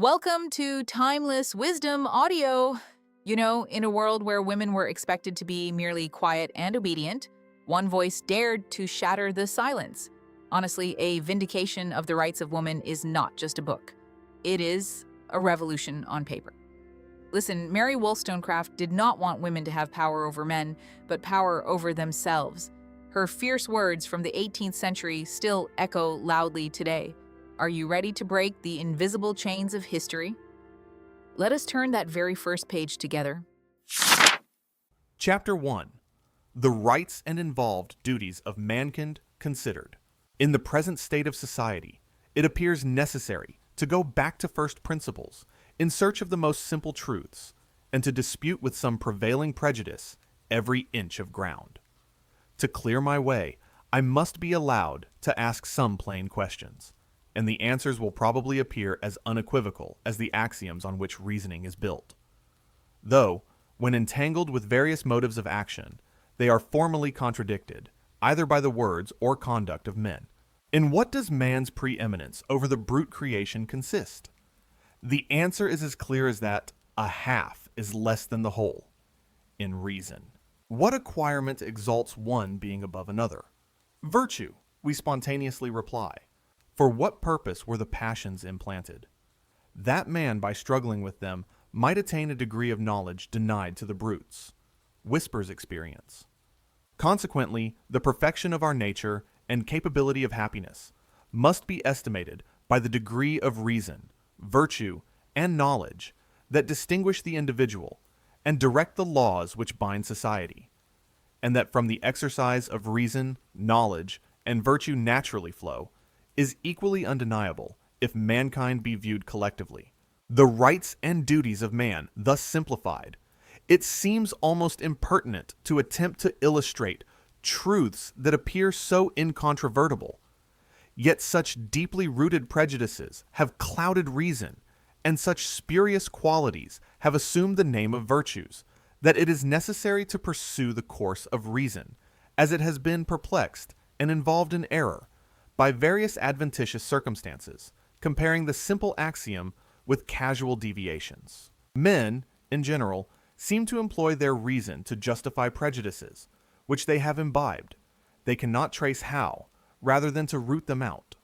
Welcome to Timeless Wisdom Audio. In a world where women were expected to be merely quiet and obedient, one voice dared to shatter the silence. Honestly, a vindication of the rights of women is not just a book. It is a revolution on paper. Listen, Mary Wollstonecraft did not want women to have power over men, but power over themselves. Her fierce words from the 18th century still echo loudly today. Are you ready to break the invisible chains of history? Let us turn that very first page together. Chapter 1. The Rights and Involved Duties of Mankind Considered. In the present state of society, it appears necessary to go back to first principles in search of the most simple truths, and to dispute with some prevailing prejudice every inch of ground. To clear my way, I must be allowed to ask some plain questions, and the answers will probably appear as unequivocal as the axioms on which reasoning is built. Though, when entangled with various motives of action, they are formally contradicted, either by the words or conduct of men. In what does man's preeminence over the brute creation consist? The answer is as clear as that a half is less than the whole. In reason. What acquirement exalts one being above another? Virtue, we spontaneously reply. For what purpose were the passions implanted? That man, by struggling with them, might attain a degree of knowledge denied to the brutes. Whispers experience. Consequently, the perfection of our nature and capability of happiness must be estimated by the degree of reason, virtue, and knowledge that distinguish the individual and direct the laws which bind society, and that from the exercise of reason, knowledge, and virtue naturally flow, is equally undeniable if mankind be viewed collectively. The rights and duties of man thus simplified, it seems almost impertinent to attempt to illustrate truths that appear so incontrovertible. Yet such deeply rooted prejudices have clouded reason, and such spurious qualities have assumed the name of virtues, that it is necessary to pursue the course of reason, as it has been perplexed and involved in error, by various adventitious circumstances, comparing the simple axiom with casual deviations. Men, in general, seem to employ their reason to justify prejudices, which they have imbibed. They cannot trace how, rather than to root them out.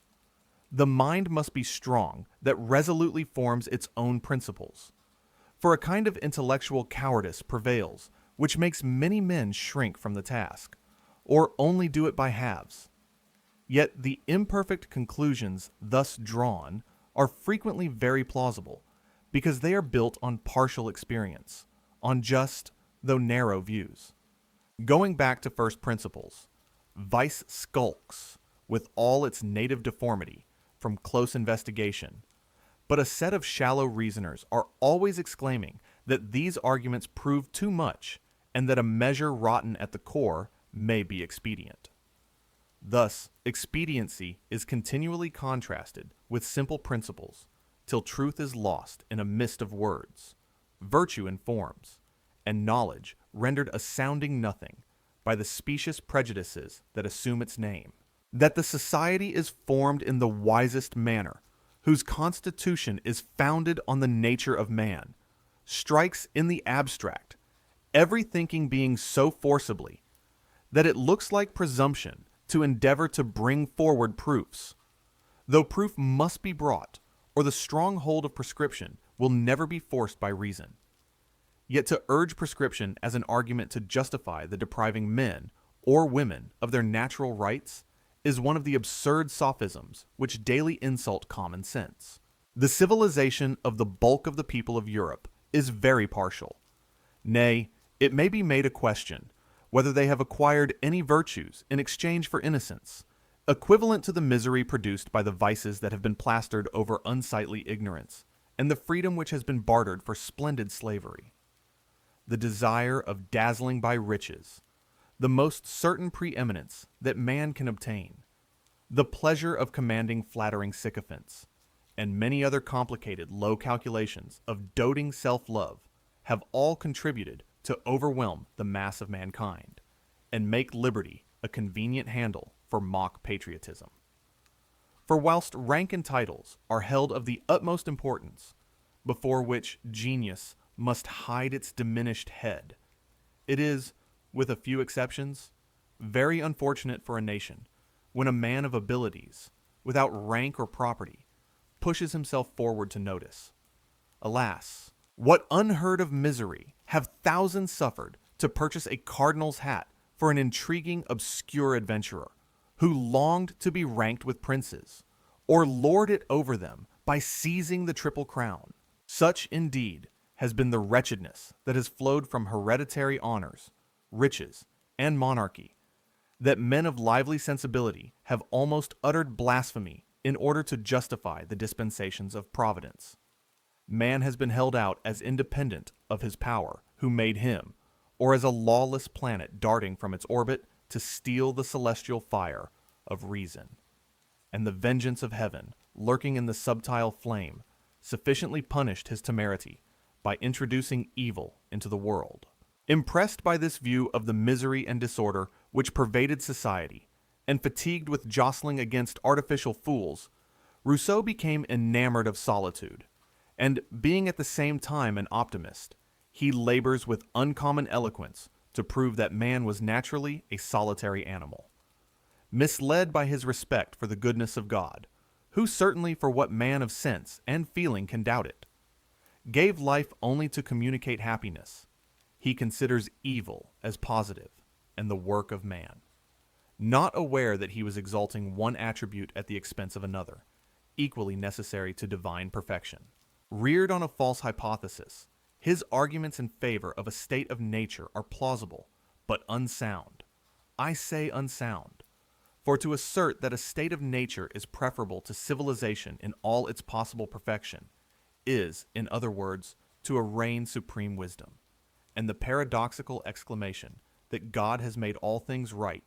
The mind must be strong that resolutely forms its own principles. For a kind of intellectual cowardice prevails, which makes many men shrink from the task, or only do it by halves. Yet the imperfect conclusions thus drawn are frequently very plausible, because they are built on partial experience, on just, though narrow views. Going back to first principles, vice skulks, with all its native deformity, from close investigation, but a set of shallow reasoners are always exclaiming that these arguments prove too much, and that a measure rotten at the core may be expedient. Thus, expediency is continually contrasted with simple principles, till truth is lost in a mist of words, virtue in forms, and knowledge rendered a sounding nothing by the specious prejudices that assume its name. That the society is formed in the wisest manner, whose constitution is founded on the nature of man, strikes in the abstract, every thinking being so forcibly, that it looks like presumption to endeavor to bring forward proofs, though proof must be brought, or the strong hold of prescription will never be forced by reason. Yet to urge prescription as an argument to justify the depriving men or women of their natural rights is one of the absurd sophisms which daily insult common sense. The civilization of the bulk of the people of Europe is very partial. Nay, it may be made a question whether they have acquired any virtues in exchange for innocence, equivalent to the misery produced by the vices that have been plastered over unsightly ignorance, and the freedom which has been bartered for splendid slavery. The desire of dazzling by riches, the most certain preeminence that man can obtain, the pleasure of commanding flattering sycophants, and many other complicated low calculations of doting self-love have all contributed to overwhelm the mass of mankind, and make liberty a convenient handle for mock patriotism. For whilst rank and titles are held of the utmost importance, before which genius must hide its diminished head. It is, with a few exceptions, very unfortunate for a nation when a man of abilities, without rank or property, pushes himself forward to notice. Alas, what unheard of misery have thousands suffered to purchase a cardinal's hat for an intriguing, obscure adventurer who longed to be ranked with princes, or lord it over them by seizing the triple crown. Such, indeed, has been the wretchedness that has flowed from hereditary honors, riches, and monarchy, that men of lively sensibility have almost uttered blasphemy in order to justify the dispensations of Providence. Man has been held out as independent of his power who made him, or as a lawless planet darting from its orbit to steal the celestial fire of reason. And the vengeance of heaven, lurking in the subtile flame, sufficiently punished his temerity by introducing evil into the world. Impressed by this view of the misery and disorder which pervaded society, and fatigued with jostling against artificial fools, Rousseau became enamored of solitude, and being at the same time an optimist, he labors with uncommon eloquence to prove that man was naturally a solitary animal. Misled by his respect for the goodness of God, who certainly for what man of sense and feeling can doubt it, gave life only to communicate happiness, he considers evil as positive and the work of man, not aware that he was exalting one attribute at the expense of another, equally necessary to divine perfection. Reared on a false hypothesis, his arguments in favor of a state of nature are plausible, but unsound. I say unsound, for to assert that a state of nature is preferable to civilization in all its possible perfection is, in other words, to arraign supreme wisdom, and the paradoxical exclamation that God has made all things right,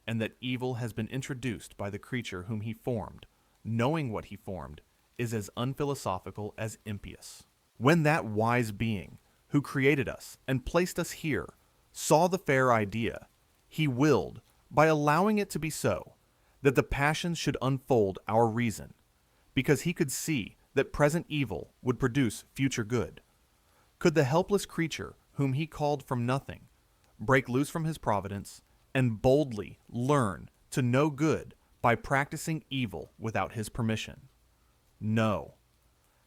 and that evil has been introduced by the creature whom he formed, knowing what he formed, is as unphilosophical as impious. When that wise being, who created us and placed us here, saw the fair idea, he willed, by allowing it to be so, that the passions should unfold our reason, because he could see that present evil would produce future good. Could the helpless creature whom he called from nothing break loose from his providence and boldly learn to know good by practicing evil without his permission? No.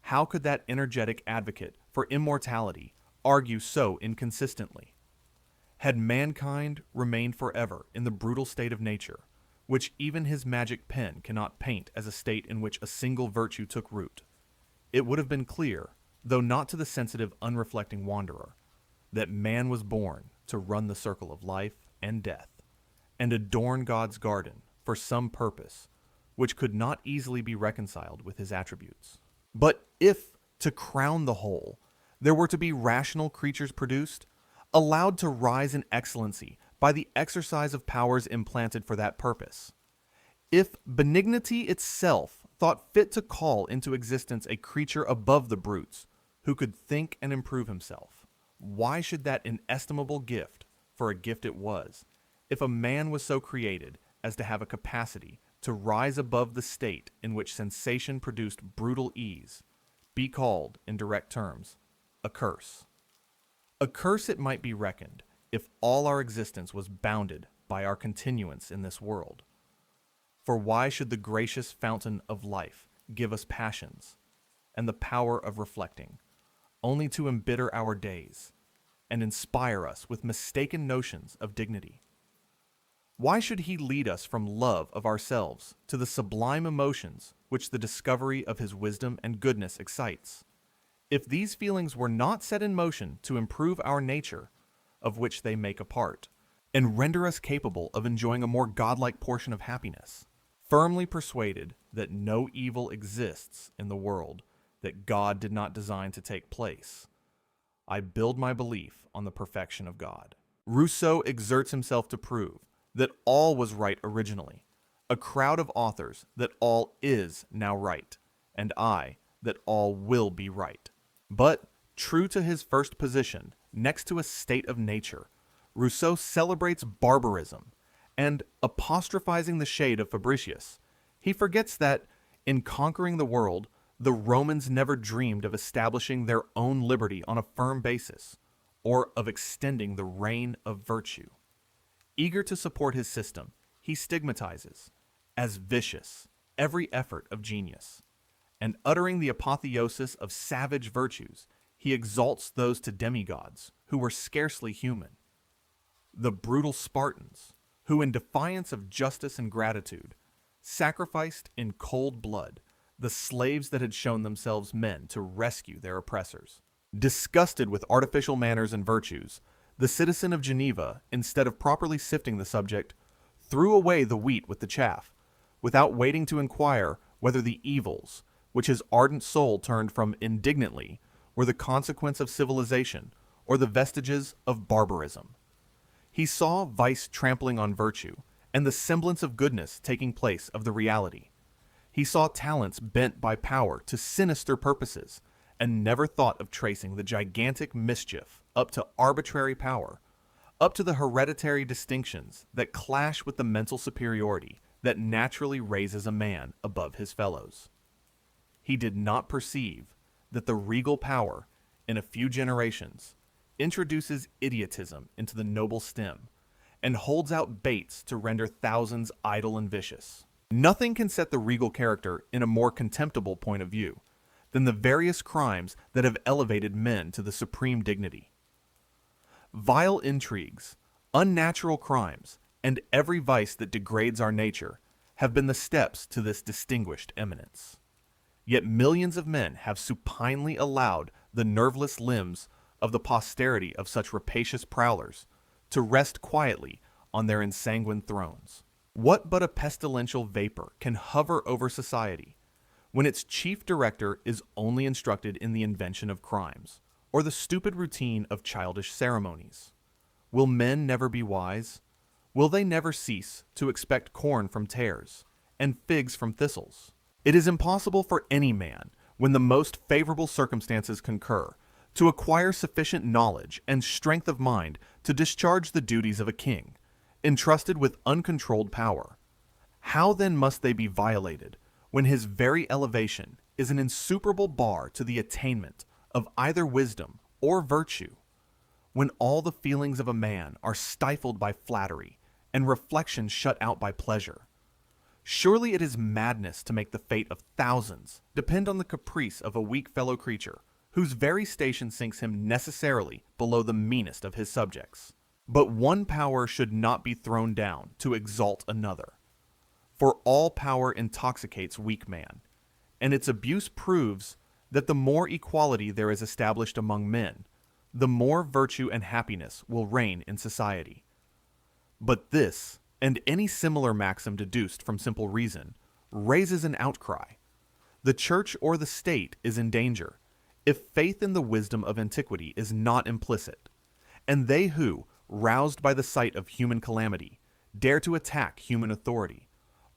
How could that energetic advocate for immortality argue so inconsistently? Had mankind remained forever in the brutal state of nature, which even his magic pen cannot paint as a state in which a single virtue took root, it would have been clear, though not to the sensitive, unreflecting wanderer, that man was born to run the circle of life and death, and adorn God's garden for some purpose which could not easily be reconciled with his attributes. But if, to crown the whole, there were to be rational creatures produced, allowed to rise in excellency by the exercise of powers implanted for that purpose, if benignity itself thought fit to call into existence a creature above the brutes, who could think and improve himself, why should that inestimable gift, for a gift it was, if a man was so created as to have a capacity to rise above the state in which sensation produced brutal ease, be called, in direct terms, a curse? A curse it might be reckoned, if all our existence was bounded by our continuance in this world. For why should the gracious fountain of life give us passions, and the power of reflecting, only to embitter our days, and inspire us with mistaken notions of dignity? Why should he lead us from love of ourselves to the sublime emotions which the discovery of his wisdom and goodness excites, if these feelings were not set in motion to improve our nature, of which they make a part, and render us capable of enjoying a more godlike portion of happiness? Firmly persuaded that no evil exists in the world that God did not design to take place, I build my belief on the perfection of God. Rousseau exerts himself to prove that all was right originally, a crowd of authors that all is now right, and I, that all will be right. But, true to his first position, next to a state of nature, Rousseau celebrates barbarism, and, apostrophizing the shade of Fabricius, he forgets that, in conquering the world, The Romans never dreamed of establishing their own liberty on a firm basis, or of extending the reign of virtue. Eager to support his system, he stigmatizes as vicious every effort of genius, and uttering the apotheosis of savage virtues, he exalts those to demigods who were scarcely human. The brutal Spartans, who in defiance of justice and gratitude, sacrificed in cold blood the slaves that had shown themselves men to rescue their oppressors. Disgusted with artificial manners and virtues, the citizen of Geneva, instead of properly sifting the subject, threw away the wheat with the chaff, without waiting to inquire whether the evils, which his ardent soul turned from indignantly, were the consequence of civilization or the vestiges of barbarism. He saw vice trampling on virtue, and the semblance of goodness taking place of the reality. He saw talents bent by power to sinister purposes, and never thought of tracing the gigantic mischief up to arbitrary power, up to the hereditary distinctions that clash with the mental superiority that naturally raises a man above his fellows. He did not perceive that the regal power, in a few generations, introduces idiotism into the noble stem, and holds out baits to render thousands idle and vicious. Nothing can set the regal character in a more contemptible point of view than the various crimes that have elevated men to the supreme dignity. Vile intrigues, unnatural crimes, and every vice that degrades our nature have been the steps to this distinguished eminence. Yet millions of men have supinely allowed the nerveless limbs of the posterity of such rapacious prowlers to rest quietly on their ensanguined thrones. What but a pestilential vapor can hover over society when its chief director is only instructed in the invention of crimes, or the stupid routine of childish ceremonies? Will men never be wise? Will they never cease to expect corn from tares, and figs from thistles? It is impossible for any man, when the most favorable circumstances concur, to acquire sufficient knowledge and strength of mind to discharge the duties of a king, entrusted with uncontrolled power. How then must they be violated, when his very elevation is an insuperable bar to the attainment of either wisdom or virtue, when all the feelings of a man are stifled by flattery and reflection shut out by pleasure? Surely it is madness to make the fate of thousands depend on the caprice of a weak fellow creature, whose very station sinks him necessarily below the meanest of his subjects. But one power should not be thrown down to exalt another, for all power intoxicates weak man, and its abuse proves that the more equality there is established among men, the more virtue and happiness will reign in society. But this, and any similar maxim deduced from simple reason, raises an outcry. The church or the state is in danger, if faith in the wisdom of antiquity is not implicit, and they who, roused by the sight of human calamity, dare to attack human authority,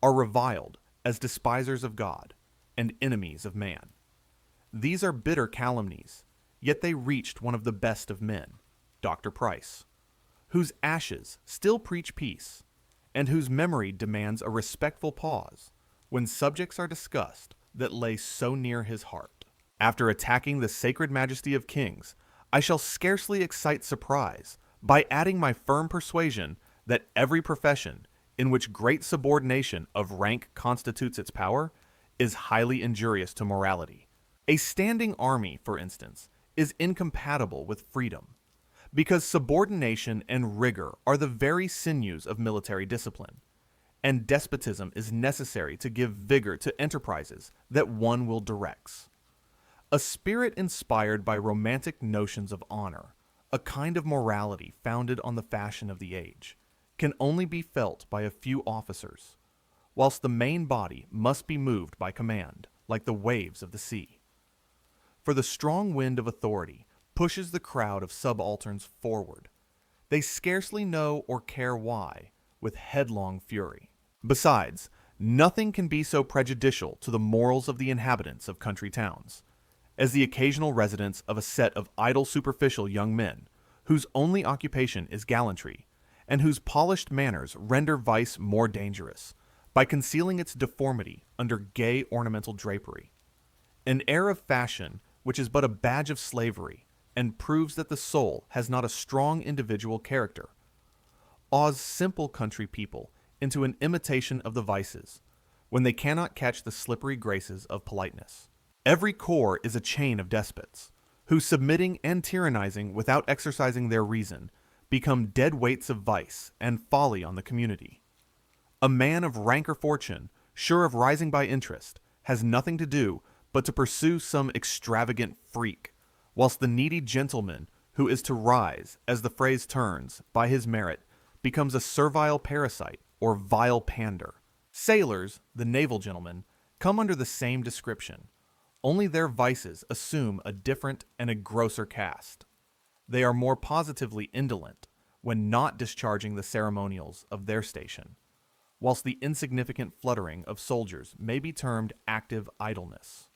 are reviled as despisers of God and enemies of man. These are bitter calumnies, yet they reached one of the best of men, Dr. Price, whose ashes still preach peace, and whose memory demands a respectful pause when subjects are discussed that lay so near his heart. After attacking the sacred majesty of kings, I shall scarcely excite surprise by adding my firm persuasion that every profession in which great subordination of rank constitutes its power is highly injurious to morality. A standing army, for instance, is incompatible with freedom, because subordination and rigor are the very sinews of military discipline, and despotism is necessary to give vigor to enterprises that one will direct. A spirit inspired by romantic notions of honor, a kind of morality founded on the fashion of the age, can only be felt by a few officers, whilst the main body must be moved by command, like the waves of the sea. For the strong wind of authority pushes the crowd of subalterns forward. They scarcely know or care why, with headlong fury. Besides, nothing can be so prejudicial to the morals of the inhabitants of country towns as the occasional residence of a set of idle superficial young men, whose only occupation is gallantry, and whose polished manners render vice more dangerous by concealing its deformity under gay ornamental drapery. An air of fashion which is but a badge of slavery and proves that the soul has not a strong individual character, awes simple country people into an imitation of the vices, when they cannot catch the slippery graces of politeness. Every corps is a chain of despots, who submitting and tyrannizing without exercising their reason, become dead weights of vice and folly on the community. A man of rank or fortune, sure of rising by interest, has nothing to do but to pursue some extravagant freak, whilst the needy gentleman who is to rise, as the phrase turns, by his merit, becomes a servile parasite or vile pander. Sailors, the naval gentlemen, come under the same description, only their vices assume a different and a grosser cast. They are more positively indolent when not discharging the ceremonials of their station, whilst the insignificant fluttering of soldiers may be termed active idleness.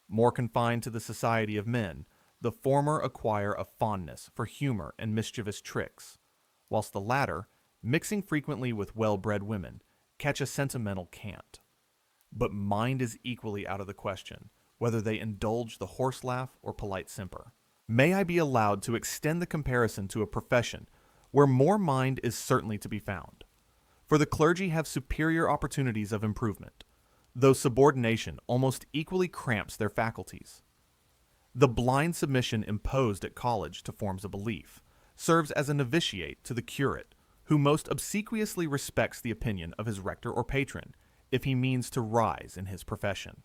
More confined to the society of men, the former acquire a fondness for humor and mischievous tricks, whilst the latter, mixing frequently with well-bred women, catch a sentimental cant. But mind is equally out of the question, whether they indulge the horse laugh or polite simper. May I be allowed to extend the comparison to a profession where more mind is certainly to be found? For the clergy have superior opportunities of improvement, though subordination almost equally cramps their faculties. The blind submission imposed at college to forms of belief serves as a novitiate to the curate, who most obsequiously respects the opinion of his rector or patron if he means to rise in his profession.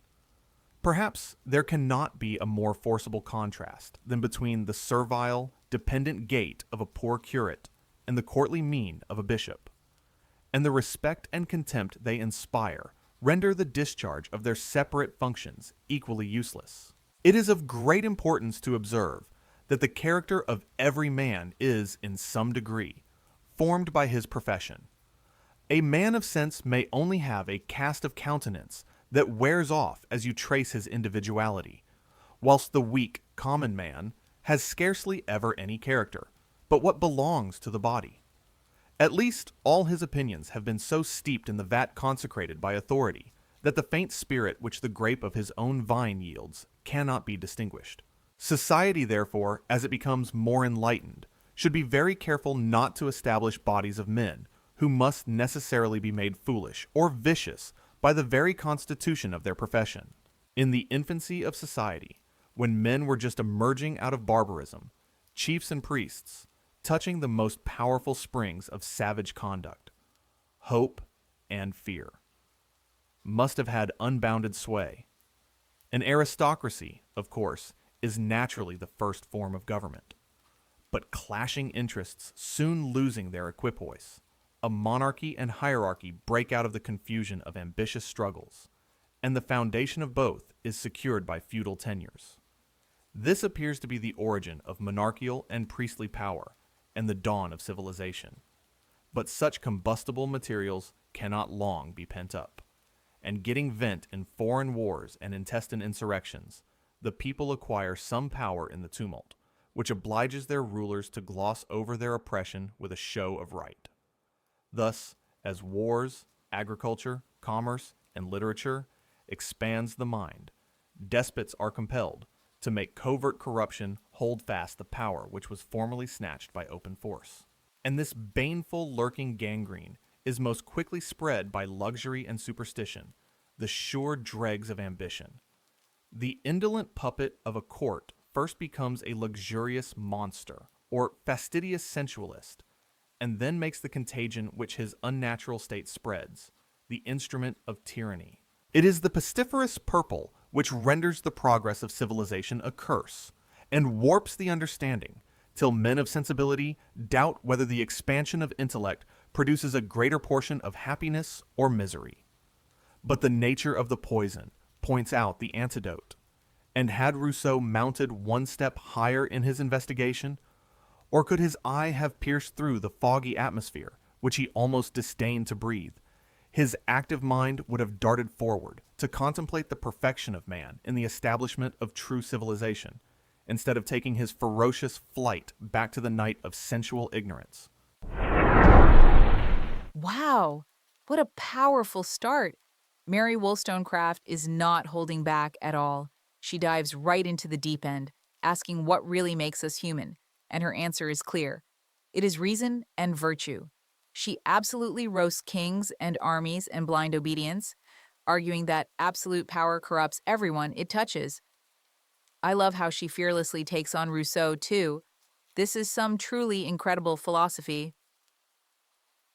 Perhaps there cannot be a more forcible contrast than between the servile, dependent gait of a poor curate and the courtly mien of a bishop, and the respect and contempt they inspire render the discharge of their separate functions equally useless. It is of great importance to observe that the character of every man is, in some degree, formed by his profession. A man of sense may only have a cast of countenance that wears off as you trace his individuality, whilst the weak, common man has scarcely ever any character, but what belongs to the body. At least all his opinions have been so steeped in the vat consecrated by authority that the faint spirit which the grape of his own vine yields cannot be distinguished. Society, therefore, as it becomes more enlightened, should be very careful not to establish bodies of men who must necessarily be made foolish or vicious by the very constitution of their profession. In the infancy of society, when men were just emerging out of barbarism, chiefs and priests, touching the most powerful springs of savage conduct, hope and fear, must have had unbounded sway. An aristocracy, of course, is naturally the first form of government, but clashing interests soon losing their equipoise, a monarchy and hierarchy break out of the confusion of ambitious struggles, and the foundation of both is secured by feudal tenures. This appears to be the origin of monarchical and priestly power and the dawn of civilization. But such combustible materials cannot long be pent up, and getting vent in foreign wars and intestine insurrections, the people acquire some power in the tumult, which obliges their rulers to gloss over their oppression with a show of right. Thus, as wars, agriculture, commerce, and literature expands the mind, despots are compelled to make covert corruption hold fast the power which was formerly snatched by open force. And this baneful lurking gangrene is most quickly spread by luxury and superstition, the sure dregs of ambition. The indolent puppet of a court first becomes a luxurious monster, or fastidious sensualist, and then makes the contagion which his unnatural state spreads, the instrument of tyranny. It is the pestiferous purple which renders the progress of civilization a curse, and warps the understanding, till men of sensibility doubt whether the expansion of intellect produces a greater portion of happiness or misery. But the nature of the poison points out the antidote, and had Rousseau mounted one step higher in his investigation, or could his eye have pierced through the foggy atmosphere which he almost disdained to breathe, his active mind would have darted forward to contemplate the perfection of man in the establishment of true civilization, instead of taking his ferocious flight back to the night of sensual ignorance. Wow, what a powerful start. Mary Wollstonecraft is not holding back at all. She dives right into the deep end, asking what really makes us human, and her answer is clear. It is reason and virtue. She absolutely roasts kings and armies and blind obedience, arguing that absolute power corrupts everyone it touches. I love how she fearlessly takes on Rousseau, too. This is some truly incredible philosophy.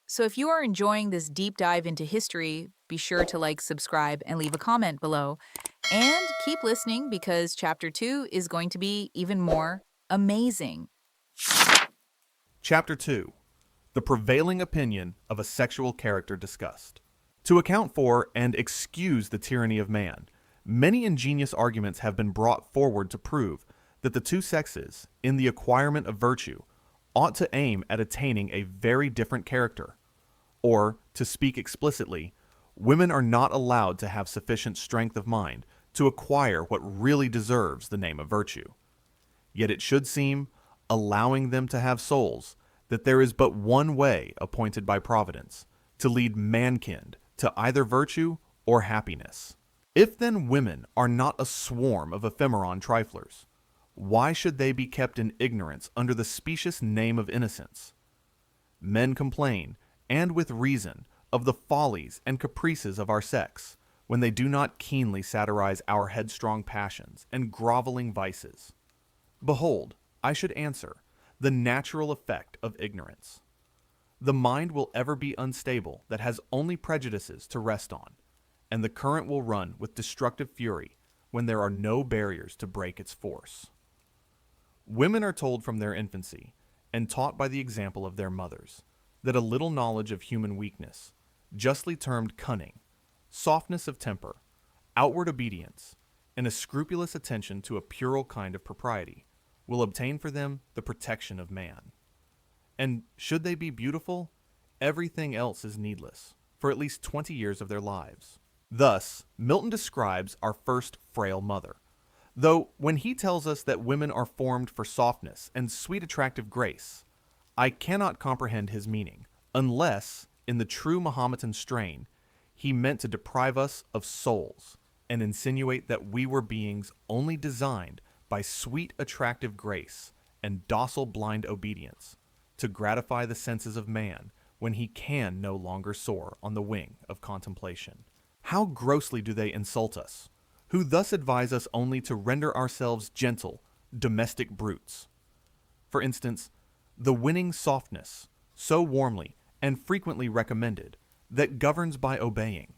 So if you are enjoying this deep dive into history, be sure to like, subscribe, and leave a comment below. And keep listening because Chapter 2 is going to be even more amazing. Chapter 2. The prevailing opinion of a sexual character discussed. To account for and excuse the tyranny of man, many ingenious arguments have been brought forward to prove that the two sexes, in the acquirement of virtue, ought to aim at attaining a very different character. Or, to speak explicitly, women are not allowed to have sufficient strength of mind to acquire what really deserves the name of virtue. Yet it should seem, allowing them to have souls, that there is but one way appointed by Providence to lead mankind to either virtue or happiness. If then women are not a swarm of ephemeron triflers, why should they be kept in ignorance under the specious name of innocence? Men complain, and with reason, of the follies and caprices of our sex, when they do not keenly satirize our headstrong passions and groveling vices. Behold, I should answer, the natural effect of ignorance. The mind will ever be unstable that has only prejudices to rest on, and the current will run with destructive fury when there are no barriers to break its force. Women are told from their infancy, and taught by the example of their mothers, that a little knowledge of human weakness, justly termed cunning, softness of temper, outward obedience, and a scrupulous attention to a puerile kind of propriety, will obtain for them the protection of man. And should they be beautiful, everything else is needless, for at least 20 years of their lives. Thus, Milton describes our first frail mother, though when he tells us that women are formed for softness and sweet attractive grace, I cannot comprehend his meaning, unless, in the true Mahometan strain, he meant to deprive us of souls and insinuate that we were beings only designed by sweet attractive grace and docile blind obedience to gratify the senses of man when he can no longer soar on the wing of contemplation. How grossly do they insult us, who thus advise us only to render ourselves gentle, domestic brutes. For instance, the winning softness, so warmly and frequently recommended, that governs by obeying.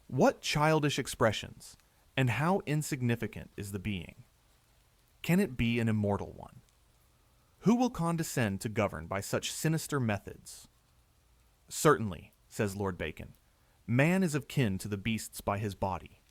What childish expressions, and how insignificant is the being? Can it be an immortal one? Who will condescend to govern by such sinister methods? Certainly, says Lord Bacon, man is of kin to the beasts by his body,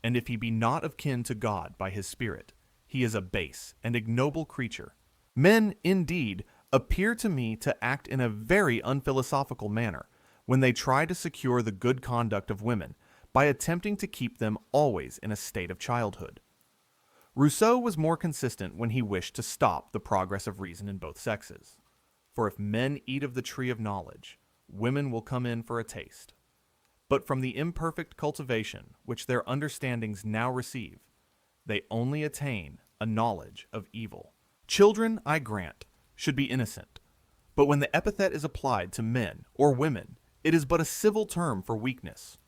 and if he be not of kin to God by his spirit, he is a base and ignoble creature. Men, indeed, appear to me to act in a very unphilosophical manner when they try to secure the good conduct of women by attempting to keep them always in a state of childhood. Rousseau was more consistent when he wished to stop the progress of reason in both sexes. For if men eat of the tree of knowledge, women will come in for a taste. But from the imperfect cultivation which their understandings now receive, they only attain a knowledge of evil. Children, I grant, should be innocent, but when the epithet is applied to men or women, it is but a civil term for weakness.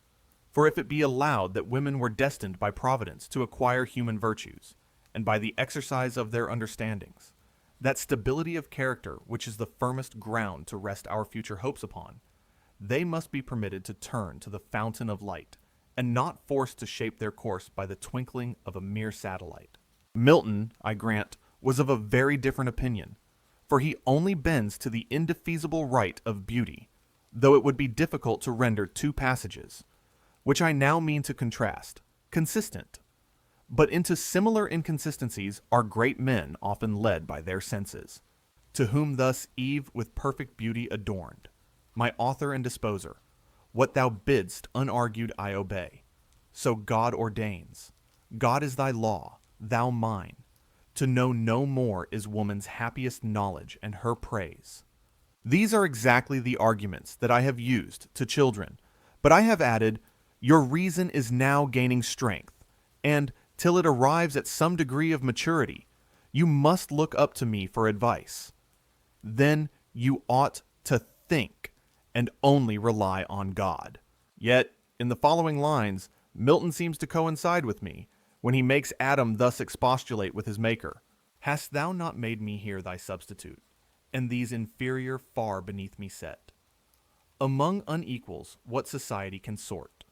For if it be allowed that women were destined by Providence to acquire human virtues, and by the exercise of their understandings, that stability of character which is the firmest ground to rest our future hopes upon, they must be permitted to turn to the fountain of light, and not forced to shape their course by the twinkling of a mere satellite. Milton, I grant, was of a very different opinion, for he only bends to the indefeasible right of beauty, though it would be difficult to render two passages, which I now mean to contrast, consistent. But into similar inconsistencies are great men often led by their senses, to whom thus Eve with perfect beauty adorned, my author and disposer, what thou bidst unargued I obey. So God ordains. God is thy law, thou mine. To know no more is woman's happiest knowledge and her praise. These are exactly the arguments that I have used to children, but I have added, your reason is now gaining strength, and till it arrives at some degree of maturity, you must look up to me for advice. Then you ought to think and only rely on God. Yet, in the following lines, Milton seems to coincide with me when he makes Adam thus expostulate with his Maker. Hast thou not made me here thy substitute, and these inferior far beneath me set? Among unequals what society can sort,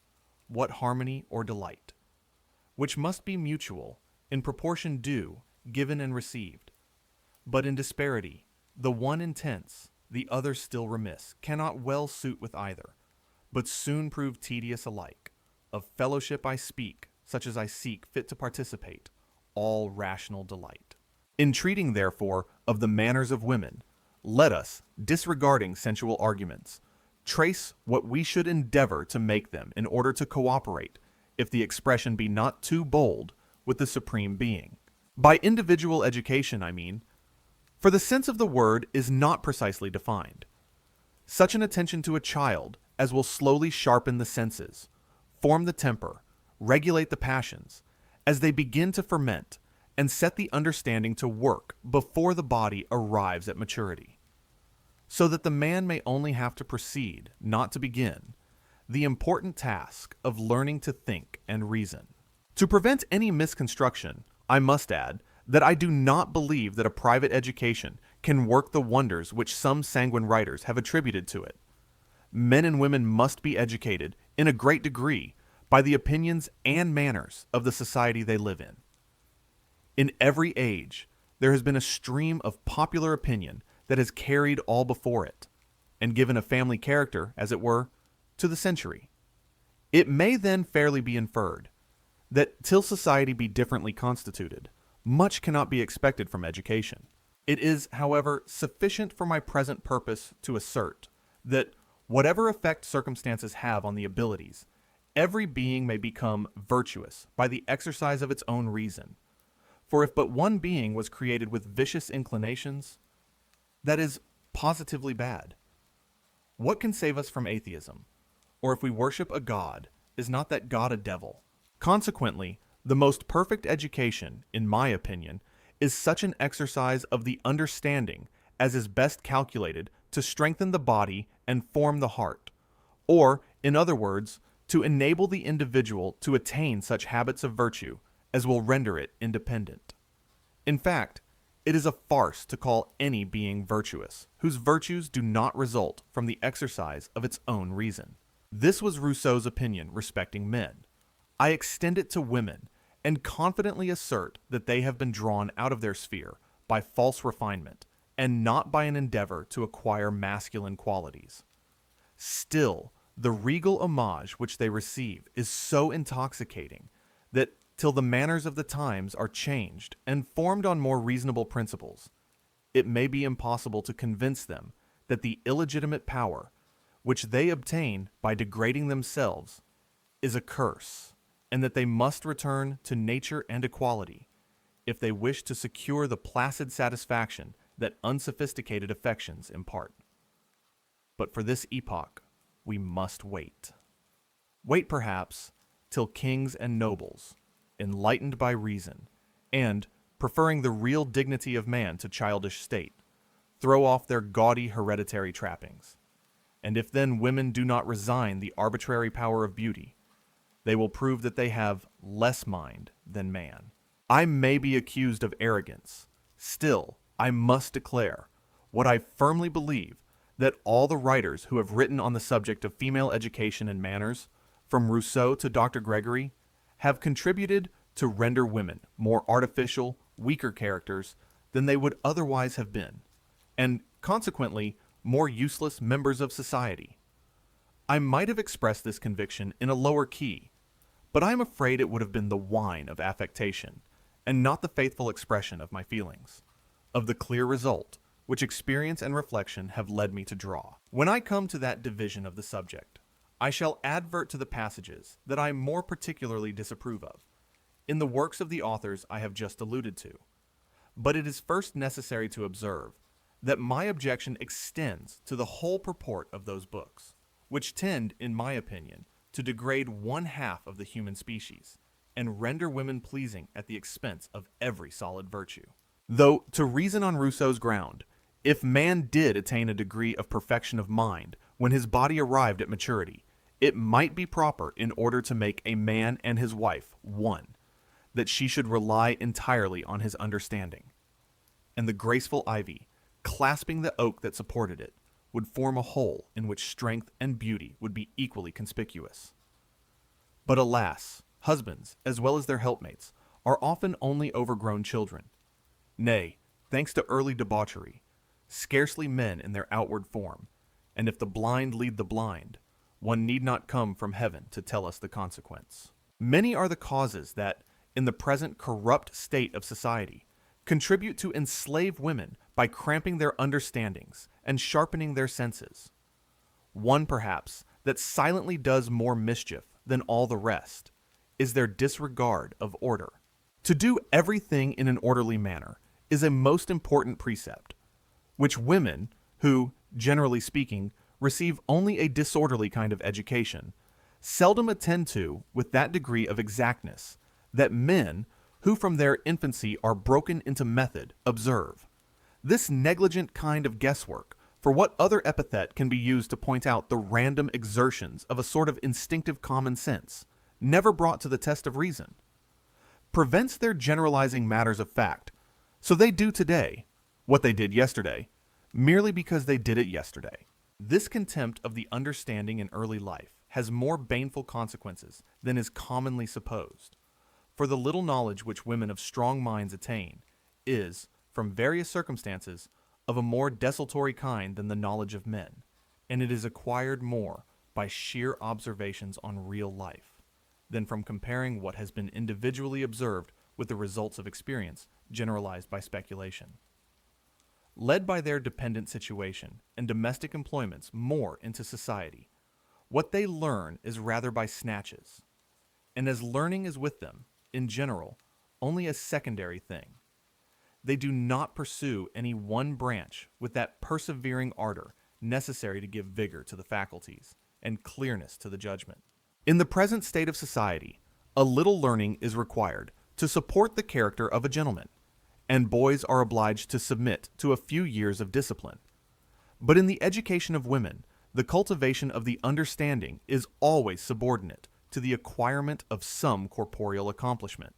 what harmony or delight, which must be mutual, in proportion due, given and received. But in disparity, the one intense, the other still remiss, cannot well suit with either, but soon prove tedious alike. Of fellowship I speak, such as I seek fit to participate, all rational delight. In treating, therefore, of the manners of women, let us, disregarding sensual arguments, trace what we should endeavor to make them in order to cooperate, if the expression be not too bold, with the Supreme Being. By individual education, I mean, for the sense of the word is not precisely defined. Such an attention to a child as will slowly sharpen the senses, form the temper, regulate the passions, as they begin to ferment, and set the understanding to work before the body arrives at maturity, so that the man may only have to proceed, not to begin, the important task of learning to think and reason. To prevent any misconstruction, I must add that I do not believe that a private education can work the wonders which some sanguine writers have attributed to it. Men and women must be educated, in a great degree, by the opinions and manners of the society they live in. In every age, there has been a stream of popular opinion that has carried all before it, and given a family character, as it were, to the century. It may then fairly be inferred that till society be differently constituted, much cannot be expected from education. It is, however, sufficient for my present purpose to assert that whatever effect circumstances have on the abilities, every being may become virtuous by the exercise of its own reason. For if but one being was created with vicious inclinations, that is positively bad. What can save us from atheism? Or if we worship a god, is not that god a devil? Consequently, the most perfect education, in my opinion, is such an exercise of the understanding as is best calculated to strengthen the body and form the heart, or, in other words, to enable the individual to attain such habits of virtue as will render it independent. In fact, it is a farce to call any being virtuous, whose virtues do not result from the exercise of its own reason. This was Rousseau's opinion respecting men. I extend it to women, and confidently assert that they have been drawn out of their sphere by false refinement, and not by an endeavor to acquire masculine qualities. Still, the regal homage which they receive is so intoxicating that till the manners of the times are changed and formed on more reasonable principles, it may be impossible to convince them that the illegitimate power, which they obtain by degrading themselves, is a curse, and that they must return to nature and equality, if they wish to secure the placid satisfaction that unsophisticated affections impart. But for this epoch, we must wait. Wait, perhaps, till kings and nobles, enlightened by reason, and, preferring the real dignity of man to childish state, throw off their gaudy hereditary trappings. And if then women do not resign the arbitrary power of beauty, they will prove that they have less mind than man. I may be accused of arrogance. Still, I must declare what I firmly believe, that all the writers who have written on the subject of female education and manners, from Rousseau to Dr. Gregory, have contributed to render women more artificial, weaker characters than they would otherwise have been, and consequently more useless members of society. I might have expressed this conviction in a lower key, but I am afraid it would have been the whine of affectation, and not the faithful expression of my feelings, of the clear result which experience and reflection have led me to draw. When I come to that division of the subject, I shall advert to the passages that I more particularly disapprove of, in the works of the authors I have just alluded to. But it is first necessary to observe that my objection extends to the whole purport of those books, which tend, in my opinion, to degrade one half of the human species, and render women pleasing at the expense of every solid virtue. Though, to reason on Rousseau's ground, if man did attain a degree of perfection of mind when his body arrived at maturity, it might be proper, in order to make a man and his wife one, that she should rely entirely on his understanding. And the graceful ivy, clasping the oak that supported it, would form a whole in which strength and beauty would be equally conspicuous. But alas, husbands, as well as their helpmates, are often only overgrown children. Nay, thanks to early debauchery, scarcely men in their outward form, and if the blind lead the blind, one need not come from heaven to tell us the consequence. Many are the causes that, in the present corrupt state of society, contribute to enslave women by cramping their understandings and sharpening their senses. One, perhaps, that silently does more mischief than all the rest, is their disregard of order. To do everything in an orderly manner is a most important precept, which women, who, generally speaking, receive only a disorderly kind of education, seldom attend to with that degree of exactness that men, who from their infancy are broken into method, observe. This negligent kind of guesswork, for what other epithet can be used to point out the random exertions of a sort of instinctive common sense, never brought to the test of reason, prevents their generalizing matters of fact, so they do today what they did yesterday, merely because they did it yesterday. This contempt of the understanding in early life has more baneful consequences than is commonly supposed, for the little knowledge which women of strong minds attain is, from various circumstances, of a more desultory kind than the knowledge of men, and it is acquired more by sheer observations on real life than from comparing what has been individually observed with the results of experience generalized by speculation. Led by their dependent situation and domestic employments more into society, what they learn is rather by snatches, and as learning is with them, in general, only a secondary thing, they do not pursue any one branch with that persevering ardor necessary to give vigor to the faculties and clearness to the judgment. In the present state of society, a little learning is required to support the character of a gentleman, and boys are obliged to submit to a few years of discipline. But in the education of women, the cultivation of the understanding is always subordinate to the acquirement of some corporeal accomplishment.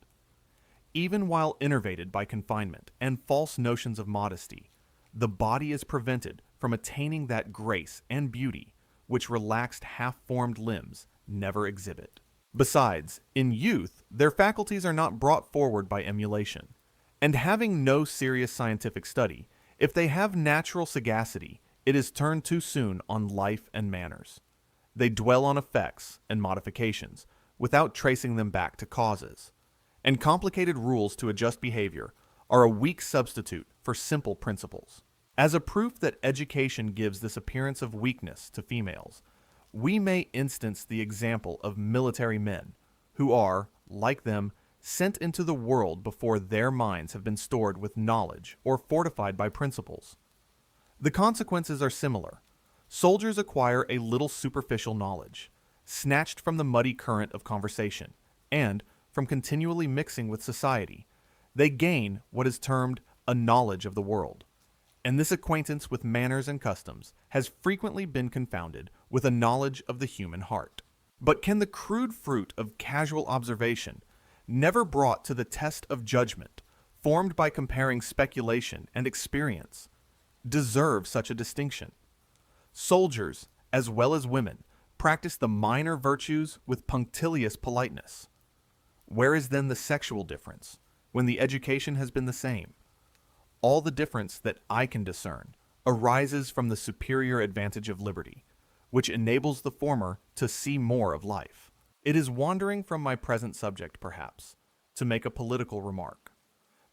Even while enervated by confinement and false notions of modesty, the body is prevented from attaining that grace and beauty which relaxed half-formed limbs never exhibit. Besides, in youth, their faculties are not brought forward by emulation, and having no serious scientific study, if they have natural sagacity, it is turned too soon on life and manners. They dwell on effects and modifications without tracing them back to causes, and complicated rules to adjust behavior are a weak substitute for simple principles. As a proof that education gives this appearance of weakness to females, we may instance the example of military men, who are, like them, sent into the world before their minds have been stored with knowledge or fortified by principles. The consequences are similar. Soldiers acquire a little superficial knowledge, snatched from the muddy current of conversation, and, from continually mixing with society, they gain what is termed a knowledge of the world. And this acquaintance with manners and customs has frequently been confounded with a knowledge of the human heart. But can the crude fruit of casual observation, never brought to the test of judgment, formed by comparing speculation and experience, deserve such a distinction? Soldiers, as well as women, practice the minor virtues with punctilious politeness. Where is then the sexual difference, when the education has been the same? All the difference that I can discern arises from the superior advantage of liberty, which enables the former to see more of life. It is wandering from my present subject, perhaps, to make a political remark,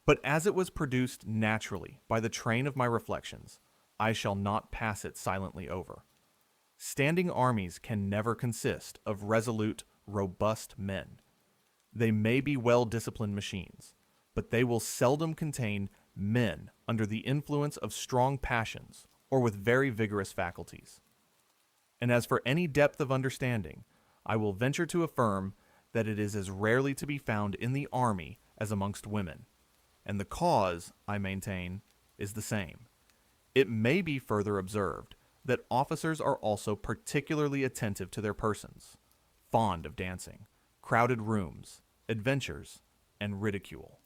but as it was produced naturally by the train of my reflections, I shall not pass it silently over. Standing armies can never consist of resolute, robust men. They may be well-disciplined machines, but they will seldom contain men under the influence of strong passions or with very vigorous faculties. And as for any depth of understanding, I will venture to affirm that it is as rarely to be found in the army as amongst women, and the cause, I maintain, is the same. It may be further observed that officers are also particularly attentive to their persons, fond of dancing, crowded rooms, adventures, and ridicule.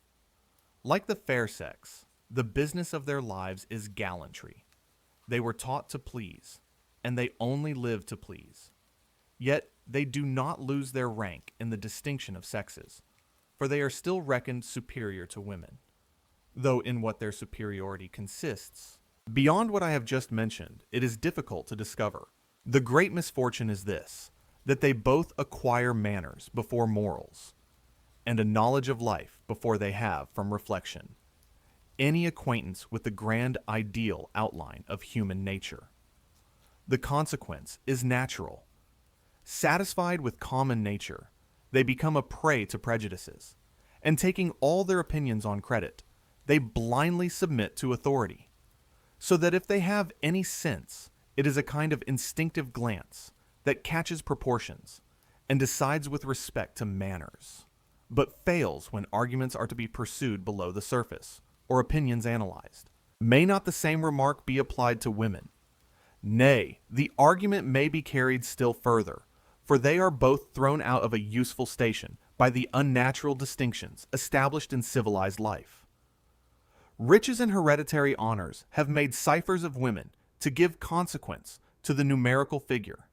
Like the fair sex, the business of their lives is gallantry. They were taught to please, and they only live to please. Yet they do not lose their rank in the distinction of sexes, for they are still reckoned superior to women, though in what their superiority consists. Beyond what I have just mentioned, it is difficult to discover. The great misfortune is this, that they both acquire manners before morals, and a knowledge of life before they have, from reflection, any acquaintance with the grand ideal outline of human nature. The consequence is natural. Satisfied with common nature, they become a prey to prejudices, and taking all their opinions on credit, they blindly submit to authority, so that if they have any sense, it is a kind of instinctive glance that catches proportions and decides with respect to manners, but fails when arguments are to be pursued below the surface, or opinions analyzed. May not the same remark be applied to women? Nay, the argument may be carried still further, for they are both thrown out of a useful station by the unnatural distinctions established in civilized life. Riches and hereditary honors have made ciphers of women to give consequence to the numerical figure,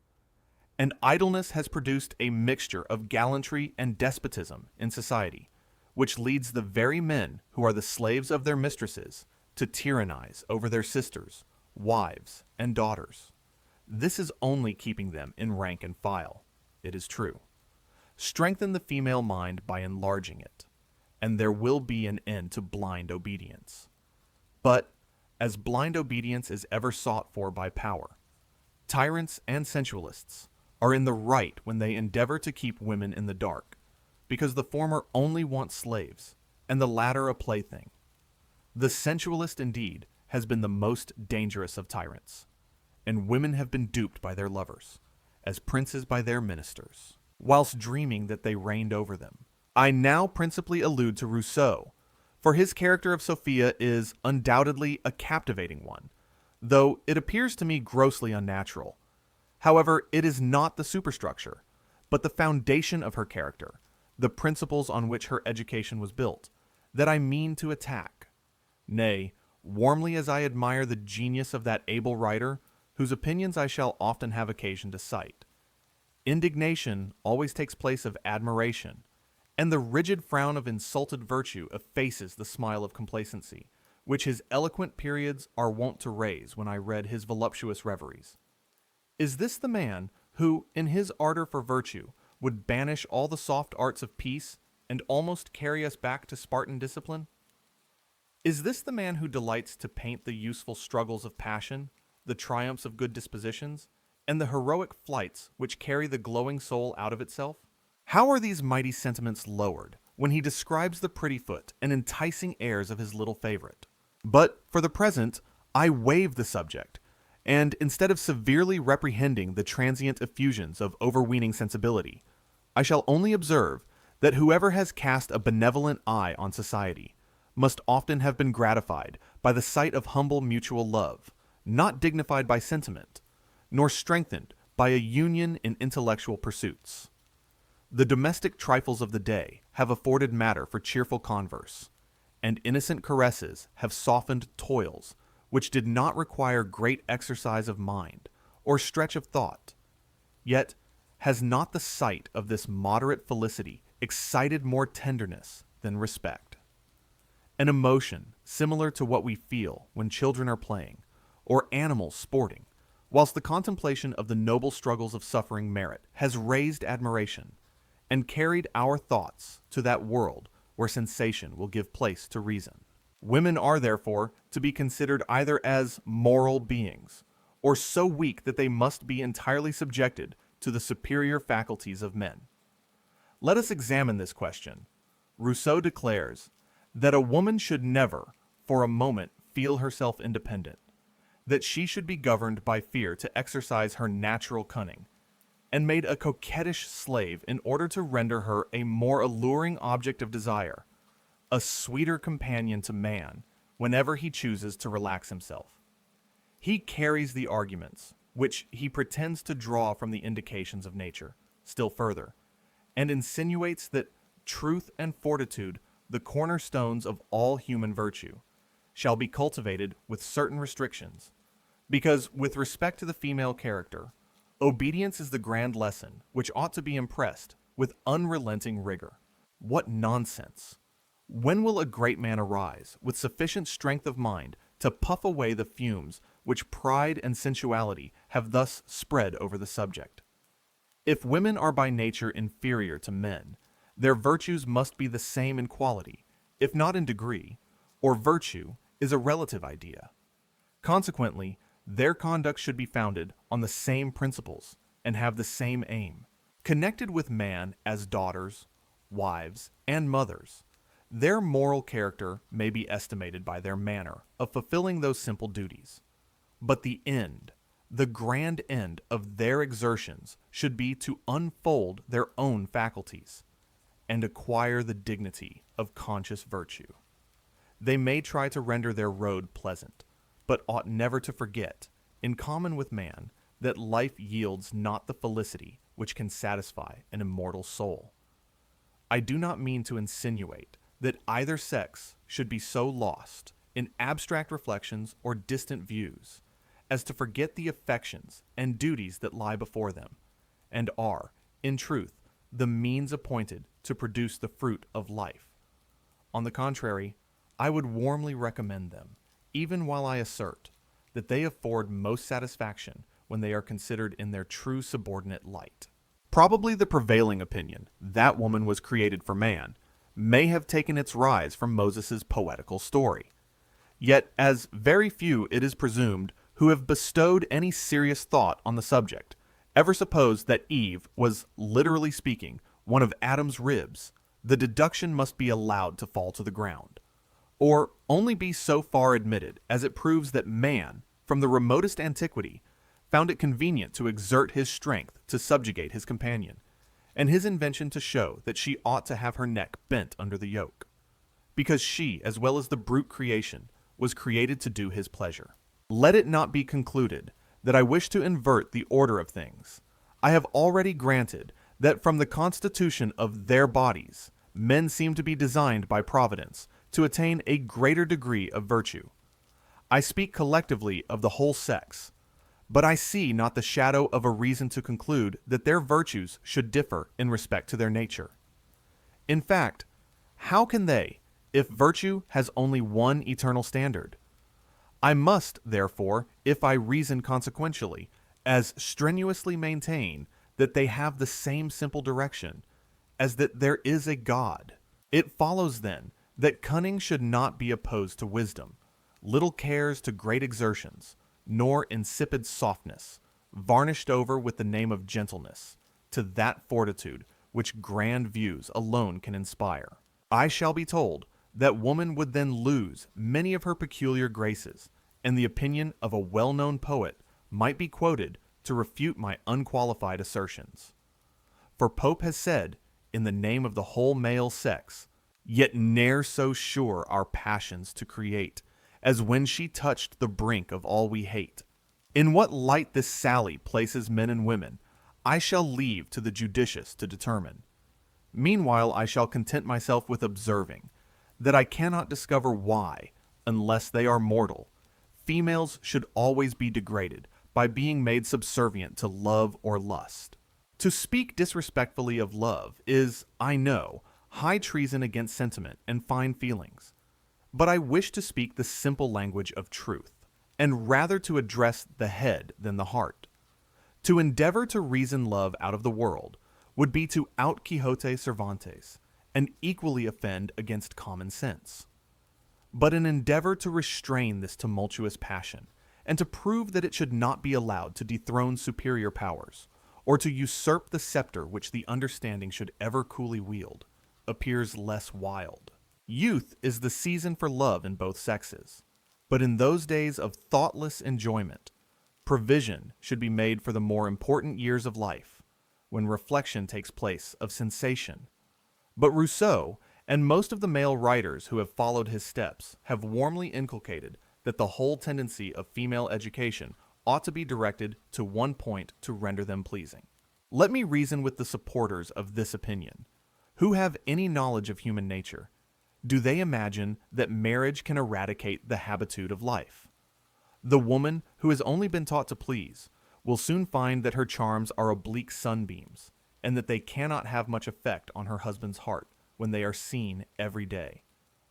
and idleness has produced a mixture of gallantry and despotism in society, which leads the very men who are the slaves of their mistresses to tyrannize over their sisters, wives, and daughters. This is only keeping them in rank and file, it is true. Strengthen the female mind by enlarging it, and there will be an end to blind obedience. But, as blind obedience is ever sought for by power, tyrants and sensualists are in the right when they endeavor to keep women in the dark, because the former only want slaves, and the latter a plaything. The sensualist, indeed, has been the most dangerous of tyrants, and women have been duped by their lovers, as princes by their ministers, whilst dreaming that they reigned over them. I now principally allude to Rousseau, for his character of Sophia is undoubtedly a captivating one, though it appears to me grossly unnatural. However, it is not the superstructure, but the foundation of her character, the principles on which her education was built, that I mean to attack. Nay, warmly as I admire the genius of that able writer, whose opinions I shall often have occasion to cite, indignation always takes place of admiration, and the rigid frown of insulted virtue effaces the smile of complacency, which his eloquent periods are wont to raise when I read his voluptuous reveries. Is this the man who, in his ardor for virtue, would banish all the soft arts of peace and almost carry us back to Spartan discipline? Is this the man who delights to paint the useful struggles of passion, the triumphs of good dispositions, and the heroic flights which carry the glowing soul out of itself? How are these mighty sentiments lowered when he describes the pretty foot and enticing airs of his little favorite? But, for the present, I waive the subject, and instead of severely reprehending the transient effusions of overweening sensibility, I shall only observe that whoever has cast a benevolent eye on society must often have been gratified by the sight of humble mutual love, not dignified by sentiment, nor strengthened by a union in intellectual pursuits. The domestic trifles of the day have afforded matter for cheerful converse, and innocent caresses have softened toils which did not require great exercise of mind or stretch of thought. Yet has not the sight of this moderate felicity excited more tenderness than respect? An emotion similar to what we feel when children are playing, or animals sporting, whilst the contemplation of the noble struggles of suffering merit has raised admiration, and carried our thoughts to that world where sensation will give place to reason. Women are, therefore, to be considered either as moral beings, or so weak that they must be entirely subjected to the superior faculties of men. Let us examine this question. Rousseau declares that a woman should never, for a moment, feel herself independent, that she should be governed by fear to exercise her natural cunning, and made a coquettish slave in order to render her a more alluring object of desire, a sweeter companion to man whenever he chooses to relax himself. He carries the arguments, which he pretends to draw from the indications of nature, still further, and insinuates that truth and fortitude, the cornerstones of all human virtue, shall be cultivated with certain restrictions, because with respect to the female character, obedience is the grand lesson which ought to be impressed with unrelenting rigor. What nonsense! When will a great man arise with sufficient strength of mind to puff away the fumes which pride and sensuality have thus spread over the subject? If women are by nature inferior to men, their virtues must be the same in quality, if not in degree, or virtue is a relative idea. Consequently, their conduct should be founded on the same principles and have the same aim. Connected with man as daughters, wives, and mothers, their moral character may be estimated by their manner of fulfilling those simple duties. But the end, the grand end of their exertions should be to unfold their own faculties and acquire the dignity of conscious virtue. They may try to render their road pleasant, but ought never to forget, in common with man, that life yields not the felicity which can satisfy an immortal soul. I do not mean to insinuate that either sex should be so lost in abstract reflections or distant views as to forget the affections and duties that lie before them, and are, in truth, the means appointed to produce the fruit of life. On the contrary, I would warmly recommend them, even while I assert that they afford most satisfaction when they are considered in their true subordinate light. Probably the prevailing opinion, that woman was created for man, may have taken its rise from Moses' poetical story. Yet, as very few, it is presumed, who have bestowed any serious thought on the subject, ever supposed that Eve was, literally speaking, one of Adam's ribs, the deduction must be allowed to fall to the ground, or only be so far admitted as it proves that man, from the remotest antiquity, found it convenient to exert his strength to subjugate his companion, and his invention to show that she ought to have her neck bent under the yoke, because she, as well as the brute creation, was created to do his pleasure. Let it not be concluded that I wish to invert the order of things. I have already granted that from the constitution of their bodies, men seem to be designed by Providence to attain a greater degree of virtue. I speak collectively of the whole sex, but I see not the shadow of a reason to conclude that their virtues should differ in respect to their nature. In fact, how can they, if virtue has only one eternal standard? I must, therefore, if I reason consequentially, as strenuously maintain that they have the same simple direction, as that there is a God. It follows, then, that cunning should not be opposed to wisdom, little cares to great exertions, nor insipid softness, varnished over with the name of gentleness, to that fortitude which grand views alone can inspire. I shall be told that woman would then lose many of her peculiar graces, and the opinion of a well-known poet might be quoted to refute my unqualified assertions. For Pope has said, in the name of the whole male sex, yet ne'er so sure our passions to create, as when she touched the brink of all we hate. In what light this sally places men and women, I shall leave to the judicious to determine. Meanwhile I shall content myself with observing, that I cannot discover why, unless they are mortal, females should always be degraded by being made subservient to love or lust. To speak disrespectfully of love is, I know, high treason against sentiment and fine feelings. But I wish to speak the simple language of truth, and rather to address the head than the heart. To endeavor to reason love out of the world would be to out Quixote Cervantes, and equally offend against common sense. But an endeavor to restrain this tumultuous passion, and to prove that it should not be allowed to dethrone superior powers, or to usurp the scepter which the understanding should ever coolly wield, appears less wild. Youth is the season for love in both sexes, but in those days of thoughtless enjoyment, provision should be made for the more important years of life, when reflection takes place of sensation. But Rousseau, and most of the male writers who have followed his steps, have warmly inculcated that the whole tendency of female education ought to be directed to one point to render them pleasing. Let me reason with the supporters of this opinion, who have any knowledge of human nature. Do they imagine that marriage can eradicate the habitude of life? The woman who has only been taught to please will soon find that her charms are oblique sunbeams, and that they cannot have much effect on her husband's heart when they are seen every day,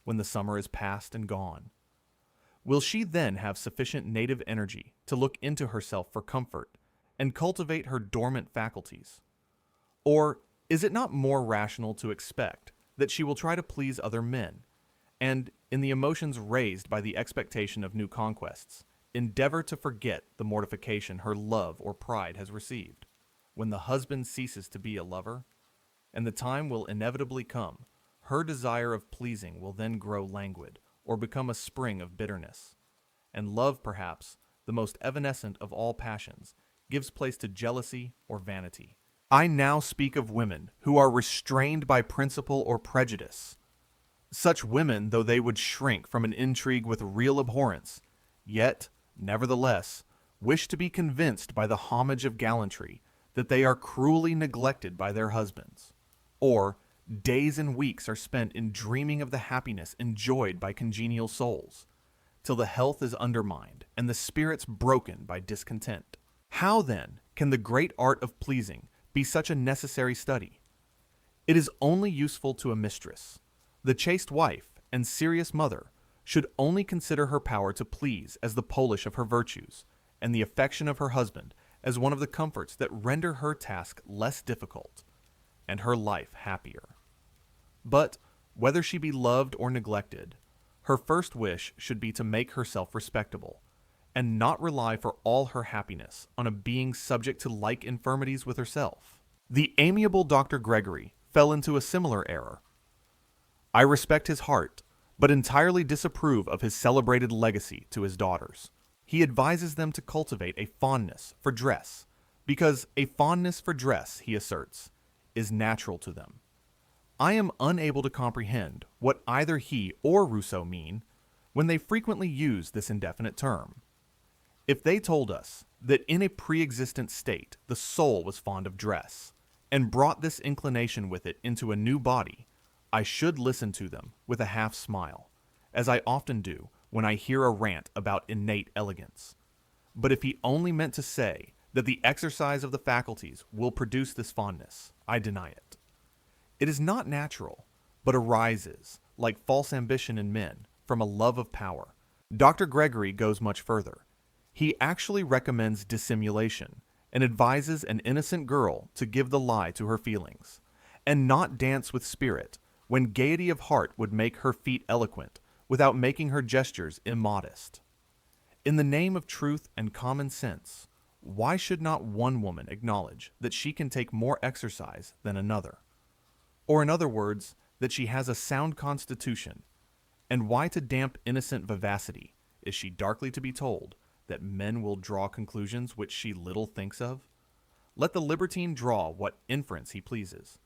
when the summer is past and gone. Will she then have sufficient native energy to look into herself for comfort and cultivate her dormant faculties? Or is it not more rational to expect that she will try to please other men, and, in the emotions raised by the expectation of new conquests, endeavor to forget the mortification her love or pride has received, when the husband ceases to be a lover? And the time will inevitably come, her desire of pleasing will then grow languid, or become a spring of bitterness. And love, perhaps, the most evanescent of all passions, gives place to jealousy or vanity. I now speak of women who are restrained by principle or prejudice. Such women, though they would shrink from an intrigue with real abhorrence, yet, nevertheless, wish to be convinced by the homage of gallantry that they are cruelly neglected by their husbands, or days and weeks are spent in dreaming of the happiness enjoyed by congenial souls, till the health is undermined and the spirits broken by discontent. How, then, can the great art of pleasing be such a necessary study? It is only useful to a mistress. The chaste wife and serious mother should only consider her power to please as the polish of her virtues, and the affection of her husband as one of the comforts that render her task less difficult, and her life happier. But, whether she be loved or neglected, her first wish should be to make herself respectable, and not rely for all her happiness on a being subject to like infirmities with herself. The amiable Dr. Gregory fell into a similar error. I respect his heart, but entirely disapprove of his celebrated legacy to his daughters. He advises them to cultivate a fondness for dress, because a fondness for dress, he asserts, is natural to them. I am unable to comprehend what either he or Rousseau mean when they frequently use this indefinite term. If they told us that in a pre-existent state the soul was fond of dress, and brought this inclination with it into a new body, I should listen to them with a half smile, as I often do when I hear a rant about innate elegance. But if he only meant to say that the exercise of the faculties will produce this fondness, I deny it. It is not natural, but arises, like false ambition in men, from a love of power. Dr. Gregory goes much further. He actually recommends dissimulation, and advises an innocent girl to give the lie to her feelings, and not dance with spirit, when gaiety of heart would make her feet eloquent, without making her gestures immodest. In the name of truth and common sense, why should not one woman acknowledge that she can take more exercise than another? Or in other words, that she has a sound constitution, and why to damp innocent vivacity is she darkly to be told that men will draw conclusions which she little thinks of? Let the libertine draw what inference he pleases,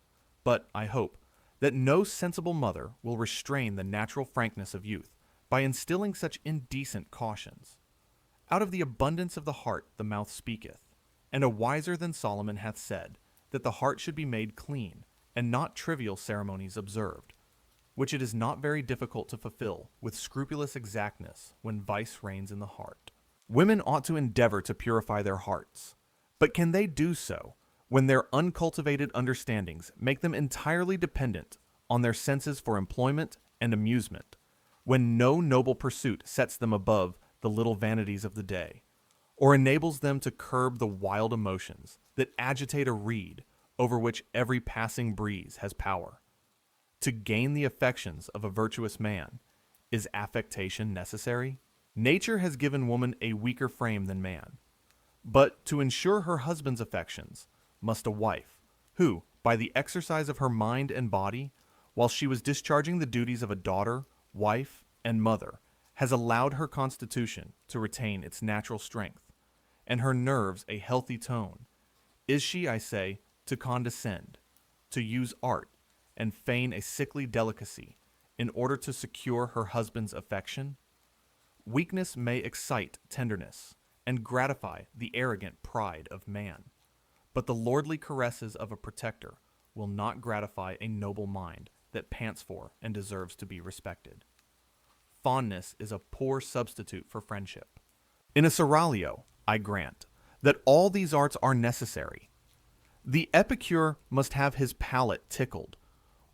but I hope that no sensible mother will restrain the natural frankness of youth by instilling such indecent cautions. Out of the abundance of the heart the mouth speaketh, and a wiser than Solomon hath said, that the heart should be made clean, and not trivial ceremonies observed, which it is not very difficult to fulfill with scrupulous exactness when vice reigns in the heart. Women ought to endeavor to purify their hearts, but can they do so when their uncultivated understandings make them entirely dependent on their senses for employment and amusement, when no noble pursuit sets them above the little vanities of the day, or enables them to curb the wild emotions that agitate a reed over which every passing breeze has power? To gain the affections of a virtuous man, is affectation necessary? Nature has given woman a weaker frame than man, but to ensure her husband's affections must a wife, who, by the exercise of her mind and body, while she was discharging the duties of a daughter, wife, and mother, has allowed her constitution to retain its natural strength, and her nerves a healthy tone, is she, I say, to condescend, to use art, and feign a sickly delicacy in order to secure her husband's affection? Weakness may excite tenderness and gratify the arrogant pride of man, but the lordly caresses of a protector will not gratify a noble mind that pants for and deserves to be respected. Fondness is a poor substitute for friendship. In a seraglio, I grant that all these arts are necessary. The epicure must have his palate tickled,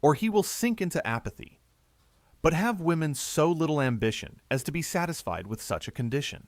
or he will sink into apathy. But have women so little ambition as to be satisfied with such a condition?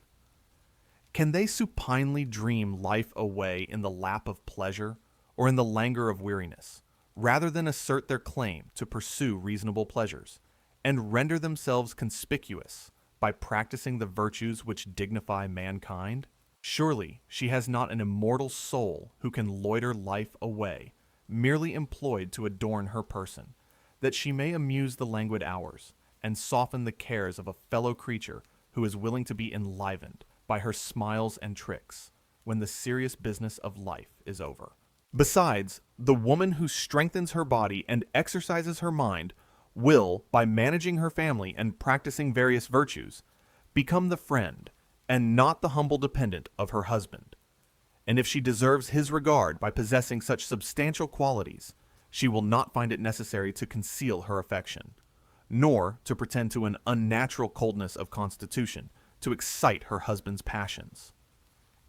Can they supinely dream life away in the lap of pleasure or in the languor of weariness, rather than assert their claim to pursue reasonable pleasures, and render themselves conspicuous by practicing the virtues which dignify mankind? Surely she has not an immortal soul who can loiter life away, merely employed to adorn her person, that she may amuse the languid hours, and soften the cares of a fellow creature who is willing to be enlivened by her smiles and tricks, when the serious business of life is over. Besides, the woman who strengthens her body and exercises her mind will, by managing her family and practicing various virtues, become the friend, and not the humble dependent of her husband. And if she deserves his regard by possessing such substantial qualities, she will not find it necessary to conceal her affection, nor to pretend to an unnatural coldness of constitution to excite her husband's passions.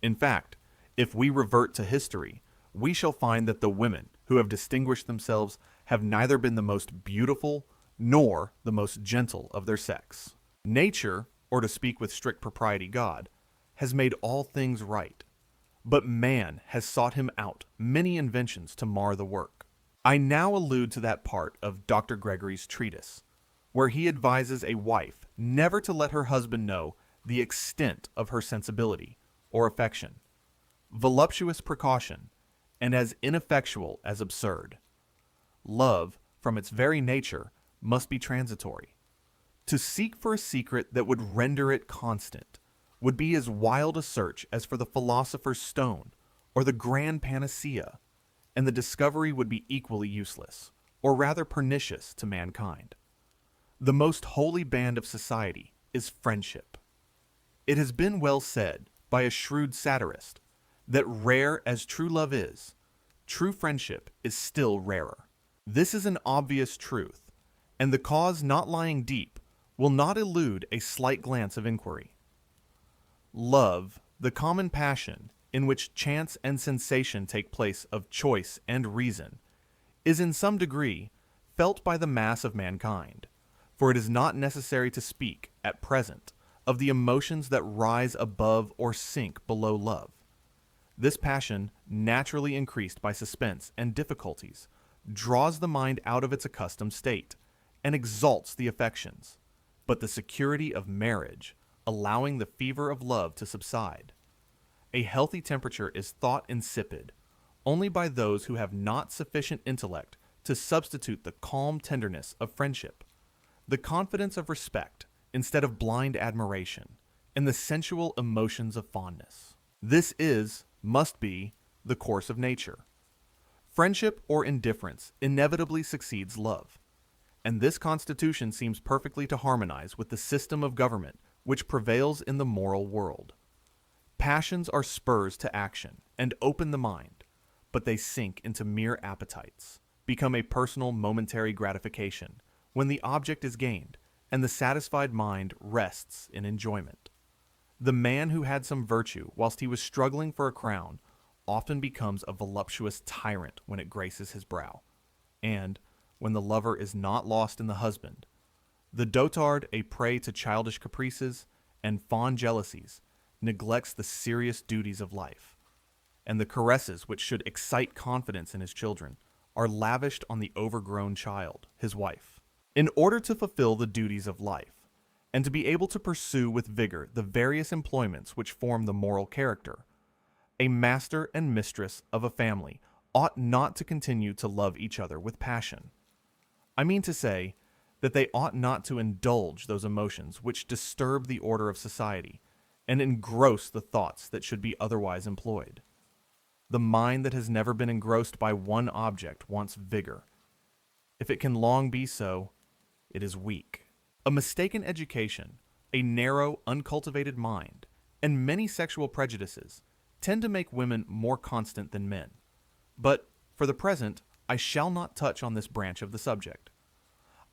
In fact, if we revert to history, we shall find that the women who have distinguished themselves have neither been the most beautiful nor the most gentle of their sex. Nature, or to speak with strict propriety God, has made all things right, but man has sought him out many inventions to mar the work. I now allude to that part of Dr. Gregory's treatise, where he advises a wife never to let her husband know the extent of her sensibility or affection, voluptuous precaution, and as ineffectual as absurd. Love, from its very nature, must be transitory. To seek for a secret that would render it constant would be as wild a search as for the philosopher's stone or the grand panacea, and the discovery would be equally useless, or rather pernicious to mankind. The most holy band of society is friendship. It has been well said by a shrewd satirist that rare as true love is, true friendship is still rarer. This is an obvious truth, and the cause not lying deep will not elude a slight glance of inquiry. Love, the common passion in which chance and sensation take place of choice and reason, is in some degree felt by the mass of mankind, for it is not necessary to speak, at present, of the emotions that rise above or sink below love. This passion, naturally increased by suspense and difficulties, draws the mind out of its accustomed state, and exalts the affections, but the security of marriage, allowing the fever of love to subside. A healthy temperature is thought insipid only by those who have not sufficient intellect to substitute the calm tenderness of friendship, the confidence of respect instead of blind admiration, and the sensual emotions of fondness. This must be, the course of nature. Friendship or indifference inevitably succeeds love, and this constitution seems perfectly to harmonize with the system of government which prevails in the moral world. Passions are spurs to action and open the mind, but they sink into mere appetites, become a personal momentary gratification when the object is gained and the satisfied mind rests in enjoyment. The man who had some virtue whilst he was struggling for a crown often becomes a voluptuous tyrant when it graces his brow, and, when the lover is not lost in the husband, the dotard, a prey to childish caprices and fond jealousies, neglects the serious duties of life, and the caresses which should excite confidence in his children are lavished on the overgrown child, his wife. In order to fulfill the duties of life, and to be able to pursue with vigor the various employments which form the moral character, a master and mistress of a family ought not to continue to love each other with passion. I mean to say that they ought not to indulge those emotions which disturb the order of society and engross the thoughts that should be otherwise employed. The mind that has never been engrossed by one object wants vigor. If it can long be so, it is weak. A mistaken education, a narrow, uncultivated mind, and many sexual prejudices tend to make women more constant than men. But for the present, I shall not touch on this branch of the subject.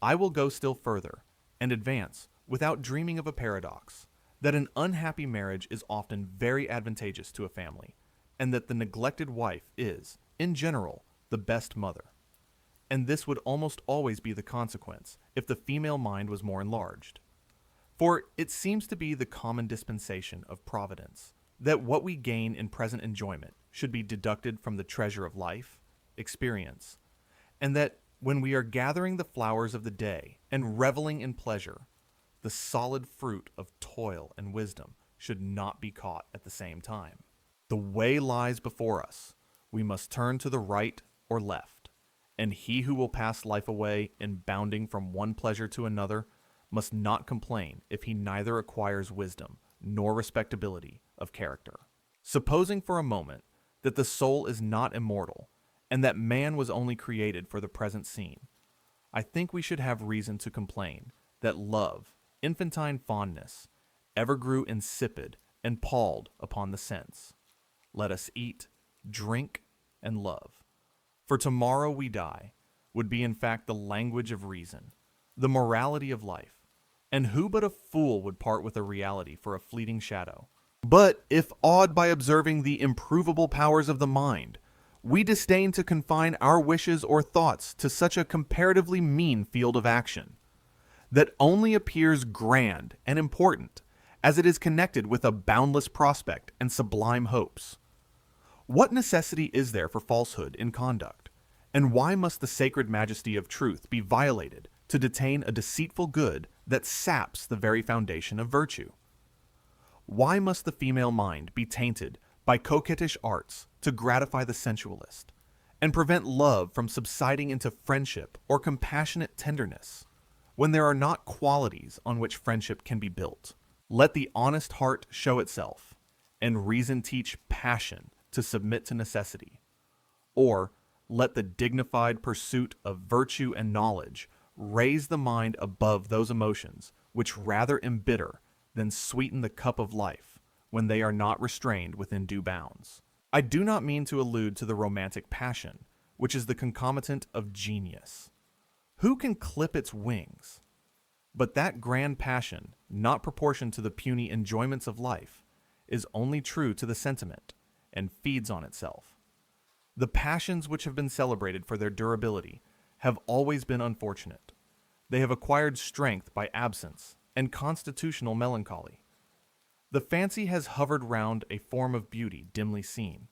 I will go still further and advance, without dreaming of a paradox, that an unhappy marriage is often very advantageous to a family, and that the neglected wife is, in general, the best mother. And this would almost always be the consequence if the female mind was more enlarged. For it seems to be the common dispensation of Providence that what we gain in present enjoyment should be deducted from the treasure of life, experience, and that when we are gathering the flowers of the day and reveling in pleasure, the solid fruit of toil and wisdom should not be caught at the same time. The way lies before us. We must turn to the right or left, and he who will pass life away in bounding from one pleasure to another must not complain if he neither acquires wisdom nor respectability of character. Supposing for a moment that the soul is not immortal, and that man was only created for the present scene, I think we should have reason to complain that love, infantine fondness, ever grew insipid and palled upon the sense. Let us eat, drink, and love. For tomorrow we die would be in fact the language of reason, the morality of life, and who but a fool would part with a reality for a fleeting shadow? But if awed by observing the improvable powers of the mind, we disdain to confine our wishes or thoughts to such a comparatively mean field of action, that only appears grand and important as it is connected with a boundless prospect and sublime hopes. What necessity is there for falsehood in conduct, and why must the sacred majesty of truth be violated to detain a deceitful good that saps the very foundation of virtue? Why must the female mind be tainted by coquettish arts to gratify the sensualist, and prevent love from subsiding into friendship or compassionate tenderness, when there are not qualities on which friendship can be built? Let the honest heart show itself, and reason teach passion to submit to necessity. Or let the dignified pursuit of virtue and knowledge raise the mind above those emotions which rather embitter than sweeten the cup of life when they are not restrained within due bounds. I do not mean to allude to the romantic passion, which is the concomitant of genius. Who can clip its wings? But that grand passion, not proportioned to the puny enjoyments of life, is only true to the sentiment, and feeds on itself. The passions which have been celebrated for their durability have always been unfortunate. They have acquired strength by absence and constitutional melancholy. The fancy has hovered round a form of beauty dimly seen,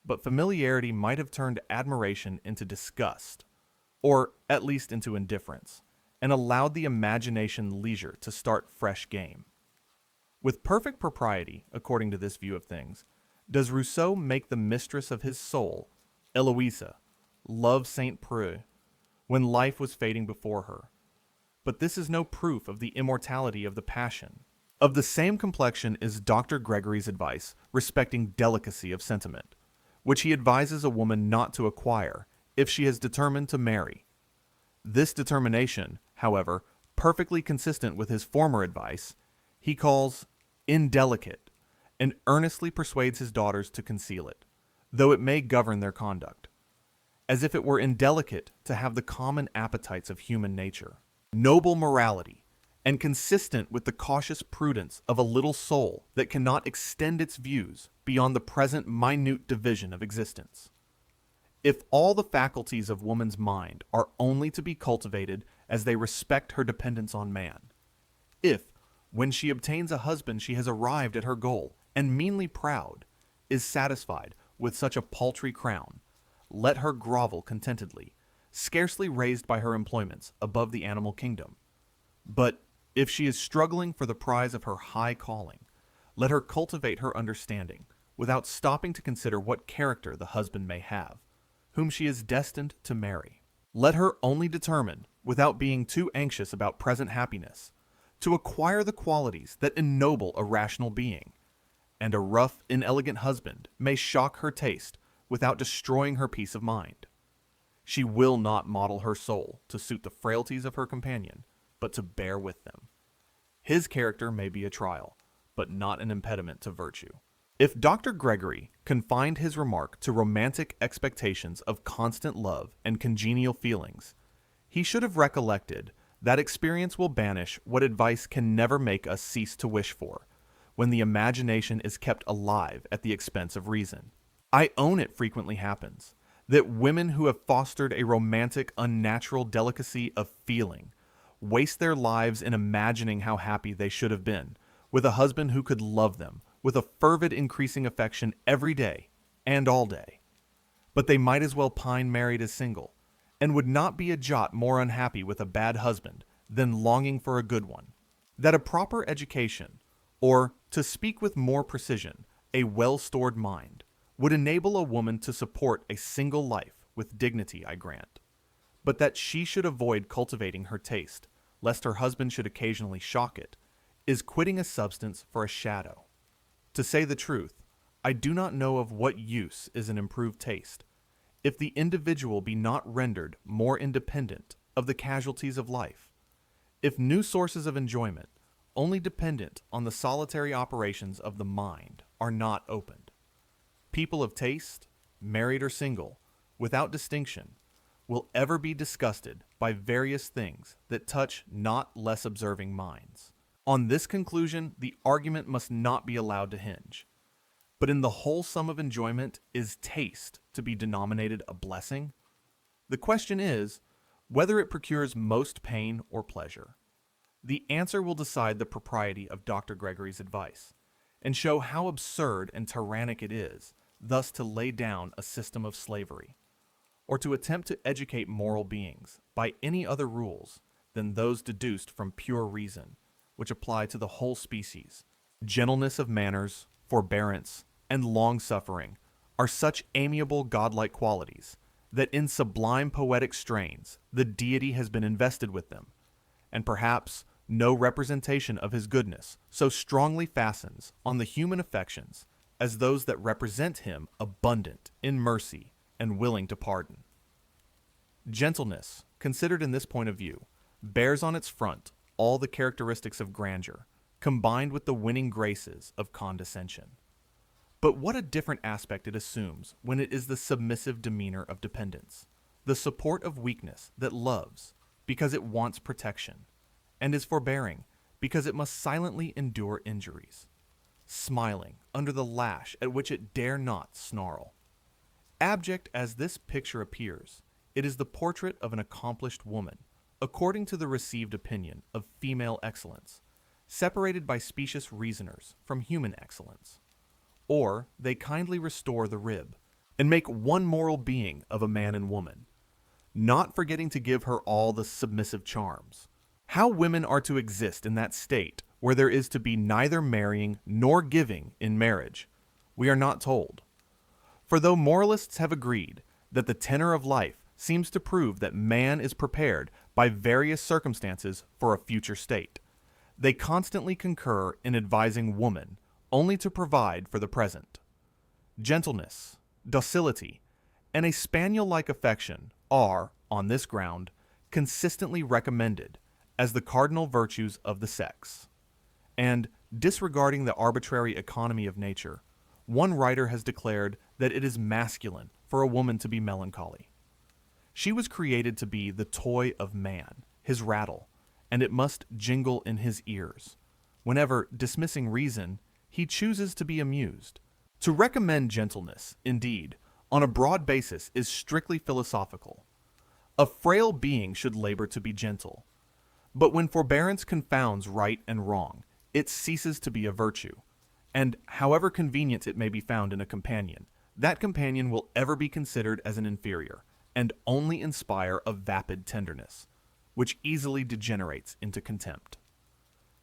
but familiarity might have turned admiration into disgust, or at least into indifference, and allowed the imagination leisure to start fresh game. With perfect propriety, according to this view of things, does Rousseau make the mistress of his soul, Eloisa, love Saint Preux, when life was fading before her. But this is no proof of the immortality of the passion. Of the same complexion is Dr. Gregory's advice respecting delicacy of sentiment, which he advises a woman not to acquire if she has determined to marry. This determination, however, perfectly consistent with his former advice, he calls indelicate, and earnestly persuades his daughters to conceal it, though it may govern their conduct, as if it were indelicate to have the common appetites of human nature. Noble morality, and consistent with the cautious prudence of a little soul that cannot extend its views beyond the present minute division of existence. If all the faculties of woman's mind are only to be cultivated as they respect her dependence on man, if, when she obtains a husband, she has arrived at her goal, and meanly proud, is satisfied with such a paltry crown, let her grovel contentedly, scarcely raised by her employments above the animal kingdom. But if she is struggling for the prize of her high calling, let her cultivate her understanding, without stopping to consider what character the husband may have, whom she is destined to marry. Let her only determine, without being too anxious about present happiness, to acquire the qualities that ennoble a rational being, and a rough, inelegant husband may shock her taste without destroying her peace of mind. She will not model her soul to suit the frailties of her companion, but to bear with them. His character may be a trial, but not an impediment to virtue. If Dr. Gregory confined his remark to romantic expectations of constant love and congenial feelings, he should have recollected that experience will banish what advice can never make us cease to wish for, when the imagination is kept alive at the expense of reason. I own it frequently happens that women who have fostered a romantic, unnatural delicacy of feeling waste their lives in imagining how happy they should have been with a husband who could love them with a fervid increasing affection every day and all day. But they might as well pine married as single, and would not be a jot more unhappy with a bad husband than longing for a good one. That a proper education, or, to speak with more precision, a well-stored mind, would enable a woman to support a single life with dignity, I grant. But that she should avoid cultivating her taste, lest her husband should occasionally shock it, is quitting a substance for a shadow. To say the truth, I do not know of what use is an improved taste, if the individual be not rendered more independent of the casualties of life, if new sources of enjoyment, only dependent on the solitary operations of the mind, are not opened. People of taste, married or single, without distinction, will ever be disgusted by various things that touch not less observing minds. On this conclusion, the argument must not be allowed to hinge. But in the whole sum of enjoyment, is taste to be denominated a blessing? The question is, whether it procures most pain or pleasure. The answer will decide the propriety of Dr. Gregory's advice, and show how absurd and tyrannic it is thus to lay down a system of slavery, or to attempt to educate moral beings by any other rules than those deduced from pure reason, which apply to the whole species. Gentleness of manners, forbearance, and long-suffering are such amiable godlike qualities that in sublime poetic strains the deity has been invested with them, and perhaps no representation of his goodness so strongly fastens on the human affections as those that represent him abundant in mercy and willing to pardon. Gentleness, considered in this point of view, bears on its front all the characteristics of grandeur, combined with the winning graces of condescension. But what a different aspect it assumes when it is the submissive demeanor of dependence, the support of weakness that loves because it wants protection, and is forbearing because it must silently endure injuries, smiling under the lash at which it dare not snarl. Abject as this picture appears, it is the portrait of an accomplished woman, according to the received opinion of female excellence, separated by specious reasoners from human excellence. Or they kindly restore the rib, and make one moral being of a man and woman, not forgetting to give her all the submissive charms. How women are to exist in that state where there is to be neither marrying nor giving in marriage, we are not told. For though moralists have agreed that the tenor of life seems to prove that man is prepared by various circumstances for a future state, they constantly concur in advising woman only to provide for the present. Gentleness, docility, and a spaniel-like affection are, on this ground, consistently recommended as the cardinal virtues of the sex. And, disregarding the arbitrary economy of nature, one writer has declared that it is masculine for a woman to be melancholy. She was created to be the toy of man, his rattle, and it must jingle in his ears, whenever, dismissing reason, he chooses to be amused. To recommend gentleness, indeed, on a broad basis is strictly philosophical. A frail being should labor to be gentle. But when forbearance confounds right and wrong, it ceases to be a virtue. And however convenient it may be found in a companion, that companion will ever be considered as an inferior, and only inspire a vapid tenderness, which easily degenerates into contempt.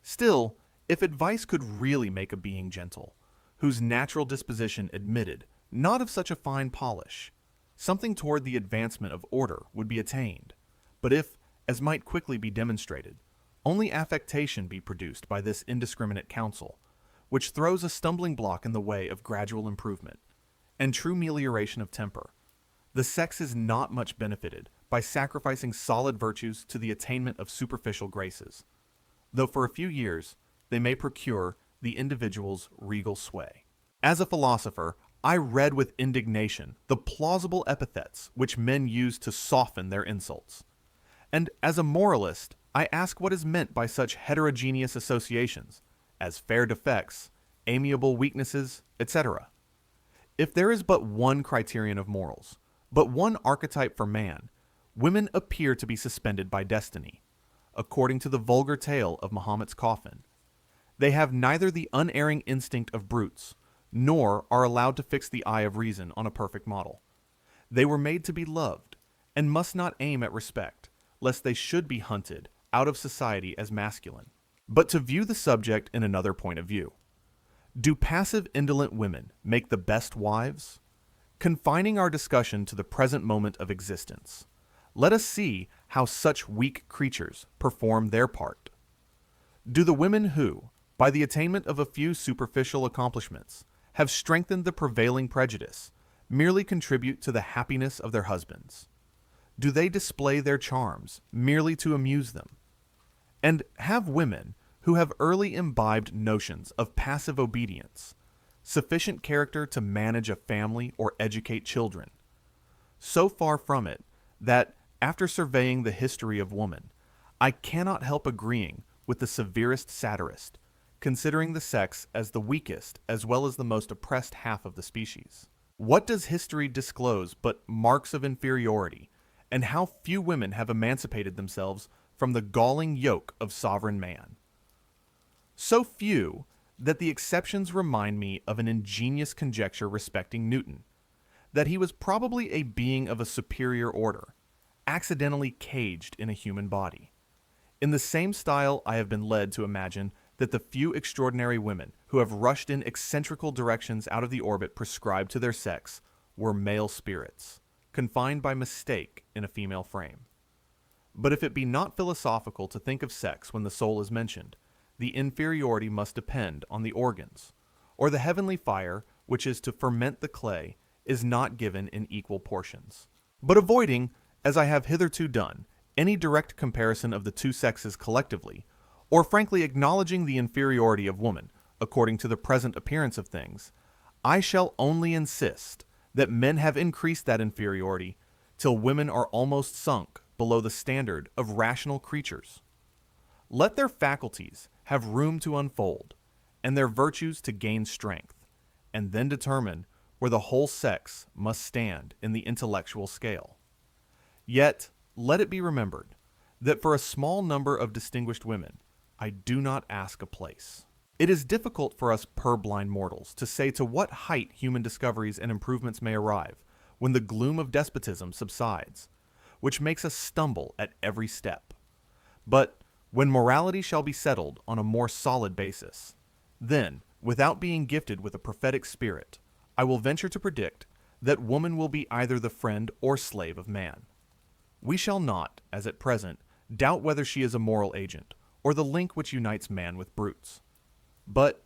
Still, if advice could really make a being gentle, whose natural disposition admitted not of such a fine polish, something toward the advancement of order would be attained. But if, as might quickly be demonstrated, only affectation be produced by this indiscriminate counsel, which throws a stumbling block in the way of gradual improvement, and true melioration of temper. The sex is not much benefited by sacrificing solid virtues to the attainment of superficial graces, though for a few years they may procure the individual's regal sway. As a philosopher, I read with indignation the plausible epithets which men use to soften their insults. And as a moralist, I ask what is meant by such heterogeneous associations as fair defects, amiable weaknesses, etc. If there is but one criterion of morals, but one archetype for man, women appear to be suspended by destiny. According to the vulgar tale of Mahomet's coffin, they have neither the unerring instinct of brutes, nor are allowed to fix the eye of reason on a perfect model. They were made to be loved, and must not aim at respect, lest they should be hunted out of society as masculine. But to view the subject in another point of view, do passive indolent women make the best wives? Confining our discussion to the present moment of existence, let us see how such weak creatures perform their part. Do the women who, by the attainment of a few superficial accomplishments, have strengthened the prevailing prejudice, merely contribute to the happiness of their husbands? Do they display their charms merely to amuse them? And have women who have early imbibed notions of passive obedience sufficient character to manage a family or educate children? So far from it that, after surveying the history of woman, I cannot help agreeing with the severest satirist, considering the sex as the weakest as well as the most oppressed half of the species. What does history disclose but marks of inferiority, and how few women have emancipated themselves from the galling yoke of sovereign man? So few that the exceptions remind me of an ingenious conjecture respecting Newton, that he was probably a being of a superior order, accidentally caged in a human body. In the same style, I have been led to imagine that the few extraordinary women who have rushed in eccentrical directions out of the orbit prescribed to their sex were male spirits, confined by mistake in a female frame. But if it be not philosophical to think of sex when the soul is mentioned, the inferiority must depend on the organs, or the heavenly fire, which is to ferment the clay, is not given in equal portions. But avoiding, as I have hitherto done, any direct comparison of the two sexes collectively, or frankly acknowledging the inferiority of woman according to the present appearance of things, I shall only insist that men have increased that inferiority till women are almost sunk below the standard of rational creatures. Let their faculties have room to unfold, and their virtues to gain strength, and then determine where the whole sex must stand in the intellectual scale. Yet, let it be remembered that for a small number of distinguished women, I do not ask a place. It is difficult for us purblind mortals to say to what height human discoveries and improvements may arrive when the gloom of despotism subsides, which makes us stumble at every step. But when morality shall be settled on a more solid basis, then, without being gifted with a prophetic spirit, I will venture to predict that woman will be either the friend or slave of man. We shall not, as at present, doubt whether she is a moral agent, or the link which unites man with brutes. But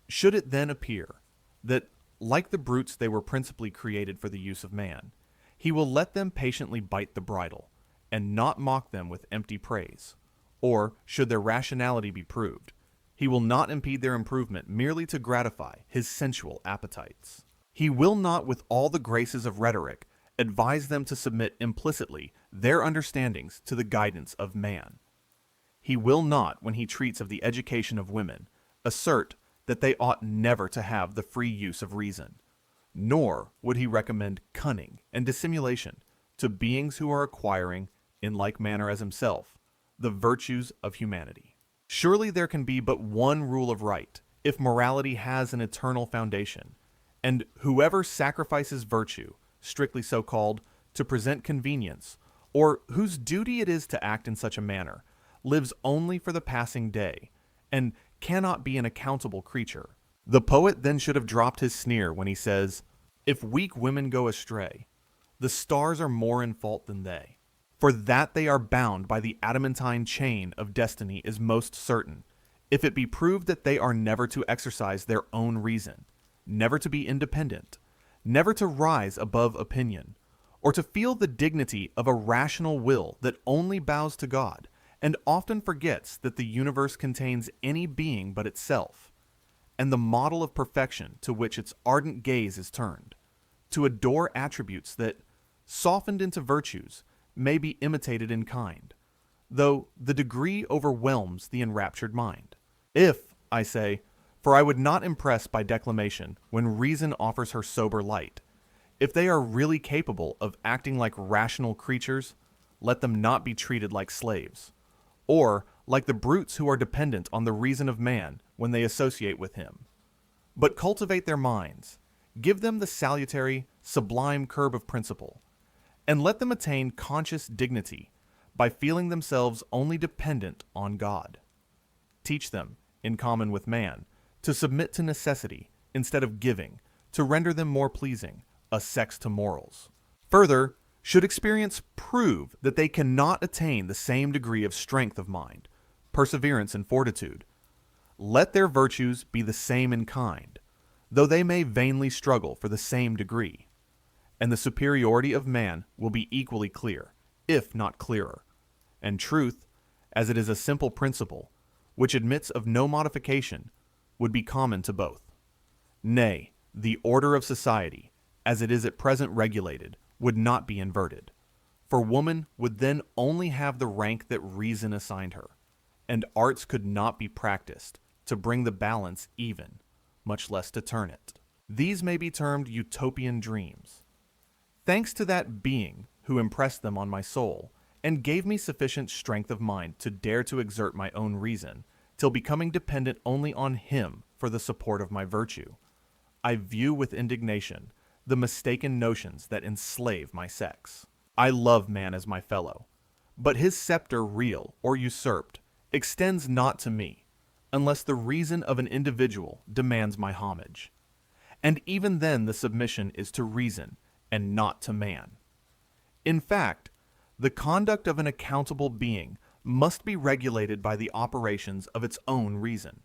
should it then appear that, like the brutes they were principally created for the use of man, he will let them patiently bite the bridle, and not mock them with empty praise, or, should their rationality be proved, he will not impede their improvement merely to gratify his sensual appetites. He will not, with all the graces of rhetoric, advise them to submit implicitly their understandings to the guidance of man. He will not, when he treats of the education of women, assert that they ought never to have the free use of reason, nor would he recommend cunning and dissimulation to beings who are acquiring, in like manner as himself, the virtues of humanity. Surely there can be but one rule of right, if morality has an eternal foundation, and whoever sacrifices virtue, strictly so called, to present convenience, or whose duty it is to act in such a manner, lives only for the passing day, and cannot be an accountable creature. The poet then should have dropped his sneer when he says, "If weak women go astray, the stars are more in fault than they. For that they are bound by the adamantine chain of destiny is most certain, if it be proved that they are never to exercise their own reason, never to be independent, never to rise above opinion, or to feel the dignity of a rational will that only bows to God and often forgets that the universe contains any being but itself, and the model of perfection to which its ardent gaze is turned, to adore attributes that, softened into virtues, may be imitated in kind, though the degree overwhelms the enraptured mind. If, I say, for I would not impress by declamation when reason offers her sober light, if they are really capable of acting like rational creatures, let them not be treated like slaves, or like the brutes who are dependent on the reason of man when they associate with him. But cultivate their minds, give them the salutary, sublime curb of principle, and let them attain conscious dignity by feeling themselves only dependent on God. Teach them, in common with man, to submit to necessity instead of giving, to render them more pleasing, a sex to morals. Further, should experience prove that they cannot attain the same degree of strength of mind, perseverance and fortitude, let their virtues be the same in kind, though they may vainly struggle for the same degree, and the superiority of man will be equally clear, if not clearer, and truth, as it is a simple principle, which admits of no modification, would be common to both. Nay, the order of society, as it is at present regulated, would not be inverted, for woman would then only have the rank that reason assigned her, and arts could not be practiced to bring the balance even, much less to turn it. These may be termed utopian dreams. Thanks to that being who impressed them on my soul, and gave me sufficient strength of mind to dare to exert my own reason, till becoming dependent only on him for the support of my virtue, I view with indignation the mistaken notions that enslave my sex. I love man as my fellow, but his scepter, real or usurped, extends not to me, unless the reason of an individual demands my homage. And even then the submission is to reason, and not to man. In fact, the conduct of an accountable being must be regulated by the operations of its own reason.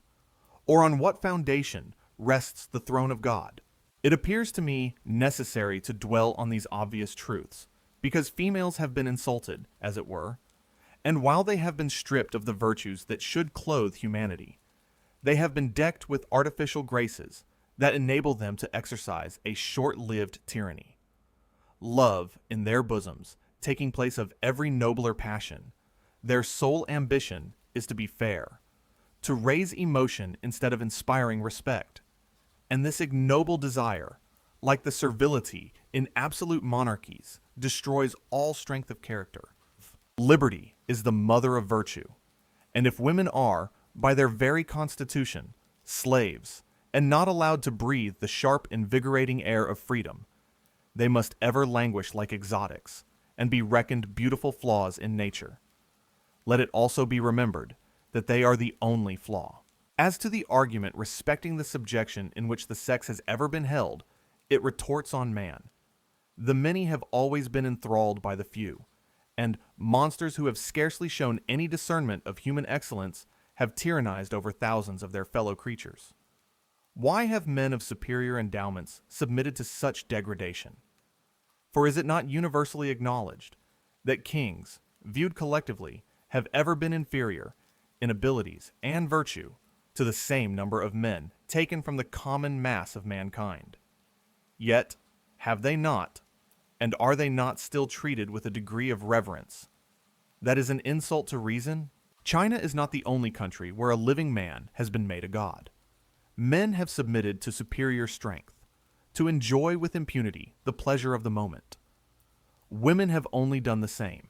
Or on what foundation rests the throne of God? It appears to me necessary to dwell on these obvious truths, because females have been insulted, as it were, and while they have been stripped of the virtues that should clothe humanity, they have been decked with artificial graces that enable them to exercise a short-lived tyranny. Love, in their bosoms, taking place of every nobler passion, their sole ambition is to be fair, to raise emotion instead of inspiring respect. And this ignoble desire, like the servility in absolute monarchies, destroys all strength of character. Liberty is the mother of virtue, and if women are, by their very constitution, slaves, and not allowed to breathe the sharp, invigorating air of freedom, they must ever languish like exotics, and be reckoned beautiful flaws in nature. Let it also be remembered that they are the only flaw. As to the argument respecting the subjection in which the sex has ever been held, it retorts on man. The many have always been enthralled by the few, and monsters who have scarcely shown any discernment of human excellence have tyrannized over thousands of their fellow creatures. Why have men of superior endowments submitted to such degradation? For is it not universally acknowledged that kings, viewed collectively, have ever been inferior, in abilities and virtue, to the same number of men taken from the common mass of mankind? Yet, have they not, and are they not still treated with a degree of reverence that is an insult to reason? China is not the only country where a living man has been made a god. Men have submitted to superior strength, to enjoy with impunity the pleasure of the moment. Women have only done the same,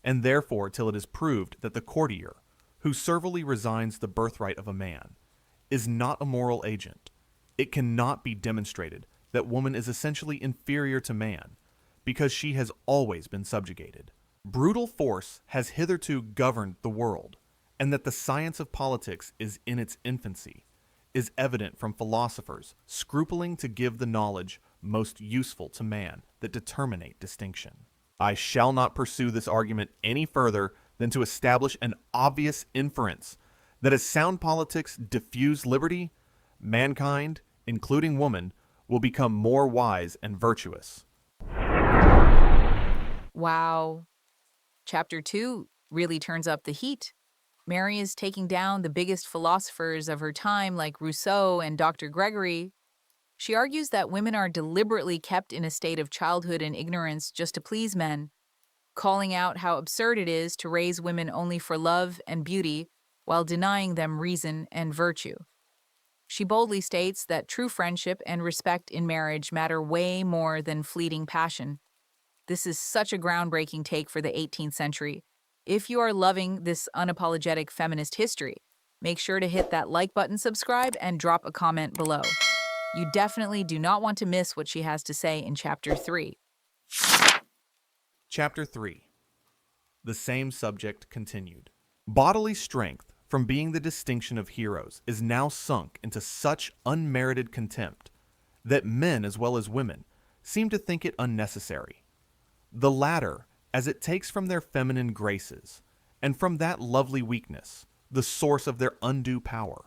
and therefore till it is proved that the courtier, who servilely resigns the birthright of a man, is not a moral agent, it cannot be demonstrated that woman is essentially inferior to man, because she has always been subjugated. Brutal force has hitherto governed the world, and that the science of politics is in its infancy, is evident from philosophers scrupling to give the knowledge most useful to man that determinate distinction. I shall not pursue this argument any further than to establish an obvious inference that as sound politics diffuse liberty, mankind, including woman, will become more wise and virtuous. Wow. Chapter 2 really turns up the heat. Mary is taking down the biggest philosophers of her time like Rousseau and Dr. Gregory. She argues that women are deliberately kept in a state of childhood and ignorance just to please men, calling out how absurd it is to raise women only for love and beauty while denying them reason and virtue. She boldly states that true friendship and respect in marriage matter way more than fleeting passion. This is such a groundbreaking take for the 18th century. If you are loving this unapologetic feminist history, make sure to hit that like button, subscribe, and drop a comment below. You definitely do not want to miss what she has to say in Chapter 3. Chapter 3. The same subject continued. Bodily strength, from being the distinction of heroes, is now sunk into such unmerited contempt that men as well as women seem to think it unnecessary. The latter, as it takes from their feminine graces, and from that lovely weakness, the source of their undue power,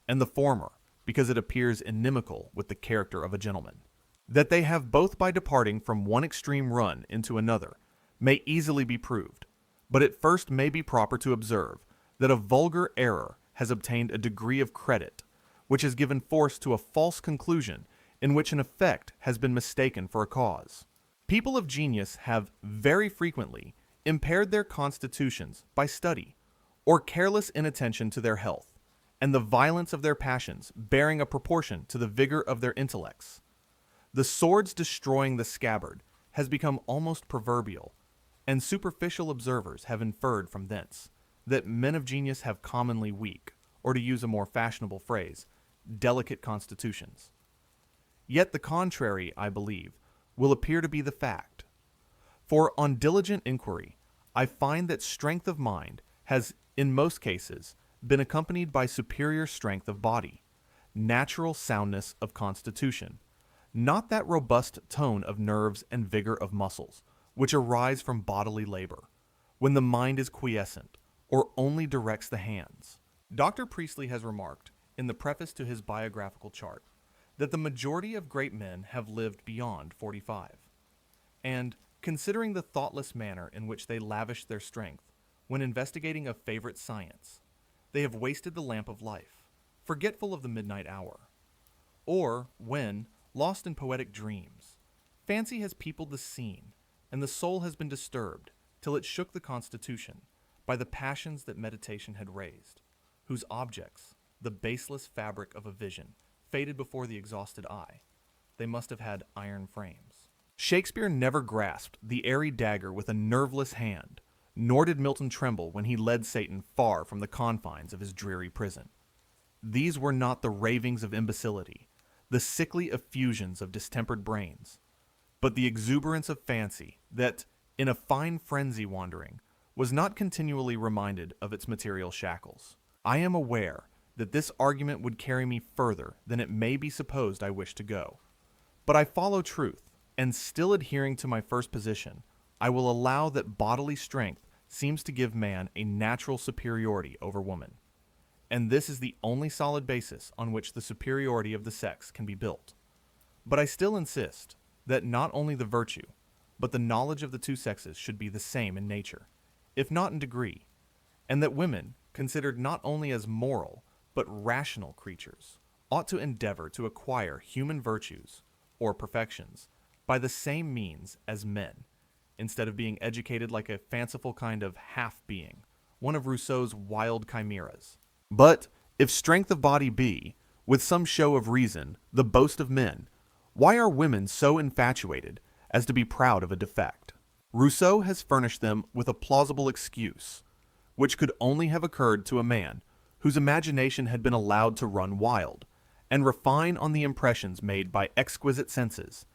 and the former, because it appears inimical with the character of a gentleman. That they have both by departing from one extreme run into another may easily be proved, but at first may be proper to observe that a vulgar error has obtained a degree of credit, which has given force to a false conclusion in which an effect has been mistaken for a cause. People of genius have very frequently impaired their constitutions by study, or careless inattention to their health, and the violence of their passions bearing a proportion to the vigor of their intellects. The sword's destroying the scabbard has become almost proverbial, and superficial observers have inferred from thence that men of genius have commonly weak, or to use a more fashionable phrase, delicate constitutions. Yet the contrary, I believe, will appear to be the fact. For on diligent inquiry, I find that strength of mind has, in most cases, been accompanied by superior strength of body, natural soundness of constitution, not that robust tone of nerves and vigor of muscles, which arise from bodily labor, when the mind is quiescent, or only directs the hands. Dr. Priestley has remarked, in the preface to his biographical chart, that the majority of great men have lived beyond 45. And, considering the thoughtless manner in which they lavish their strength when investigating a favorite science, they have wasted the lamp of life, forgetful of the midnight hour. Or, when, lost in poetic dreams, fancy has peopled the scene, and the soul has been disturbed till it shook the constitution by the passions that meditation had raised, whose objects, the baseless fabric of a vision, faded before the exhausted eye. They must have had iron frames. Shakespeare never grasped the airy dagger with a nerveless hand, nor did Milton tremble when he led Satan far from the confines of his dreary prison. These were not the ravings of imbecility, the sickly effusions of distempered brains, but the exuberance of fancy that, in a fine frenzy wandering, was not continually reminded of its material shackles. I am aware that this argument would carry me further than it may be supposed I wish to go. But I follow truth, and still adhering to my first position, I will allow that bodily strength seems to give man a natural superiority over woman. And this is the only solid basis on which the superiority of the sex can be built. But I still insist that not only the virtue, but the knowledge of the two sexes should be the same in nature, if not in degree, and that women, considered not only as moral, but rational creatures, ought to endeavor to acquire human virtues, or perfections, by the same means as men, instead of being educated like a fanciful kind of half-being, one of Rousseau's wild chimeras. But, if strength of body be, with some show of reason, the boast of men, why are women so infatuated as to be proud of a defect? Rousseau has furnished them with a plausible excuse, which could only have occurred to a man whose imagination had been allowed to run wild, and refine on the impressions made by exquisite senses,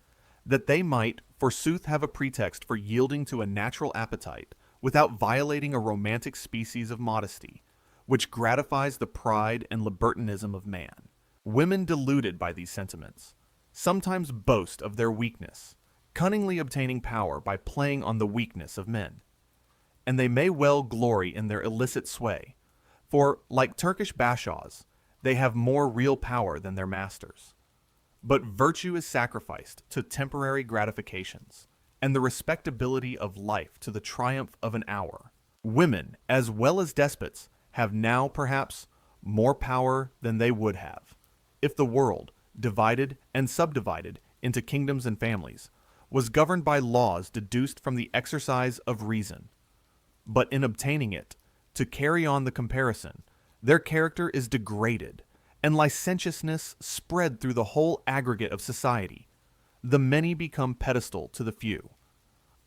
that they might forsooth have a pretext for yielding to a natural appetite without violating a romantic species of modesty, which gratifies the pride and libertinism of man. Women deluded by these sentiments sometimes boast of their weakness, cunningly obtaining power by playing on the weakness of men. And they may well glory in their illicit sway, for, like Turkish bashaws, they have more real power than their masters. but virtue is sacrificed to temporary gratifications, and the respectability of life to the triumph of an hour. Women, as well as despots, have now, perhaps, more power than they would have if the world, divided and subdivided into kingdoms and families, was governed by laws deduced from the exercise of reason. But in obtaining it, to carry on the comparison, their character is degraded, and licentiousness spread through the whole aggregate of society. The many become pedestal to the few.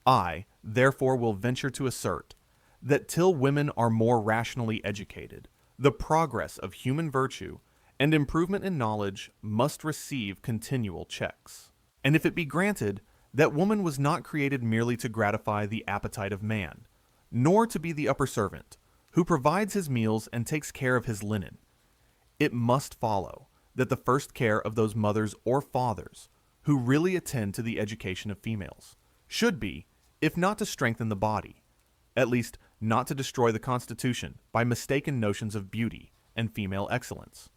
I, therefore, will venture to assert that till women are more rationally educated, the progress of human virtue and improvement in knowledge must receive continual checks. And if it be granted that woman was not created merely to gratify the appetite of man, nor to be the upper servant, who provides his meals and takes care of his linen, it must follow that the first care of those mothers or fathers who really attend to the education of females should be, if not to strengthen the body, at least not to destroy the constitution by mistaken notions of beauty and female excellence.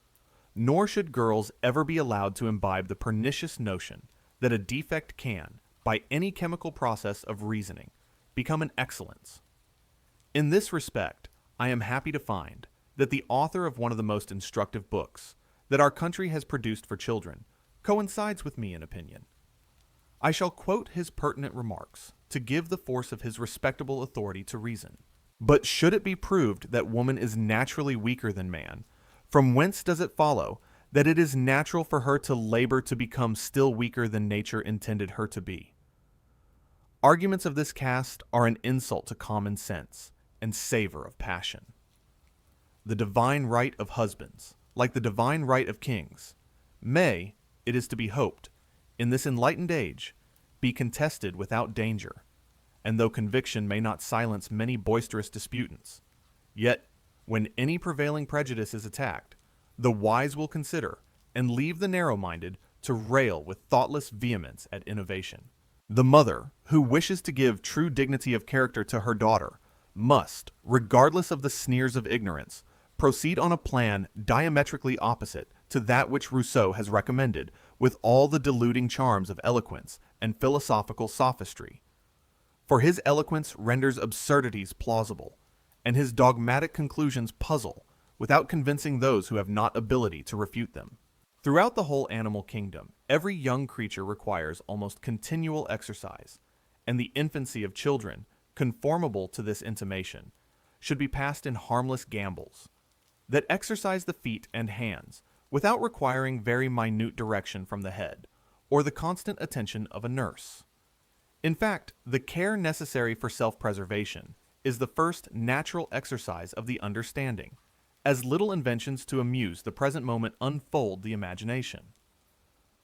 Nor should girls ever be allowed to imbibe the pernicious notion that a defect can, by any chemical process of reasoning, become an excellence. In this respect, I am happy to find that the author of one of the most instructive books that our country has produced for children coincides with me in opinion. I shall quote his pertinent remarks to give the force of his respectable authority to reason. But should it be proved that woman is naturally weaker than man, from whence does it follow that it is natural for her to labor to become still weaker than nature intended her to be? Arguments of this cast are an insult to common sense and savor of passion. The divine right of husbands, like the divine right of kings, may, it is to be hoped, in this enlightened age, be contested without danger, and though conviction may not silence many boisterous disputants, yet, when any prevailing prejudice is attacked, the wise will consider and leave the narrow-minded to rail with thoughtless vehemence at innovation. The mother, who wishes to give true dignity of character to her daughter, must, regardless of the sneers of ignorance, proceed on a plan diametrically opposite to that which Rousseau has recommended with all the deluding charms of eloquence and philosophical sophistry. For his eloquence renders absurdities plausible, and his dogmatic conclusions puzzle, without convincing those who have not ability to refute them. Throughout the whole animal kingdom, every young creature requires almost continual exercise, and the infancy of children, conformable to this intimation, should be passed in harmless gambols, that exercise the feet and hands, without requiring very minute direction from the head, or the constant attention of a nurse. In fact, the care necessary for self-preservation is the first natural exercise of the understanding, as little inventions to amuse the present moment unfold the imagination.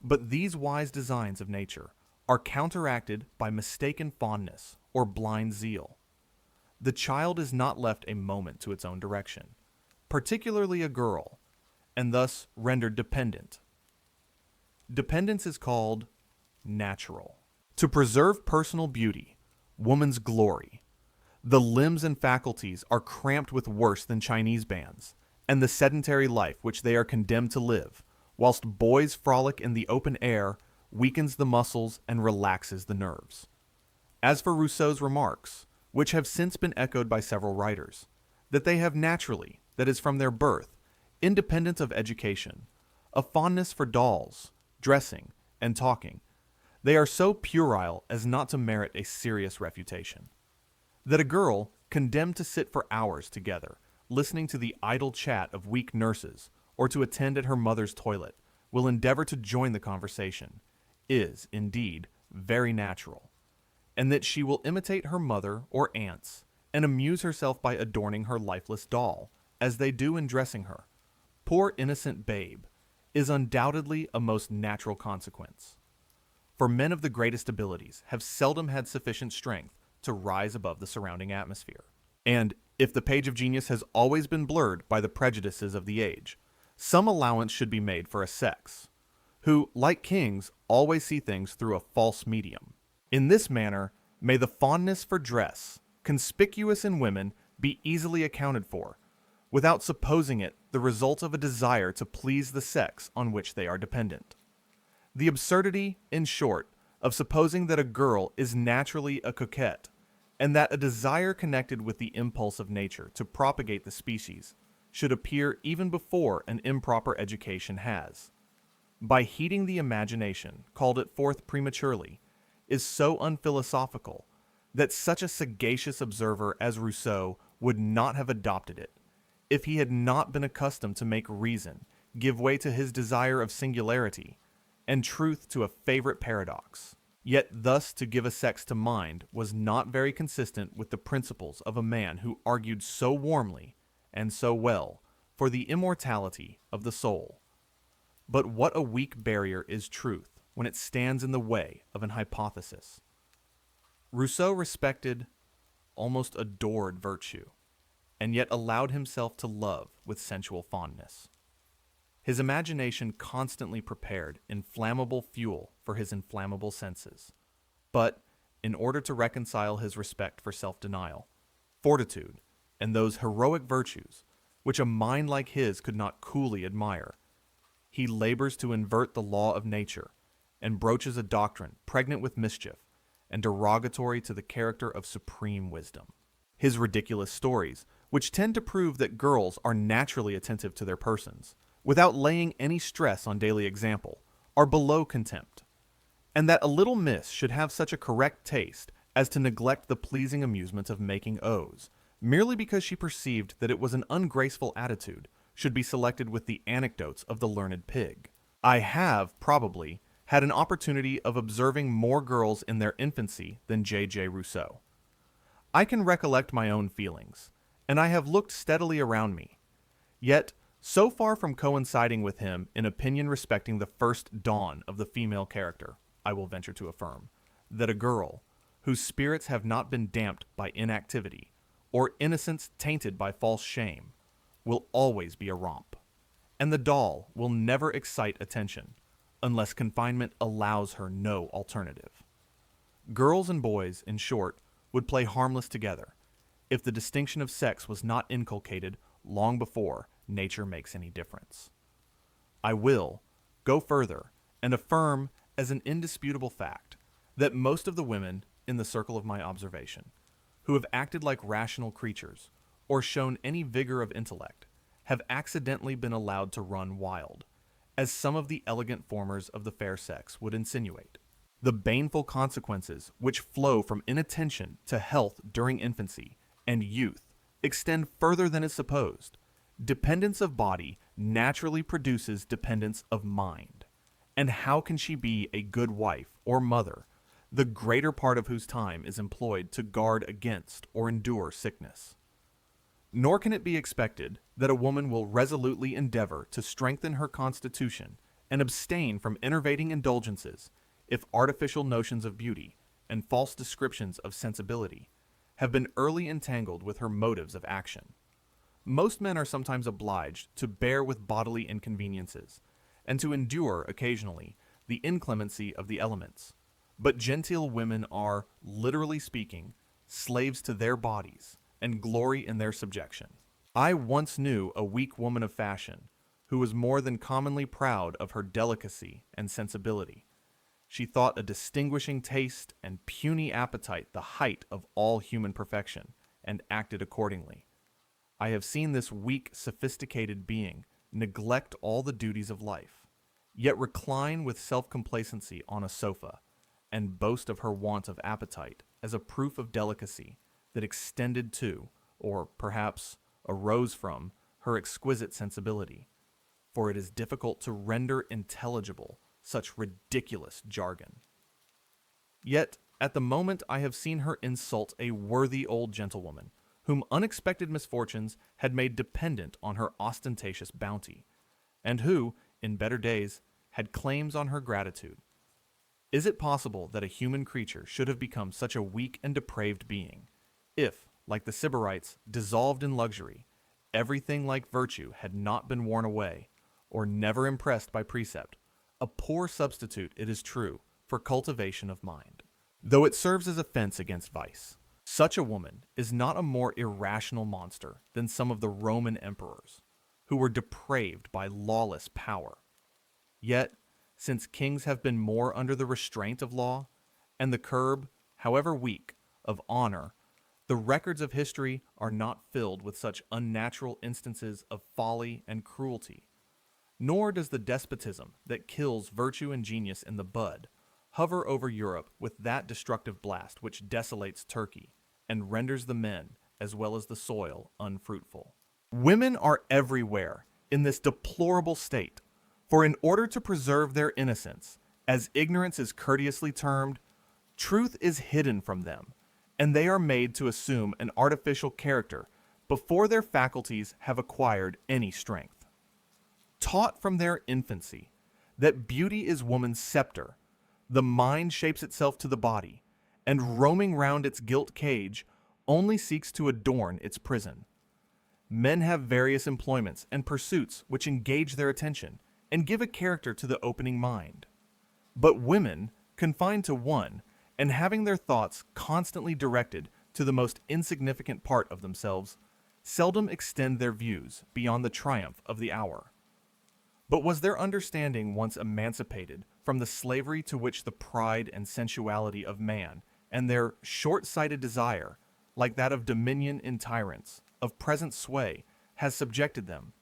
But these wise designs of nature are counteracted by mistaken fondness or blind zeal. The child is not left a moment to its own direction, particularly a girl, and thus rendered dependent. Dependence is called natural. To preserve personal beauty, woman's glory, the limbs and faculties are cramped with worse than Chinese bands, and the sedentary life which they are condemned to live, whilst boys frolic in the open air, weakens the muscles and relaxes the nerves. As for Rousseau's remarks, which have since been echoed by several writers, that they have naturally, that is from their birth, independent of education, a fondness for dolls, dressing, and talking, they are so puerile as not to merit a serious refutation. That a girl, condemned to sit for hours together, listening to the idle chat of weak nurses, or to attend at her mother's toilet, will endeavor to join the conversation, is, indeed, very natural, and that she will imitate her mother or aunts, and amuse herself by adorning her lifeless doll, as they do in dressing her, poor innocent babe, is undoubtedly a most natural consequence. For men of the greatest abilities have seldom had sufficient strength to rise above the surrounding atmosphere. And, if the page of genius has always been blurred by the prejudices of the age, some allowance should be made for a sex, who, like kings, always see things through a false medium. In this manner, may the fondness for dress, conspicuous in women, be easily accounted for, without supposing it the result of a desire to please the sex on which they are dependent. The absurdity, in short, of supposing that a girl is naturally a coquette, and that a desire connected with the impulse of nature to propagate the species should appear even before an improper education has, by heating the imagination, called it forth prematurely, is so unphilosophical that such a sagacious observer as Rousseau would not have adopted it, if he had not been accustomed to make reason give way to his desire of singularity, and truth to a favorite paradox. Yet thus to give a sex to mind was not very consistent with the principles of a man who argued so warmly and so well for the immortality of the soul. But what a weak barrier is truth when it stands in the way of an hypothesis. Rousseau respected, almost adored virtue, and yet allowed himself to love with sensual fondness. His imagination constantly prepared inflammable fuel for his inflammable senses. But, in order to reconcile his respect for self-denial, fortitude, and those heroic virtues which a mind like his could not coolly admire, he labors to invert the law of nature and broaches a doctrine pregnant with mischief and derogatory to the character of supreme wisdom. His ridiculous stories, which tend to prove that girls are naturally attentive to their persons, without laying any stress on daily example, are below contempt, and that a little miss should have such a correct taste as to neglect the pleasing amusement of making O's, merely because she perceived that it was an ungraceful attitude, should be selected with the anecdotes of the learned pig. I have, probably, had an opportunity of observing more girls in their infancy than J.J. Rousseau. I can recollect my own feelings, and I have looked steadily around me. Yet, so far from coinciding with him in opinion respecting the first dawn of the female character, I will venture to affirm, that a girl, whose spirits have not been damped by inactivity, or innocence tainted by false shame, will always be a romp, and the doll will never excite attention, unless confinement allows her no alternative. Girls and boys, in short, would play harmless together, if the distinction of sex was not inculcated long before nature makes any difference. I will go further and affirm as an indisputable fact that most of the women in the circle of my observation, who have acted like rational creatures or shown any vigor of intellect, have accidentally been allowed to run wild, as some of the elegant formers of the fair sex would insinuate. The baneful consequences which flow from inattention to health during infancy and youth extend further than is supposed. Dependence of body naturally produces dependence of mind. And how can she be a good wife or mother, the greater part of whose time is employed to guard against or endure sickness? Nor can it be expected that a woman will resolutely endeavor to strengthen her constitution and abstain from enervating indulgences if artificial notions of beauty and false descriptions of sensibility have been early entangled with her motives of action. Most men are sometimes obliged to bear with bodily inconveniences, and to endure, occasionally, the inclemency of the elements. But genteel women are, literally speaking, slaves to their bodies, and glory in their subjection. I once knew a weak woman of fashion, who was more than commonly proud of her delicacy and sensibility. She thought a distinguishing taste and puny appetite the height of all human perfection, and acted accordingly. I have seen this weak, sophisticated being neglect all the duties of life, yet recline with self-complacency on a sofa, and boast of her want of appetite as a proof of delicacy that extended to, or perhaps arose from, her exquisite sensibility, for it is difficult to render intelligible such ridiculous jargon. Yet, at the moment I have seen her insult a worthy old gentlewoman, whom unexpected misfortunes had made dependent on her ostentatious bounty, and who, in better days, had claims on her gratitude. Is it possible that a human creature should have become such a weak and depraved being, if, like the Sybarites, dissolved in luxury, everything like virtue had not been worn away, or never impressed by precept, a poor substitute, it is true, for cultivation of mind, though it serves as a fence against vice? Such a woman is not a more irrational monster than some of the Roman emperors, who were depraved by lawless power. Yet, since kings have been more under the restraint of law, and the curb, however weak, of honor, the records of history are not filled with such unnatural instances of folly and cruelty. Nor does the despotism that kills virtue and genius in the bud hover over Europe with that destructive blast which desolates Turkey and renders the men, as well as the soil, unfruitful. Women are everywhere in this deplorable state, for in order to preserve their innocence, as ignorance is courteously termed, truth is hidden from them, and they are made to assume an artificial character before their faculties have acquired any strength. Taught from their infancy that beauty is woman's scepter, the mind shapes itself to the body, and roaming round its gilt cage only seeks to adorn its prison. Men have various employments and pursuits which engage their attention and give a character to the opening mind. But women, confined to one, and having their thoughts constantly directed to the most insignificant part of themselves, seldom extend their views beyond the triumph of the hour. But was their understanding once emancipated from the slavery to which the pride and sensuality of man and their short-sighted desire, like that of dominion in tyrants, of present sway, has subjected them,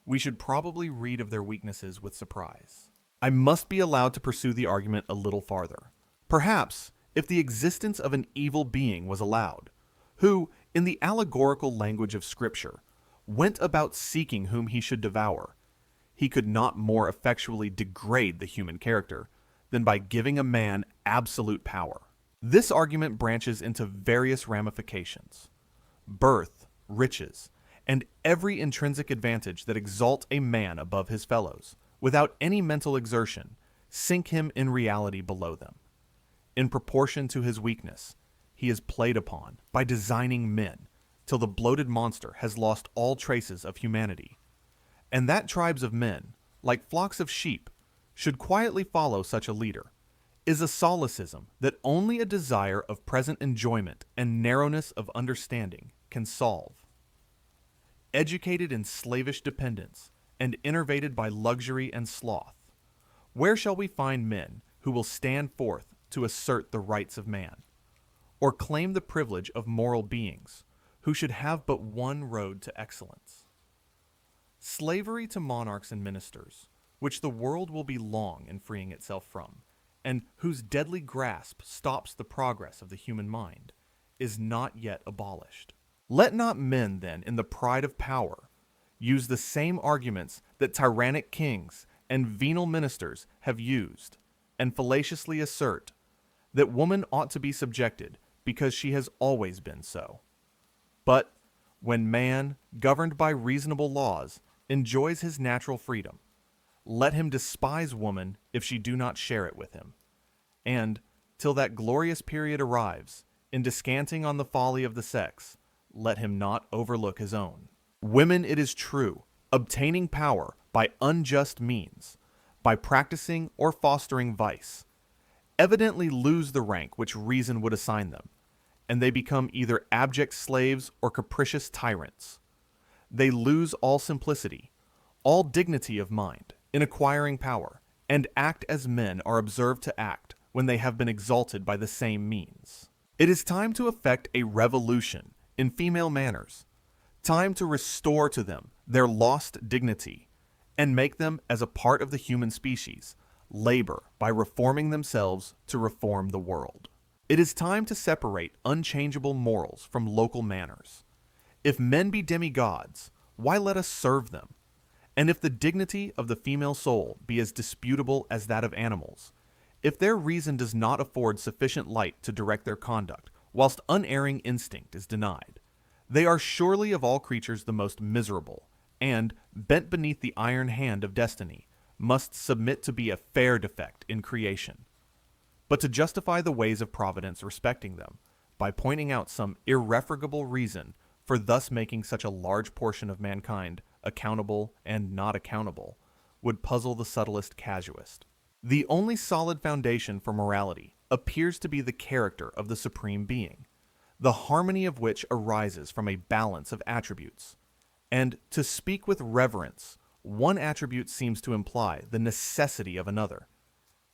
we should probably read of their weaknesses with surprise. I must be allowed to pursue the argument a little farther. Perhaps, if the existence of an evil being was allowed, who, in the allegorical language of Scripture, went about seeking whom he should devour, he could not more effectually degrade the human character than by giving a man absolute power. This argument branches into various ramifications. Birth, riches, and every intrinsic advantage that exalt a man above his fellows, without any mental exertion, sink him in reality below them. In proportion to his weakness, he is played upon by designing men, till the bloated monster has lost all traces of humanity. And that tribes of men, like flocks of sheep, should quietly follow such a leader, is a solecism that only a desire of present enjoyment and narrowness of understanding can solve. Educated in slavish dependence and enervated by luxury and sloth, where shall we find men who will stand forth to assert the rights of man, or claim the privilege of moral beings who should have but one road to excellence? Slavery to monarchs and ministers, which the world will be long in freeing itself from, and whose deadly grasp stops the progress of the human mind, is not yet abolished. Let not men, then, in the pride of power, use the same arguments that tyrannic kings and venal ministers have used, and fallaciously assert that woman ought to be subjected because she has always been so. But when man, governed by reasonable laws, enjoys his natural freedom, let him despise woman if she do not share it with him. And, till that glorious period arrives, in descanting on the folly of the sex, let him not overlook his own. Women, it is true, obtaining power by unjust means, by practicing or fostering vice, evidently lose the rank which reason would assign them, and they become either abject slaves or capricious tyrants. They lose all simplicity, all dignity of mind, in acquiring power, and act as men are observed to act when they have been exalted by the same means. It is time to effect a revolution in female manners, time to restore to them their lost dignity, and make them, as a part of the human species, labor by reforming themselves to reform the world. It is time to separate unchangeable morals from local manners. If men be demigods, why let us serve them? And if the dignity of the female soul be as disputable as that of animals, if their reason does not afford sufficient light to direct their conduct, whilst unerring instinct is denied, they are surely of all creatures the most miserable, and, bent beneath the iron hand of destiny, must submit to be a fair defect in creation. But to justify the ways of providence respecting them, by pointing out some irrefragable reason for thus making such a large portion of mankind accountable and not accountable, would puzzle the subtlest casuist. The only solid foundation for morality appears to be the character of the Supreme Being, the harmony of which arises from a balance of attributes. And to speak with reverence, one attribute seems to imply the necessity of another,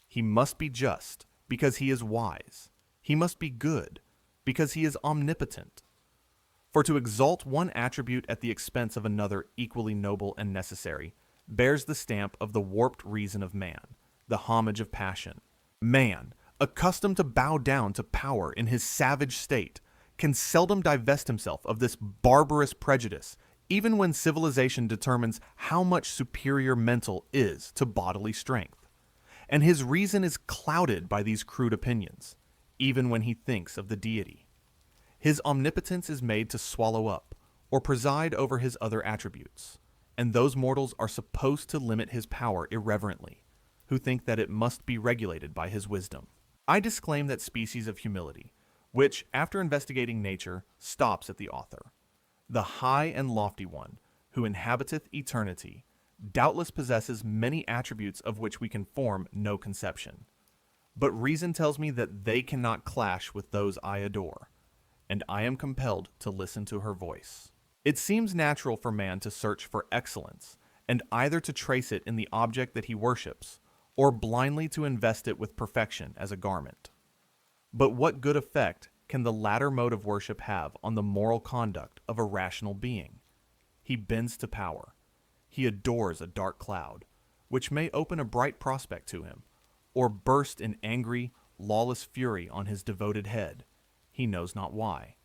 He must be just, because he is wise. He must be good, because he is omnipotent. For to exalt one attribute at the expense of another equally noble and necessary bears the stamp of the warped reason of man, the homage of passion. Man, accustomed to bow down to power in his savage state, can seldom divest himself of this barbarous prejudice, even when civilization determines how much superior mental is to bodily strength. And his reason is clouded by these crude opinions, even when he thinks of the deity. His omnipotence is made to swallow up, or preside over his other attributes, and those mortals are supposed to limit his power irreverently, who think that it must be regulated by his wisdom. I disclaim that species of humility, which, after investigating nature, stops at the author. The high and lofty one, who inhabiteth eternity, doubtless possesses many attributes of which we can form no conception. But reason tells me that they cannot clash with those I adore, and I am compelled to listen to her voice. It seems natural for man to search for excellence, and either to trace it in the object that he worships, or blindly to invest it with perfection as a garment. But what good effect can the latter mode of worship have on the moral conduct of a rational being? He bends to power. He adores a dark cloud, which may open a bright prospect to him, or burst in angry, lawless fury on his devoted head, he knows not why.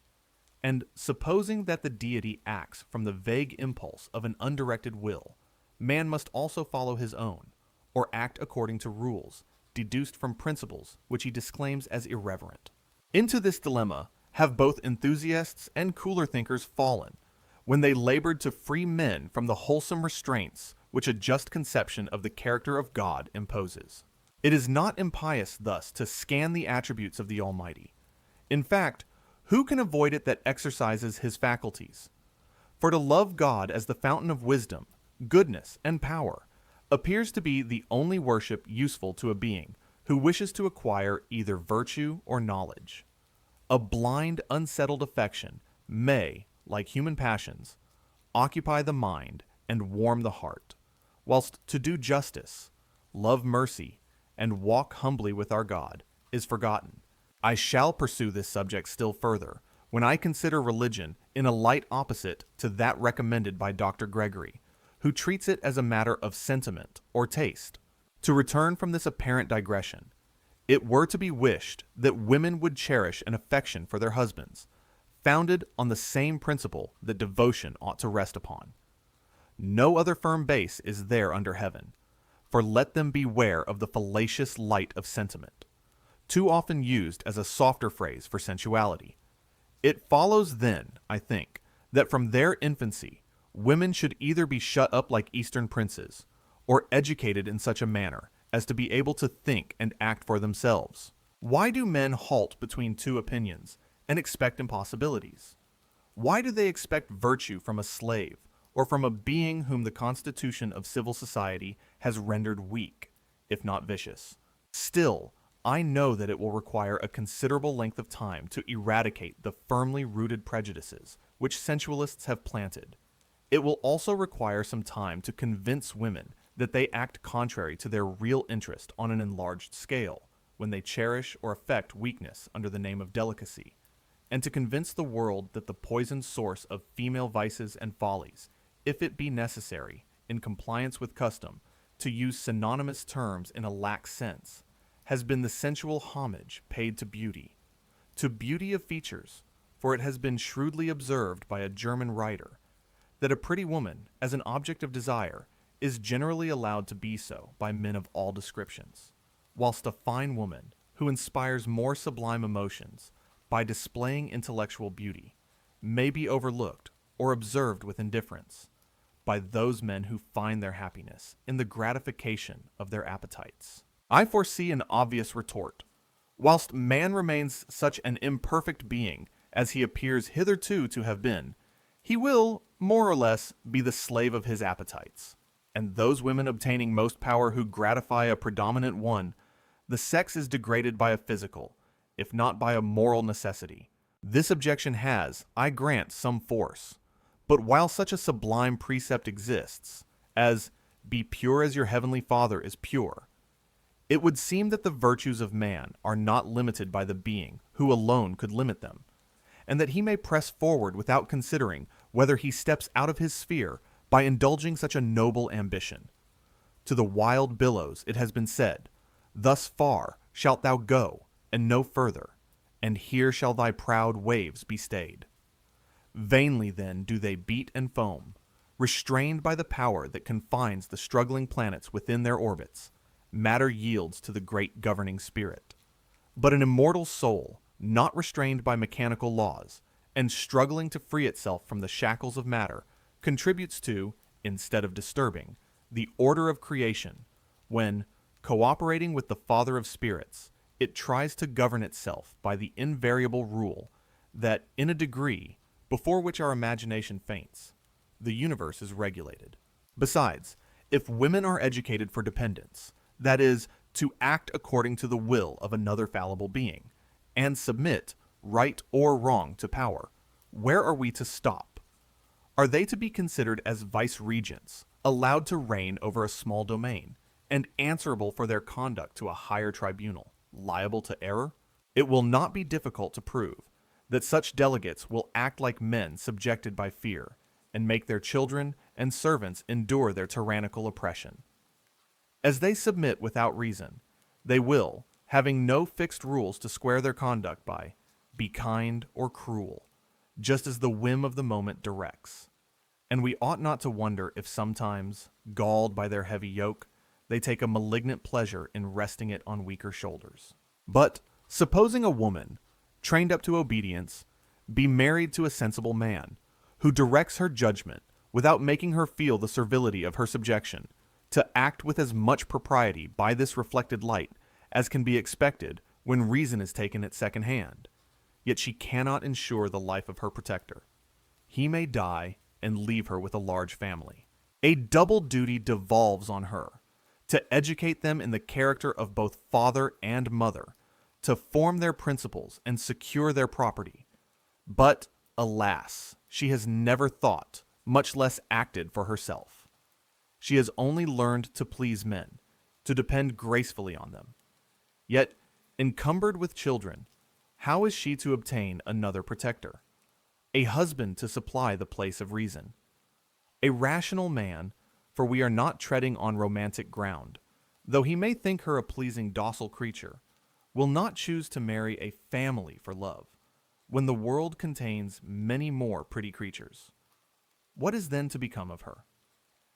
And supposing that the deity acts from the vague impulse of an undirected will, man must also follow his own, or act according to rules deduced from principles which he disclaims as irreverent. Into this dilemma have both enthusiasts and cooler thinkers fallen, when they labored to free men from the wholesome restraints which a just conception of the character of God imposes. It is not impious thus to scan the attributes of the Almighty. In fact, who can avoid it that exercises his faculties? For to love God as the fountain of wisdom, goodness, and power appears to be the only worship useful to a being who wishes to acquire either virtue or knowledge. A blind, unsettled affection may, like human passions, occupy the mind and warm the heart, whilst to do justice, love mercy, and walk humbly with our God is forgotten. I shall pursue this subject still further when I consider religion in a light opposite to that recommended by Dr. Gregory, who treats it as a matter of sentiment or taste. To return from this apparent digression, it were to be wished that women would cherish an affection for their husbands, founded on the same principle that devotion ought to rest upon. No other firm base is there under heaven, for let them beware of the fallacious light of sentiment, too often used as a softer phrase for sensuality. It follows then, I think, that from their infancy, women should either be shut up like Eastern princes, or educated in such a manner as to be able to think and act for themselves. Why do men halt between two opinions and expect impossibilities? Why do they expect virtue from a slave, or from a being whom the constitution of civil society has rendered weak, if not vicious? Still, I know that it will require a considerable length of time to eradicate the firmly rooted prejudices which sensualists have planted. It will also require some time to convince women that they act contrary to their real interest on an enlarged scale, when they cherish or affect weakness under the name of delicacy, and to convince the world that the poisoned source of female vices and follies, if it be necessary, in compliance with custom, to use synonymous terms in a lax sense, has been the sensual homage paid to beauty of features, for it has been shrewdly observed by a German writer that a pretty woman, as an object of desire, is generally allowed to be so by men of all descriptions, whilst a fine woman, who inspires more sublime emotions by displaying intellectual beauty, may be overlooked or observed with indifference by those men who find their happiness in the gratification of their appetites. I foresee an obvious retort. Whilst man remains such an imperfect being as he appears hitherto to have been, he will, more or less, be the slave of his appetites. And those women obtaining most power who gratify a predominant one, the sex is degraded by a physical, if not by a moral necessity. This objection has, I grant, some force. But while such a sublime precept exists, as, "Be pure as your heavenly Father is pure," It would seem that the virtues of man are not limited by the being who alone could limit them, and that he may press forward without considering whether he steps out of his sphere by indulging such a noble ambition. To the wild billows it has been said, "Thus far shalt thou go, and no further, and here shall thy proud waves be stayed." Vainly then do they beat and foam, restrained by the power that confines the struggling planets within their orbits. Matter yields to the great governing spirit. But an immortal soul, not restrained by mechanical laws, and struggling to free itself from the shackles of matter, contributes to, instead of disturbing, the order of creation, when, cooperating with the Father of Spirits, it tries to govern itself by the invariable rule that, in a degree, before which our imagination faints, the universe is regulated. Besides, if women are educated for dependence, that is, to act according to the will of another fallible being, and submit, right or wrong, to power, where are we to stop? Are they to be considered as vice-regents, allowed to reign over a small domain, and answerable for their conduct to a higher tribunal, liable to error? It will not be difficult to prove that such delegates will act like men subjected by fear, and make their children and servants endure their tyrannical oppression. As they submit without reason, they will, having no fixed rules to square their conduct by, be kind or cruel, just as the whim of the moment directs. And we ought not to wonder if sometimes, galled by their heavy yoke, they take a malignant pleasure in resting it on weaker shoulders. But, supposing a woman, trained up to obedience, be married to a sensible man, who directs her judgment without making her feel the servility of her subjection, to act with as much propriety by this reflected light as can be expected when reason is taken at second hand, yet she cannot ensure the life of her protector. He may die and leave her with a large family. A double duty devolves on her, to educate them in the character of both father and mother, to form their principles and secure their property. But, alas, she has never thought, much less acted for herself. She has only learned to please men, to depend gracefully on them. Yet, encumbered with children, how is she to obtain another protector? A husband to supply the place of reason. A rational man, for we are not treading on romantic ground, though he may think her a pleasing docile creature, will not choose to marry a family for love, when the world contains many more pretty creatures. What is then to become of her?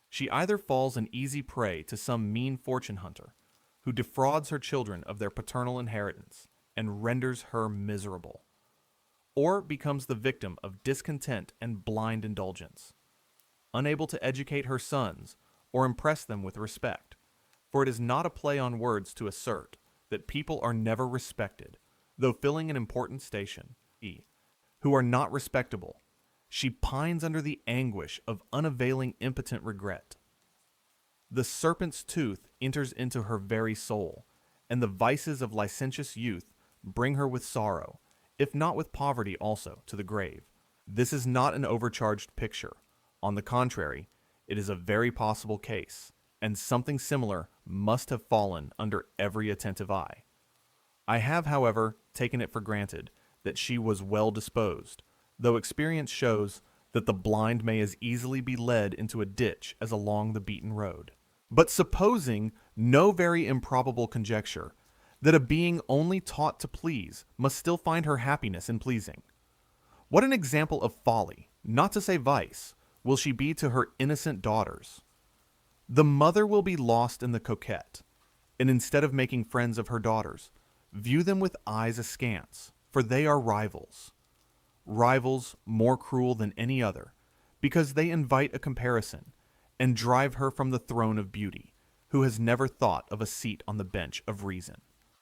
She either falls an easy prey to some mean fortune hunter, who defrauds her children of their paternal inheritance and renders her miserable, or becomes the victim of discontent and blind indulgence, unable to educate her sons or impress them with respect, for it is not a play on words to assert that people are never respected, though filling an important station, who are not respectable. She pines under the anguish of unavailing impotent regret. The serpent's tooth enters into her very soul, and the vices of licentious youth bring her with sorrow, if not with poverty also, to the grave. This is not an overcharged picture. On the contrary, it is a very possible case, and something similar must have fallen under every attentive eye. I have, however, taken it for granted that she was well disposed, though experience shows that the blind may as easily be led into a ditch as along the beaten road. But supposing no very improbable conjecture, that a being only taught to please must still find her happiness in pleasing, what an example of folly, not to say vice, will she be to her innocent daughters? The mother will be lost in the coquette, and instead of making friends of her daughters, view them with eyes askance, for they are rivals. Rivals more cruel than any other, because they invite a comparison, and drive her from the throne of beauty, who has never thought of a seat on the bench of reason.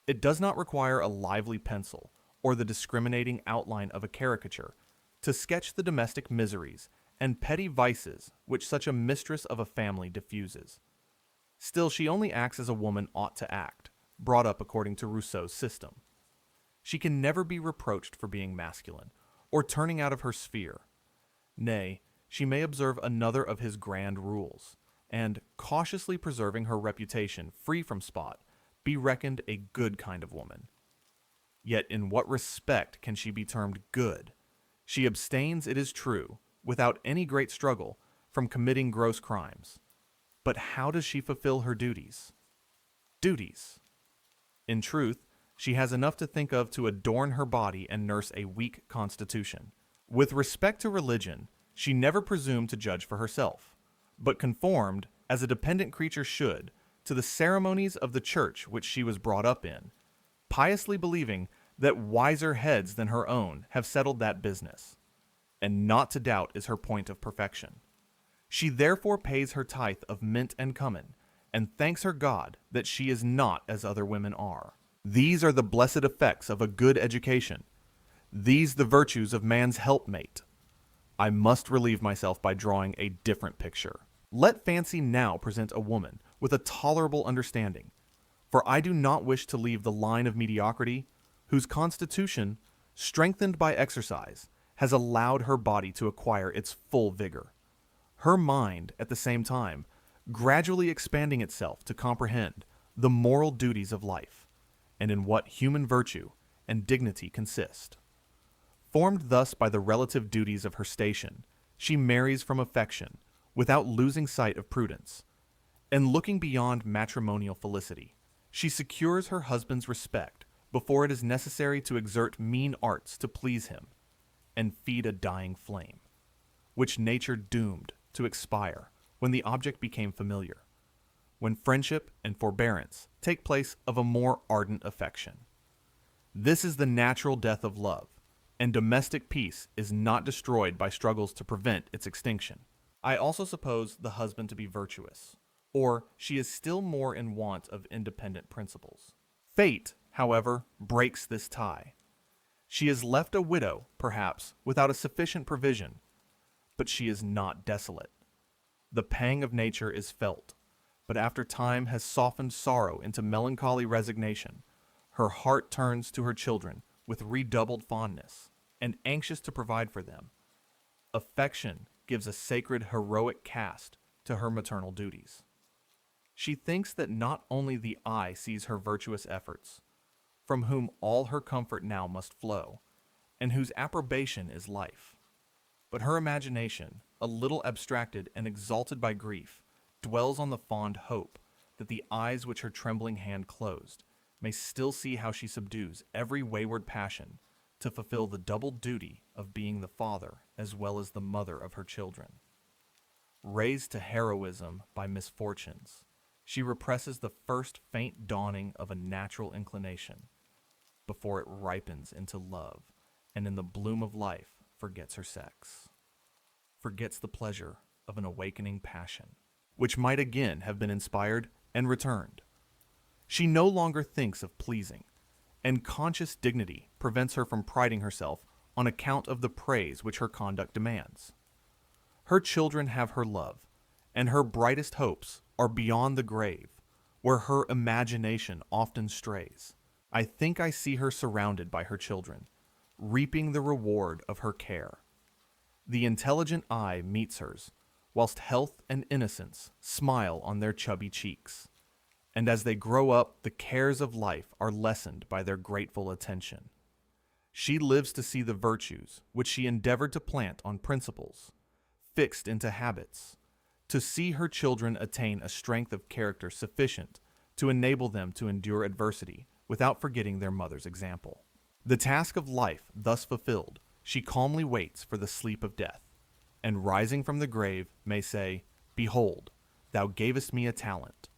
It does not require a lively pencil, or the discriminating outline of a caricature, to sketch the domestic miseries and petty vices which such a mistress of a family diffuses. Still, she only acts as a woman ought to act, brought up according to Rousseau's system. She can never be reproached for being masculine, or turning out of her sphere. Nay, she may observe another of his grand rules, and, cautiously preserving her reputation free from spot, be reckoned a good kind of woman. Yet in what respect can she be termed good? She abstains, it is true, without any great struggle, from committing gross crimes. But how does she fulfill her duties? Duties. In truth, she has enough to think of to adorn her body and nurse a weak constitution. With respect to religion, she never presumed to judge for herself, but conformed, as a dependent creature should, to the ceremonies of the church which she was brought up in, piously believing that wiser heads than her own have settled that business, and not to doubt is her point of perfection. She therefore pays her tithe of mint and cumin, and thanks her God that she is not as other women are. These are the blessed effects of a good education. These the virtues of man's helpmate. I must relieve myself by drawing a different picture. Let fancy now present a woman with a tolerable understanding, for I do not wish to leave the line of mediocrity, whose constitution, strengthened by exercise, has allowed her body to acquire its full vigor. Her mind, at the same time, gradually expanding itself to comprehend the moral duties of life, and in what human virtue and dignity consist. Formed thus by the relative duties of her station, she marries from affection, without losing sight of prudence, and looking beyond matrimonial felicity, she secures her husband's respect before it is necessary to exert mean arts to please him, and feed a dying flame, which nature doomed to expire when the object became familiar, when friendship and forbearance take place of a more ardent affection. This is the natural death of love, and domestic peace is not destroyed by struggles to prevent its extinction. I also suppose the husband to be virtuous, or she is still more in want of independent principles. Fate, however, breaks this tie. She is left a widow, perhaps, without a sufficient provision, but she is not desolate. The pang of nature is felt, but after time has softened sorrow into melancholy resignation, her heart turns to her children with redoubled fondness, and anxious to provide for them. Affection gives a sacred heroic cast to her maternal duties. She thinks that not only the eye sees her virtuous efforts, from whom all her comfort now must flow, and whose approbation is life, but her imagination, a little abstracted and exalted by grief, dwells on the fond hope that the eyes which her trembling hand closed may still see how she subdues every wayward passion to fulfill the double duty of being the father as well as the mother of her children. Raised to heroism by misfortunes, she represses the first faint dawning of a natural inclination before it ripens into love, and in the bloom of life forgets her sex, forgets the pleasure of an awakening passion, which might again have been inspired and returned. She no longer thinks of pleasing, and conscious dignity prevents her from priding herself on account of the praise which her conduct demands. Her children have her love, and her brightest hopes are beyond the grave, where her imagination often strays. I think I see her surrounded by her children, reaping the reward of her care. The intelligent eye meets hers, whilst health and innocence smile on their chubby cheeks. And as they grow up, the cares of life are lessened by their grateful attention. She lives to see the virtues which she endeavored to plant on principles, fixed into habits, to see her children attain a strength of character sufficient to enable them to endure adversity without forgetting their mother's example. The task of life thus fulfilled, she calmly waits for the sleep of death, and rising from the grave may say, "Behold, thou gavest me a talent,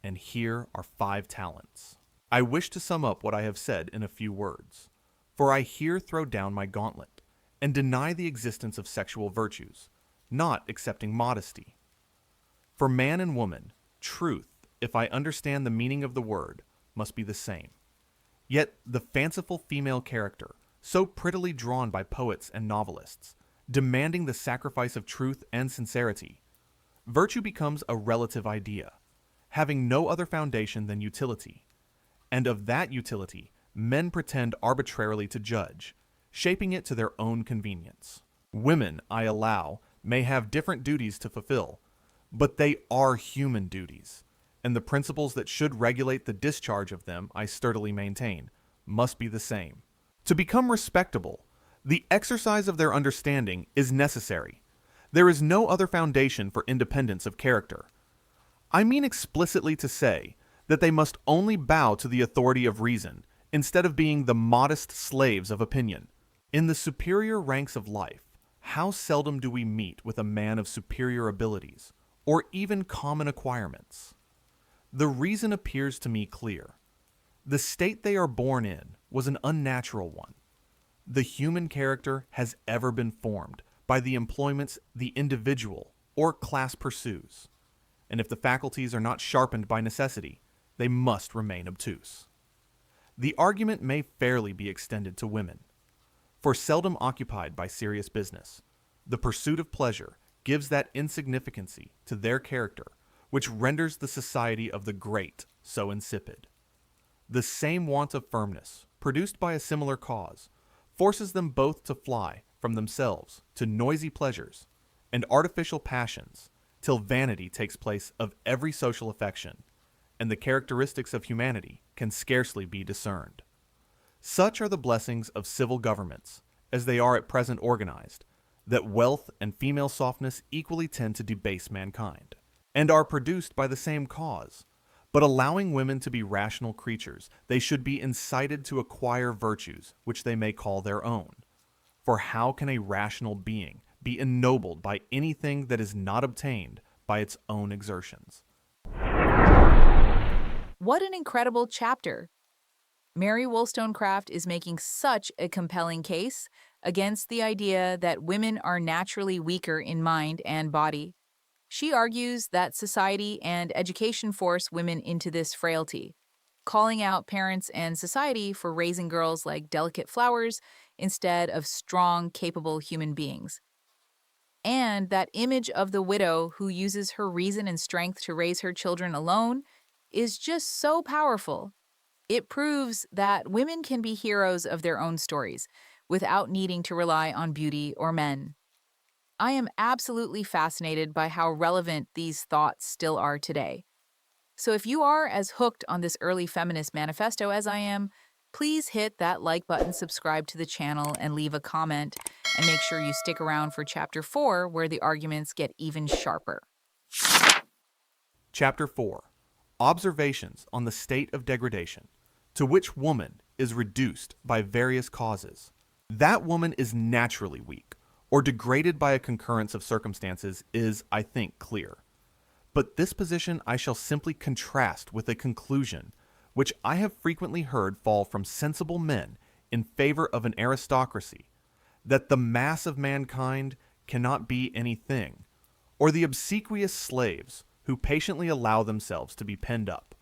and here are 5 talents." I wish to sum up what I have said in a few words, for I here throw down my gauntlet, and deny the existence of sexual virtues, not excepting modesty. For man and woman, truth, if I understand the meaning of the word, must be the same. Yet the fanciful female character, so prettily drawn by poets and novelists, demanding the sacrifice of truth and sincerity, virtue becomes a relative idea, having no other foundation than utility, and of that utility men pretend arbitrarily to judge, shaping it to their own convenience. Women, I allow, may have different duties to fulfill, but they are human duties, and the principles that should regulate the discharge of them I sturdily maintain, must be the same. To become respectable, the exercise of their understanding is necessary. There is no other foundation for independence of character. I mean explicitly to say that they must only bow to the authority of reason, instead of being the modest slaves of opinion. In the superior ranks of life, how seldom do we meet with a man of superior abilities, or even common acquirements? The reason appears to me clear. The state they are born in was an unnatural one. The human character has ever been formed by the employments the individual or class pursues, and if the faculties are not sharpened by necessity, they must remain obtuse. The argument may fairly be extended to women. For seldom occupied by serious business, the pursuit of pleasure gives that insignificancy to their character which renders the society of the great so insipid. The same want of firmness, produced by a similar cause, forces them both to fly from themselves to noisy pleasures and artificial passions, till vanity takes place of every social affection, and the characteristics of humanity can scarcely be discerned. Such are the blessings of civil governments, as they are at present organized, that wealth and female softness equally tend to debase mankind, and are produced by the same cause. But allowing women to be rational creatures, they should be incited to acquire virtues which they may call their own. For how can a rational being be ennobled by anything that is not obtained by its own exertions? What an incredible chapter! Mary Wollstonecraft is making such a compelling case against the idea that women are naturally weaker in mind and body. She argues that society and education force women into this frailty, calling out parents and society for raising girls like delicate flowers instead of strong, capable human beings. And that image of the widow who uses her reason and strength to raise her children alone is just so powerful. It proves that women can be heroes of their own stories without needing to rely on beauty or men. I am absolutely fascinated by how relevant these thoughts still are today. So if you are as hooked on this early feminist manifesto as I am, please hit that like button, subscribe to the channel, and leave a comment, and make sure you stick around for Chapter 4, where the arguments get even sharper. Chapter 4. Observations on the state of degradation, to which woman is reduced by various causes. That woman is naturally weak, or degraded by a concurrence of circumstances is, I think, clear. But this position I shall simply contrast with a conclusion which I have frequently heard fall from sensible men in favor of an aristocracy, that the mass of mankind cannot be anything, or the obsequious slaves who patiently allow themselves to be penned up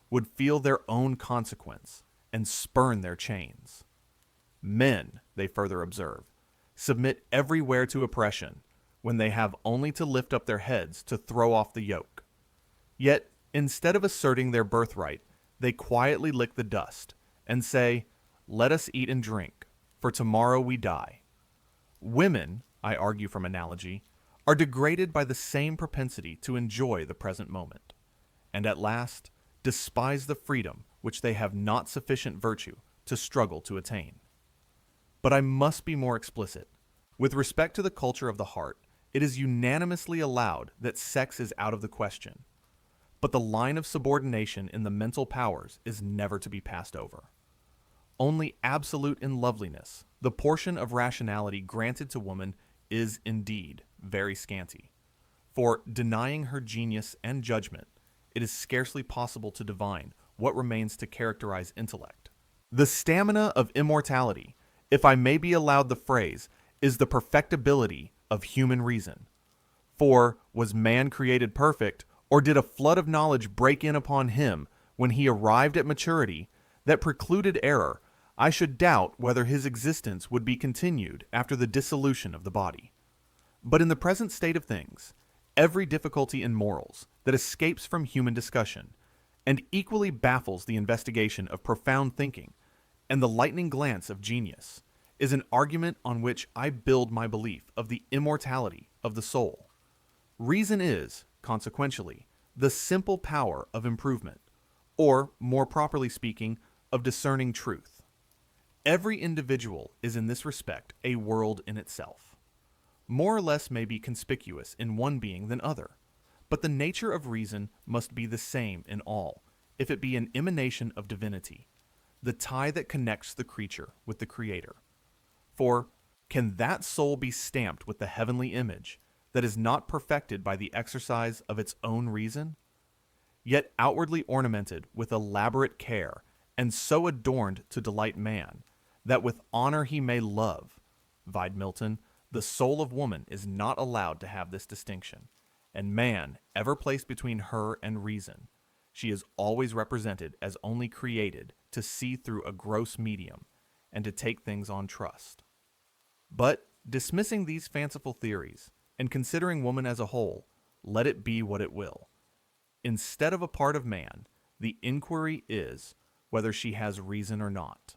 would feel their own consequence and spurn their chains. Men, they further observe, submit everywhere to oppression when they have only to lift up their heads to throw off the yoke. Yet, instead of asserting their birthright, they quietly lick the dust and say, "Let us eat and drink, for tomorrow we die." Women, I argue from analogy, are degraded by the same propensity to enjoy the present moment, and at last despise the freedom which they have not sufficient virtue to struggle to attain. But I must be more explicit. With respect to the culture of the heart, it is unanimously allowed that sex is out of the question. But the line of subordination in the mental powers is never to be passed over. Only absolute in loveliness, the portion of rationality granted to woman is indeed very scanty. For, denying her genius and judgment, it is scarcely possible to divine what remains to characterize intellect. The stamina of immortality, if I may be allowed the phrase, is the perfectibility of human reason. For, was man created perfect, or did a flood of knowledge break in upon him when he arrived at maturity that precluded error? I should doubt whether his existence would be continued after the dissolution of the body. But in the present state of things, every difficulty in morals that escapes from human discussion, and equally baffles the investigation of profound thinking and the lightning glance of genius, is an argument on which I build my belief of the immortality of the soul. Reason is, consequentially, the simple power of improvement, or, more properly speaking, of discerning truth. Every individual is in this respect a world in itself. More or less may be conspicuous in one being than other, but the nature of reason must be the same in all, if it be an emanation of divinity, the tie that connects the creature with the Creator. For, can that soul be stamped with the heavenly image that is not perfected by the exercise of its own reason? Yet outwardly ornamented with elaborate care, and so adorned to delight man, that with honor he may love. Vide Milton, the soul of woman is not allowed to have this distinction, and man ever placed between her and reason. She is always represented as only created to see through a gross medium, and to take things on trust. But, dismissing these fanciful theories, and considering woman as a whole, let it be what it will. Instead of a part of man, the inquiry is whether she has reason or not.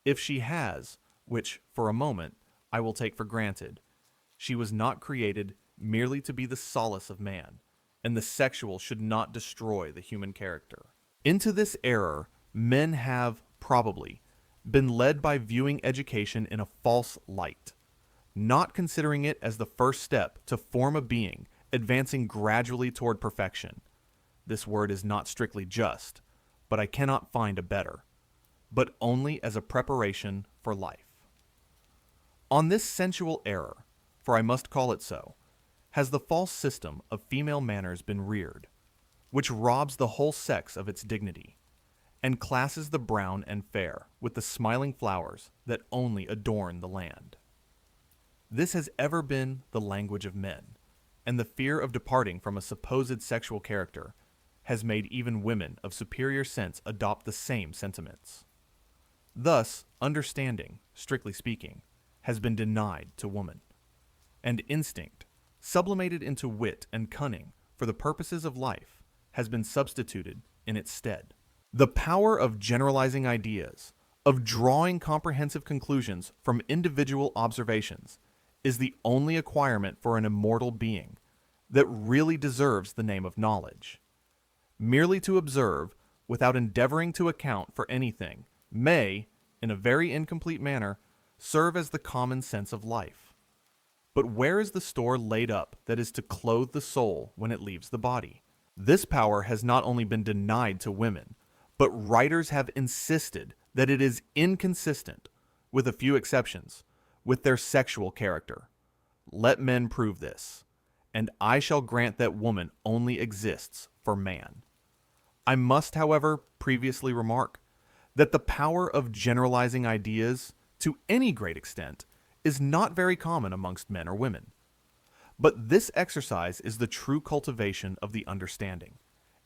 If she has, which, for a moment, I will take for granted, she was not created merely to be the solace of man, and the sexual should not destroy the human character. Into this error, men have, probably, been led by viewing education in a false light, not considering it as the first step to form a being advancing gradually toward perfection. This word is not strictly just, but I cannot find a better, but only as a preparation for life. On this sensual error, for I must call it so, has the false system of female manners been reared, which robs the whole sex of its dignity, and classes the brown and fair with the smiling flowers that only adorn the land. This has ever been the language of men, and the fear of departing from a supposed sexual character has made even women of superior sense adopt the same sentiments. Thus, understanding, strictly speaking, has been denied to woman, and instinct, sublimated into wit and cunning for the purposes of life, has been substituted in its stead. The power of generalizing ideas, of drawing comprehensive conclusions from individual observations, is the only acquirement for an immortal being that really deserves the name of knowledge. Merely to observe, without endeavoring to account for anything, may, in a very incomplete manner, serve as the common sense of life. But where is the store laid up that is to clothe the soul when it leaves the body? This power has not only been denied to women, but writers have insisted that it is inconsistent, with a few exceptions, with their sexual character. Let men prove this, and I shall grant that woman only exists for man. I must, however, previously remark that the power of generalizing ideas, to any great extent, is not very common amongst men or women. But this exercise is the true cultivation of the understanding,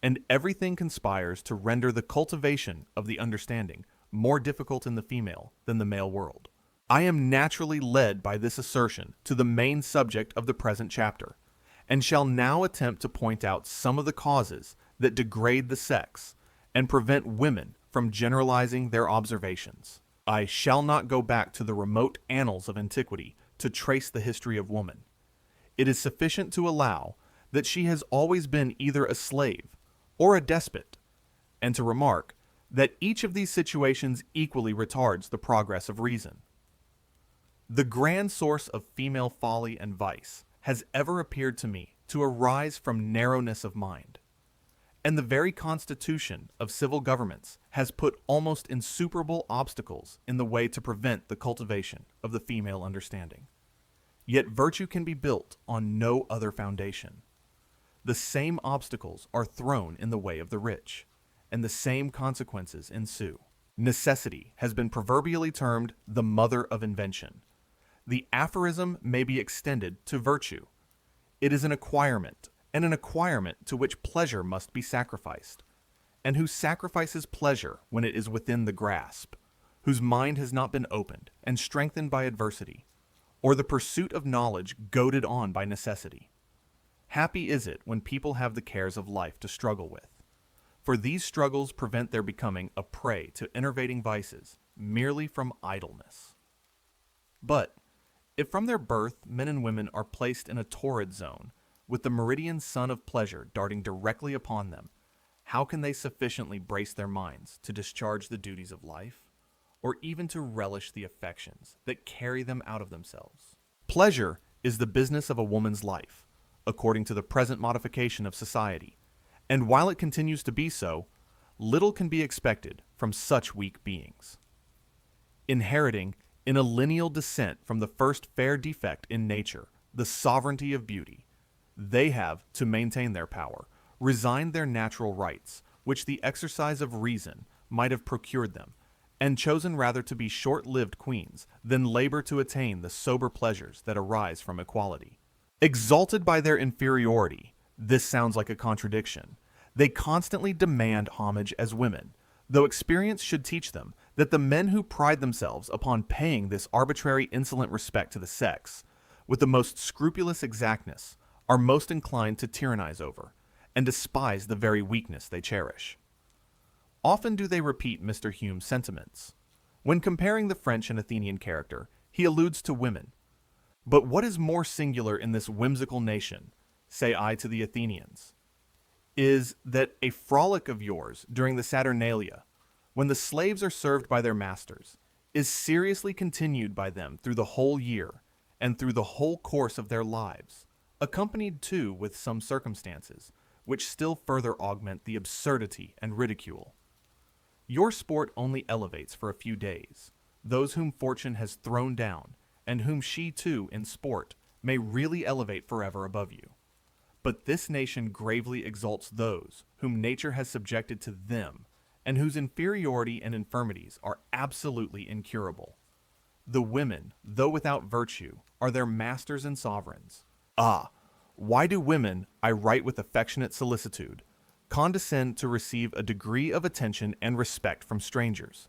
and everything conspires to render the cultivation of the understanding more difficult in the female than the male world. I am naturally led by this assertion to the main subject of the present chapter, and shall now attempt to point out some of the causes that degrade the sex and prevent women from generalizing their observations. I shall not go back to the remote annals of antiquity to trace the history of woman. It is sufficient to allow that she has always been either a slave or a despot, and to remark that each of these situations equally retards the progress of reason. The grand source of female folly and vice has ever appeared to me to arise from narrowness of mind, and the very constitution of civil governments has put almost insuperable obstacles in the way to prevent the cultivation of the female understanding. Yet virtue can be built on no other foundation. The same obstacles are thrown in the way of the rich, and the same consequences ensue. Necessity has been proverbially termed the mother of invention. The aphorism may be extended to virtue. It is an acquirement, and an acquirement to which pleasure must be sacrificed, and who sacrifices pleasure when it is within the grasp, whose mind has not been opened and strengthened by adversity, or the pursuit of knowledge goaded on by necessity. Happy is it when people have the cares of life to struggle with, for these struggles prevent their becoming a prey to enervating vices merely from idleness. But if from their birth men and women are placed in a torrid zone, with the meridian sun of pleasure darting directly upon them, how can they sufficiently brace their minds to discharge the duties of life, or even to relish the affections that carry them out of themselves? Pleasure is the business of a woman's life, according to the present modification of society, and while it continues to be so, little can be expected from such weak beings. Inheriting, in a lineal descent from the first fair defect in nature, the sovereignty of beauty, they have, to maintain their power, resigned their natural rights, which the exercise of reason might have procured them, and chosen rather to be short-lived queens than labor to attain the sober pleasures that arise from equality. Exalted by their inferiority, this sounds like a contradiction. They constantly demand homage as women, though experience should teach them that the men who pride themselves upon paying this arbitrary insolent respect to the sex, with the most scrupulous exactness, are most inclined to tyrannize over, and despise the very weakness they cherish. Often do they repeat Mr. Hume's sentiments. When comparing the French and Athenian character, he alludes to women. But what is more singular in this whimsical nation, say I to the Athenians, is that a frolic of yours during the Saturnalia, when the slaves are served by their masters, is seriously continued by them through the whole year, and through the whole course of their lives, accompanied too with some circumstances, which still further augment the absurdity and ridicule. Your sport only elevates for a few days those whom fortune has thrown down, and whom she too, in sport, may really elevate forever above you. But this nation gravely exalts those whom nature has subjected to them, and whose inferiority and infirmities are absolutely incurable. The women, though without virtue, are their masters and sovereigns. Ah, why do women, I write with affectionate solicitude, condescend to receive a degree of attention and respect from strangers,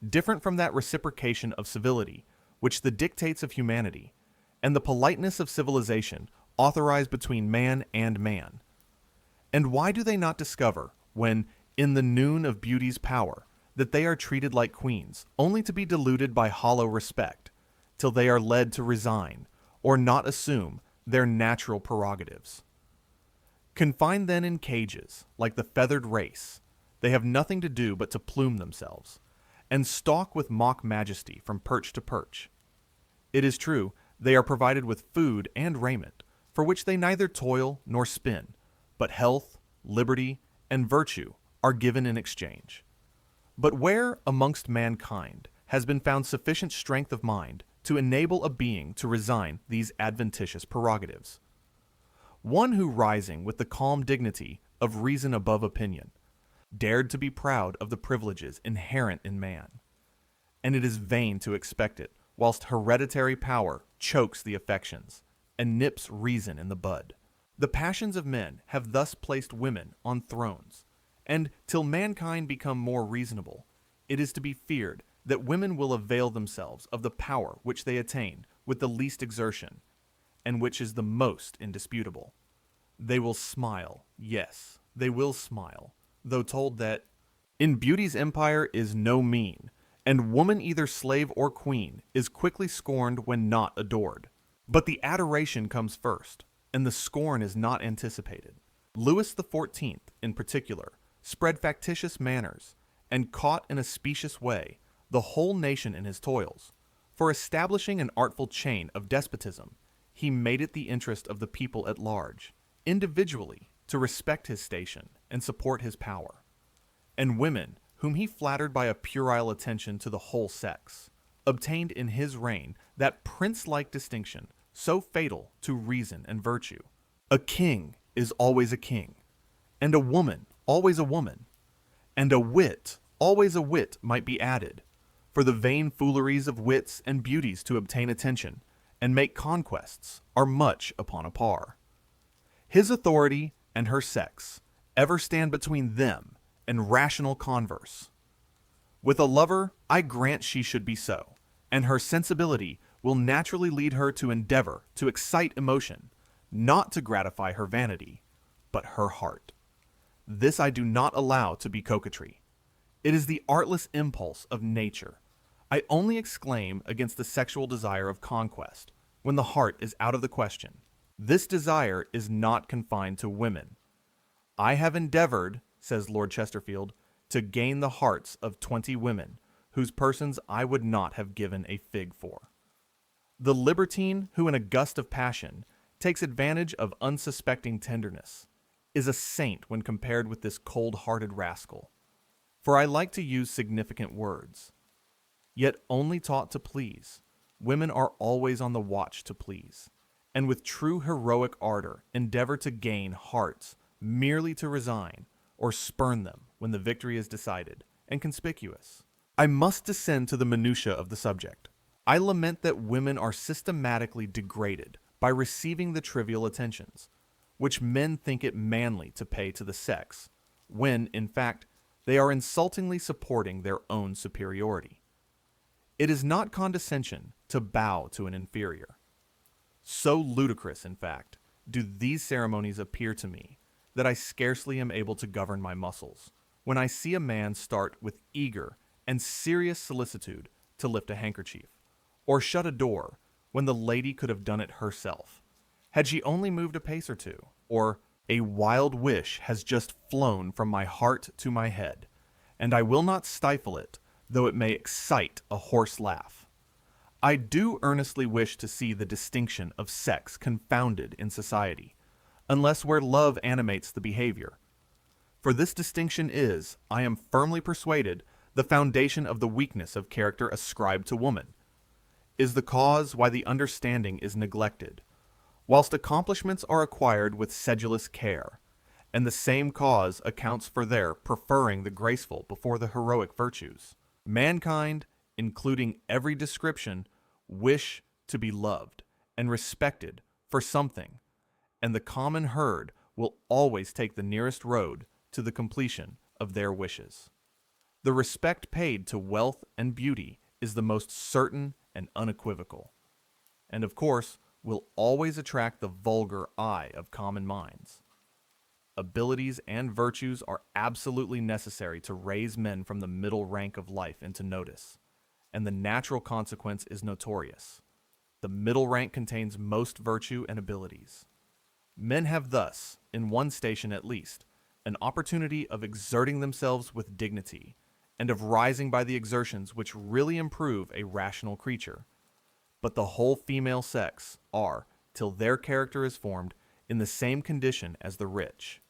different from that reciprocation of civility which the dictates of humanity and the politeness of civilization authorize between man and man? And why do they not discover, when in the noon of beauty's power, that they are treated like queens, only to be deluded by hollow respect, till they are led to resign, or not assume, their natural prerogatives? Confined then in cages, like the feathered race, they have nothing to do but to plume themselves, and stalk with mock majesty from perch to perch. It is true, they are provided with food and raiment, for which they neither toil nor spin, but health, liberty, and virtue are given in exchange. But where, amongst mankind, has been found sufficient strength of mind to enable a being to resign these adventitious prerogatives? One who, rising with the calm dignity of reason above opinion, dared to be proud of the privileges inherent in man. And it is vain to expect it, whilst hereditary power chokes the affections, and nips reason in the bud. The passions of men have thus placed women on thrones, and till mankind become more reasonable, it is to be feared that women will avail themselves of the power which they attain with the least exertion, and which is the most indisputable. They will smile, yes, they will smile, though told that in beauty's empire is no mean, and woman either slave or queen is quickly scorned when not adored. But the adoration comes first, and the scorn is not anticipated. Louis XIV, in particular, spread factitious manners, and caught in a specious way the whole nation in his toils. For establishing an artful chain of despotism, he made it the interest of the people at large, individually, to respect his station and support his power. And women, whom he flattered by a puerile attention to the whole sex, obtained in his reign that prince-like distinction so fatal to reason and virtue. A king is always a king, and a woman always a woman, and a wit always a wit might be added, for the vain fooleries of wits and beauties to obtain attention and make conquests are much upon a par. His authority and her sex ever stand between them and rational converse. With a lover, I grant she should be so, and her sensibility will naturally lead her to endeavor to excite emotion, not to gratify her vanity, but her heart. This I do not allow to be coquetry. It is the artless impulse of nature. I only exclaim against the sexual desire of conquest, when the heart is out of the question. This desire is not confined to women. I have endeavored, says Lord Chesterfield, to gain the hearts of 20 women, whose persons I would not have given a fig for. The libertine who in a gust of passion takes advantage of unsuspecting tenderness is a saint when compared with this cold-hearted rascal. For I like to use significant words. Yet only taught to please, women are always on the watch to please, and with true heroic ardor endeavor to gain hearts merely to resign or spurn them when the victory is decided and conspicuous. I must descend to the minutiae of the subject. I lament that women are systematically degraded by receiving the trivial attentions, which men think it manly to pay to the sex, when, in fact, they are insultingly supporting their own superiority. It is not condescension to bow to an inferior. So ludicrous, in fact, do these ceremonies appear to me that I scarcely am able to govern my muscles when I see a man start with eager and serious solicitude to lift a handkerchief, or shut a door when the lady could have done it herself, had she only moved a pace or two, or a wild wish has just flown from my heart to my head, and I will not stifle it, though it may excite a hoarse laugh. I do earnestly wish to see the distinction of sex confounded in society, unless where love animates the behavior. For this distinction is, I am firmly persuaded, the foundation of the weakness of character ascribed to woman, is the cause why the understanding is neglected, whilst accomplishments are acquired with sedulous care, and the same cause accounts for their preferring the graceful before the heroic virtues. Mankind, including every description, wish to be loved and respected for something, and the common herd will always take the nearest road to the completion of their wishes. The respect paid to wealth and beauty is the most certain and unequivocal, and of course will always attract the vulgar eye of common minds. Abilities and virtues are absolutely necessary to raise men from the middle rank of life into notice, and the natural consequence is notorious. The middle rank contains most virtue and abilities. Men have thus, in one station at least, an opportunity of exerting themselves with dignity, and of rising by the exertions which really improve a rational creature. But the whole female sex are, till their character is formed, in the same condition as the rich.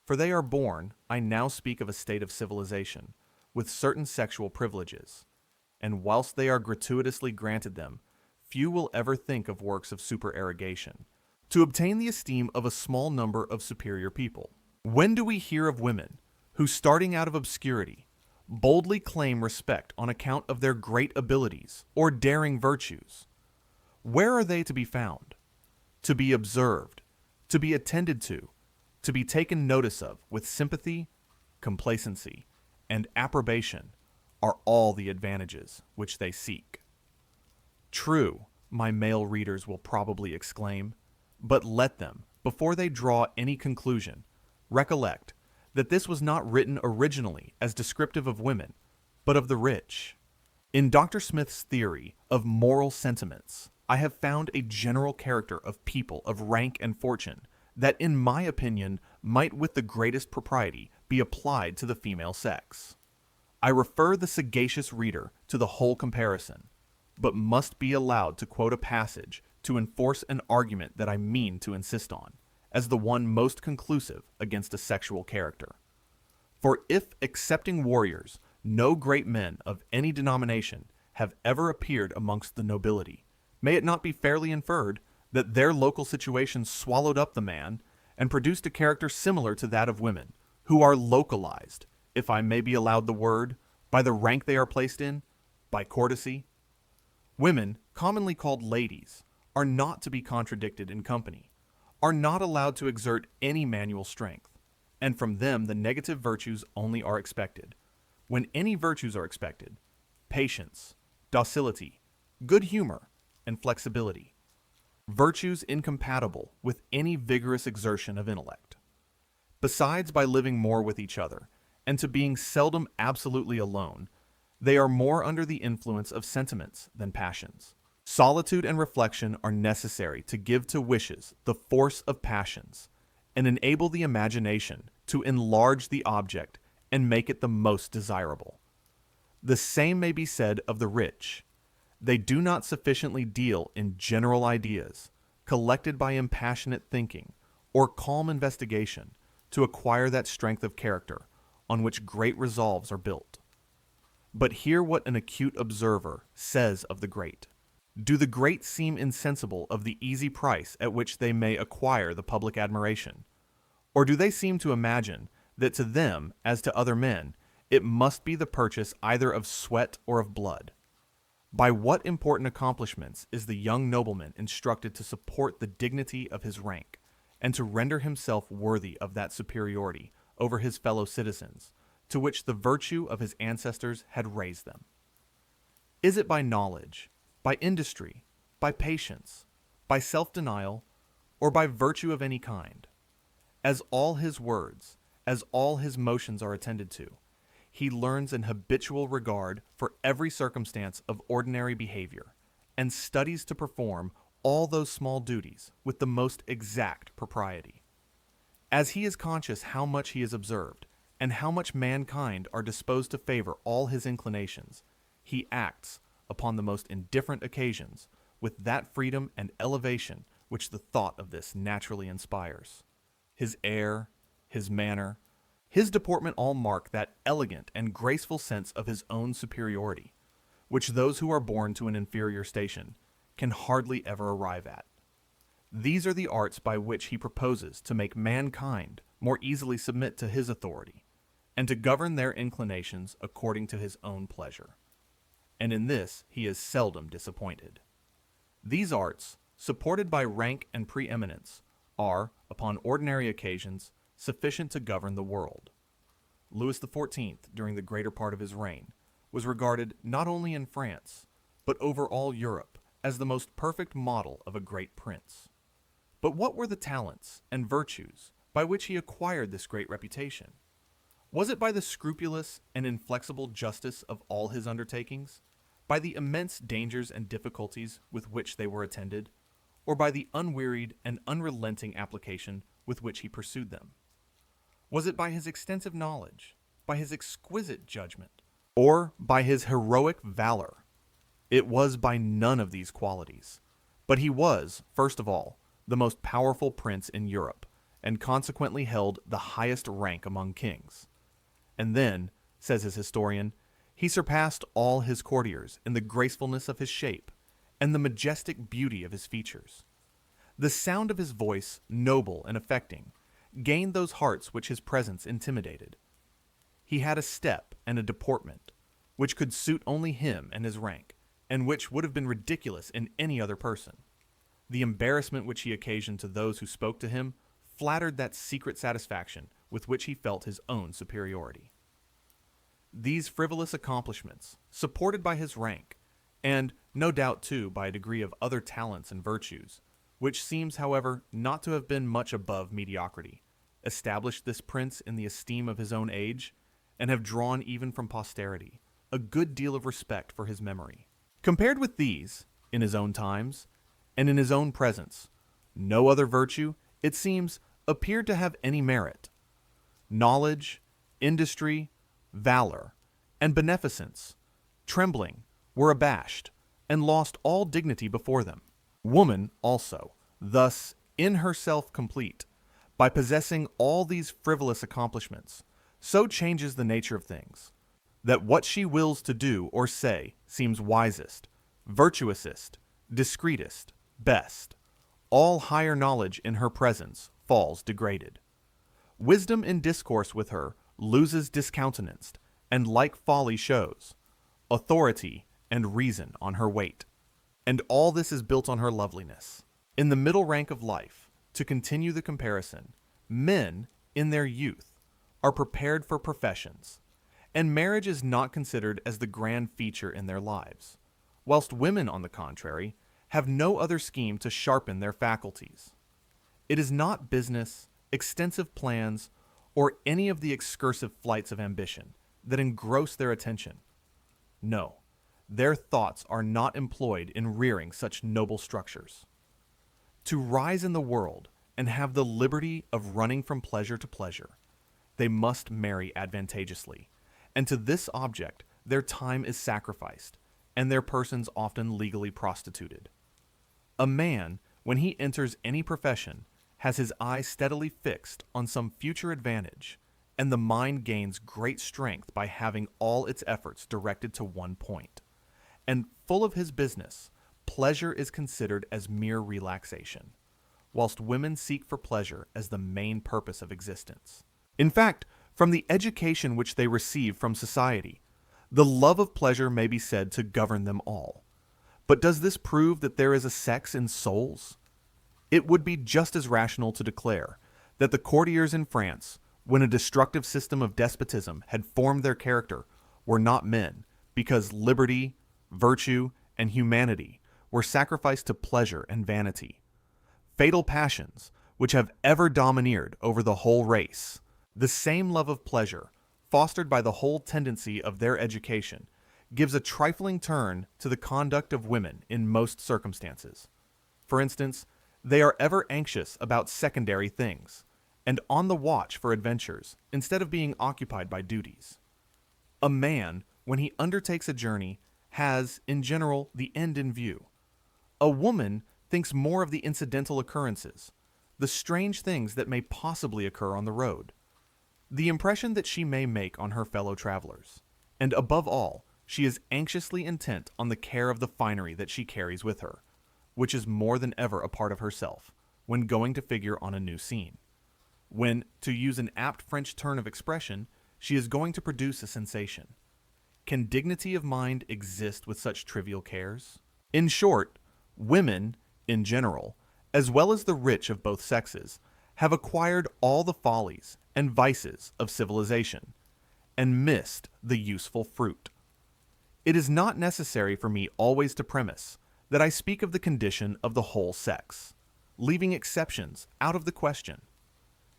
For they are born, I now speak of a state of civilization, with certain sexual privileges, and whilst they are gratuitously granted them, few will ever think of works of supererogation, to obtain the esteem of a small number of superior people. When do we hear of women who, starting out of obscurity, boldly claim respect on account of their great abilities or daring virtues? Where are they to be found? To be observed, to be attended to be taken notice of with sympathy, complacency, and approbation are all the advantages which they seek. True, my male readers will probably exclaim, but let them, before they draw any conclusion, recollect that this was not written originally as descriptive of women, but of the rich. In Dr. Smith's theory of moral sentiments, I have found a general character of people of rank and fortune that, in my opinion, might with the greatest propriety be applied to the female sex. I refer the sagacious reader to the whole comparison, but must be allowed to quote a passage to enforce an argument that I mean to insist on, as the one most conclusive against a sexual character. For if, excepting warriors, no great men of any denomination have ever appeared amongst the nobility, may it not be fairly inferred that their local situation swallowed up the man and produced a character similar to that of women, who are localized, if I may be allowed the word, by the rank they are placed in, by courtesy? Women, commonly called ladies, are not to be contradicted in company, are not allowed to exert any manual strength, and from them the negative virtues only are expected. When any virtues are expected, patience, docility, good humor, and flexibility, virtues incompatible with any vigorous exertion of intellect. Besides, by living more with each other, and to being seldom absolutely alone, they are more under the influence of sentiments than passions. Solitude and reflection are necessary to give to wishes the force of passions and enable the imagination to enlarge the object and make it the most desirable. The same may be said of the rich. They do not sufficiently deal in general ideas, collected by impassionate thinking or calm investigation, to acquire that strength of character on which great resolves are built. But hear what an acute observer says of the great. Do the great seem insensible of the easy price at which they may acquire the public admiration? Or do they seem to imagine that to them, as to other men, it must be the purchase either of sweat or of blood? By what important accomplishments is the young nobleman instructed to support the dignity of his rank, and to render himself worthy of that superiority over his fellow citizens, to which the virtue of his ancestors had raised them? Is it by knowledge, by industry, by patience, by self-denial, or by virtue of any kind? As all his words, as all his motions are attended to, he learns an habitual regard for every circumstance of ordinary behavior, and studies to perform all those small duties with the most exact propriety. As he is conscious how much he is observed, and how much mankind are disposed to favor all his inclinations, he acts, upon the most indifferent occasions, with that freedom and elevation which the thought of this naturally inspires. His air, his manner, his deportment all mark that elegant and graceful sense of his own superiority, which those who are born to an inferior station can hardly ever arrive at. These are the arts by which he proposes to make mankind more easily submit to his authority, and to govern their inclinations according to his own pleasure. And in this he is seldom disappointed. These arts, supported by rank and preeminence, are, upon ordinary occasions, sufficient to govern the world. Louis XIV, during the greater part of his reign, was regarded not only in France, but over all Europe, as the most perfect model of a great prince. But what were the talents and virtues by which he acquired this great reputation? Was it by the scrupulous and inflexible justice of all his undertakings, by the immense dangers and difficulties with which they were attended, or by the unwearied and unrelenting application with which he pursued them? Was it by his extensive knowledge, by his exquisite judgment, or by his heroic valor? It was by none of these qualities, but he was, first of all, the most powerful prince in Europe, and consequently held the highest rank among kings. And then, says his historian, he surpassed all his courtiers in the gracefulness of his shape and the majestic beauty of his features. The sound of his voice, noble and affecting, gained those hearts which his presence intimidated. He had a step and a deportment which could suit only him and his rank, and which would have been ridiculous in any other person. The embarrassment which he occasioned to those who spoke to him flattered that secret satisfaction with which he felt his own superiority. These frivolous accomplishments, supported by his rank, and no doubt too by a degree of other talents and virtues, which seems, however, not to have been much above mediocrity, established this prince in the esteem of his own age, and have drawn even from posterity a good deal of respect for his memory. Compared with these, in his own times, and in his own presence, no other virtue, it seems, appeared to have any merit. Knowledge, industry, valor, and beneficence, trembling, were abashed, and lost all dignity before them. Woman also, thus in herself complete, by possessing all these frivolous accomplishments, so changes the nature of things, that what she wills to do or say seems wisest, virtuousest, discreetest, best. All higher knowledge in her presence falls degraded. Wisdom in discourse with her loses discountenanced, and like folly shows, authority and reason on her weight. And all this is built on her loveliness. In the middle rank of life, to continue the comparison, men, in their youth, are prepared for professions, and marriage is not considered as the grand feature in their lives, whilst women, on the contrary, have no other scheme to sharpen their faculties. It is not business, extensive plans, or any of the excursive flights of ambition that engross their attention. No, their thoughts are not employed in rearing such noble structures. To rise in the world and have the liberty of running from pleasure to pleasure, they must marry advantageously, and to this object their time is sacrificed, and their persons often legally prostituted. A man, when he enters any profession, has his eye steadily fixed on some future advantage, and the mind gains great strength by having all its efforts directed to one point. And full of his business, pleasure is considered as mere relaxation, whilst women seek for pleasure as the main purpose of existence. In fact, from the education which they receive from society, the love of pleasure may be said to govern them all. But does this prove that there is a sex in souls? It would be just as rational to declare that the courtiers in France, when a destructive system of despotism had formed their character, were not men, because liberty, virtue, and humanity were sacrificed to pleasure and vanity. Fatal passions, which have ever domineered over the whole race, the same love of pleasure, fostered by the whole tendency of their education, gives a trifling turn to the conduct of women in most circumstances. For instance, they are ever anxious about secondary things, and on the watch for adventures instead of being occupied by duties. A man, when he undertakes a journey, has, in general, the end in view. A woman thinks more of the incidental occurrences, the strange things that may possibly occur on the road, the impression that she may make on her fellow travelers, and above all, she is anxiously intent on the care of the finery that she carries with her, which is more than ever a part of herself, when going to figure on a new scene. When, to use an apt French turn of expression, she is going to produce a sensation. Can dignity of mind exist with such trivial cares? In short, women, in general, as well as the rich of both sexes, have acquired all the follies and vices of civilization, and missed the useful fruit. It is not necessary for me always to premise that I speak of the condition of the whole sex, leaving exceptions out of the question.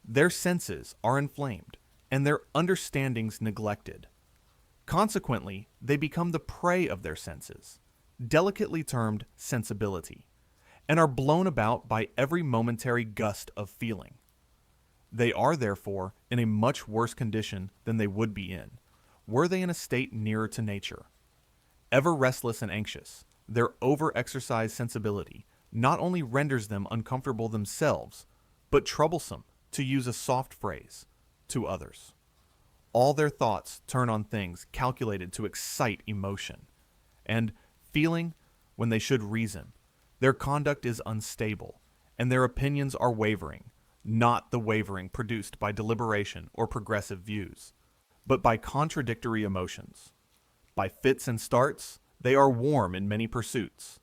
Their senses are inflamed, and their understandings neglected. Consequently, they become the prey of their senses, delicately termed sensibility, and are blown about by every momentary gust of feeling. They are, therefore, in a much worse condition than they would be in, were they in a state nearer to nature. Ever restless and anxious, their over-exercised sensibility not only renders them uncomfortable themselves, but troublesome, to use a soft phrase, to others. All their thoughts turn on things calculated to excite emotion, and, feeling when they should reason, their conduct is unstable, and their opinions are wavering, not the wavering produced by deliberation or progressive views, but by contradictory emotions. By fits and starts, they are warm in many pursuits.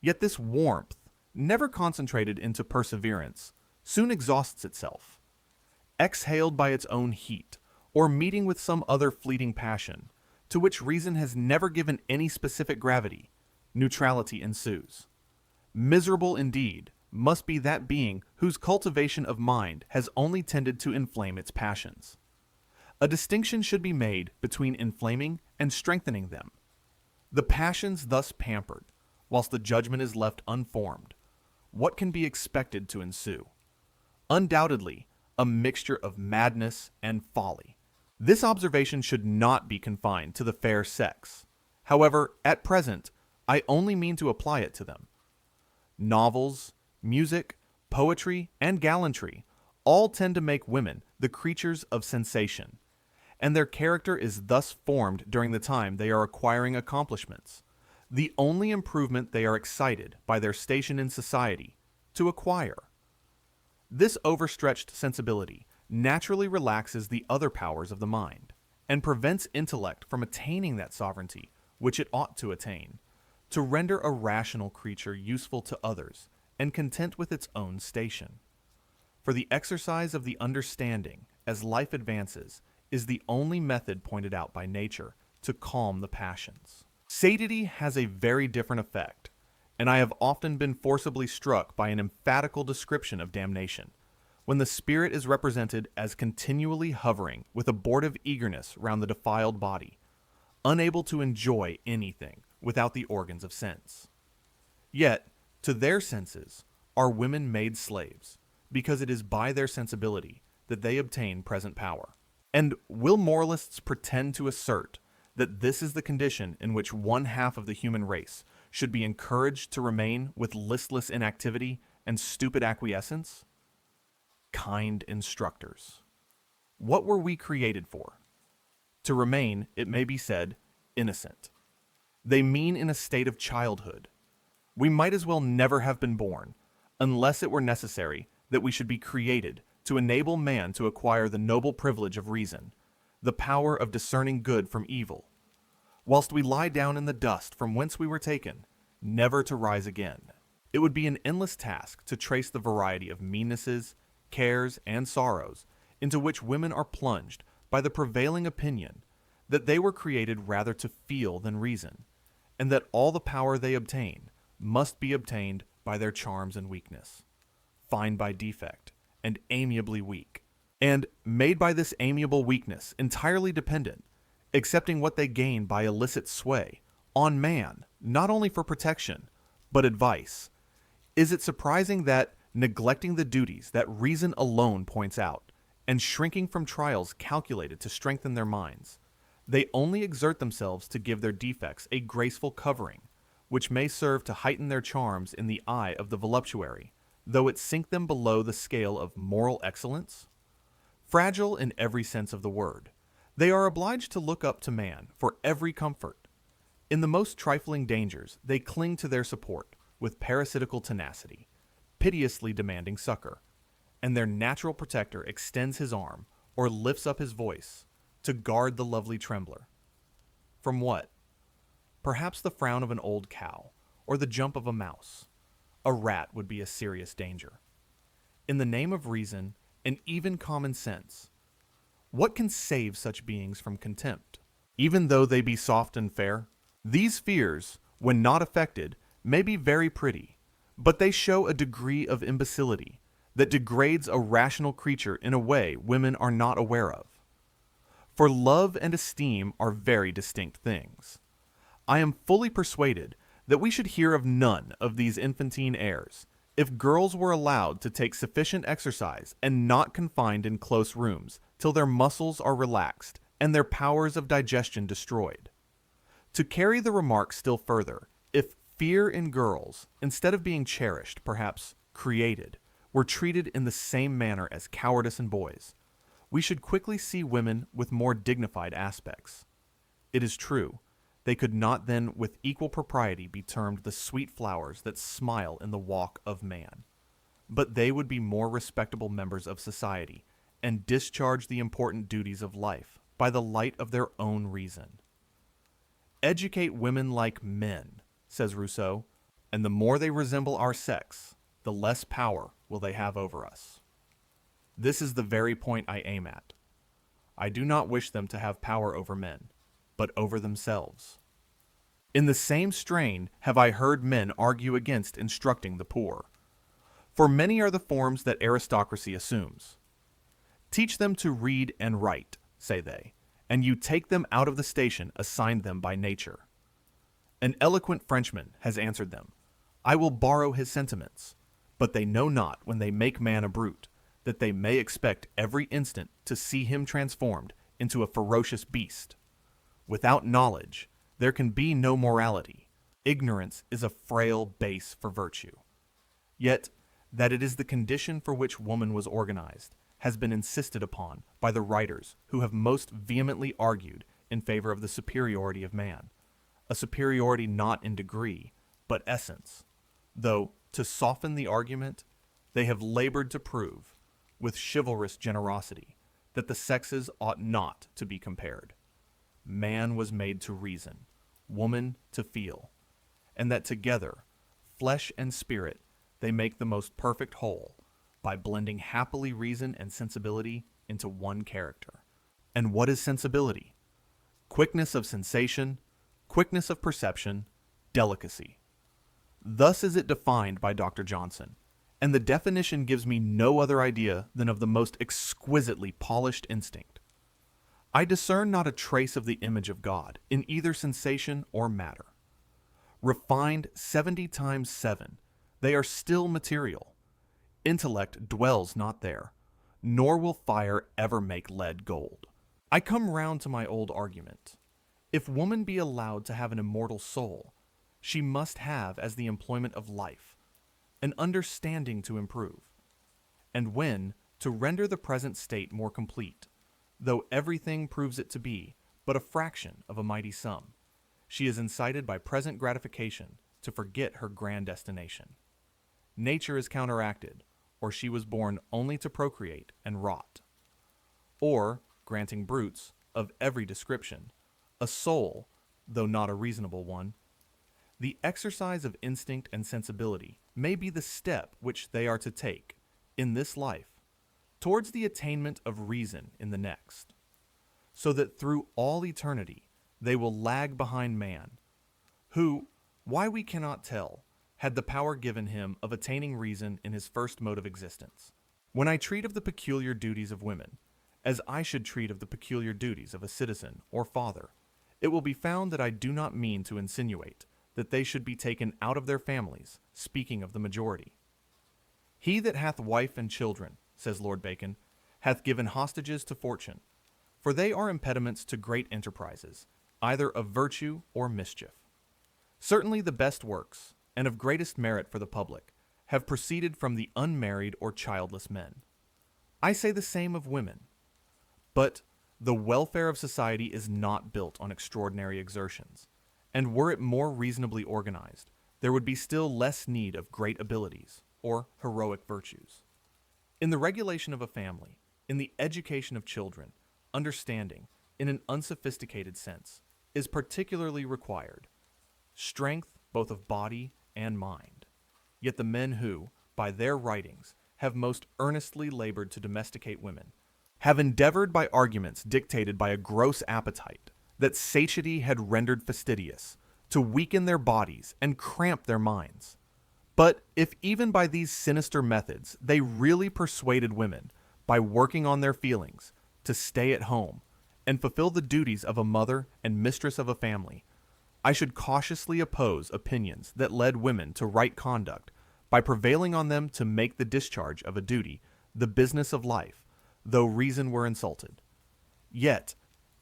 Yet this warmth, never concentrated into perseverance, soon exhausts itself. Exhaled by its own heat, or meeting with some other fleeting passion, to which reason has never given any specific gravity, neutrality ensues. Miserable indeed must be that being whose cultivation of mind has only tended to inflame its passions. A distinction should be made between inflaming and strengthening them. The passions thus pampered, whilst the judgment is left unformed, what can be expected to ensue? Undoubtedly, a mixture of madness and folly. This observation should not be confined to the fair sex. However, at present, I only mean to apply it to them. Novels, music, poetry, and gallantry all tend to make women the creatures of sensation, and their character is thus formed during the time they are acquiring accomplishments, the only improvement they are excited by their station in society to acquire. This overstretched sensibility naturally relaxes the other powers of the mind, and prevents intellect from attaining that sovereignty which it ought to attain, to render a rational creature useful to others and content with its own station. For the exercise of the understanding, as life advances, is the only method pointed out by nature to calm the passions. Satiety has a very different effect, and I have often been forcibly struck by an emphatical description of damnation, when the spirit is represented as continually hovering with abortive eagerness round the defiled body, unable to enjoy anything, without the organs of sense. Yet, to their senses, are women made slaves, because it is by their sensibility that they obtain present power. And will moralists pretend to assert that this is the condition in which one half of the human race should be encouraged to remain with listless inactivity and stupid acquiescence? Kind instructors. What were we created for? To remain, it may be said, innocent. They mean in a state of childhood. We might as well never have been born, unless it were necessary that we should be created to enable man to acquire the noble privilege of reason, the power of discerning good from evil, whilst we lie down in the dust from whence we were taken, never to rise again. It would be an endless task to trace the variety of meannesses, cares, and sorrows into which women are plunged by the prevailing opinion that they were created rather to feel than reason, and that all the power they obtain must be obtained by their charms and weakness, fine by defect, and amiably weak, and made by this amiable weakness entirely dependent, accepting what they gain by illicit sway, on man, not only for protection, but advice. Is it surprising that, neglecting the duties that reason alone points out, and shrinking from trials calculated to strengthen their minds, they only exert themselves to give their defects a graceful covering, which may serve to heighten their charms in the eye of the voluptuary, though it sink them below the scale of moral excellence? Fragile in every sense of the word, they are obliged to look up to man for every comfort. In the most trifling dangers, they cling to their support with parasitical tenacity, piteously demanding succor, and their natural protector extends his arm or lifts up his voice to guard the lovely trembler. From what? Perhaps the frown of an old cow, or the jump of a mouse. A rat would be a serious danger. In the name of reason and even common sense, what can save such beings from contempt? Even though they be soft and fair, these fears, when not affected, may be very pretty, but they show a degree of imbecility that degrades a rational creature in a way women are not aware of. For love and esteem are very distinct things. I am fully persuaded that we should hear of none of these infantine airs if girls were allowed to take sufficient exercise and not confined in close rooms till their muscles are relaxed and their powers of digestion destroyed. To carry the remark still further, if fear in girls, instead of being cherished, perhaps created, were treated in the same manner as cowardice in boys, we should quickly see women with more dignified aspects. It is true, they could not then with equal propriety be termed the sweet flowers that smile in the walk of man, but they would be more respectable members of society, and discharge the important duties of life by the light of their own reason. Educate women like men, says Rousseau, and the more they resemble our sex, the less power will they have over us. This is the very point I aim at. I do not wish them to have power over men, but over themselves. In the same strain have I heard men argue against instructing the poor. For many are the forms that aristocracy assumes. Teach them to read and write, say they, and you take them out of the station assigned them by nature. An eloquent Frenchman has answered them, I will borrow his sentiments, but they know not when they make man a brute, that they may expect every instant to see him transformed into a ferocious beast. Without knowledge, there can be no morality. Ignorance is a frail base for virtue. Yet, that it is the condition for which woman was organized has been insisted upon by the writers who have most vehemently argued in favor of the superiority of man, a superiority not in degree, but essence, though, to soften the argument, they have labored to prove, with chivalrous generosity, that the sexes ought not to be compared. Man was made to reason, woman to feel, and that together, flesh and spirit, they make the most perfect whole, by blending happily reason and sensibility into one character. And what is sensibility? Quickness of sensation, quickness of perception, delicacy. Thus is it defined by Dr. Johnson, and the definition gives me no other idea than of the most exquisitely polished instinct. I discern not a trace of the image of God in either sensation or matter. Refined 70 times 7, they are still material. Intellect dwells not there, nor will fire ever make lead gold. I come round to my old argument. If woman be allowed to have an immortal soul, she must have as the employment of life, an understanding to improve, and when, to render the present state more complete, though everything proves it to be but a fraction of a mighty sum, she is incited by present gratification to forget her grand destination. Nature is counteracted, or she was born only to procreate and rot. Or, granting brutes, of every description, a soul, though not a reasonable one, the exercise of instinct and sensibility may be the step which they are to take, in this life, towards the attainment of reason in the next, so that through all eternity they will lag behind man, who, why we cannot tell, had the power given him of attaining reason in his first mode of existence. When I treat of the peculiar duties of women, as I should treat of the peculiar duties of a citizen or father, it will be found that I do not mean to insinuate that they should be taken out of their families, speaking of the majority. He that hath wife and children, says Lord Bacon, hath given hostages to fortune, for they are impediments to great enterprises, either of virtue or mischief. Certainly the best works, and of greatest merit for the public, have proceeded from the unmarried or childless men. I say the same of women. But the welfare of society is not built on extraordinary exertions, and were it more reasonably organized, there would be still less need of great abilities, or heroic virtues. In the regulation of a family, in the education of children, understanding, in an unsophisticated sense, is particularly required. Strength both of body and mind. Yet the men who, by their writings, have most earnestly labored to domesticate women, have endeavored by arguments dictated by a gross appetite that satiety had rendered fastidious, to weaken their bodies and cramp their minds. But if even by these sinister methods they really persuaded women, by working on their feelings, to stay at home, and fulfill the duties of a mother and mistress of a family, I should cautiously oppose opinions that led women to right conduct by prevailing on them to make the discharge of a duty the business of life, though reason were insulted. Yet,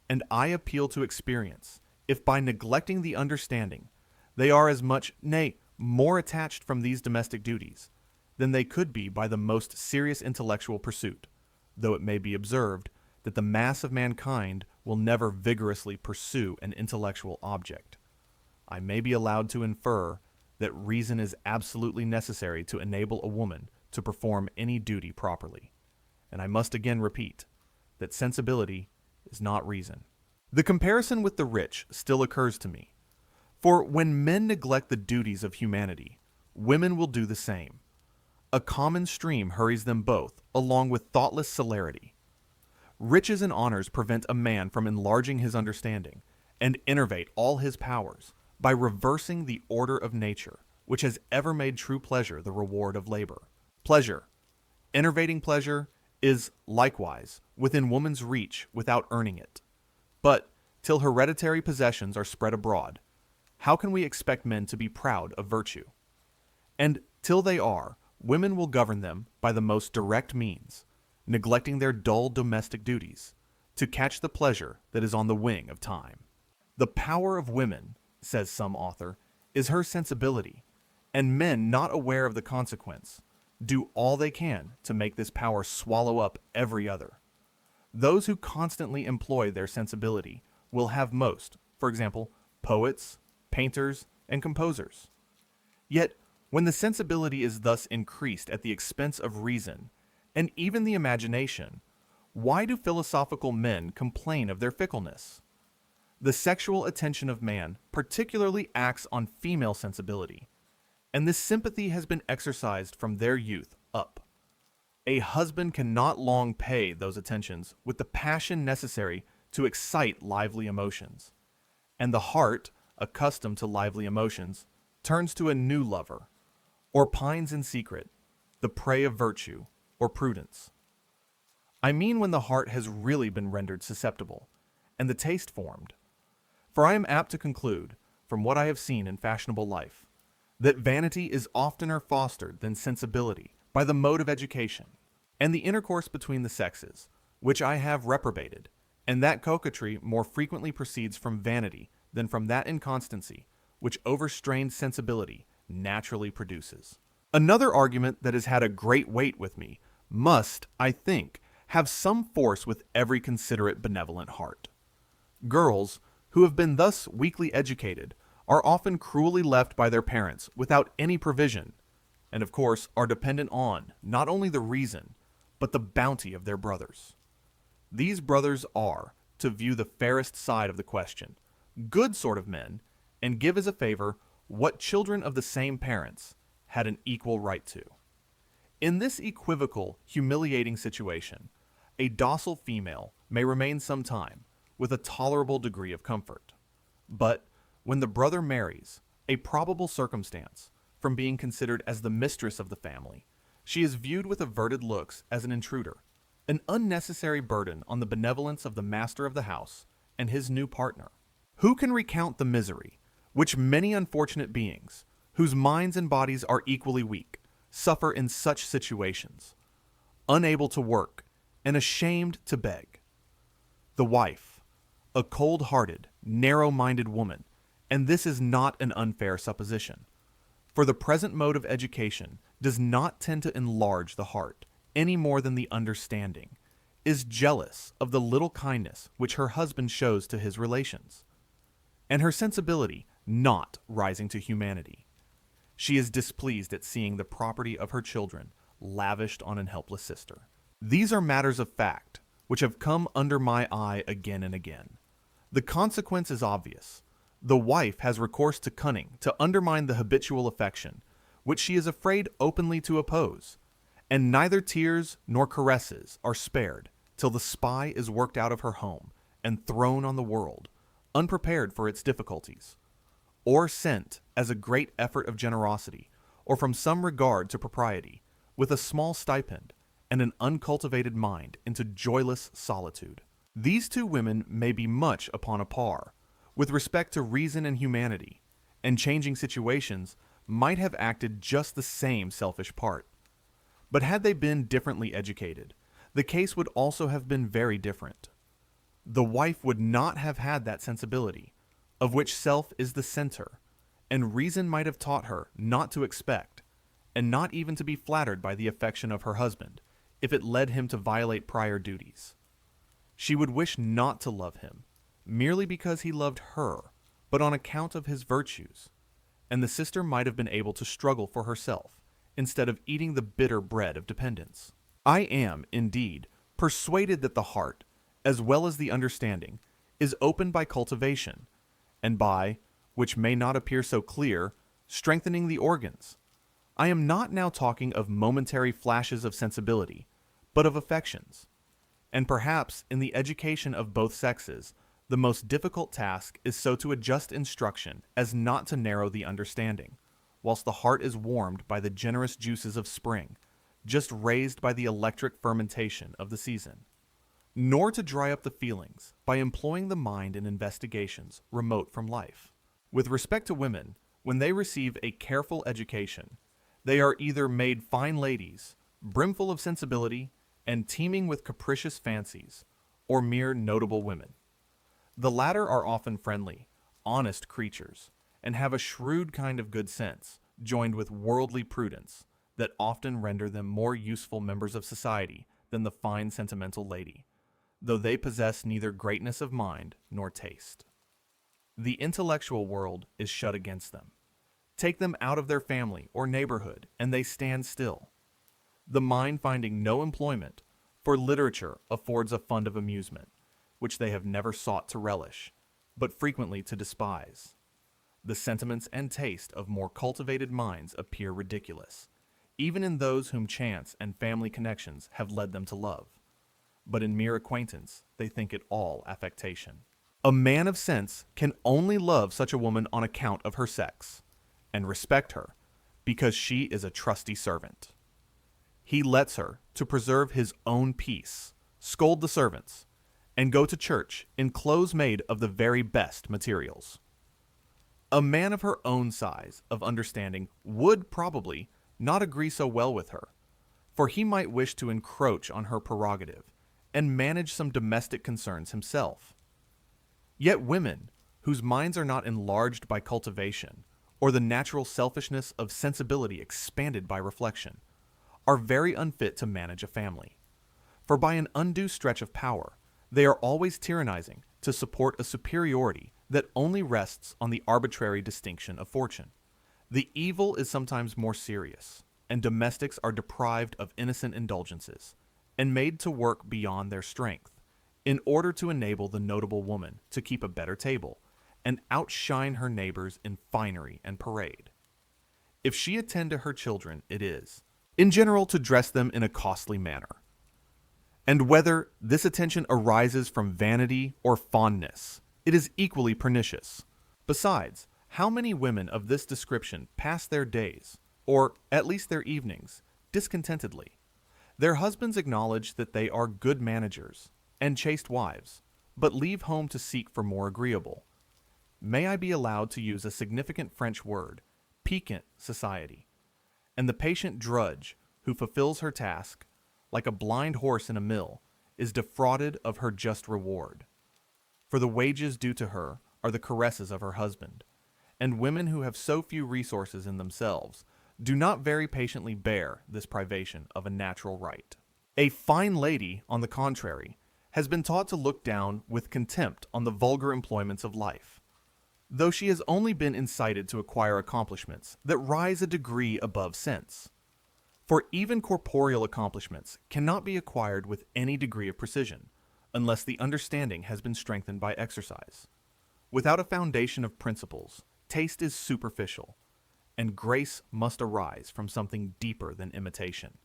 and I appeal to experience, if by neglecting the understanding, they are as much, nay, more attached from these domestic duties, than they could be by the most serious intellectual pursuit, though it may be observed that the mass of mankind will never vigorously pursue an intellectual object, I may be allowed to infer that reason is absolutely necessary to enable a woman to perform any duty properly. And I must again repeat that sensibility is not reason. The comparison with the rich still occurs to me, for when men neglect the duties of humanity, women will do the same. A common stream hurries them both along with thoughtless celerity. Riches and honors prevent a man from enlarging his understanding and innervate all his powers by reversing the order of nature, which has ever made true pleasure the reward of labor. Pleasure, enervating pleasure, is likewise within woman's reach without earning it. But till hereditary possessions are spread abroad, how can we expect men to be proud of virtue? And till they are, women will govern them by the most direct means, neglecting their dull domestic duties, to catch the pleasure that is on the wing of time. The power of women, says some author, is her sensibility, and men not aware of the consequence do all they can to make this power swallow up every other. Those who constantly employ their sensibility will have most, for example, poets, painters, and composers. Yet, when the sensibility is thus increased at the expense of reason, and even the imagination, why do philosophical men complain of their fickleness? The sexual attention of man particularly acts on female sensibility, and this sympathy has been exercised from their youth up. A husband cannot long pay those attentions with the passion necessary to excite lively emotions, and the heart, accustomed to lively emotions, turns to a new lover, or pines in secret, the prey of virtue or prudence. I mean when the heart has really been rendered susceptible, and the taste formed. For I am apt to conclude, from what I have seen in fashionable life, that vanity is oftener fostered than sensibility by the mode of education, and the intercourse between the sexes, which I have reprobated, and that coquetry more frequently proceeds from vanity than from that inconstancy which overstrained sensibility naturally produces. Another argument that has had a great weight with me must, I think, have some force with every considerate benevolent heart. Girls who have been thus weakly educated are often cruelly left by their parents without any provision, and of course are dependent on not only the reason, but the bounty of their brothers. These brothers are, to view the fairest side of the question, good sort of men, and give as a favor what children of the same parents had an equal right to. In this equivocal, humiliating situation, a docile female may remain some time with a tolerable degree of comfort. But when the brother marries, a probable circumstance, from being considered as the mistress of the family, she is viewed with averted looks as an intruder, an unnecessary burden on the benevolence of the master of the house and his new partner. Who can recount the misery which many unfortunate beings, whose minds and bodies are equally weak, suffer in such situations, unable to work and ashamed to beg? The wife, a cold-hearted, narrow-minded woman, and this is not an unfair supposition, for the present mode of education does not tend to enlarge the heart any more than the understanding, is jealous of the little kindness which her husband shows to his relations, and her sensibility not rising to humanity. She is displeased at seeing the property of her children lavished on an helpless sister. These are matters of fact which have come under my eye again and again. The consequence is obvious. The wife has recourse to cunning to undermine the habitual affection, which she is afraid openly to oppose, and neither tears nor caresses are spared till the spy is worked out of her home and thrown on the world, unprepared for its difficulties, or sent as a great effort of generosity, or from some regard to propriety, with a small stipend and an uncultivated mind into joyless solitude. These two women may be much upon a par, with respect to reason and humanity, and changing situations might have acted just the same selfish part. But had they been differently educated, the case would also have been very different. The wife would not have had that sensibility, of which self is the center, and reason might have taught her not to expect, and not even to be flattered by the affection of her husband, if it led him to violate prior duties. She would wish not to love him, merely because he loved her, but on account of his virtues, and the sister might have been able to struggle for herself, instead of eating the bitter bread of dependence. I am, indeed, persuaded that the heart, as well as the understanding, is opened by cultivation, and by, which may not appear so clear, strengthening the organs. I am not now talking of momentary flashes of sensibility, but of affections. And perhaps in the education of both sexes, the most difficult task is so to adjust instruction as not to narrow the understanding, whilst the heart is warmed by the generous juices of spring, just raised by the electric fermentation of the season, nor to dry up the feelings by employing the mind in investigations remote from life. With respect to women, when they receive a careful education, they are either made fine ladies, brimful of sensibility, and teeming with capricious fancies, or mere notable women. The latter are often friendly, honest creatures, and have a shrewd kind of good sense, joined with worldly prudence, that often render them more useful members of society than the fine sentimental lady, though they possess neither greatness of mind nor taste. The intellectual world is shut against them. Take them out of their family or neighborhood, and they stand still. The mind finding no employment, for literature affords a fund of amusement, which they have never sought to relish, but frequently to despise. The sentiments and taste of more cultivated minds appear ridiculous, even in those whom chance and family connections have led them to love. But in mere acquaintance, they think it all affectation. A man of sense can only love such a woman on account of her sex, and respect her, because she is a trusty servant. He lets her, to preserve his own peace, scold the servants, and go to church in clothes made of the very best materials. A man of her own size of understanding would probably not agree so well with her, for he might wish to encroach on her prerogative and manage some domestic concerns himself. Yet women, whose minds are not enlarged by cultivation, or the natural selfishness of sensibility expanded by reflection, are very unfit to manage a family. For by an undue stretch of power, they are always tyrannizing to support a superiority that only rests on the arbitrary distinction of fortune. The evil is sometimes more serious, and domestics are deprived of innocent indulgences, and made to work beyond their strength, in order to enable the notable woman to keep a better table, and outshine her neighbors in finery and parade. If she attend to her children, it is, in general, to dress them in a costly manner. And whether this attention arises from vanity or fondness, it is equally pernicious. Besides, how many women of this description pass their days, or at least their evenings, discontentedly? Their husbands acknowledge that they are good managers and chaste wives, but leave home to seek for more agreeable, may I be allowed to use a significant French word, piquant society, and the patient drudge who fulfills her task, like a blind horse in a mill, is defrauded of her just reward. For the wages due to her are the caresses of her husband, and women who have so few resources in themselves do not very patiently bear this privation of a natural right. A fine lady, on the contrary, has been taught to look down with contempt on the vulgar employments of life, though she has only been incited to acquire accomplishments that rise a degree above sense. For even corporeal accomplishments cannot be acquired with any degree of precision, unless the understanding has been strengthened by exercise. Without a foundation of principles, taste is superficial, and grace must arise from something deeper than imitation.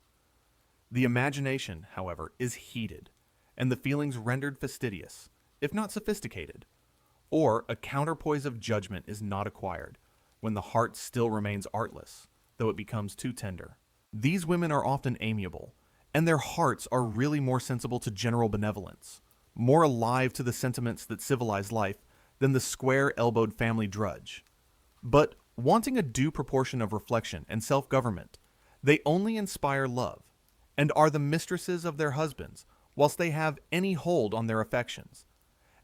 The imagination, however, is heated, and the feelings rendered fastidious, if not sophisticated, or a counterpoise of judgment is not acquired, when the heart still remains artless, though it becomes too tender. These women are often amiable, and their hearts are really more sensible to general benevolence, more alive to the sentiments that civilize life than the square-elbowed family drudge. But, wanting a due proportion of reflection and self-government, they only inspire love, and are the mistresses of their husbands, whilst they have any hold on their affections,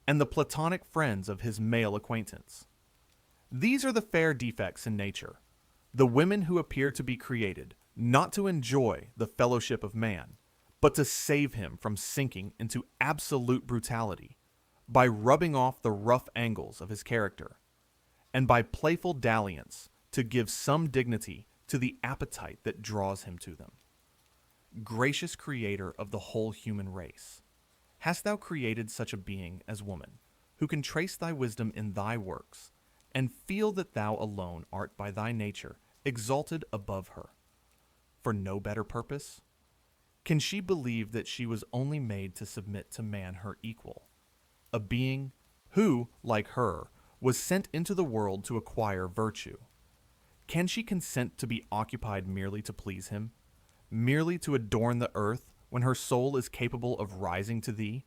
and the platonic friends of his male acquaintance. These are the fair defects in nature, the women who appear to be created, not to enjoy the fellowship of man, but to save him from sinking into absolute brutality, by rubbing off the rough angles of his character, and by playful dalliance to give some dignity to the appetite that draws him to them. Gracious Creator of the whole human race, hast thou created such a being as woman, who can trace thy wisdom in thy works, and feel that thou alone art by thy nature exalted above her, for no better purpose? Can she believe that she was only made to submit to man her equal, a being who, like her, was sent into the world to acquire virtue? Can she consent to be occupied merely to please him, merely to adorn the earth, when her soul is capable of rising to thee?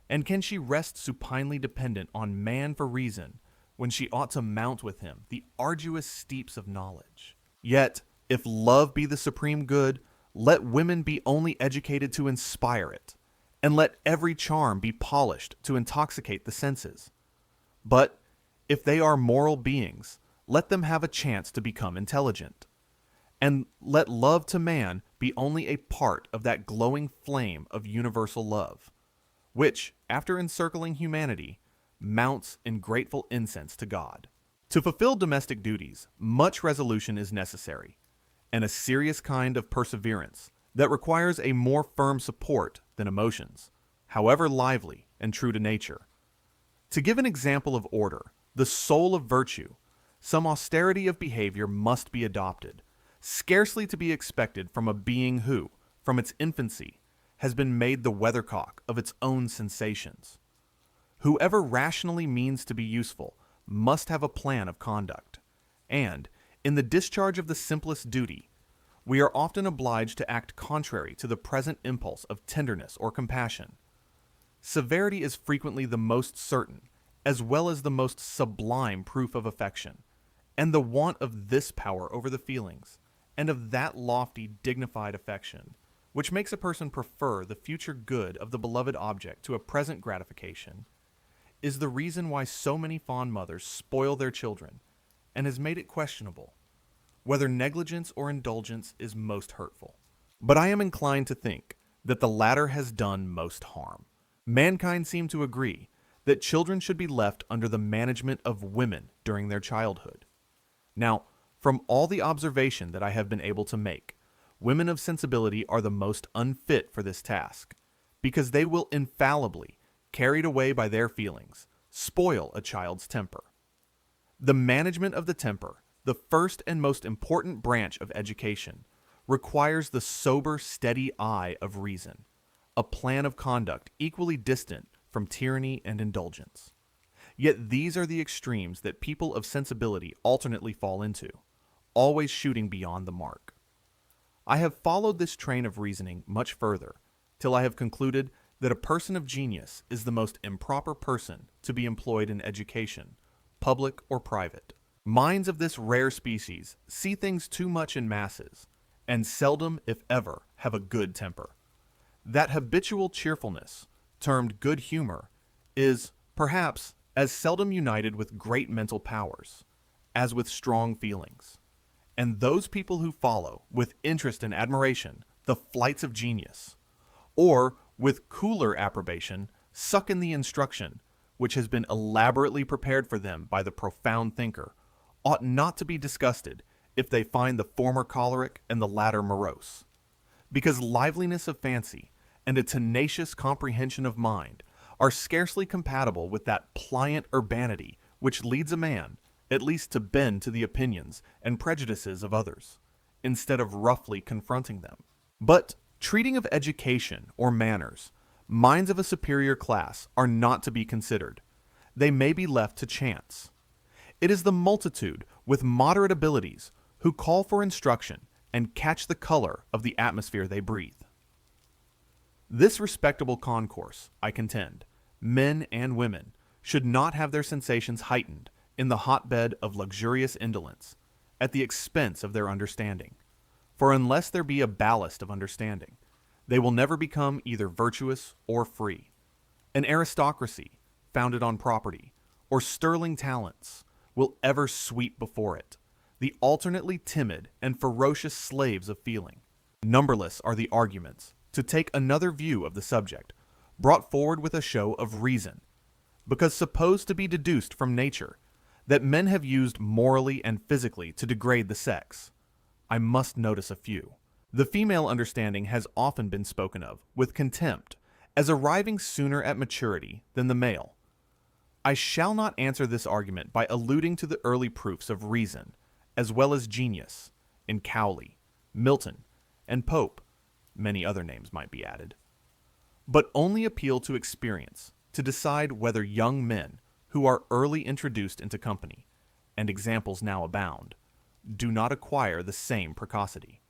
And can she rest supinely dependent on man for reason, when she ought to mount with him the arduous steeps of knowledge? Yet, if love be the supreme good, let women be only educated to inspire it, and let every charm be polished to intoxicate the senses. But, if they are moral beings, let them have a chance to become intelligent. And let love to man be only a part of that glowing flame of universal love, which, after encircling humanity, mounts in grateful incense to God. To fulfill domestic duties, much resolution is necessary, and a serious kind of perseverance that requires a more firm support than emotions, however lively and true to nature. To give an example of order, the soul of virtue, some austerity of behavior must be adopted, scarcely to be expected from a being who, from its infancy, has been made the weathercock of its own sensations. Whoever rationally means to be useful must have a plan of conduct, and, in the discharge of the simplest duty, we are often obliged to act contrary to the present impulse of tenderness or compassion. Severity is frequently the most certain as well as the most sublime proof of affection, and the want of this power over the feelings, and of that lofty, dignified affection, which makes a person prefer the future good of the beloved object to a present gratification, is the reason why so many fond mothers spoil their children, and has made it questionable whether negligence or indulgence is most hurtful. But I am inclined to think that the latter has done most harm. Mankind seem to agree that children should be left under the management of women during their childhood. Now, from all the observation that I have been able to make, women of sensibility are the most unfit for this task, because they will infallibly, carried away by their feelings, spoil a child's temper. The management of the temper, the first and most important branch of education, requires the sober, steady eye of reason, a plan of conduct equally distant from tyranny and indulgence. Yet these are the extremes that people of sensibility alternately fall into, always shooting beyond the mark. I have followed this train of reasoning much further, till I have concluded that a person of genius is the most improper person to be employed in education, public or private. Minds of this rare species see things too much in masses, and seldom, if ever, have a good temper. That habitual cheerfulness, termed good humor, is, perhaps, as seldom united with great mental powers as with strong feelings. And those people who follow, with interest and admiration, the flights of genius, or, with cooler approbation, suck in the instruction which has been elaborately prepared for them by the profound thinker, ought not to be disgusted if they find the former choleric and the latter morose, because liveliness of fancy and a tenacious comprehension of mind are scarcely compatible with that pliant urbanity which leads a man, at least, to bend to the opinions and prejudices of others, instead of roughly confronting them. But, treating of education or manners, minds of a superior class are not to be considered. They may be left to chance. It is the multitude with moderate abilities who call for instruction and catch the color of the atmosphere they breathe. This respectable concourse, I contend, men and women, should not have their sensations heightened in the hotbed of luxurious indolence at the expense of their understanding. For unless there be a ballast of understanding, they will never become either virtuous or free. An aristocracy, founded on property, or sterling talents, will ever sweep before it the alternately timid and ferocious slaves of feeling. Numberless are the arguments, to take another view of the subject, brought forward with a show of reason, because supposed to be deduced from nature, that men have used morally and physically to degrade the sex. I must notice a few. The female understanding has often been spoken of, with contempt, as arriving sooner at maturity than the male. I shall not answer this argument by alluding to the early proofs of reason, as well as genius, in Cowley, Milton, and Pope, many other names might be added, but only appeal to experience to decide whether young men who are early introduced into company, and examples now abound, do not acquire the same precocity.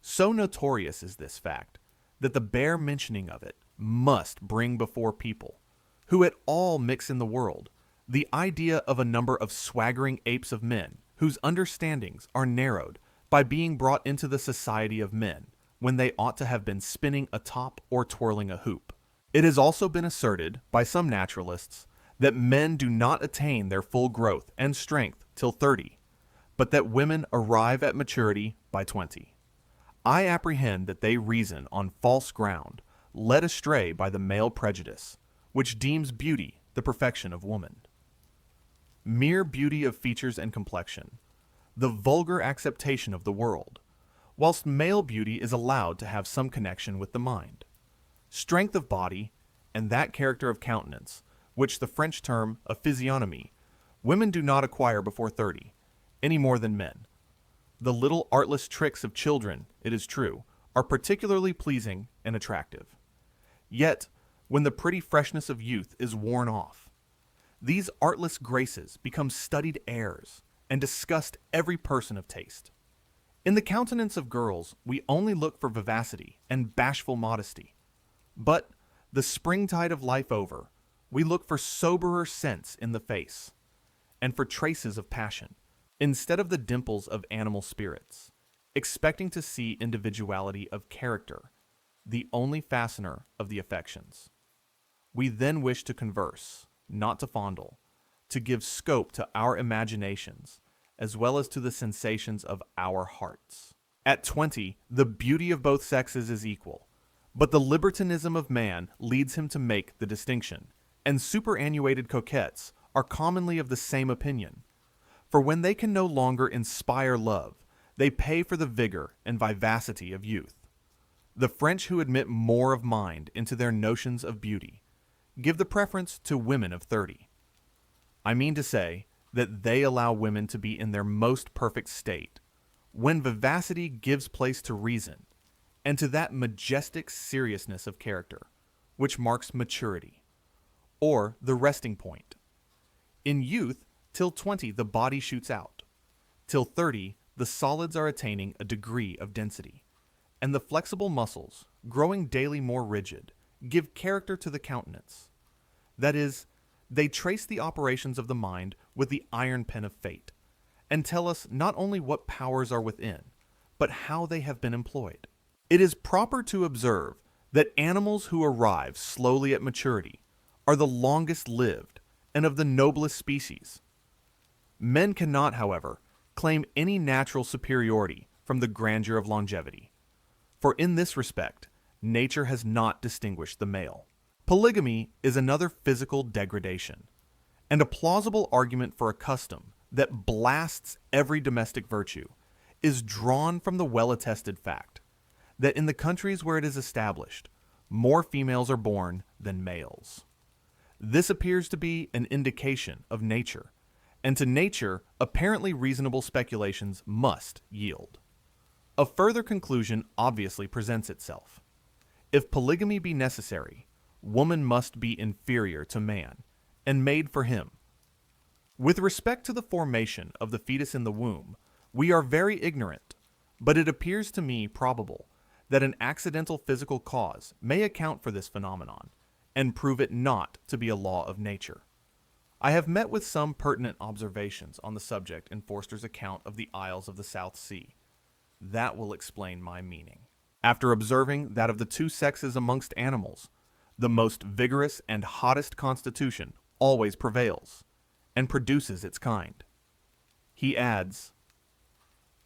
So notorious is this fact that the bare mentioning of it must bring before people, who at all mix in the world, the idea of a number of swaggering apes of men whose understandings are narrowed by being brought into the society of men when they ought to have been spinning a top or twirling a hoop. It has also been asserted by some naturalists that men do not attain their full growth and strength till 30, but that women arrive at maturity by 20. I apprehend that they reason on false ground, led astray by the male prejudice, which deems beauty the perfection of woman. Mere beauty of features and complexion, the vulgar acceptation of the world, whilst male beauty is allowed to have some connection with the mind. Strength of body, and that character of countenance, which the French term a physiognomy, women do not acquire before 30, any more than men. The little artless tricks of children, it is true, are particularly pleasing and attractive. Yet, when the pretty freshness of youth is worn off, these artless graces become studied airs and disgust every person of taste. In the countenance of girls, we only look for vivacity and bashful modesty. But, the springtide of life over, we look for soberer sense in the face, and for traces of passion, instead of the dimples of animal spirits, expecting to see individuality of character, the only fastener of the affections. We then wish to converse, not to fondle, to give scope to our imaginations, as well as to the sensations of our hearts. At 20, the beauty of both sexes is equal, but the libertinism of man leads him to make the distinction, and superannuated coquettes are commonly of the same opinion. For when they can no longer inspire love, they pay for the vigor and vivacity of youth. The French who admit more of mind into their notions of beauty give the preference to women of 30. I mean to say that they allow women to be in their most perfect state, when vivacity gives place to reason, and to that majestic seriousness of character, which marks maturity, or the resting point. In youth, till 20 the body shoots out. Till 30, the solids are attaining a degree of density, and the flexible muscles, growing daily more rigid, give character to the countenance. That is, they trace the operations of the mind with the iron pen of fate, and tell us not only what powers are within, but how they have been employed. It is proper to observe that animals who arrive slowly at maturity are the longest lived and of the noblest species. Men cannot, however, claim any natural superiority from the grandeur of longevity, for in this respect, nature has not distinguished the male. Polygamy is another physical degradation, and a plausible argument for a custom that blasts every domestic virtue is drawn from the well-attested fact that in the countries where it is established, more females are born than males. This appears to be an indication of nature, and to nature, apparently reasonable speculations must yield. A further conclusion obviously presents itself. If polygamy be necessary, woman must be inferior to man, and made for him. With respect to the formation of the fetus in the womb, we are very ignorant, but it appears to me probable that an accidental physical cause may account for this phenomenon, and prove it not to be a law of nature. I have met with some pertinent observations on the subject in Forster's account of the Isles of the South Sea. That will explain my meaning. After observing that of the two sexes amongst animals, the most vigorous and hottest constitution always prevails, and produces its kind. He adds,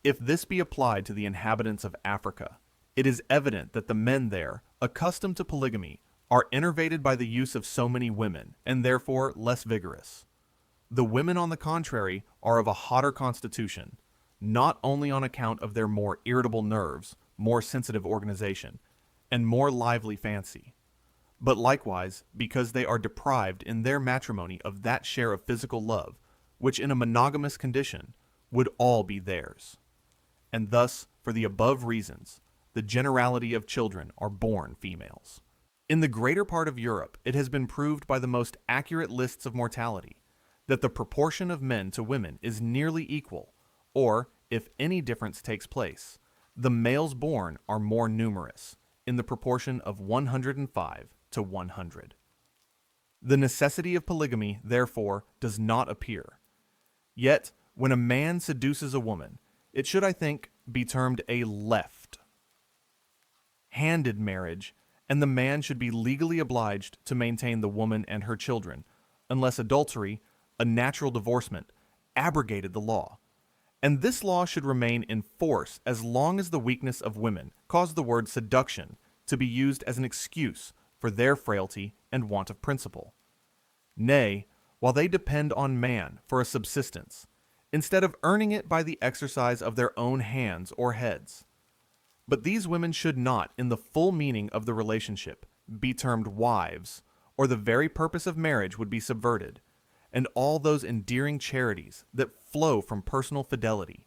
if this be applied to the inhabitants of Africa, it is evident that the men there, accustomed to polygamy, are enervated by the use of so many women, and therefore less vigorous. The women, on the contrary, are of a hotter constitution, not only on account of their more irritable nerves, more sensitive organization, and more lively fancy, but likewise because they are deprived in their matrimony of that share of physical love which in a monogamous condition would all be theirs. And thus, for the above reasons, the generality of children are born females. In the greater part of Europe, it has been proved by the most accurate lists of mortality that the proportion of men to women is nearly equal, or, if any difference takes place, the males born are more numerous, in the proportion of 105 to 100. The necessity of polygamy, therefore, does not appear. Yet, when a man seduces a woman, it should, I think, be termed a left-handed marriage, and the man should be legally obliged to maintain the woman and her children, unless adultery, a natural divorcement, abrogated the law. And this law should remain in force as long as the weakness of women caused the word seduction to be used as an excuse for their frailty and want of principle. Nay, while they depend on man for a subsistence, instead of earning it by the exercise of their own hands or heads. But these women should not, in the full meaning of the relationship, be termed wives, or the very purpose of marriage would be subverted, and all those endearing charities that flow from personal fidelity,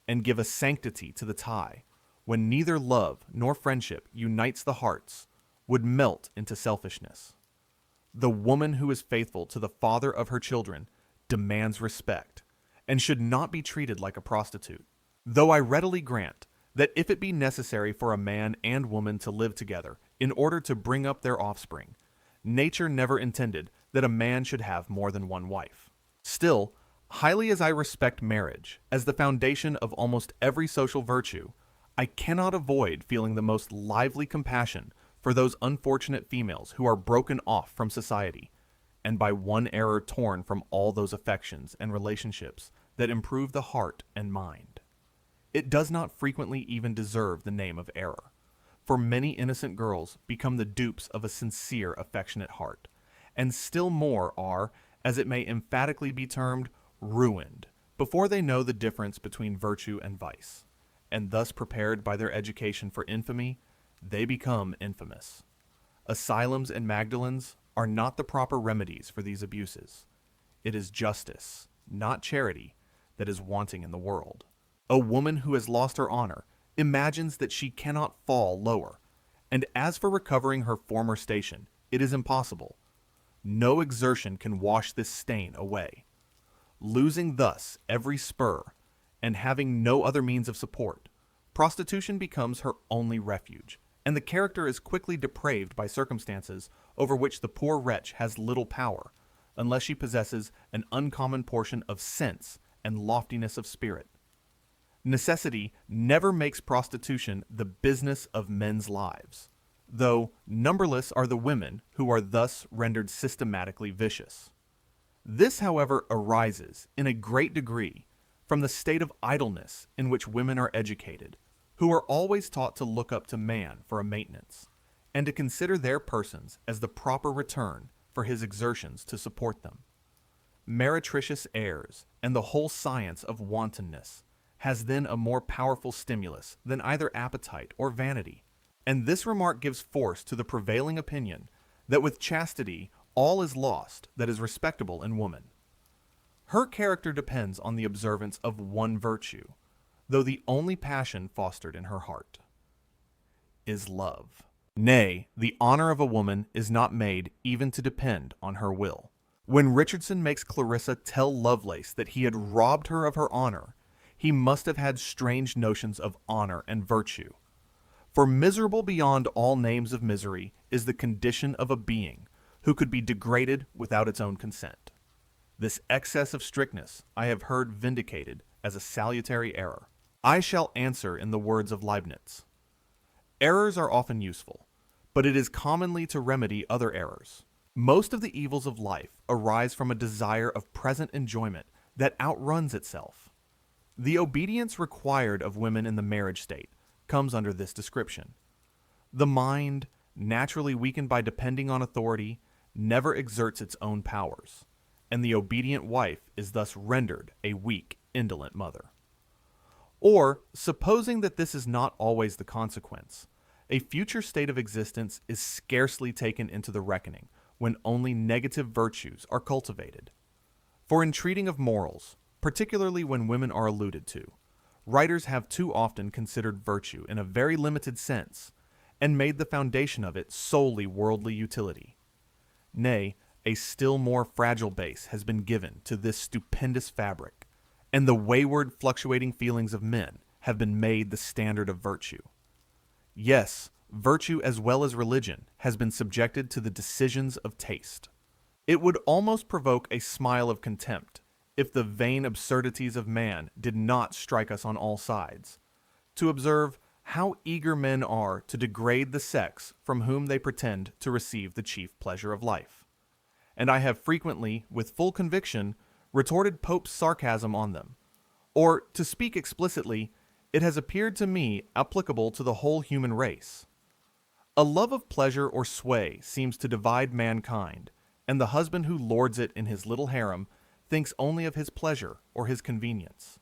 and give a sanctity to the tie, when neither love nor friendship unites the hearts, would melt into selfishness. The woman who is faithful to the father of her children demands respect, and should not be treated like a prostitute. Though I readily grant that if it be necessary for a man and woman to live together in order to bring up their offspring, nature never intended that a man should have more than one wife. Still, highly as I respect marriage as the foundation of almost every social virtue, I cannot avoid feeling the most lively compassion for those unfortunate females who are broken off from society, and by one error torn from all those affections and relationships that improve the heart and mind. It does not frequently even deserve the name of error, for many innocent girls become the dupes of a sincere, affectionate heart, and still more are, as it may emphatically be termed, ruined before they know the difference between virtue and vice, and thus prepared by their education for infamy, they become infamous. Asylums and Magdalens are not the proper remedies for these abuses. It is justice, not charity, that is wanting in the world. A woman who has lost her honor imagines that she cannot fall lower, and as for recovering her former station, it is impossible. No exertion can wash this stain away. Losing thus every spur, and having no other means of support, prostitution becomes her only refuge, and the character is quickly depraved by circumstances over which the poor wretch has little power, unless she possesses an uncommon portion of sense and loftiness of spirit. Necessity never makes prostitution the business of men's lives, though numberless are the women who are thus rendered systematically vicious. This, however, arises in a great degree from the state of idleness in which women are educated, who are always taught to look up to man for a maintenance, and to consider their persons as the proper return for his exertions to support them. Meretricious airs and the whole science of wantonness has then a more powerful stimulus than either appetite or vanity, and this remark gives force to the prevailing opinion that with chastity all is lost that is respectable in woman. Her character depends on the observance of one virtue, though the only passion fostered in her heart is love. Nay, the honor of a woman is not made even to depend on her will. When Richardson makes Clarissa tell Lovelace that he had robbed her of her honor, he must have had strange notions of honor and virtue. For miserable beyond all names of misery is the condition of a being who could be degraded without its own consent. This excess of strictness I have heard vindicated as a salutary error. I shall answer in the words of Leibniz. Errors are often useful, but it is commonly to remedy other errors. Most of the evils of life arise from a desire of present enjoyment that outruns itself. The obedience required of women in the marriage state comes under this description. The mind, naturally weakened by depending on authority, never exerts its own powers, and the obedient wife is thus rendered a weak, indolent mother. Or, supposing that this is not always the consequence, a future state of existence is scarcely taken into the reckoning when only negative virtues are cultivated. For in treating of morals, particularly when women are alluded to, writers have too often considered virtue in a very limited sense, and made the foundation of it solely worldly utility. Nay, a still more fragile base has been given to this stupendous fabric, and the wayward fluctuating feelings of men have been made the standard of virtue. Yes, virtue as well as religion has been subjected to the decisions of taste. It would almost provoke a smile of contempt if the vain absurdities of man did not strike us on all sides, to observe how eager men are to degrade the sex from whom they pretend to receive the chief pleasure of life. And I have frequently, with full conviction, retorted Pope's sarcasm on them. Or, to speak explicitly, it has appeared to me applicable to the whole human race. A love of pleasure or sway seems to divide mankind, and the husband who lords it in his little harem thinks only of his pleasure or his convenience.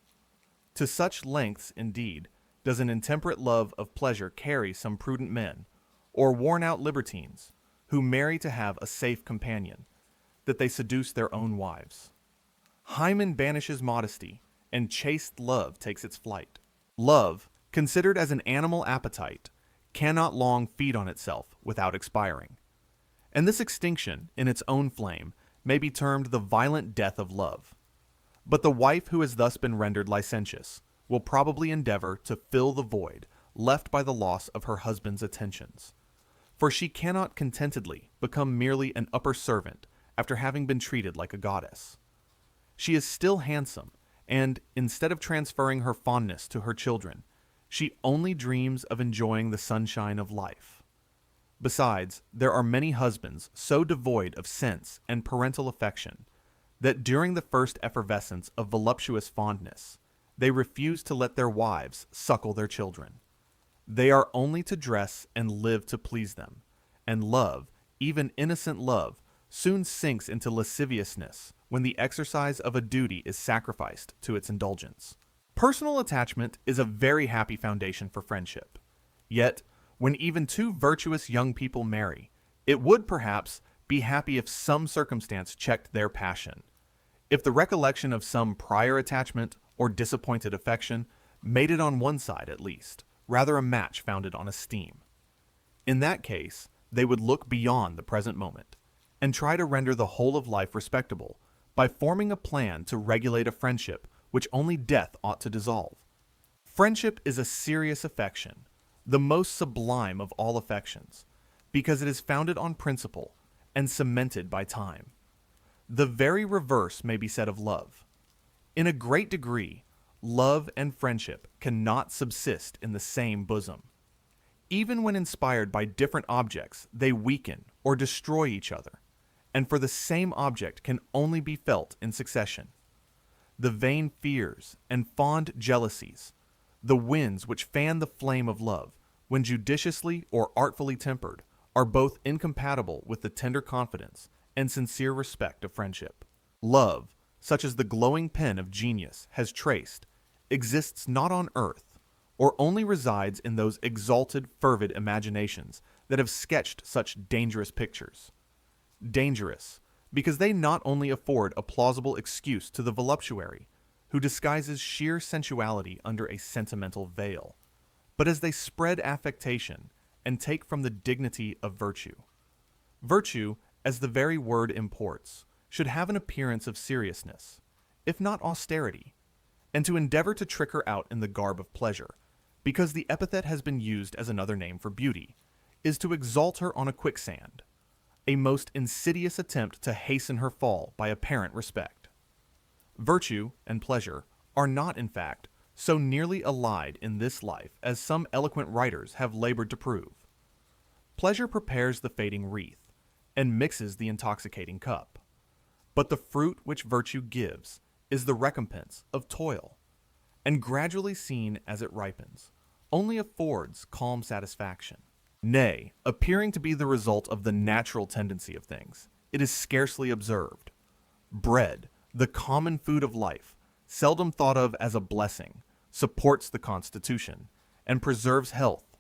To such lengths, indeed, does an intemperate love of pleasure carry some prudent men, or worn-out libertines, who marry to have a safe companion, that they seduce their own wives. Hymen banishes modesty, and chaste love takes its flight. Love, considered as an animal appetite, cannot long feed on itself without expiring. And this extinction, in its own flame, may be termed the violent death of love. But the wife who has thus been rendered licentious will probably endeavor to fill the void left by the loss of her husband's attentions, for she cannot contentedly become merely an upper servant after having been treated like a goddess. She is still handsome, and instead of transferring her fondness to her children, she only dreams of enjoying the sunshine of life. Besides, there are many husbands so devoid of sense and parental affection that during the first effervescence of voluptuous fondness, they refuse to let their wives suckle their children. They are only to dress and live to please them, and love, even innocent love, soon sinks into lasciviousness when the exercise of a duty is sacrificed to its indulgence. Personal attachment is a very happy foundation for friendship. Yet, when even two virtuous young people marry, it would perhaps be happy if some circumstance checked their passion. If the recollection of some prior attachment or disappointed affection made it on one side at least, rather a match founded on esteem. In that case, they would look beyond the present moment and try to render the whole of life respectable by forming a plan to regulate a friendship which only death ought to dissolve. Friendship is a serious affection, the most sublime of all affections, because it is founded on principle and cemented by time. The very reverse may be said of love. In a great degree, love and friendship cannot subsist in the same bosom. Even when inspired by different objects, they weaken or destroy each other, and for the same object can only be felt in succession. The vain fears and fond jealousies, the winds which fan the flame of love, when judiciously or artfully tempered, are both incompatible with the tender confidence and sincere respect of friendship. Love, such as the glowing pen of genius has traced, exists not on earth, or only resides in those exalted, fervid imaginations that have sketched such dangerous pictures. Dangerous, because they not only afford a plausible excuse to the voluptuary, who disguises sheer sensuality under a sentimental veil, but as they spread affectation and take from the dignity of virtue. Virtue, as the very word imports, should have an appearance of seriousness, if not austerity, and to endeavor to trick her out in the garb of pleasure, because the epithet has been used as another name for beauty, is to exalt her on a quicksand, a most insidious attempt to hasten her fall by apparent respect. Virtue and pleasure are not, in fact, so nearly allied in this life as some eloquent writers have labored to prove. Pleasure prepares the fading wreath, and mixes the intoxicating cup. But the fruit which virtue gives is the recompense of toil, and gradually seen as it ripens, only affords calm satisfaction. Nay, appearing to be the result of the natural tendency of things, it is scarcely observed. Bread, the common food of life, seldom thought of as a blessing, supports the constitution, and preserves health.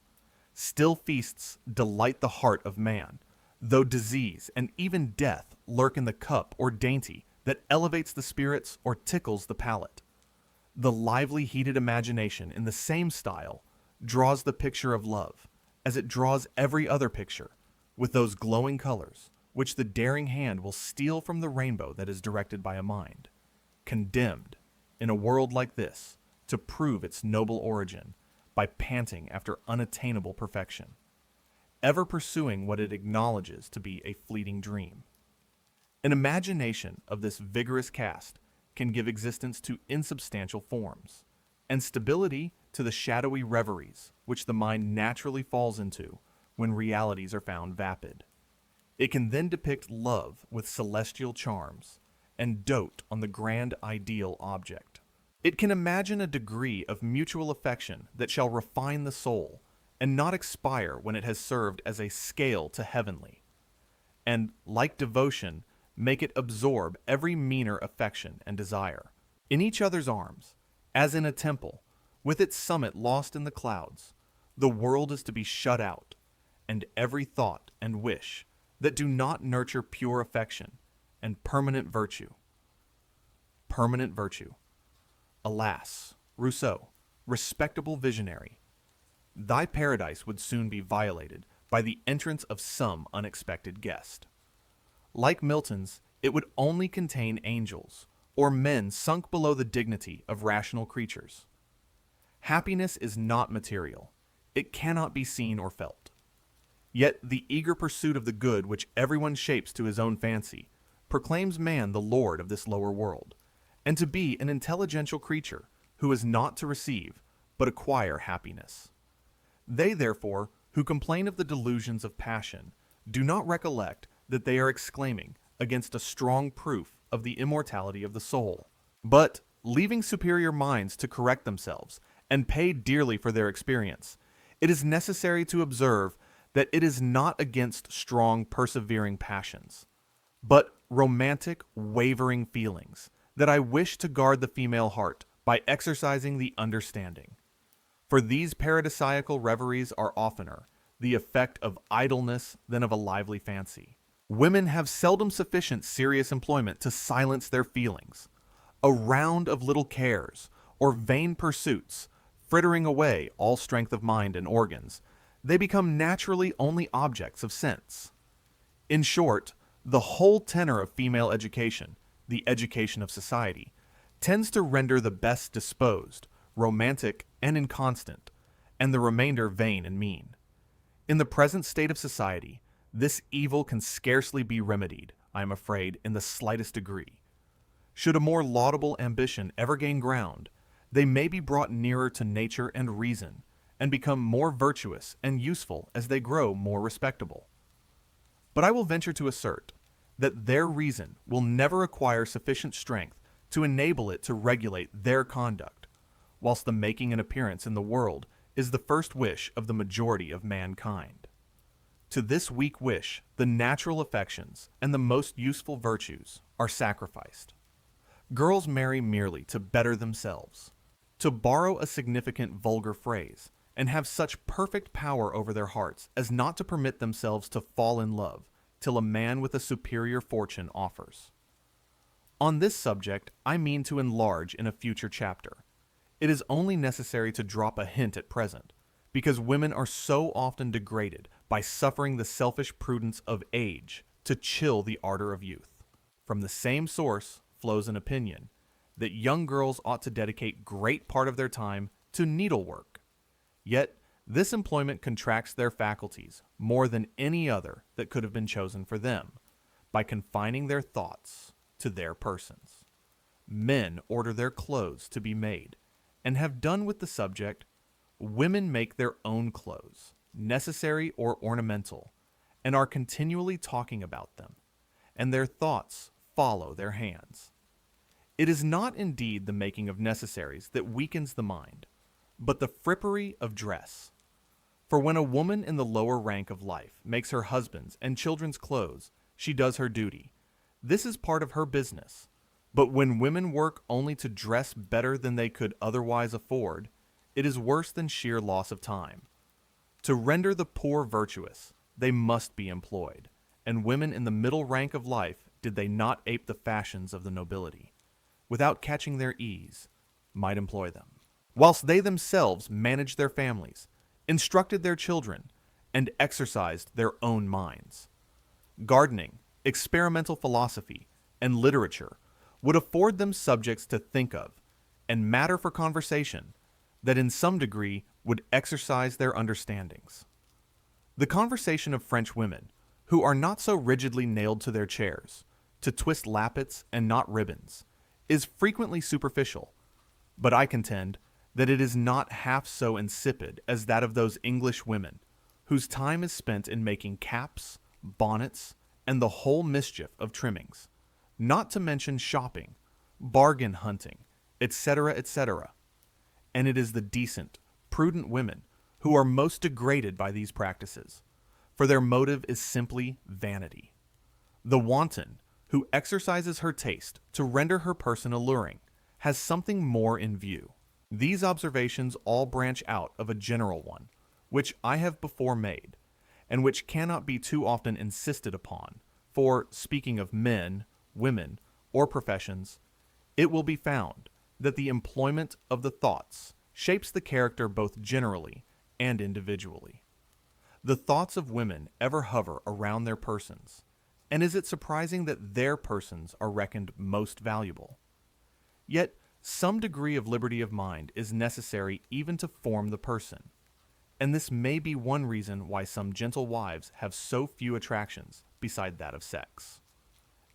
Still feasts delight the heart of man, though disease and even death lurk in the cup or dainty that elevates the spirits or tickles the palate. The lively heated imagination in the same style draws the picture of love, as it draws every other picture, with those glowing colors which the daring hand will steal from the rainbow that is directed by a mind, condemned, in a world like this, to prove its noble origin by panting after unattainable perfection, ever pursuing what it acknowledges to be a fleeting dream. An imagination of this vigorous cast can give existence to insubstantial forms, and stability to the shadowy reveries which the mind naturally falls into when realities are found vapid. It can then depict love with celestial charms, and dote on the grand ideal object. It can imagine a degree of mutual affection that shall refine the soul, and not expire when it has served as a scale to heavenly, and, like devotion, make it absorb every meaner affection and desire. In each other's arms, as in a temple, with its summit lost in the clouds, the world is to be shut out, and every thought and wish that do not nurture pure affection and permanent virtue. Permanent virtue. Alas, Rousseau, respectable visionary, thy paradise would soon be violated by the entrance of some unexpected guest. Like Milton's, it would only contain angels, or men sunk below the dignity of rational creatures. Happiness is not material. It cannot be seen or felt. Yet the eager pursuit of the good which everyone shapes to his own fancy proclaims man the lord of this lower world, and to be an intelligential creature who is not to receive, but acquire happiness. They, therefore, who complain of the delusions of passion, do not recollect that they are exclaiming against a strong proof of the immortality of the soul. But, leaving superior minds to correct themselves, and pay dearly for their experience, it is necessary to observe that it is not against strong, persevering passions, but romantic, wavering feelings, that I wish to guard the female heart by exercising the understanding. For these paradisiacal reveries are oftener the effect of idleness than of a lively fancy. Women have seldom sufficient serious employment to silence their feelings. A round of little cares, or vain pursuits, frittering away all strength of mind and organs, they become naturally only objects of sense. In short, the whole tenor of female education, the education of society, tends to render the best disposed, romantic, and inconstant, and the remainder vain and mean. In the present state of society, this evil can scarcely be remedied, I am afraid, in the slightest degree. Should a more laudable ambition ever gain ground, they may be brought nearer to nature and reason, and become more virtuous and useful as they grow more respectable. But I will venture to assert that their reason will never acquire sufficient strength to enable it to regulate their conduct, whilst the making an appearance in the world is the first wish of the majority of mankind. To this weak wish, the natural affections and the most useful virtues are sacrificed. Girls marry merely to better themselves, to borrow a significant vulgar phrase, and have such perfect power over their hearts as not to permit themselves to fall in love till a man with a superior fortune offers. On this subject, I mean to enlarge in a future chapter. It is only necessary to drop a hint at present, because women are so often degraded by suffering the selfish prudence of age to chill the ardor of youth. From the same source flows an opinion that young girls ought to dedicate great part of their time to needlework. Yet, this employment contracts their faculties more than any other that could have been chosen for them, by confining their thoughts to their persons. Men order their clothes to be made, and have done with the subject. Women make their own clothes, necessary or ornamental, and are continually talking about them, and their thoughts follow their hands. It is not indeed the making of necessaries that weakens the mind, but the frippery of dress. For when a woman in the lower rank of life makes her husband's and children's clothes, she does her duty. This is part of her business. But when women work only to dress better than they could otherwise afford, it is worse than sheer loss of time. To render the poor virtuous, they must be employed, and women in the middle rank of life, did they not ape the fashions of the nobility, without catching their ease, might employ them, whilst they themselves managed their families, instructed their children, and exercised their own minds. Gardening, experimental philosophy, and literature would afford them subjects to think of, and matter for conversation, that in some degree would exercise their understandings. The conversation of French women, who are not so rigidly nailed to their chairs, to twist lappets and not ribbons, is frequently superficial, but I contend that it is not half so insipid as that of those English women, whose time is spent in making caps, bonnets, and the whole mischief of trimmings, not to mention shopping, bargain hunting, etc., etc. And it is the decent, prudent women who are most degraded by these practices, for their motive is simply vanity. The wanton, who exercises her taste to render her person alluring, has something more in view. These observations all branch out of a general one, which I have before made, and which cannot be too often insisted upon, for, speaking of men, women, or professions, it will be found that the employment of the thoughts shapes the character both generally and individually. The thoughts of women ever hover around their persons, and is it surprising that their persons are reckoned most valuable? Yet, some degree of liberty of mind is necessary even to form the person, and this may be one reason why some gentle wives have so few attractions beside that of sex.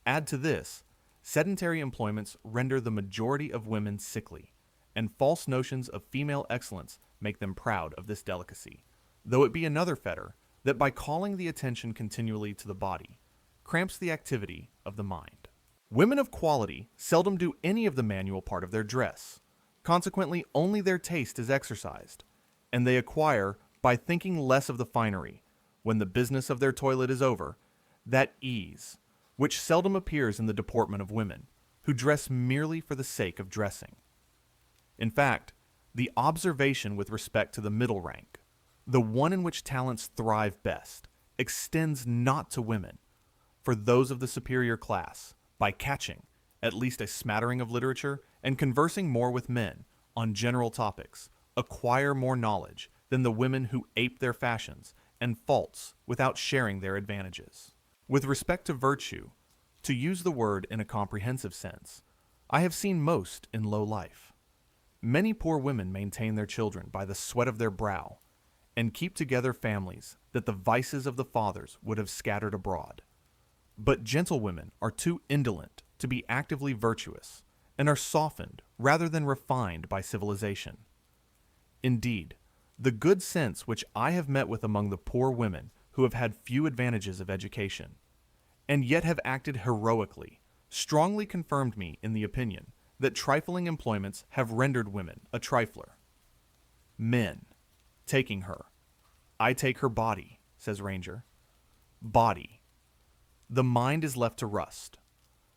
Add to this, sedentary employments render the majority of women sickly, and false notions of female excellence make them proud of this delicacy, though it be another fetter that by calling the attention continually to the body, cramps the activity of the mind. Women of quality seldom do any of the manual part of their dress. Consequently, only their taste is exercised, and they acquire, by thinking less of the finery, when the business of their toilet is over, that ease, which seldom appears in the deportment of women, who dress merely for the sake of dressing. In fact, the observation with respect to the middle rank, the one in which talents thrive best, extends not to women, for those of the superior class, by catching at least a smattering of literature and conversing more with men on general topics, acquire more knowledge than the women who ape their fashions and faults without sharing their advantages. With respect to virtue, to use the word in a comprehensive sense, I have seen most in low life. Many poor women maintain their children by the sweat of their brow, and keep together families that the vices of the fathers would have scattered abroad. But gentlewomen are too indolent to be actively virtuous, and are softened rather than refined by civilization. Indeed, the good sense which I have met with among the poor women who have had few advantages of education, and yet have acted heroically, strongly confirmed me in the opinion that trifling employments have rendered women a trifler. Men, taking her. I take her body, says Ranger. Body. The mind is left to rust,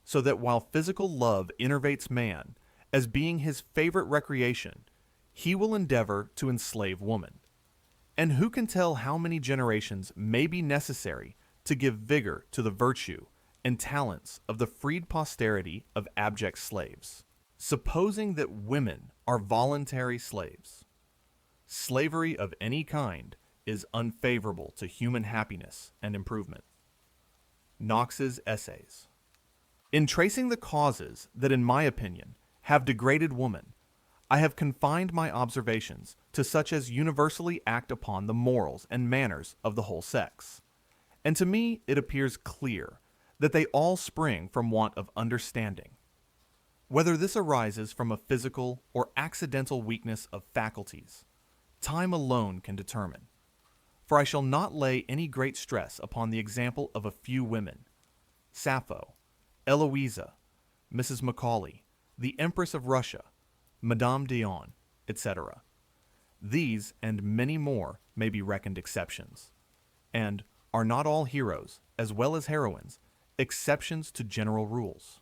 so that while physical love innervates man as being his favorite recreation, he will endeavor to enslave woman. And who can tell how many generations may be necessary to give vigor to the virtue and talents of the freed posterity of abject slaves? Supposing that women are voluntary slaves, slavery of any kind is unfavorable to human happiness and improvement. Knox's Essays. In tracing the causes that, in my opinion, have degraded woman, I have confined my observations to such as universally act upon the morals and manners of the whole sex. And to me it appears clear that they all spring from want of understanding. Whether this arises from a physical or accidental weakness of faculties, time alone can determine. For I shall not lay any great stress upon the example of a few women, Sappho, Eloisa, Mrs. Macaulay, the Empress of Russia, Madame d'Eon, etc. These and many more may be reckoned exceptions, and are not all heroes, as well as heroines, exceptions to general rules.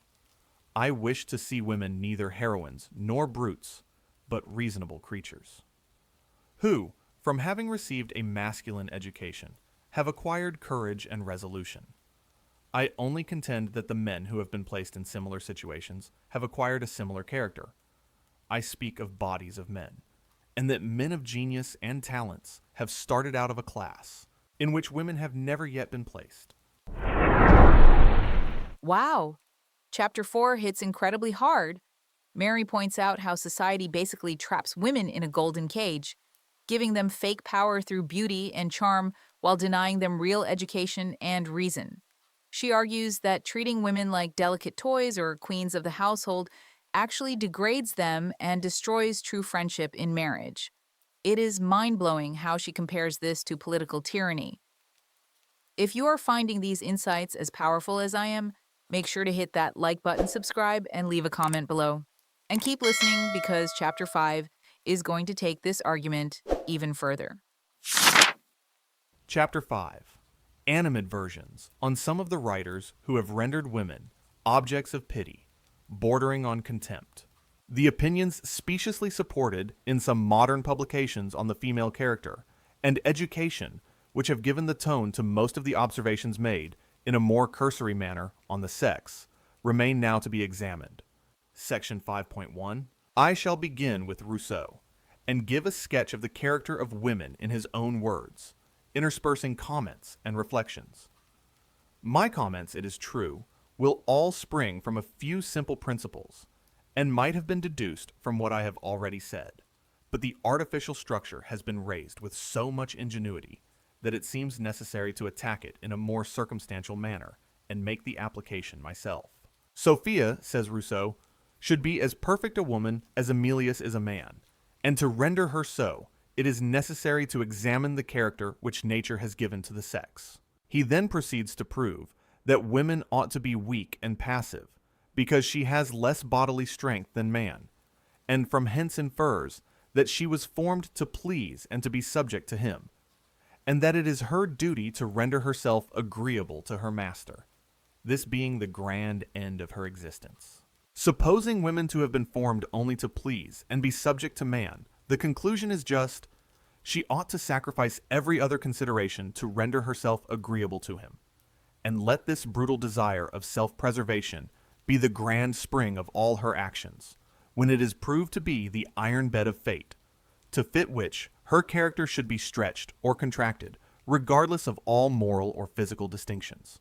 I wish to see women neither heroines nor brutes, but reasonable creatures, who, from having received a masculine education, have acquired courage and resolution. I only contend that the men who have been placed in similar situations have acquired a similar character. I speak of bodies of men, and that men of genius and talents have started out of a class in which women have never yet been placed. Wow. Chapter 4 hits incredibly hard. Mary points out how society basically traps women in a golden cage, giving them fake power through beauty and charm while denying them real education and reason. She argues that treating women like delicate toys or queens of the household actually degrades them and destroys true friendship in marriage. It is mind-blowing how she compares this to political tyranny. If you are finding these insights as powerful as I am, make sure to hit that like button, subscribe, and leave a comment below. And keep listening because Chapter 5 is going to take this argument even further. Chapter 5. Animadversions on some of the writers who have rendered women objects of pity, bordering on contempt. The opinions speciously supported in some modern publications on the female character and education which have given the tone to most of the observations made in a more cursory manner on the sex, remain now to be examined. Section 5.1. I shall begin with Rousseau, and give a sketch of the character of women in his own words, interspersing comments and reflections. My comments, it is true, will all spring from a few simple principles, and might have been deduced from what I have already said, but the artificial structure has been raised with so much ingenuity that it seems necessary to attack it in a more circumstantial manner and make the application myself. Sophia, says Rousseau, should be as perfect a woman as Emilius is a man, and to render her so, it is necessary to examine the character which nature has given to the sex. He then proceeds to prove that women ought to be weak and passive, because she has less bodily strength than man, and from hence infers that she was formed to please and to be subject to him, and that it is her duty to render herself agreeable to her master, this being the grand end of her existence. Supposing women to have been formed only to please and be subject to man, the conclusion is just, she ought to sacrifice every other consideration to render herself agreeable to him, and let this brutal desire of self-preservation be the grand spring of all her actions, when it is proved to be the iron bed of fate, to fit which her character should be stretched or contracted, regardless of all moral or physical distinctions.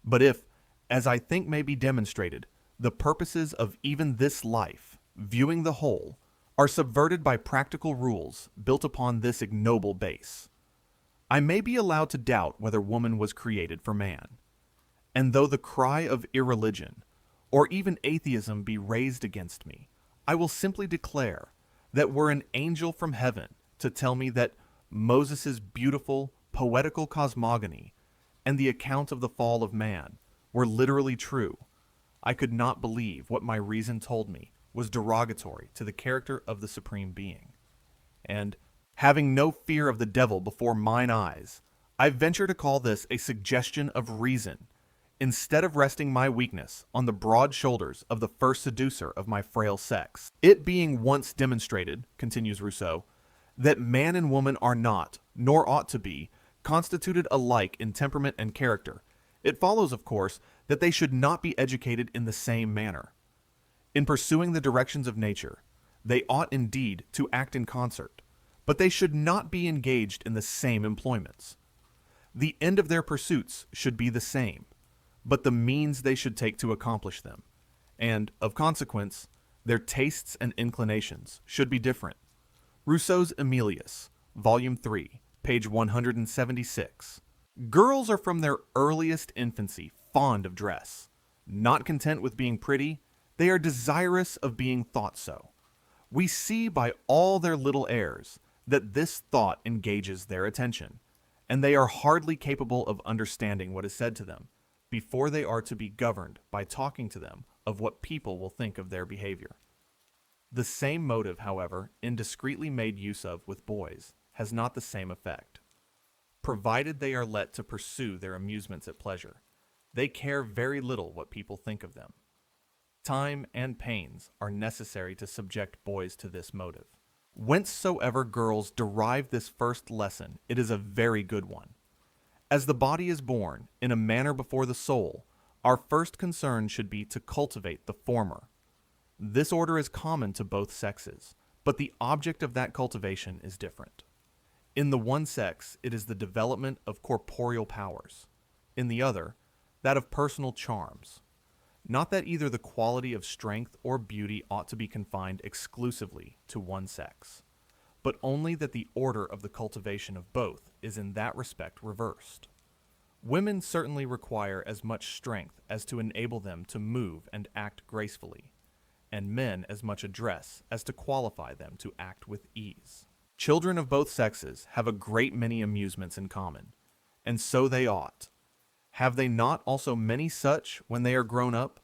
But if, as I think may be demonstrated, the purposes of even this life, viewing the whole, are subverted by practical rules built upon this ignoble base, I may be allowed to doubt whether woman was created for man. And though the cry of irreligion, or even atheism be raised against me, I will simply declare that were an angel from heaven to tell me that Moses' beautiful, poetical cosmogony and the account of the fall of man were literally true, I could not believe what my reason told me was derogatory to the character of the Supreme Being. And, having no fear of the devil before mine eyes, I venture to call this a suggestion of reason, instead of resting my weakness on the broad shoulders of the first seducer of my frail sex. It being once demonstrated, continues Rousseau, that man and woman are not, nor ought to be, constituted alike in temperament and character, it follows, of course, that they should not be educated in the same manner. In pursuing the directions of nature, they ought indeed to act in concert, but they should not be engaged in the same employments. The end of their pursuits should be the same, but the means they should take to accomplish them, and, of consequence, their tastes and inclinations should be different. Rousseau's Emilius, Volume 3, page 176. Girls are from their earliest infancy fond of dress. Not content with being pretty, they are desirous of being thought so. We see by all their little airs that this thought engages their attention, and they are hardly capable of understanding what is said to them, before they are to be governed by talking to them of what people will think of their behavior. The same motive, however, indiscreetly made use of with boys, has not the same effect. Provided they are let to pursue their amusements at pleasure, they care very little what people think of them. Time and pains are necessary to subject boys to this motive. Whencesoever girls derive this first lesson, it is a very good one. As the body is born, in a manner before the soul, our first concern should be to cultivate the former. This order is common to both sexes, but the object of that cultivation is different. In the one sex, it is the development of corporeal powers. In the other, that of personal charms. Not that either the quality of strength or beauty ought to be confined exclusively to one sex, but only that the order of the cultivation of both is in that respect reversed. Women certainly require as much strength as to enable them to move and act gracefully, and men as much address as to qualify them to act with ease. Children of both sexes have a great many amusements in common, and so they ought. Have they not also many such when they are grown up?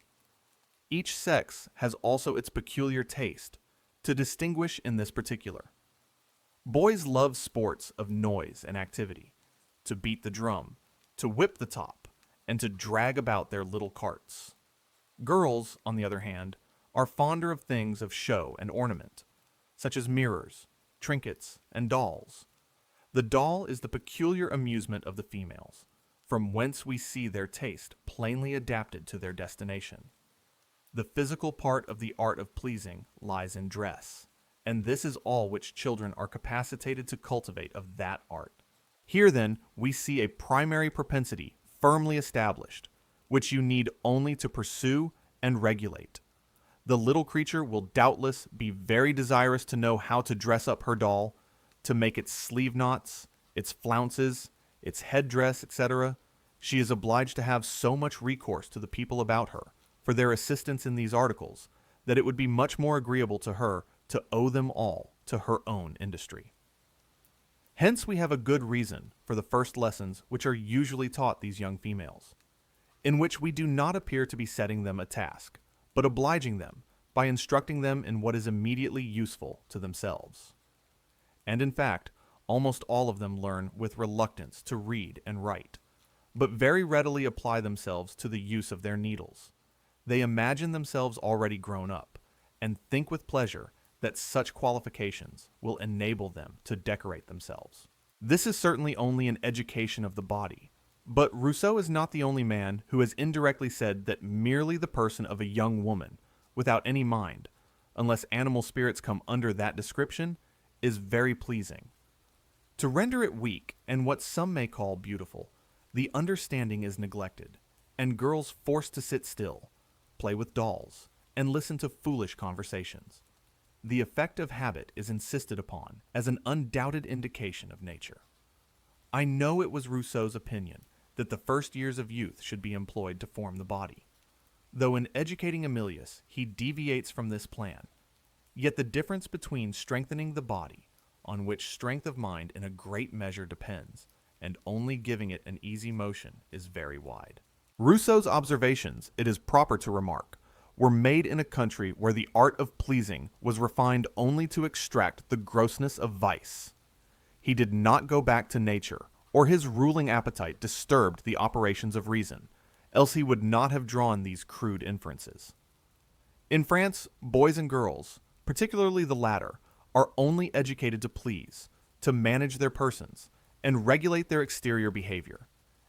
Each sex has also its peculiar taste, to distinguish in this particular. Boys love sports of noise and activity, to beat the drum, to whip the top, and to drag about their little carts. Girls, on the other hand, are fonder of things of show and ornament, such as mirrors, trinkets, and dolls. The doll is the peculiar amusement of the females, from whence we see their taste plainly adapted to their destination. The physical part of the art of pleasing lies in dress, and this is all which children are capacitated to cultivate of that art. Here, then, we see a primary propensity firmly established, which you need only to pursue and regulate. The little creature will doubtless be very desirous to know how to dress up her doll, to make its sleeve knots, its flounces, its headdress, etc., She is obliged to have so much recourse to the people about her for their assistance in these articles that it would be much more agreeable to her to owe them all to her own industry. Hence we have a good reason for the first lessons which are usually taught these young females, in which we do not appear to be setting them a task, but obliging them by instructing them in what is immediately useful to themselves. And in fact, almost all of them learn with reluctance to read and write, but very readily apply themselves to the use of their needles. They imagine themselves already grown up, and think with pleasure that such qualifications will enable them to decorate themselves. This is certainly only an education of the body, but Rousseau is not the only man who has indirectly said that merely the person of a young woman, without any mind, unless animal spirits come under that description, is very pleasing. To render it weak, and what some may call beautiful, the understanding is neglected, and girls forced to sit still, play with dolls, and listen to foolish conversations. The effect of habit is insisted upon as an undoubted indication of nature. I know it was Rousseau's opinion that the first years of youth should be employed to form the body, though in educating Emilius he deviates from this plan. Yet the difference between strengthening the body, on which strength of mind in a great measure depends, and only giving it an easy motion is very wide. Rousseau's observations, it is proper to remark, were made in a country where the art of pleasing was refined only to extract the grossness of vice. He did not go back to nature, or his ruling appetite disturbed the operations of reason, else he would not have drawn these crude inferences. In France, boys and girls, particularly the latter, are only educated to please, to manage their persons, and regulate their exterior behavior,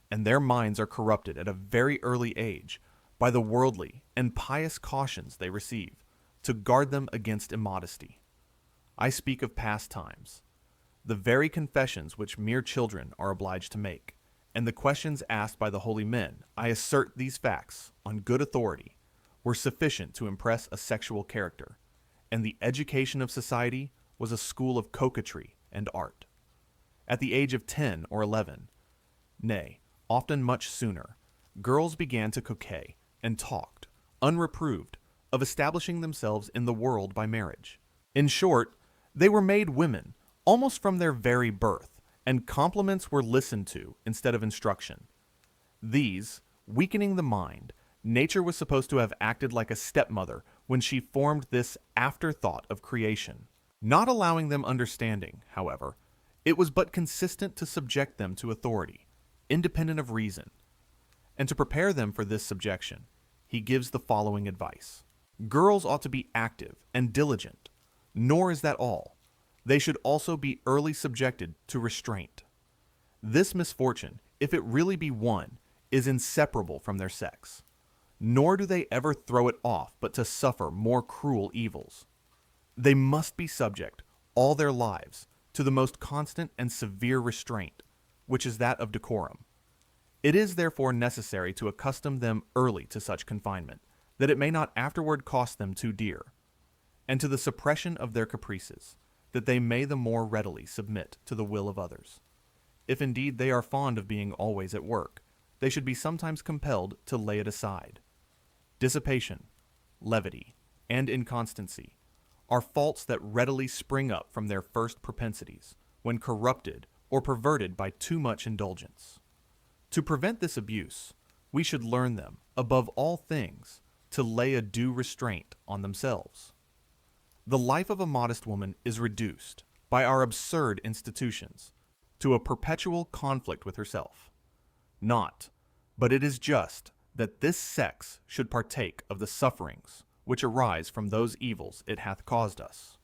and their minds are corrupted at a very early age by the worldly and pious cautions they receive to guard them against immodesty. I speak of past times. The very confessions which mere children are obliged to make, and the questions asked by the holy men, I assert these facts, on good authority, were sufficient to impress a sexual character, and the education of society was a school of coquetry and art. At the age of 10 or 11, nay, often much sooner, girls began to coquet and talked, unreproved, of establishing themselves in the world by marriage. In short, they were made women, almost from their very birth, and compliments were listened to instead of instruction. These, weakening the mind, nature was supposed to have acted like a stepmother when she formed this afterthought of creation. Not allowing them understanding, however, it was but consistent to subject them to authority, independent of reason. And to prepare them for this subjection, he gives the following advice. Girls ought to be active and diligent, nor is that all. They should also be early subjected to restraint. This misfortune, if it really be one, is inseparable from their sex, nor do they ever throw it off but to suffer more cruel evils. They must be subject all their lives to the most constant and severe restraint, which is that of decorum. It is therefore necessary to accustom them early to such confinement, that it may not afterward cost them too dear, and to the suppression of their caprices, that they may the more readily submit to the will of others. If indeed they are fond of being always at work, they should be sometimes compelled to lay it aside. Dissipation, levity, and inconstancy are faults that readily spring up from their first propensities, when corrupted or perverted by too much indulgence. To prevent this abuse, we should learn them, above all things, to lay a due restraint on themselves. The life of a modest woman is reduced, by our absurd institutions, to a perpetual conflict with herself. Not, but it is just, that this sex should partake of the sufferings which arise from those evils it hath caused us.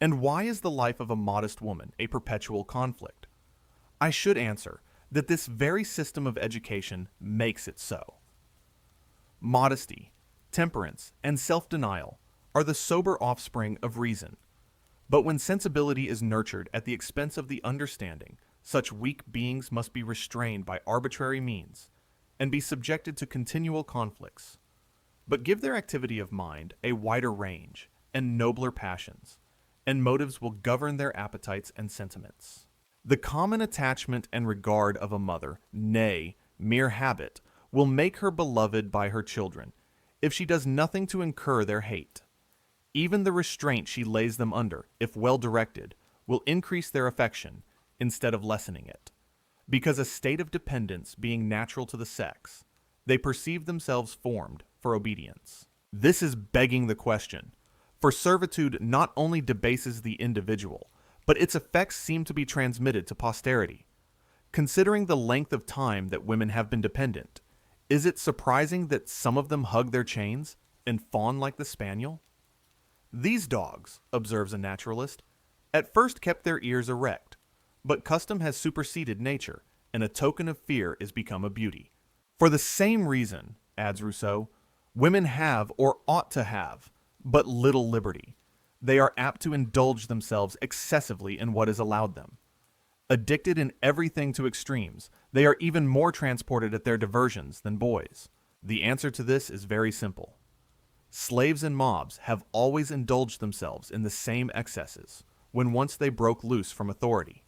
And why is the life of a modest woman a perpetual conflict? I should answer that this very system of education makes it so. Modesty, temperance, and self-denial are the sober offspring of reason, but when sensibility is nurtured at the expense of the understanding, such weak beings must be restrained by arbitrary means, and be subjected to continual conflicts. But give their activity of mind a wider range, and nobler passions, and motives will govern their appetites and sentiments. The common attachment and regard of a mother, nay, mere habit, will make her beloved by her children, if she does nothing to incur their hate. Even the restraint she lays them under, if well directed, will increase their affection instead of lessening it. Because a state of dependence being natural to the sex, they perceive themselves formed for obedience. This is begging the question, for servitude not only debases the individual, but its effects seem to be transmitted to posterity. Considering the length of time that women have been dependent, is it surprising that some of them hug their chains and fawn like the spaniel? These dogs, observes a naturalist, at first kept their ears erect, but custom has superseded nature, and a token of fear is become a beauty. For the same reason, adds Rousseau, women have, or ought to have, but little liberty. They are apt to indulge themselves excessively in what is allowed them. Addicted in everything to extremes, they are even more transported at their diversions than boys. The answer to this is very simple. Slaves and mobs have always indulged themselves in the same excesses when once they broke loose from authority.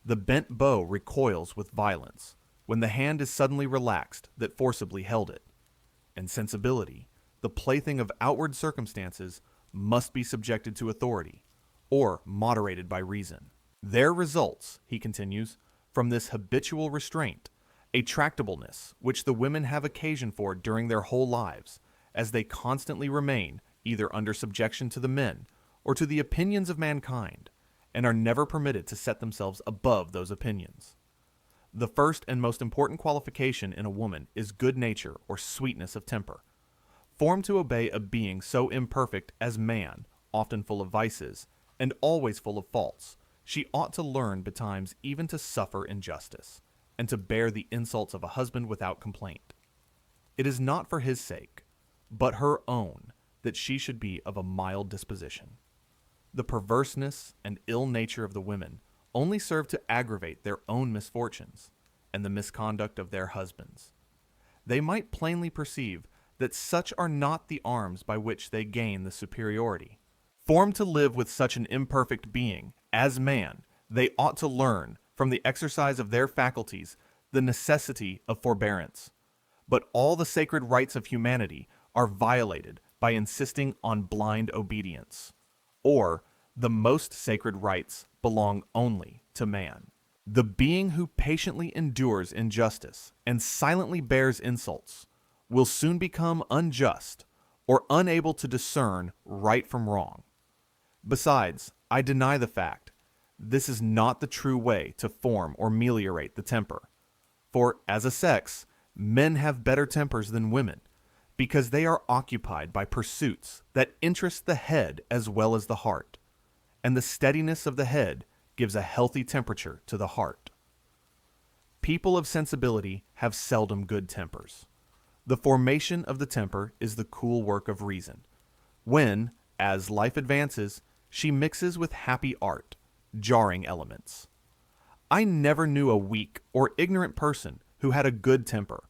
The bent bow recoils with violence when the hand is suddenly relaxed that forcibly held it. And sensibility, the plaything of outward circumstances, must be subjected to authority, or moderated by reason. There results, he continues, from this habitual restraint, a tractableness which the women have occasion for during their whole lives, as they constantly remain either under subjection to the men or to the opinions of mankind, and are never permitted to set themselves above those opinions. The first and most important qualification in a woman is good nature or sweetness of temper. Formed to obey a being so imperfect as man, often full of vices, and always full of faults, she ought to learn betimes even to suffer injustice, and to bear the insults of a husband without complaint. It is not for his sake, but her own, that she should be of a mild disposition. The perverseness and ill nature of the women only serve to aggravate their own misfortunes and the misconduct of their husbands. They might plainly perceive that such are not the arms by which they gain the superiority. Formed to live with such an imperfect being as man, they ought to learn from the exercise of their faculties the necessity of forbearance. But all the sacred rights of humanity are violated by insisting on blind obedience, or the most sacred rights belong only to man. The being who patiently endures injustice and silently bears insults will soon become unjust or unable to discern right from wrong. Besides, I deny the fact, this is not the true way to form or meliorate the temper. For, as a sex, men have better tempers than women, because they are occupied by pursuits that interest the head as well as the heart, and the steadiness of the head gives a healthy temperature to the heart. People of sensibility have seldom good tempers. The formation of the temper is the cool work of reason, when, as life advances, she mixes with happy art, jarring elements. I never knew a weak or ignorant person who had a good temper,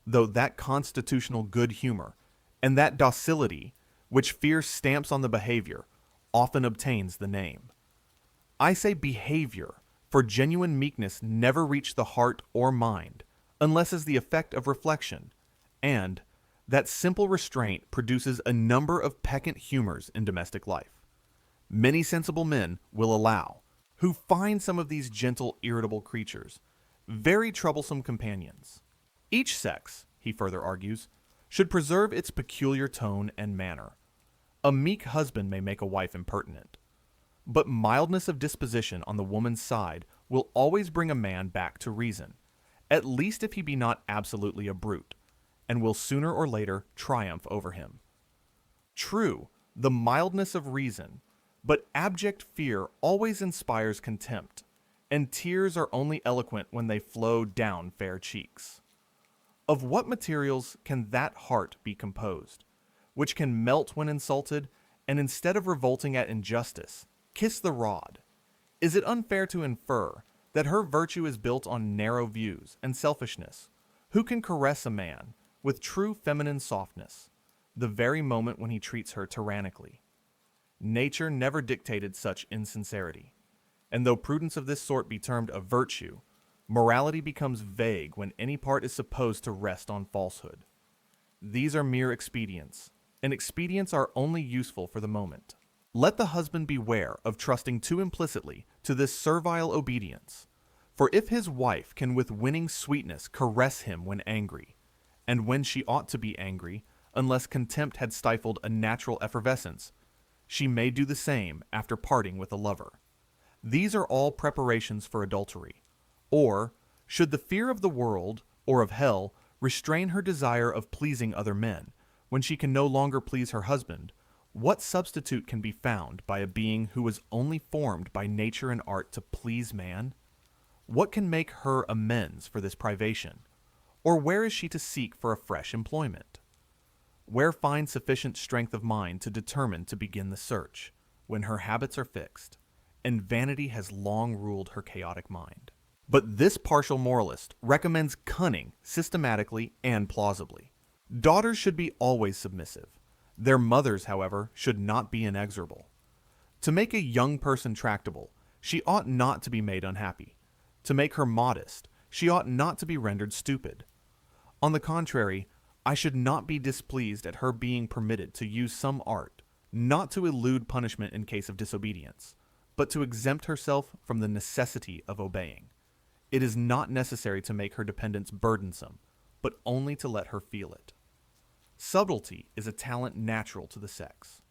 though that constitutional good humor and that docility which fear stamps on the behavior often obtains the name. I say behavior, for genuine meekness never reached the heart or mind, unless as the effect of reflection, and that simple restraint produces a number of peccant humors in domestic life. Many sensible men will allow, who find some of these gentle, irritable creatures very troublesome companions. Each sex, he further argues, should preserve its peculiar tone and manner. A meek husband may make a wife impertinent, but mildness of disposition on the woman's side will always bring a man back to reason, at least if he be not absolutely a brute, and will sooner or later triumph over him. True, the mildness of reason, but abject fear always inspires contempt, and tears are only eloquent when they flow down fair cheeks. Of what materials can that heart be composed, which can melt when insulted, and instead of revolting at injustice, kiss the rod? Is it unfair to infer that her virtue is built on narrow views and selfishness? Who can caress a man with true feminine softness, the very moment when he treats her tyrannically? Nature never dictated such insincerity, and though prudence of this sort be termed a virtue, Morality becomes vague when any part is supposed to rest on falsehood. These are mere expedients, and expedients are only useful for the moment. Let the husband beware of trusting too implicitly to this servile obedience, for if his wife can with winning sweetness caress him when angry, and when she ought to be angry, unless contempt had stifled a natural effervescence, she may do the same after parting with a lover. These are all preparations for adultery. Or, should the fear of the world or of hell restrain her desire of pleasing other men, when she can no longer please her husband, what substitute can be found by a being who was only formed by nature and art to please man? What can make her amends for this privation? Or where is she to seek for a fresh employment? Where find sufficient strength of mind to determine to begin the search, when her habits are fixed, and vanity has long ruled her chaotic mind? But this partial moralist recommends cunning systematically and plausibly. Daughters should be always submissive. Their mothers, however, should not be inexorable. To make a young person tractable, she ought not to be made unhappy. To make her modest, she ought not to be rendered stupid. On the contrary, I should not be displeased at her being permitted to use some art, not to elude punishment in case of disobedience, but to exempt herself from the necessity of obeying. It is not necessary to make her dependence burdensome, but only to let her feel it. Subtlety is a talent natural to the sex,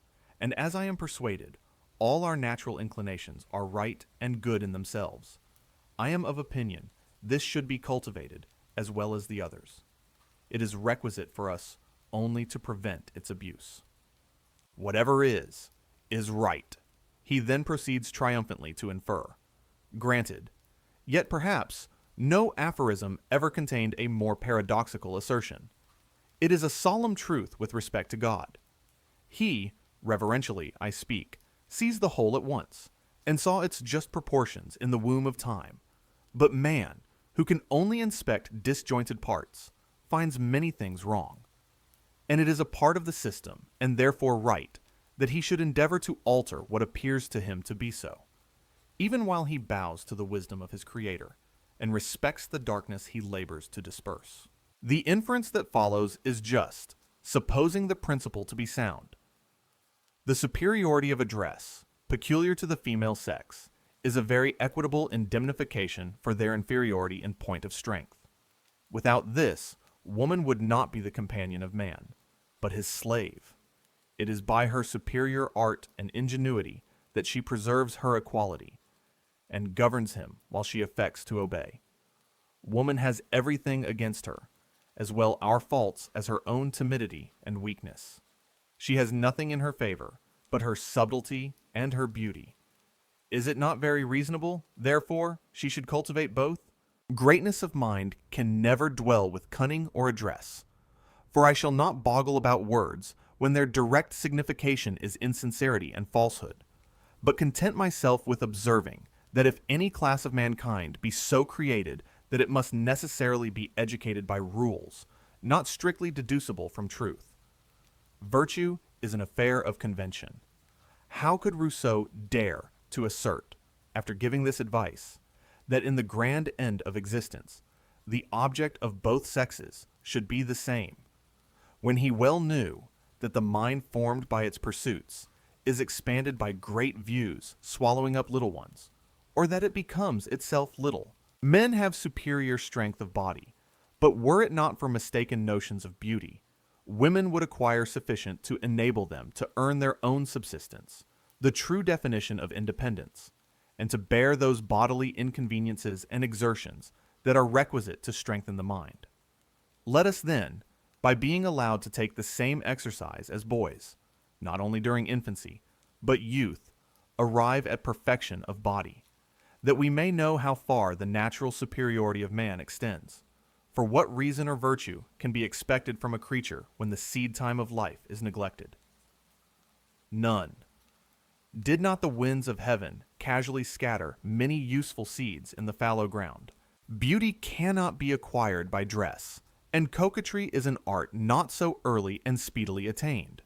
and as I am persuaded, all our natural inclinations are right and good in themselves. I am of opinion this should be cultivated as well as the others. It is requisite for us only to prevent its abuse. Whatever is right, he then proceeds triumphantly to infer. Granted, yet perhaps no aphorism ever contained a more paradoxical assertion. It is a solemn truth with respect to God. He, reverentially I speak, sees the whole at once, and saw its just proportions in the womb of time. But man, who can only inspect disjointed parts, finds many things wrong. And it is a part of the system, and therefore right, that he should endeavor to alter what appears to him to be so, even while he bows to the wisdom of his Creator, and respects the darkness he labors to disperse. The inference that follows is just, supposing the principle to be sound. The superiority of address, peculiar to the female sex, is a very equitable indemnification for their inferiority in point of strength. Without this, woman would not be the companion of man, but his slave. It is by her superior art and ingenuity that she preserves her equality, and governs him while she affects to obey. Woman has everything against her, as well our faults as her own timidity and weakness. She has nothing in her favor but her subtlety and her beauty. Is it not very reasonable, therefore, she should cultivate both? Greatness of mind can never dwell with cunning or address, for I shall not boggle about words when their direct signification is insincerity and falsehood, but content myself with observing that if any class of mankind be so created that it must necessarily be educated by rules, not strictly deducible from truth. Virtue is an affair of convention. How could Rousseau dare to assert, after giving this advice, that in the grand end of existence, the object of both sexes should be the same, when he well knew that the mind formed by its pursuits is expanded by great views swallowing up little ones, or that it becomes itself little? Men have superior strength of body, but were it not for mistaken notions of beauty, women would acquire sufficient to enable them to earn their own subsistence, the true definition of independence, and to bear those bodily inconveniences and exertions that are requisite to strengthen the mind. Let us then, by being allowed to take the same exercise as boys, not only during infancy, but youth, arrive at perfection of body, that we may know how far the natural superiority of man extends. For what reason or virtue can be expected from a creature when the seed time of life is neglected? None. Did not the winds of heaven casually scatter many useful seeds in the fallow ground? Beauty cannot be acquired by dress, and coquetry is an art not so early and speedily attained.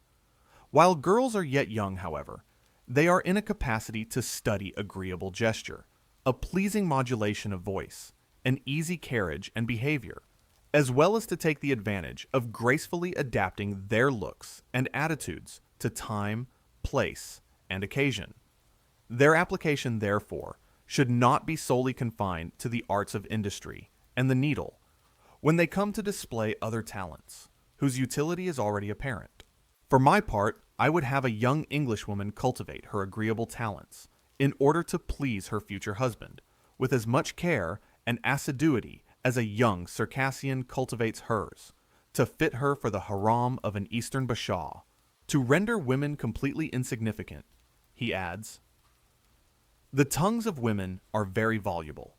While girls are yet young, however, they are in a capacity to study agreeable gesture, a pleasing modulation of voice, an easy carriage and behavior, as well as to take the advantage of gracefully adapting their looks and attitudes to time, place, and occasion. Their application, therefore, should not be solely confined to the arts of industry and the needle when they come to display other talents, whose utility is already apparent. For my part, I would have a young Englishwoman cultivate her agreeable talents in order to please her future husband, with as much care and assiduity as a young Circassian cultivates hers, to fit her for the harem of an Eastern bashaw. To render women completely insignificant, he adds, the tongues of women are very voluble.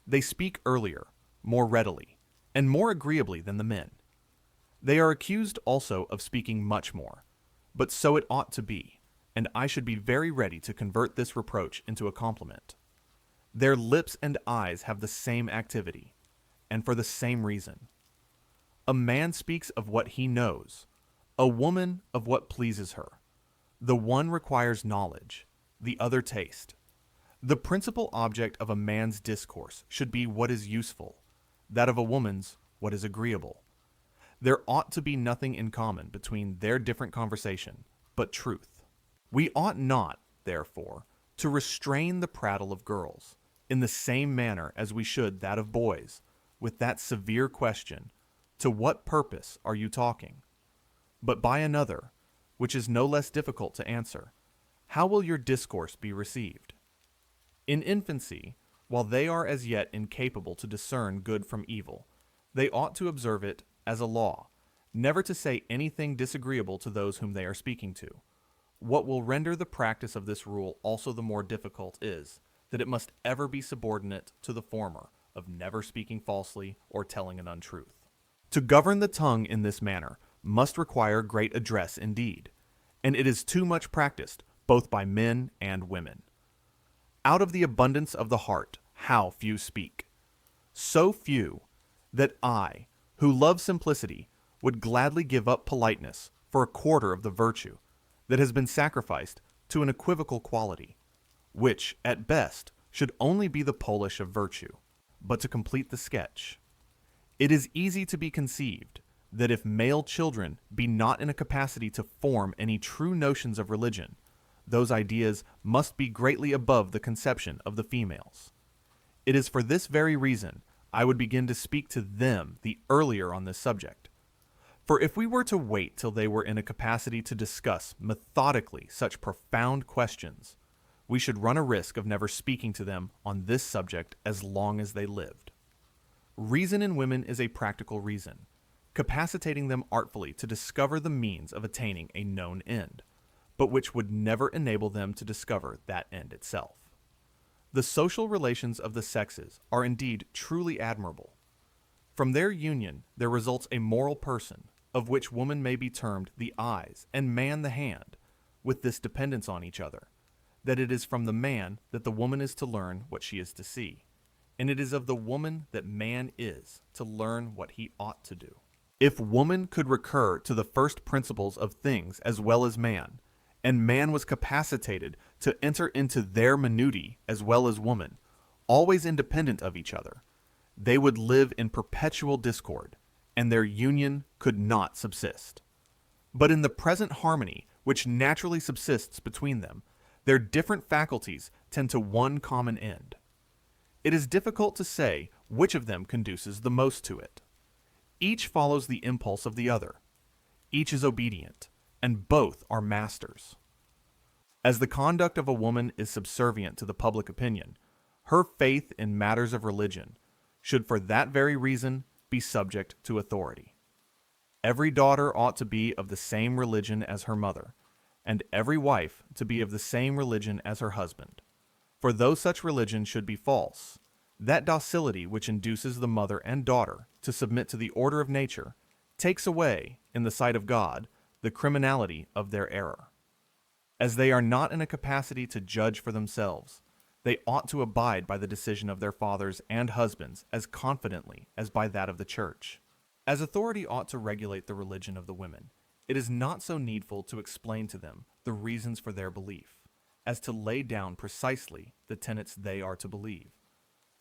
They speak earlier, more readily, and more agreeably than the men. They are accused also of speaking much more, but so it ought to be, and I should be very ready to convert this reproach into a compliment. Their lips and eyes have the same activity, and for the same reason. A man speaks of what he knows, a woman of what pleases her. The one requires knowledge, the other taste. The principal object of a man's discourse should be what is useful, that of a woman's what is agreeable. There ought to be nothing in common between their different conversation but truth. We ought not, therefore, to restrain the prattle of girls in the same manner as we should that of boys, with that severe question, to what purpose are you talking? But by another, which is no less difficult to answer, how will your discourse be received? In infancy, while they are as yet incapable to discern good from evil, they ought to observe it as a law, never to say anything disagreeable to those whom they are speaking to. What will render the practice of this rule also the more difficult is, that it must ever be subordinate to the former, of never speaking falsely or telling an untruth. To govern the tongue in this manner must require great address indeed, and it is too much practiced both by men and women. Out of the abundance of the heart, how few speak. So few, that I, who love simplicity, would gladly give up politeness for a quarter of the virtue that has been sacrificed to an equivocal quality, which, at best, should only be the polish of virtue. But to complete the sketch, it is easy to be conceived that if male children be not in a capacity to form any true notions of religion, those ideas must be greatly above the conception of the females. It is for this very reason I would begin to speak to them the earlier on this subject. For if we were to wait till they were in a capacity to discuss methodically such profound questions, we should run a risk of never speaking to them on this subject as long as they lived. Reason in women is a practical reason, capacitating them artfully to discover the means of attaining a known end, but which would never enable them to discover that end itself. The social relations of the sexes are indeed truly admirable. From their union there results a moral person, of which woman may be termed the eyes and man the hand, with this dependence on each other, that it is from the man that the woman is to learn what she is to see, and it is of the woman that man is to learn what he ought to do. If woman could recur to the first principles of things as well as man, and man was capacitated to enter into their minutiae as well as woman, always independent of each other, they would live in perpetual discord, and their union could not subsist. But in the present harmony which naturally subsists between them, their different faculties tend to one common end. It is difficult to say which of them conduces the most to it. Each follows the impulse of the other. Each is obedient, and both are masters. As the conduct of a woman is subservient to the public opinion, her faith in matters of religion should for that very reason be subject to authority. Every daughter ought to be of the same religion as her mother, and every wife to be of the same religion as her husband. For though such religion should be false, that docility which induces the mother and daughter to submit to the order of nature takes away, in the sight of God, the criminality of their error. As they are not in a capacity to judge for themselves, they ought to abide by the decision of their fathers and husbands as confidently as by that of the church. As authority ought to regulate the religion of the women, it is not so needful to explain to them the reasons for their belief, as to lay down precisely the tenets they are to believe.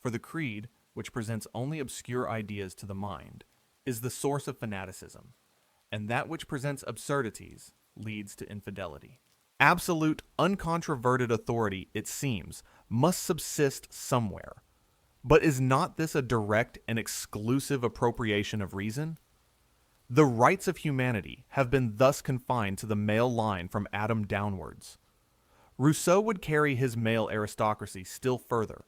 For the creed, which presents only obscure ideas to the mind, is the source of fanaticism, and that which presents absurdities leads to infidelity. Absolute, uncontroverted authority, it seems, must subsist somewhere. But is not this a direct and exclusive appropriation of reason? The rights of humanity have been thus confined to the male line from Adam downwards. Rousseau would carry his male aristocracy still further,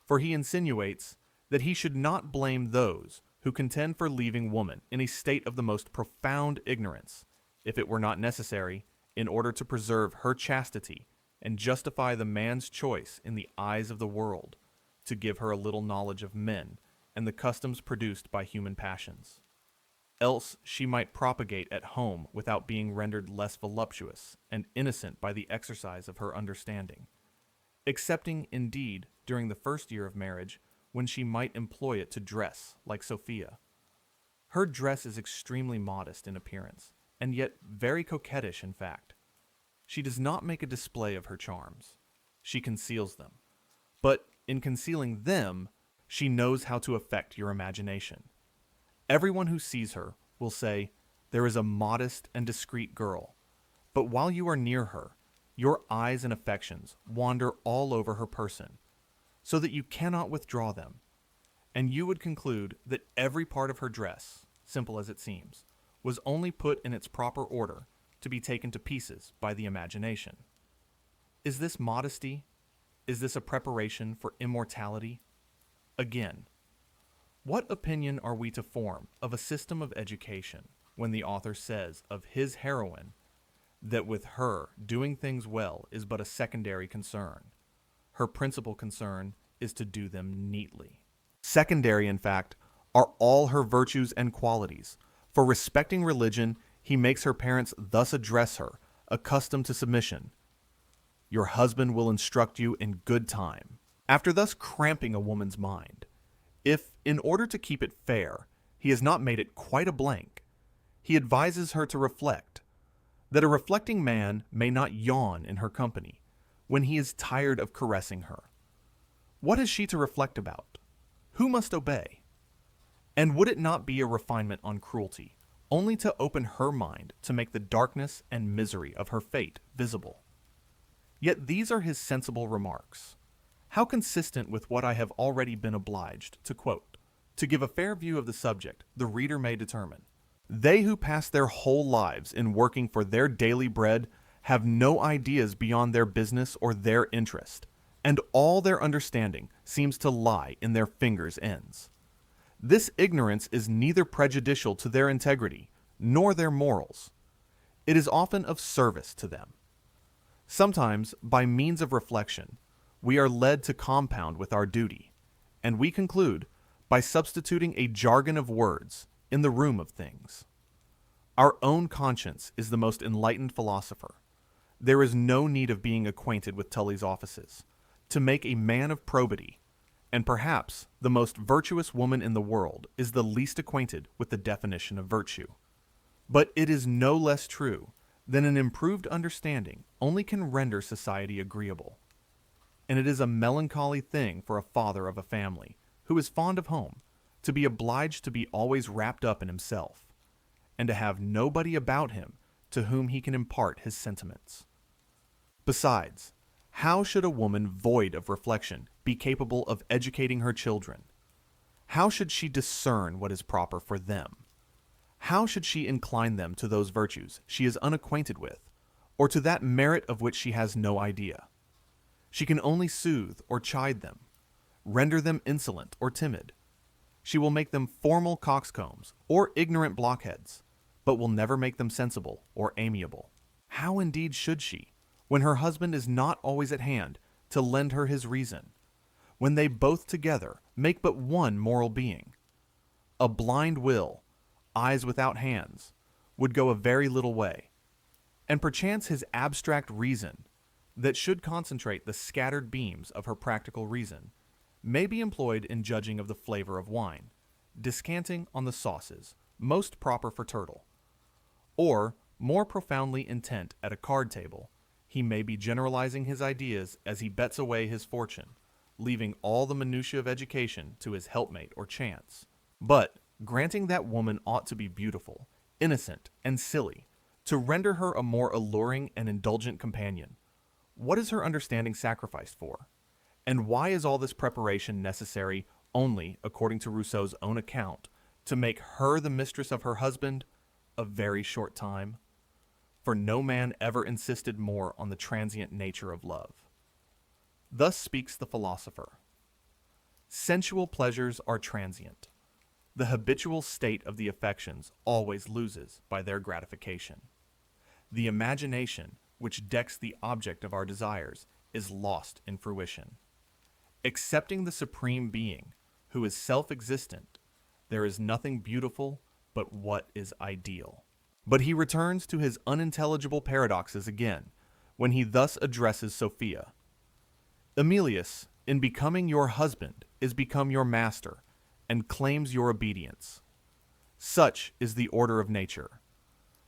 for he insinuates that he should not blame those who contend for leaving woman in a state of the most profound ignorance, if it were not necessary, in order to preserve her chastity and justify the man's choice in the eyes of the world, to give her a little knowledge of men and the customs produced by human passions. Else she might propagate at home without being rendered less voluptuous and innocent by the exercise of her understanding, excepting, indeed, during the first year of marriage, when she might employ it to dress, like Sophia. Her dress is extremely modest in appearance, and yet very coquettish in fact. She does not make a display of her charms. She conceals them. But in concealing them, she knows how to affect your imagination. Everyone who sees her will say, "There is a modest and discreet girl," but while you are near her, your eyes and affections wander all over her person, so that you cannot withdraw them, and you would conclude that every part of her dress, simple as it seems, was only put in its proper order to be taken to pieces by the imagination. Is this modesty? Is this a preparation for immortality? Again, what opinion are we to form of a system of education when the author says of his heroine that with her doing things well is but a secondary concern? Her principal concern is to do them neatly. Secondary, in fact, are all her virtues and qualities. For respecting religion, he makes her parents thus address her, accustomed to submission: "Your husband will instruct you in good time." After thus cramping a woman's mind, if, in order to keep it fair, he has not made it quite a blank, he advises her to reflect, that a reflecting man may not yawn in her company when he is tired of caressing her. What is she to reflect about? Who must obey? And would it not be a refinement on cruelty only to open her mind to make the darkness and misery of her fate visible? Yet these are his sensible remarks. How consistent with what I have already been obliged to quote. To give a fair view of the subject, the reader may determine. They who pass their whole lives in working for their daily bread have no ideas beyond their business or their interest, and all their understanding seems to lie in their fingers' ends. This ignorance is neither prejudicial to their integrity nor their morals. It is often of service to them. Sometimes, by means of reflection, we are led to compound with our duty, and we conclude by substituting a jargon of words in the room of things. Our own conscience is the most enlightened philosopher. There is no need of being acquainted with Tully's offices to make a man of probity, and perhaps the most virtuous woman in the world is the least acquainted with the definition of virtue. But it is no less true that an improved understanding only can render society agreeable. And it is a melancholy thing for a father of a family, who is fond of home, to be obliged to be always wrapped up in himself, and to have nobody about him to whom he can impart his sentiments. Besides, how should a woman void of reflection be capable of educating her children? How should she discern what is proper for them? How should she incline them to those virtues she is unacquainted with, or to that merit of which she has no idea? She can only soothe or chide them, render them insolent or timid. She will make them formal coxcombs or ignorant blockheads, but will never make them sensible or amiable. How indeed should she, when her husband is not always at hand to lend her his reason, when they both together make but one moral being? A blind will, eyes without hands, would go a very little way, and perchance his abstract reason, that should concentrate the scattered beams of her practical reason, may be employed in judging of the flavor of wine, descanting on the sauces most proper for turtle, or, more profoundly intent at a card table, he may be generalizing his ideas as he bets away his fortune, leaving all the minutiae of education to his helpmate or chance. But, granting that woman ought to be beautiful, innocent, and silly, to render her a more alluring and indulgent companion, what is her understanding sacrificed for? And why is all this preparation necessary only, according to Rousseau's own account, to make her the mistress of her husband a very short time? For no man ever insisted more on the transient nature of love. Thus speaks the philosopher. Sensual pleasures are transient. The habitual state of the affections always loses by their gratification. The imagination, which decks the object of our desires, is lost in fruition. Excepting the Supreme Being, who is self-existent, there is nothing beautiful but what is ideal. But he returns to his unintelligible paradoxes again, when he thus addresses Sophia. Emilius, in becoming your husband, is become your master, and claims your obedience. Such is the order of nature.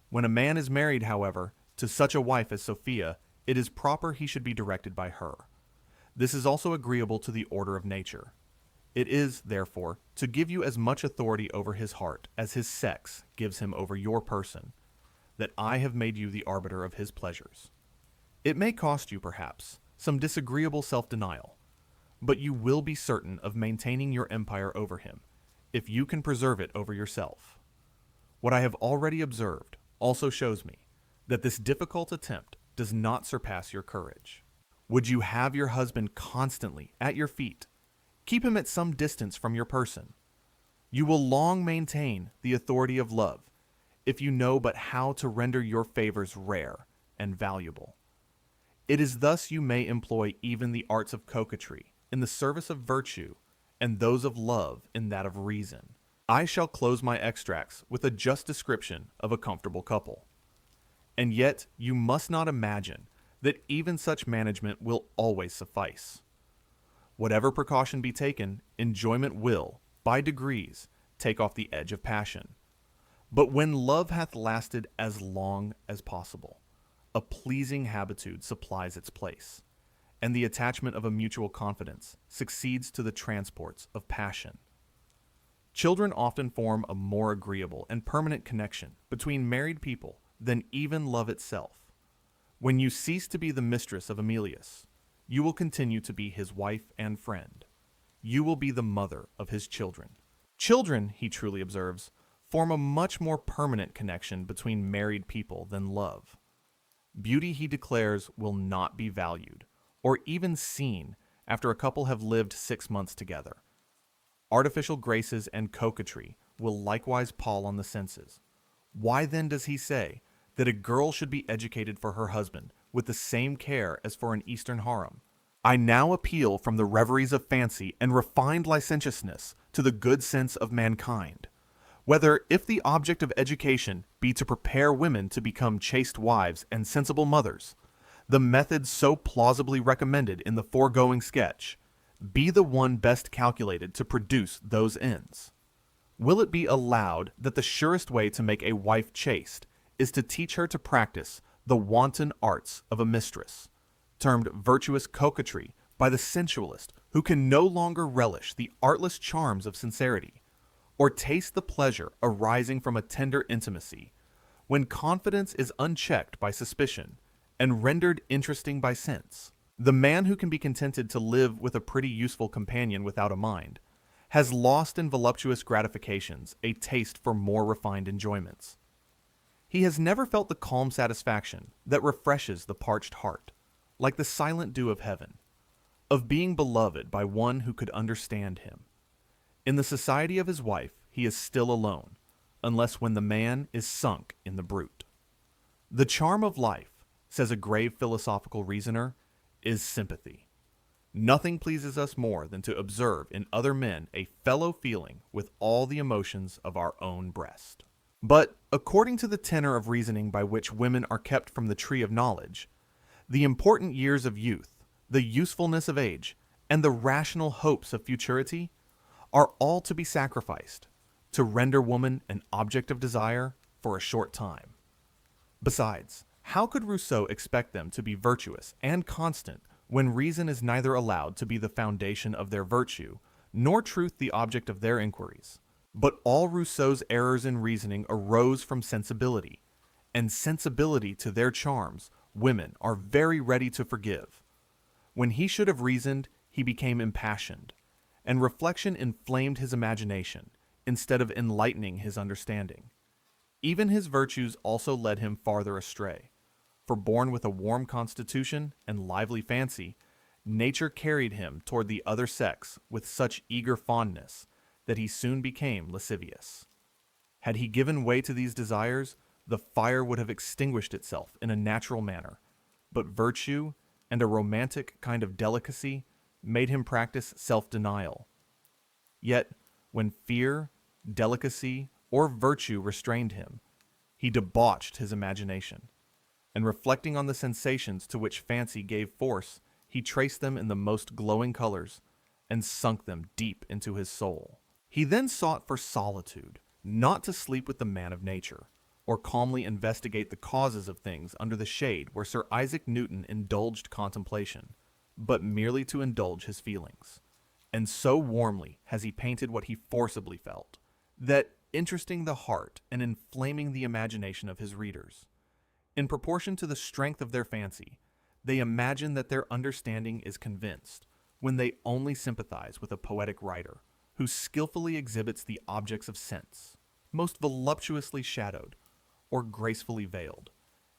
When a man is married, however, to such a wife as Sophia, it is proper he should be directed by her. This is also agreeable to the order of nature. It is, therefore, to give you as much authority over his heart as his sex gives him over your person, that I have made you the arbiter of his pleasures. It may cost you, perhaps, some disagreeable self-denial, but you will be certain of maintaining your empire over him, if you can preserve it over yourself. What I have already observed also shows me that this difficult attempt does not surpass your courage. Would you have your husband constantly at your feet? Keep him at some distance from your person. You will long maintain the authority of love, if you know but how to render your favors rare and valuable. It is thus you may employ even the arts of coquetry in the service of virtue, and those of love in that of reason. I shall close my extracts with a just description of a comfortable couple. And yet you must not imagine that even such management will always suffice. Whatever precaution be taken, enjoyment will, by degrees, take off the edge of passion. But when love hath lasted as long as possible, a pleasing habitude supplies its place, and the attachment of a mutual confidence succeeds to the transports of passion. Children often form a more agreeable and permanent connection between married people than even love itself. When you cease to be the mistress of Emilius, you will continue to be his wife and friend. You will be the mother of his children. Children, he truly observes, form a much more permanent connection between married people than love. Beauty, he declares, will not be valued, or even seen, after a couple have lived 6 months together. Artificial graces and coquetry will likewise pall on the senses. Why then does he say that a girl should be educated for her husband with the same care as for an Eastern harem? I now appeal from the reveries of fancy and refined licentiousness to the good sense of mankind. Whether, if the object of education be to prepare women to become chaste wives and sensible mothers, the method so plausibly recommended in the foregoing sketch be the one best calculated to produce those ends? Will it be allowed that the surest way to make a wife chaste is to teach her to practice the wanton arts of a mistress, termed virtuous coquetry by the sensualist who can no longer relish the artless charms of sincerity, or taste the pleasure arising from a tender intimacy, when confidence is unchecked by suspicion and rendered interesting by sense? The man who can be contented to live with a pretty useful companion without a mind has lost in voluptuous gratifications a taste for more refined enjoyments. He has never felt the calm satisfaction that refreshes the parched heart, like the silent dew of heaven, of being beloved by one who could understand him. In the society of his wife he is still alone, unless when the man is sunk in the brute. The charm of life, says a grave philosophical reasoner, is sympathy. Nothing pleases us more than to observe in other men a fellow feeling with all the emotions of our own breast. But, according to the tenor of reasoning by which women are kept from the tree of knowledge, the important years of youth, the usefulness of age, and the rational hopes of futurity are all to be sacrificed to render woman an object of desire for a short time. Besides, how could Rousseau expect them to be virtuous and constant when reason is neither allowed to be the foundation of their virtue, nor truth the object of their inquiries. But all Rousseau's errors in reasoning arose from sensibility, and sensibility to their charms women are very ready to forgive. When he should have reasoned, he became impassioned, and reflection inflamed his imagination, instead of enlightening his understanding. Even his virtues also led him farther astray, for born with a warm constitution and lively fancy, nature carried him toward the other sex with such eager fondness that he soon became lascivious. Had he given way to these desires, the fire would have extinguished itself in a natural manner, but virtue and a romantic kind of delicacy made him practice self-denial. Yet, when fear, delicacy, or virtue restrained him, he debauched his imagination, and reflecting on the sensations to which fancy gave force, he traced them in the most glowing colors, and sunk them deep into his soul. He then sought for solitude, not to sleep with the man of nature, or calmly investigate the causes of things under the shade where Sir Isaac Newton indulged contemplation, but merely to indulge his feelings. And so warmly has he painted what he forcibly felt, that interesting the heart and inflaming the imagination of his readers. In proportion to the strength of their fancy, they imagine that their understanding is convinced, when they only sympathize with a poetic writer, who skillfully exhibits the objects of sense, most voluptuously shadowed, or gracefully veiled,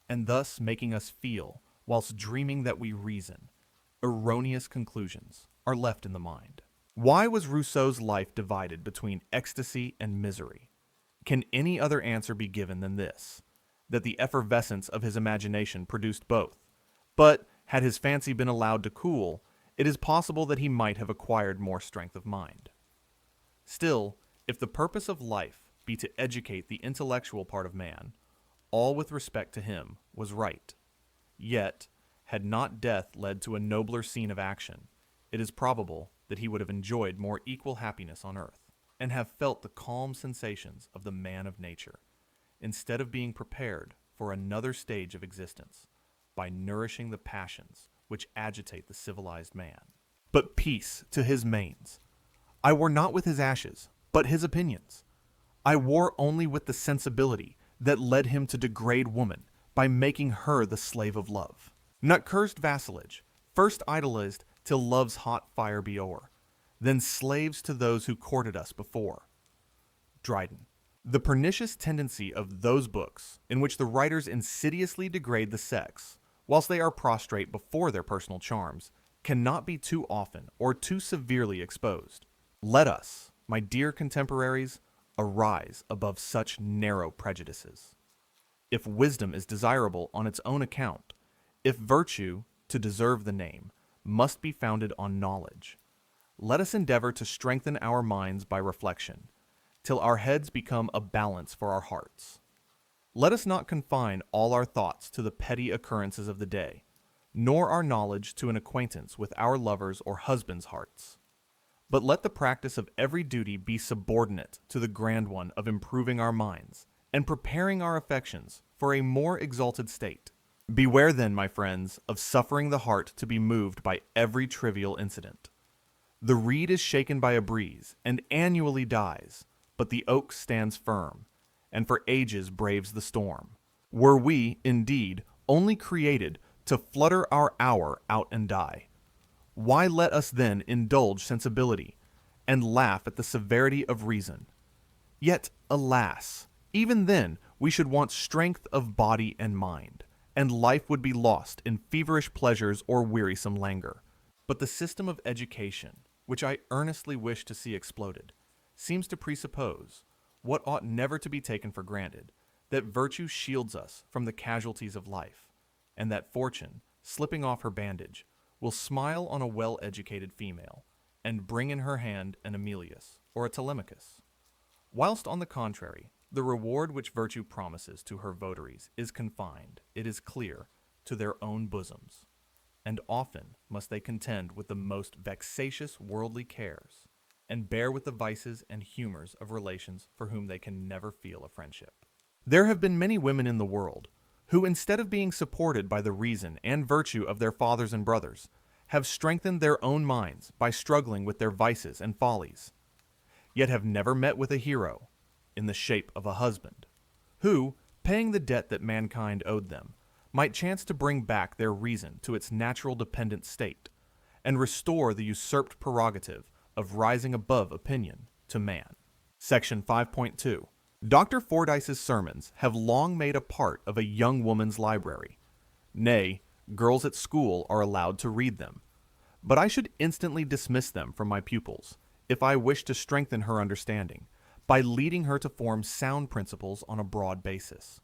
and thus making us feel, whilst dreaming that we reason, erroneous conclusions are left in the mind. Why was Rousseau's life divided between ecstasy and misery? Can any other answer be given than this, that the effervescence of his imagination produced both? But, had his fancy been allowed to cool, it is possible that he might have acquired more strength of mind. Still, if the purpose of life be to educate the intellectual part of man, all with respect to him was right. Yet, had not death led to a nobler scene of action, it is probable that he would have enjoyed more equal happiness on earth, and have felt the calm sensations of the man of nature, instead of being prepared for another stage of existence, by nourishing the passions which agitate the civilized man. But peace to his manes. I war not with his ashes, but his opinions. I war only with the sensibility that led him to degrade woman by making her the slave of love. Not cursed vassalage, first idolized till love's hot fire be o'er, then slaves to those who courted us before. Dryden. The pernicious tendency of those books in which the writers insidiously degrade the sex, whilst they are prostrate before their personal charms, cannot be too often or too severely exposed. Let us, my dear contemporaries, arise above such narrow prejudices. If wisdom is desirable on its own account, if virtue, to deserve the name, must be founded on knowledge, let us endeavor to strengthen our minds by reflection, till our heads become a balance for our hearts. Let us not confine all our thoughts to the petty occurrences of the day, nor our knowledge to an acquaintance with our lovers' or husbands' hearts. But let the practice of every duty be subordinate to the grand one of improving our minds, and preparing our affections for a more exalted state. Beware then, my friends, of suffering the heart to be moved by every trivial incident. The reed is shaken by a breeze, and annually dies, but the oak stands firm, and for ages braves the storm. Were we, indeed, only created to flutter our hour out and die, why let us then indulge sensibility, and laugh at the severity of reason? Yet, alas, even then we should want strength of body and mind, and life would be lost in feverish pleasures or wearisome languor. But the system of education, which I earnestly wish to see exploded, seems to presuppose, what ought never to be taken for granted, that virtue shields us from the casualties of life, and that fortune, slipping off her bandage, will smile on a well-educated female, and bring in her hand an Emilius or a Telemachus. Whilst, on the contrary, the reward which virtue promises to her votaries is confined, it is clear, to their own bosoms, and often must they contend with the most vexatious worldly cares, and bear with the vices and humors of relations for whom they can never feel a friendship. There have been many women in the world, who, instead of being supported by the reason and virtue of their fathers and brothers, have strengthened their own minds by struggling with their vices and follies, yet have never met with a hero in the shape of a husband, who, paying the debt that mankind owed them, might chance to bring back their reason to its natural dependent state, and restore the usurped prerogative of rising above opinion to man. Section 5.2. Dr. Fordyce's sermons have long made a part of a young woman's library. Nay, girls at school are allowed to read them. But I should instantly dismiss them from my pupils, if I wish to strengthen her understanding, by leading her to form sound principles on a broad basis.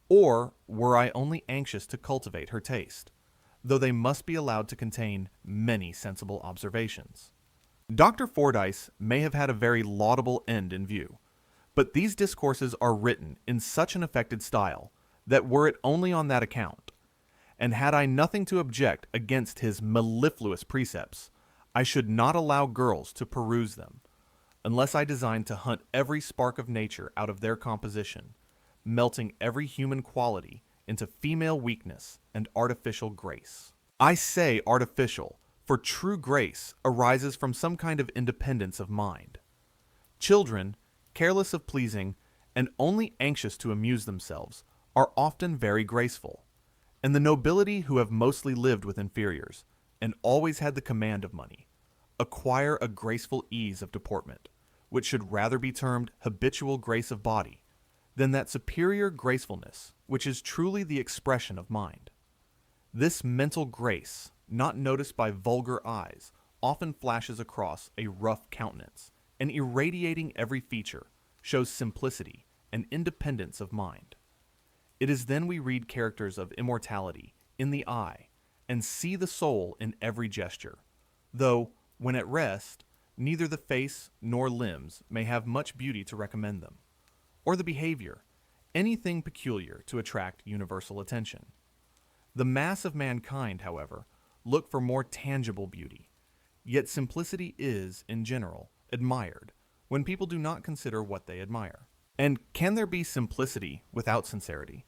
Or were I only anxious to cultivate her taste, though they must be allowed to contain many sensible observations. Dr. Fordyce may have had a very laudable end in view, but these discourses are written in such an affected style that were it only on that account, and had I nothing to object against his mellifluous precepts, I should not allow girls to peruse them, unless I designed to hunt every spark of nature out of their composition, melting every human quality into female weakness and artificial grace. I say artificial, for true grace arises from some kind of independence of mind. Children, careless of pleasing, and only anxious to amuse themselves, are often very graceful, and the nobility who have mostly lived with inferiors, and always had the command of money, acquire a graceful ease of deportment, which should rather be termed habitual grace of body, than that superior gracefulness which is truly the expression of mind. This mental grace, not noticed by vulgar eyes, often flashes across a rough countenance, and irradiating every feature, shows simplicity and independence of mind. It is then we read characters of immortality in the eye, and see the soul in every gesture, though, when at rest, neither the face nor limbs may have much beauty to recommend them, or the behavior, anything peculiar to attract universal attention. The mass of mankind, however, look for more tangible beauty, yet simplicity is, in general, admired when people do not consider what they admire. And can there be simplicity without sincerity?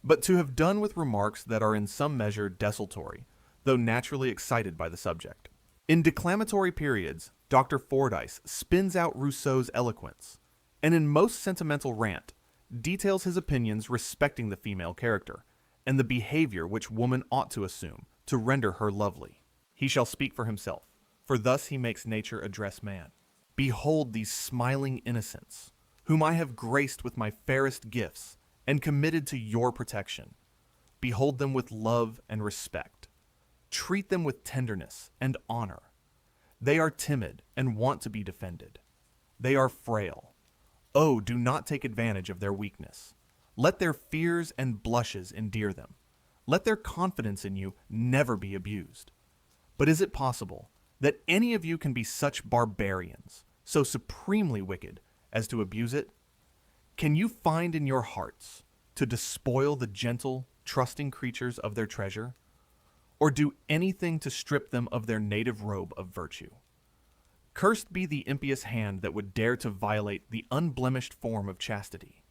But to have done with remarks that are in some measure desultory, though naturally excited by the subject. In declamatory periods, Dr. Fordyce spins out Rousseau's eloquence, and in most sentimental rant, details his opinions respecting the female character, and the behavior which woman ought to assume to render her lovely. He shall speak for himself, for thus he makes nature address man. Behold these smiling innocents, whom I have graced with my fairest gifts, and committed to your protection. Behold them with love and respect. Treat them with tenderness and honor. They are timid and want to be defended. They are frail. Oh, do not take advantage of their weakness. Let their fears and blushes endear them. Let their confidence in you never be abused. But is it possible that any of you can be such barbarians, so supremely wicked, as to abuse it? Can you find in your hearts to despoil the gentle, trusting creatures of their treasure, or do anything to strip them of their native robe of virtue? Cursed be the impious hand that would dare to violate the unblemished form of chastity.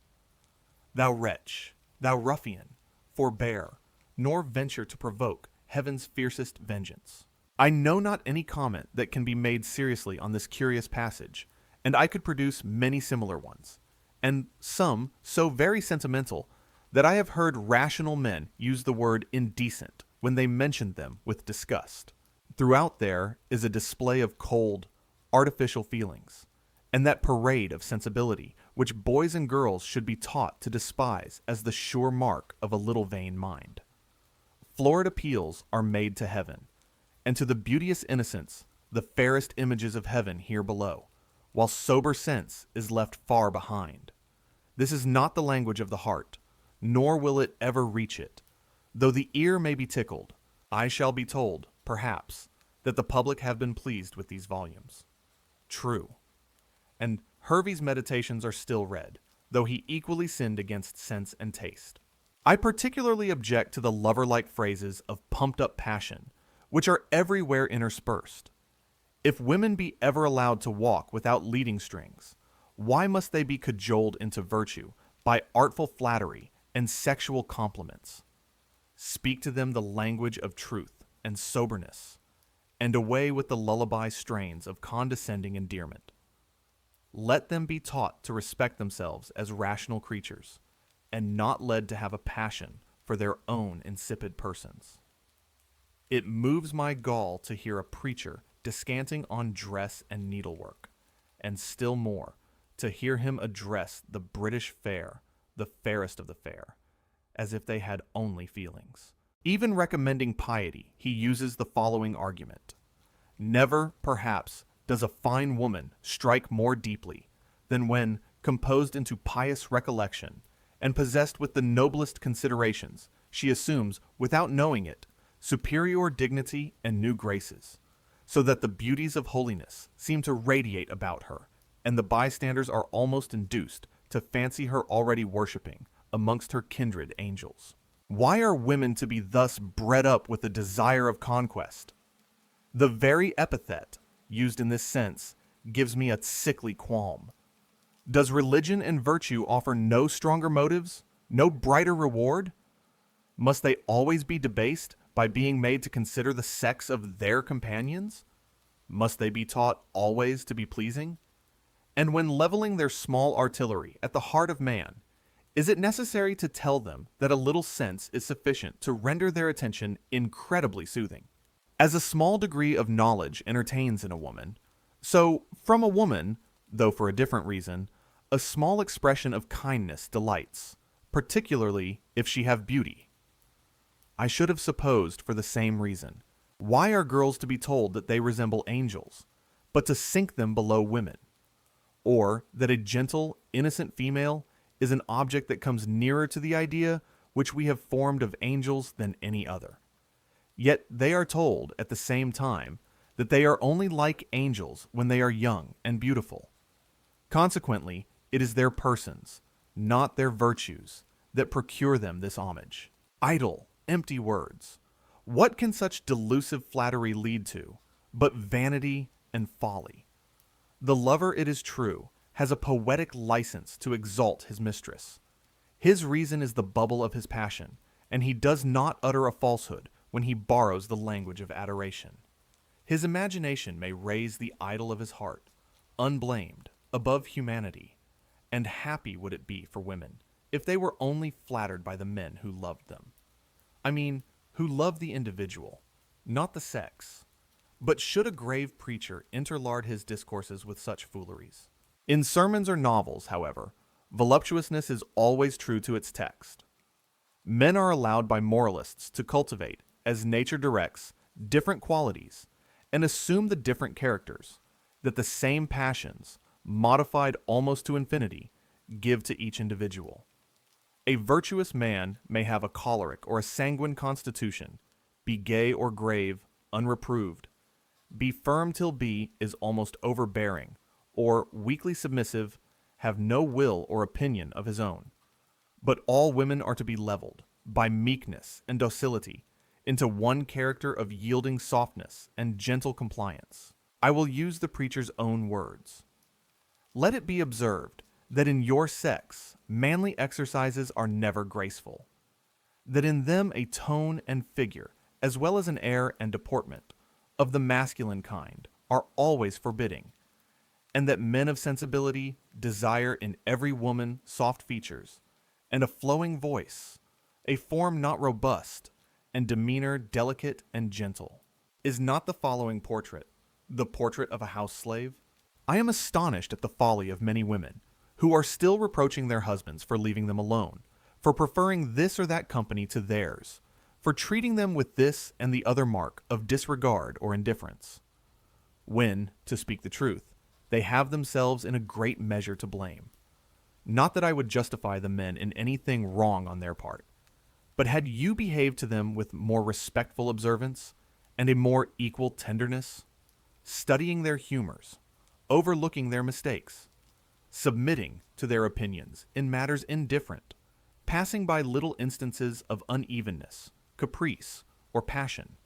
Thou wretch, thou ruffian, forbear, nor venture to provoke heaven's fiercest vengeance. I know not any comment that can be made seriously on this curious passage, and I could produce many similar ones, and some so very sentimental that I have heard rational men use the word indecent when they mentioned them with disgust. Throughout there is a display of cold, artificial feelings, and that parade of sensibility which boys and girls should be taught to despise as the sure mark of a little vain mind. Florid appeals are made to heaven, and to the beauteous innocence the fairest images of heaven here below, while sober sense is left far behind. This is not the language of the heart, nor will it ever reach it. Though the ear may be tickled, I shall be told, perhaps, that the public have been pleased with these volumes. True. And Hervey's meditations are still read, though he equally sinned against sense and taste. I particularly object to the lover-like phrases of pumped-up passion, which are everywhere interspersed. If women be ever allowed to walk without leading strings, why must they be cajoled into virtue by artful flattery and sexual compliments? Speak to them the language of truth and soberness, and away with the lullaby strains of condescending endearment. Let them be taught to respect themselves as rational creatures, and not led to have a passion for their own insipid persons. It moves my gall to hear a preacher descanting on dress and needlework, and still more, to hear him address the British fair, the fairest of the fair, as if they had only feelings. Even recommending piety, he uses the following argument. Never, perhaps, does a fine woman strike more deeply than when, composed into pious recollection, and possessed with the noblest considerations, she assumes, without knowing it, superior dignity and new graces, so that the beauties of holiness seem to radiate about her, and the bystanders are almost induced to fancy her already worshipping amongst her kindred angels. Why are women to be thus bred up with the desire of conquest? The very epithet used in this sense gives me a sickly qualm. Does religion and virtue offer no stronger motives, no brighter reward? Must they always be debased by being made to consider the sex of their companions? Must they be taught always to be pleasing? And when leveling their small artillery at the heart of man, is it necessary to tell them that a little sense is sufficient to render their attention incredibly soothing? As a small degree of knowledge entertains in a woman, so from a woman, though for a different reason, a small expression of kindness delights, particularly if she have beauty. I should have supposed for the same reason. Why are girls to be told that they resemble angels, but to sink them below women? Or that a gentle, innocent female is an object that comes nearer to the idea which we have formed of angels than any other? Yet they are told at the same time that they are only like angels when they are young and beautiful. Consequently, it is their persons, not their virtues, that procure them this homage. Idle, empty words. What can such delusive flattery lead to but vanity and folly? The lover, it is true, has a poetic license to exalt his mistress. His reason is the bubble of his passion, and he does not utter a falsehood when he borrows the language of adoration. His imagination may raise the idol of his heart, unblamed, above humanity, and happy would it be for women if they were only flattered by the men who loved them. I mean, who love the individual, not the sex. But should a grave preacher interlard his discourses with such fooleries? In sermons or novels, however, voluptuousness is always true to its text. Men are allowed by moralists to cultivate, as nature directs, different qualities, and assume the different characters that the same passions, modified almost to infinity, give to each individual. A virtuous man may have a choleric or a sanguine constitution, be gay or grave, unreproved, be firm till be is almost overbearing, or weakly submissive, have no will or opinion of his own. But all women are to be leveled, by meekness and docility, into one character of yielding softness and gentle compliance. I will use the preacher's own words. Let it be observed that in your sex, manly exercises are never graceful, that in them a tone and figure, as well as an air and deportment, of the masculine kind, are always forbidding, and that men of sensibility desire in every woman soft features, and a flowing voice, a form not robust, and demeanor delicate and gentle. Is not the following portrait the portrait of a house slave? I am astonished at the folly of many women, who are still reproaching their husbands for leaving them alone, for preferring this or that company to theirs, for treating them with this and the other mark of disregard or indifference, when, to speak the truth, they have themselves in a great measure to blame. Not that I would justify the men in anything wrong on their part, but had you behaved to them with more respectful observance and a more equal tenderness, studying their humors, overlooking their mistakes, submitting to their opinions in matters indifferent, passing by little instances of unevenness, caprice, or passion,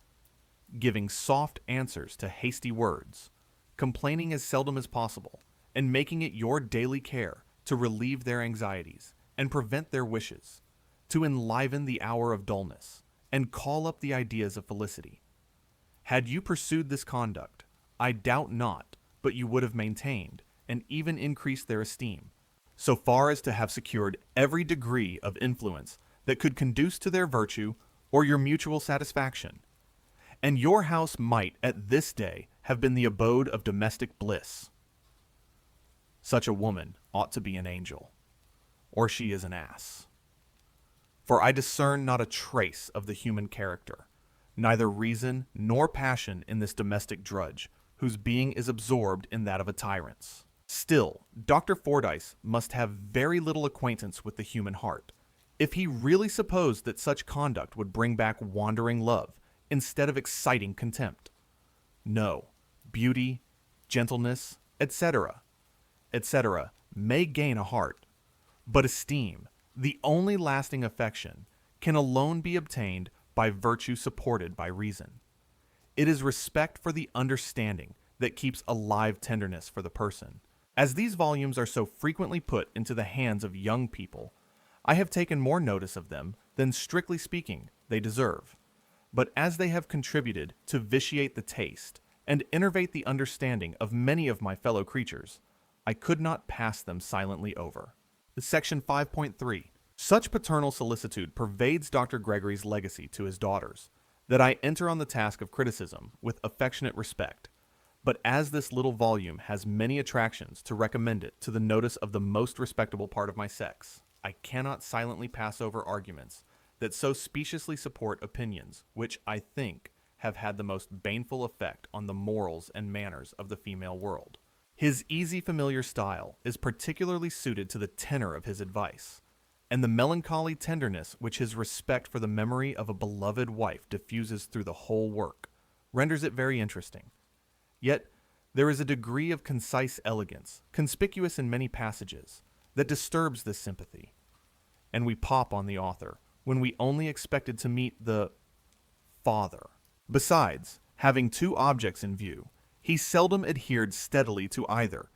giving soft answers to hasty words, complaining as seldom as possible, and making it your daily care to relieve their anxieties and prevent their wishes, to enliven the hour of dullness and call up the ideas of felicity. Had you pursued this conduct, I doubt not, but you would have maintained and even increased their esteem, so far as to have secured every degree of influence that could conduce to their virtue or your mutual satisfaction. And your house might at this day have been the abode of domestic bliss. Such a woman ought to be an angel, or she is an ass. For I discern not a trace of the human character, neither reason nor passion in this domestic drudge, whose being is absorbed in that of a tyrant's. Still, Dr. Fordyce must have very little acquaintance with the human heart, if he really supposed that such conduct would bring back wandering love instead of exciting contempt. No, beauty, gentleness, etc., etc., may gain a heart, but esteem, the only lasting affection, can alone be obtained by virtue supported by reason. It is respect for the understanding that keeps alive tenderness for the person. As these volumes are so frequently put into the hands of young people, I have taken more notice of them than, strictly speaking, they deserve. But as they have contributed to vitiate the taste and enervate the understanding of many of my fellow creatures, I could not pass them silently over. Section 5.3. Such paternal solicitude pervades Dr. Gregory's legacy to his daughters, that I enter on the task of criticism with affectionate respect. But as this little volume has many attractions to recommend it to the notice of the most respectable part of my sex, I cannot silently pass over arguments that so speciously support opinions which, I think, have had the most baneful effect on the morals and manners of the female world. His easy, familiar style is particularly suited to the tenor of his advice, and the melancholy tenderness which his respect for the memory of a beloved wife diffuses through the whole work renders it very interesting. Yet there is a degree of concise elegance, conspicuous in many passages, that disturbs this sympathy, and we pop on the author when we only expected to meet the father. Besides, having two objects in view, he seldom adhered steadily to either,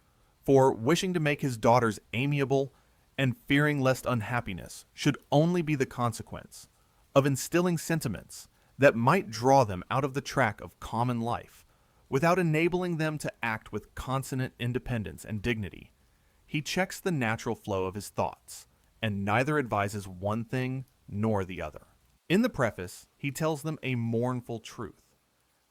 for wishing to make his daughters amiable and fearing lest unhappiness should only be the consequence of instilling sentiments that might draw them out of the track of common life, without enabling them to act with consonant independence and dignity, he checks the natural flow of his thoughts, and neither advises one thing nor the other. In the preface, he tells them a mournful truth,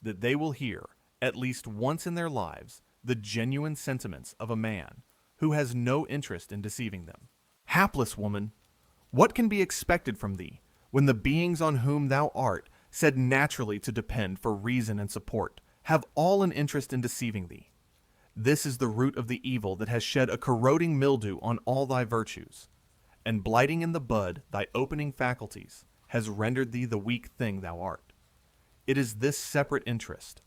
that they will hear, at least once in their lives, the genuine sentiments of a man who has no interest in deceiving them. Hapless woman, what can be expected from thee, when the beings on whom thou art, said naturally to depend for reason and support, have all an interest in deceiving thee? This is the root of the evil that has shed a corroding mildew on all thy virtues, and blighting in the bud thy opening faculties, has rendered thee the weak thing thou art. It is this separate interest,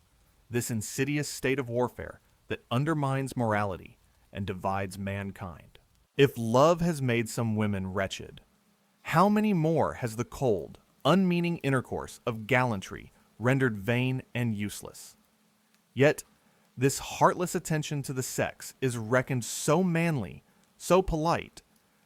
this insidious state of warfare, that undermines morality and divides mankind. If love has made some women wretched, how many more has the cold, unmeaning intercourse of gallantry rendered vain and useless? Yet, this heartless attention to the sex is reckoned so manly, so polite,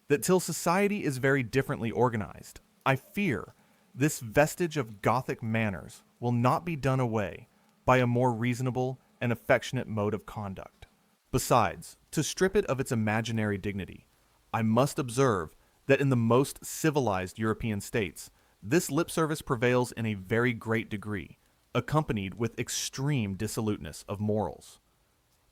that till society is very differently organized, I fear this vestige of Gothic manners will not be done away by a more reasonable and affectionate mode of conduct. Besides, to strip it of its imaginary dignity, I must observe that in the most civilized European states, this lip service prevails in a very great degree, accompanied with extreme dissoluteness of morals.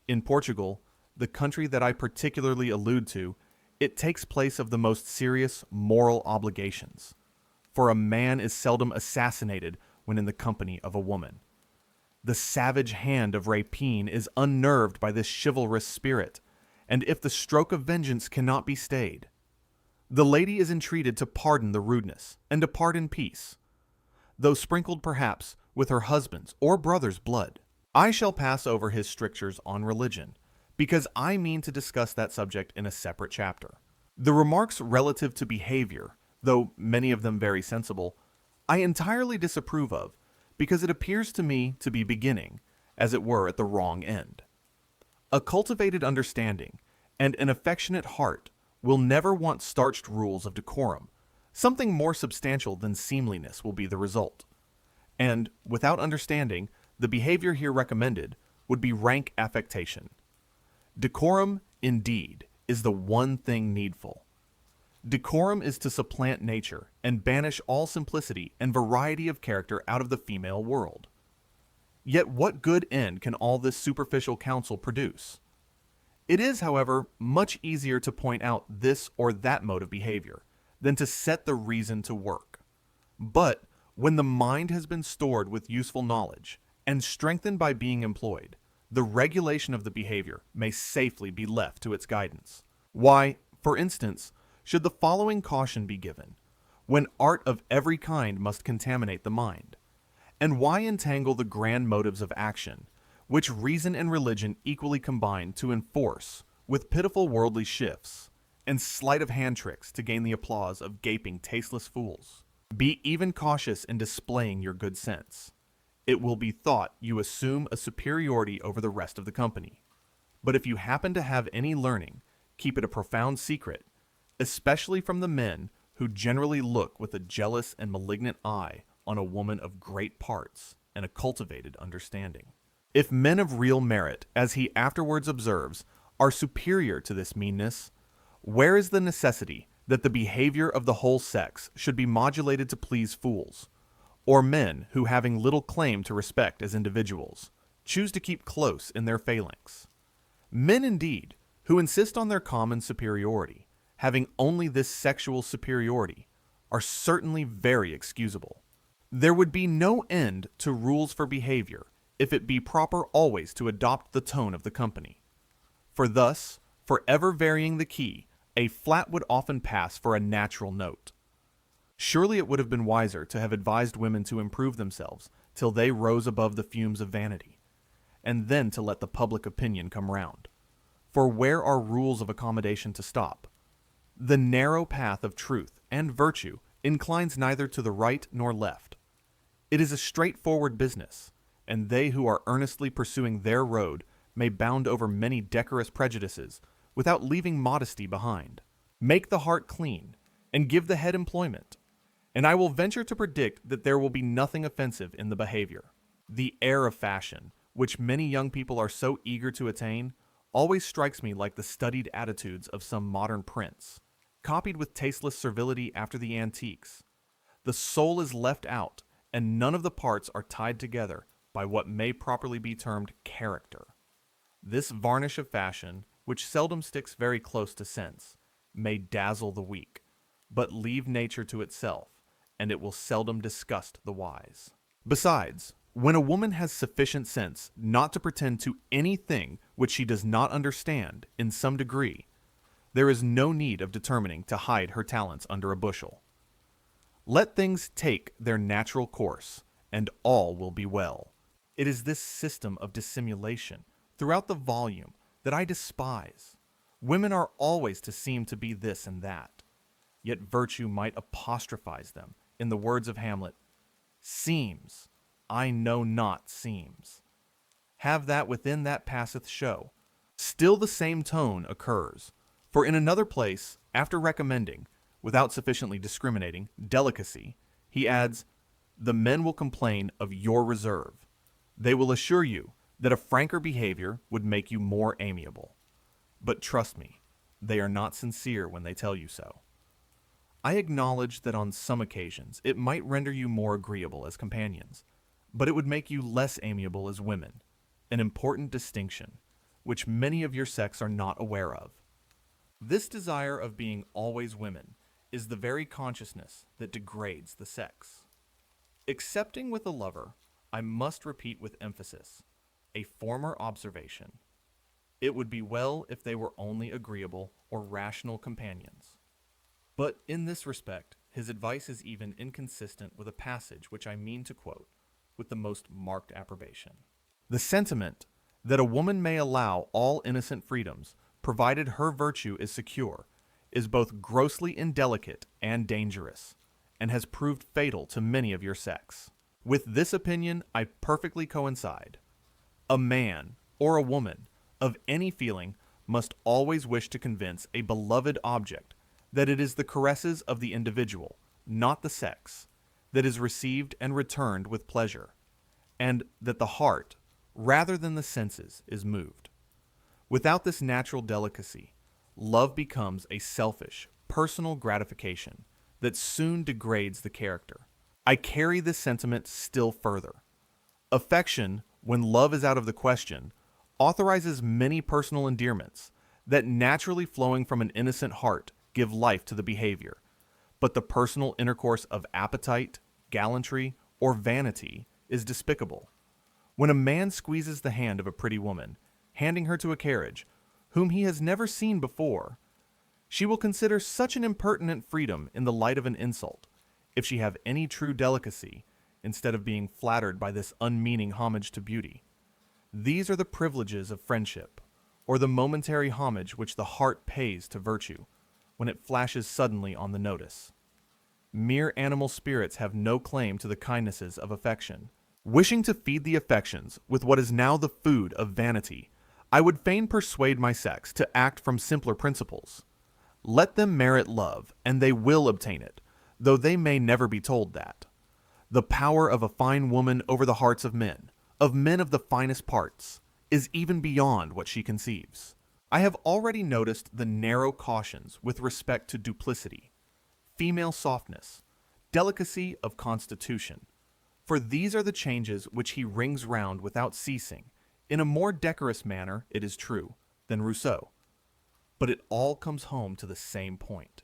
In Portugal, the country that I particularly allude to, it takes place of the most serious moral obligations, for a man is seldom assassinated when in the company of a woman. The savage hand of rapine is unnerved by this chivalrous spirit, and if the stroke of vengeance cannot be stayed, the lady is entreated to pardon the rudeness and depart in peace, though sprinkled perhaps with her husband's or brother's blood. I shall pass over his strictures on religion, because I mean to discuss that subject in a separate chapter. The remarks relative to behavior, though many of them very sensible, I entirely disapprove of, because it appears to me to be beginning, as it were, at the wrong end. A cultivated understanding and an affectionate heart will never want starched rules of decorum. Something more substantial than seemliness will be the result. And, without understanding, the behavior here recommended would be rank affectation. Decorum, indeed, is the one thing needful. Decorum is to supplant nature and banish all simplicity and variety of character out of the female world. Yet what good end can all this superficial counsel produce? It is, however, much easier to point out this or that mode of behavior than to set the reason to work. But when the mind has been stored with useful knowledge and strengthened by being employed, the regulation of the behavior may safely be left to its guidance. Why, for instance, should the following caution be given, when art of every kind must contaminate the mind? And why entangle the grand motives of action, which reason and religion equally combine to enforce, with pitiful worldly shifts, and sleight of hand tricks to gain the applause of gaping, tasteless fools? Be even cautious in displaying your good sense. It will be thought you assume a superiority over the rest of the company. But if you happen to have any learning, keep it a profound secret, especially from the men who generally look with a jealous and malignant eye on a woman of great parts and a cultivated understanding. If men of real merit, as he afterwards observes, are superior to this meanness, where is the necessity that the behavior of the whole sex should be modulated to please fools, or men who, having little claim to respect as individuals, choose to keep close in their phalanx? Men, indeed, who insist on their common superiority, having only this sexual superiority, are certainly very excusable. There would be no end to rules for behavior if it be proper always to adopt the tone of the company. For thus, for ever varying the key, a flat would often pass for a natural note. Surely it would have been wiser to have advised women to improve themselves till they rose above the fumes of vanity, and then to let the public opinion come round. For where are rules of accommodation to stop? The narrow path of truth and virtue inclines neither to the right nor left. It is a straightforward business, and they who are earnestly pursuing their road may bound over many decorous prejudices without leaving modesty behind. Make the heart clean, and give the head employment, and I will venture to predict that there will be nothing offensive in the behavior. The air of fashion, which many young people are so eager to attain, always strikes me like the studied attitudes of some modern prince, copied with tasteless servility after the antiques. The soul is left out, and none of the parts are tied together by what may properly be termed character. This varnish of fashion, which seldom sticks very close to sense, may dazzle the weak, but leave nature to itself, and it will seldom disgust the wise. Besides, when a woman has sufficient sense not to pretend to anything which she does not understand in some degree, there is no need of determining to hide her talents under a bushel. Let things take their natural course, and all will be well. It is this system of dissimulation throughout the volume that I despise. Women are always to seem to be this and that, yet virtue might apostrophize them in the words of Hamlet, "Seems, I know not seems." Have that within that passeth show. Still the same tone occurs, for in another place, after recommending, without sufficiently discriminating, delicacy, he adds, "The men will complain of your reserve. They will assure you that a franker behavior would make you more amiable. But trust me, they are not sincere when they tell you so. I acknowledge that on some occasions it might render you more agreeable as companions, but it would make you less amiable as women, an important distinction, which many of your sex are not aware of. This desire of being always women is the very consciousness that degrades the sex. Excepting with a lover, I must repeat with emphasis a former observation. It would be well if they were only agreeable or rational companions. But in this respect, his advice is even inconsistent with a passage which I mean to quote with the most marked approbation. The sentiment that a woman may allow all innocent freedoms, provided her virtue is secure, is both grossly indelicate and dangerous, and has proved fatal to many of your sex. With this opinion I perfectly coincide. A man, or a woman, of any feeling must always wish to convince a beloved object that it is the caresses of the individual, not the sex, that is received and returned with pleasure, and that the heart, rather than the senses, is moved. Without this natural delicacy, love becomes a selfish, personal gratification that soon degrades the character. I carry this sentiment still further. Affection, when love is out of the question, authorizes many personal endearments that, naturally flowing from an innocent heart, give life to the behavior. But the personal intercourse of appetite, gallantry, or vanity is despicable. When a man squeezes the hand of a pretty woman, handing her to a carriage, whom he has never seen before, she will consider such an impertinent freedom in the light of an insult, if she have any true delicacy, instead of being flattered by this unmeaning homage to beauty. These are the privileges of friendship, or the momentary homage which the heart pays to virtue, when it flashes suddenly on the notice. Mere animal spirits have no claim to the kindnesses of affection. Wishing to feed the affections with what is now the food of vanity, I would fain persuade my sex to act from simpler principles. Let them merit love, and they will obtain it, though they may never be told that. The power of a fine woman over the hearts of men of the finest parts, is even beyond what she conceives. I have already noticed the narrow cautions with respect to duplicity, female softness, delicacy of constitution, for these are the changes which he rings round without ceasing, in a more decorous manner, it is true, than Rousseau. But it all comes home to the same point,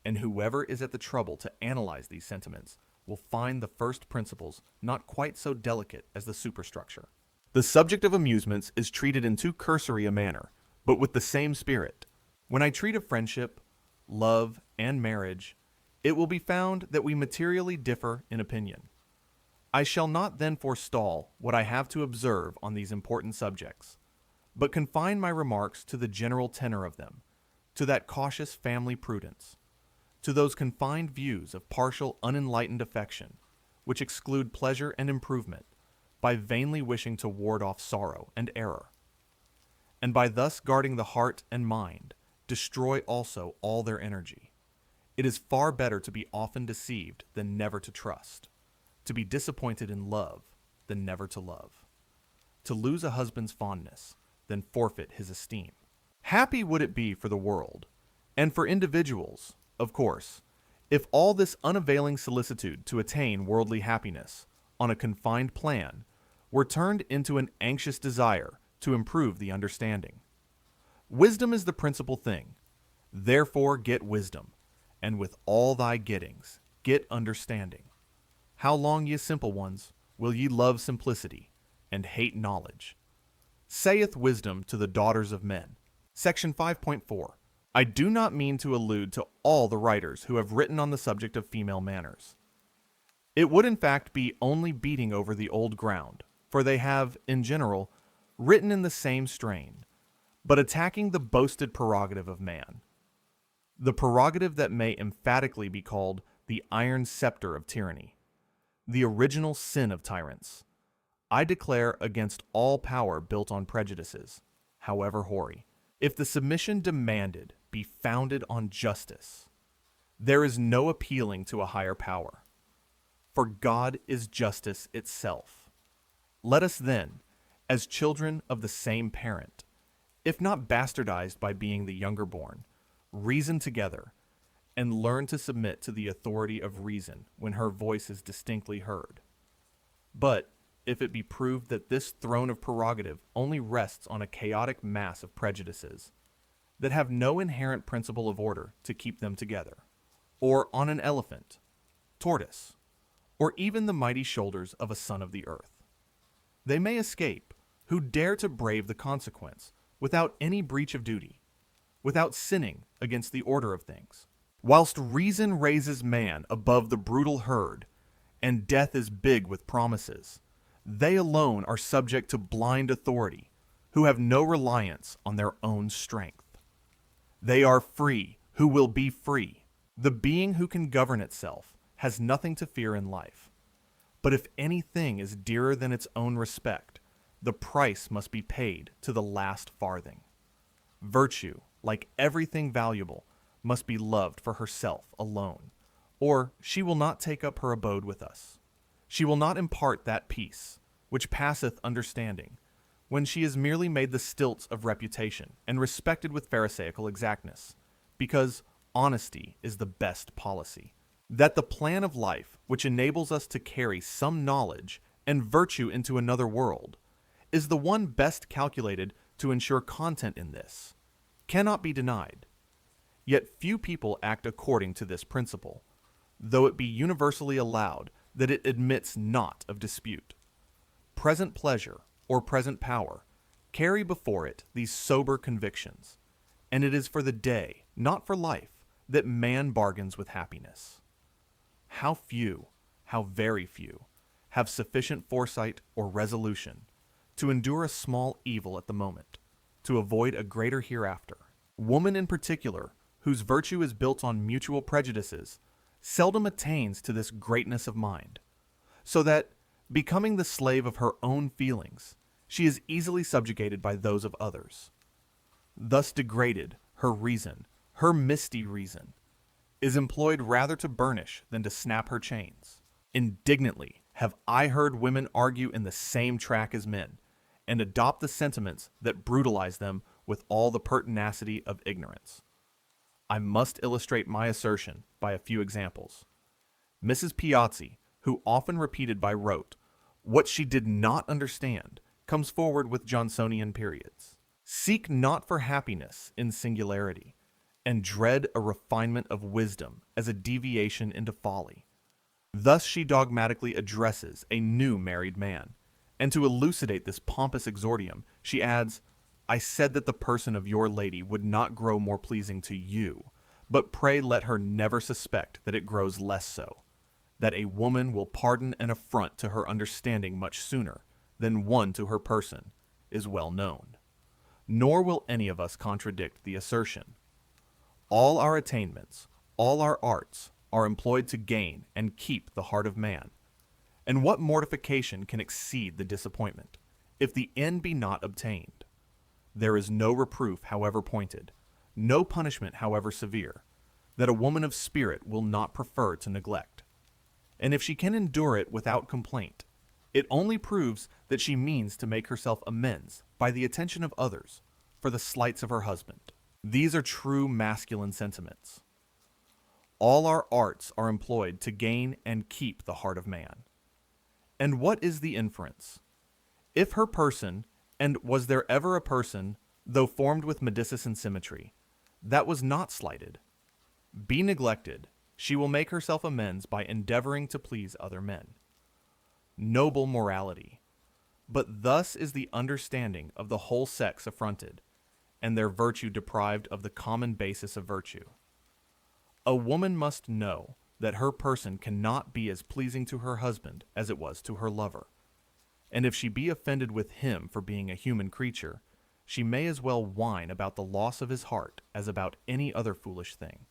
and whoever is at the trouble to analyze these sentiments will find the first principles not quite so delicate as the superstructure. The subject of amusements is treated in too cursory a manner, but with the same spirit. When I treat of friendship, love, and marriage, it will be found that we materially differ in opinion. I shall not then forestall what I have to observe on these important subjects, but confine my remarks to the general tenor of them, to that cautious family prudence, to those confined views of partial unenlightened affection, which exclude pleasure and improvement, by vainly wishing to ward off sorrow and error, and by thus guarding the heart and mind, destroy also all their energy. It is far better to be often deceived than never to trust, to be disappointed in love than never to love, to lose a husband's fondness than forfeit his esteem. Happy would it be for the world, and for individuals, of course, if all this unavailing solicitude to attain worldly happiness on a confined plan were turned into an anxious desire to improve the understanding. Wisdom is the principal thing. Therefore get wisdom, and with all thy gettings get understanding. How long, ye simple ones, will ye love simplicity, and hate knowledge? Saith wisdom to the daughters of men. Section 5.4. I do not mean to allude to all the writers who have written on the subject of female manners. It would in fact be only beating over the old ground, for they have, in general, written in the same strain, but attacking the boasted prerogative of man, the prerogative that may emphatically be called the iron scepter of tyranny, the original sin of tyrants. I declare against all power built on prejudices, however hoary. If the submission demanded be founded on justice, there is no appealing to a higher power, for God is justice itself. Let us then, as children of the same parent, if not bastardized by being the younger born, reason together, and learn to submit to the authority of reason when her voice is distinctly heard. But if it be proved that this throne of prerogative only rests on a chaotic mass of prejudices that have no inherent principle of order to keep them together, or on an elephant, tortoise, or even the mighty shoulders of a son of the earth, they may escape who dare to brave the consequence without any breach of duty, without sinning against the order of things. Whilst reason raises man above the brutal herd, and death is big with promises, they alone are subject to blind authority, who have no reliance on their own strength. They are free who will be free. The being who can govern itself has nothing to fear in life. But if anything is dearer than its own respect, the price must be paid to the last farthing. Virtue, like everything valuable, must be loved for herself alone, or she will not take up her abode with us. She will not impart that peace, which passeth understanding, when she is merely made the stilts of reputation, and respected with pharisaical exactness, because honesty is the best policy. That the plan of life which enables us to carry some knowledge and virtue into another world is the one best calculated to ensure content in this, cannot be denied. Yet few people act according to this principle, though it be universally allowed that it admits not of dispute. Present pleasure, or present power, carry before it these sober convictions, and it is for the day, not for life, that man bargains with happiness. How few, how very few, have sufficient foresight or resolution to endure a small evil at the moment, to avoid a greater hereafter. Woman in particular, whose virtue is built on mutual prejudices, seldom attains to this greatness of mind, so that, becoming the slave of her own feelings, she is easily subjugated by those of others. Thus degraded, her reason, her misty reason, is employed rather to burnish than to snap her chains. Indignantly have I heard women argue in the same track as men, and adopt the sentiments that brutalize them with all the pertinacity of ignorance. I must illustrate my assertion by a few examples. Mrs. Piazzi, who often repeated by rote what she did not understand, comes forward with Johnsonian periods. Seek not for happiness in singularity, and dread a refinement of wisdom as a deviation into folly. Thus she dogmatically addresses a new married man, and to elucidate this pompous exordium, she adds, I said that the person of your lady would not grow more pleasing to you, but pray let her never suspect that it grows less so, that a woman will pardon an affront to her understanding much sooner than one to her person is well known. Nor will any of us contradict the assertion. All our attainments, all our arts, are employed to gain and keep the heart of man. And what mortification can exceed the disappointment, if the end be not obtained? There is no reproof, however pointed, no punishment, however severe, that a woman of spirit will not prefer to neglect. And if she can endure it without complaint, it only proves that she means to make herself amends by the attention of others for the slights of her husband. These are true masculine sentiments. All our arts are employed to gain and keep the heart of man. And what is the inference? If her person, and was there ever a person, though formed with medicine symmetry, that was not slighted, be neglected, she will make herself amends by endeavoring to please other men. Noble morality! But thus is the understanding of the whole sex affronted, and their virtue deprived of the common basis of virtue. A woman must know that her person cannot be as pleasing to her husband as it was to her lover, and if she be offended with him for being a human creature, she may as well whine about the loss of his heart as about any other foolish thing.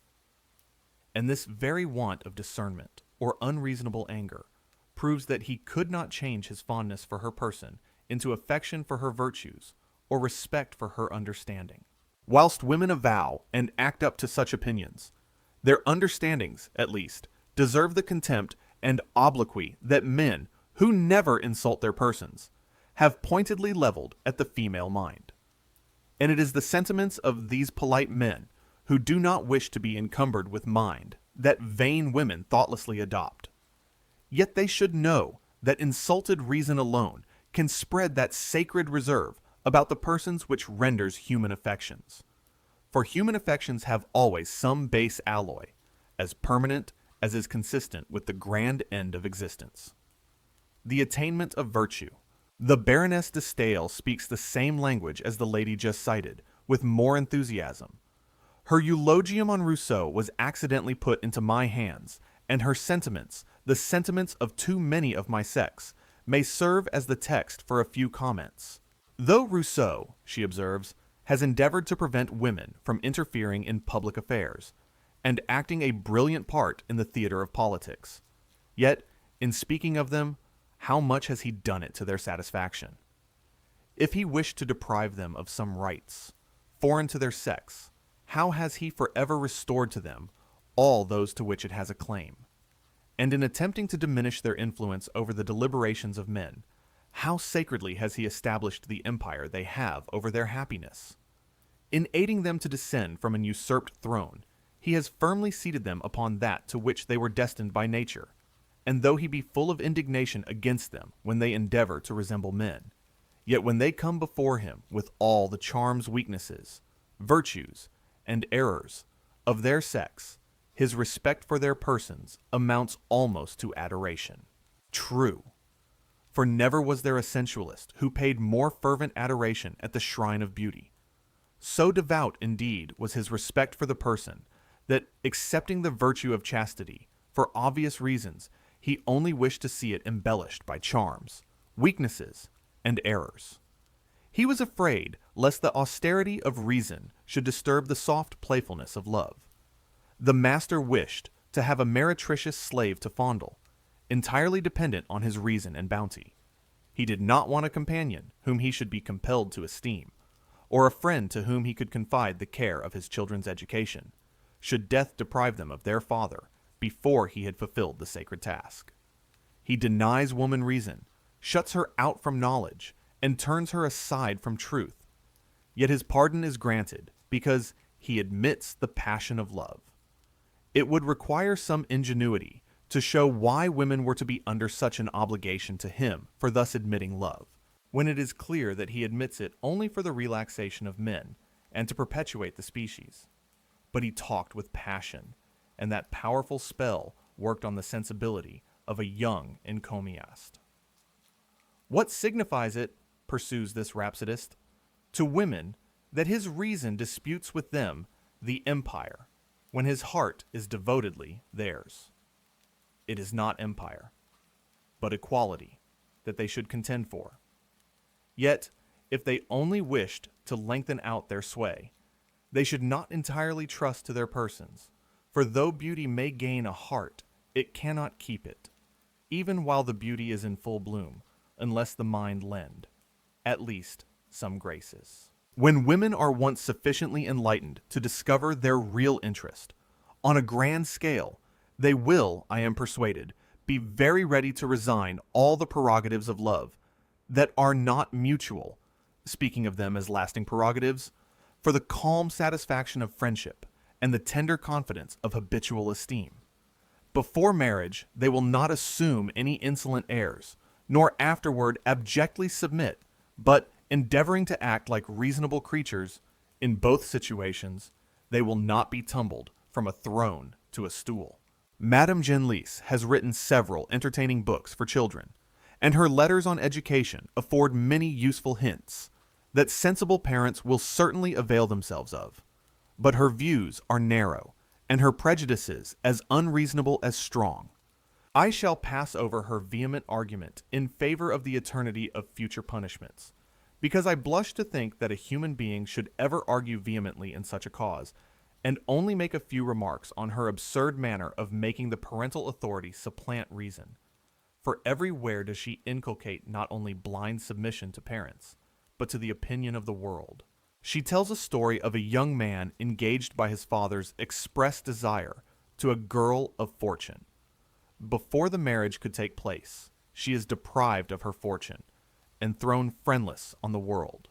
And this very want of discernment, or unreasonable anger, proves that he could not change his fondness for her person into affection for her virtues, or respect for her understanding. Whilst women avow and act up to such opinions, their understandings, at least, deserve the contempt and obloquy that men, who never insult their persons, have pointedly leveled at the female mind. And it is the sentiments of these polite men, who do not wish to be encumbered with mind, that vain women thoughtlessly adopt. Yet they should know that insulted reason alone can spread that sacred reserve about the persons which renders human affections. For human affections have always some base alloy, as permanent as is consistent with the grand end of existence. The attainment of virtue. The Baroness de Stael speaks the same language as the lady just cited, with more enthusiasm. Her eulogium on Rousseau was accidentally put into my hands, and her sentiments, the sentiments of too many of my sex, may serve as the text for a few comments. Though Rousseau, she observes, has endeavored to prevent women from interfering in public affairs, and acting a brilliant part in the theater of politics, yet, in speaking of them, how much has he done it to their satisfaction? If he wished to deprive them of some rights, foreign to their sex, how has he forever restored to them all those to which it has a claim? And in attempting to diminish their influence over the deliberations of men, How sacredly has he established the empire they have over their happiness? In aiding them to descend from an usurped throne, he has firmly seated them upon that to which they were destined by nature. And though he be full of indignation against them when they endeavor to resemble men, yet when they come before him with all the charms, weaknesses, virtues, and errors of their sex, his respect for their persons amounts almost to adoration. True, for never was there a sensualist who paid more fervent adoration at the shrine of beauty. So devout, indeed, was his respect for the person, that, accepting the virtue of chastity, for obvious reasons, he only wished to see it embellished by charms, weaknesses, and errors. He was afraid lest the austerity of reason should disturb the soft playfulness of love. The master wished to have a meretricious slave to fondle, entirely dependent on his reason and bounty. He did not want a companion whom he should be compelled to esteem, or a friend to whom he could confide the care of his children's education, should death deprive them of their father before he had fulfilled the sacred task. He denies woman reason, shuts her out from knowledge, and turns her aside from truth. Yet his pardon is granted because he admits the passion of love. It would require some ingenuity to show why women were to be under such an obligation to him for thus admitting love, when it is clear that he admits it only for the relaxation of men and to perpetuate the species. But he talked with passion, and that powerful spell worked on the sensibility of a young encomiast. What signifies it, pursues this rhapsodist, to women that his reason disputes with them the empire, when his heart is devotedly theirs? It is not empire, but equality that they should contend for. Yet, if they only wished to lengthen out their sway, they should not entirely trust to their persons, for though beauty may gain a heart, it cannot keep it, even while the beauty is in full bloom, unless the mind lend, at least, some graces. When women are once sufficiently enlightened to discover their real interest, on a grand scale, they will, I am persuaded, be very ready to resign all the prerogatives of love that are not mutual, speaking of them as lasting prerogatives, for the calm satisfaction of friendship and the tender confidence of habitual esteem. Before marriage, they will not assume any insolent airs, nor afterward abjectly submit, but, endeavoring to act like reasonable creatures, in both situations, they will not be tumbled from a throne to a stool. Madame Genlis has written several entertaining books for children, and her letters on education afford many useful hints that sensible parents will certainly avail themselves of. But her views are narrow, and her prejudices as unreasonable as strong. I shall pass over her vehement argument in favor of the eternity of future punishments, because I blush to think that a human being should ever argue vehemently in such a cause, and only make a few remarks on her absurd manner of making the parental authority supplant reason. For everywhere does she inculcate not only blind submission to parents, but to the opinion of the world. She tells a story of a young man engaged by his father's express desire to a girl of fortune. Before the marriage could take place, she is deprived of her fortune and thrown friendless on the world.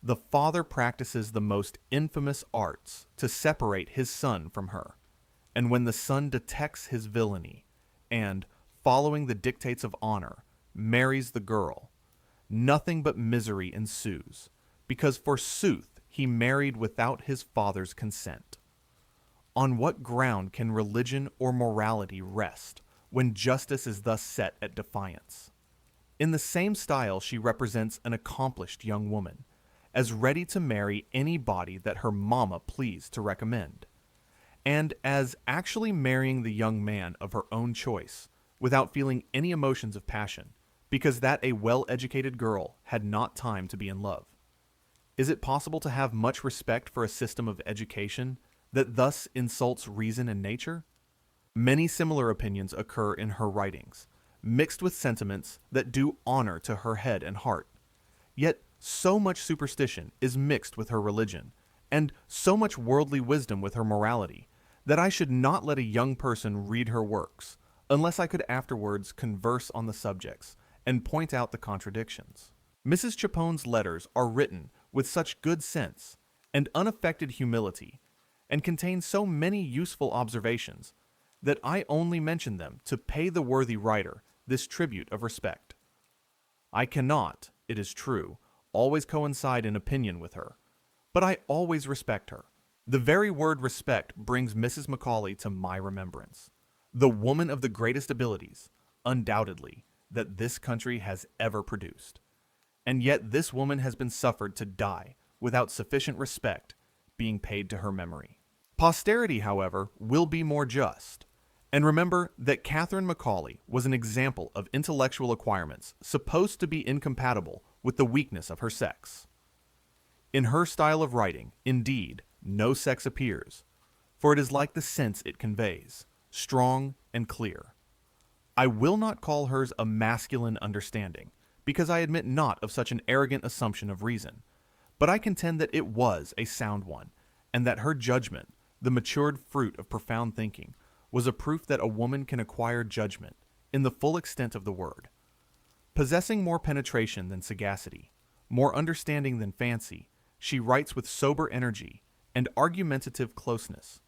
The father practices the most infamous arts to separate his son from her, and when the son detects his villainy and, following the dictates of honor, marries the girl, nothing but misery ensues, because forsooth he married without his father's consent. On what ground can religion or morality rest when justice is thus set at defiance? In the same style she represents an accomplished young woman, as ready to marry anybody that her mamma pleased to recommend, and as actually marrying the young man of her own choice, without feeling any emotions of passion, because that a well-educated girl had not time to be in love. Is it possible to have much respect for a system of education that thus insults reason and nature? Many similar opinions occur in her writings, mixed with sentiments that do honor to her head and heart. Yet so much superstition is mixed with her religion, and so much worldly wisdom with her morality, that I should not let a young person read her works, unless I could afterwards converse on the subjects, and point out the contradictions. Mrs. Chapone's letters are written with such good sense and unaffected humility, and contain so many useful observations, that I only mention them to pay the worthy writer this tribute of respect. I cannot, it is true, always coincide in opinion with her, but I always respect her. The very word respect brings Mrs. Macaulay to my remembrance, the woman of the greatest abilities, undoubtedly, that this country has ever produced. And yet this woman has been suffered to die without sufficient respect being paid to her memory. Posterity, however, will be more just, and remember that Catherine Macaulay was an example of intellectual acquirements supposed to be incompatible with the weakness of her sex. In her style of writing, indeed, no sex appears, for it is like the sense it conveys, strong and clear. I will not call hers a masculine understanding, because I admit not of such an arrogant assumption of reason, but I contend that it was a sound one, and that her judgment, the matured fruit of profound thinking, was a proof that a woman can acquire judgment, in the full extent of the word. Possessing more penetration than sagacity, more understanding than fancy, she writes with sober energy and argumentative closeness.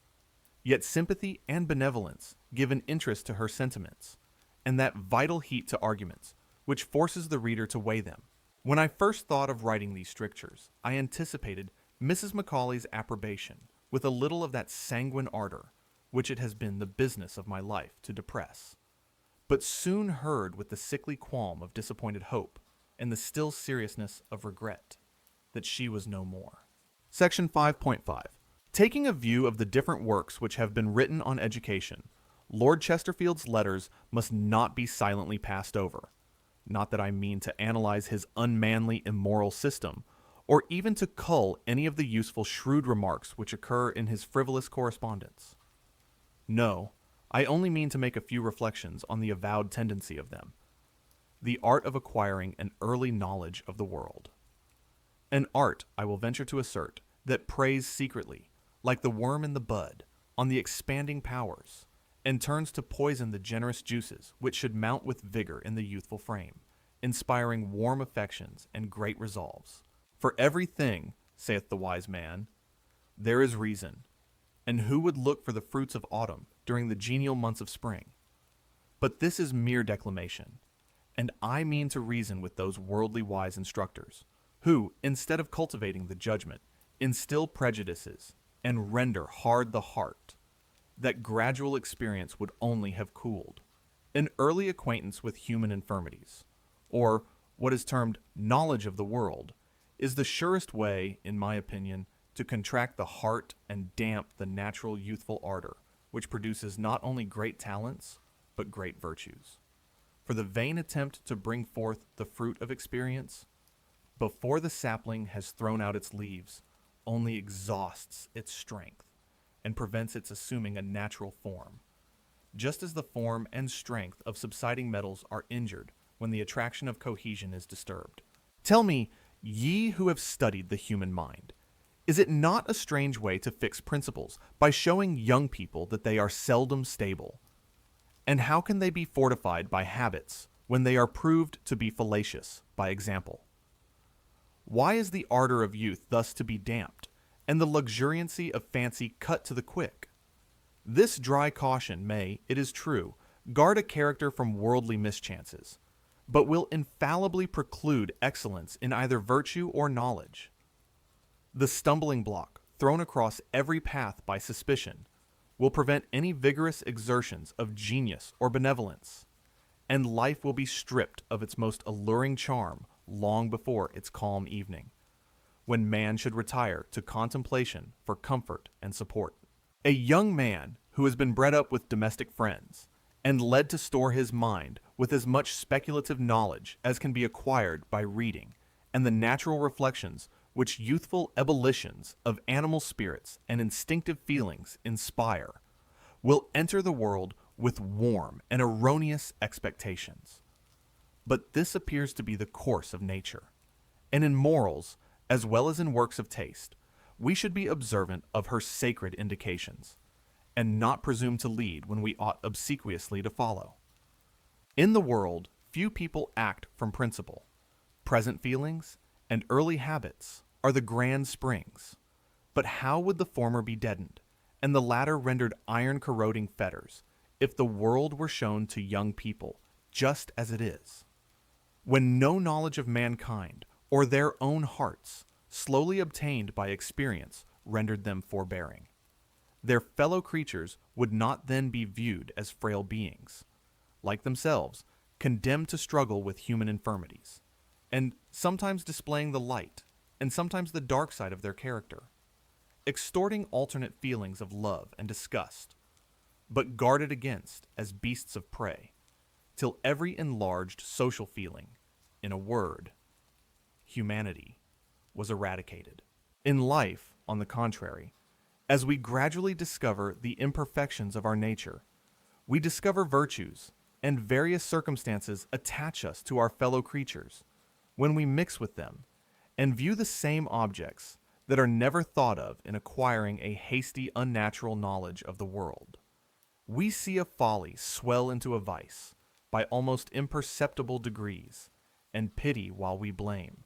Yet sympathy and benevolence give an interest to her sentiments, and that vital heat to arguments, which forces the reader to weigh them. When I first thought of writing these strictures, I anticipated Mrs. Macaulay's approbation with a little of that sanguine ardor which it has been the business of my life to depress, but soon heard with the sickly qualm of disappointed hope and the still seriousness of regret that she was no more. Section 5.5. Taking a view of the different works which have been written on education, Lord Chesterfield's letters must not be silently passed over. Not that I mean to analyze his unmanly immoral system, or even to cull any of the useful shrewd remarks which occur in his frivolous correspondence. No, I only mean to make a few reflections on the avowed tendency of them. The art of acquiring an early knowledge of the world. An art, I will venture to assert, that preys secretly, like the worm in the bud, on the expanding powers, and turns to poison the generous juices which should mount with vigor in the youthful frame, inspiring warm affections and great resolves. For everything, saith the wise man, there is reason, and who would look for the fruits of autumn during the genial months of spring? But this is mere declamation, and I mean to reason with those worldly wise instructors, who, instead of cultivating the judgment, instill prejudices, and render hard the heart, that gradual experience would only have cooled. An early acquaintance with human infirmities, or what is termed knowledge of the world, is the surest way, in my opinion, to contract the heart and damp the natural youthful ardor, which produces not only great talents, but great virtues. For the vain attempt to bring forth the fruit of experience, before the sapling has thrown out its leaves, only exhausts its strength, and prevents its assuming a natural form, just as the form and strength of subsiding metals are injured when the attraction of cohesion is disturbed. Tell me, ye who have studied the human mind, is it not a strange way to fix principles by showing young people that they are seldom stable? And how can they be fortified by habits when they are proved to be fallacious by example? Why is the ardor of youth thus to be damped, and the luxuriancy of fancy cut to the quick? This dry caution may, it is true, guard a character from worldly mischances, but will infallibly preclude excellence in either virtue or knowledge. The stumbling block, thrown across every path by suspicion, will prevent any vigorous exertions of genius or benevolence, and life will be stripped of its most alluring charm long before its calm evening, when man should retire to contemplation for comfort and support. A young man who has been bred up with domestic friends, and led to store his mind with as much speculative knowledge as can be acquired by reading, and the natural reflections which youthful ebullitions of animal spirits and instinctive feelings inspire, will enter the world with warm and erroneous expectations. But this appears to be the course of nature, and in morals, as well as in works of taste, we should be observant of her sacred indications, and not presume to lead when we ought obsequiously to follow. In the world, few people act from principle. Present feelings and early habits are the grand springs. But how would the former be deadened, and the latter rendered iron-corroding fetters, if the world were shown to young people just as it is? When no knowledge of mankind or their own hearts, slowly obtained by experience, rendered them forbearing, their fellow creatures would not then be viewed as frail beings, like themselves, condemned to struggle with human infirmities, and sometimes displaying the light and sometimes the dark side of their character, extorting alternate feelings of love and disgust, but guarded against as beasts of prey, till every enlarged social feeling, in a word, humanity, was eradicated. In life, on the contrary, as we gradually discover the imperfections of our nature, we discover virtues, and various circumstances attach us to our fellow creatures when we mix with them and view the same objects that are never thought of in acquiring a hasty, unnatural knowledge of the world. We see a folly swell into a vice by almost imperceptible degrees, and pity while we blame.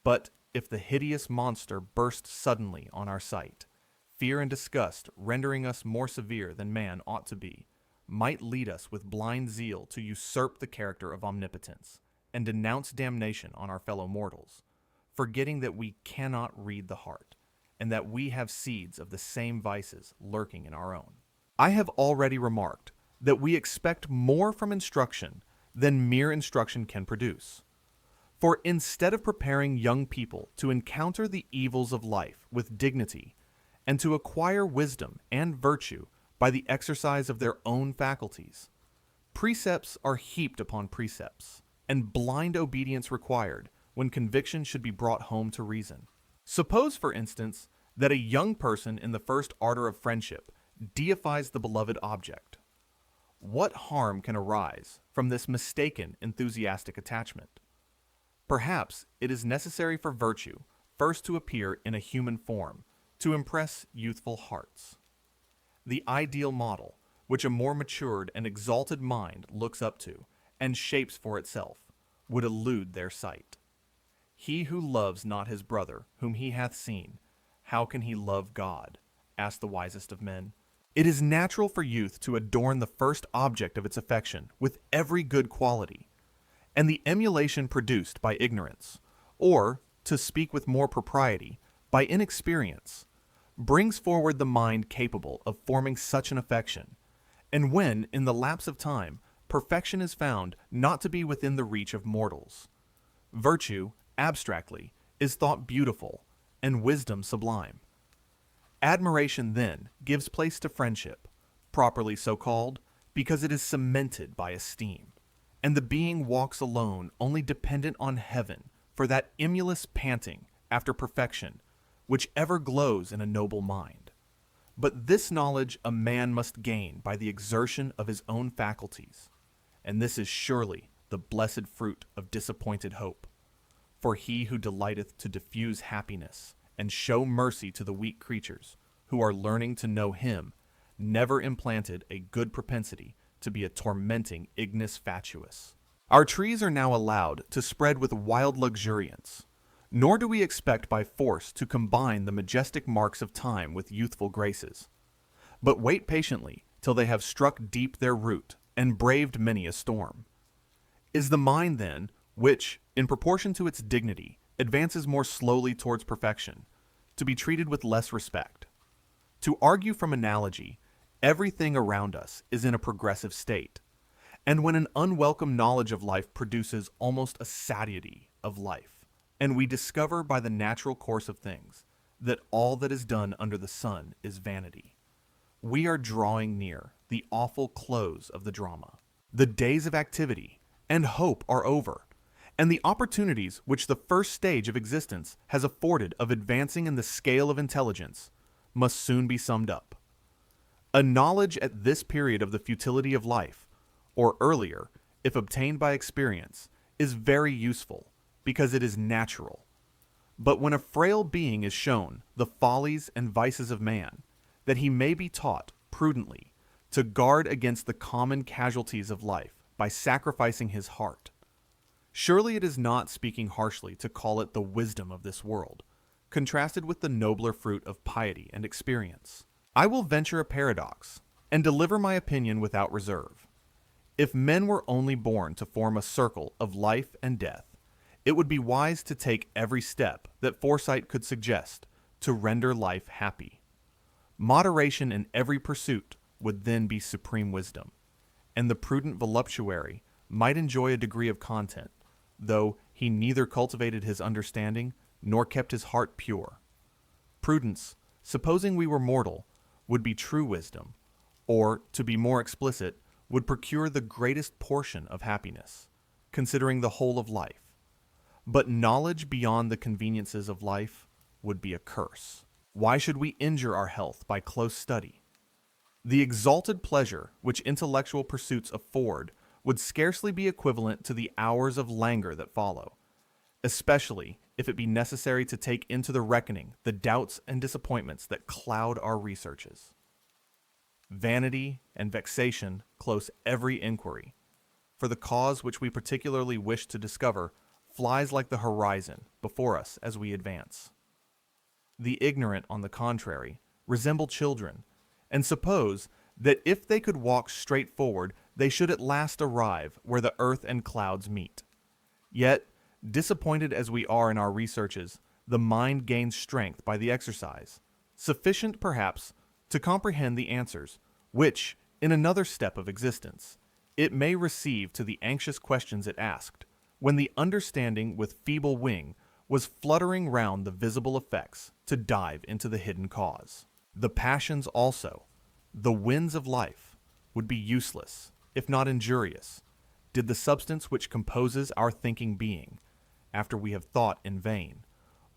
But if the hideous monster burst suddenly on our sight, fear and disgust, rendering us more severe than man ought to be, might lead us with blind zeal to usurp the character of omnipotence, and denounce damnation on our fellow mortals, forgetting that we cannot read the heart, and that we have seeds of the same vices lurking in our own. I have already remarked that we expect more from instruction than mere instruction can produce. For instead of preparing young people to encounter the evils of life with dignity, and to acquire wisdom and virtue by the exercise of their own faculties, precepts are heaped upon precepts, and blind obedience required when conviction should be brought home to reason. Suppose, for instance, that a young person in the first ardor of friendship deifies the beloved object. What harm can arise from this mistaken enthusiastic attachment? Perhaps it is necessary for virtue first to appear in a human form to impress youthful hearts. The ideal model, which a more matured and exalted mind looks up to and shapes for itself, would elude their sight. He who loves not his brother whom he hath seen, how can he love God? Asked the wisest of men. It is natural for youth to adorn the first object of its affection with every good quality, and the emulation produced by ignorance, or, to speak with more propriety, by inexperience, brings forward the mind capable of forming such an affection, and when, in the lapse of time, perfection is found not to be within the reach of mortals, virtue, abstractly, is thought beautiful, and wisdom sublime. Admiration, then, gives place to friendship, properly so called, because it is cemented by esteem, and the being walks alone only dependent on heaven for that emulous panting after perfection which ever glows in a noble mind. But this knowledge a man must gain by the exertion of his own faculties, and this is surely the blessed fruit of disappointed hope. For he who delighteth to diffuse happiness and show mercy to the weak creatures who are learning to know him never implanted a good propensity to be a tormenting ignis fatuus. Our trees are now allowed to spread with wild luxuriance, nor do we expect by force to combine the majestic marks of time with youthful graces, but wait patiently till they have struck deep their root and braved many a storm. Is the mind, then, which, in proportion to its dignity, advances more slowly towards perfection, to be treated with less respect? To argue from analogy, everything around us is in a progressive state, and when an unwelcome knowledge of life produces almost a satiety of life, and we discover by the natural course of things that all that is done under the sun is vanity, we are drawing near the awful close of the drama. The days of activity and hope are over, and the opportunities which the first stage of existence has afforded of advancing in the scale of intelligence must soon be summed up. A knowledge at this period of the futility of life, or earlier, if obtained by experience, is very useful, because it is natural. But when a frail being is shown the follies and vices of man, that he may be taught, prudently, to guard against the common casualties of life by sacrificing his heart, Surely it is not speaking harshly to call it the wisdom of this world, contrasted with the nobler fruit of piety and experience. I will venture a paradox, and deliver my opinion without reserve. If men were only born to form a circle of life and death, it would be wise to take every step that foresight could suggest to render life happy. Moderation in every pursuit would then be supreme wisdom, and the prudent voluptuary might enjoy a degree of content, though he neither cultivated his understanding nor kept his heart pure. Prudence, supposing we were mortal, would be true wisdom, or, to be more explicit, would procure the greatest portion of happiness, considering the whole of life. But knowledge beyond the conveniences of life would be a curse. Why should we injure our health by close study? The exalted pleasure which intellectual pursuits afford would scarcely be equivalent to the hours of languor that follow, especially if it be necessary to take into the reckoning the doubts and disappointments that cloud our researches. Vanity and vexation close every inquiry, for the cause which we particularly wish to discover flies like the horizon before us as we advance. The ignorant, on the contrary, resemble children, and suppose that if they could walk straight forward, they should at last arrive where the earth and clouds meet. Yet, disappointed as we are in our researches, the mind gains strength by the exercise, sufficient perhaps to comprehend the answers, which, in another step of existence, it may receive to the anxious questions it asked, when the understanding with feeble wing was fluttering round the visible effects to dive into the hidden cause. The passions also, the winds of life, would be useless, if not injurious, did the substance which composes our thinking being, after we have thought in vain,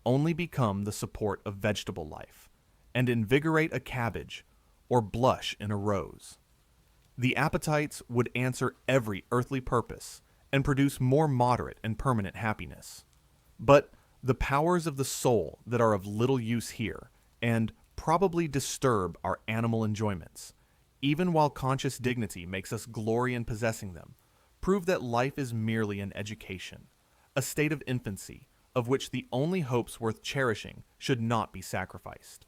only become the support of vegetable life, and invigorate a cabbage, or blush in a rose. The appetites would answer every earthly purpose, and produce more moderate and permanent happiness. But the powers of the soul that are of little use here, and probably disturb our animal enjoyments, even while conscious dignity makes us glory in possessing them, prove that life is merely an education, a state of infancy, of which the only hopes worth cherishing should not be sacrificed.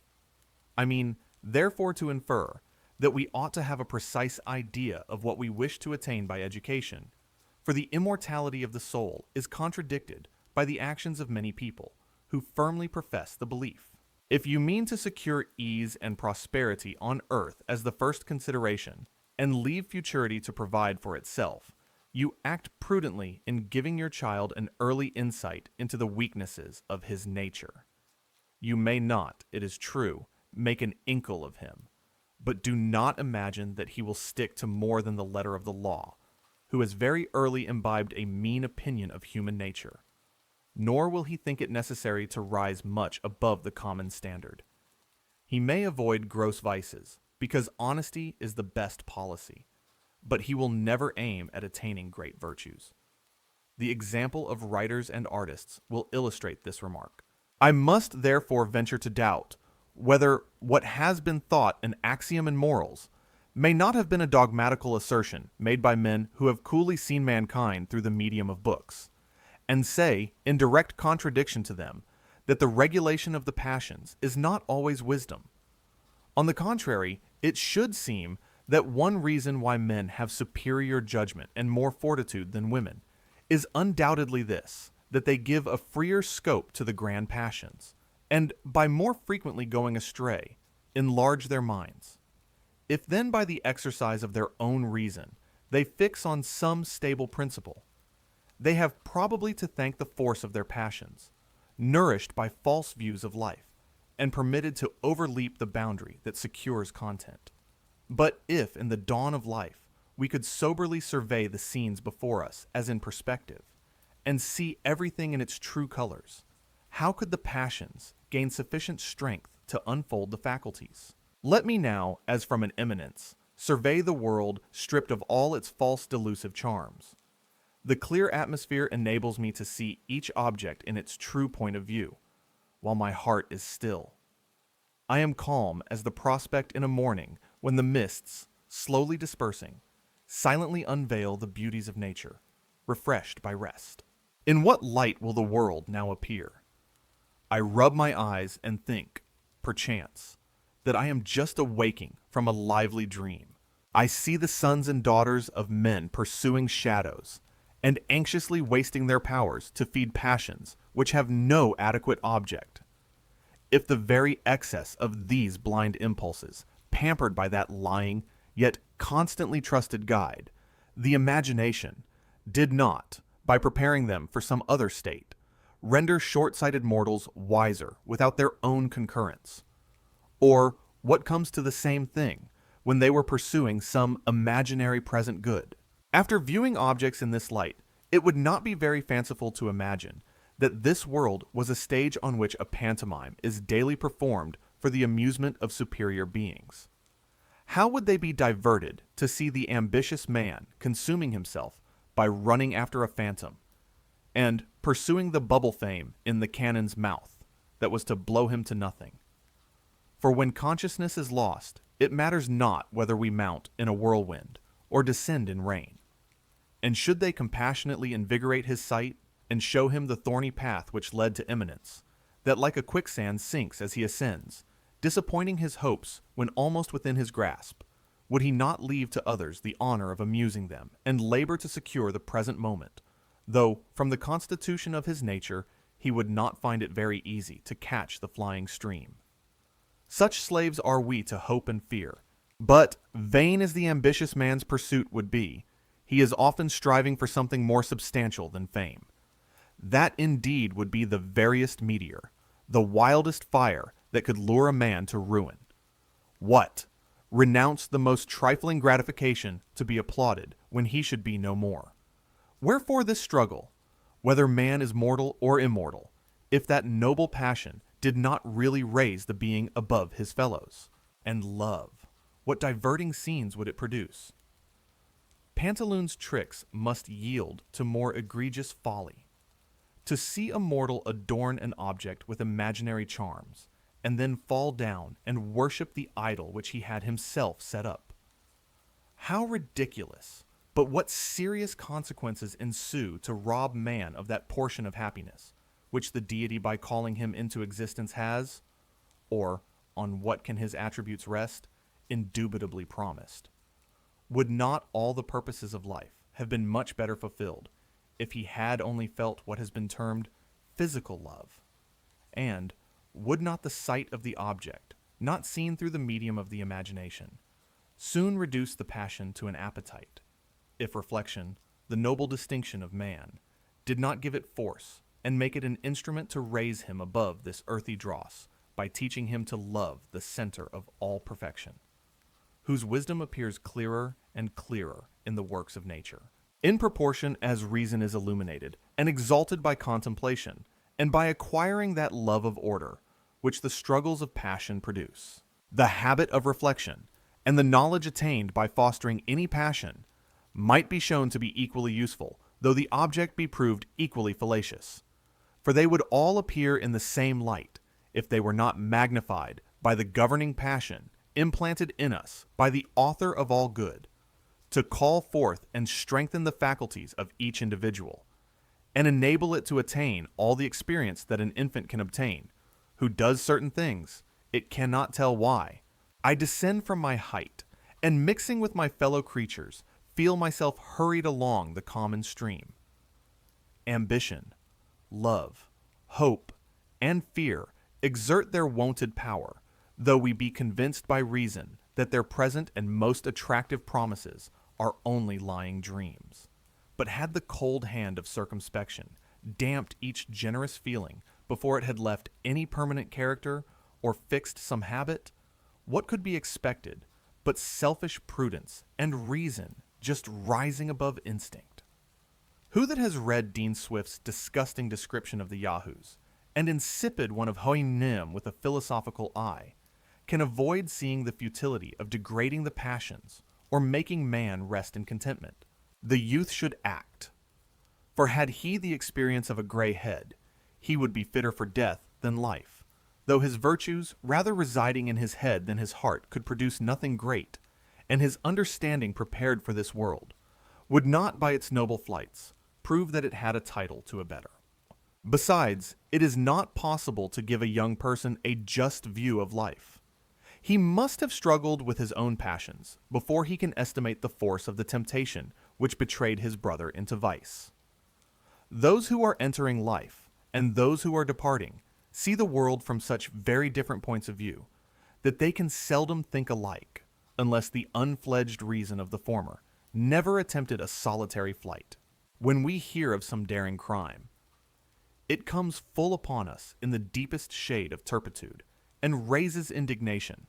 I mean, therefore, to infer that we ought to have a precise idea of what we wish to attain by education, for the immortality of the soul is contradicted by the actions of many people who firmly profess the belief. If you mean to secure ease and prosperity on earth as the first consideration, and leave futurity to provide for itself, you act prudently in giving your child an early insight into the weaknesses of his nature. You may not, it is true, make an inkle of him, but do not imagine that he will stick to more than the letter of the law, who has very early imbibed a mean opinion of human nature, nor will he think it necessary to rise much above the common standard. He may avoid gross vices, because honesty is the best policy, but he will never aim at attaining great virtues. The example of writers and artists will illustrate this remark. I must therefore venture to doubt whether what has been thought an axiom in morals may not have been a dogmatical assertion made by men who have coolly seen mankind through the medium of books, and say, in direct contradiction to them, that the regulation of the passions is not always wisdom. On the contrary, it should seem that one reason why men have superior judgment and more fortitude than women is undoubtedly this, that they give a freer scope to the grand passions, and by more frequently going astray, enlarge their minds. If then by the exercise of their own reason they fix on some stable principle, they have probably to thank the force of their passions, nourished by false views of life, and permitted to overleap the boundary that secures content. But if in the dawn of life we could soberly survey the scenes before us as in perspective, and see everything in its true colors, how could the passions gain sufficient strength to unfold the faculties? Let me now, as from an eminence, survey the world stripped of all its false delusive charms. The clear atmosphere enables me to see each object in its true point of view, while my heart is still. I am calm as the prospect in a morning when the mists, slowly dispersing, silently unveil the beauties of nature, refreshed by rest. In what light will the world now appear? I rub my eyes and think, perchance, that I am just awaking from a lively dream. I see the sons and daughters of men pursuing shadows, and anxiously wasting their powers to feed passions which have no adequate object. If the very excess of these blind impulses, pampered by that lying, yet constantly trusted guide, the imagination, did not, by preparing them for some other state, render short-sighted mortals wiser without their own concurrence, or, what comes to the same thing, when they were pursuing some imaginary present good. After viewing objects in this light, it would not be very fanciful to imagine that this world was a stage on which a pantomime is daily performed for the amusement of superior beings. How would they be diverted to see the ambitious man consuming himself by running after a phantom, and pursuing the bubble fame in the cannon's mouth that was to blow him to nothing? For when consciousness is lost, it matters not whether we mount in a whirlwind or descend in rain. And should they compassionately invigorate his sight and show him the thorny path which led to eminence, that like a quicksand sinks as he ascends, disappointing his hopes when almost within his grasp, would he not leave to others the honor of amusing them and labor to secure the present moment, though from the constitution of his nature he would not find it very easy to catch the flying stream? Such slaves are we to hope and fear, but vain as the ambitious man's pursuit would be, he is often striving for something more substantial than fame. That indeed would be the veriest meteor, the wildest fire that could lure a man to ruin. What? Renounce the most trifling gratification to be applauded when he should be no more. Wherefore this struggle, whether man is mortal or immortal, if that noble passion did not really raise the being above his fellows? And love, what diverting scenes would it produce? Pantaloon's tricks must yield to more egregious folly. To see a mortal adorn an object with imaginary charms, and then fall down and worship the idol which he had himself set up. How ridiculous, but what serious consequences ensue to rob man of that portion of happiness, which the deity by calling him into existence has, or, on what can his attributes rest, indubitably promised. Would not all the purposes of life have been much better fulfilled if he had only felt what has been termed physical love? And would not the sight of the object, not seen through the medium of the imagination, soon reduce the passion to an appetite, if reflection, the noble distinction of man, did not give it force and make it an instrument to raise him above this earthy dross by teaching him to love the center of all perfection, whose wisdom appears clearer and clearer in the works of nature, in proportion as reason is illuminated and exalted by contemplation, and by acquiring that love of order which the struggles of passion produce. The habit of reflection, and the knowledge attained by fostering any passion, might be shown to be equally useful, though the object be proved equally fallacious. For they would all appear in the same light, if they were not magnified by the governing passion implanted in us by the author of all good, to call forth and strengthen the faculties of each individual, and enable it to attain all the experience that an infant can obtain, who does certain things, it cannot tell why. I descend from my height, and mixing with my fellow creatures, feel myself hurried along the common stream. Ambition, love, hope, and fear exert their wonted power, though we be convinced by reason that their present and most attractive promises are only lying dreams. But had the cold hand of circumspection damped each generous feeling before it had left any permanent character or fixed some habit, what could be expected but selfish prudence and reason just rising above instinct? Who that has read Dean Swift's disgusting description of the Yahoos, and insipid one of Houyhnhnm with a philosophical eye, can avoid seeing the futility of degrading the passions or making man rest in contentment? The youth should act. For had he the experience of a gray head, he would be fitter for death than life, though his virtues, rather residing in his head than his heart, could produce nothing great, and his understanding prepared for this world, would not by its noble flights prove that it had a title to a better. Besides, it is not possible to give a young person a just view of life. He must have struggled with his own passions before he can estimate the force of the temptation which betrayed his brother into vice. Those who are entering life and those who are departing see the world from such very different points of view that they can seldom think alike, unless the unfledged reason of the former never attempted a solitary flight. When we hear of some daring crime, it comes full upon us in the deepest shade of turpitude and raises indignation.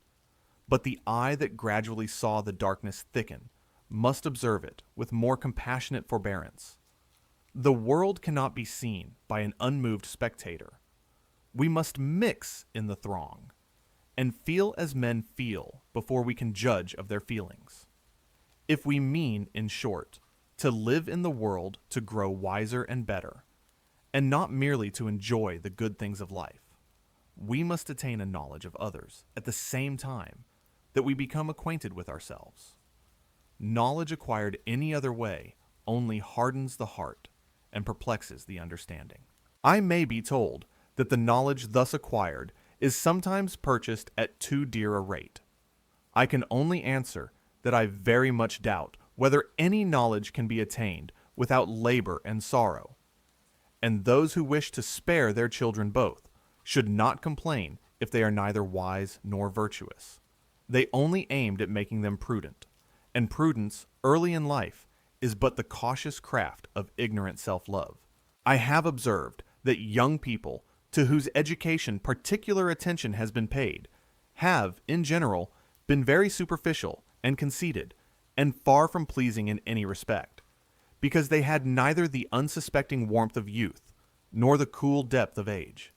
But the eye that gradually saw the darkness thicken must observe it with more compassionate forbearance. The world cannot be seen by an unmoved spectator. We must mix in the throng and feel as men feel before we can judge of their feelings. If we mean, in short, to live in the world to grow wiser and better, and not merely to enjoy the good things of life, we must attain a knowledge of others at the same time that we become acquainted with ourselves. Knowledge acquired any other way only hardens the heart and perplexes the understanding. I may be told that the knowledge thus acquired is sometimes purchased at too dear a rate. I can only answer that I very much doubt whether any knowledge can be attained without labor and sorrow, and those who wish to spare their children both should not complain if they are neither wise nor virtuous. They only aimed at making them prudent, and prudence early in life is but the cautious craft of ignorant self-love. I have observed that young people to whose education particular attention has been paid have, in general, been very superficial and conceited, and far from pleasing in any respect, because they had neither the unsuspecting warmth of youth nor the cool depth of age.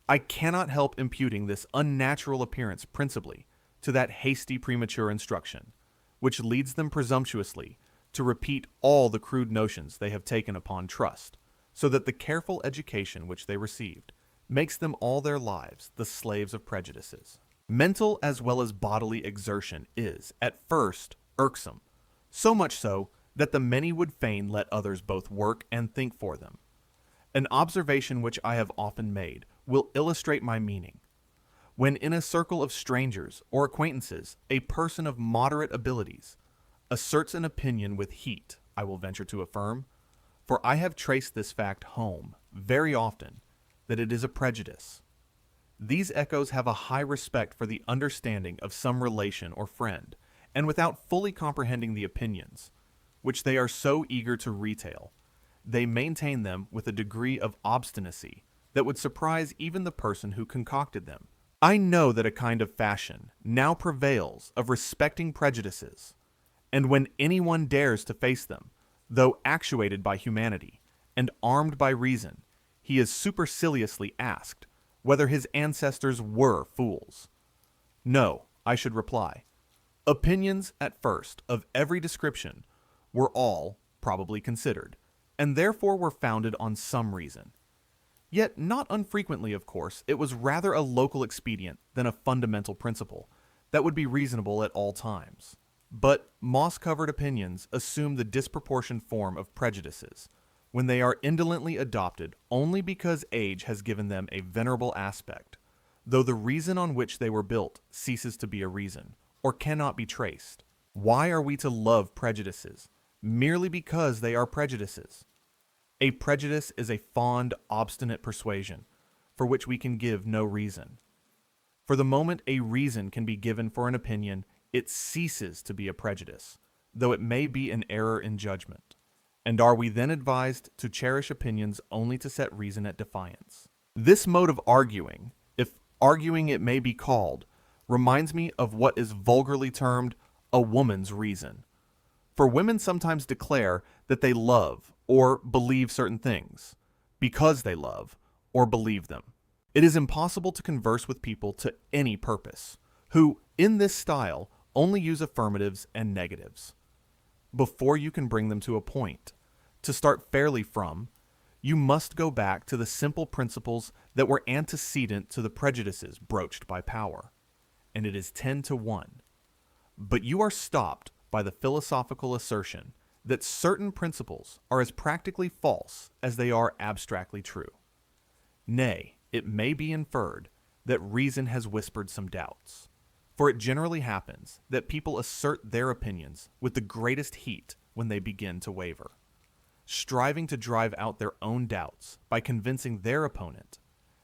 I cannot help imputing this unnatural appearance principally to that hasty premature instruction, which leads them presumptuously to repeat all the crude notions they have taken upon trust, so that the careful education which they received makes them all their lives the slaves of prejudices. Mental as well as bodily exertion is, at first, irksome, so much so that the many would fain let others both work and think for them. An observation which I have often made will illustrate my meaning. When in a circle of strangers or acquaintances, a person of moderate abilities asserts an opinion with heat, I will venture to affirm, for I have traced this fact home very often, that it is a prejudice. These echoes have a high respect for the understanding of some relation or friend, and without fully comprehending the opinions, which they are so eager to retail, they maintain them with a degree of obstinacy that would surprise even the person who concocted them. I know that a kind of fashion now prevails of respecting prejudices, and when anyone dares to face them, though actuated by humanity and armed by reason, he is superciliously asked whether his ancestors were fools. No, I should reply. Opinions, at first, of every description were all probably considered, and therefore were founded on some reason. Yet not unfrequently, of course, it was rather a local expedient than a fundamental principle that would be reasonable at all times. But moss-covered opinions assume the disproportioned form of prejudices when they are indolently adopted only because age has given them a venerable aspect, though the reason on which they were built ceases to be a reason, or cannot be traced. Why are we to love prejudices? Merely because they are prejudices. A prejudice is a fond, obstinate persuasion, for which we can give no reason. For the moment a reason can be given for an opinion, it ceases to be a prejudice, though it may be an error in judgment. And are we then advised to cherish opinions only to set reason at defiance? This mode of arguing, if arguing it may be called, reminds me of what is vulgarly termed a woman's reason. For women sometimes declare that they love or believe certain things, because they love or believe them. It is impossible to converse with people to any purpose, who, in this style, only use affirmatives and negatives. Before you can bring them to a point, to start fairly from, you must go back to the simple principles that were antecedent to the prejudices broached by power, and it is 10 to 1. But you are stopped by the philosophical assertion that certain principles are as practically false as they are abstractly true. Nay, it may be inferred that reason has whispered some doubts. For it generally happens that people assert their opinions with the greatest heat when they begin to waver, striving to drive out their own doubts by convincing their opponent.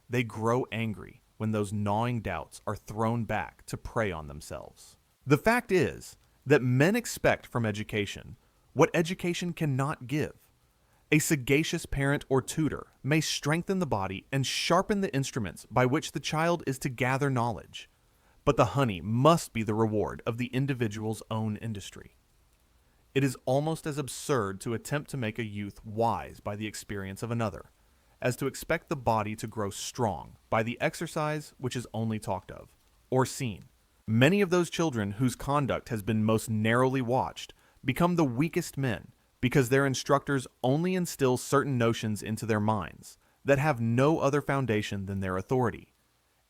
They grow angry when those gnawing doubts are thrown back to prey on themselves. The fact is that men expect from education what education cannot give. A sagacious parent or tutor may strengthen the body and sharpen the instruments by which the child is to gather knowledge, but the honey must be the reward of the individual's own industry. It is almost as absurd to attempt to make a youth wise by the experience of another, as to expect the body to grow strong by the exercise which is only talked of, or seen. Many of those children whose conduct has been most narrowly watched become the weakest men because their instructors only instill certain notions into their minds that have no other foundation than their authority.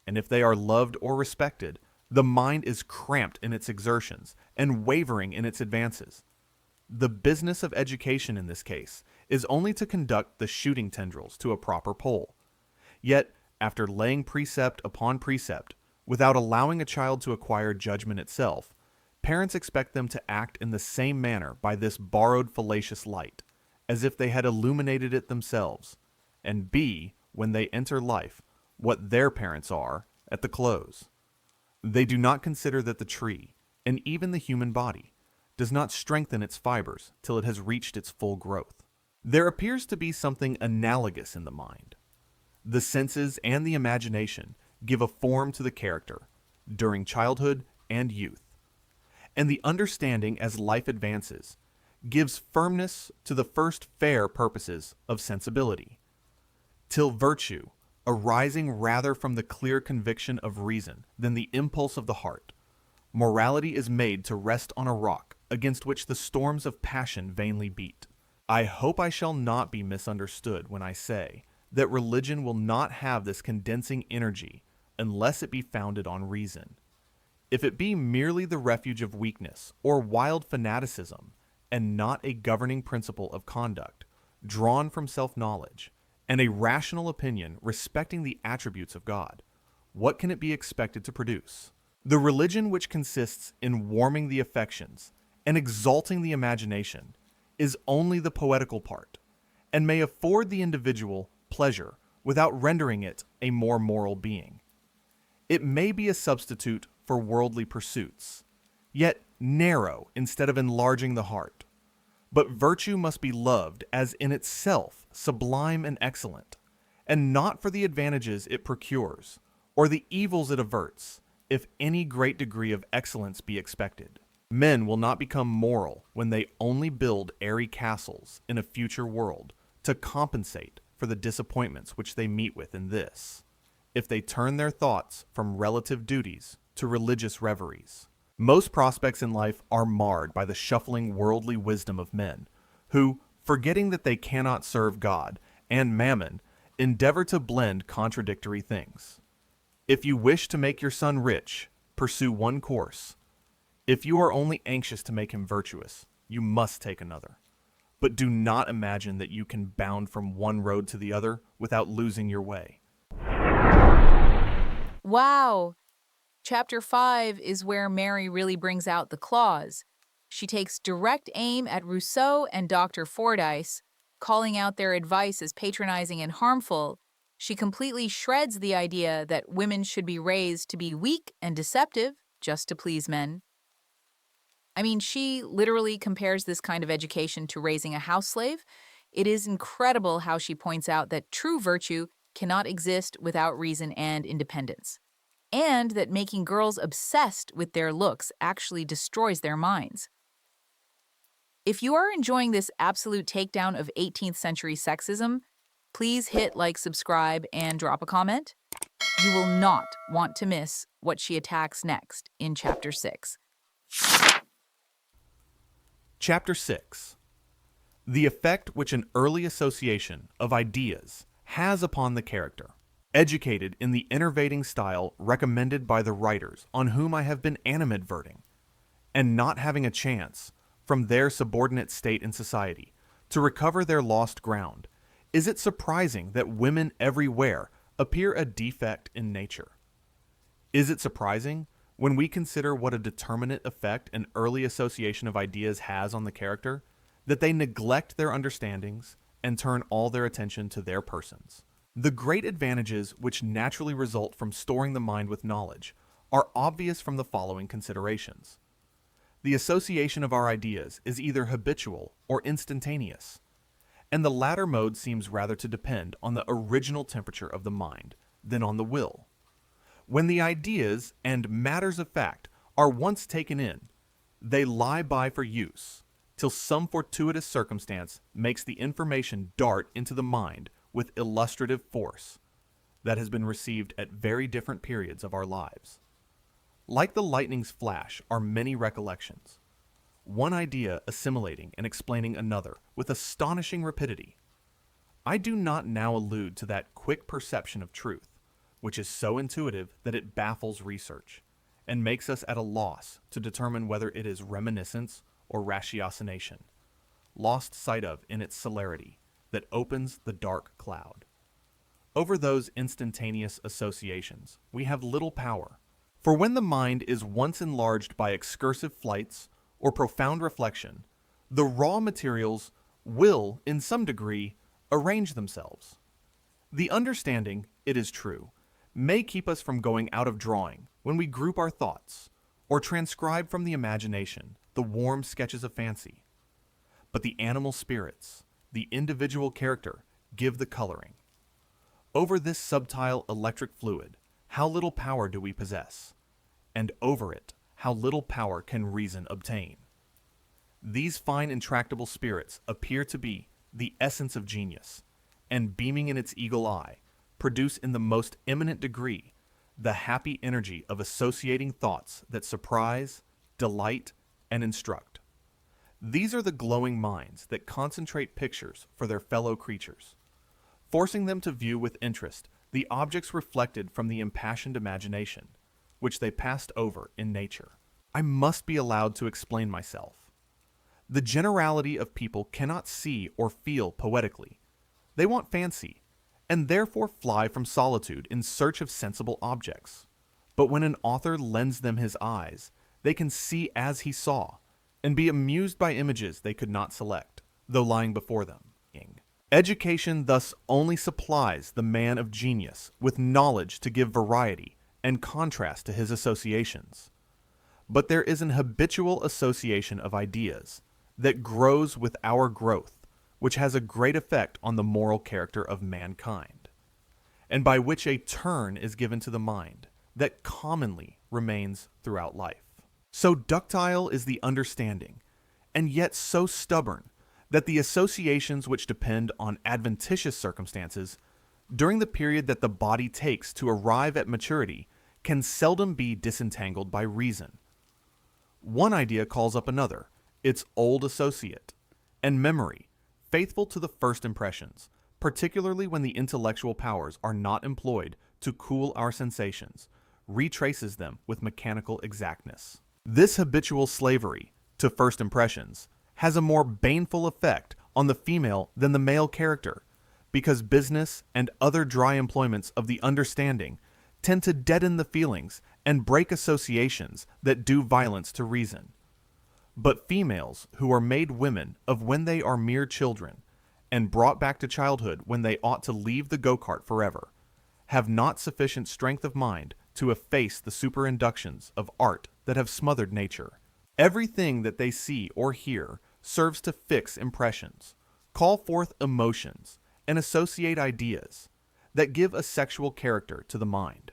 And if they are loved or respected, the mind is cramped in its exertions and wavering in its advances. The business of education in this case is only to conduct the shooting tendrils to a proper pole. Yet, after laying precept upon precept, without allowing a child to acquire judgment itself, parents expect them to act in the same manner by this borrowed fallacious light, as if they had illuminated it themselves, and be, when they enter life, what their parents are at the close. They do not consider that the tree, and even the human body, does not strengthen its fibers till it has reached its full growth. There appears to be something analogous in the mind. The senses and the imagination give a form to the character during childhood and youth, and the understanding as life advances gives firmness to the first fair purposes of sensibility, till virtue, arising rather from the clear conviction of reason than the impulse of the heart, morality is made to rest on a rock against which the storms of passion vainly beat. I hope I shall not be misunderstood when I say that religion will not have this condensing energy unless it be founded on reason. If it be merely the refuge of weakness or wild fanaticism, and not a governing principle of conduct, drawn from self-knowledge, and a rational opinion respecting the attributes of God, what can it be expected to produce? The religion which consists in warming the affections and exalting the imagination is only the poetical part, and may afford the individual pleasure without rendering it a more moral being. It may be a substitute for worldly pursuits, yet narrow instead of enlarging the heart. But virtue must be loved as in itself sublime and excellent, and not for the advantages it procures, or the evils it averts, if any great degree of excellence be expected. Men will not become moral when they only build airy castles in a future world to compensate for the disappointments which they meet with in this, if they turn their thoughts from relative duties to religious reveries. Most prospects in life are marred by the shuffling worldly wisdom of men, who, forgetting that they cannot serve God and mammon, endeavor to blend contradictory things. If you wish to make your son rich, pursue one course. If you are only anxious to make him virtuous, you must take another. But do not imagine that you can bound from one road to the other without losing your way. Wow! Chapter 5 is where Mary really brings out the claws. She takes direct aim at Rousseau and Dr. Fordyce, calling out their advice as patronizing and harmful. She completely shreds the idea that women should be raised to be weak and deceptive just to please men. I mean, she literally compares this kind of education to raising a house slave. It is incredible how she points out that true virtue cannot exist without reason and independence, and that making girls obsessed with their looks actually destroys their minds. If you are enjoying this absolute takedown of 18th century sexism, please hit like, subscribe, and drop a comment. You will not want to miss what she attacks next in Chapter 6. Chapter 6. The effect which an early association of ideas has upon the character. Educated in the enervating style recommended by the writers on whom I have been animadverting, and not having a chance, from their subordinate state in society to recover their lost ground, is it surprising that women everywhere appear a defect in nature? Is it surprising when we consider what a determinate effect an early association of ideas has on the character, that they neglect their understandings and turn all their attention to their persons? The great advantages which naturally result from storing the mind with knowledge are obvious from the following considerations. The association of our ideas is either habitual or instantaneous, and the latter mode seems rather to depend on the original temperature of the mind than on the will. When the ideas and matters of fact are once taken in, they lie by for use, till some fortuitous circumstance makes the information dart into the mind with illustrative force that has been received at very different periods of our lives. Like the lightning's flash are many recollections, one idea assimilating and explaining another with astonishing rapidity. I do not now allude to that quick perception of truth, which is so intuitive that it baffles research, and makes us at a loss to determine whether it is reminiscence or ratiocination, lost sight of in its celerity, that opens the dark cloud. Over those instantaneous associations, we have little power, for when the mind is once enlarged by excursive flights or profound reflection, the raw materials will, in some degree, arrange themselves. The understanding, it is true, may keep us from going out of drawing when we group our thoughts, or transcribe from the imagination the warm sketches of fancy. But the animal spirits, the individual character, give the coloring. Over this subtile electric fluid, how little power do we possess, and over it, how little power can reason obtain. These fine intractable spirits appear to be the essence of genius, and beaming in its eagle eye, produce in the most eminent degree the happy energy of associating thoughts that surprise, delight, and instruct. These are the glowing minds that concentrate pictures for their fellow creatures, forcing them to view with interest the objects reflected from the impassioned imagination, which they passed over in nature. I must be allowed to explain myself. The generality of people cannot see or feel poetically. They want fancy, and therefore fly from solitude in search of sensible objects. But when an author lends them his eyes, they can see as he saw, and be amused by images they could not select, though lying before them. Education thus only supplies the man of genius with knowledge to give variety and contrast to his associations. But there is an habitual association of ideas that grows with our growth, which has a great effect on the moral character of mankind, and by which a turn is given to the mind that commonly remains throughout life. So ductile is the understanding, and yet so stubborn, that the associations which depend on adventitious circumstances during the period that the body takes to arrive at maturity can seldom be disentangled by reason. One idea calls up another, its old associate, and memory, faithful to the first impressions, particularly when the intellectual powers are not employed to cool our sensations, retraces them with mechanical exactness. This habitual slavery to first impressions has a more baneful effect on the female than the male character, because business and other dry employments of the understanding tend to deaden the feelings and break associations that do violence to reason. But females who are made women of when they are mere children, and brought back to childhood when they ought to leave the go-kart forever, have not sufficient strength of mind to efface the superinductions of art that have smothered nature. Everything that they see or hear serves to fix impressions, call forth emotions, and associate ideas that give a sexual character to the mind.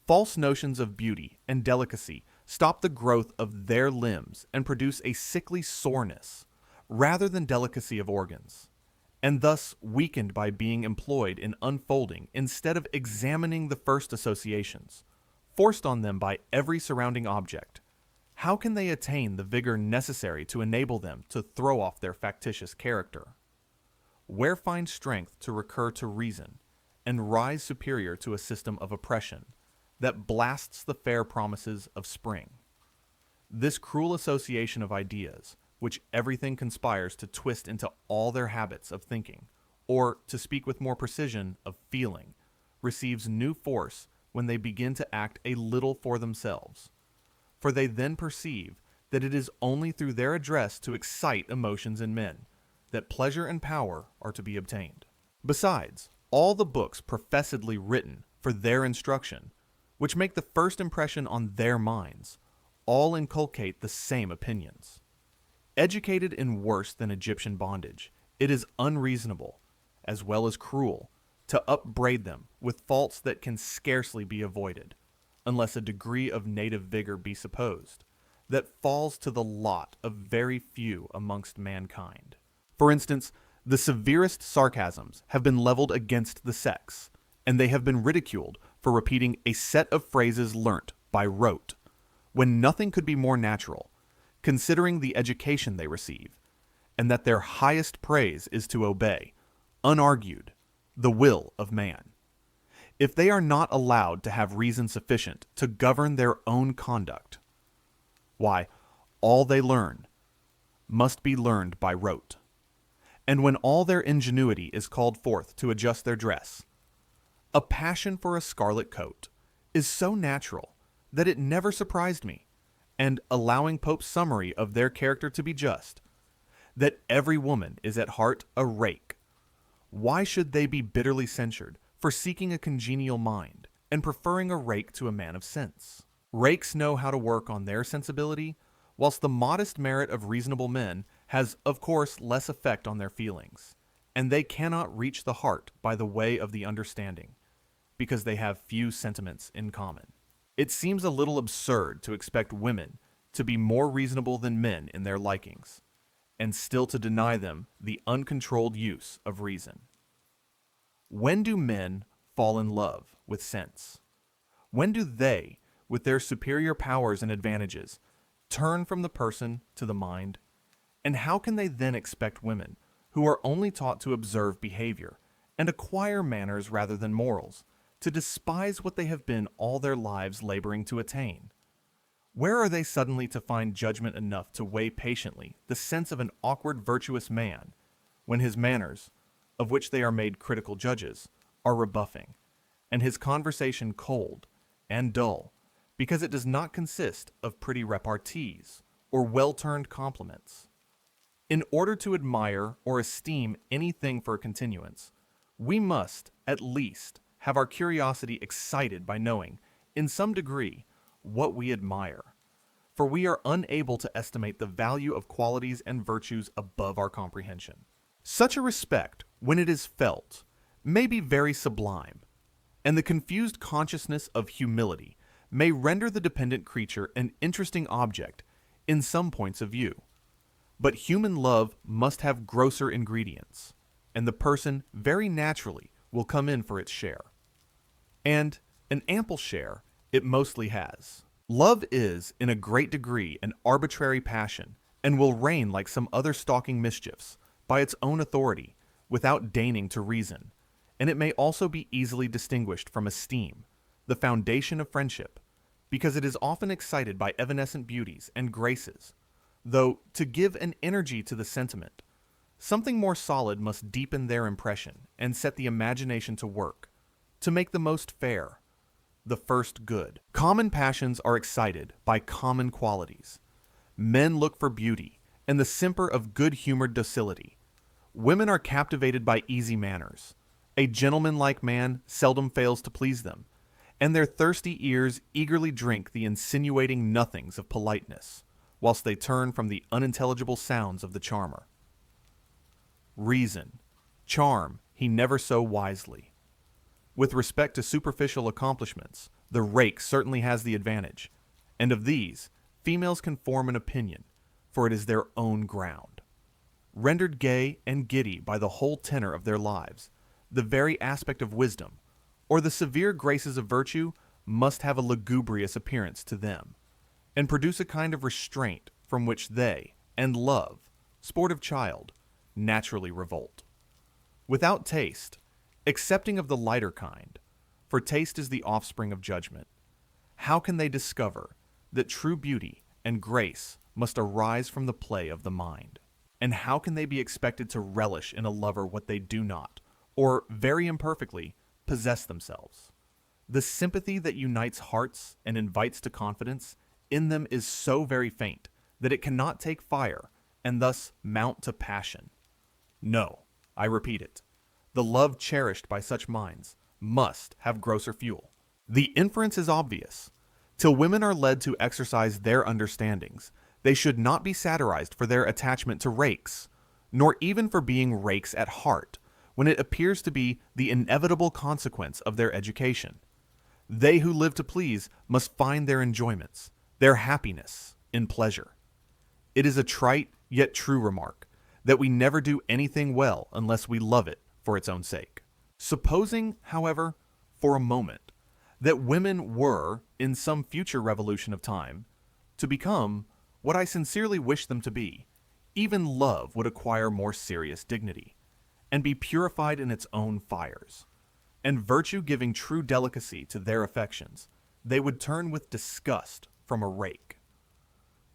False notions of beauty and delicacy stop the growth of their limbs and produce a sickly soreness rather than delicacy of organs, and thus weakened by being employed in unfolding instead of examining the first associations, forced on them by every surrounding object. How can they attain the vigor necessary to enable them to throw off their factitious character? Where find strength to recur to reason, and rise superior to a system of oppression that blasts the fair promises of spring? This cruel association of ideas which everything conspires to twist into all their habits of thinking, or, to speak with more precision, of feeling, receives new force when they begin to act a little for themselves. For they then perceive that it is only through their address to excite emotions in men that pleasure and power are to be obtained. Besides, all the books professedly written for their instruction, which make the first impression on their minds, all inculcate the same opinions. Educated in worse than Egyptian bondage, it is unreasonable, as well as cruel, to upbraid them with faults that can scarcely be avoided, unless a degree of native vigor be supposed, that falls to the lot of very few amongst mankind. For instance, the severest sarcasms have been leveled against the sex, and they have been ridiculed for repeating a set of phrases learnt by rote, when nothing could be more natural, considering the education they receive, and that their highest praise is to obey, unargued, the will of man. If they are not allowed to have reason sufficient to govern their own conduct, why, all they learn must be learned by rote. And when all their ingenuity is called forth to adjust their dress, a passion for a scarlet coat is so natural that it never surprised me, and allowing Pope's summary of their character to be just, that every woman is at heart a rake, why should they be bitterly censured for seeking a congenial mind and preferring a rake to a man of sense? Rakes know how to work on their sensibility, whilst the modest merit of reasonable men has, of course, less effect on their feelings, and they cannot reach the heart by the way of the understanding, because they have few sentiments in common. It seems a little absurd to expect women to be more reasonable than men in their likings, and still to deny them the uncontrolled use of reason. When do men fall in love with sense? When do they, with their superior powers and advantages, turn from the person to the mind? And how can they then expect women, who are only taught to observe behavior and acquire manners rather than morals, to despise what they have been all their lives laboring to attain? Where are they suddenly to find judgment enough to weigh patiently the sense of an awkward virtuous man, when his manners, of which they are made critical judges, are rebuffing, and his conversation cold and dull, because it does not consist of pretty repartees or well-turned compliments? In order to admire or esteem anything for a continuance, we must, at least, have our curiosity excited by knowing, in some degree, what we admire, for we are unable to estimate the value of qualities and virtues above our comprehension. Such a respect, when it is felt, may be very sublime, and the confused consciousness of humility may render the dependent creature an interesting object in some points of view. But human love must have grosser ingredients, and the person very naturally will come in for its share. And an ample share it mostly has. Love is, in a great degree, an arbitrary passion, and will reign like some other stalking mischiefs, by its own authority, without deigning to reason, and it may also be easily distinguished from esteem, the foundation of friendship, because it is often excited by evanescent beauties and graces, though, to give an energy to the sentiment, something more solid must deepen their impression and set the imagination to work, to make the most fair, the first good. Common passions are excited by common qualities. Men look for beauty and the simper of good-humored docility. Women are captivated by easy manners. A gentlemanlike man seldom fails to please them, and their thirsty ears eagerly drink the insinuating nothings of politeness, whilst they turn from the unintelligible sounds of the charmer. Reason, charm he never so wisely. With respect to superficial accomplishments, the rake certainly has the advantage, and of these, females can form an opinion, for it is their own ground. Rendered gay and giddy by the whole tenor of their lives, the very aspect of wisdom, or the severe graces of virtue, must have a lugubrious appearance to them, and produce a kind of restraint from which they, and love, sportive child, naturally revolt. Without taste, accepting of the lighter kind, for taste is the offspring of judgment, how can they discover that true beauty and grace must arise from the play of the mind. And how can they be expected to relish in a lover what they do not, or, very imperfectly, possess themselves? The sympathy that unites hearts and invites to confidence in them is so very faint that it cannot take fire and thus mount to passion. No, I repeat it. The love cherished by such minds must have grosser fuel. The inference is obvious. Till women are led to exercise their understandings, they should not be satirized for their attachment to rakes, nor even for being rakes at heart, when it appears to be the inevitable consequence of their education. They who live to please must find their enjoyments, their happiness, in pleasure. It is a trite yet true remark that we never do anything well unless we love it for its own sake. Supposing, however, for a moment, that women were, in some future revolution of time, to become what I sincerely wish them to be, even love would acquire more serious dignity, and be purified in its own fires. And virtue giving true delicacy to their affections, they would turn with disgust from a rake.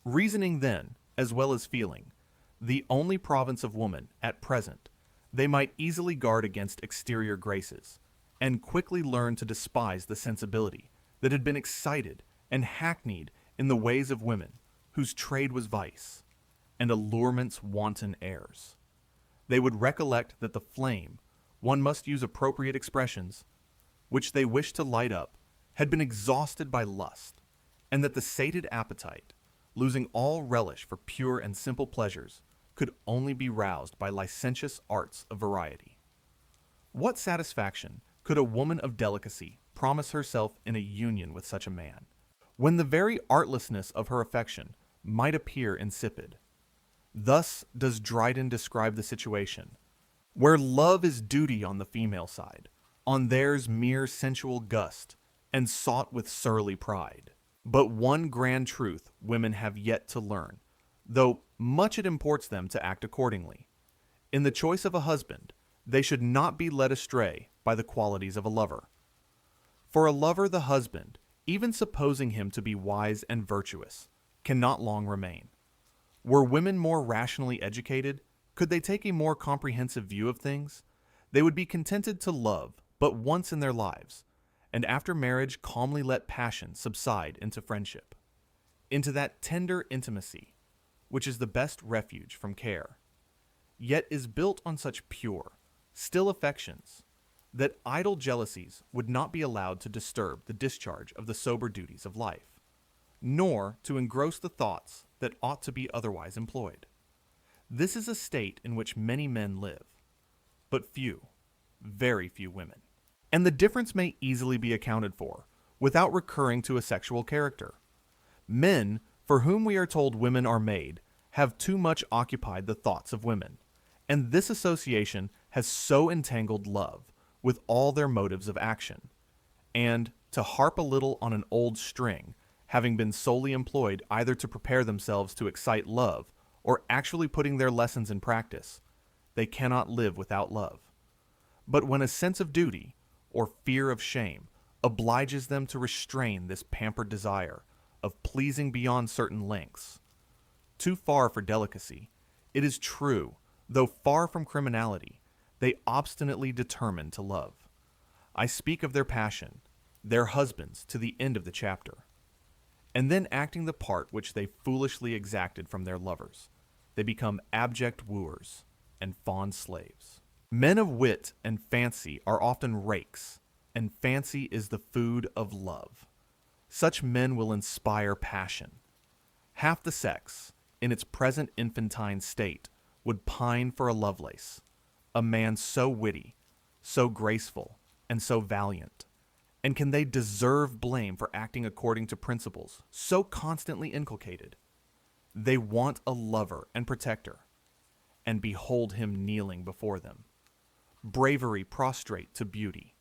Reasoning then, as well as feeling, the only province of woman at present, they might easily guard against exterior graces, and quickly learn to despise the sensibility that had been excited and hackneyed in the ways of women, whose trade was vice, and allurements wanton airs. They would recollect that the flame, one must use appropriate expressions, which they wished to light up, had been exhausted by lust, and that the sated appetite, losing all relish for pure and simple pleasures, could only be roused by licentious arts of variety. What satisfaction could a woman of delicacy promise herself in a union with such a man, when the very artlessness of her affection might appear insipid? Thus does Dryden describe the situation, where love is duty on the female side, on theirs mere sensual gust, and sought with surly pride. But one grand truth women have yet to learn, though much it imports them to act accordingly. In the choice of a husband, they should not be led astray by the qualities of a lover. For a lover the husband, even supposing him to be wise and virtuous, cannot long remain. Were women more rationally educated, could they take a more comprehensive view of things, they would be contented to love but once in their lives, and after marriage calmly let passion subside into friendship, into that tender intimacy which is the best refuge from care, yet is built on such pure, still affections, that idle jealousies would not be allowed to disturb the discharge of the sober duties of life, nor to engross the thoughts that ought to be otherwise employed. This is a state in which many men live, but few, very few women. And the difference may easily be accounted for, without recurring to a sexual character. Men, for whom we are told women are made, have too much occupied the thoughts of women, and this association has so entangled love with all their motives of action, and, to harp a little on an old string, having been solely employed either to prepare themselves to excite love, or actually putting their lessons in practice, they cannot live without love. But when a sense of duty, or fear of shame, obliges them to restrain this pampered desire of pleasing beyond certain lengths, too far for delicacy, it is true, though far from criminality, they obstinately determine to love. I speak of their passion, their husbands, to the end of the chapter. And then acting the part which they foolishly exacted from their lovers, they become abject wooers and fond slaves. Men of wit and fancy are often rakes, and fancy is the food of love. Such men will inspire passion. Half the sex, in its present infantine state, would pine for a Lovelace, a man so witty, so graceful, and so valiant. And can they deserve blame for acting according to principles so constantly inculcated? They want a lover and protector, and behold him kneeling before them. Bravery prostrate to beauty.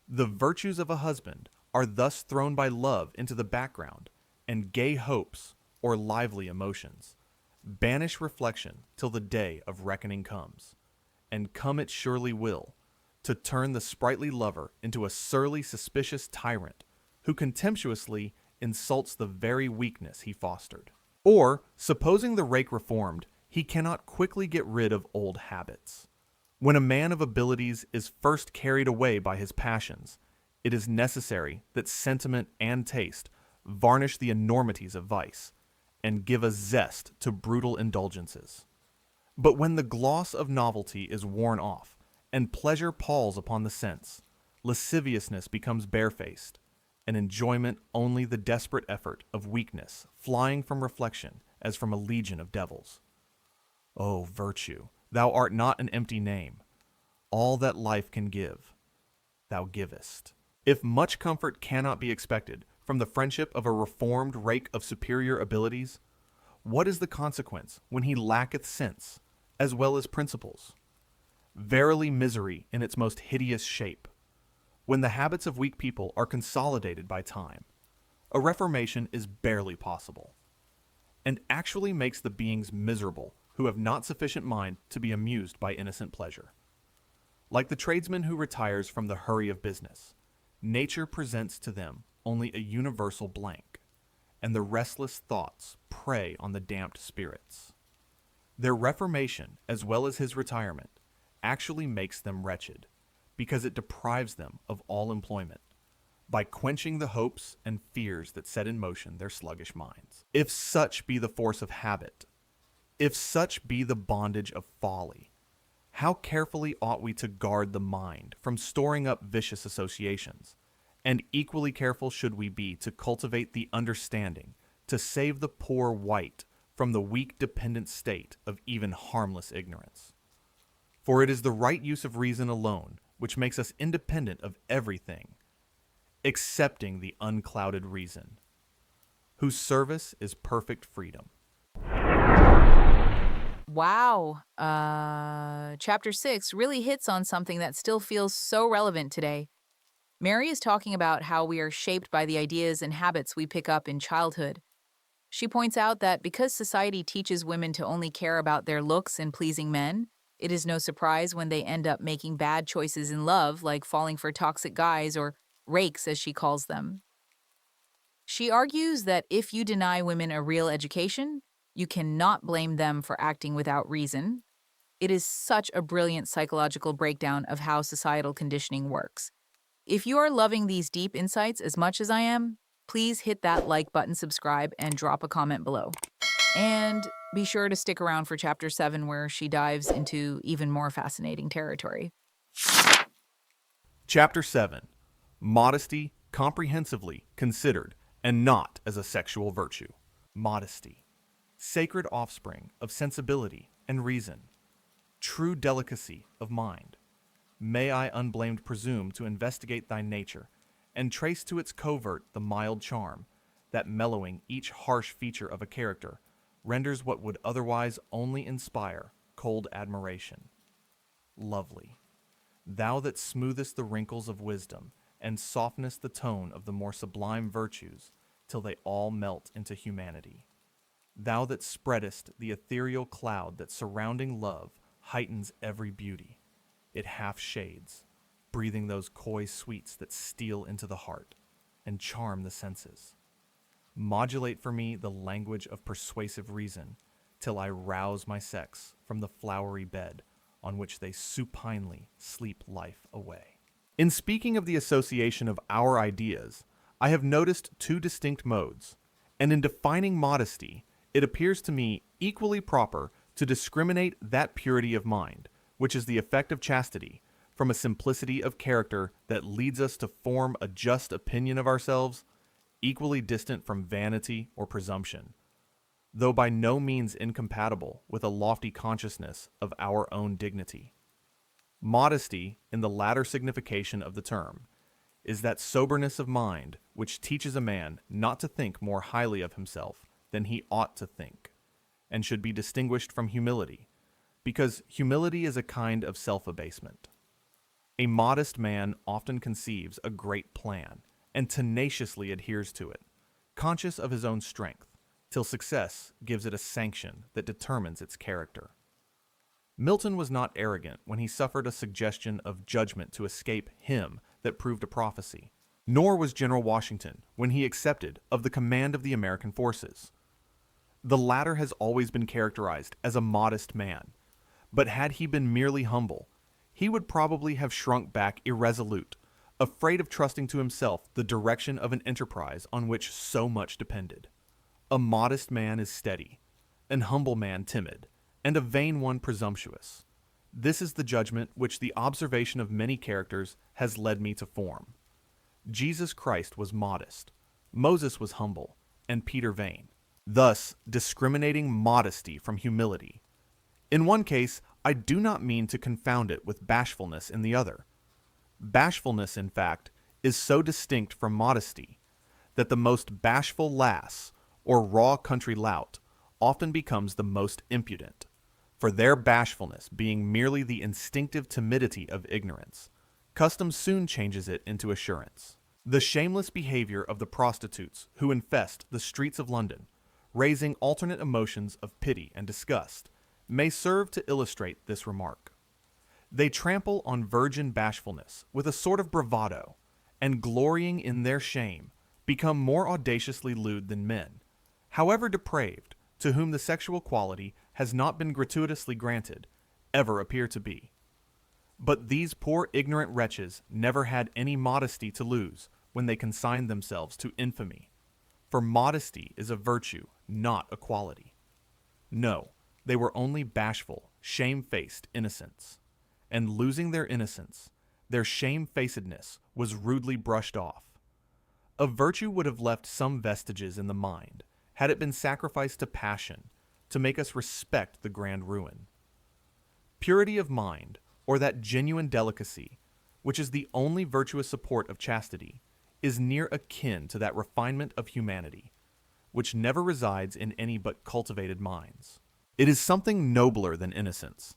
The virtues of a husband are thus thrown by love into the background, and gay hopes, or lively emotions, banish reflection till the day of reckoning comes, and come it surely will, to turn the sprightly lover into a surly, suspicious tyrant, who contemptuously insults the very weakness he fostered. Or, supposing the rake reformed, he cannot quickly get rid of old habits. When a man of abilities is first carried away by his passions, it is necessary that sentiment and taste varnish the enormities of vice, and give a zest to brutal indulgences. But when the gloss of novelty is worn off, and pleasure palls upon the sense, lasciviousness becomes barefaced, and enjoyment only the desperate effort of weakness flying from reflection as from a legion of devils. O virtue, thou art not an empty name. All that life can give, thou givest. If much comfort cannot be expected from the friendship of a reformed rake of superior abilities, what is the consequence when he lacketh sense, as well as principles? Verily misery in its most hideous shape. When the habits of weak people are consolidated by time, a reformation is barely possible, and actually makes the beings miserable who have not sufficient mind to be amused by innocent pleasure. Like the tradesman who retires from the hurry of business, nature presents to them only a universal blank, and the restless thoughts prey on the damped spirits. Their reformation, as well as his retirement, actually makes them wretched, because it deprives them of all employment, by quenching the hopes and fears that set in motion their sluggish minds. If such be the force of habit, if such be the bondage of folly, how carefully ought we to guard the mind from storing up vicious associations, and equally careful should we be to cultivate the understanding, to save the poor wight from the weak dependent state of even harmless ignorance. For it is the right use of reason alone which makes us independent of everything, excepting the unclouded reason, whose service is perfect freedom. Wow. Chapter 6 really hits on something that still feels so relevant today. Mary is talking about how we are shaped by the ideas and habits we pick up in childhood. She points out that because society teaches women to only care about their looks and pleasing men, it is no surprise when they end up making bad choices in love, like falling for toxic guys or rakes, as she calls them. She argues that if you deny women a real education, you cannot blame them for acting without reason. It is such a brilliant psychological breakdown of how societal conditioning works. If you are loving these deep insights as much as I am, please hit that like button, subscribe, and drop a comment below. And be sure to stick around for Chapter 7, where she dives into even more fascinating territory. Chapter 7. Modesty comprehensively considered and not as a sexual virtue. Modesty. Sacred offspring of sensibility and reason. True delicacy of mind. May I unblamed presume to investigate thy nature, and trace to its covert the mild charm, that mellowing each harsh feature of a character, renders what would otherwise only inspire cold admiration. Lovely. Thou that smoothest the wrinkles of wisdom, and softenest the tone of the more sublime virtues, till they all melt into humanity. Thou that spreadest the ethereal cloud that surrounding love heightens every beauty. It half shades, breathing those coy sweets that steal into the heart and charm the senses. Modulate for me the language of persuasive reason, till I rouse my sex from the flowery bed on which they supinely sleep life away. In speaking of the association of our ideas, I have noticed two distinct modes, and in defining modesty, it appears to me equally proper to discriminate that purity of mind, which is the effect of chastity, from a simplicity of character that leads us to form a just opinion of ourselves, equally distant from vanity or presumption, though by no means incompatible with a lofty consciousness of our own dignity. Modesty, in the latter signification of the term, is that soberness of mind which teaches a man not to think more highly of himself than he ought to think, and should be distinguished from humility, because humility is a kind of self-abasement. A modest man often conceives a great plan, and tenaciously adheres to it, conscious of his own strength, till success gives it a sanction that determines its character. Milton was not arrogant when he suffered a suggestion of judgment to escape him that proved a prophecy, nor was General Washington when he accepted of the command of the American forces. The latter has always been characterized as a modest man, but had he been merely humble, he would probably have shrunk back irresolute, afraid of trusting to himself the direction of an enterprise on which so much depended. A modest man is steady, an humble man timid, and a vain one presumptuous. This is the judgment which the observation of many characters has led me to form. Jesus Christ was modest, Moses was humble, and Peter vain, thus discriminating modesty from humility. In one case, I do not mean to confound it with bashfulness in the other. Bashfulness, in fact, is so distinct from modesty that the most bashful lass or raw country lout often becomes the most impudent, for their bashfulness being merely the instinctive timidity of ignorance. Custom soon changes it into assurance. The shameless behavior of the prostitutes who infest the streets of London, raising alternate emotions of pity and disgust, may serve to illustrate this remark. They trample on virgin bashfulness with a sort of bravado, and glorying in their shame, become more audaciously lewd than men, however depraved, to whom the sexual quality has not been gratuitously granted, ever appear to be. But these poor ignorant wretches never had any modesty to lose when they consigned themselves to infamy, for modesty is a virtue, not a quality. No, they were only bashful, shame-faced innocents, and losing their innocence, their shamefacedness was rudely brushed off. A virtue would have left some vestiges in the mind, had it been sacrificed to passion, to make us respect the grand ruin. Purity of mind, or that genuine delicacy, which is the only virtuous support of chastity, is near akin to that refinement of humanity, which never resides in any but cultivated minds. It is something nobler than innocence.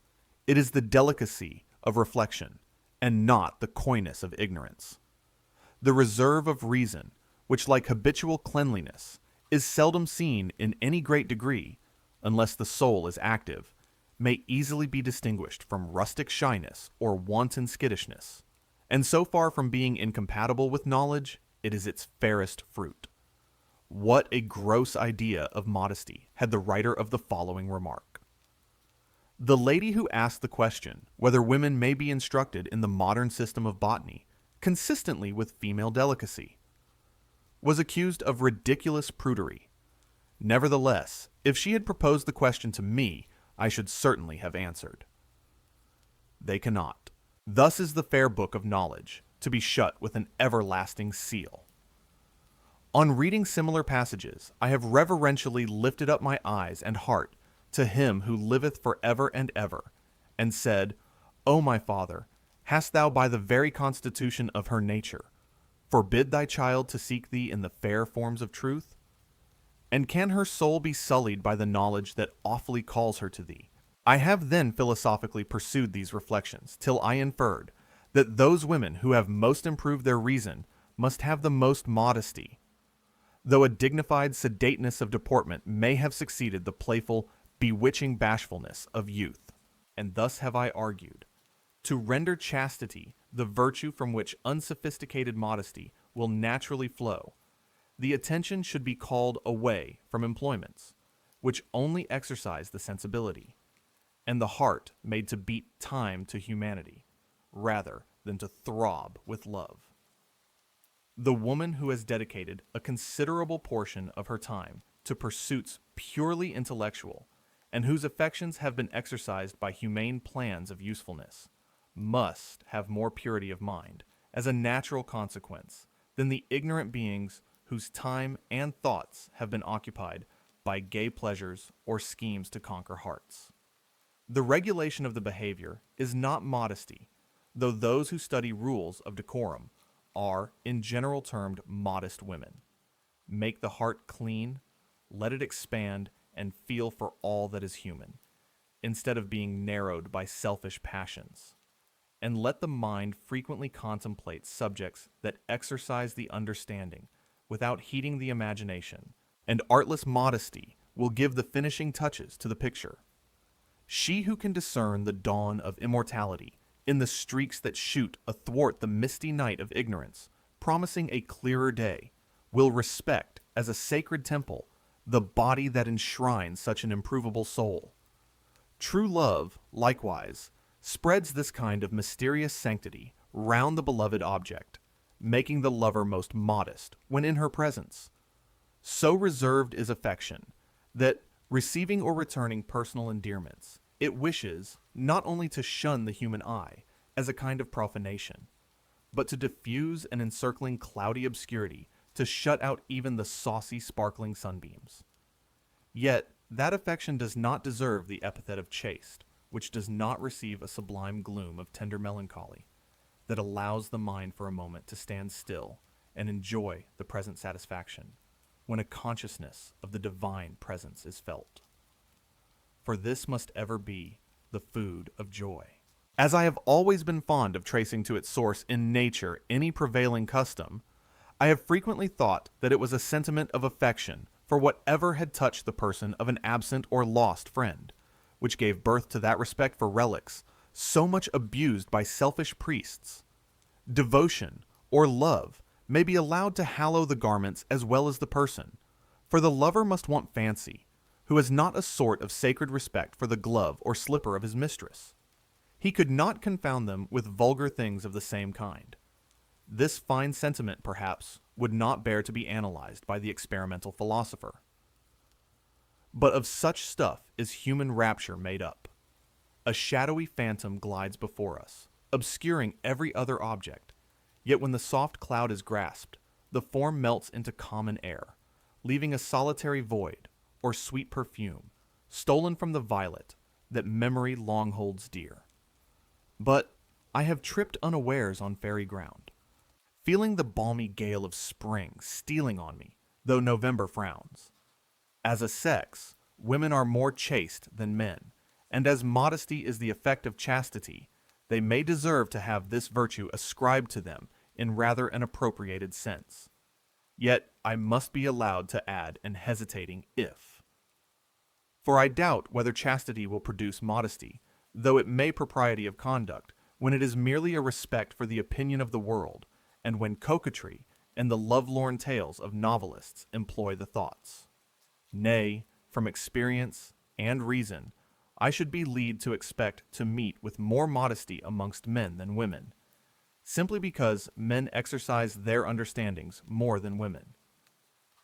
It is the delicacy of reflection, and not the coyness of ignorance. The reserve of reason, which, like habitual cleanliness, is seldom seen in any great degree, unless the soul is active, may easily be distinguished from rustic shyness or wanton skittishness, and so far from being incompatible with knowledge, it is its fairest fruit. What a gross idea of modesty had the writer of the following remark. The lady who asked the question whether women may be instructed in the modern system of botany, consistently with female delicacy, was accused of ridiculous prudery. Nevertheless, if she had proposed the question to me, I should certainly have answered. They cannot. Thus is the fair book of knowledge to be shut with an everlasting seal. On reading similar passages, I have reverentially lifted up my eyes and heart to him who liveth for ever and ever, and said, O my Father, hast thou by the very constitution of her nature forbid thy child to seek thee in the fair forms of truth? And can her soul be sullied by the knowledge that awfully calls her to thee? I have then philosophically pursued these reflections, till I inferred that those women who have most improved their reason must have the most modesty, though a dignified sedateness of deportment may have succeeded the playful, bewitching bashfulness of youth. And thus have I argued, to render chastity the virtue from which unsophisticated modesty will naturally flow, the attention should be called away from employments, which only exercise the sensibility, and the heart made to beat time to humanity, rather than to throb with love. The woman who has dedicated a considerable portion of her time to pursuits purely intellectual, and whose affections have been exercised by humane plans of usefulness, must have more purity of mind, as a natural consequence, than the ignorant beings whose time and thoughts have been occupied by gay pleasures or schemes to conquer hearts. The regulation of the behavior is not modesty, though those who study rules of decorum are, in general, termed modest women. Make the heart clean, let it expand, and feel for all that is human, instead of being narrowed by selfish passions. And let the mind frequently contemplate subjects that exercise the understanding without heating the imagination, and artless modesty will give the finishing touches to the picture. She who can discern the dawn of immortality in the streaks that shoot athwart the misty night of ignorance, promising a clearer day, will respect, as a sacred temple, the body that enshrines such an improvable soul. True love, likewise, spreads this kind of mysterious sanctity round the beloved object, making the lover most modest when in her presence. So reserved is affection that, receiving or returning personal endearments, it wishes not only to shun the human eye as a kind of profanation, but to diffuse an encircling cloudy obscurity to shut out even the saucy, sparkling sunbeams. Yet that affection does not deserve the epithet of chaste, which does not receive a sublime gloom of tender melancholy that allows the mind for a moment to stand still and enjoy the present satisfaction when a consciousness of the divine presence is felt. For this must ever be the food of joy. As I have always been fond of tracing to its source in nature any prevailing custom, I have frequently thought that it was a sentiment of affection for whatever had touched the person of an absent or lost friend, which gave birth to that respect for relics so much abused by selfish priests. Devotion or love may be allowed to hallow the garments as well as the person, for the lover must want fancy, who has not a sort of sacred respect for the glove or slipper of his mistress. He could not confound them with vulgar things of the same kind. This fine sentiment, perhaps, would not bear to be analyzed by the experimental philosopher. But of such stuff is human rapture made up. A shadowy phantom glides before us, obscuring every other object, yet when the soft cloud is grasped, the form melts into common air, leaving a solitary void, or sweet perfume, stolen from the violet that memory long holds dear. But I have tripped unawares on fairy ground, feeling the balmy gale of spring stealing on me, though November frowns. As a sex, women are more chaste than men, and as modesty is the effect of chastity, they may deserve to have this virtue ascribed to them in rather an appropriated sense. Yet I must be allowed to add an hesitating if. For I doubt whether chastity will produce modesty, though it may propriety of conduct, when it is merely a respect for the opinion of the world, and when coquetry and the lovelorn tales of novelists employ the thoughts. Nay, from experience and reason, I should be lead to expect to meet with more modesty amongst men than women, simply because men exercise their understandings more than women.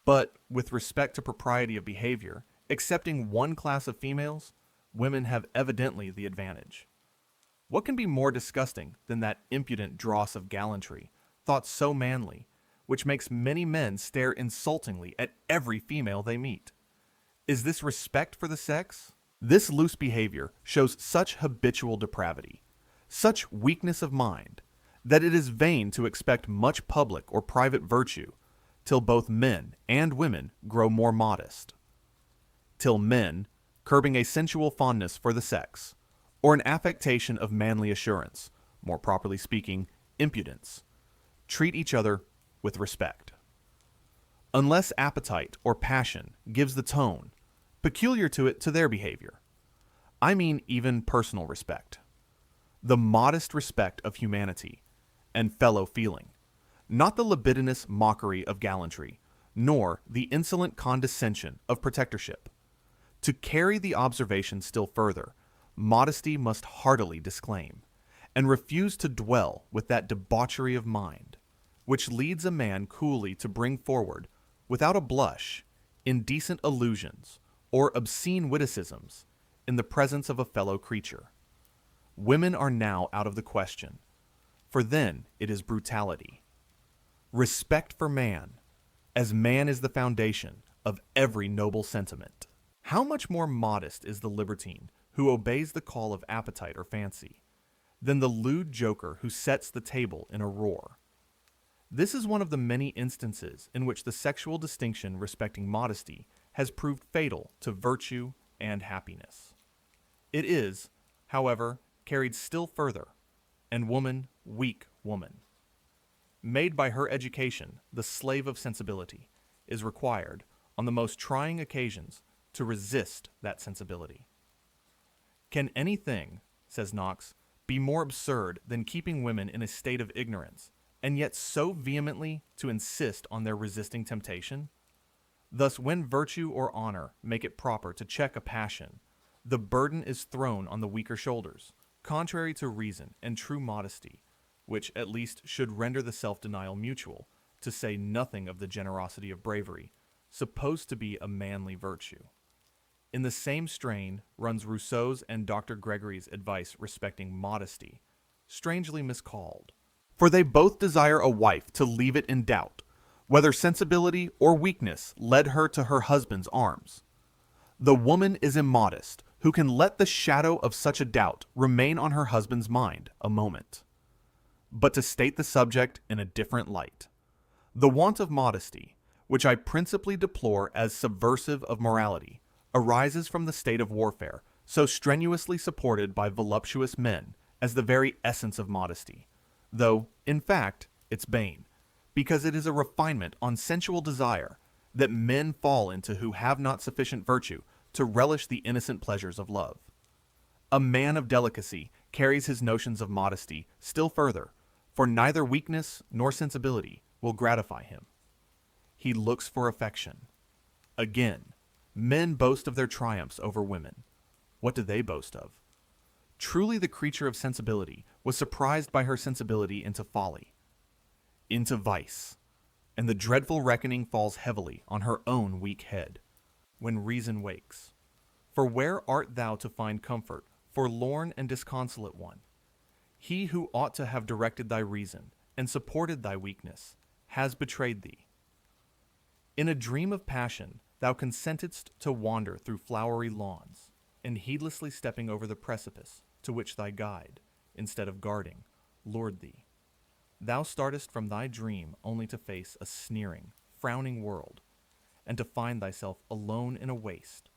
But with respect to propriety of behavior, excepting one class of females, women have evidently the advantage. What can be more disgusting than that impudent dross of gallantry, thought so manly, which makes many men stare insultingly at every female they meet? Is this respect for the sex? This loose behavior shows such habitual depravity, such weakness of mind, that it is vain to expect much public or private virtue till both men and women grow more modest. Till men, curbing a sensual fondness for the sex, or an affectation of manly assurance, more properly speaking, impudence, treat each other with respect. Unless appetite or passion gives the tone peculiar to it to their behavior, I mean even personal respect, the modest respect of humanity and fellow feeling, not the libidinous mockery of gallantry, nor the insolent condescension of protectorship. To carry the observation still further, modesty must heartily disclaim, and refuse to dwell with that debauchery of mind, which leads a man coolly to bring forward, without a blush, indecent allusions or obscene witticisms in the presence of a fellow creature. Women are now out of the question, for then it is brutality. Respect for man, as man is the foundation of every noble sentiment. How much more modest is the libertine who obeys the call of appetite or fancy, than the lewd joker who sets the table in a roar? This is one of the many instances in which the sexual distinction respecting modesty has proved fatal to virtue and happiness. It is, however, carried still further, and woman, weak woman, made by her education the slave of sensibility, is required, on the most trying occasions, to resist that sensibility. Can anything, says Knox, be more absurd than keeping women in a state of ignorance, and yet so vehemently to insist on their resisting temptation? Thus, when virtue or honor make it proper to check a passion, the burden is thrown on the weaker shoulders, contrary to reason and true modesty, which at least should render the self-denial mutual, to say nothing of the generosity of bravery, supposed to be a manly virtue. In the same strain runs Rousseau's and Dr. Gregory's advice respecting modesty, strangely miscalled. For they both desire a wife to leave it in doubt, whether sensibility or weakness led her to her husband's arms. The woman is immodest who can let the shadow of such a doubt remain on her husband's mind a moment. But to state the subject in a different light, the want of modesty, which I principally deplore as subversive of morality, arises from the state of warfare so strenuously supported by voluptuous men as the very essence of modesty, though, in fact, its bane, because it is a refinement on sensual desire that men fall into who have not sufficient virtue to relish the innocent pleasures of love. A man of delicacy carries his notions of modesty still further, for neither weakness nor sensibility will gratify him. He looks for affection. Again, men boast of their triumphs over women. What do they boast of? Truly the creature of sensibility was surprised by her sensibility into folly, into vice, and the dreadful reckoning falls heavily on her own weak head, when reason wakes. For where art thou to find comfort, forlorn and disconsolate one? He who ought to have directed thy reason, and supported thy weakness, has betrayed thee. In a dream of passion, thou consentedst to wander through flowery lawns, and heedlessly stepping over the precipice to which thy guide, instead of guarding, lured thee. Thou startest from thy dream only to face a sneering, frowning world, and to find thyself alone in a waste,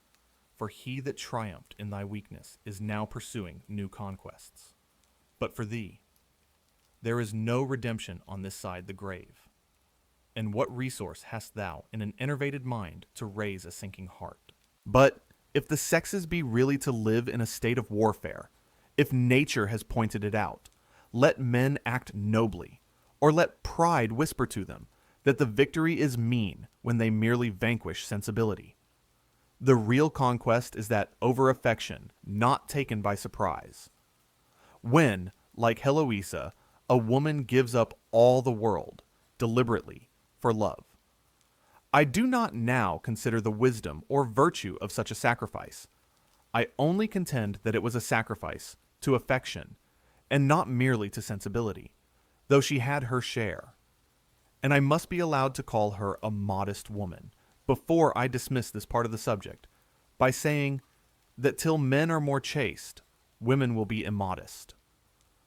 for he that triumphed in thy weakness is now pursuing new conquests. But for thee, there is no redemption on this side the grave. And what resource hast thou in an enervated mind to raise a sinking heart? But if the sexes be really to live in a state of warfare, if nature has pointed it out, let men act nobly, or let pride whisper to them that the victory is mean when they merely vanquish sensibility. The real conquest is that over-affection not taken by surprise. When, like Heloisa, a woman gives up all the world, deliberately, for love. I do not now consider the wisdom or virtue of such a sacrifice. I only contend that it was a sacrifice to affection, and not merely to sensibility, though she had her share. And I must be allowed to call her a modest woman, before I dismiss this part of the subject, by saying that till men are more chaste, women will be immodest.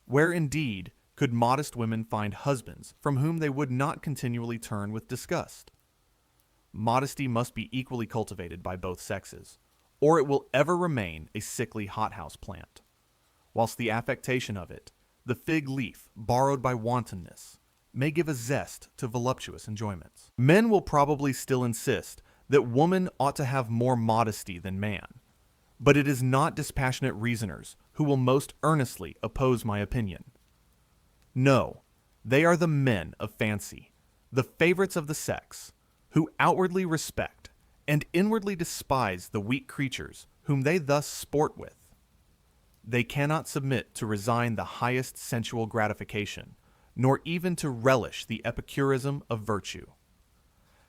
Where indeed could modest women find husbands from whom they would not continually turn with disgust? Modesty must be equally cultivated by both sexes, or it will ever remain a sickly hothouse plant, whilst the affectation of it, the fig leaf borrowed by wantonness, may give a zest to voluptuous enjoyments. Men will probably still insist that woman ought to have more modesty than man, but it is not dispassionate reasoners who will most earnestly oppose my opinion. No, they are the men of fancy, the favorites of the sex, who outwardly respect and inwardly despise the weak creatures whom they thus sport with. They cannot submit to resign the highest sensual gratification, nor even to relish the epicurism of virtue.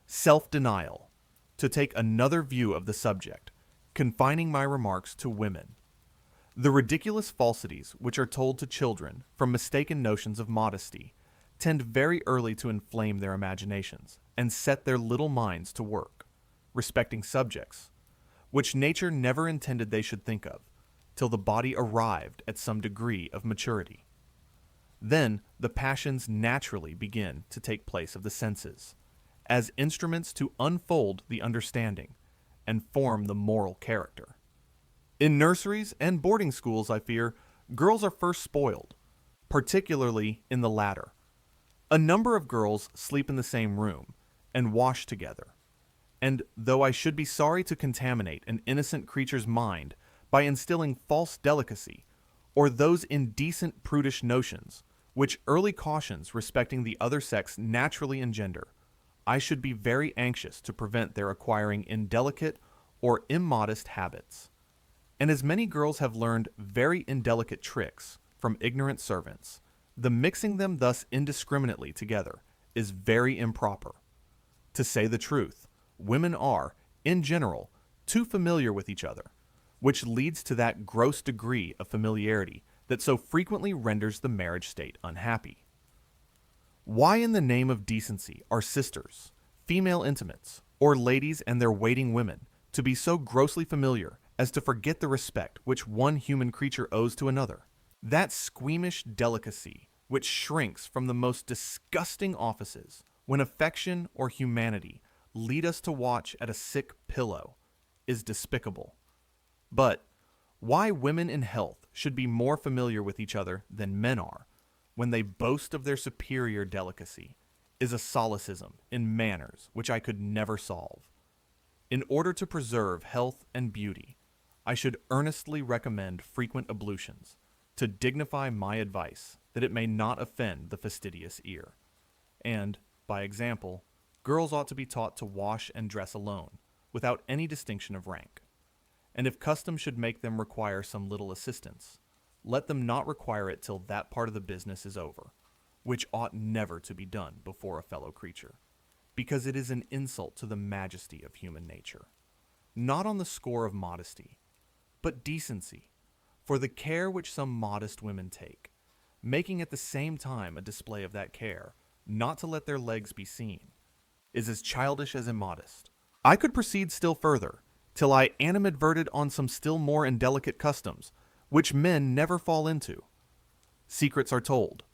Self-denial, to take another view of the subject, confining my remarks to women. The ridiculous falsities which are told to children from mistaken notions of modesty tend very early to inflame their imaginations and set their little minds to work, respecting subjects, which nature never intended they should think of, till the body arrived at some degree of maturity. Then the passions naturally begin to take place of the senses, as instruments to unfold the understanding and form the moral character. In nurseries and boarding schools, I fear, girls are first spoiled, particularly in the latter. A number of girls sleep in the same room and wash together, and though I should be sorry to contaminate an innocent creature's mind by instilling false delicacy, or those indecent prudish notions which early cautions respecting the other sex naturally engender, I should be very anxious to prevent their acquiring indelicate or immodest habits. And as many girls have learned very indelicate tricks from ignorant servants, the mixing them thus indiscriminately together is very improper. To say the truth, women are, in general, too familiar with each other, which leads to that gross degree of familiarity that so frequently renders the marriage state unhappy. Why in the name of decency are sisters, female intimates, or ladies and their waiting women to be so grossly familiar as to forget the respect which one human creature owes to another? That squeamish delicacy which shrinks from the most disgusting offices when affection or humanity lead us to watch at a sick pillow is despicable. But why women in health should be more familiar with each other than men are, when they boast of their superior delicacy, is a solecism in manners which I could never solve. In order to preserve health and beauty, I should earnestly recommend frequent ablutions, to dignify my advice that it may not offend the fastidious ear. And, by example, girls ought to be taught to wash and dress alone, without any distinction of rank. And if custom should make them require some little assistance, let them not require it till that part of the business is over, which ought never to be done before a fellow creature, because it is an insult to the majesty of human nature, not on the score of modesty, but decency, for the care which some modest women take, making at the same time a display of that care, not to let their legs be seen, is as childish as immodest. I could proceed still further, till I animadverted on some still more indelicate customs, which men never fall into. Secrets are told,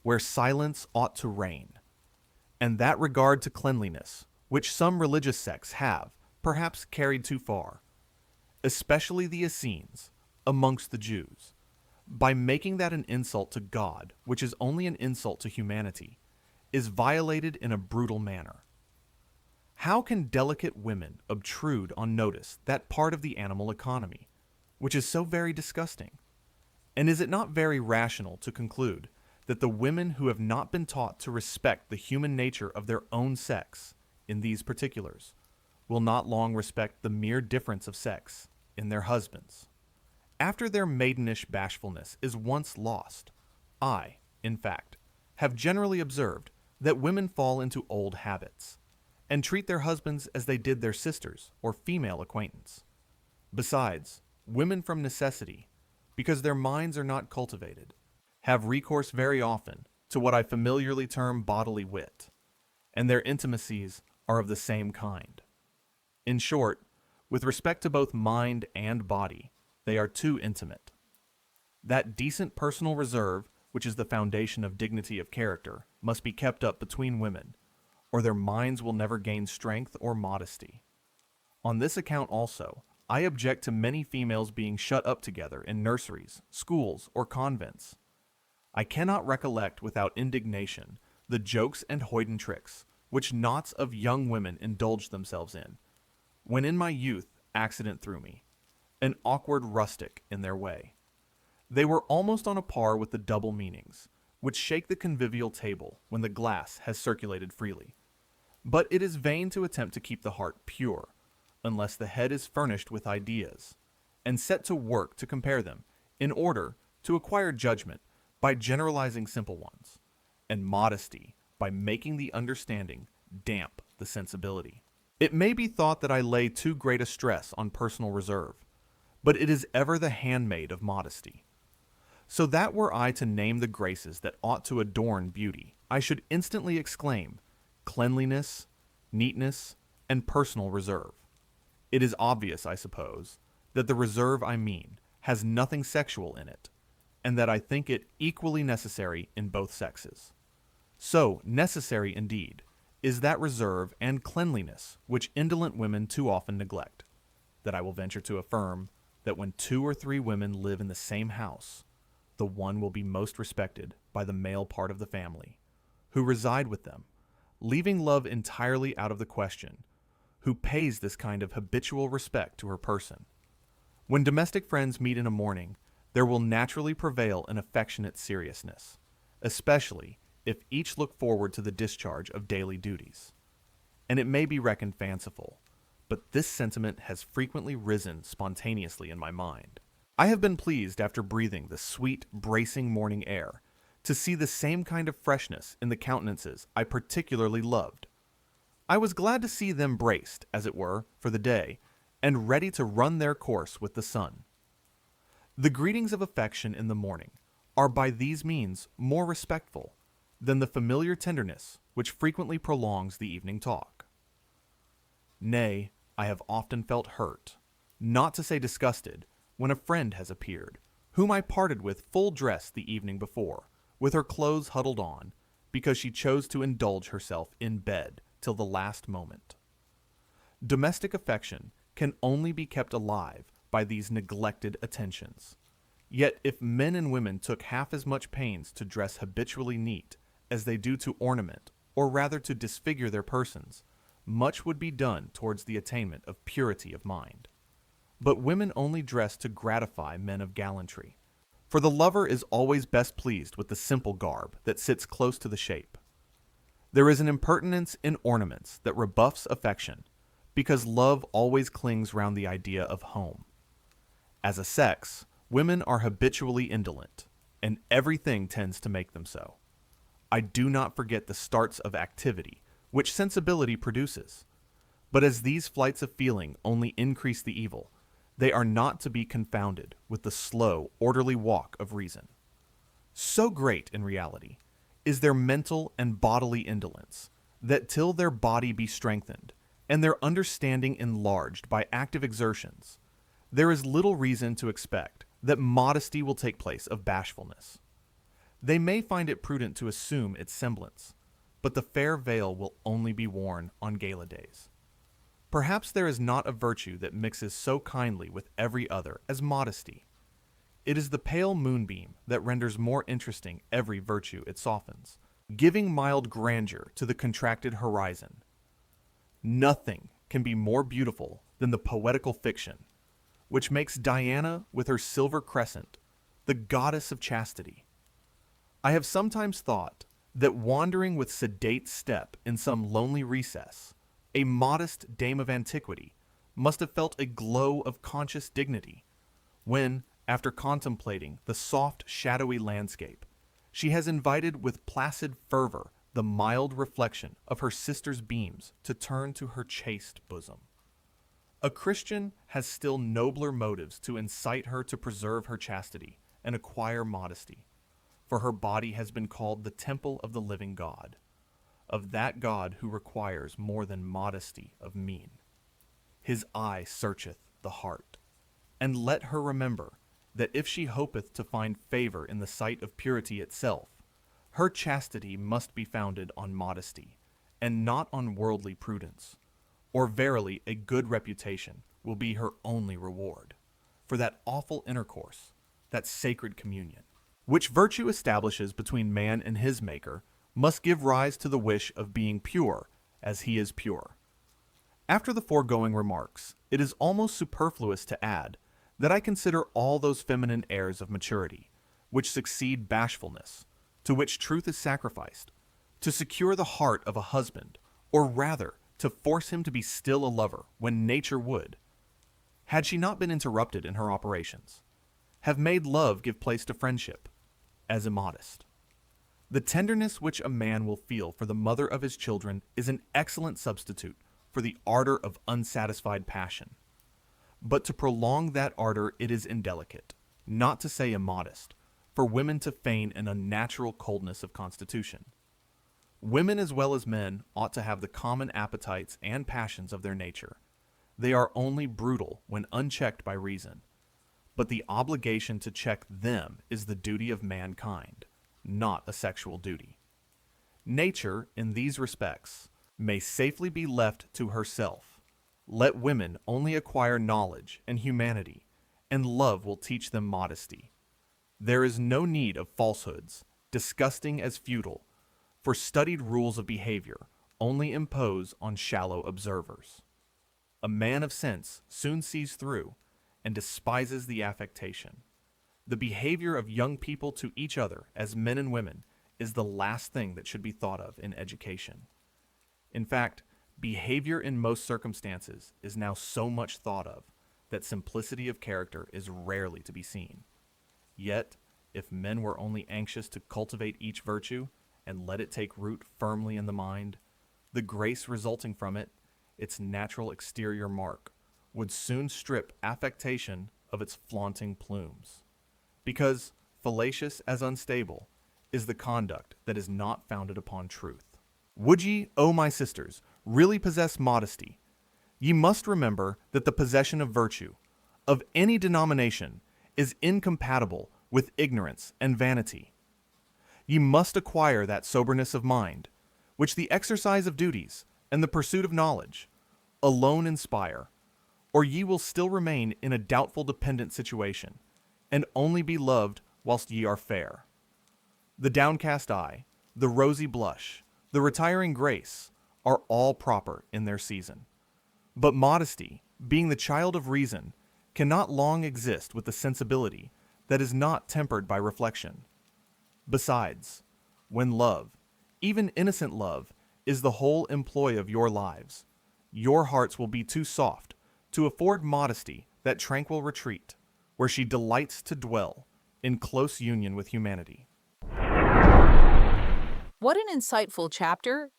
where silence ought to reign, and that regard to cleanliness, which some religious sects have, perhaps, carried too far, especially the Essenes, amongst the Jews, by making that an insult to God, which is only an insult to humanity, is violated in a brutal manner. How can delicate women obtrude on notice that part of the animal economy, which is so very disgusting? And is it not very rational to conclude that the women who have not been taught to respect the human nature of their own sex in these particulars will not long respect the mere difference of sex in their husbands? After their maidenish bashfulness is once lost, I, in fact, have generally observed that women fall into old habits, and treat their husbands as they did their sisters or female acquaintance. Besides, women from necessity, because their minds are not cultivated, have recourse very often to what I familiarly term bodily wit, and their intimacies are of the same kind. In short, with respect to both mind and body, they are too intimate. That decent personal reserve, which is the foundation of dignity of character, must be kept up between women, or their minds will never gain strength or modesty. On this account also, I object to many females being shut up together in nurseries, schools, or convents. I cannot recollect without indignation the jokes and hoyden tricks which knots of young women indulged themselves in, when in my youth accident threw me, an awkward rustic in their way. They were almost on a par with the double meanings, which shake the convivial table when the glass has circulated freely. But it is vain to attempt to keep the heart pure, unless the head is furnished with ideas, and set to work to compare them, in order to acquire judgment by generalizing simple ones, and modesty by making the understanding damp the sensibility. It may be thought that I lay too great a stress on personal reserve, but it is ever the handmaid of modesty. So that were I to name the graces that ought to adorn beauty, I should instantly exclaim, cleanliness, neatness, and personal reserve. It is obvious, I suppose, that the reserve I mean has nothing sexual in it, and that I think it equally necessary in both sexes. So necessary, indeed, is that reserve and cleanliness which indolent women too often neglect, that I will venture to affirm that when 2 or 3 women live in the same house, the one will be most respected by the male part of the family, who reside with them, leaving love entirely out of the question, who pays this kind of habitual respect to her person. When domestic friends meet in a morning, there will naturally prevail an affectionate seriousness, especially if each look forward to the discharge of daily duties. and it may be reckoned fanciful, but this sentiment has frequently risen spontaneously in my mind. I have been pleased after breathing the sweet, bracing morning air to see the same kind of freshness in the countenances I particularly loved. I was glad to see them braced, as it were, for the day, and ready to run their course with the sun. The greetings of affection in the morning are by these means more respectful than the familiar tenderness which frequently prolongs the evening talk. Nay, I have often felt hurt, not to say disgusted, when a friend has appeared, whom I parted with full dress the evening before, with her clothes huddled on, because she chose to indulge herself in bed till the last moment. Domestic affection can only be kept alive by these neglected attentions. Yet if men and women took half as much pains to dress habitually neat as they do to ornament, or rather to disfigure their persons, much would be done towards the attainment of purity of mind. But women only dress to gratify men of gallantry, for the lover is always best pleased with the simple garb that sits close to the shape. There is an impertinence in ornaments that rebuffs affection, because love always clings round the idea of home. As a sex, women are habitually indolent, and everything tends to make them so. I do not forget the starts of activity which sensibility produces, but as these flights of feeling only increase the evil, they are not to be confounded with the slow, orderly walk of reason. So great, in reality, is their mental and bodily indolence, that till their body be strengthened, and their understanding enlarged by active exertions, there is little reason to expect that modesty will take place of bashfulness. They may find it prudent to assume its semblance, but the fair veil will only be worn on gala days. Perhaps there is not a virtue that mixes so kindly with every other as modesty. It is the pale moonbeam that renders more interesting every virtue it softens, giving mild grandeur to the contracted horizon. Nothing can be more beautiful than the poetical fiction, which makes Diana with her silver crescent the goddess of chastity. I have sometimes thought that wandering with sedate step in some lonely recess, a modest dame of antiquity must have felt a glow of conscious dignity, when, after contemplating the soft, shadowy landscape, she has invited with placid fervor the mild reflection of her sister's beams to turn to her chaste bosom. A Christian has still nobler motives to incite her to preserve her chastity and acquire modesty, for her body has been called the temple of the living God, of that God who requires more than modesty of mien. His eye searcheth the heart. And let her remember that if she hopeth to find favor in the sight of purity itself, her chastity must be founded on modesty, and not on worldly prudence, or verily a good reputation will be her only reward for that awful intercourse, that sacred communion, which virtue establishes between man and his Maker, must give rise to the wish of being pure as he is pure. After the foregoing remarks, it is almost superfluous to add that I consider all those feminine airs of maturity, which succeed bashfulness, to which truth is sacrificed, to secure the heart of a husband, or rather, to force him to be still a lover when nature would, had she not been interrupted in her operations, have made love give place to friendship, as immodest. The tenderness which a man will feel for the mother of his children is an excellent substitute for the ardor of unsatisfied passion. But to prolong that ardor it is indelicate, not to say immodest, for women to feign an unnatural coldness of constitution. Women as well as men ought to have the common appetites and passions of their nature. They are only brutal when unchecked by reason, but the obligation to check them is the duty of mankind, not a sexual duty. Nature, in these respects, may safely be left to herself. Let women only acquire knowledge and humanity, and love will teach them modesty. There is no need of falsehoods, disgusting as futile, for studied rules of behavior only impose on shallow observers. A man of sense soon sees through and despises the affectation. The behavior of young people to each other as men and women is the last thing that should be thought of in education. In fact, Behavior in most circumstances is now so much thought of that simplicity of character is rarely to be seen. Yet, if men were only anxious to cultivate each virtue and let it take root firmly in the mind, the grace resulting from it, its natural exterior mark, would soon strip affectation of its flaunting plumes. Because, fallacious as unstable, is the conduct that is not founded upon truth. Would ye, O my sisters, really possess modesty, ye must remember that the possession of virtue, of any denomination, is incompatible with ignorance and vanity. Ye must acquire that soberness of mind, which the exercise of duties and the pursuit of knowledge alone inspire, or ye will still remain in a doubtful dependent situation, and only be loved whilst ye are fair. The downcast eye, the rosy blush, the retiring grace, are all proper in their season. But modesty, being the child of reason, cannot long exist with the sensibility that is not tempered by reflection. Besides, when love, even innocent love, is the whole employ of your lives, your hearts will be too soft to afford modesty that tranquil retreat, where she delights to dwell in close union with humanity. What an insightful chapter!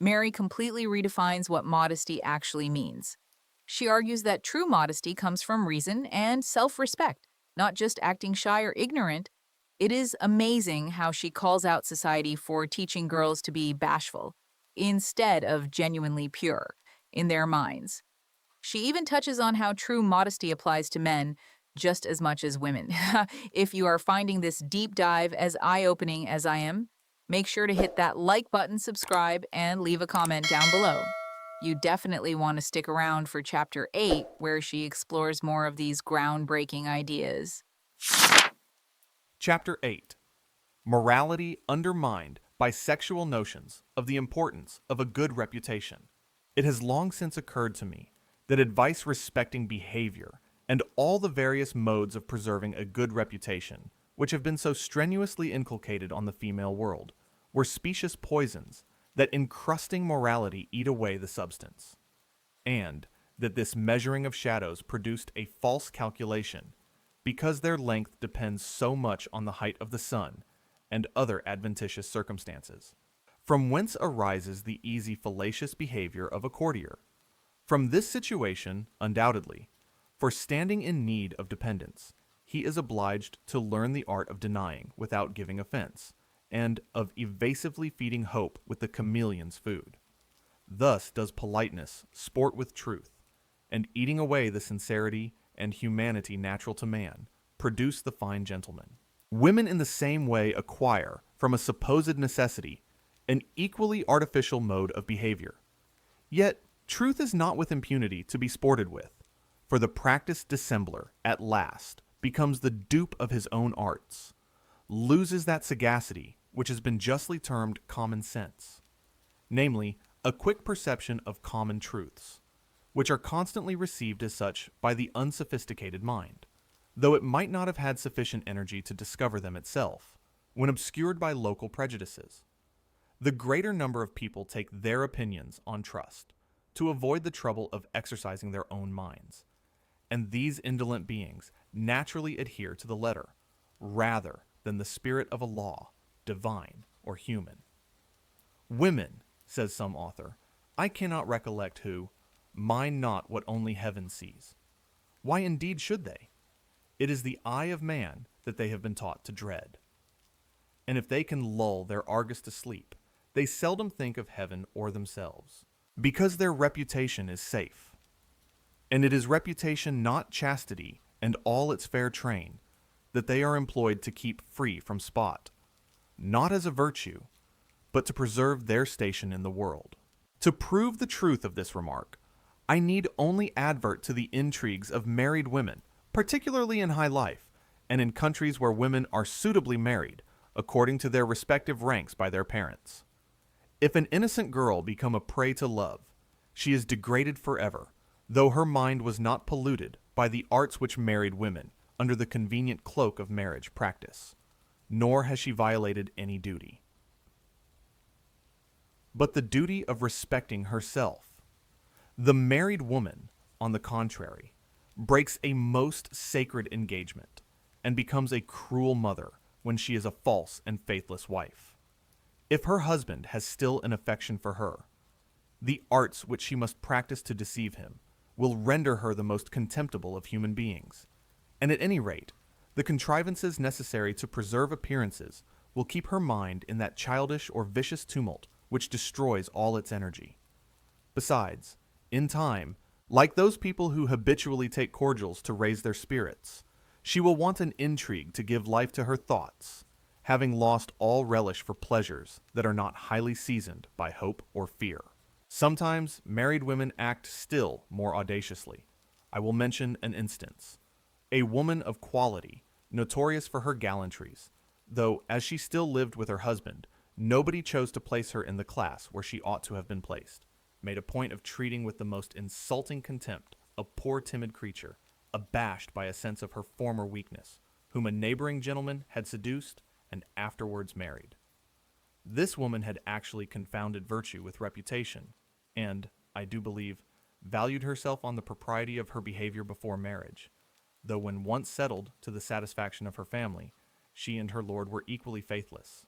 Mary completely redefines what modesty actually means. She argues that true modesty comes from reason and self-respect, not just acting shy or ignorant. It is amazing how she calls out society for teaching girls to be bashful, instead of genuinely pure, in their minds. She even touches on how true modesty applies to men just as much as women. If you are finding this deep dive as eye-opening as I am, make sure to hit that like button, subscribe, and leave a comment down below. You definitely want to stick around for Chapter 8, where she explores more of these groundbreaking ideas. Chapter 8. Morality Undermined by Sexual Notions of the Importance of a Good Reputation. It has long since occurred to me that advice respecting behavior and all the various modes of preserving a good reputation, which have been so strenuously inculcated on the female world, were specious poisons that encrusting morality eat away the substance, and that this measuring of shadows produced a false calculation, because their length depends so much on the height of the sun and other adventitious circumstances. From whence arises the easy fallacious behavior of a courtier? From this situation, undoubtedly, for standing in need of dependence, he is obliged to learn the art of denying without giving offense, and of evasively feeding hope with the chameleon's food. Thus does politeness sport with truth, and eating away the sincerity and humanity natural to man, produce the fine gentleman. Women in the same way acquire, from a supposed necessity, an equally artificial mode of behavior. Yet truth is not with impunity to be sported with, for the practiced dissembler, at last, becomes the dupe of his own arts, loses that sagacity which has been justly termed common sense, namely, a quick perception of common truths, which are constantly received as such by the unsophisticated mind, though it might not have had sufficient energy to discover them itself, when obscured by local prejudices. The greater number of people take their opinions on trust, to avoid the trouble of exercising their own minds, and these indolent beings naturally adhere to the letter, rather than the spirit of a law, divine or human. Women, says some author, I cannot recollect who, mind not what only heaven sees. Why indeed should they? It is the eye of man that they have been taught to dread. And if they can lull their Argus to sleep, they seldom think of heaven or themselves, because their reputation is safe. And it is reputation, not chastity and all its fair train, that they are employed to keep free from spot, not as a virtue, but to preserve their station in the world. To prove the truth of this remark, I need only advert to the intrigues of married women, particularly in high life, and in countries where women are suitably married, according to their respective ranks by their parents. If an innocent girl become a prey to love, she is degraded forever, though her mind was not polluted by the arts which married women, under the convenient cloak of marriage, practice, nor has she violated any duty. But the duty of respecting herself, The married woman, on the contrary, breaks a most sacred engagement and becomes a cruel mother when she is a false and faithless wife. If her husband has still an affection for her, the arts which she must practice to deceive him will render her the most contemptible of human beings. And at any rate, the contrivances necessary to preserve appearances will keep her mind in that childish or vicious tumult which destroys all its energy. Besides, in time, like those people who habitually take cordials to raise their spirits, she will want an intrigue to give life to her thoughts, having lost all relish for pleasures that are not highly seasoned by hope or fear. Sometimes married women act still more audaciously. I will mention an instance. A woman of quality, notorious for her gallantries, though as she still lived with her husband, nobody chose to place her in the class where she ought to have been placed, made a point of treating with the most insulting contempt a poor timid creature, abashed by a sense of her former weakness, whom a neighboring gentleman had seduced and afterwards married. This woman had actually confounded virtue with reputation, and, I do believe, valued herself on the propriety of her behavior before marriage, though when once settled to the satisfaction of her family, she and her lord were equally faithless,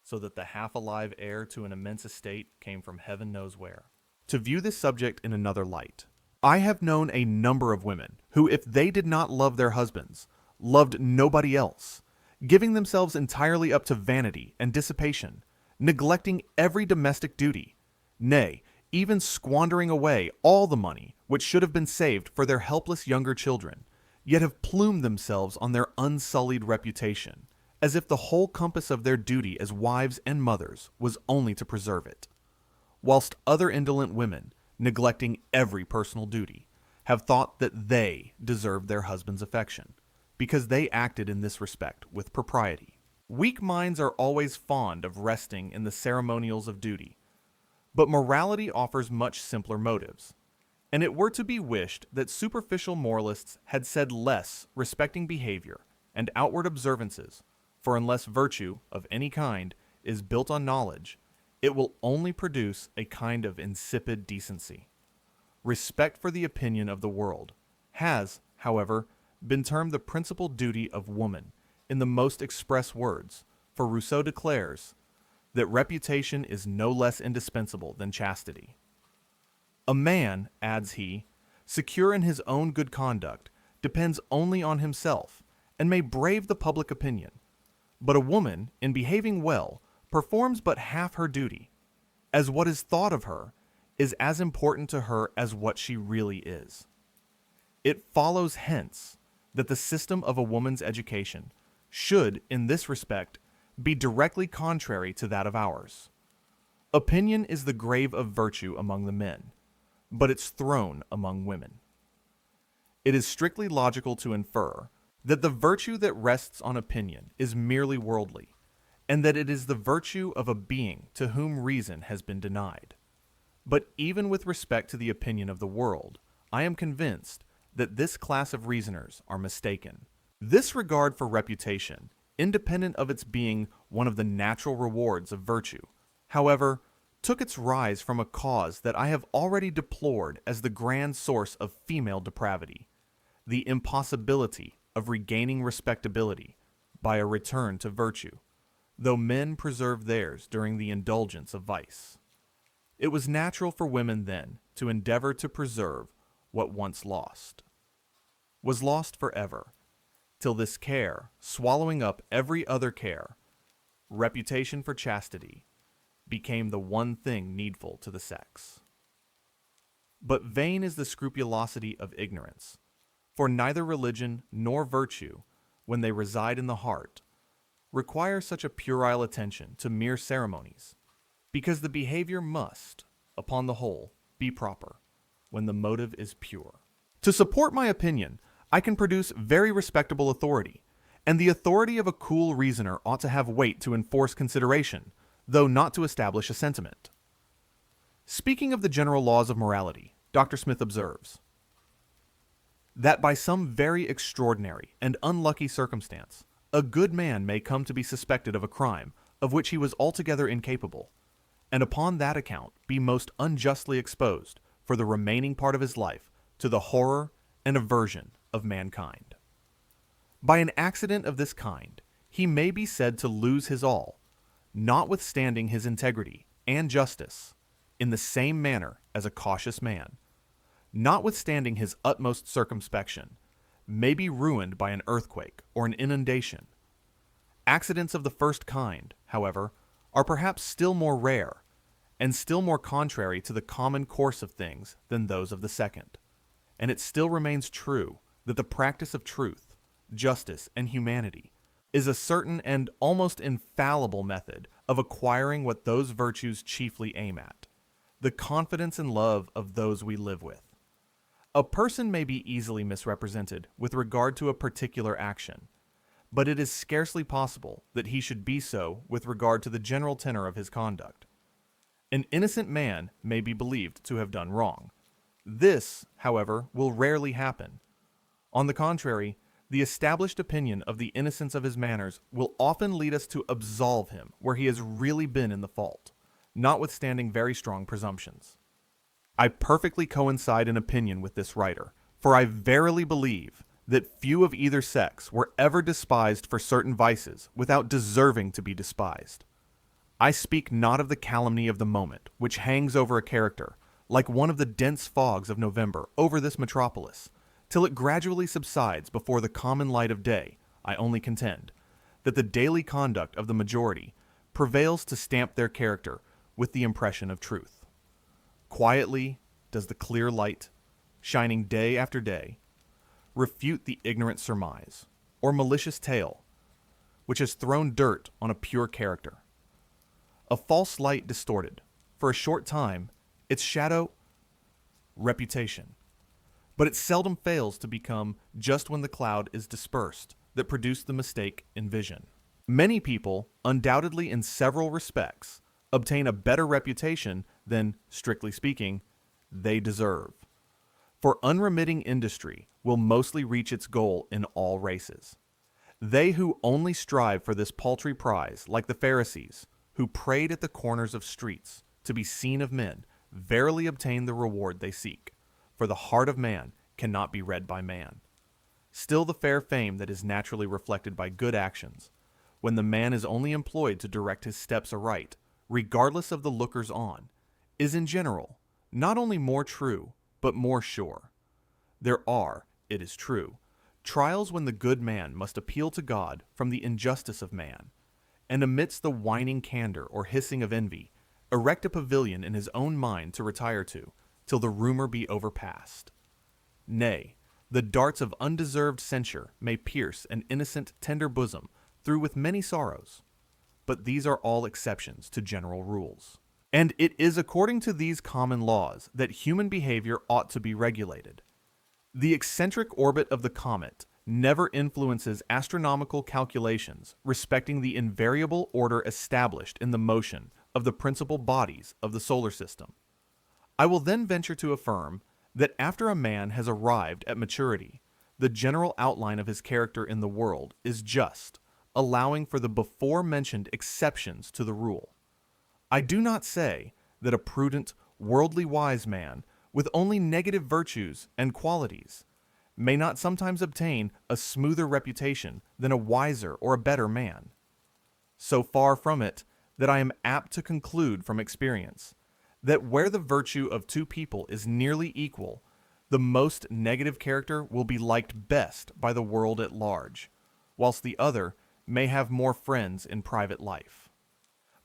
so that the half-alive heir to an immense estate came from heaven knows where. To view this subject in another light, I have known a number of women who, if they did not love their husbands, loved nobody else, giving themselves entirely up to vanity and dissipation, neglecting every domestic duty, nay, even squandering away all the money which should have been saved for their helpless younger children, yet have plumed themselves on their unsullied reputation, as if the whole compass of their duty as wives and mothers was only to preserve it. Whilst other indolent women, neglecting every personal duty, have thought that they deserved their husband's affection, because they acted in this respect with propriety. Weak minds are always fond of resting in the ceremonials of duty, but morality offers much simpler motives, and it were to be wished that superficial moralists had said less respecting behavior and outward observances, for unless virtue of any kind is built on knowledge, it will only produce a kind of insipid decency. Respect for the opinion of the world has, however, been termed the principal duty of woman in the most express words, for Rousseau declares that reputation is no less indispensable than chastity. A man, adds he, secure in his own good conduct, depends only on himself, and may brave the public opinion. But a woman, in behaving well, performs but half her duty, as what is thought of her is as important to her as what she really is. It follows hence that the system of a woman's education should, in this respect, be directly contrary to that of ours. Opinion is the grave of virtue among the men, but its throne among women. It is strictly logical to infer that the virtue that rests on opinion is merely worldly, and that it is the virtue of a being to whom reason has been denied. But even with respect to the opinion of the world, I am convinced that this class of reasoners are mistaken. This regard for reputation, independent of its being one of the natural rewards of virtue, however, took its rise from a cause that I have already deplored as the grand source of female depravity, the impossibility of regaining respectability by a return to virtue, though men preserved theirs during the indulgence of vice. It was natural for women then to endeavor to preserve what once lost, was lost forever, till this care, swallowing up every other care, reputation for chastity, became the one thing needful to the sex. But vain is the scrupulosity of ignorance, for neither religion nor virtue, when they reside in the heart, require such a puerile attention to mere ceremonies, because the behavior must, upon the whole, be proper, when the motive is pure. To support my opinion, I can produce very respectable authority, and the authority of a cool reasoner ought to have weight to enforce consideration, though not to establish a sentiment. Speaking of the general laws of morality, Dr. Smith observes that by some very extraordinary and unlucky circumstance, a good man may come to be suspected of a crime of which he was altogether incapable, and upon that account be most unjustly exposed for the remaining part of his life to the horror and aversion of mankind. By an accident of this kind, he may be said to lose his all, notwithstanding his integrity and justice, in the same manner as a cautious man, notwithstanding his utmost circumspection, may be ruined by an earthquake or an inundation. Accidents of the first kind, however, are perhaps still more rare, and still more contrary to the common course of things than those of the second. And it still remains true that the practice of truth, justice, and humanity is a certain and almost infallible method of acquiring what those virtues chiefly aim at, the confidence and love of those we live with. A person may be easily misrepresented with regard to a particular action, but it is scarcely possible that he should be so with regard to the general tenor of his conduct. An innocent man may be believed to have done wrong. This, however, will rarely happen. On the contrary, the established opinion of the innocence of his manners will often lead us to absolve him where he has really been in the fault, notwithstanding very strong presumptions. I perfectly coincide in opinion with this writer, for I verily believe that few of either sex were ever despised for certain vices without deserving to be despised. I speak not of the calumny of the moment, which hangs over a character, like one of the dense fogs of November over this metropolis, till it gradually subsides before the common light of day. I only contend that the daily conduct of the majority prevails to stamp their character with the impression of truth. Quietly does the clear light, shining day after day, refute the ignorant surmise, or malicious tale, which has thrown dirt on a pure character. A false light distorted, for a short time, its shadow, reputation, but it seldom fails to become just when the cloud is dispersed that produced the mistake in vision. Many people, undoubtedly in several respects, obtain a better reputation than, strictly speaking, they deserve. For unremitting industry will mostly reach its goal in all races. They who only strive for this paltry prize, like the Pharisees, who prayed at the corners of streets to be seen of men, verily obtain the reward they seek, for the heart of man cannot be read by man. Still the fair fame that is naturally reflected by good actions, when the man is only employed to direct his steps aright, regardless of the lookers on, is in general not only more true, but more sure. There are, it is true, trials when the good man must appeal to God from the injustice of man, and amidst the whining candor or hissing of envy, erect a pavilion in his own mind to retire to, till the rumor be overpast. Nay, the darts of undeserved censure may pierce an innocent, tender bosom through with many sorrows, but these are all exceptions to general rules. And it is according to these common laws that human behavior ought to be regulated. The eccentric orbit of the comet never influences astronomical calculations respecting the invariable order established in the motion of the principal bodies of the solar system. I will then venture to affirm that after a man has arrived at maturity, the general outline of his character in the world is just, allowing for the before-mentioned exceptions to the rule. I do not say that a prudent, worldly wise man with only negative virtues and qualities may not sometimes obtain a smoother reputation than a wiser or a better man. So far from it that I am apt to conclude from experience that where the virtue of two people is nearly equal, the most negative character will be liked best by the world at large, whilst the other may have more friends in private life.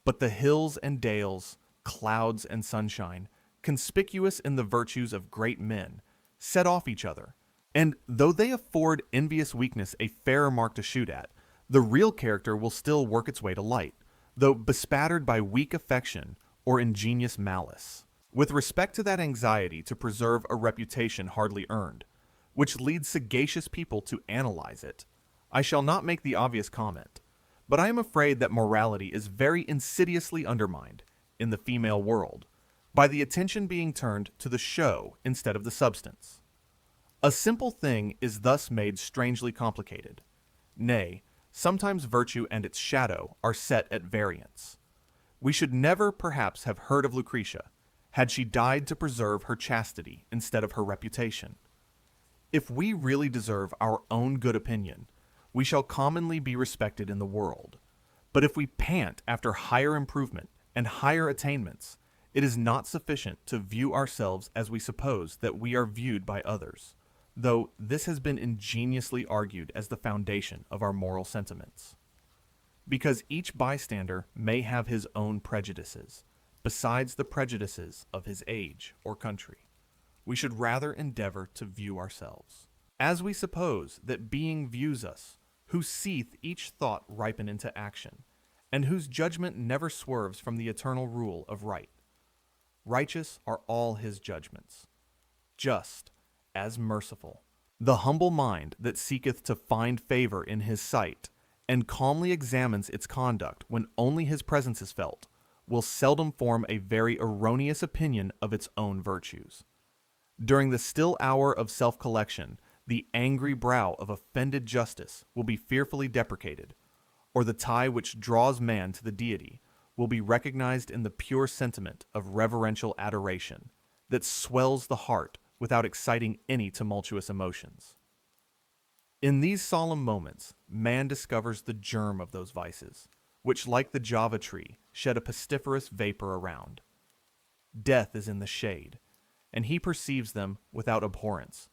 But the hills and dales, clouds and sunshine, conspicuous in the virtues of great men, set off each other, and though they afford envious weakness a fairer mark to shoot at, the real character will still work its way to light, though bespattered by weak affection or ingenious malice. With respect to that anxiety to preserve a reputation hardly earned, which leads sagacious people to analyze it, I shall not make the obvious comment, but I am afraid that morality is very insidiously undermined in the female world by the attention being turned to the show instead of the substance. A simple thing is thus made strangely complicated. Nay, sometimes virtue and its shadow are set at variance. We should never perhaps have heard of Lucretia, had she died to preserve her chastity instead of her reputation. If we really deserve our own good opinion, we shall commonly be respected in the world. But if we pant after higher improvement and higher attainments, it is not sufficient to view ourselves as we suppose that we are viewed by others, though this has been ingeniously argued as the foundation of our moral sentiments. Because each bystander may have his own prejudices, besides the prejudices of his age or country, we should rather endeavor to view ourselves, as we suppose that being views us, who seeth each thought ripen into action, and whose judgment never swerves from the eternal rule of right. Righteous are all his judgments, just as merciful. The humble mind that seeketh to find favor in his sight, and calmly examines its conduct when only his presence is felt, will seldom form a very erroneous opinion of its own virtues. During the still hour of self-collection, the angry brow of offended justice will be fearfully deprecated, or the tie which draws man to the deity will be recognized in the pure sentiment of reverential adoration that swells the heart without exciting any tumultuous emotions. In these solemn moments, man discovers the germ of those vices, which, like the Java tree, shed a pestiferous vapor around. Death is in the shade, and he perceives them without abhorrence,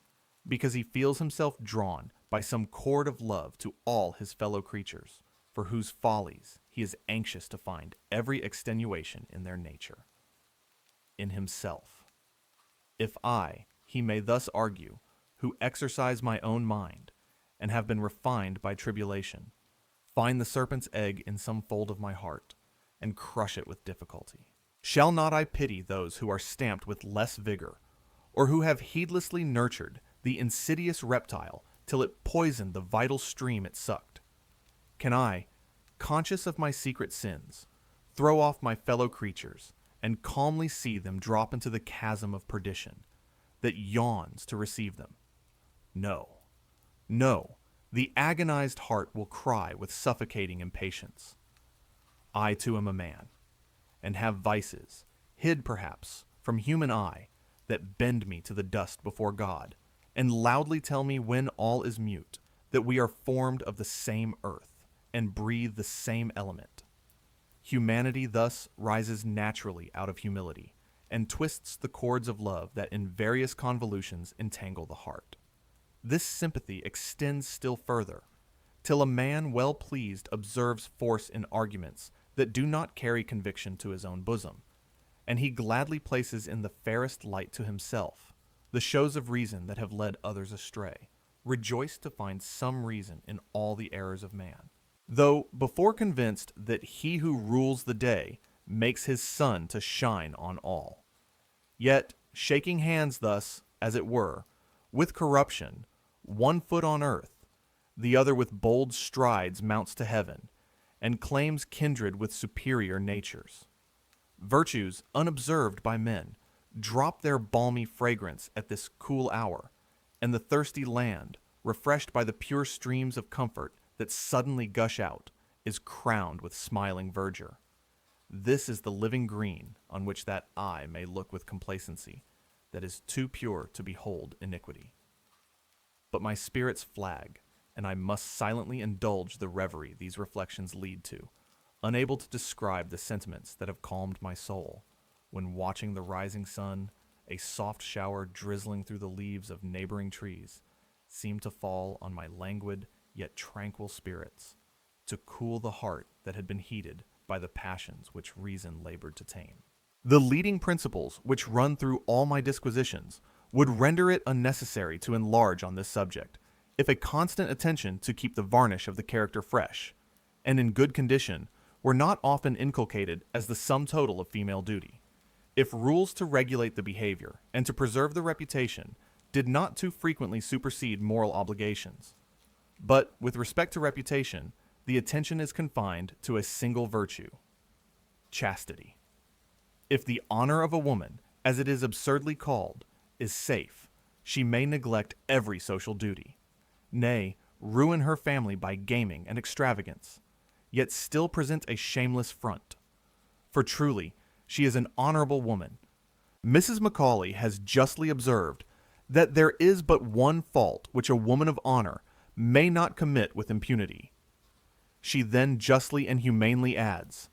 because he feels himself drawn by some cord of love to all his fellow creatures, for whose follies he is anxious to find every extenuation in their nature. In himself. If I, he may thus argue, who exercise my own mind, and have been refined by tribulation, find the serpent's egg in some fold of my heart, and crush it with difficulty. Shall not I pity those who are stamped with less vigor, or who have heedlessly nurtured the insidious reptile till it poisoned the vital stream it sucked? Can I, conscious of my secret sins, throw off my fellow creatures, and calmly see them drop into the chasm of perdition that yawns to receive them? No. No, the agonized heart will cry with suffocating impatience. I too am a man, and have vices, hid perhaps from human eye, that bend me to the dust before God, and loudly tell me when all is mute, that we are formed of the same earth, and breathe the same element. Humanity thus rises naturally out of humility, and twists the cords of love that in various convolutions entangle the heart. This sympathy extends still further, till a man well pleased observes force in arguments that do not carry conviction to his own bosom, and he gladly places in the fairest light to himself the shows of reason that have led others astray, rejoiced to find some reason in all the errors of man. Though before convinced that he who rules the day makes his sun to shine on all. Yet, shaking hands thus, as it were, with corruption, one foot on earth, the other with bold strides mounts to heaven, and claims kindred with superior natures. Virtues, unobserved by men, drop their balmy fragrance at this cool hour, and the thirsty land, refreshed by the pure streams of comfort that suddenly gush out, is crowned with smiling verdure. This is the living green on which that eye may look with complacency that is too pure to behold iniquity. But my spirits flag, and I must silently indulge the reverie these reflections lead to, unable to describe the sentiments that have calmed my soul, when watching the rising sun, a soft shower drizzling through the leaves of neighboring trees, seemed to fall on my languid yet tranquil spirits, to cool the heart that had been heated by the passions which reason labored to tame. The leading principles which run through all my disquisitions would render it unnecessary to enlarge on this subject, if a constant attention to keep the varnish of the character fresh, and in good condition, were not often inculcated as the sum total of female duty. If rules to regulate the behavior, and to preserve the reputation, did not too frequently supersede moral obligations. But, with respect to reputation, the attention is confined to a single virtue: chastity. If the honor of a woman, as it is absurdly called, is safe, she may neglect every social duty, nay, ruin her family by gaming and extravagance, yet still present a shameless front. For truly, she is an honorable woman, Mrs. Macaulay has justly observed that there is but one fault which a woman of honor may not commit with impunity. She then justly and humanely adds,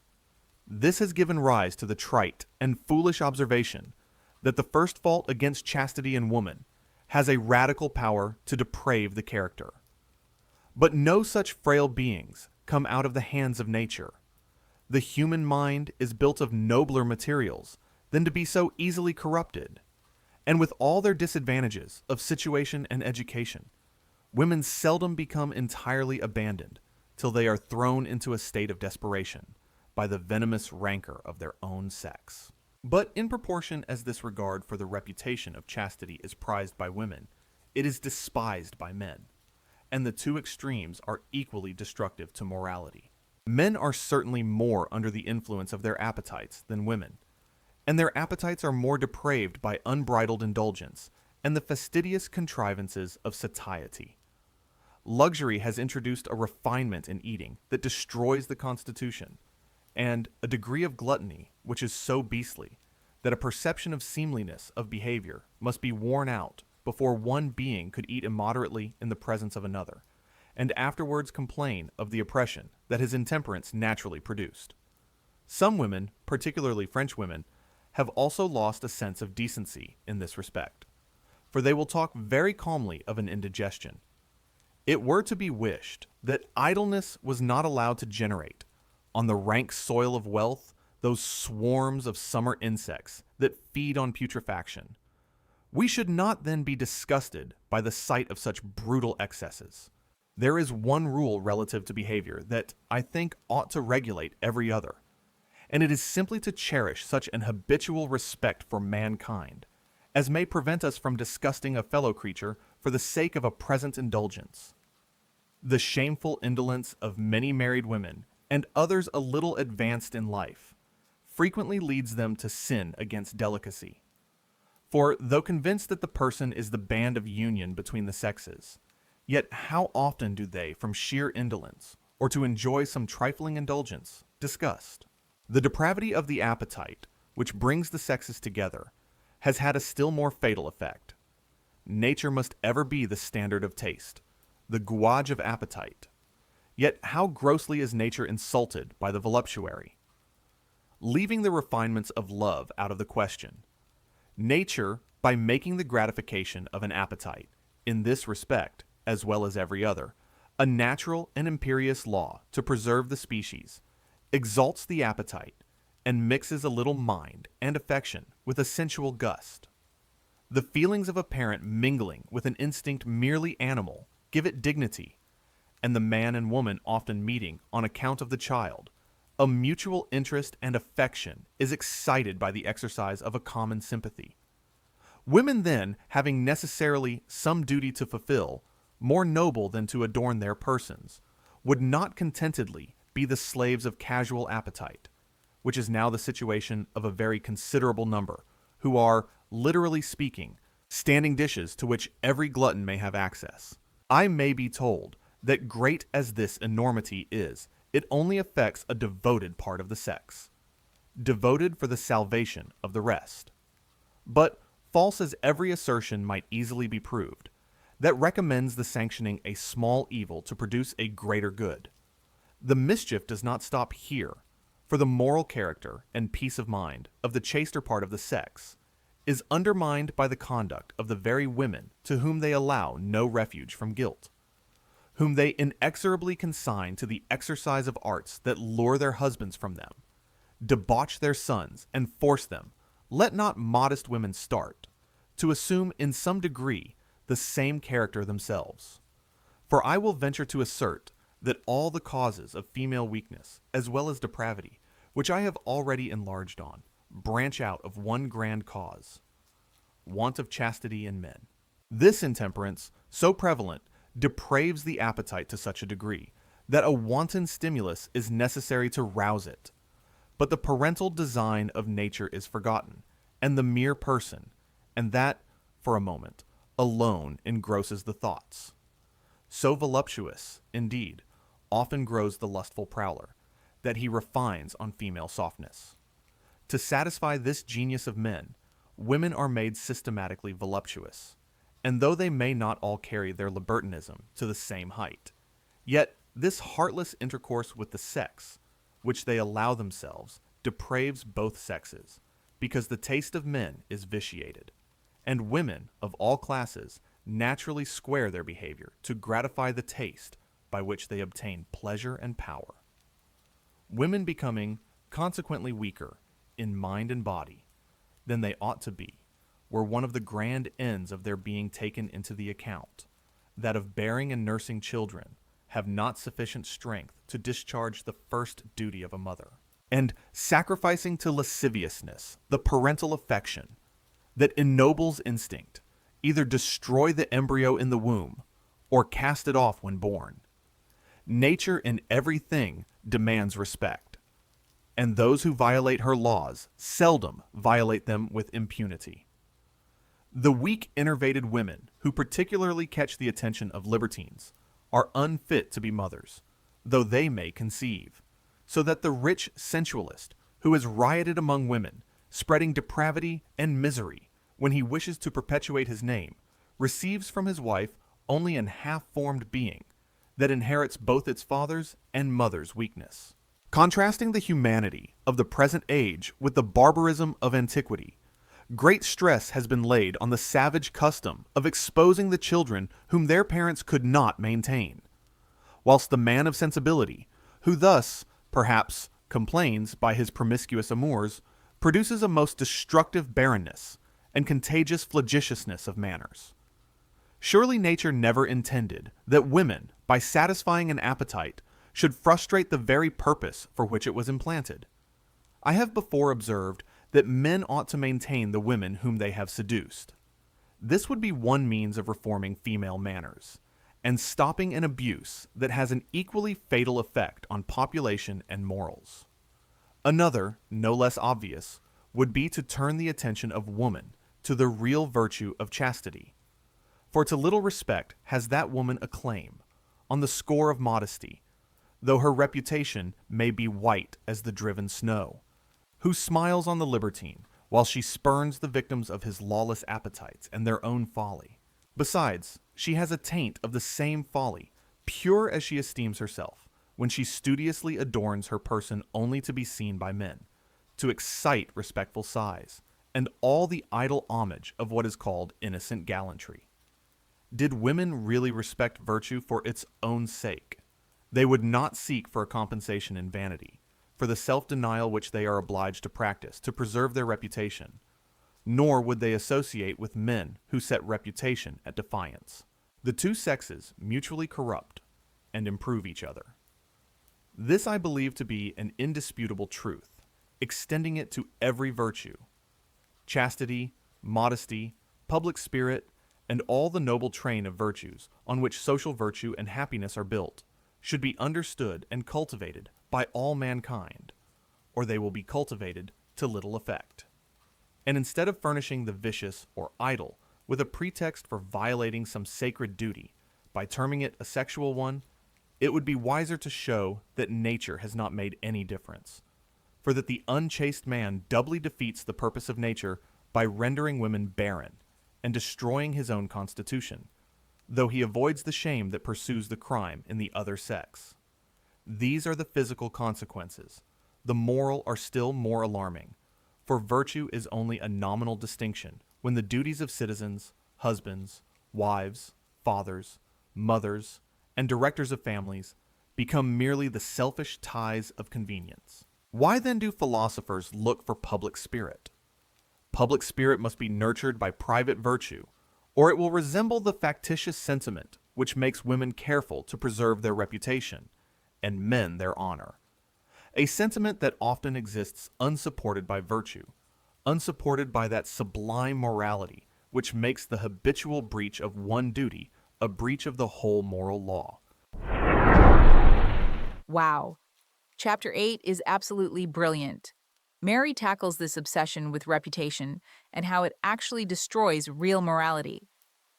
"This has given rise to the trite and foolish observation that the first fault against chastity in woman has a radical power to deprave the character. But no such frail beings come out of the hands of nature. The human mind is built of nobler materials than to be so easily corrupted. And with all their disadvantages of situation and education, women seldom become entirely abandoned till they are thrown into a state of desperation by the venomous rancor of their own sex." But in proportion as this regard for the reputation of chastity is prized by women, it is despised by men, and the two extremes are equally destructive to morality. Men are certainly more under the influence of their appetites than women, and their appetites are more depraved by unbridled indulgence and the fastidious contrivances of satiety. Luxury has introduced a refinement in eating that destroys the constitution, and a degree of gluttony which is so beastly that a perception of seemliness of behavior must be worn out before one being could eat immoderately in the presence of another, and afterwards complain of the oppression that his intemperance naturally produced. Some women, particularly French women, have also lost a sense of decency in this respect, for they will talk very calmly of an indigestion. It were to be wished that idleness was not allowed to generate, on the rank soil of wealth, those swarms of summer insects that feed on putrefaction. We should not then be disgusted by the sight of such brutal excesses. There is one rule relative to behavior that I think ought to regulate every other, and it is simply to cherish such an habitual respect for mankind as may prevent us from disgusting a fellow creature for the sake of a present indulgence. The shameful indolence of many married women, and others a little advanced in life, frequently leads them to sin against delicacy. For though convinced that the person is the band of union between the sexes, yet how often do they, from sheer indolence, or to enjoy some trifling indulgence, disgust? The depravity of the appetite, which brings the sexes together, has had a still more fatal effect. Nature must ever be the standard of taste, the gauge of appetite. Yet how grossly is nature insulted by the voluptuary? Leaving the refinements of love out of the question, nature, by making the gratification of an appetite, in this respect, as well as every other, a natural and imperious law to preserve the species, exalts the appetite, and mixes a little mind and affection with a sensual gust. The feelings of a parent mingling with an instinct merely animal give it dignity, and the man and woman often meeting on account of the child, a mutual interest and affection is excited by the exercise of a common sympathy. Women then, having necessarily some duty to fulfill, more noble than to adorn their persons, would not contentedly be the slaves of casual appetite, which is now the situation of a very considerable number, who are, literally speaking, standing dishes to which every glutton may have access. I may be told that great as this enormity is, it only affects a devoted part of the sex, devoted for the salvation of the rest. But, false as every assertion might easily be proved, that recommends the sanctioning a small evil to produce a greater good. The mischief does not stop here, for the moral character and peace of mind of the chaster part of the sex is undermined by the conduct of the very women to whom they allow no refuge from guilt, whom they inexorably consign to the exercise of arts that lure their husbands from them, debauch their sons, and force them, let not modest women start, to assume in some degree the same character themselves. For I will venture to assert that all the causes of female weakness, as well as depravity, which I have already enlarged on, branch out of one grand cause: want of chastity in men. This intemperance, so prevalent, depraves the appetite to such a degree that a wanton stimulus is necessary to rouse it. But the parental design of nature is forgotten, and the mere person, and that, for a moment, alone engrosses the thoughts. So voluptuous, indeed, often grows the lustful prowler, that he refines on female softness. To satisfy this genius of men, women are made systematically voluptuous, and though they may not all carry their libertinism to the same height, yet this heartless intercourse with the sex, which they allow themselves, depraves both sexes, because the taste of men is vitiated, and women of all classes naturally square their behavior to gratify the taste by which they obtain pleasure and power. Women becoming consequently weaker in mind and body than they ought to be, were one of the grand ends of their being taken into the account, that of bearing and nursing children, have not sufficient strength to discharge the first duty of a mother, and sacrificing to lasciviousness the parental affection that ennobles instinct, either destroy the embryo in the womb or cast it off when born. Nature in everything demands respect, and those who violate her laws seldom violate them with impunity. The weak, enervated women who particularly catch the attention of libertines are unfit to be mothers, though they may conceive, so that the rich sensualist who has rioted among women, spreading depravity and misery when he wishes to perpetuate his name, receives from his wife only an half-formed being that inherits both its father's and mother's weakness. Contrasting the humanity of the present age with the barbarism of antiquity, great stress has been laid on the savage custom of exposing the children whom their parents could not maintain, whilst the man of sensibility, who thus, perhaps, complains by his promiscuous amours, produces a most destructive barrenness and contagious flagitiousness of manners. Surely nature never intended that women, by satisfying an appetite, should frustrate the very purpose for which it was implanted. I have before observed that men ought to maintain the women whom they have seduced. This would be one means of reforming female manners, and stopping an abuse that has an equally fatal effect on population and morals. Another, no less obvious, would be to turn the attention of woman to the real virtue of chastity. For to little respect has that woman a claim, on the score of modesty, though her reputation may be white as the driven snow, who smiles on the libertine while she spurns the victims of his lawless appetites and their own folly. Besides, she has a taint of the same folly, pure as she esteems herself, when she studiously adorns her person only to be seen by men, to excite respectful sighs, and all the idle homage of what is called innocent gallantry. Did women really respect virtue for its own sake, they would not seek for a compensation in vanity, for the self-denial which they are obliged to practice to preserve their reputation, nor would they associate with men who set reputation at defiance. The two sexes mutually corrupt and improve each other. This I believe to be an indisputable truth, extending it to every virtue. Chastity, modesty, public spirit, and all the noble train of virtues on which social virtue and happiness are built should be understood and cultivated by all mankind, or they will be cultivated to little effect. And instead of furnishing the vicious or idle with a pretext for violating some sacred duty by terming it a sexual one, it would be wiser to show that nature has not made any difference, for that the unchaste man doubly defeats the purpose of nature by rendering women barren and destroying his own constitution, though he avoids the shame that pursues the crime in the other sex. These are the physical consequences. The moral are still more alarming, for virtue is only a nominal distinction when the duties of citizens, husbands, wives, fathers, mothers, and directors of families become merely the selfish ties of convenience. Why then do philosophers look for public spirit? Public spirit must be nurtured by private virtue, or it will resemble the factitious sentiment which makes women careful to preserve their reputation, and men their honor. A sentiment that often exists unsupported by virtue, unsupported by that sublime morality which makes the habitual breach of one duty a breach of the whole moral law. Wow. Chapter 8 is absolutely brilliant. Mary tackles this obsession with reputation and how it actually destroys real morality.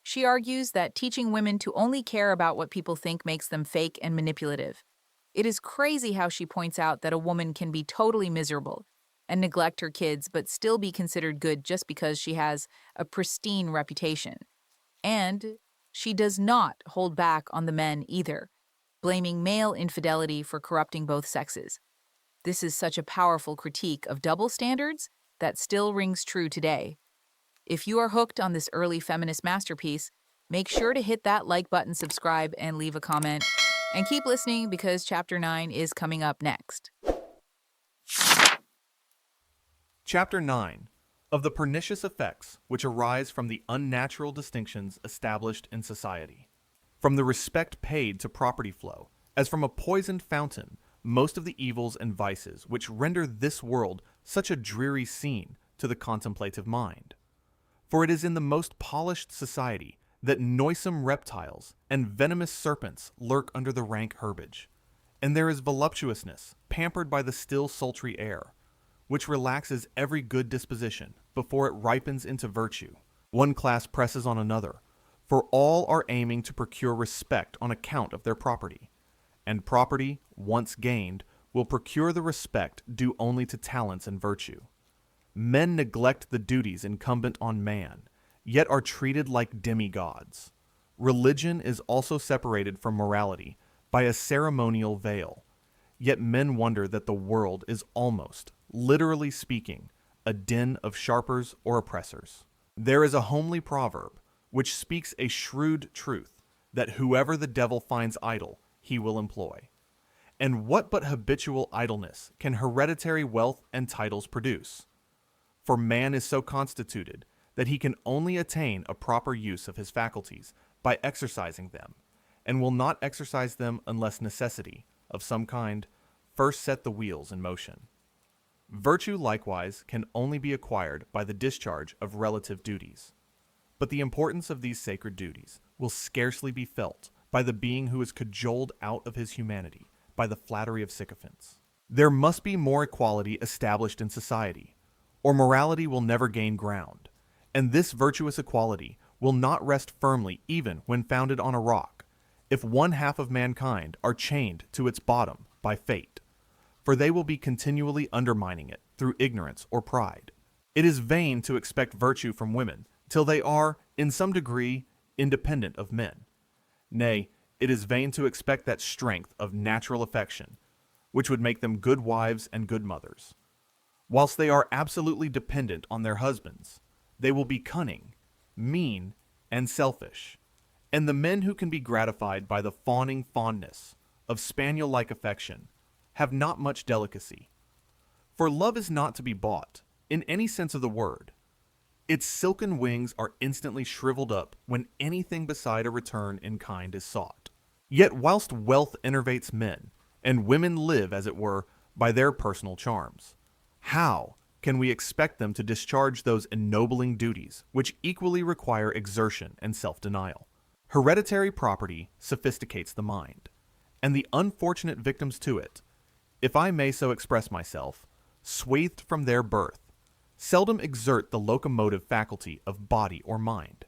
She argues that teaching women to only care about what people think makes them fake and manipulative. It is crazy how she points out that a woman can be totally miserable and neglect her kids but still be considered good just because she has a pristine reputation. And she does not hold back on the men either, blaming male infidelity for corrupting both sexes. This is such a powerful critique of double standards that still rings true today. If you are hooked on this early feminist masterpiece, make sure to hit that like button, subscribe, and leave a comment. And keep listening because Chapter 9 is coming up next. Chapter 9 of the pernicious effects which arise from the unnatural distinctions established in society. From the respect paid to property flow, as from a poisoned fountain, most of the evils and vices which render this world such a dreary scene to the contemplative mind. For it is in the most polished society that noisome reptiles and venomous serpents lurk under the rank herbage, and there is voluptuousness pampered by the still sultry air, which relaxes every good disposition before it ripens into virtue. One class presses on another, for all are aiming to procure respect on account of their property, and property, once gained, will procure the respect due only to talents and virtue. Men neglect the duties incumbent on man, yet are treated like demigods. Religion is also separated from morality by a ceremonial veil, yet men wonder that the world is almost, literally speaking, a den of sharpers or oppressors. There is a homely proverb which speaks a shrewd truth, that whoever the devil finds idle, he will employ. And what but habitual idleness can hereditary wealth and titles produce? For man is so constituted that he can only attain a proper use of his faculties by exercising them, and will not exercise them unless necessity, of some kind, first set the wheels in motion. Virtue, likewise, can only be acquired by the discharge of relative duties. But the importance of these sacred duties will scarcely be felt by the being who is cajoled out of his humanity by the flattery of sycophants. There must be more equality established in society, or morality will never gain ground, and this virtuous equality will not rest firmly even when founded on a rock, if one half of mankind are chained to its bottom by fate, for they will be continually undermining it through ignorance or pride. It is vain to expect virtue from women till they are, in some degree, independent of men. Nay, it is vain to expect that strength of natural affection, which would make them good wives and good mothers. Whilst they are absolutely dependent on their husbands, they will be cunning, mean, and selfish, and the men who can be gratified by the fawning fondness of spaniel-like affection have not much delicacy. For love is not to be bought, in any sense of the word. Its silken wings are instantly shriveled up when anything beside a return in kind is sought. Yet whilst wealth enervates men, and women live, as it were, by their personal charms, how can we expect them to discharge those ennobling duties which equally require exertion and self-denial? Hereditary property sophisticates the mind, and the unfortunate victims to it, if I may so express myself, swathed from their birth, seldom exert the locomotive faculty of body or mind,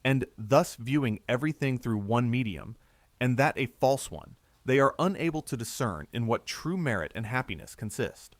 and thus viewing everything through one medium, and that a false one, they are unable to discern in what true merit and happiness consist.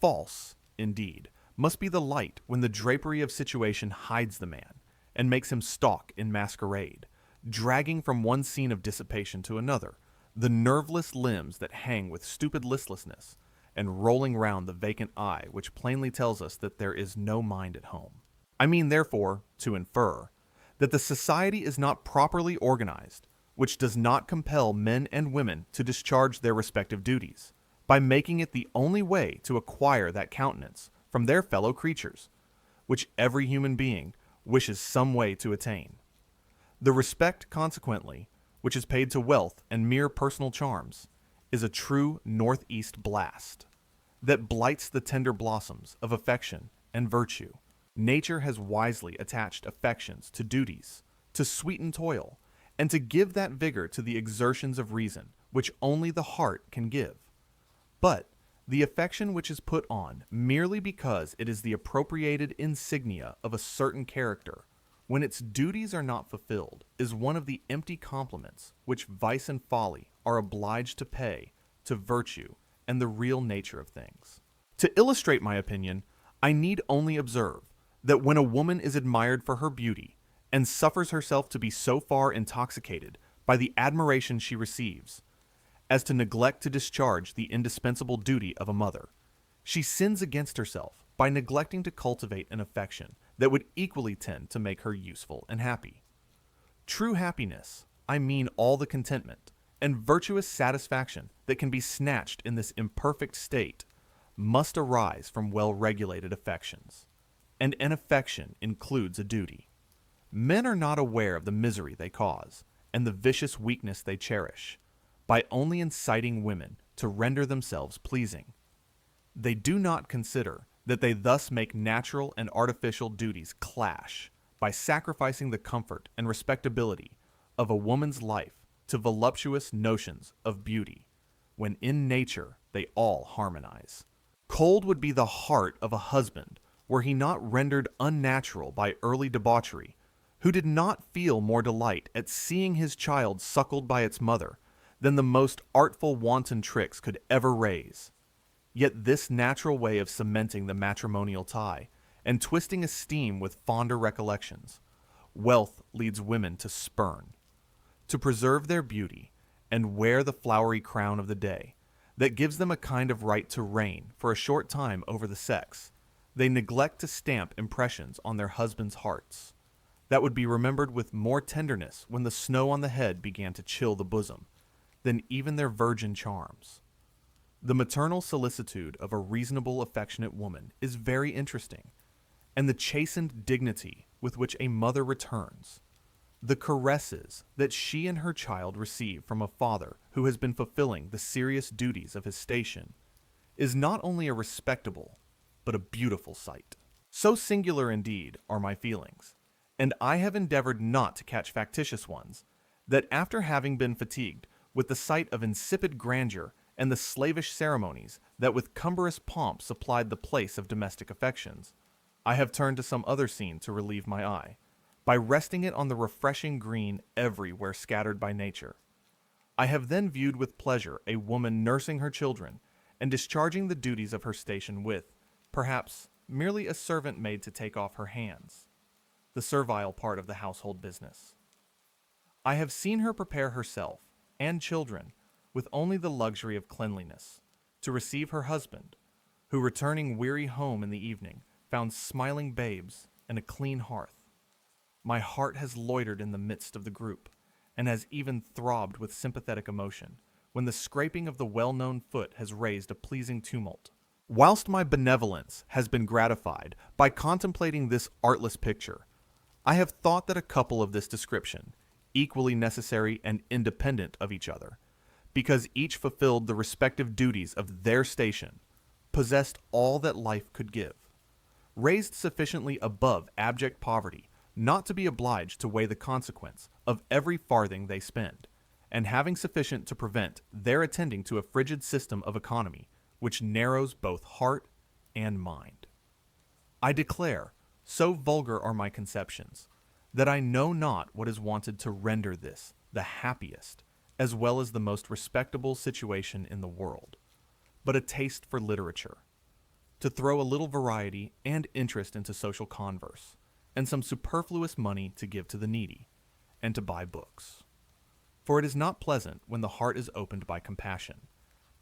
False, indeed, must be the light when the drapery of situation hides the man, and makes him stalk in masquerade, dragging from one scene of dissipation to another, the nerveless limbs that hang with stupid listlessness, and rolling round the vacant eye which plainly tells us that there is no mind at home. I mean, therefore, to infer, that the society is not properly organized, which does not compel men and women to discharge their respective duties, by making it the only way to acquire that countenance from their fellow creatures, which every human being wishes some way to attain. The respect, consequently, which is paid to wealth and mere personal charms, is a true northeast blast that blights the tender blossoms of affection and virtue. Nature has wisely attached affections to duties, to sweeten toil, and to give that vigor to the exertions of reason which only the heart can give. But the affection which is put on merely because it is the appropriated insignia of a certain character, when its duties are not fulfilled, is one of the empty compliments which vice and folly are obliged to pay to virtue and the real nature of things. To illustrate my opinion, I need only observe that when a woman is admired for her beauty and suffers herself to be so far intoxicated by the admiration she receives as to neglect to discharge the indispensable duty of a mother, she sins against herself by neglecting to cultivate an affection that would equally tend to make her useful and happy. True happiness, I mean all the contentment and virtuous satisfaction that can be snatched in this imperfect state, must arise from well-regulated affections. And an affection includes a duty. Men are not aware of the misery they cause and the vicious weakness they cherish by only inciting women to render themselves pleasing. They do not consider that they thus make natural and artificial duties clash by sacrificing the comfort and respectability of a woman's life to voluptuous notions of beauty, when in nature they all harmonize. Cold would be the heart of a husband were he not rendered unnatural by early debauchery, who did not feel more delight at seeing his child suckled by its mother than the most artful wanton tricks could ever raise. Yet this natural way of cementing the matrimonial tie and twisting esteem with fonder recollections, wealth leads women to spurn. To preserve their beauty and wear the flowery crown of the day that gives them a kind of right to reign for a short time over the sex, they neglect to stamp impressions on their husbands' hearts that would be remembered with more tenderness when the snow on the head began to chill the bosom than even their virgin charms. The maternal solicitude of a reasonable, affectionate woman is very interesting, and the chastened dignity with which a mother returns the caresses that she and her child receive from a father who has been fulfilling the serious duties of his station is not only a respectable, but a beautiful sight. So singular indeed are my feelings, and I have endeavored not to catch factitious ones, that after having been fatigued with the sight of insipid grandeur and the slavish ceremonies that with cumbrous pomp supplied the place of domestic affections, I have turned to some other scene to relieve my eye, by resting it on the refreshing green everywhere scattered by nature. I have then viewed with pleasure a woman nursing her children and discharging the duties of her station with, perhaps, merely a servant maid to take off her hands, the servile part of the household business. I have seen her prepare herself and children with only the luxury of cleanliness to receive her husband, who returning weary home in the evening found smiling babes and a clean hearth. My heart has loitered in the midst of the group, and has even throbbed with sympathetic emotion, when the scraping of the well-known foot has raised a pleasing tumult. Whilst my benevolence has been gratified by contemplating this artless picture, I have thought that a couple of this description, equally necessary and independent of each other, because each fulfilled the respective duties of their station, possessed all that life could give, raised sufficiently above abject poverty not to be obliged to weigh the consequence of every farthing they spend, and having sufficient to prevent their attending to a frigid system of economy which narrows both heart and mind. I declare, so vulgar are my conceptions, that I know not what is wanted to render this the happiest, as well as the most respectable situation in the world, but a taste for literature, to throw a little variety and interest into social converse, and some superfluous money to give to the needy, and to buy books. For it is not pleasant when the heart is opened by compassion,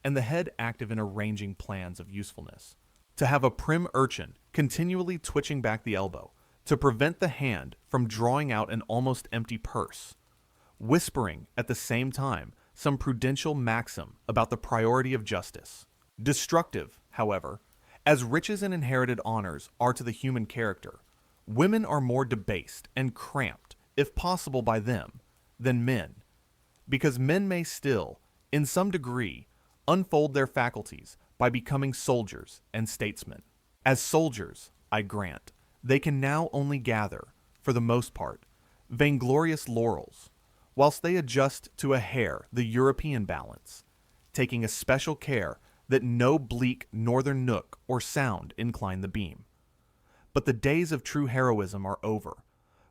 and the head active in arranging plans of usefulness, to have a prim urchin continually twitching back the elbow, to prevent the hand from drawing out an almost empty purse, whispering at the same time some prudential maxim about the priority of justice. Destructive, however, as riches and inherited honors are to the human character, women are more debased and cramped, if possible by them, than men, because men may still, in some degree, unfold their faculties by becoming soldiers and statesmen. As soldiers, I grant, they can now only gather, for the most part, vainglorious laurels, whilst they adjust to a hair the European balance, taking especial care that no bleak northern nook or sound incline the beam. But the days of true heroism are over,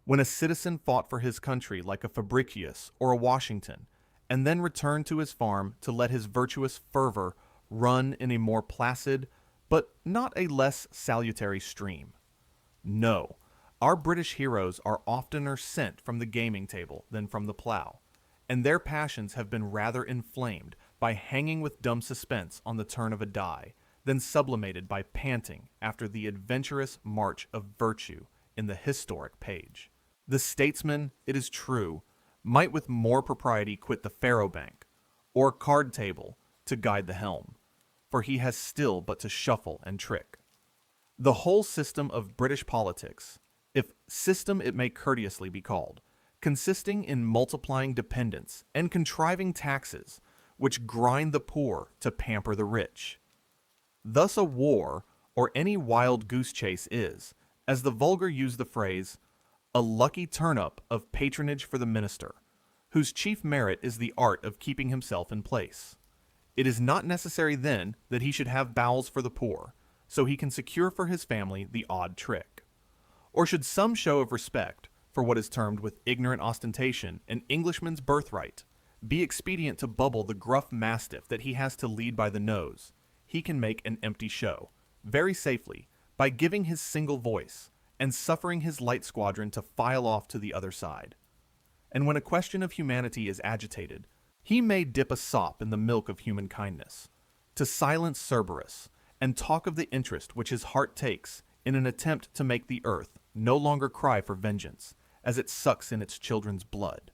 when a citizen fought for his country like a Fabricius or a Washington, and then returned to his farm to let his virtuous fervor run in a more placid but not a less salutary stream. No, our British heroes are oftener sent from the gaming table than from the plow, and their passions have been rather inflamed by hanging with dumb suspense on the turn of a die than sublimated by panting after the adventurous march of virtue in the historic page. The statesman, it is true, might with more propriety quit the faro bank or card table to guide the helm, for he has still but to shuffle and trick. The whole system of British politics, if system it may courteously be called, consisting in multiplying dependence and contriving taxes which grind the poor to pamper the rich. Thus a war, or any wild goose chase is, as the vulgar use the phrase, a lucky turn-up of patronage for the minister, whose chief merit is the art of keeping himself in place. It is not necessary then that he should have bowels for the poor, so he can secure for his family the odd trick. Or should some show of respect for what is termed with ignorant ostentation an Englishman's birthright be expedient to bubble the gruff mastiff that he has to lead by the nose, he can make an empty show, very safely, by giving his single voice and suffering his light squadron to file off to the other side. And when a question of humanity is agitated, he may dip a sop in the milk of human kindness, to silence Cerberus, and talk of the interest which his heart takes in an attempt to make the earth no longer cry for vengeance, as it sucks in its children's blood,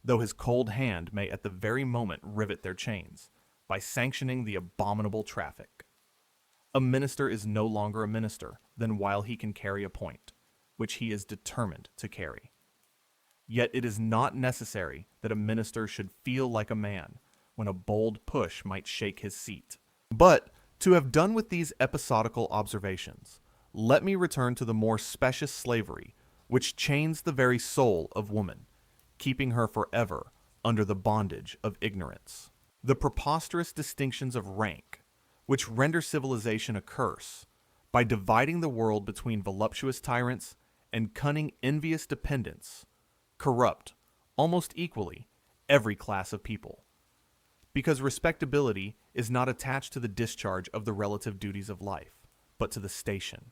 though his cold hand may at the very moment rivet their chains, by sanctioning the abominable traffic. A minister is no longer a minister than while he can carry a point, which he is determined to carry. Yet it is not necessary that a minister should feel like a man when a bold push might shake his seat. But, to have done with these episodical observations, let me return to the more specious slavery which chains the very soul of woman, keeping her forever under the bondage of ignorance. The preposterous distinctions of rank, which render civilization a curse, by dividing the world between voluptuous tyrants and cunning envious dependents, corrupt, almost equally, every class of people. Because respectability is not attached to the discharge of the relative duties of life, but to the station.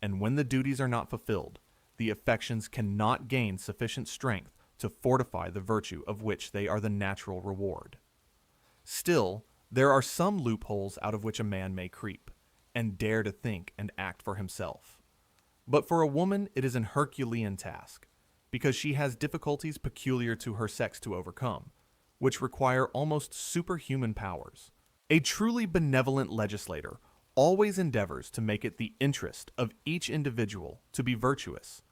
And when the duties are not fulfilled, the affections cannot gain sufficient strength to fortify the virtue of which they are the natural reward. Still, there are some loopholes out of which a man may creep, and dare to think and act for himself. But for a woman it is an Herculean task, because she has difficulties peculiar to her sex to overcome, which require almost superhuman powers. A truly benevolent legislator always endeavors to make it the interest of each individual to be virtuous,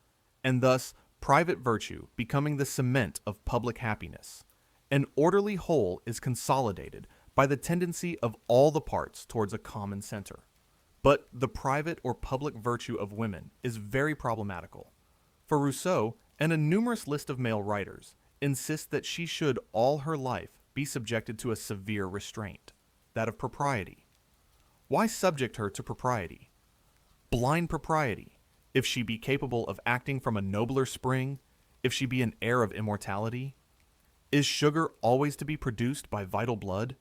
and thus private virtue becoming the cement of public happiness. An orderly whole is consolidated by the tendency of all the parts towards a common center. But the private or public virtue of women is very problematical. For Rousseau and a numerous list of male writers insist that she should all her life be subjected to a severe restraint, that of propriety. Why subject her to propriety? Blind propriety, if she be capable of acting from a nobler spring, if she be an heir of immortality? Is sugar always to be produced by vital blood?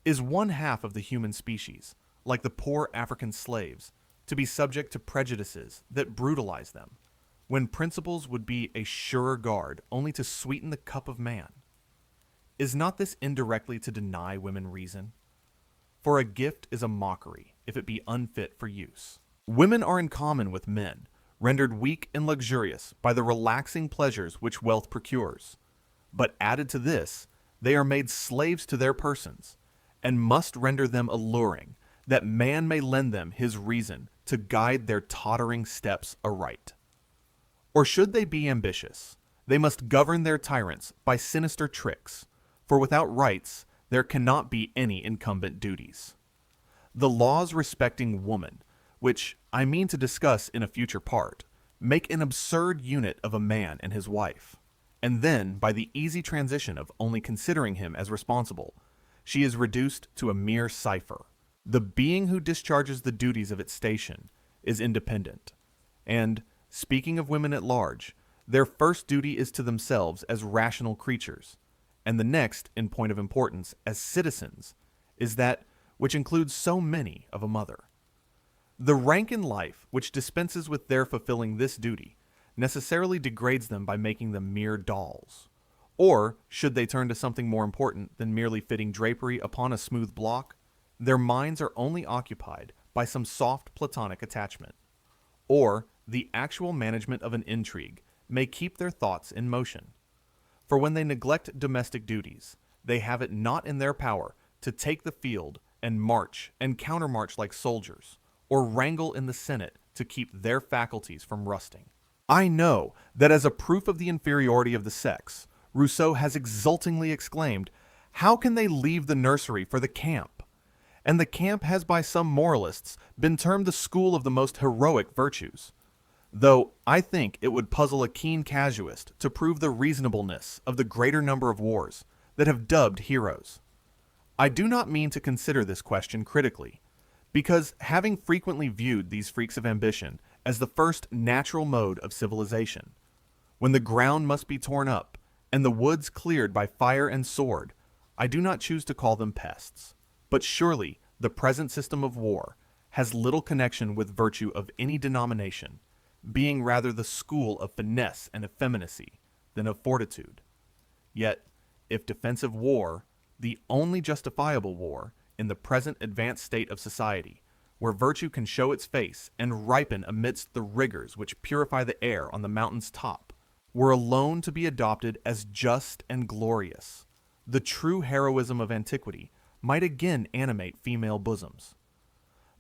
Is one half of the human species, like the poor African slaves, to be subject to prejudices that brutalize them, when principles would be a surer guard only to sweeten the cup of man? Is not this indirectly to deny women reason? For a gift is a mockery if it be unfit for use. Women are in common with men, rendered weak and luxurious by the relaxing pleasures which wealth procures. But added to this, they are made slaves to their persons, and must render them alluring, that man may lend them his reason to guide their tottering steps aright. Or should they be ambitious, they must govern their tyrants by sinister tricks, for without rights there cannot be any incumbent duties. The laws respecting woman, which I mean to discuss in a future part, make an absurd unit of a man and his wife, and then, by the easy transition of only considering him as responsible, she is reduced to a mere cipher. The being who discharges the duties of its station is independent, and, speaking of women at large, their first duty is to themselves as rational creatures, and the next, in point of importance, as citizens, is that which includes so many of a mother. The rank in life which dispenses with their fulfilling this duty necessarily degrades them by making them mere dolls. Or, should they turn to something more important than merely fitting drapery upon a smooth block, their minds are only occupied by some soft platonic attachment. Or, the actual management of an intrigue may keep their thoughts in motion. For when they neglect domestic duties, they have it not in their power to take the field and march and countermarch like soldiers, or wrangle in the Senate to keep their faculties from rusting. I know that as a proof of the inferiority of the sex, Rousseau has exultingly exclaimed, "How can they leave the nursery for the camp?" And the camp has by some moralists been termed the school of the most heroic virtues. Though I think it would puzzle a keen casuist to prove the reasonableness of the greater number of wars that have dubbed heroes. I do not mean to consider this question critically, because having frequently viewed these freaks of ambition as the first natural mode of civilization, when the ground must be torn up and the woods cleared by fire and sword, I do not choose to call them pests. But surely the present system of war has little connection with virtue of any denomination, being rather the school of finesse and effeminacy than of fortitude. Yet, if defensive war, the only justifiable war in the present advanced state of society, where virtue can show its face and ripen amidst the rigors which purify the air on the mountain's top, were alone to be adopted as just and glorious, the true heroism of antiquity might again animate female bosoms.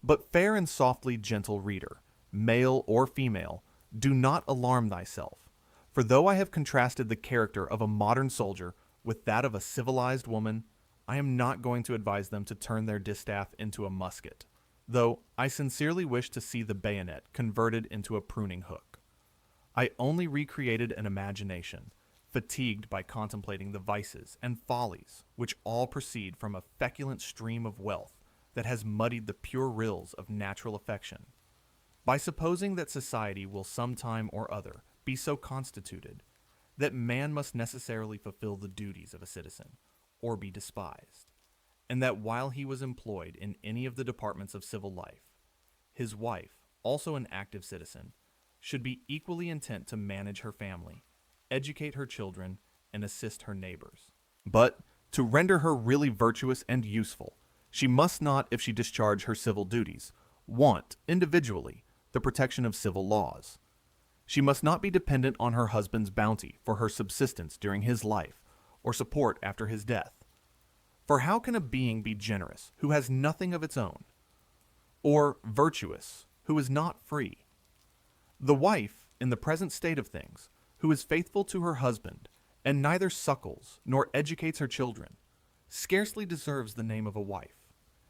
But fair and softly gentle reader, male or female, do not alarm thyself, for though I have contrasted the character of a modern soldier with that of a civilized woman, I am not going to advise them to turn their distaff into a musket, though I sincerely wish to see the bayonet converted into a pruning hook. I only recreated an imagination, fatigued by contemplating the vices and follies which all proceed from a feculent stream of wealth that has muddied the pure rills of natural affection. By supposing that society will some time or other be so constituted that man must necessarily fulfill the duties of a citizen, or be despised, and that while he was employed in any of the departments of civil life, his wife, also an active citizen, should be equally intent to manage her family, educate her children, and assist her neighbors. But to render her really virtuous and useful, she must not, if she discharge her civil duties, want, individually, the protection of civil laws. She must not be dependent on her husband's bounty for her subsistence during his life, or support after his death. For how can a being be generous who has nothing of its own, or virtuous who is not free? The wife, in the present state of things, who is faithful to her husband, and neither suckles nor educates her children, scarcely deserves the name of a wife,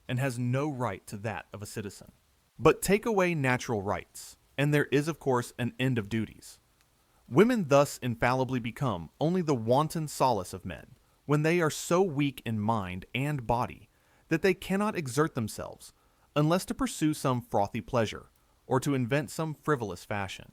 and has no right to that of a citizen. But take away natural rights, and there is of course an end of duties. Women thus infallibly become only the wanton solace of men, when they are so weak in mind and body that they cannot exert themselves, unless to pursue some frothy pleasure, or to invent some frivolous fashion.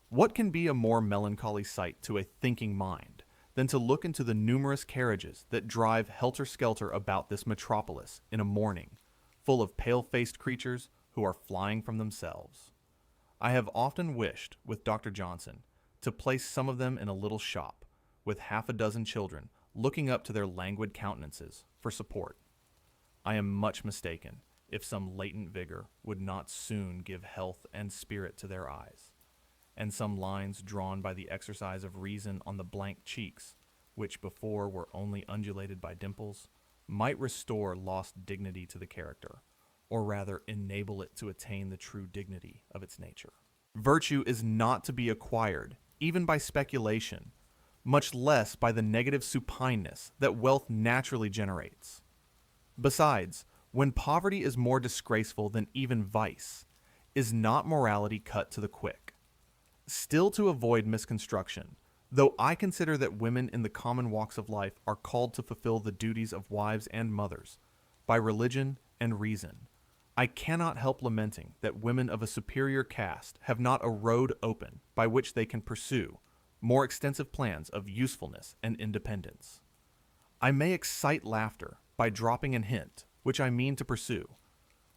What can be a more melancholy sight to a thinking mind than to look into the numerous carriages that drive helter-skelter about this metropolis in a morning, full of pale-faced creatures who are flying from themselves? I have often wished, with Dr. Johnson, to place some of them in a little shop, with half a dozen children looking up to their languid countenances for support. I am much mistaken if some latent vigor would not soon give health and spirit to their eyes, and some lines drawn by the exercise of reason on the blank cheeks, which before were only undulated by dimples, might restore lost dignity to the character, or rather enable it to attain the true dignity of its nature. Virtue is not to be acquired, even by speculation, much less by the negative supineness that wealth naturally generates. Besides, when poverty is more disgraceful than even vice, is not morality cut to the quick? Still, to avoid misconstruction, though I consider that women in the common walks of life are called to fulfill the duties of wives and mothers, by religion and reason, I cannot help lamenting that women of a superior caste have not a road open by which they can pursue more extensive plans of usefulness and independence. I may excite laughter by dropping an hint, which I mean to pursue,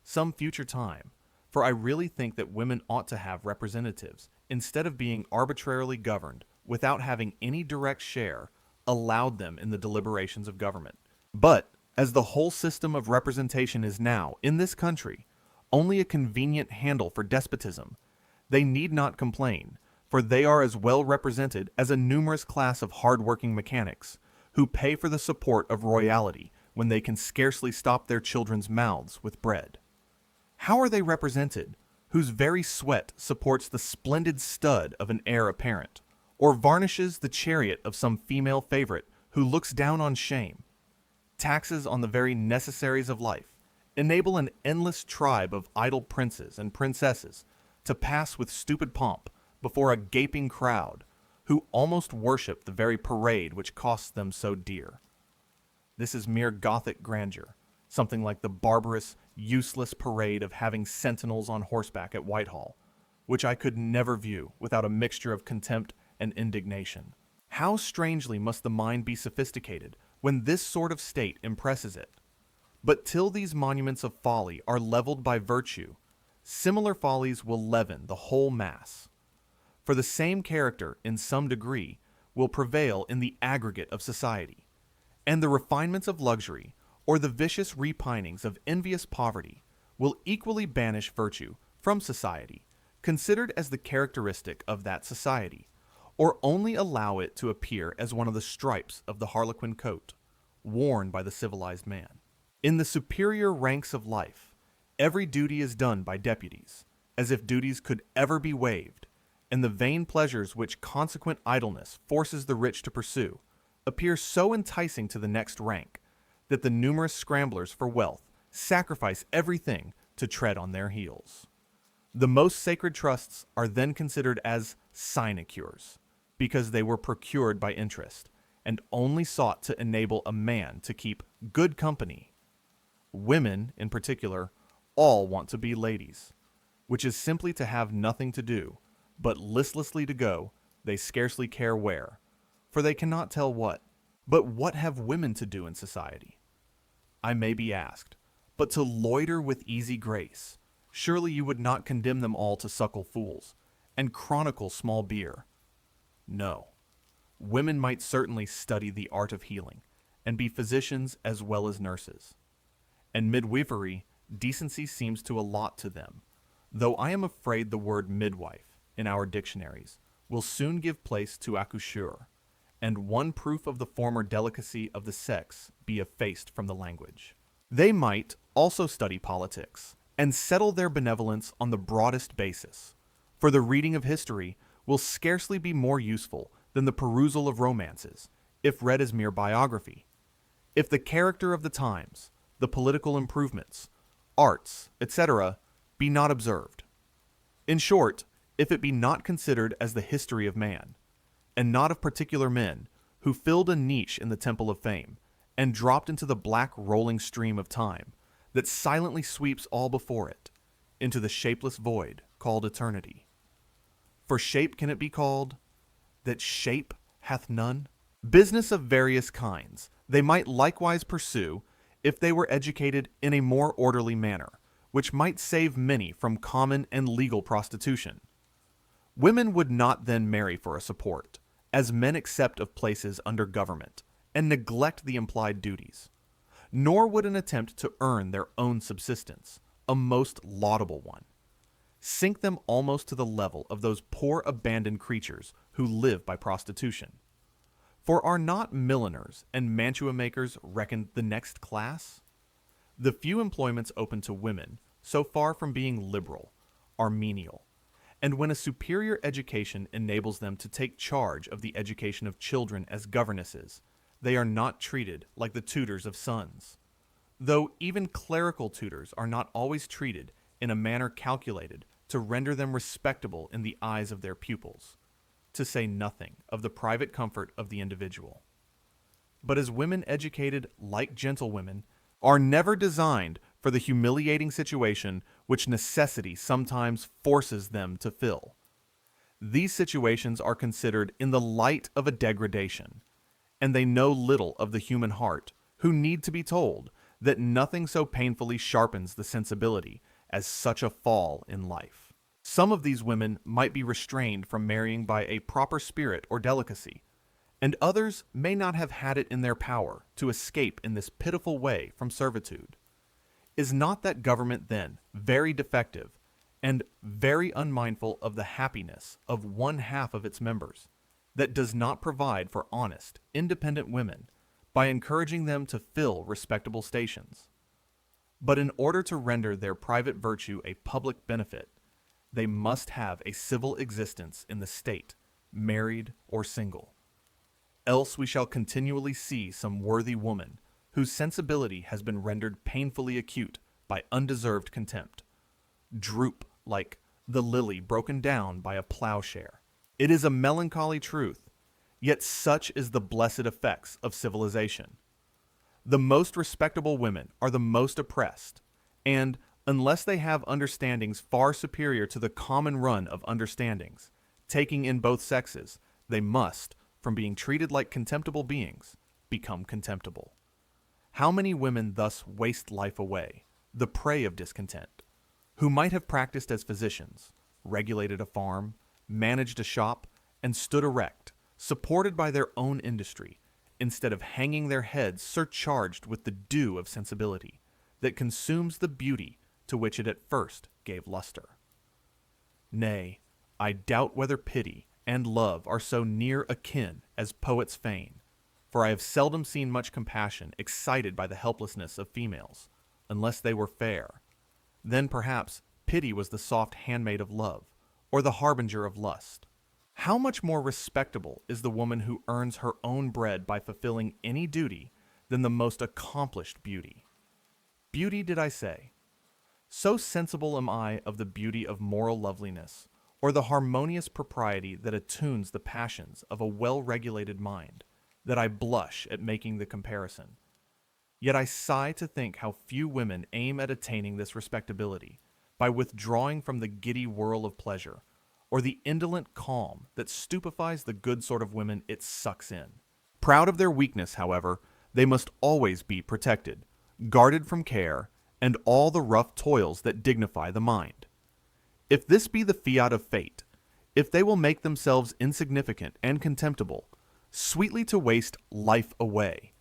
some future time, for I really think that women ought to have representatives, instead of being arbitrarily governed without having any direct share allowed them in the deliberations of government. But, as the whole system of representation is now, in this country, only a convenient handle for despotism, they need not complain, for they are as well represented as a numerous class of hard-working mechanics, who pay for the support of royalty when they can scarcely stop their children's mouths with bread. How are they represented, whose very sweat supports the splendid stud of an heir apparent, or varnishes the chariot of some female favorite who looks down on shame? Taxes on the very necessaries of life enable an endless tribe of idle princes and princesses to pass with stupid pomp before a gaping crowd who almost worship the very parade which costs them so dear. This is mere Gothic grandeur, something like the barbarous, useless parade of having sentinels on horseback at Whitehall, which I could never view without a mixture of contempt and indignation. How strangely must the mind be sophisticated when this sort of state impresses it! But till these monuments of folly are leveled by virtue, similar follies will leaven the whole mass. For the same character, in some degree, will prevail in the aggregate of society, and the refinements of luxury, or the vicious repinings of envious poverty, will equally banish virtue from society, considered as the characteristic of that society, or only allow it to appear as one of the stripes of the harlequin coat, worn by the civilized man. In the superior ranks of life, every duty is done by deputies, as if duties could ever be waived, and the vain pleasures which consequent idleness forces the rich to pursue appear so enticing to the next rank that the numerous scramblers for wealth sacrifice everything to tread on their heels. The most sacred trusts are then considered as sinecures, because they were procured by interest, and only sought to enable a man to keep good company. Women, in particular, all want to be ladies, which is simply to have nothing to do, but listlessly to go, they scarcely care where, for they cannot tell what. But what have women to do in society? I may be asked, but to loiter with easy grace. Surely you would not condemn them all to suckle fools, and chronicle small beer. No. Women might certainly study the art of healing, and be physicians as well as nurses. And midwifery, decency seems to allot to them, though I am afraid the word midwife, in our dictionaries, will soon give place to accoucheur, and one proof of the former delicacy of the sex be effaced from the language. They might also study politics, and settle their benevolence on the broadest basis, for the reading of history will scarcely be more useful than the perusal of romances, if read as mere biography. If the character of the times, the political improvements, arts, etc., be not observed. In short, if it be not considered as the history of man, and not of particular men who filled a niche in the temple of fame, and dropped into the black rolling stream of time that silently sweeps all before it, into the shapeless void called eternity. For shape can it be called, that shape hath none? Business of various kinds they might likewise pursue if they were educated in a more orderly manner, which might save many from common and legal prostitution. Women would not then marry for a support, as men accept of places under government, and neglect the implied duties. Nor would an attempt to earn their own subsistence, a most laudable one, sink them almost to the level of those poor abandoned creatures who live by prostitution. For are not milliners and mantua makers reckoned the next class? The few employments open to women, so far from being liberal, are menial, and when a superior education enables them to take charge of the education of children as governesses, they are not treated like the tutors of sons. Though even clerical tutors are not always treated in a manner calculated to render them respectable in the eyes of their pupils, to say nothing of the private comfort of the individual. But as women educated like gentlewomen are never designed for the humiliating situation which necessity sometimes forces them to fill, these situations are considered in the light of a degradation, and they know little of the human heart, who need to be told that nothing so painfully sharpens the sensibility as such a fall in life. Some of these women might be restrained from marrying by a proper spirit or delicacy, and others may not have had it in their power to escape in this pitiful way from servitude. Is not that government then very defective and very unmindful of the happiness of one half of its members, that does not provide for honest, independent women by encouraging them to fill respectable stations? But in order to render their private virtue a public benefit, they must have a civil existence in the state, married or single. Else we shall continually see some worthy woman whose sensibility has been rendered painfully acute by undeserved contempt, droop like the lily broken down by a plowshare. It is a melancholy truth, yet such is the blessed effects of civilization. The most respectable women are the most oppressed, and unless they have understandings far superior to the common run of understandings, taking in both sexes, they must, from being treated like contemptible beings, become contemptible. How many women thus waste life away, the prey of discontent, who might have practiced as physicians, regulated a farm, managed a shop, and stood erect, supported by their own industry, instead of hanging their heads surcharged with the dew of sensibility that consumes the beauty to which it at first gave luster. Nay, I doubt whether pity and love are so near akin as poets feign, for I have seldom seen much compassion excited by the helplessness of females, unless they were fair. Then perhaps pity was the soft handmaid of love, or the harbinger of lust. How much more respectable is the woman who earns her own bread by fulfilling any duty than the most accomplished beauty? Beauty, did I say? So sensible am I of the beauty of moral loveliness, or the harmonious propriety that attunes the passions of a well-regulated mind, that I blush at making the comparison. Yet I sigh to think how few women aim at attaining this respectability by withdrawing from the giddy whirl of pleasure, or the indolent calm that stupefies the good sort of women it sucks in. Proud of their weakness, however, they must always be protected, guarded from care, and all the rough toils that dignify the mind. If this be the fiat of fate, if they will make themselves insignificant and contemptible, sweetly to waste life away,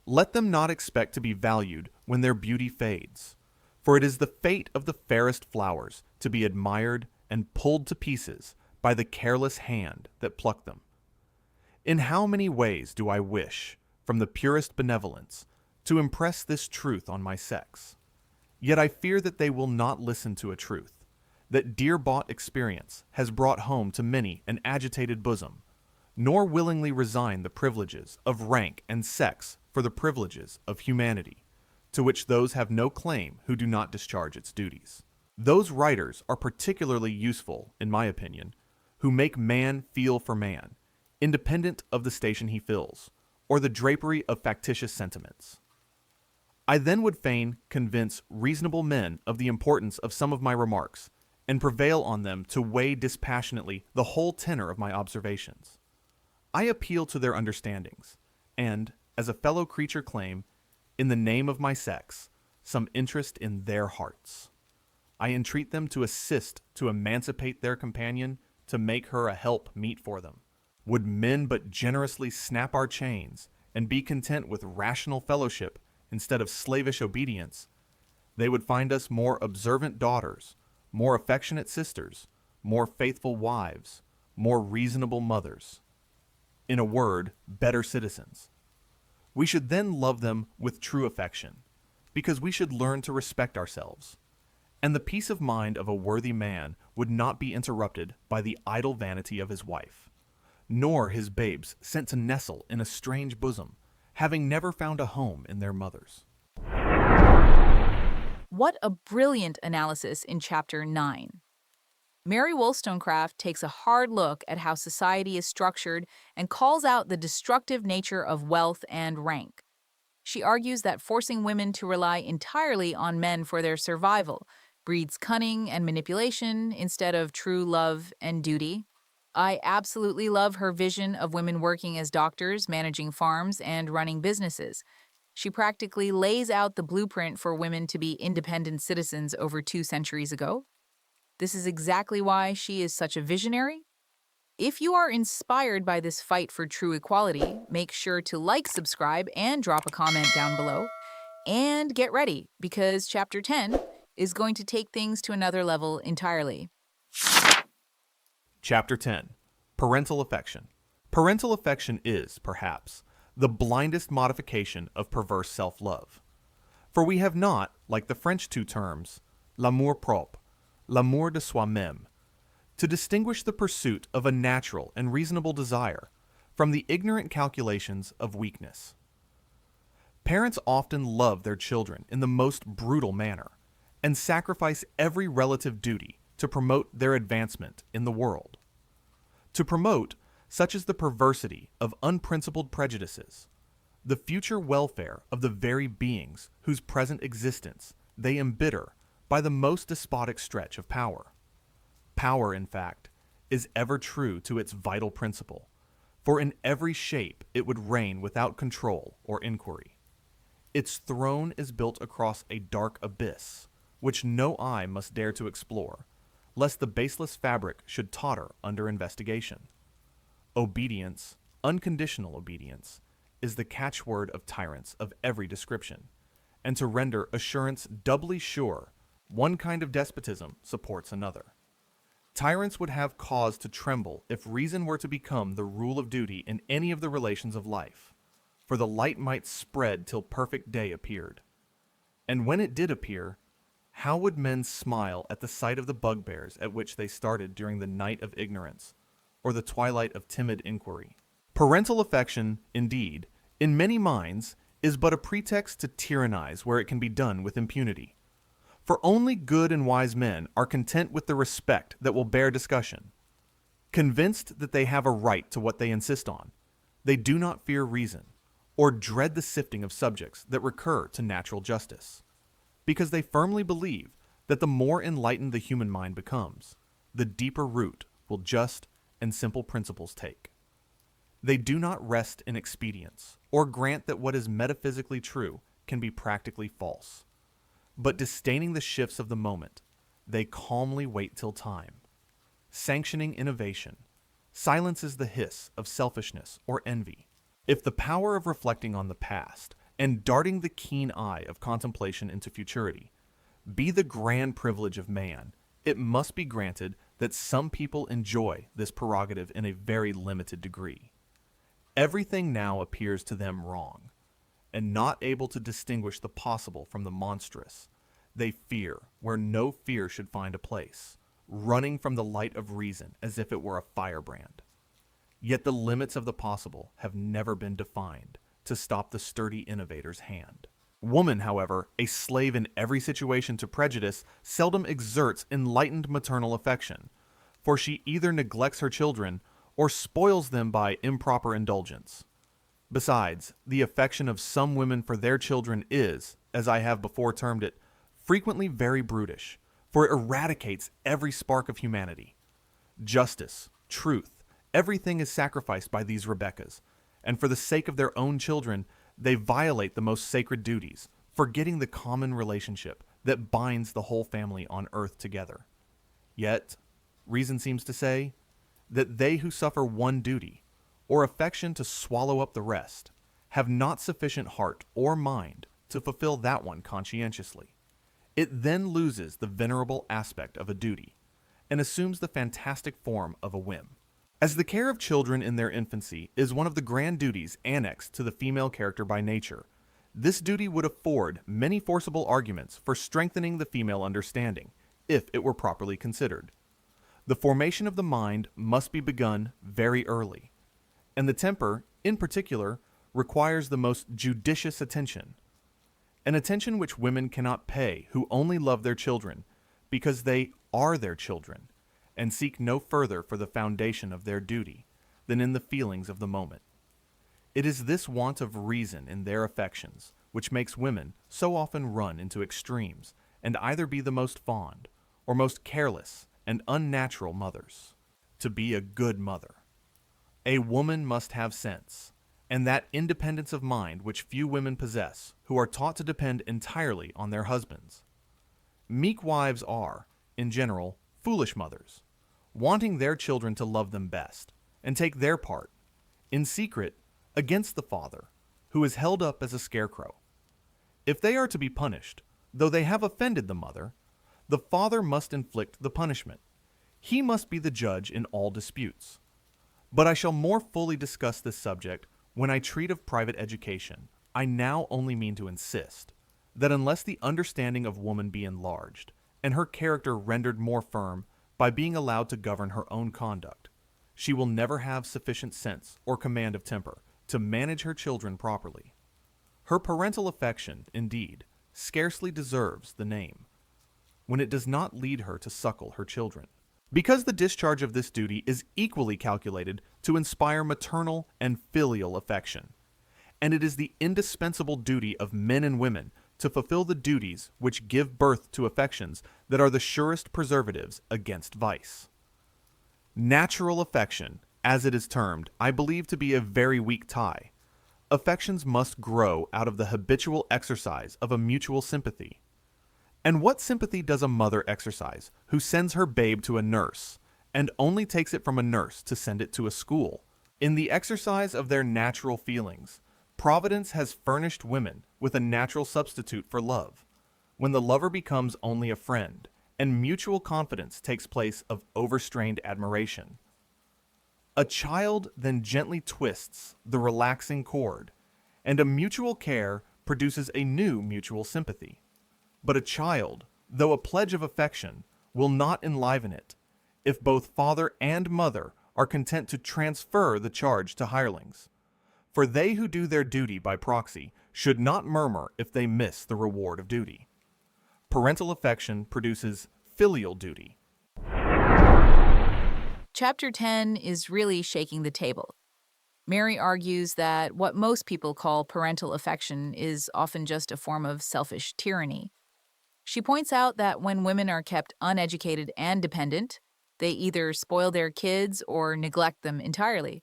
let them not expect to be valued when their beauty fades, for it is the fate of the fairest flowers to be admired and pulled to pieces by the careless hand that plucked them. In how many ways do I wish, from the purest benevolence, to impress this truth on my sex? Yet I fear that they will not listen to a truth that dear-bought experience has brought home to many an agitated bosom, nor willingly resign the privileges of rank and sex for the privileges of humanity, to which those have no claim who do not discharge its duties. Those writers are particularly useful, in my opinion, who make man feel for man, independent of the station he fills, or the drapery of factitious sentiments. I then would fain convince reasonable men of the importance of some of my remarks, and prevail on them to weigh dispassionately the whole tenor of my observations. I appeal to their understandings, and, as a fellow creature claim, in the name of my sex, some interest in their hearts. I entreat them to assist to emancipate their companion, to make her a help meet for them. Would men but generously snap our chains, and be content with rational fellowship instead of slavish obedience, they would find us more observant daughters, more affectionate sisters, more faithful wives, more reasonable mothers. In a word, better citizens. We should then love them with true affection, because we should learn to respect ourselves, and the peace of mind of a worthy man would not be interrupted by the idle vanity of his wife, nor his babes sent to nestle in a strange bosom, having never found a home in their mothers. What a brilliant analysis in Chapter 9. Mary Wollstonecraft takes a hard look at how society is structured and calls out the destructive nature of wealth and rank. She argues that forcing women to rely entirely on men for their survival breeds cunning and manipulation instead of true love and duty. I absolutely love her vision of women working as doctors, managing farms, and running businesses. She practically lays out the blueprint for women to be independent citizens over 2 centuries ago. This is exactly why she is such a visionary. If you are inspired by this fight for true equality, make sure to like, subscribe, and drop a comment down below. And get ready, because Chapter 10 is going to take things to another level entirely. Chapter 10. Parental Affection. Parental affection is, perhaps, the blindest modification of perverse self-love. For we have not, like the French two terms, l'amour propre, l'amour de soi-même, to distinguish the pursuit of a natural and reasonable desire from the ignorant calculations of weakness. Parents often love their children in the most brutal manner and sacrifice every relative duty to promote their advancement in the world. To promote such is the perversity of unprincipled prejudices, the future welfare of the very beings whose present existence they embitter by the most despotic stretch of power. Power, in fact, is ever true to its vital principle, for in every shape it would reign without control or inquiry. Its throne is built across a dark abyss, which no eye must dare to explore, lest the baseless fabric should totter under investigation. Obedience, unconditional obedience, is the catchword of tyrants of every description, and to render assurance doubly sure, one kind of despotism supports another. Tyrants would have cause to tremble if reason were to become the rule of duty in any of the relations of life, for the light might spread till perfect day appeared. And when it did appear, how would men smile at the sight of the bugbears at which they started during the night of ignorance, or the twilight of timid inquiry? Parental affection, indeed, in many minds, is but a pretext to tyrannize where it can be done with impunity. For only good and wise men are content with the respect that will bear discussion. Convinced that they have a right to what they insist on, they do not fear reason, or dread the sifting of subjects that recur to natural justice, because they firmly believe that the more enlightened the human mind becomes, the deeper root will just and simple principles take. They do not rest in expedience, or grant that what is metaphysically true can be practically false. But disdaining the shifts of the moment, they calmly wait till time. Sanctioning innovation, silences the hiss of selfishness or envy. If the power of reflecting on the past and darting the keen eye of contemplation into futurity be the grand privilege of man, it must be granted that some people enjoy this prerogative in a very limited degree. Everything now appears to them wrong, and not able to distinguish the possible from the monstrous. They fear where no fear should find a place, running from the light of reason as if it were a firebrand. Yet the limits of the possible have never been defined to stop the sturdy innovator's hand. Woman, however, a slave in every situation to prejudice, seldom exerts enlightened maternal affection, for she either neglects her children or spoils them by improper indulgence. Besides, the affection of some women for their children is, as I have before termed it, frequently very brutish, for it eradicates every spark of humanity. Justice, truth, everything is sacrificed by these Rebeccas, and for the sake of their own children, they violate the most sacred duties, forgetting the common relationship that binds the whole family on earth together. Yet, reason seems to say that they who suffer one duty, or affection to swallow up the rest, have not sufficient heart or mind to fulfill that one conscientiously. It then loses the venerable aspect of a duty, and assumes the fantastic form of a whim. As the care of children in their infancy is one of the grand duties annexed to the female character by nature, this duty would afford many forcible arguments for strengthening the female understanding, if it were properly considered. The formation of the mind must be begun very early, and the temper, in particular, requires the most judicious attention, an attention which women cannot pay who only love their children because they are their children, and seek no further for the foundation of their duty than in the feelings of the moment. It is this want of reason in their affections which makes women so often run into extremes and either be the most fond or most careless and unnatural mothers. To be a good mother, a woman must have sense, and that independence of mind which few women possess who are taught to depend entirely on their husbands. Meek wives are, in general, foolish mothers, wanting their children to love them best and take their part, in secret, against the father, who is held up as a scarecrow. If they are to be punished, though they have offended the mother, the father must inflict the punishment. He must be the judge in all disputes. But I shall more fully discuss this subject when I treat of private education. I now only mean to insist that unless the understanding of woman be enlarged, and her character rendered more firm by being allowed to govern her own conduct, she will never have sufficient sense or command of temper to manage her children properly. Her parental affection, indeed, scarcely deserves the name, when it does not lead her to suckle her children, because the discharge of this duty is equally calculated to inspire maternal and filial affection, and it is the indispensable duty of men and women to fulfill the duties which give birth to affections that are the surest preservatives against vice. Natural affection, as it is termed, I believe to be a very weak tie. Affections must grow out of the habitual exercise of a mutual sympathy. And what sympathy does a mother exercise who sends her babe to a nurse, and only takes it from a nurse to send it to a school? In the exercise of their natural feelings, Providence has furnished women with a natural substitute for love, when the lover becomes only a friend, and mutual confidence takes place of overstrained admiration. A child then gently twists the relaxing cord, and a mutual care produces a new mutual sympathy. But a child, though a pledge of affection, will not enliven it, if both father and mother are content to transfer the charge to hirelings. For they who do their duty by proxy should not murmur if they miss the reward of duty. Parental affection produces filial duty. Chapter 10 is really shaking the table. Mary argues that what most people call parental affection is often just a form of selfish tyranny. She points out that when women are kept uneducated and dependent, they either spoil their kids or neglect them entirely.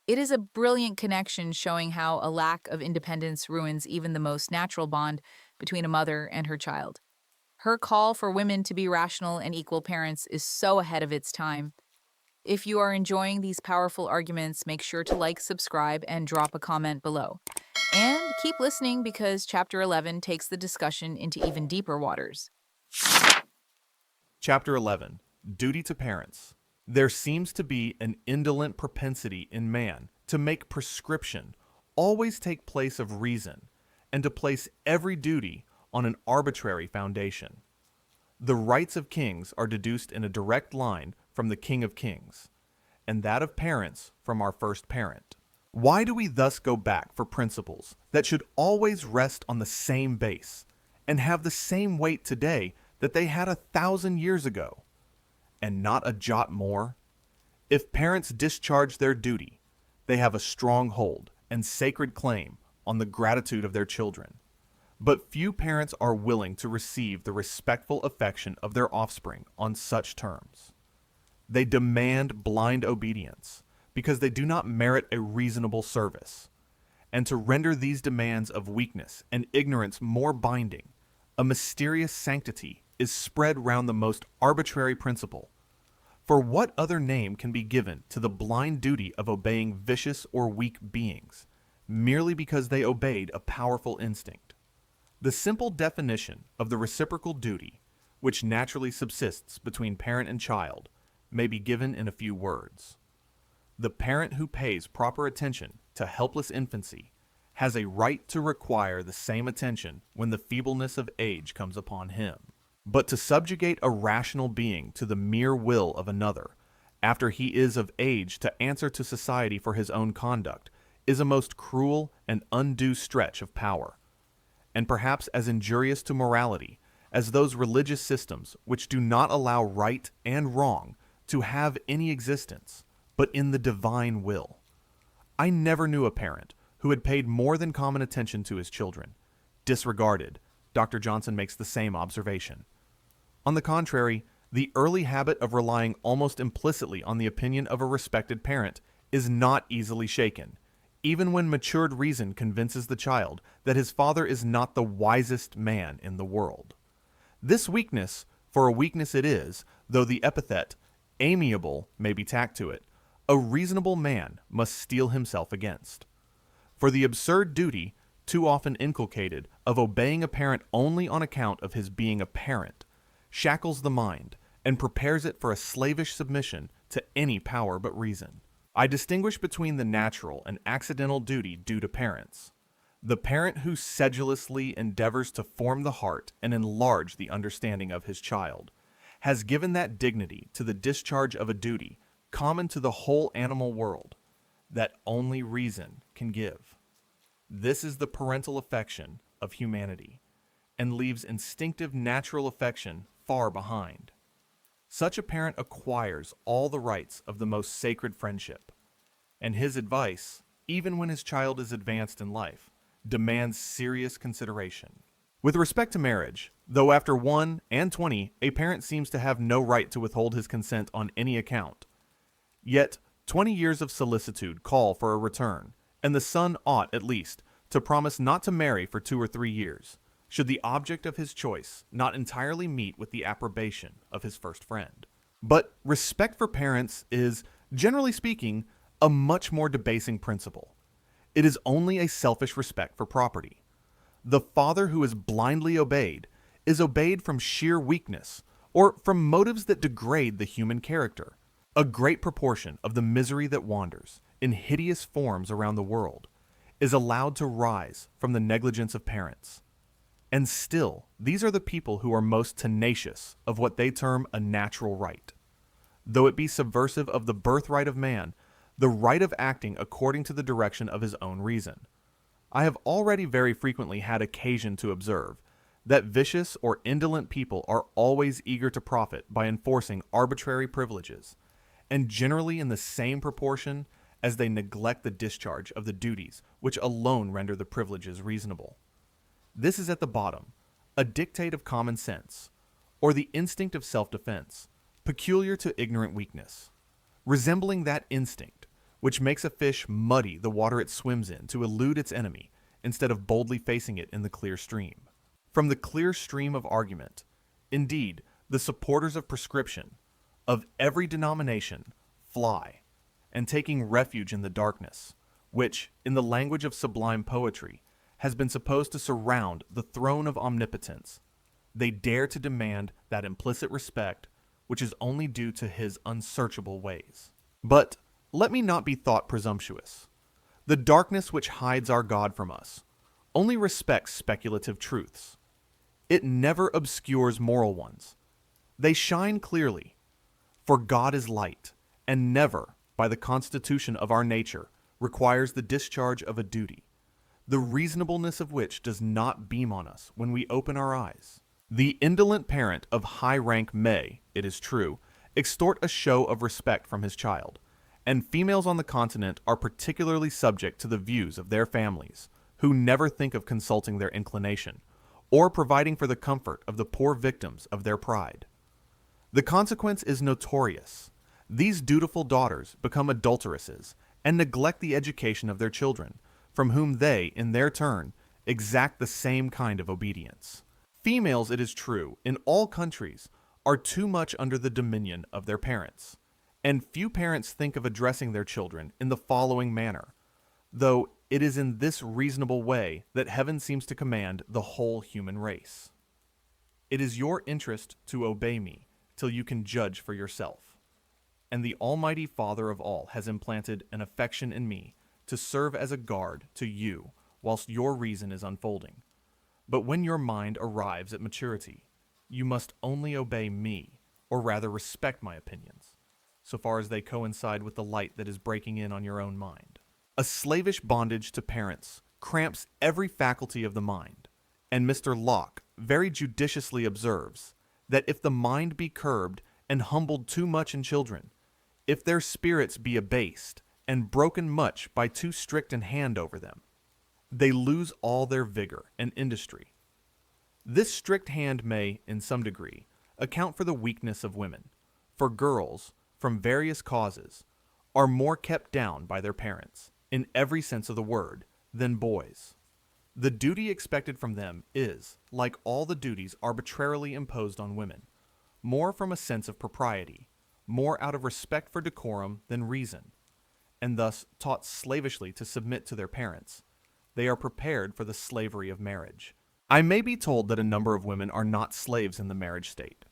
It is a brilliant connection showing how a lack of independence ruins even the most natural bond between a mother and her child. Her call for women to be rational and equal parents is so ahead of its time. If you are enjoying these powerful arguments, make sure to like, subscribe, and drop a comment below. And keep listening because Chapter 11 takes the discussion into even deeper waters. Chapter 11. Duty to Parents. There seems to be an indolent propensity in man to make prescription always take place of reason, and to place every duty on an arbitrary foundation. The rights of kings are deduced in a direct line from the King of Kings, and that of parents from our first parent. Why do we thus go back for principles that should always rest on the same base, and have the same weight today that they had 1,000 years ago, and not a jot more? If parents discharge their duty, they have a strong hold and sacred claim on the gratitude of their children. But few parents are willing to receive the respectful affection of their offspring on such terms. They demand blind obedience because they do not merit a reasonable service. And to render these demands of weakness and ignorance more binding, a mysterious sanctity is spread round the most arbitrary principle. For what other name can be given to the blind duty of obeying vicious or weak beings, merely because they obeyed a powerful instinct? The simple definition of the reciprocal duty, which naturally subsists between parent and child, may be given in a few words. The parent who pays proper attention to helpless infancy has a right to require the same attention when the feebleness of age comes upon him. But to subjugate a rational being to the mere will of another, after he is of age to answer to society for his own conduct, is a most cruel and undue stretch of power, and perhaps as injurious to morality as those religious systems which do not allow right and wrong to have any existence but in the divine will. I never knew a parent who had paid more than common attention to his children. Disregarded, Dr. Johnson makes the same observation. On the contrary, the early habit of relying almost implicitly on the opinion of a respected parent is not easily shaken, even when matured reason convinces the child that his father is not the wisest man in the world. This weakness, for a weakness it is, though the epithet amiable may be tacked to it, a reasonable man must steel himself against. For the absurd duty, too often inculcated, of obeying a parent only on account of his being a parent, shackles the mind and prepares it for a slavish submission to any power but reason. I distinguish between the natural and accidental duty due to parents. The parent who sedulously endeavors to form the heart and enlarge the understanding of his child has given that dignity to the discharge of a duty common to the whole animal world that only reason can give. This is the parental affection of humanity, and leaves instinctive natural affection far behind. Such a parent acquires all the rights of the most sacred friendship, and his advice, even when his child is advanced in life, demands serious consideration. With respect to marriage, though after 1 and 20 a parent seems to have no right to withhold his consent on any account, yet 20 years of solicitude call for a return, and the son ought, at least, to promise not to marry for 2 or 3 years, should the object of his choice not entirely meet with the approbation of his first friend. But respect for parents is, generally speaking, a much more debasing principle. It is only a selfish respect for property. The father who is blindly obeyed is obeyed from sheer weakness, or from motives that degrade the human character. A great proportion of the misery that wanders, in hideous forms around the world, is allowed to rise from the negligence of parents. And still, these are the people who are most tenacious of what they term a natural right. Though it be subversive of the birthright of man, the right of acting according to the direction of his own reason. I have already very frequently had occasion to observe that vicious or indolent people are always eager to profit by enforcing arbitrary privileges, and generally in the same proportion as they neglect the discharge of the duties which alone render the privileges reasonable. This is at the bottom a dictate of common sense, or the instinct of self-defense, peculiar to ignorant weakness, resembling that instinct which makes a fish muddy the water it swims in to elude its enemy instead of boldly facing it in the clear stream. From the clear stream of argument, indeed, the supporters of prescription, of every denomination, fly, and taking refuge in the darkness, which, in the language of sublime poetry, has been supposed to surround the throne of omnipotence, they dare to demand that implicit respect which is only due to his unsearchable ways. But let me not be thought presumptuous. The darkness which hides our God from us only respects speculative truths. It never obscures moral ones. They shine clearly, for God is light, and never, by the constitution of our nature, requires the discharge of a duty, the reasonableness of which does not beam on us when we open our eyes. The indolent parent of high rank may, it is true, extort a show of respect from his child, and females on the continent are particularly subject to the views of their families, who never think of consulting their inclination, or providing for the comfort of the poor victims of their pride. The consequence is notorious. These dutiful daughters become adulteresses, and neglect the education of their children, from whom they, in their turn, exact the same kind of obedience. Females, it is true, in all countries, are too much under the dominion of their parents, and few parents think of addressing their children in the following manner, though it is in this reasonable way that heaven seems to command the whole human race. It is your interest to obey me till you can judge for yourself, and the Almighty Father of all has implanted an affection in me to serve as a guard to you whilst your reason is unfolding. But when your mind arrives at maturity, you must only obey me, or rather respect my opinions, so far as they coincide with the light that is breaking in on your own mind. A slavish bondage to parents cramps every faculty of the mind, and Mr. Locke very judiciously observes that if the mind be curbed and humbled too much in children, if their spirits be abased and broken much by too strict an hand over them, they lose all their vigor and industry. This strict hand may, in some degree, account for the weakness of women, for girls, from various causes, are more kept down by their parents, in every sense of the word, than boys. The duty expected from them is, like all the duties arbitrarily imposed on women, more from a sense of propriety, more out of respect for decorum than reason, and thus taught slavishly to submit to their parents. They are prepared for the slavery of marriage. I may be told that a number of women are not slaves in the marriage state.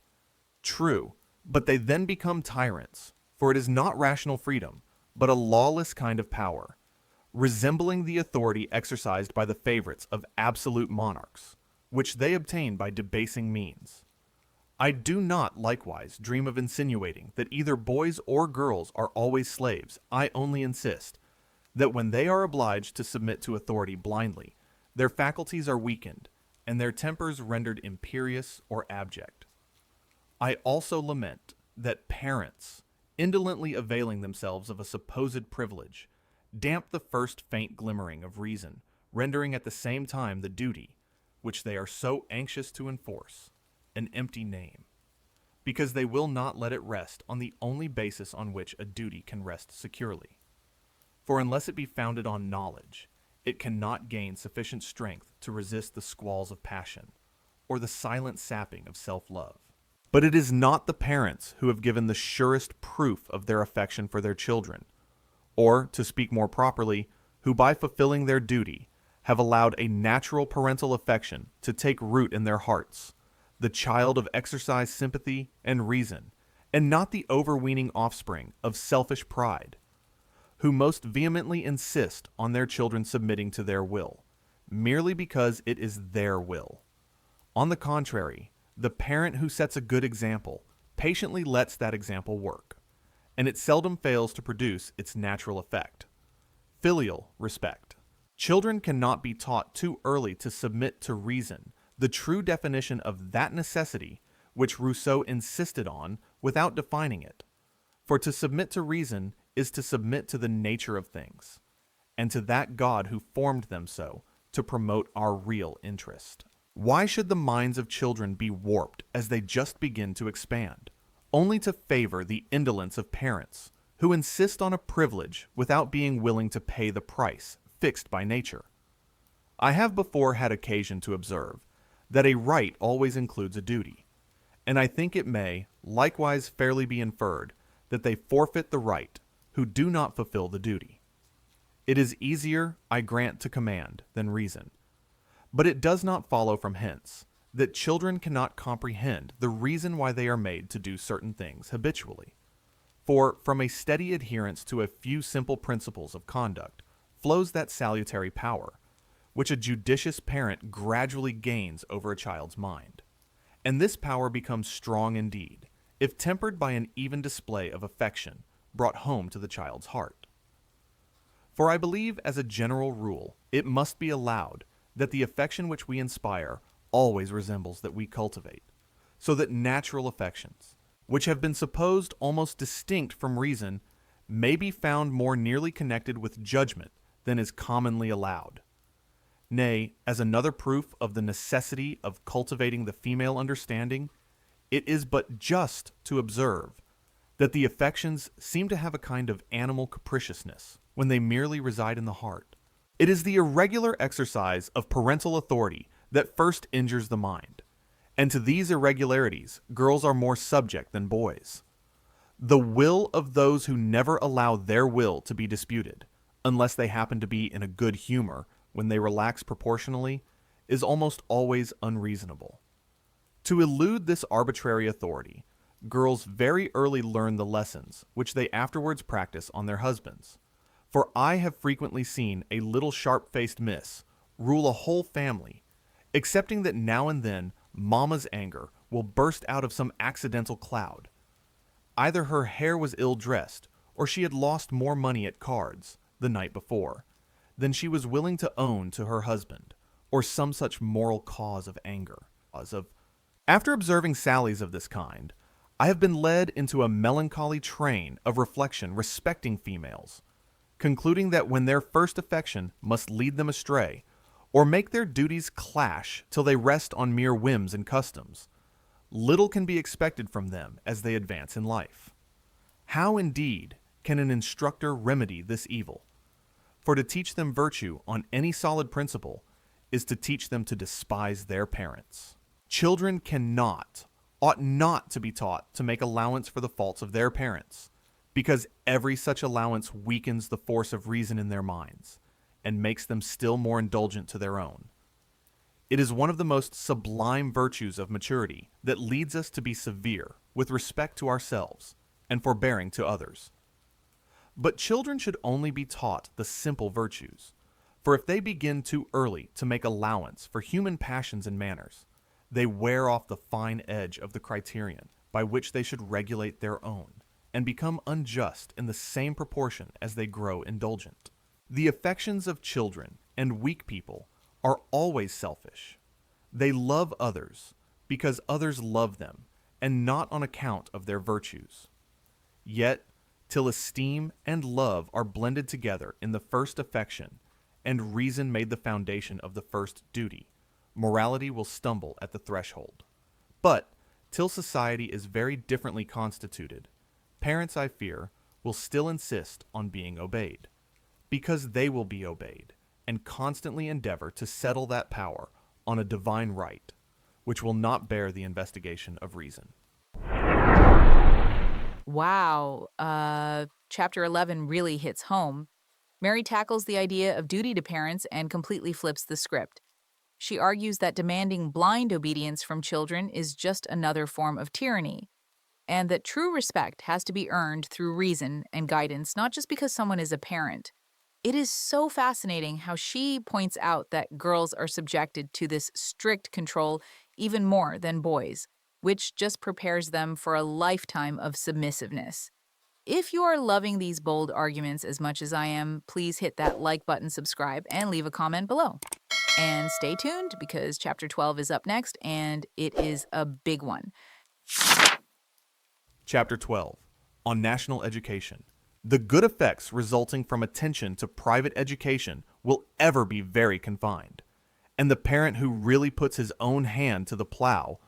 True, but they then become tyrants, for it is not rational freedom, but a lawless kind of power, resembling the authority exercised by the favorites of absolute monarchs, which they obtain by debasing means. I do not, likewise, dream of insinuating that either boys or girls are always slaves. I only insist that when they are obliged to submit to authority blindly, their faculties are weakened, and their tempers rendered imperious or abject. I also lament that parents, indolently availing themselves of a supposed privilege, damp the first faint glimmering of reason, rendering at the same time the duty, which they are so anxious to enforce, an empty name, because they will not let it rest on the only basis on which a duty can rest securely. For unless it be founded on knowledge, it cannot gain sufficient strength to resist the squalls of passion, or the silent sapping of self-love. But it is not the parents who have given the surest proof of their affection for their children, or, to speak more properly, who by fulfilling their duty have allowed a natural parental affection to take root in their hearts, the child of exercised sympathy and reason, and not the overweening offspring of selfish pride, who most vehemently insist on their children submitting to their will, merely because it is their will. On the contrary, the parent who sets a good example patiently lets that example work, and it seldom fails to produce its natural effect. Filial respect. Children cannot be taught too early to submit to reason, the true definition of that necessity which Rousseau insisted on without defining it. For to submit to reason is to submit to the nature of things, and to that God who formed them so to promote our real interest. Why should the minds of children be warped as they just begin to expand, only to favor the indolence of parents who insist on a privilege without being willing to pay the price fixed by nature? I have before had occasion to observe that a right always includes a duty, and I think it may likewise fairly be inferred that they forfeit the right who do not fulfill the duty. It is easier, I grant, to command than reason, but it does not follow from hence that children cannot comprehend the reason why they are made to do certain things habitually. For from a steady adherence to a few simple principles of conduct flows that salutary power, which a judicious parent gradually gains over a child's mind. And this power becomes strong indeed, if tempered by an even display of affection brought home to the child's heart. For I believe, as a general rule, it must be allowed that the affection which we inspire always resembles that we cultivate, so that natural affections, which have been supposed almost distinct from reason, may be found more nearly connected with judgment than is commonly allowed. Nay, as another proof of the necessity of cultivating the female understanding, it is but just to observe that the affections seem to have a kind of animal capriciousness when they merely reside in the heart. It is the irregular exercise of parental authority that first injures the mind, and to these irregularities girls are more subject than boys. The will of those who never allow their will to be disputed, unless they happen to be in a good humor when they relax proportionally, is almost always unreasonable. To elude this arbitrary authority, girls very early learn the lessons which they afterwards practice on their husbands. For I have frequently seen a little sharp-faced miss rule a whole family, excepting that now and then Mama's anger will burst out of some accidental cloud. Either her hair was ill-dressed, or she had lost more money at cards the night before than she was willing to own to her husband, or some such moral cause of anger. After observing sallies of this kind, I have been led into a melancholy train of reflection respecting females, concluding that when their first affection must lead them astray, or make their duties clash till they rest on mere whims and customs, little can be expected from them as they advance in life. How, indeed, can an instructor remedy this evil? For to teach them virtue on any solid principle is to teach them to despise their parents. Children ought not to be taught to make allowance for the faults of their parents, because every such allowance weakens the force of reason in their minds and makes them still more indulgent to their own. It is one of the most sublime virtues of maturity that leads us to be severe with respect to ourselves and forbearing to others. But children should only be taught the simple virtues, for if they begin too early to make allowance for human passions and manners, they wear off the fine edge of the criterion by which they should regulate their own, and become unjust in the same proportion as they grow indulgent. The affections of children and weak people are always selfish. They love others because others love them, and not on account of their virtues. Yet, till esteem and love are blended together in the first affection, and reason made the foundation of the first duty, morality will stumble at the threshold. But, till society is very differently constituted, parents, I fear, will still insist on being obeyed, because they will be obeyed, and constantly endeavor to settle that power on a divine right, which will not bear the investigation of reason. Wow, chapter 11 really hits home. Mary tackles the idea of duty to parents and completely flips the script. She argues that demanding blind obedience from children is just another form of tyranny, and that true respect has to be earned through reason and guidance, not just because someone is a parent. It is so fascinating how she points out that girls are subjected to this strict control even more than boys, which just prepares them for a lifetime of submissiveness. If you are loving these bold arguments as much as I am, please hit that like button, subscribe, and leave a comment below. And stay tuned because chapter 12 is up next, and it is a big one. Chapter 12, on national education. The good effects resulting from attention to private education will ever be very confined, and the parent who really puts his own hand to the plow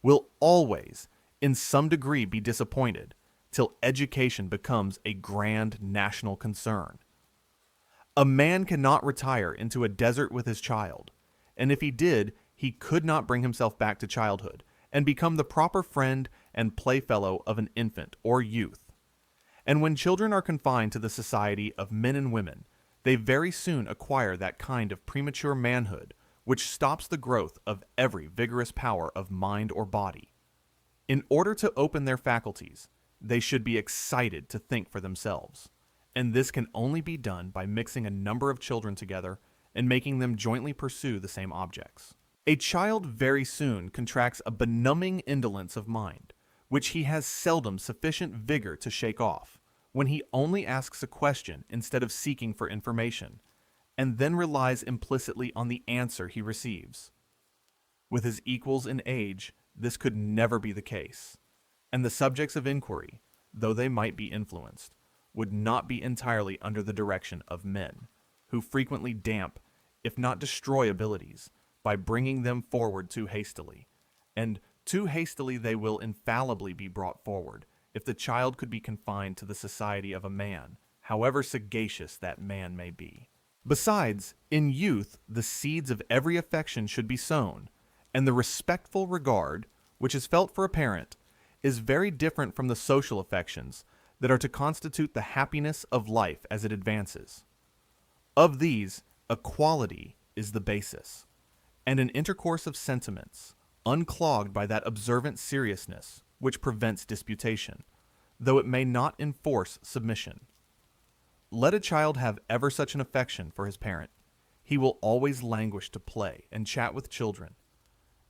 will always, in some degree, be disappointed till education becomes a grand national concern. A man cannot retire into a desert with his child, and if he did, he could not bring himself back to childhood and become the proper friend and playfellow of an infant or youth. And when children are confined to the society of men and women, they very soon acquire that kind of premature manhood which stops the growth of every vigorous power of mind or body. In order to open their faculties, they should be excited to think for themselves, and this can only be done by mixing a number of children together and making them jointly pursue the same objects. A child very soon contracts a benumbing indolence of mind, which he has seldom sufficient vigor to shake off, when he only asks a question instead of seeking for information, and then relies implicitly on the answer he receives. With his equals in age, this could never be the case, and the subjects of inquiry, though they might be influenced, would not be entirely under the direction of men, who frequently damp, if not destroy abilities, by bringing them forward too hastily, and too hastily they will infallibly be brought forward if the child could be confined to the society of a man, however sagacious that man may be. Besides, in youth the seeds of every affection should be sown, and the respectful regard, which is felt for a parent, is very different from the social affections that are to constitute the happiness of life as it advances. Of these, equality is the basis, and an intercourse of sentiments, unclogged by that observant seriousness which prevents disputation, though it may not enforce submission. Let a child have ever such an affection for his parent, he will always languish to play and chat with children,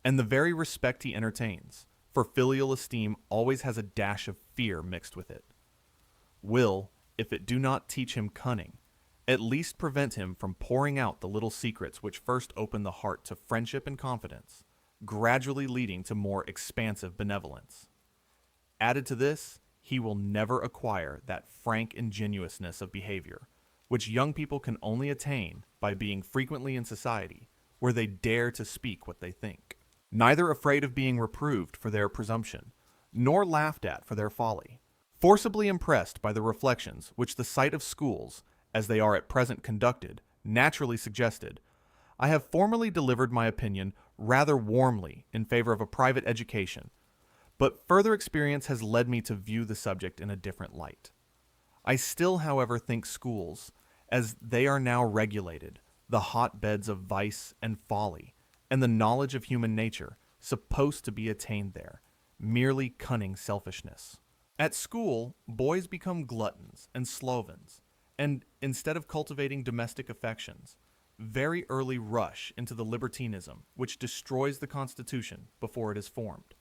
and the very respect he entertains, for filial esteem always has a dash of fear mixed with it, will, if it do not teach him cunning, at least prevent him from pouring out the little secrets which first open the heart to friendship and confidence, gradually leading to more expansive benevolence. Added to this, he will never acquire that frank ingenuousness of behavior, which young people can only attain by being frequently in society, where they dare to speak what they think, neither afraid of being reproved for their presumption, nor laughed at for their folly, forcibly impressed by the reflections which the sight of schools as they are at present conducted, naturally suggested, I have formerly delivered my opinion rather warmly in favor of a private education, but further experience has led me to view the subject in a different light. I still, however, think schools, as they are now regulated, the hotbeds of vice and folly, and the knowledge of human nature, supposed to be attained there, merely cunning selfishness. At school, boys become gluttons and slovens, and instead of cultivating domestic affections, very early rush into the libertinism which destroys the constitution before it is formed,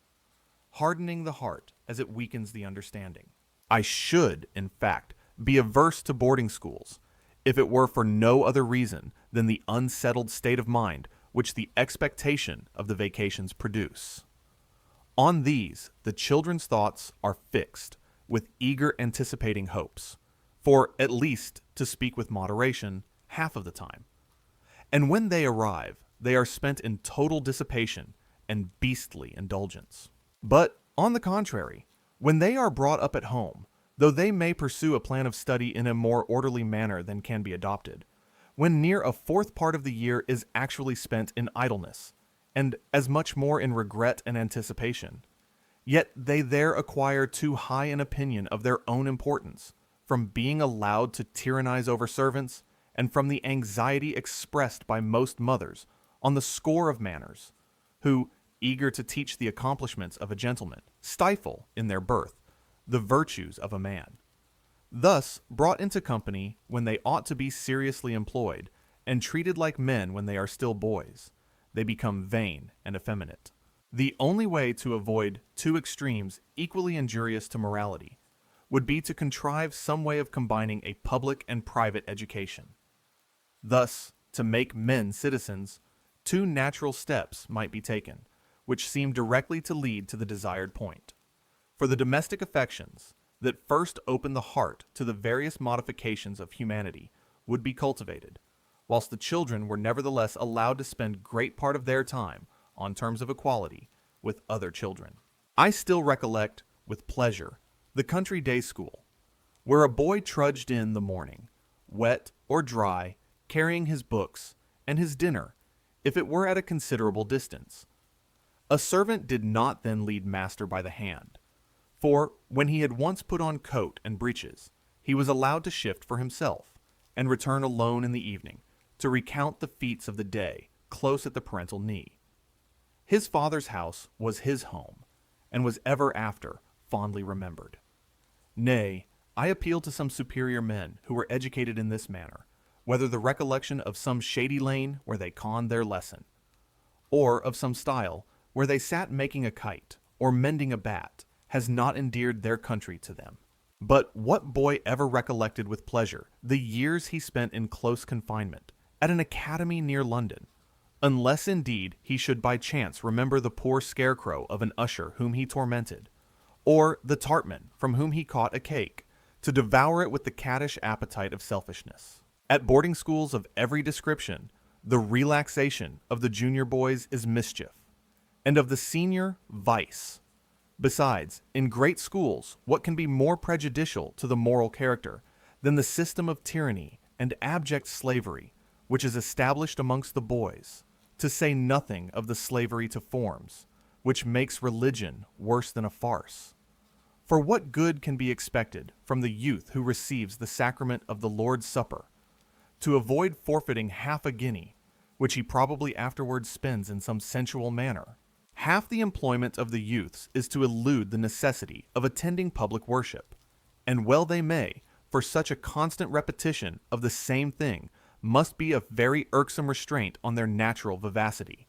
hardening the heart as it weakens the understanding. I should, in fact, be averse to boarding schools, if it were for no other reason than the unsettled state of mind which the expectation of the vacations produce. On these, the children's thoughts are fixed, with eager anticipating hopes, for, at least, to speak with moderation, half of the time. And when they arrive, they are spent in total dissipation and beastly indulgence. But, on the contrary, when they are brought up at home, though they may pursue a plan of study in a more orderly manner than can be adopted, when near a fourth part of the year is actually spent in idleness, and as much more in regret and anticipation, yet they there acquire too high an opinion of their own importance, from being allowed to tyrannize over servants, and from the anxiety expressed by most mothers on the score of manners, who, eager to teach the accomplishments of a gentleman, stifle, in their birth, the virtues of a man. Thus, brought into company when they ought to be seriously employed, and treated like men when they are still boys, they become vain and effeminate. The only way to avoid two extremes equally injurious to morality would be to contrive some way of combining a public and private education. Thus, to make men citizens, two natural steps might be taken, which seem directly to lead to the desired point. For the domestic affections, that first open the heart to the various modifications of humanity, would be cultivated, whilst the children were nevertheless allowed to spend great part of their time, on terms of equality, with other children. I still recollect, with pleasure, the country day school, where a boy trudged in the morning, wet or dry, carrying his books, and his dinner, if it were at a considerable distance. A servant did not then lead master by the hand, for when he had once put on coat and breeches, he was allowed to shift for himself, and return alone in the evening, to recount the feats of the day close at the parental knee. His father's house was his home, and was ever after fondly remembered. Nay, I appeal to some superior men who were educated in this manner, whether the recollection of some shady lane where they conned their lesson, or of some stile where they sat making a kite, or mending a bat, has not endeared their country to them. But what boy ever recollected with pleasure the years he spent in close confinement, at an academy near London, unless indeed he should by chance remember the poor scarecrow of an usher whom he tormented, or the tartman from whom he caught a cake, to devour it with the caddish appetite of selfishness. At boarding schools of every description, the relaxation of the junior boys is mischief, and of the senior, vice. Besides, in great schools, what can be more prejudicial to the moral character than the system of tyranny and abject slavery which is established amongst the boys, to say nothing of the slavery to forms, which makes religion worse than a farce? For what good can be expected from the youth who receives the sacrament of the Lord's Supper, to avoid forfeiting half a guinea, which he probably afterwards spends in some sensual manner? Half the employment of the youths is to elude the necessity of attending public worship, and well they may, for such a constant repetition of the same thing must be a very irksome restraint on their natural vivacity,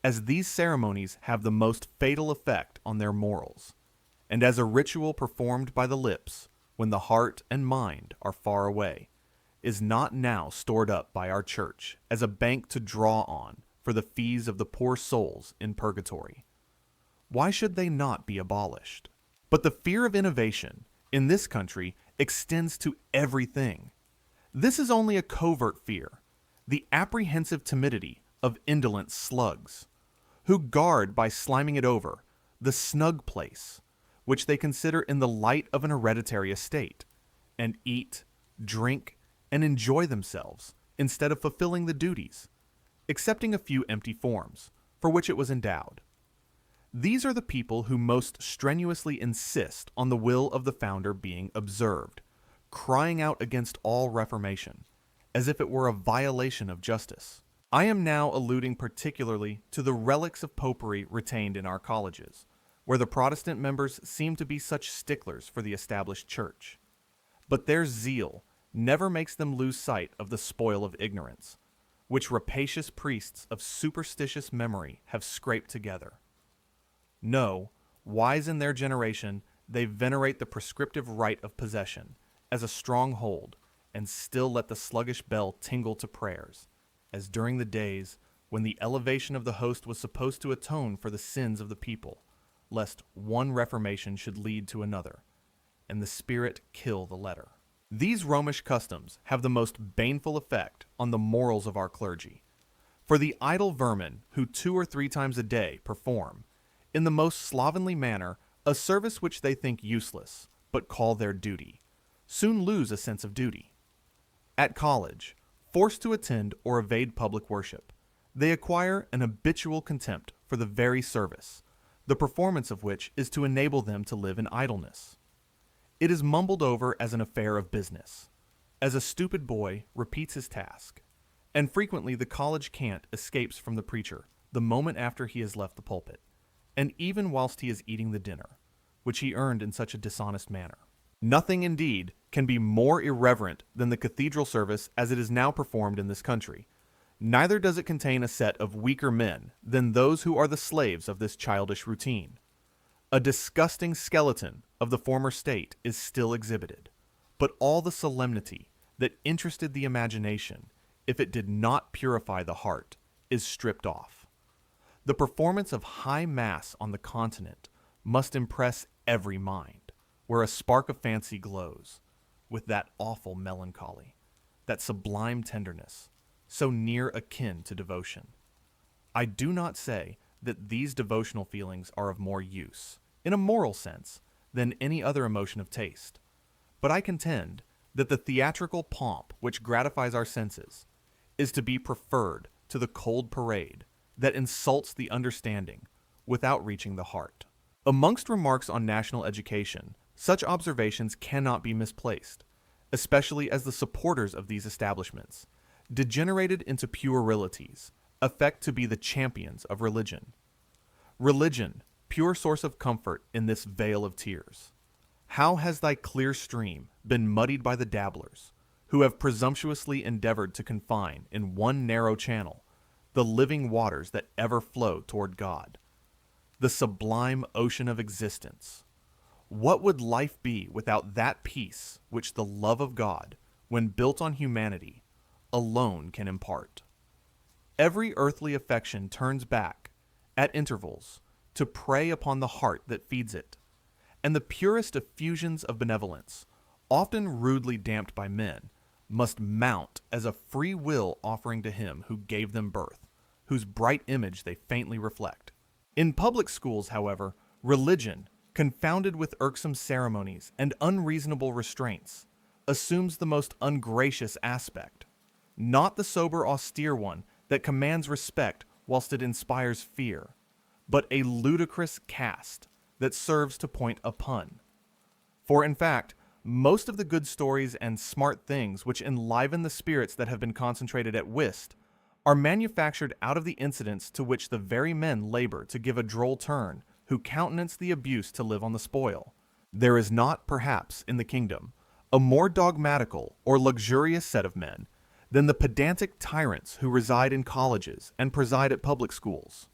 as these ceremonies have the most fatal effect on their morals, and as a ritual performed by the lips, when the heart and mind are far away, is not now stored up by our church as a bank to draw on for the fees of the poor souls in purgatory. Why should they not be abolished? But the fear of innovation in this country extends to everything. This is only a covert fear, the apprehensive timidity of indolent slugs, who guard by sliming it over the snug place, which they consider in the light of an hereditary estate, and eat, drink, and enjoy themselves instead of fulfilling the duties, accepting a few empty forms for which it was endowed. These are the people who most strenuously insist on the will of the founder being observed, crying out against all reformation, as if it were a violation of justice. I am now alluding particularly to the relics of popery retained in our colleges, where the Protestant members seem to be such sticklers for the established church. But their zeal never makes them lose sight of the spoil of ignorance, which rapacious priests of superstitious memory have scraped together. No, wise in their generation, they venerate the prescriptive right of possession as a stronghold, and still let the sluggish bell tingle to prayers, as during the days when the elevation of the host was supposed to atone for the sins of the people, lest one reformation should lead to another, and the spirit kill the letter. These Romish customs have the most baneful effect on the morals of our clergy, for the idle vermin who 2 or 3 times a day perform, in the most slovenly manner, a service which they think useless, but call their duty, soon lose a sense of duty. At college, forced to attend or evade public worship, they acquire an habitual contempt for the very service, the performance of which is to enable them to live in idleness. It is mumbled over as an affair of business, as a stupid boy repeats his task, and frequently the college cant escapes from the preacher the moment after he has left the pulpit, and even whilst he is eating the dinner, which he earned in such a dishonest manner. Nothing, indeed, can be more irreverent than the cathedral service as it is now performed in this country. Neither does it contain a set of weaker men than those who are the slaves of this childish routine. A disgusting skeleton of the former state is still exhibited, but all the solemnity that interested the imagination, if it did not purify the heart, is stripped off. The performance of high mass on the continent must impress every mind, where a spark of fancy glows, with that awful melancholy, that sublime tenderness, so near akin to devotion. I do not say that these devotional feelings are of more use, in a moral sense, than any other emotion of taste, but I contend that the theatrical pomp which gratifies our senses is to be preferred to the cold parade that insults the understanding without reaching the heart. Amongst remarks on national education, such observations cannot be misplaced, especially as the supporters of these establishments, degenerated into puerilities, affect to be the champions of religion. Religion, pure source of comfort in this vale of tears. How has thy clear stream been muddied by the dabblers, who have presumptuously endeavored to confine in one narrow channel the living waters that ever flow toward God, the sublime ocean of existence? What would life be without that peace which the love of God, when built on humanity, alone can impart? Every earthly affection turns back, at intervals, to prey upon the heart that feeds it, and the purest effusions of benevolence, often rudely damped by men, must mount as a free will offering to him who gave them birth, whose bright image they faintly reflect. In public schools, however, religion, confounded with irksome ceremonies and unreasonable restraints, assumes the most ungracious aspect, not the sober austere one that commands respect whilst it inspires fear, but a ludicrous cast that serves to point a pun. For in fact, most of the good stories and smart things which enliven the spirits that have been concentrated at whist are manufactured out of the incidents to which the very men labor to give a droll turn who countenance the abuse to live on the spoil. There is not, perhaps, in the kingdom, a more dogmatical or luxurious set of men than the pedantic tyrants who reside in colleges and preside at public schools.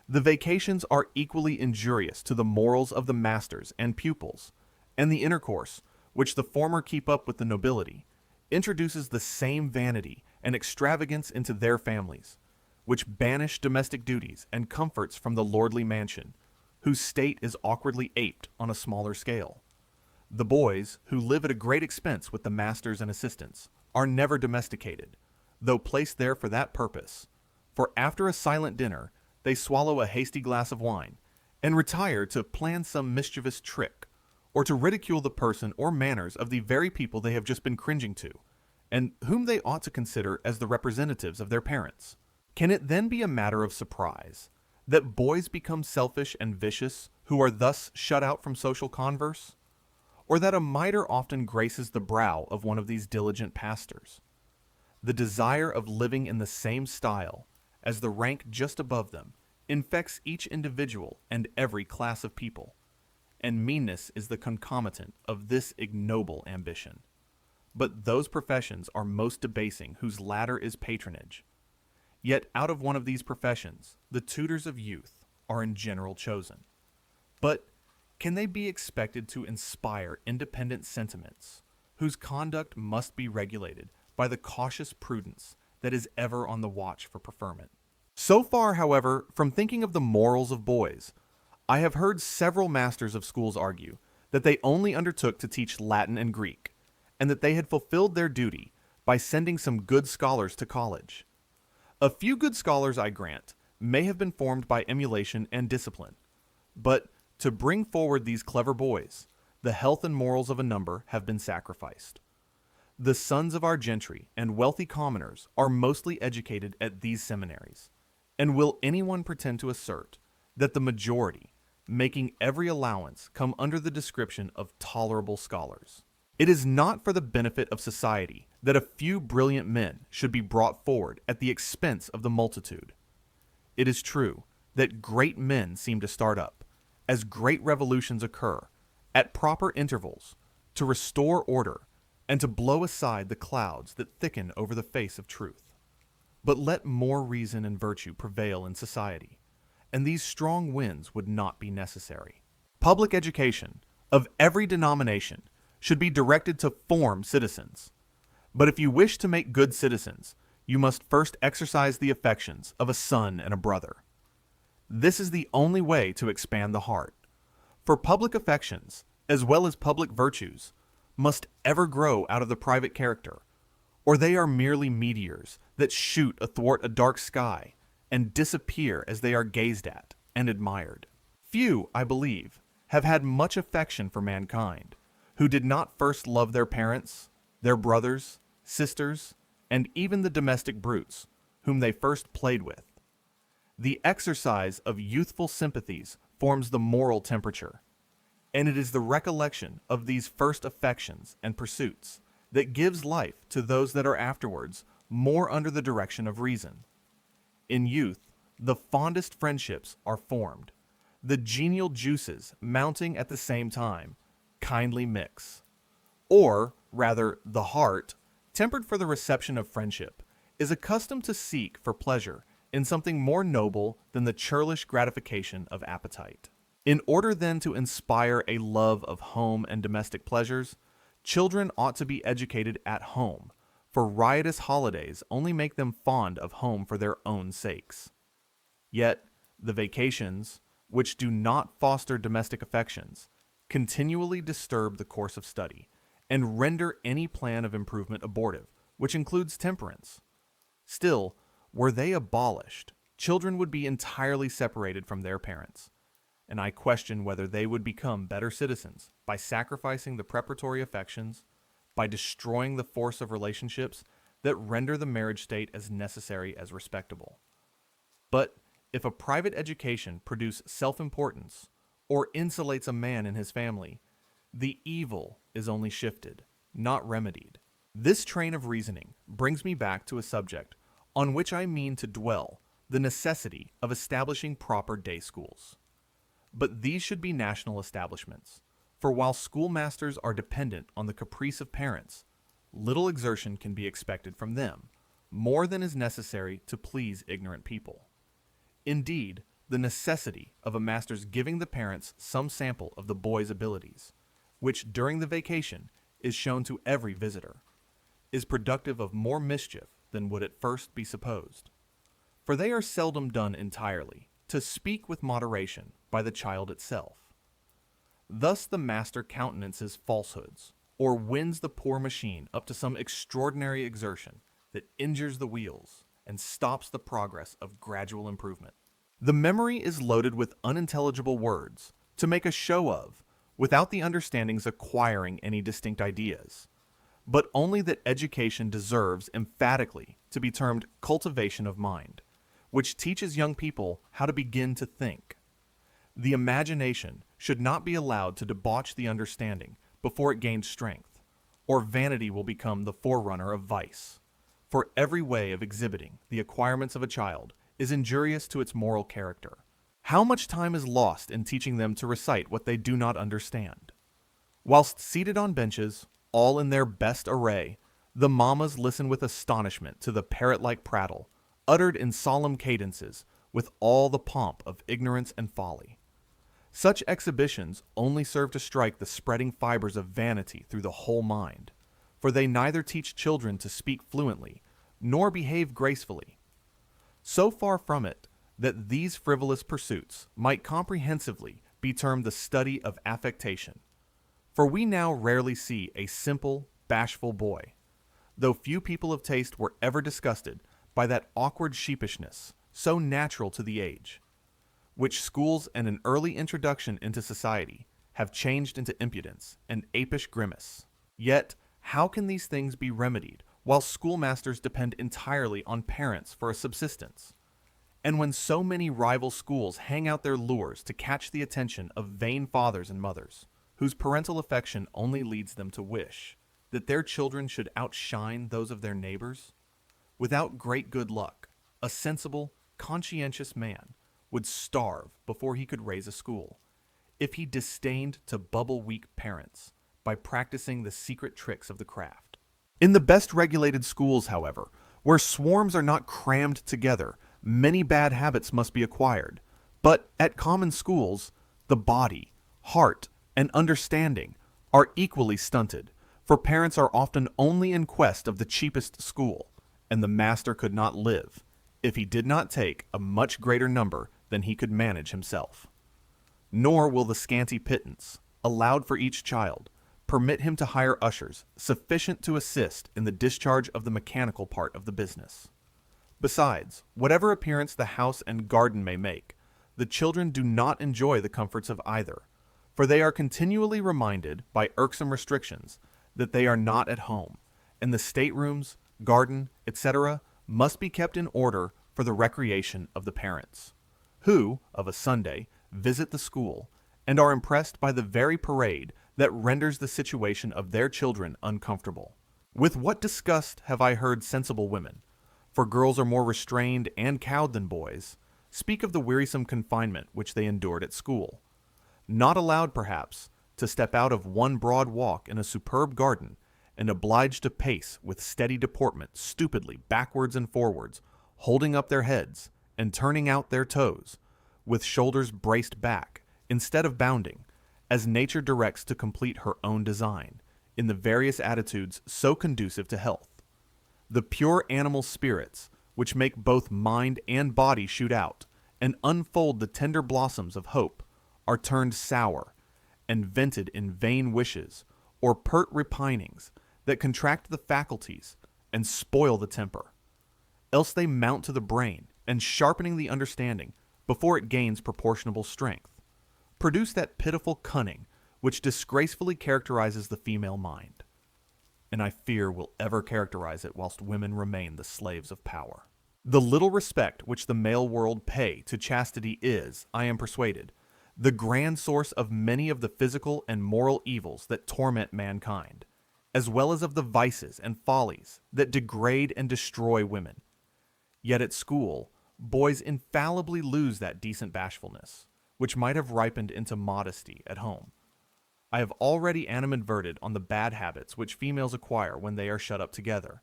The vacations are equally injurious to the morals of the masters and pupils, and the intercourse, which the former keep up with the nobility, introduces the same vanity and extravagance into their families, which banish domestic duties and comforts from the lordly mansion, whose state is awkwardly aped on a smaller scale. The boys, who live at a great expense with the masters and assistants, are never domesticated, though placed there for that purpose, for after a silent dinner they swallow a hasty glass of wine, and retire to plan some mischievous trick, or to ridicule the person or manners of the very people they have just been cringing to, and whom they ought to consider as the representatives of their parents. Can it then be a matter of surprise that boys become selfish and vicious who are thus shut out from social converse? Or that a mitre often graces the brow of one of these diligent pastors? The desire of living in the same style as the rank just above them infects each individual and every class of people, and meanness is the concomitant of this ignoble ambition. But those professions are most debasing whose latter is patronage. Yet out of one of these professions, the tutors of youth are in general chosen. But can they be expected to inspire independent sentiments, whose conduct must be regulated by the cautious prudence that is ever on the watch for preferment? So far, however, from thinking of the morals of boys, I have heard several masters of schools argue that they only undertook to teach Latin and Greek, and that they had fulfilled their duty by sending some good scholars to college. A few good scholars, I grant, may have been formed by emulation and discipline, but to bring forward these clever boys, the health and morals of a number have been sacrificed. The sons of our gentry and wealthy commoners are mostly educated at these seminaries, and will anyone pretend to assert that the majority, making every allowance, come under the description of tolerable scholars? It is not for the benefit of society that a few brilliant men should be brought forward at the expense of the multitude. It is true that great men seem to start up, as great revolutions occur, at proper intervals, to restore order and to blow aside the clouds that thicken over the face of truth. But let more reason and virtue prevail in society, and these strong winds would not be necessary. Public education, of every denomination, should be directed to form citizens. But if you wish to make good citizens, you must first exercise the affections of a son and a brother. This is the only way to expand the heart. For public affections, as well as public virtues, must ever grow out of the private character, or they are merely meteors that shoot athwart a dark sky and disappear as they are gazed at and admired. Few, I believe, have had much affection for mankind, who did not first love their parents, their brothers, sisters, and even the domestic brutes, whom they first played with. The exercise of youthful sympathies forms the moral temperature, and it is the recollection of these first affections and pursuits that gives life to those that are afterwards more under the direction of reason. In youth, the fondest friendships are formed. The genial juices, mounting at the same time, kindly mix. Or, rather, the heart, tempered for the reception of friendship, is accustomed to seek for pleasure in something more noble than the churlish gratification of appetite. In order then to inspire a love of home and domestic pleasures, children ought to be educated at home, for riotous holidays only make them fond of home for their own sakes. Yet, the vacations, which do not foster domestic affections, continually disturb the course of study, and render any plan of improvement abortive, which includes temperance. Still, were they abolished, children would be entirely separated from their parents, and I question whether they would become better citizens by sacrificing the preparatory affections, by destroying the force of relationships that render the marriage state as necessary as respectable. But if a private education produce self-importance, or insulates a man in his family, the evil is only shifted, not remedied. This train of reasoning brings me back to a subject on which I mean to dwell, the necessity of establishing proper day schools. But these should be national establishments, for while schoolmasters are dependent on the caprice of parents, little exertion can be expected from them, more than is necessary to please ignorant people. Indeed, the necessity of a master's giving the parents some sample of the boy's abilities, which during the vacation is shown to every visitor, is productive of more mischief than would at first be supposed. For they are seldom done entirely, to speak with moderation, by the child itself. Thus the master countenances falsehoods, or winds the poor machine up to some extraordinary exertion that injures the wheels and stops the progress of gradual improvement. The memory is loaded with unintelligible words to make a show of, without the understanding's acquiring any distinct ideas. but only that education deserves emphatically to be termed cultivation of mind, which teaches young people how to begin to think. The imagination should not be allowed to debauch the understanding before it gains strength, or vanity will become the forerunner of vice. For every way of exhibiting the acquirements of a child is injurious to its moral character. How much time is lost in teaching them to recite what they do not understand? Whilst seated on benches, all in their best array, the mammas listen with astonishment to the parrot-like prattle, uttered in solemn cadences, with all the pomp of ignorance and folly. Such exhibitions only serve to strike the spreading fibers of vanity through the whole mind, for they neither teach children to speak fluently, nor behave gracefully. So far from it, that these frivolous pursuits might comprehensively be termed the study of affectation. For we now rarely see a simple, bashful boy, though few people of taste were ever disgusted by that awkward sheepishness, so natural to the age, which schools and an early introduction into society have changed into impudence and apish grimace. Yet, how can these things be remedied while schoolmasters depend entirely on parents for a subsistence? And when so many rival schools hang out their lures to catch the attention of vain fathers and mothers, whose parental affection only leads them to wish that their children should outshine those of their neighbors? Without great good luck, a sensible, conscientious man would starve before he could raise a school, if he disdained to bubble weak parents by practicing the secret tricks of the craft. In the best regulated schools, however, where swarms are not crammed together, many bad habits must be acquired. But at common schools, the body, heart, and understanding are equally stunted, for parents are often only in quest of the cheapest school, and the master could not live if he did not take a much greater number than he could manage himself. Nor will the scanty pittance, allowed for each child, permit him to hire ushers sufficient to assist in the discharge of the mechanical part of the business. Besides, whatever appearance the house and garden may make, the children do not enjoy the comforts of either, for they are continually reminded by irksome restrictions that they are not at home, and the staterooms, garden, etc. must be kept in order for the recreation of the parents, who, of a Sunday, visit the school, and are impressed by the very parade that renders the situation of their children uncomfortable. With what disgust have I heard sensible women, for girls are more restrained and cowed than boys, speak of the wearisome confinement which they endured at school. Not allowed, perhaps, to step out of one broad walk in a superb garden, and obliged to pace with steady deportment stupidly backwards and forwards, holding up their heads and turning out their toes, with shoulders braced back, instead of bounding, as nature directs to complete her own design, in the various attitudes so conducive to health. The pure animal spirits, which make both mind and body shoot out, and unfold the tender blossoms of hope, are turned sour, and vented in vain wishes, or pert repinings, that contract the faculties, and spoil the temper. Else they mount to the brain, and sharpening the understanding, before it gains proportionable strength, produce that pitiful cunning which disgracefully characterizes the female mind, and I fear will ever characterize it whilst women remain the slaves of power. The little respect which the male world pay to chastity is, I am persuaded, the grand source of many of the physical and moral evils that torment mankind, as well as of the vices and follies that degrade and destroy women. Yet at school, boys infallibly lose that decent bashfulness, which might have ripened into modesty at home. I have already animadverted on the bad habits which females acquire when they are shut up together,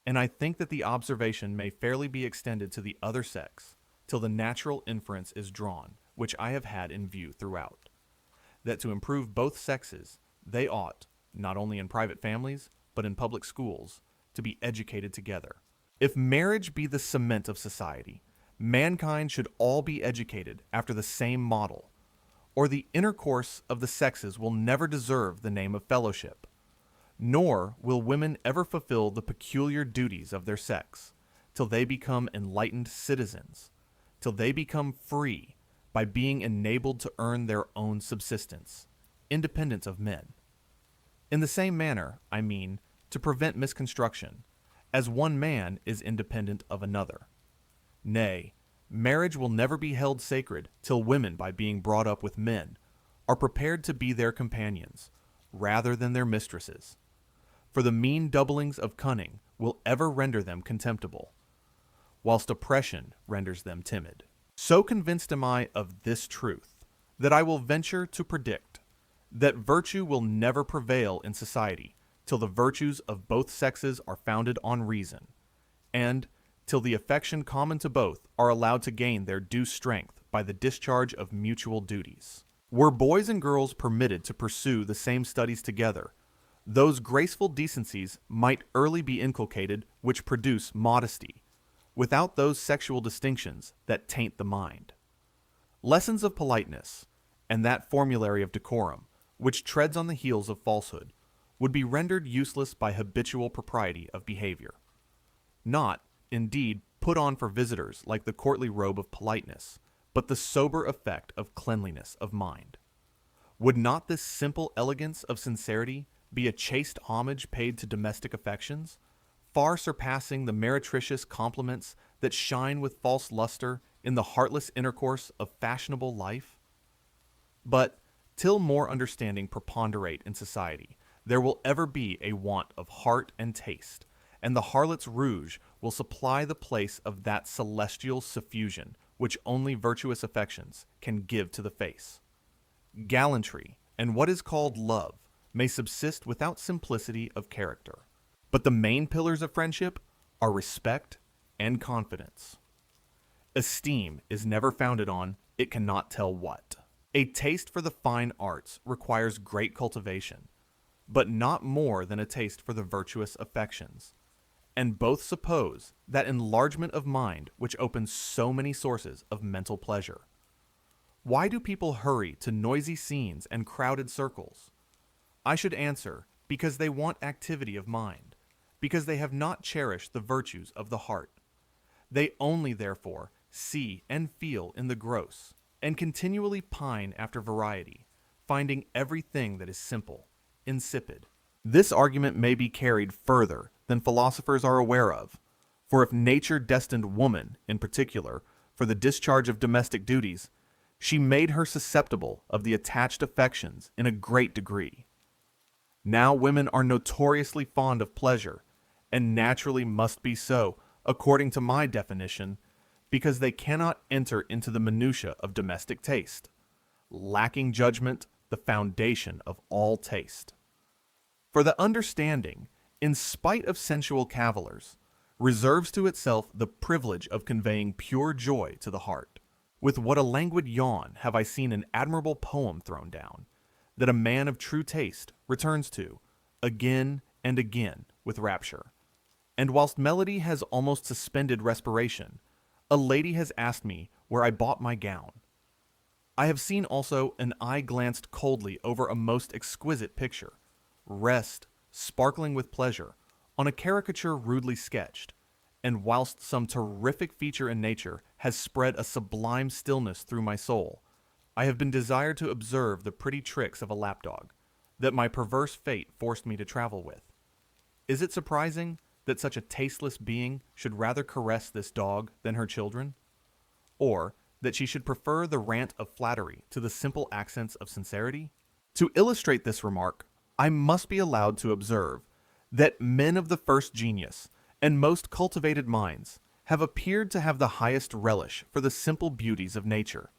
and I think that the observation may fairly be extended to the other sex, till the natural inference is drawn, which I have had in view throughout, that to improve both sexes, they ought, not only in private families, but in public schools, to be educated together. If marriage be the cement of society, mankind should all be educated after the same model, or the intercourse of the sexes will never deserve the name of fellowship, nor will women ever fulfill the peculiar duties of their sex, till they become enlightened citizens, till they become free by being enabled to earn their own subsistence, independent of men. In the same manner, I mean, to prevent misconstruction, as one man is independent of another. Nay, marriage will never be held sacred till women, by being brought up with men, are prepared to be their companions, rather than their mistresses. For the mean doublings of cunning will ever render them contemptible, whilst oppression renders them timid. So convinced am I of this truth, that I will venture to predict that virtue will never prevail in society till the virtues of both sexes are founded on reason, and till the affection common to both are allowed to gain their due strength by the discharge of mutual duties. Were boys and girls permitted to pursue the same studies together, those graceful decencies might early be inculcated which produce modesty, without those sexual distinctions that taint the mind. Lessons of politeness, and that formulary of decorum, which treads on the heels of falsehood, would be rendered useless by habitual propriety of behavior. Not, indeed, put on for visitors like the courtly robe of politeness, but the sober effect of cleanliness of mind. Would not this simple elegance of sincerity be a chaste homage paid to domestic affections, far surpassing the meretricious compliments that shine with false luster in the heartless intercourse of fashionable life? But, till more understanding preponderate in society, there will ever be a want of heart and taste, and the harlot's rouge will supply the place of that celestial suffusion which only virtuous affections can give to the face. Gallantry, and what is called love, may subsist without simplicity of character, but the main pillars of friendship are respect and confidence. Esteem is never founded on it cannot tell what. A taste for the fine arts requires great cultivation, but not more than a taste for the virtuous affections, and both suppose that enlargement of mind which opens so many sources of mental pleasure. Why do people hurry to noisy scenes and crowded circles? I should answer, because they want activity of mind, because they have not cherished the virtues of the heart. They only, therefore, see and feel in the gross, and continually pine after variety, finding everything that is simple, insipid. This argument may be carried further than philosophers are aware of, for if nature destined woman, in particular, for the discharge of domestic duties, she made her susceptible of the attached affections in a great degree. Now women are notoriously fond of pleasure, and naturally must be so, according to my definition, because they cannot enter into the minutiae of domestic taste, lacking judgment, the foundation of all taste. For the understanding, in spite of sensual cavillers, reserves to itself the privilege of conveying pure joy to the heart. With what a languid yawn have I seen an admirable poem thrown down, that a man of true taste returns to, again and again with rapture. And whilst melody has almost suspended respiration, a lady has asked me where I bought my gown. I have seen also an eye glanced coldly over a most exquisite picture, rest, sparkling with pleasure, on a caricature rudely sketched, and whilst some terrific feature in nature has spread a sublime stillness through my soul, I have been desired to observe the pretty tricks of a lapdog, that my perverse fate forced me to travel with. Is it surprising that such a tasteless being should rather caress this dog than her children? Or that she should prefer the rant of flattery to the simple accents of sincerity? To illustrate this remark, I must be allowed to observe that men of the first genius and most cultivated minds have appeared to have the highest relish for the simple beauties of nature,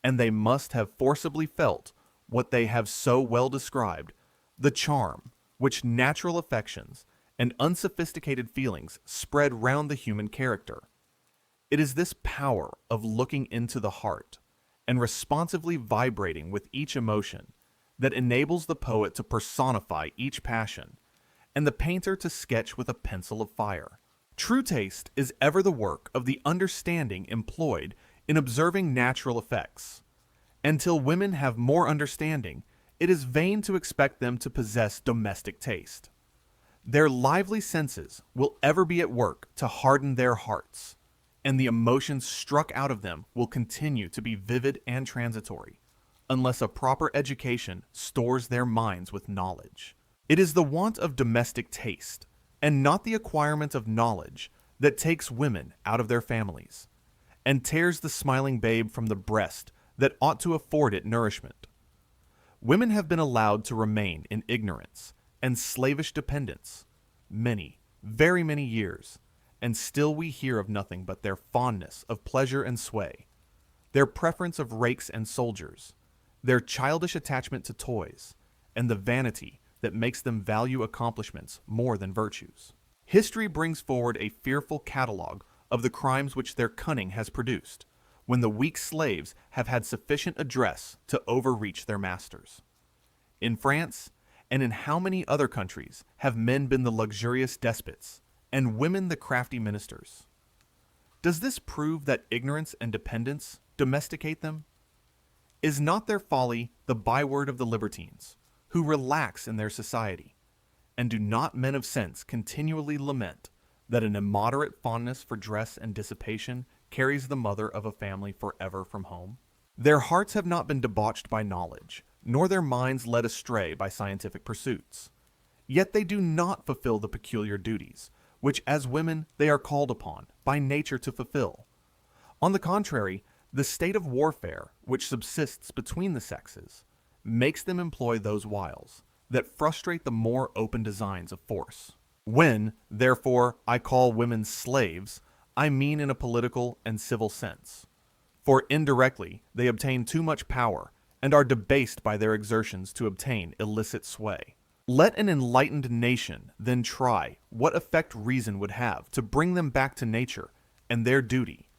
and they must have forcibly felt what they have so well described, the charm which natural affections and unsophisticated feelings spread round the human character. It is this power of looking into the heart and responsively vibrating with each emotion that enables the poet to personify each passion, and the painter to sketch with a pencil of fire. True taste is ever the work of the understanding employed in observing natural effects. Until women have more understanding, it is vain to expect them to possess domestic taste. Their lively senses will ever be at work to harden their hearts, and the emotions struck out of them will continue to be vivid and transitory, unless a proper education stores their minds with knowledge. It is the want of domestic taste, and not the acquirement of knowledge, that takes women out of their families, and tears the smiling babe from the breast that ought to afford it nourishment. Women have been allowed to remain in ignorance and slavish dependence many, very many years, and still we hear of nothing but their fondness of pleasure and sway, their preference of rakes and soldiers, their childish attachment to toys, and the vanity that makes them value accomplishments more than virtues. History brings forward a fearful catalogue of the crimes which their cunning has produced, when the weak slaves have had sufficient address to overreach their masters. In France, and in how many other countries, have men been the luxurious despots, and women the crafty ministers? Does this prove that ignorance and dependence domesticate them? Is not their folly the byword of the libertines, who relax in their society? And do not men of sense continually lament that an immoderate fondness for dress and dissipation carries the mother of a family forever from home? Their hearts have not been debauched by knowledge, nor their minds led astray by scientific pursuits. Yet they do not fulfill the peculiar duties, which as women they are called upon by nature to fulfill. On the contrary, the state of warfare which subsists between the sexes makes them employ those wiles that frustrate the more open designs of force. When, therefore, I call women slaves, I mean in a political and civil sense. For indirectly they obtain too much power, and are debased by their exertions to obtain illicit sway. Let an enlightened nation then try what effect reason would have to bring them back to nature and their duty,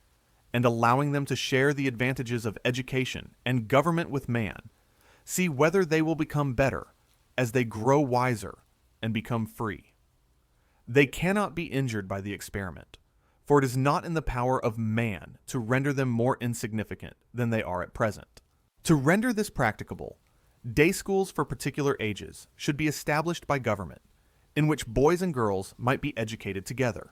and allowing them to share the advantages of education and government with man, see whether they will become better as they grow wiser and become free. They cannot be injured by the experiment, for it is not in the power of man to render them more insignificant than they are at present. To render this practicable, day schools for particular ages should be established by government, in which boys and girls might be educated together.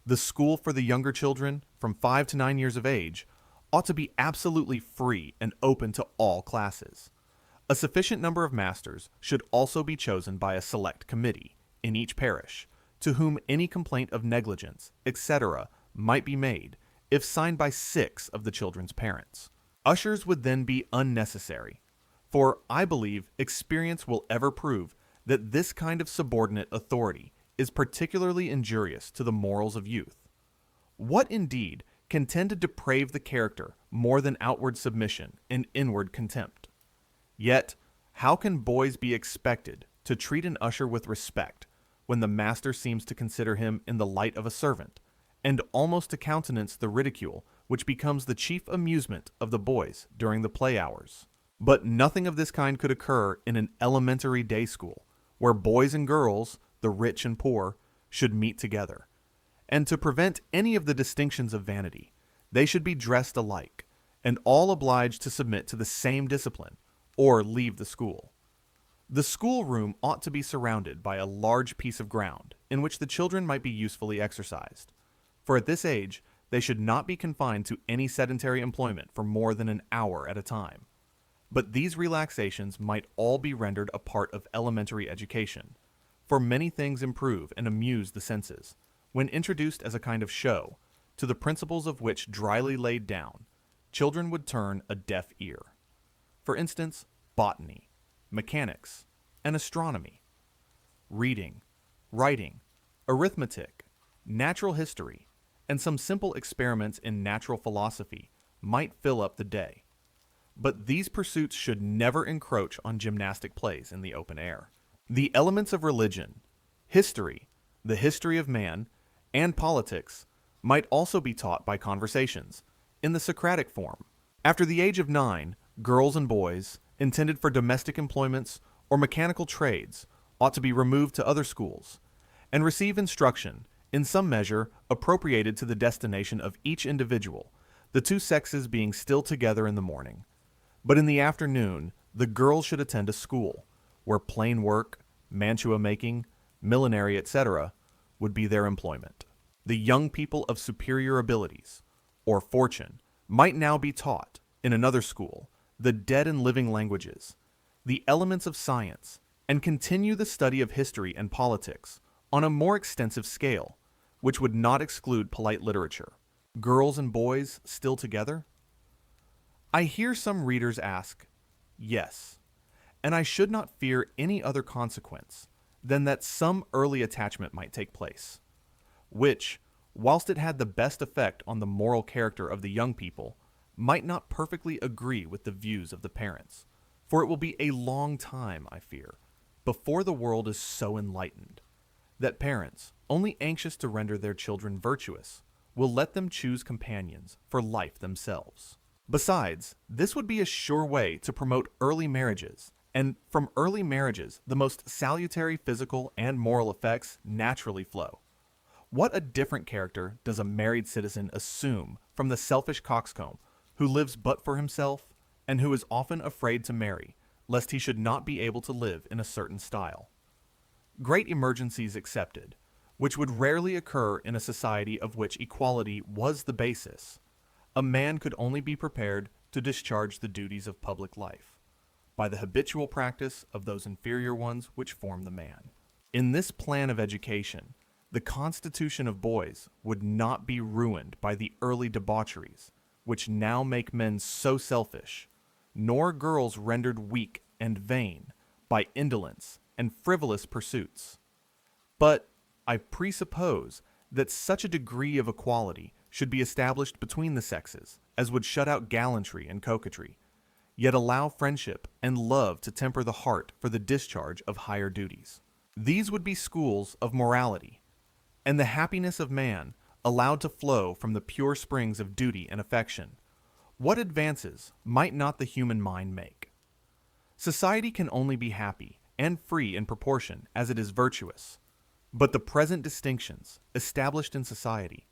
The school for the younger children, from 5 to 9 years of age, ought to be absolutely free and open to all classes. A sufficient number of masters should also be chosen by a select committee in each parish, to whom any complaint of negligence, etc., might be made, if signed by 6 of the children's parents. Ushers would then be unnecessary, for I believe experience will ever prove that this kind of subordinate authority is particularly injurious to the morals of youth. What, indeed, can tend to deprave the character more than outward submission and inward contempt? Yet, how can boys be expected to treat an usher with respect when the master seems to consider him in the light of a servant, and almost to countenance the ridicule which becomes the chief amusement of the boys during the play hours? But nothing of this kind could occur in an elementary day school, where boys and girls, the rich and poor, should meet together. And to prevent any of the distinctions of vanity, they should be dressed alike, and all obliged to submit to the same discipline, or leave the school. The schoolroom ought to be surrounded by a large piece of ground in which the children might be usefully exercised, for at this age they should not be confined to any sedentary employment for more than an hour at a time. But these relaxations might all be rendered a part of elementary education, for many things improve and amuse the senses, when introduced as a kind of show, to the principles of which dryly laid down, children would turn a deaf ear. For instance, botany, mechanics, and astronomy, reading, writing, arithmetic, natural history, and some simple experiments in natural philosophy might fill up the day. But these pursuits should never encroach on gymnastic plays in the open air. The elements of religion, history, the history of man, and politics might also be taught by conversations, in the Socratic form. After the age of 9, girls and boys, intended for domestic employments or mechanical trades, ought to be removed to other schools, and receive instruction, in some measure appropriated to the destination of each individual, the two sexes being still together in the morning. But in the afternoon, the girls should attend a school, where plain work, mantua making, millinery, etc., would be their employment. The young people of superior abilities, or fortune, might now be taught, in another school, the dead and living languages, the elements of science, and continue the study of history and politics on a more extensive scale, which would not exclude polite literature. Girls and boys still together? I hear some readers ask, yes, and I should not fear any other consequence than that some early attachment might take place, which, whilst it had the best effect on the moral character of the young people, might not perfectly agree with the views of the parents, for it will be a long time, I fear, before the world is so enlightened, that parents, only anxious to render their children virtuous, will let them choose companions for life themselves. Besides, this would be a sure way to promote early marriages, and from early marriages, the most salutary physical and moral effects naturally flow. What a different character does a married citizen assume from the selfish coxcomb who lives but for himself and who is often afraid to marry, lest he should not be able to live in a certain style. Great emergencies excepted, which would rarely occur in a society of which equality was the basis, a man could only be prepared to discharge the duties of public life by the habitual practice of those inferior ones which form the man. In this plan of education, the constitution of boys would not be ruined by the early debaucheries which now make men so selfish, nor girls rendered weak and vain by indolence and frivolous pursuits. But I presuppose that such a degree of equality should be established between the sexes as would shut out gallantry and coquetry, yet allow friendship and love to temper the heart for the discharge of higher duties. These would be schools of morality, and the happiness of man allowed to flow from the pure springs of duty and affection. What advances might not the human mind make? Society can only be happy and free in proportion as it is virtuous, but the present distinctions established in society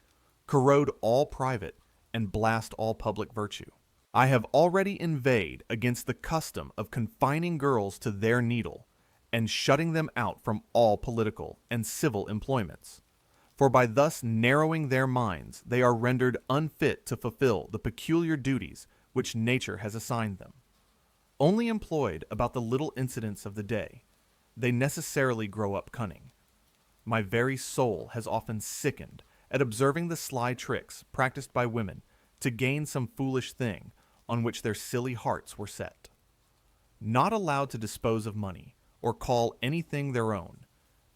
corrode all private and blast all public virtue. I have already inveighed against the custom of confining girls to their needle and shutting them out from all political and civil employments, for by thus narrowing their minds they are rendered unfit to fulfill the peculiar duties which nature has assigned them. Only employed about the little incidents of the day, they necessarily grow up cunning. My very soul has often sickened at observing the sly tricks practiced by women to gain some foolish thing on which their silly hearts were set. Not allowed to dispose of money or call anything their own,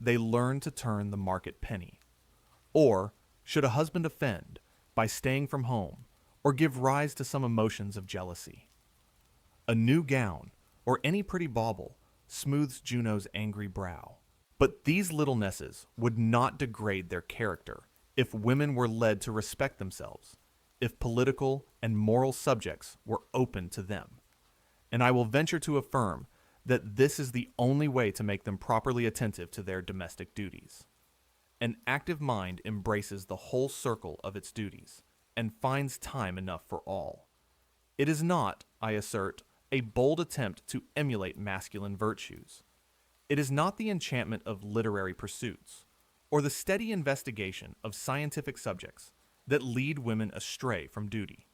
they learn to turn the market penny. Or, should a husband offend, by staying from home, or give rise to some emotions of jealousy. A new gown, or any pretty bauble, smooths Juno's angry brow. But these littlenesses would not degrade their character if women were led to respect themselves, if political and moral subjects were open to them. And I will venture to affirm that this is the only way to make them properly attentive to their domestic duties. An active mind embraces the whole circle of its duties and finds time enough for all. It is not, I assert, a bold attempt to emulate masculine virtues. It is not the enchantment of literary pursuits, or the steady investigation of scientific subjects that lead women astray from duty.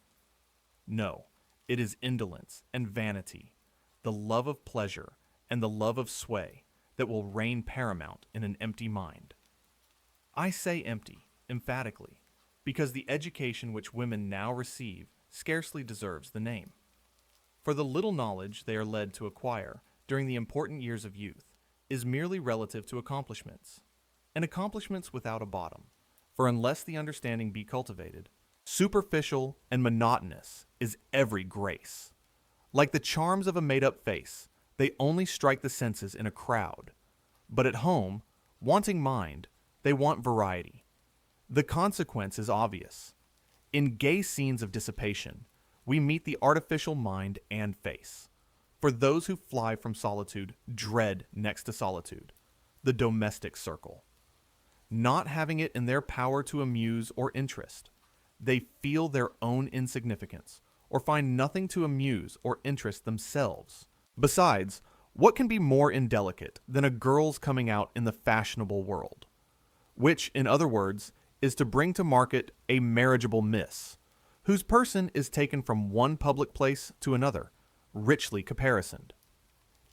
No, it is indolence and vanity, the love of pleasure and the love of sway that will reign paramount in an empty mind. I say empty, emphatically, because the education which women now receive scarcely deserves the name. For the little knowledge they are led to acquire during the important years of youth is merely relative to accomplishments, and accomplishments without a bottom, for unless the understanding be cultivated, superficial and monotonous is every grace. Like the charms of a made-up face, they only strike the senses in a crowd, but at home, wanting mind, they want variety. The consequence is obvious. In gay scenes of dissipation, we meet the artificial mind and face. For those who fly from solitude dread next to solitude, the domestic circle. Not having it in their power to amuse or interest, they feel their own insignificance or find nothing to amuse or interest themselves. Besides, what can be more indelicate than a girl's coming out in the fashionable world? Which, in other words, is to bring to market a marriageable miss, whose person is taken from one public place to another, richly caparisoned.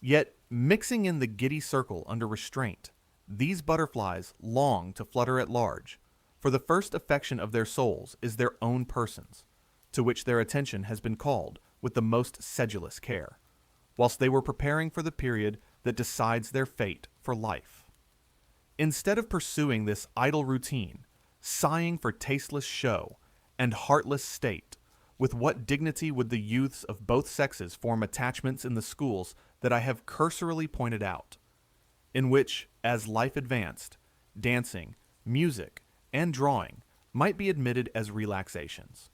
Yet Mixing in the giddy circle under restraint, these butterflies long to flutter at large, for the first affection of their souls is their own persons, to which their attention has been called with the most sedulous care, whilst they were preparing for the period that decides their fate for life. Instead of pursuing this idle routine, sighing for tasteless show and heartless state, with what dignity would the youths of both sexes form attachments in the schools that I have cursorily pointed out, in which, as life advanced, dancing, music, and drawing might be admitted as relaxations.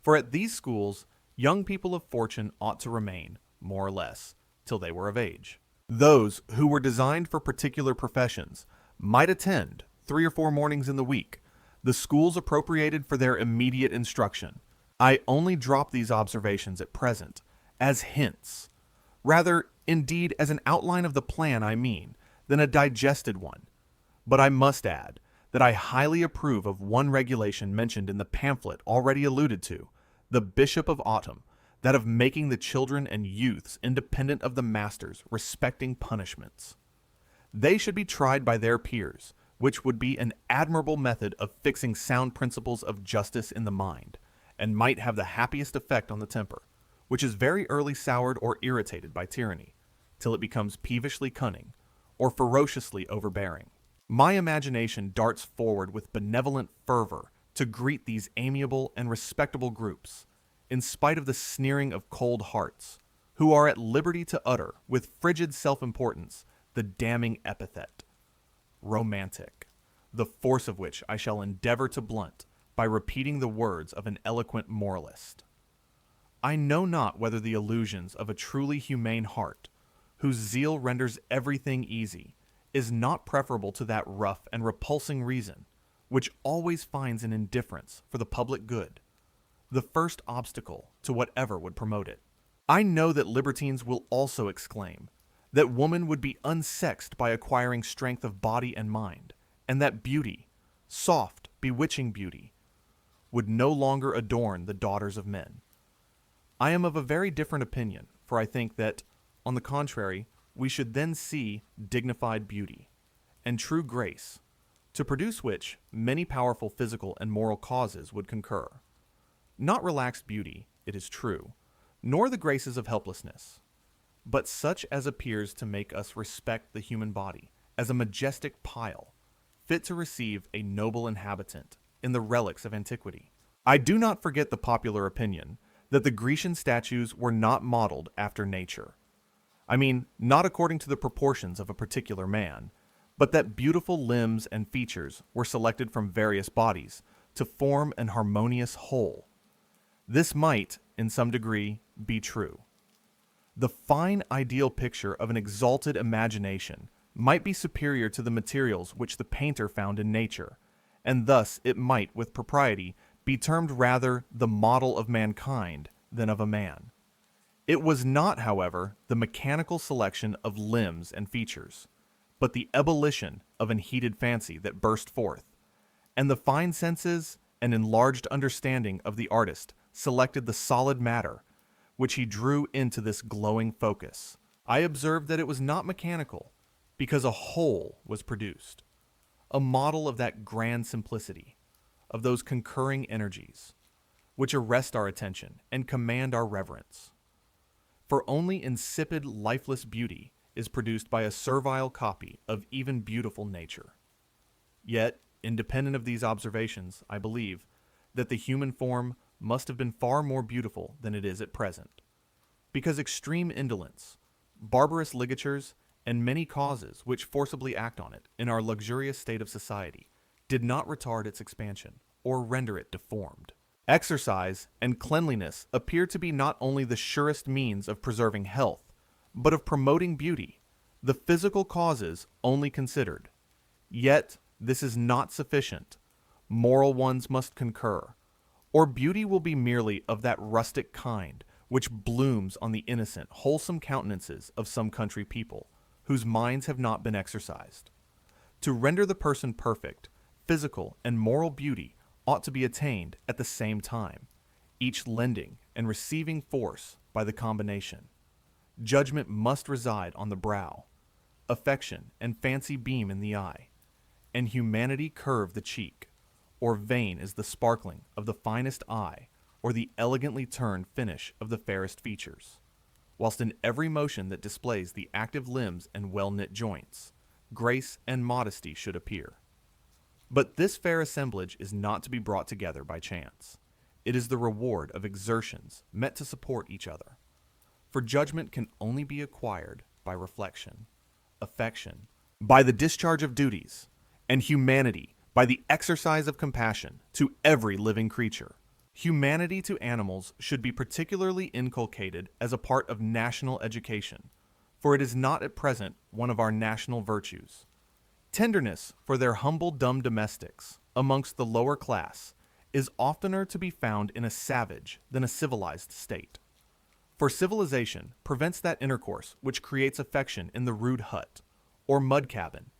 For at these schools, young people of fortune ought to remain, more or less, till they were of age. Those who were designed for particular professions might attend 3 or 4 mornings in the week, the schools appropriated for their immediate instruction. I only drop these observations at present as hints, rather, indeed, as an outline of the plan I mean, than a digested one. But I must add that I highly approve of one regulation mentioned in the pamphlet already alluded to, the Bishop of Autumn, that of making the children and youths independent of the masters respecting punishments. They should be tried by their peers, which would be an admirable method of fixing sound principles of justice in the mind, and might have the happiest effect on the temper, which is very early soured or irritated by tyranny, till it becomes peevishly cunning, or ferociously overbearing. My imagination darts forward with benevolent fervor to greet these amiable and respectable groups, in spite of the sneering of cold hearts, who are at liberty to utter, with frigid self-importance, the damning epithet, romantic, the force of which I shall endeavor to blunt by repeating the words of an eloquent moralist. I know not whether the illusions of a truly humane heart, whose zeal renders everything easy, is not preferable to that rough and repulsing reason, which always finds in indifference for the public good the first obstacle to whatever would promote it. I know that libertines will also exclaim that woman would be unsexed by acquiring strength of body and mind, and that beauty, soft, bewitching beauty, would no longer adorn the daughters of men. I am of a very different opinion, for I think that, on the contrary, we should then see dignified beauty and true grace, to produce which many powerful physical and moral causes would concur. Not relaxed beauty, it is true, nor the graces of helplessness, but such as appears to make us respect the human body as a majestic pile, fit to receive a noble inhabitant in the relics of antiquity. I do not forget the popular opinion that the Grecian statues were not modeled after nature. I mean, not according to the proportions of a particular man, but that beautiful limbs and features were selected from various bodies to form an harmonious whole. This might, in some degree, be true. The fine ideal picture of an exalted imagination might be superior to the materials which the painter found in nature, and thus it might, with propriety, be termed rather the model of mankind than of a man. It was not, however, the mechanical selection of limbs and features, but the ebullition of an heated fancy that burst forth, and the fine senses and enlarged understanding of the artist selected the solid matter, which he drew into this glowing focus. I observed that it was not mechanical, because a whole was produced, a model of that grand simplicity, of those concurring energies, which arrest our attention and command our reverence. For only insipid, lifeless beauty is produced by a servile copy of even beautiful nature. Yet, independent of these observations, I believe that the human form must have been far more beautiful than it is at present, because extreme indolence, barbarous ligatures, and many causes which forcibly act on it in our luxurious state of society did not retard its expansion or render it deformed. Exercise and cleanliness appear to be not only the surest means of preserving health, but of promoting beauty, the physical causes only considered. Yet this is not sufficient. Moral ones must concur, or beauty will be merely of that rustic kind which blooms on the innocent, wholesome countenances of some country people, whose minds have not been exercised. To render the person perfect, physical and moral beauty ought to be attained at the same time, each lending and receiving force by the combination. Judgment must reside on the brow, affection and fancy beam in the eye, and humanity curve the cheek, or vain is the sparkling of the finest eye, or the elegantly turned finish of the fairest features, whilst in every motion that displays the active limbs and well-knit joints, grace and modesty should appear. But this fair assemblage is not to be brought together by chance. It is the reward of exertions meant to support each other. For judgment can only be acquired by reflection, affection, by the discharge of duties, and humanity by the exercise of compassion to every living creature. Humanity to animals should be particularly inculcated as a part of national education, for it is not at present one of our national virtues. Tenderness for their humble dumb domestics amongst the lower class is oftener to be found in a savage than a civilized state. For civilization prevents that intercourse which creates affection in the rude hut or mud cabin,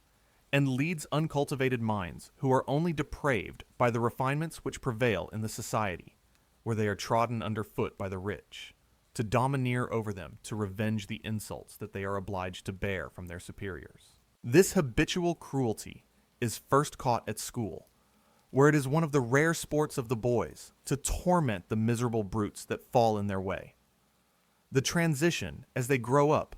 and leads uncultivated minds who are only depraved by the refinements which prevail in the society, where they are trodden under foot by the rich, to domineer over them to revenge the insults that they are obliged to bear from their superiors. This habitual cruelty is first caught at school, where it is one of the rare sports of the boys to torment the miserable brutes that fall in their way. The transition, as they grow up,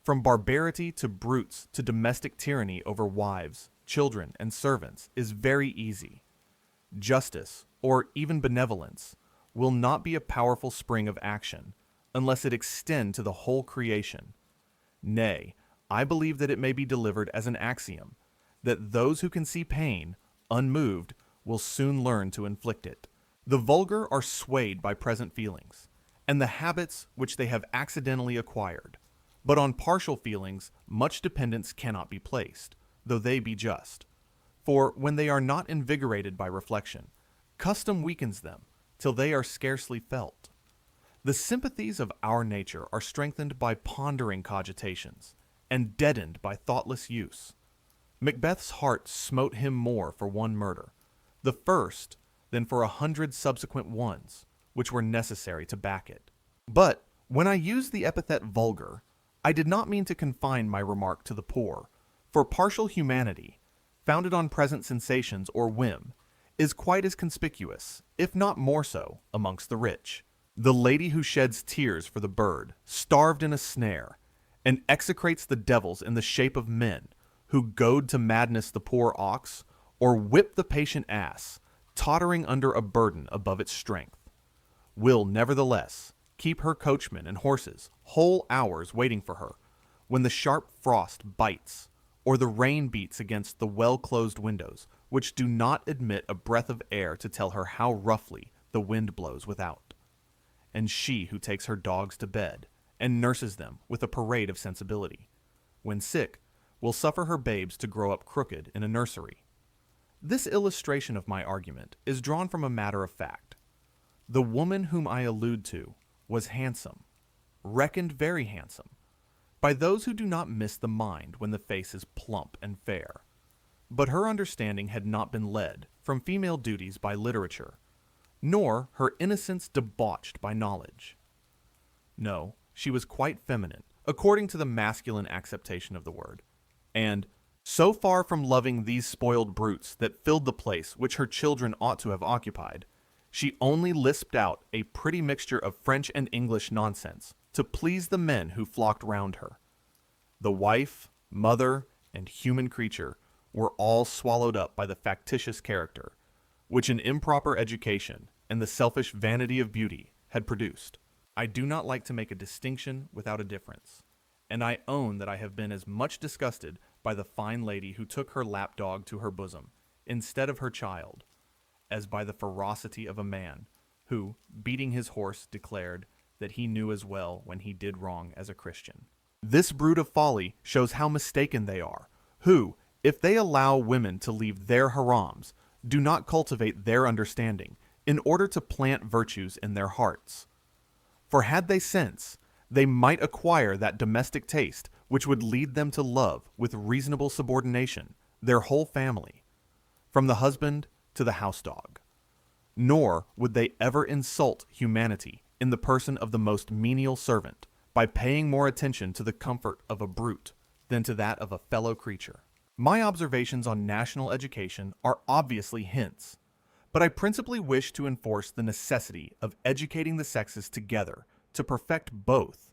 from barbarity to brutes to domestic tyranny over wives, children, and servants is very easy. Justice, or even benevolence, will not be a powerful spring of action unless it extend to the whole creation. Nay, I believe that it may be delivered as an axiom, that those who can see pain, unmoved, will soon learn to inflict it. The vulgar are swayed by present feelings, and the habits which they have accidentally acquired. But on partial feelings much dependence cannot be placed, though they be just. For when they are not invigorated by reflection, custom weakens them, till they are scarcely felt. The sympathies of our nature are strengthened by pondering cogitations, and deadened by thoughtless use. Macbeth's heart smote him more for one murder, the first, than for 100 subsequent ones, which were necessary to back it. But when I use the epithet vulgar, I did not mean to confine my remark to the poor, for partial humanity, founded on present sensations or whim, is quite as conspicuous, if not more so, amongst the rich. The lady who sheds tears for the bird, starved in a snare, and execrates the devils in the shape of men, who goad to madness the poor ox, or whip the patient ass, tottering under a burden above its strength, will nevertheless keep her coachman and horses whole hours waiting for her, when the sharp frost bites, or the rain beats against the well-closed windows, which do not admit a breath of air to tell her how roughly the wind blows without. And she who takes her dogs to bed, and nurses them with a parade of sensibility, when sick, will suffer her babes to grow up crooked in a nursery. This illustration of my argument is drawn from a matter of fact. The woman whom I allude to was handsome, reckoned very handsome, by those who do not miss the mind when the face is plump and fair. But her understanding had not been led from female duties by literature, nor her innocence debauched by knowledge. No, she was quite feminine, according to the masculine acceptation of the word, and so far from loving these spoiled brutes that filled the place which her children ought to have occupied, she only lisped out a pretty mixture of French and English nonsense to please the men who flocked round her. The wife, mother, and human creature were all swallowed up by the factitious character, which an improper education and the selfish vanity of beauty had produced. I do not like to make a distinction without a difference, and I own that I have been as much disgusted by the fine lady who took her lapdog to her bosom, instead of her child, as by the ferocity of a man, who, beating his horse, declared that he knew as well when he did wrong as a Christian. This brood of folly shows how mistaken they are, who, if they allow women to leave their harems, do not cultivate their understanding, in order to plant virtues in their hearts. For had they sense, they might acquire that domestic taste which would lead them to love, with reasonable subordination, their whole family, from the husband to the house dog. Nor would they ever insult humanity in the person of the most menial servant, by paying more attention to the comfort of a brute than to that of a fellow creature. My observations on national education are obviously hints, but I principally wish to enforce the necessity of educating the sexes together to perfect both,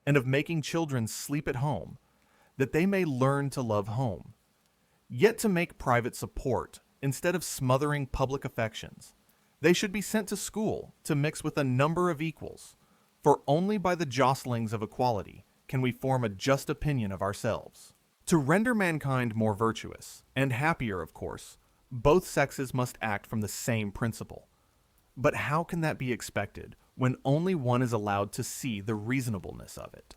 and of making children sleep at home, that they may learn to love home, yet to make private support instead of smothering public affections. They should be sent to school to mix with a number of equals, for only by the jostlings of equality can we form a just opinion of ourselves. To render mankind more virtuous, and happier of course, both sexes must act from the same principle. But how can that be expected when only one is allowed to see the reasonableness of it?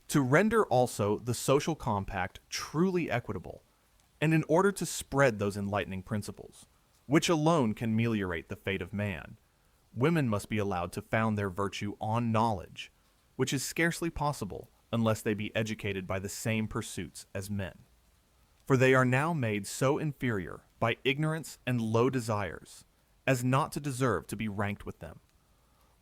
To render also the social compact truly equitable, and in order to spread those enlightening principles, which alone can ameliorate the fate of man, women must be allowed to found their virtue on knowledge, which is scarcely possible unless they be educated by the same pursuits as men. For they are now made so inferior by ignorance and low desires as not to deserve to be ranked with them.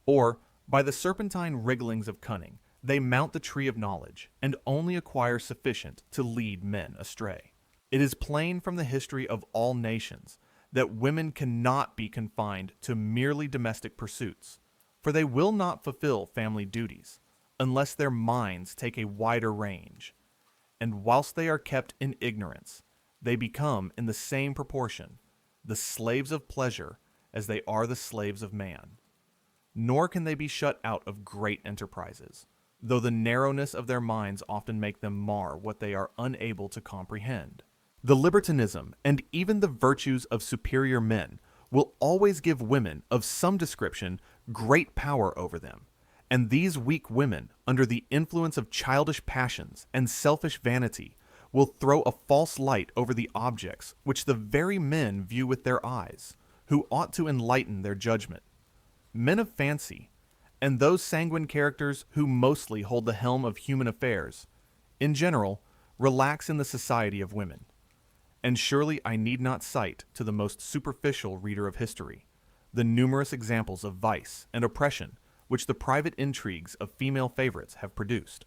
Or, by the serpentine wrigglings of cunning, they mount the tree of knowledge and only acquire sufficient to lead men astray. It is plain from the history of all nations that women cannot be confined to merely domestic pursuits, for they will not fulfill family duties unless their minds take a wider range, and whilst they are kept in ignorance, they become in the same proportion the slaves of pleasure as they are the slaves of man. Nor can they be shut out of great enterprises, though the narrowness of their minds often make them mar what they are unable to comprehend. The libertinism and even the virtues of superior men will always give women of some description great power over them, and these weak women, under the influence of childish passions and selfish vanity, will throw a false light over the objects which the very men view with their eyes, who ought to enlighten their judgment. Men of fancy, and those sanguine characters who mostly hold the helm of human affairs, in general, relax in the society of women. And surely I need not cite to the most superficial reader of history the numerous examples of vice and oppression which the private intrigues of female favorites have produced,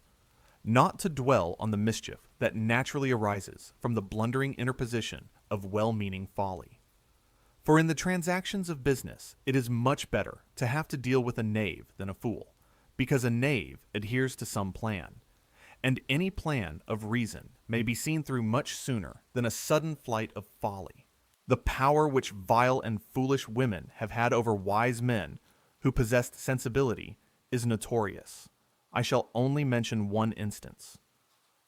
not to dwell on the mischief that naturally arises from the blundering interposition of well-meaning folly. For in the transactions of business it is much better to have to deal with a knave than a fool, because a knave adheres to some plan, and any plan of reason may be seen through much sooner than a sudden flight of folly. The power which vile and foolish women have had over wise men who possessed sensibility is notorious. I shall only mention one instance.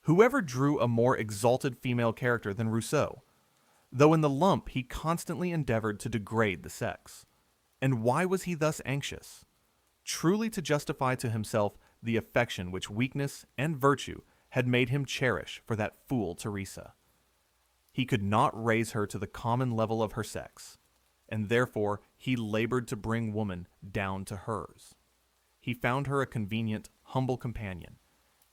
Whoever drew a more exalted female character than Rousseau, though in the lump he constantly endeavored to degrade the sex? And why was he thus anxious? Truly to justify to himself the affection which weakness and virtue had made him cherish for that fool Teresa. He could not raise her to the common level of her sex, and therefore he labored to bring woman down to hers. He found her a convenient, humble companion,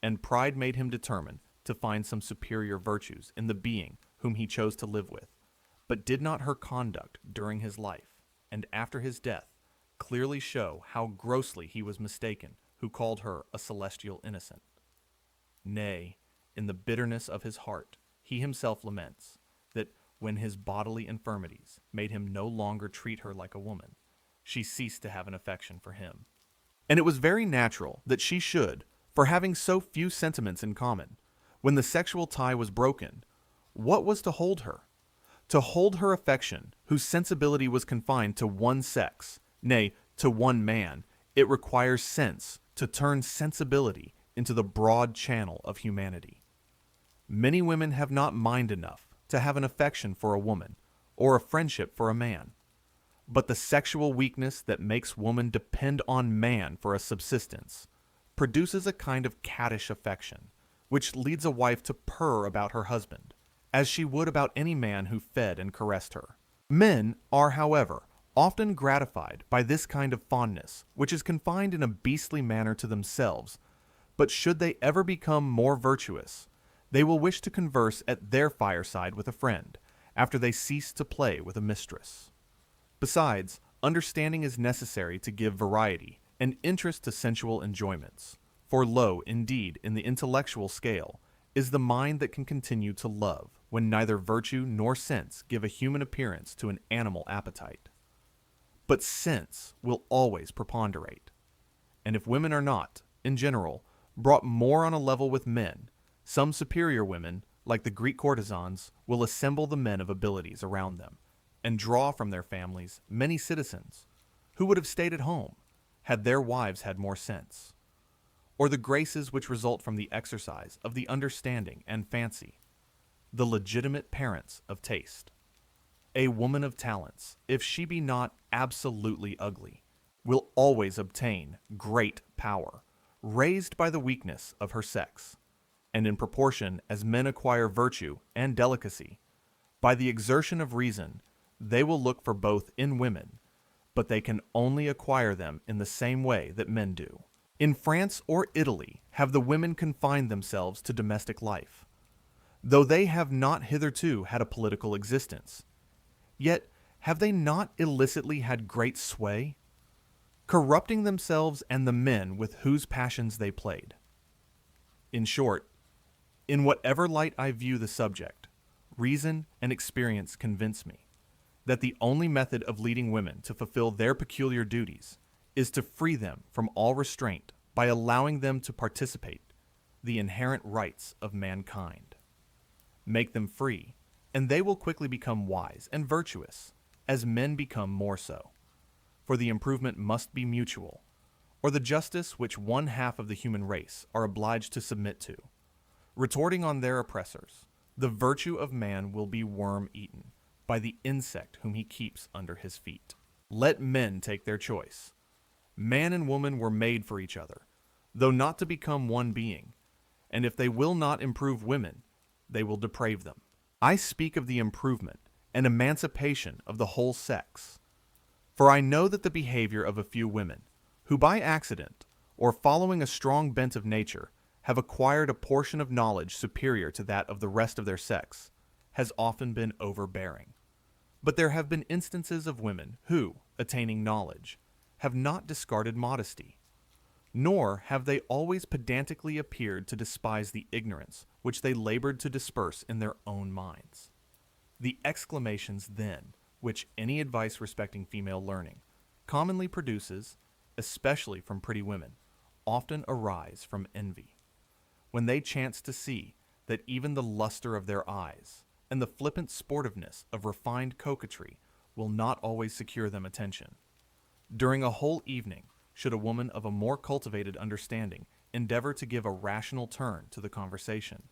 and pride made him determine to find some superior virtues in the being whom he chose to live with. But did not her conduct during his life, and after his death, clearly show how grossly he was mistaken who called her a celestial innocent? Nay, in the bitterness of his heart, he himself laments that when his bodily infirmities made him no longer treat her like a woman, she ceased to have an affection for him. And it was very natural that she should, for having so few sentiments in common. When the sexual tie was broken, what was to hold her? To hold her affection, whose sensibility was confined to one sex, nay, to one man, it requires sense to turn sensibility into the broad channel of humanity. Many women have not mind enough to have an affection for a woman, or a friendship for a man. But the sexual weakness that makes woman depend on man for a subsistence produces a kind of cattish affection, which leads a wife to purr about her husband, as she would about any man who fed and caressed her. Men are, however, often gratified by this kind of fondness, which is confined in a beastly manner to themselves, but should they ever become more virtuous, they will wish to converse at their fireside with a friend, after they cease to play with a mistress. Besides, understanding is necessary to give variety and interest to sensual enjoyments, For low, indeed, in the intellectual scale, is the mind that can continue to love, when neither virtue nor sense give a human appearance to an animal appetite. But sense will always preponderate. And if women are not, in general, brought more on a level with men, some superior women, like the Greek courtesans, will assemble the men of abilities around them, and draw from their families many citizens, who would have stayed at home, had their wives had more sense. Or the graces which result from the exercise of the understanding and fancy, the legitimate parents of taste. A woman of talents, if she be not absolutely ugly, will always obtain great power, raised by the weakness of her sex, and in proportion as men acquire virtue and delicacy, by the exertion of reason, they will look for both in women, but they can only acquire them in the same way that men do. In France or Italy have the women confined themselves to domestic life, though they have not hitherto had a political existence. Yet have they not illicitly had great sway, corrupting themselves and the men with whose passions they played? In short, in whatever light I view the subject, reason and experience convince me that the only method of leading women to fulfill their peculiar duties is to free them from all restraint by allowing them to participate the inherent rights of mankind. Make them free, and they will quickly become wise and virtuous, as men become more so. For the improvement must be mutual, or the justice which one half of the human race are obliged to submit to, retorting on their oppressors, the virtue of man will be worm-eaten by the insect whom he keeps under his feet. Let men take their choice. Man and woman were made for each other, though not to become one being, and if they will not improve women, they will deprave them. I speak of the improvement and emancipation of the whole sex, for I know that the behavior of a few women, who by accident, or following a strong bent of nature, have acquired a portion of knowledge superior to that of the rest of their sex, has often been overbearing. But there have been instances of women who, attaining knowledge, have not discarded modesty, nor have they always pedantically appeared to despise the ignorance which they labored to disperse in their own minds. The exclamations, then, which any advice respecting female learning commonly produces, especially from pretty women, often arise from envy, when they chance to see that even the luster of their eyes and the flippant sportiveness of refined coquetry will not always secure them attention. During a whole evening, should a woman of a more cultivated understanding endeavor to give a rational turn to the conversation,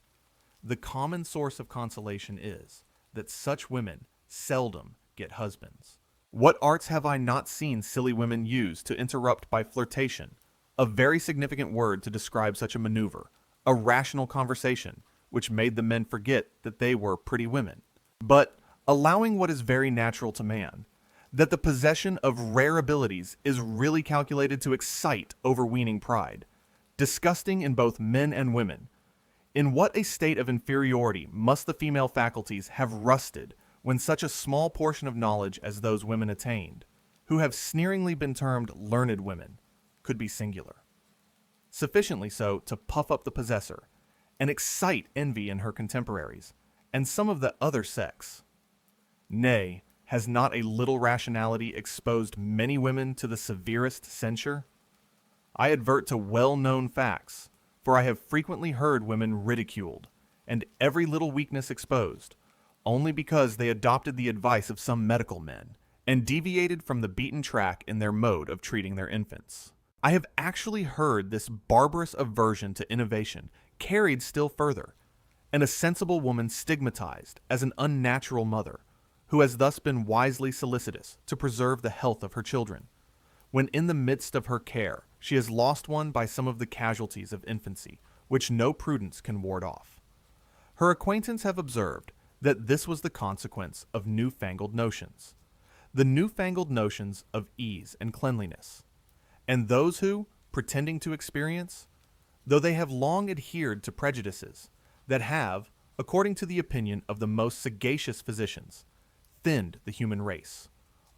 the common source of consolation is that such women seldom get husbands. What arts have I not seen silly women use to interrupt by flirtation, a very significant word to describe such a maneuver, a rational conversation, which made the men forget that they were pretty women. But, allowing what is very natural to man, that the possession of rare abilities is really calculated to excite overweening pride, disgusting in both men and women, in what a state of inferiority must the female faculties have rusted when such a small portion of knowledge as those women attained, who have sneeringly been termed learned women, could be singular. Sufficiently so to puff up the possessor, and excite envy in her contemporaries, and some of the other sex. Nay, has not a little rationality exposed many women to the severest censure? I advert to well-known facts, for I have frequently heard women ridiculed, and every little weakness exposed, only because they adopted the advice of some medical men, and deviated from the beaten track in their mode of treating their infants. I have actually heard this barbarous aversion to innovation carried still further, and a sensible woman stigmatized as an unnatural mother, who has thus been wisely solicitous to preserve the health of her children, when in the midst of her care she has lost one by some of the casualties of infancy, which no prudence can ward off. Her acquaintance have observed that this was the consequence of newfangled notions, the newfangled notions of ease and cleanliness, and those who, pretending to experience, though they have long adhered to prejudices that have, according to the opinion of the most sagacious physicians, thinned the human race,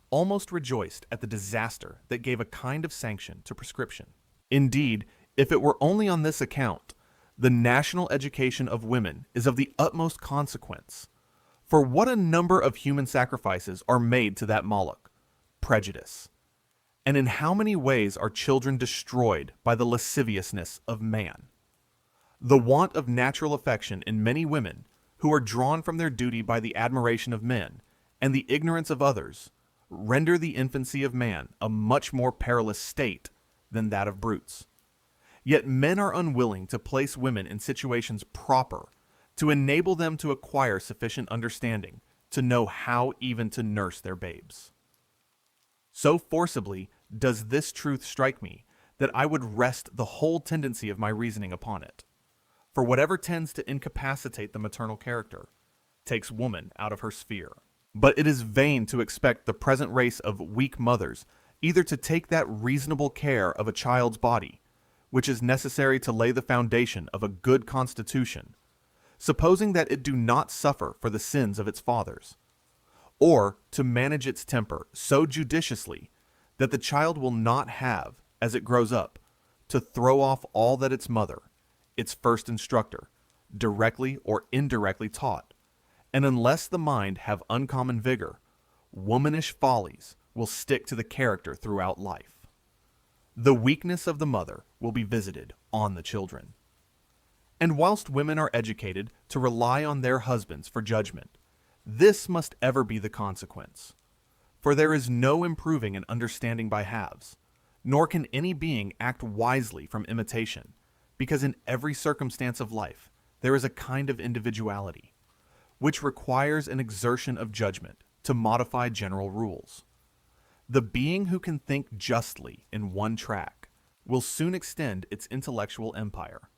almost rejoiced at the disaster that gave a kind of sanction to prescription. Indeed, If it were only on this account, the national education of women is of the utmost consequence. For what a number of human sacrifices are made to that Moloch, prejudice. And in how many ways are children destroyed by the lasciviousness of man? The want of natural affection in many women, who are drawn from their duty by the admiration of men and the ignorance of others, render the infancy of man a much more perilous state than that of brutes. Yet men are unwilling to place women in situations proper to enable them to acquire sufficient understanding to know how even to nurse their babes. So forcibly does this truth strike me that I would rest the whole tendency of my reasoning upon it. For whatever tends to incapacitate the maternal character takes woman out of her sphere. But it is vain to expect the present race of weak mothers either to take that reasonable care of a child's body, which is necessary to lay the foundation of a good constitution, supposing that it do not suffer for the sins of its fathers, or to manage its temper so judiciously that the child will not have, as it grows up, to throw off all that its mother, its first instructor, directly or indirectly taught, and unless the mind have uncommon vigor, womanish follies will stick to the character throughout life. The weakness of the mother will be visited on the children. And whilst women are educated to rely on their husbands for judgment, this must ever be the consequence. For there is no improving an understanding by halves, nor can any being act wisely from imitation, because in every circumstance of life there is a kind of individuality, which requires an exertion of judgment to modify general rules. The being who can think justly in one track will soon extend its intellectual empire,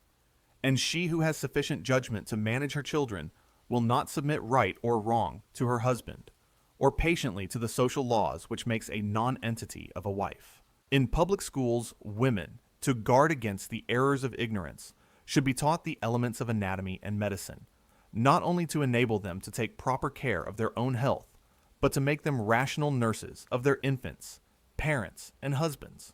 and she who has sufficient judgment to manage her children will not submit right or wrong to her husband, or patiently to the social laws which makes a non-entity of a wife. In public schools, women, to guard against the errors of ignorance, should be taught the elements of anatomy and medicine, not only to enable them to take proper care of their own health, but to make them rational nurses of their infants, parents, and husbands.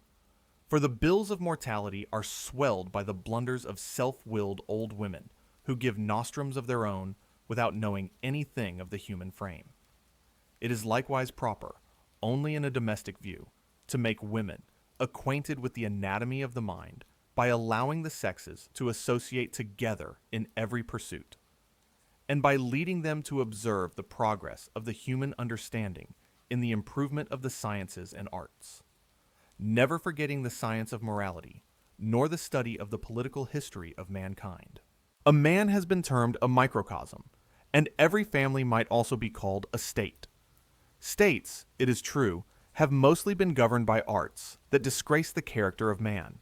For the bills of mortality are swelled by the blunders of self-willed old women who give nostrums of their own without knowing anything of the human frame. It is likewise proper, only in a domestic view, to make women acquainted with the anatomy of the mind by allowing the sexes to associate together in every pursuit, and by leading them to observe the progress of the human understanding in the improvement of the sciences and arts, never forgetting the science of morality, nor the study of the political history of mankind. A man has been termed a microcosm, and every family might also be called a state. States, it is true, have mostly been governed by arts that disgrace the character of man,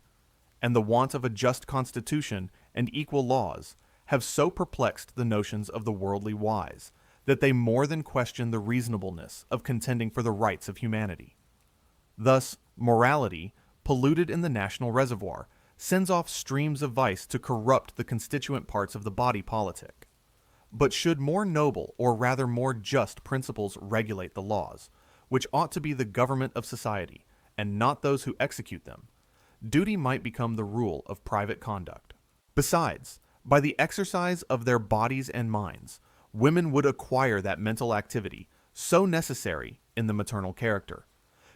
and the want of a just constitution and equal laws have so perplexed the notions of the worldly wise that they more than question the reasonableness of contending for the rights of humanity. Thus, morality, polluted in the national reservoir, sends off streams of vice to corrupt the constituent parts of the body politic. But should more noble, or rather more just principles regulate the laws, which ought to be the government of society, and not those who execute them, duty might become the rule of private conduct. Besides, by the exercise of their bodies and minds, women would acquire that mental activity so necessary in the maternal character,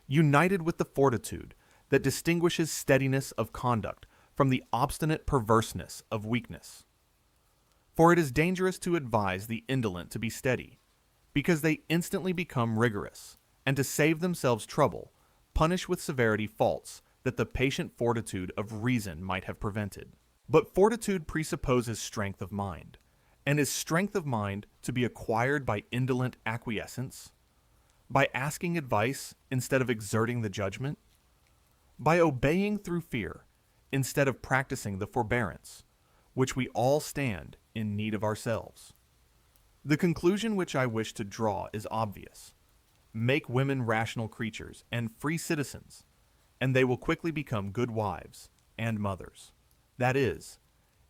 united with the fortitude that distinguishes steadiness of conduct from the obstinate perverseness of weakness. For it is dangerous to advise the indolent to be steady, because they instantly become rigorous, and to save themselves trouble, punish with severity faults that the patient fortitude of reason might have prevented. But fortitude presupposes strength of mind, and is strength of mind to be acquired by indolent acquiescence? By asking advice instead of exerting the judgment? By obeying through fear instead of practicing the forbearance, which we all stand in need of ourselves? The conclusion which I wish to draw is obvious. Make women rational creatures and free citizens, and they will quickly become good wives and mothers. That is,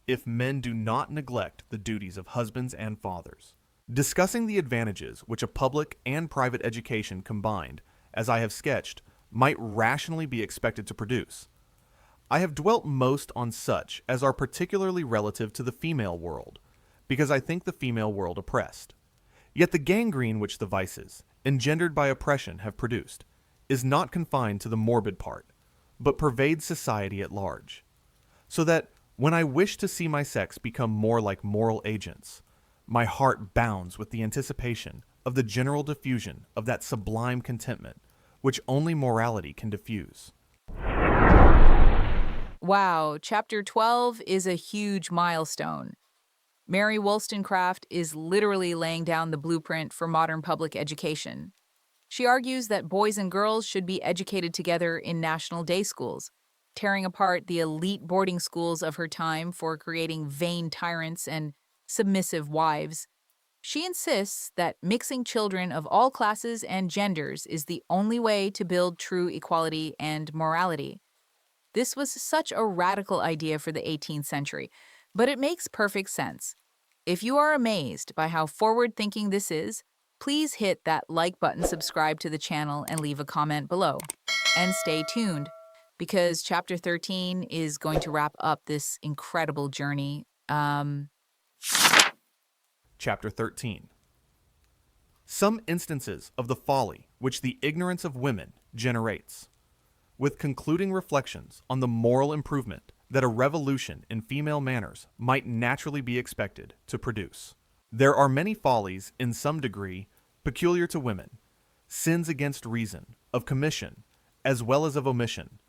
if men do not neglect the duties of husbands and fathers. Discussing the advantages which a public and private education combined, as I have sketched, might rationally be expected to produce, I have dwelt most on such as are particularly relative to the female world, because I think the female world oppressed. Yet the gangrene which the vices, engendered by oppression, have produced, is not confined to the morbid part, but pervades society at large. So that, when I wish to see my sex become more like moral agents, my heart bounds with the anticipation of the general diffusion of that sublime contentment which only morality can diffuse. Wow, Chapter 12 is a huge milestone. Mary Wollstonecraft is literally laying down the blueprint for modern public education. She argues that boys and girls should be educated together in national day schools, tearing apart the elite boarding schools of her time for creating vain tyrants and submissive wives. She insists that mixing children of all classes and genders is the only way to build true equality and morality. This was such a radical idea for the 18th century, but it makes perfect sense. If you are amazed by how forward-thinking this is, please hit that like button, subscribe to the channel, and leave a comment below. And stay tuned, because Chapter 13 is going to wrap up this incredible journey. Chapter 13. Some instances of the folly which the ignorance of women generates, with concluding reflections on the moral improvement that a revolution in female manners might naturally be expected to produce. There are many follies, in some degree, peculiar to women, sins against reason, of commission, as well as of omission,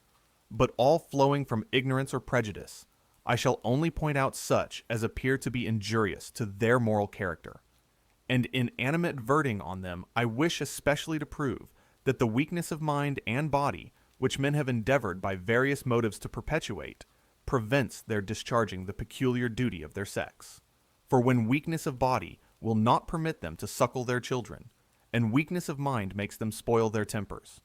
but all flowing from ignorance or prejudice. I shall only point out such as appear to be injurious to their moral character, and in animadverting on them I wish especially to prove that the weakness of mind and body, which men have endeavored by various motives to perpetuate, prevents their discharging the peculiar duty of their sex. For when weakness of body will not permit them to suckle their children, and weakness of mind makes them spoil their tempers,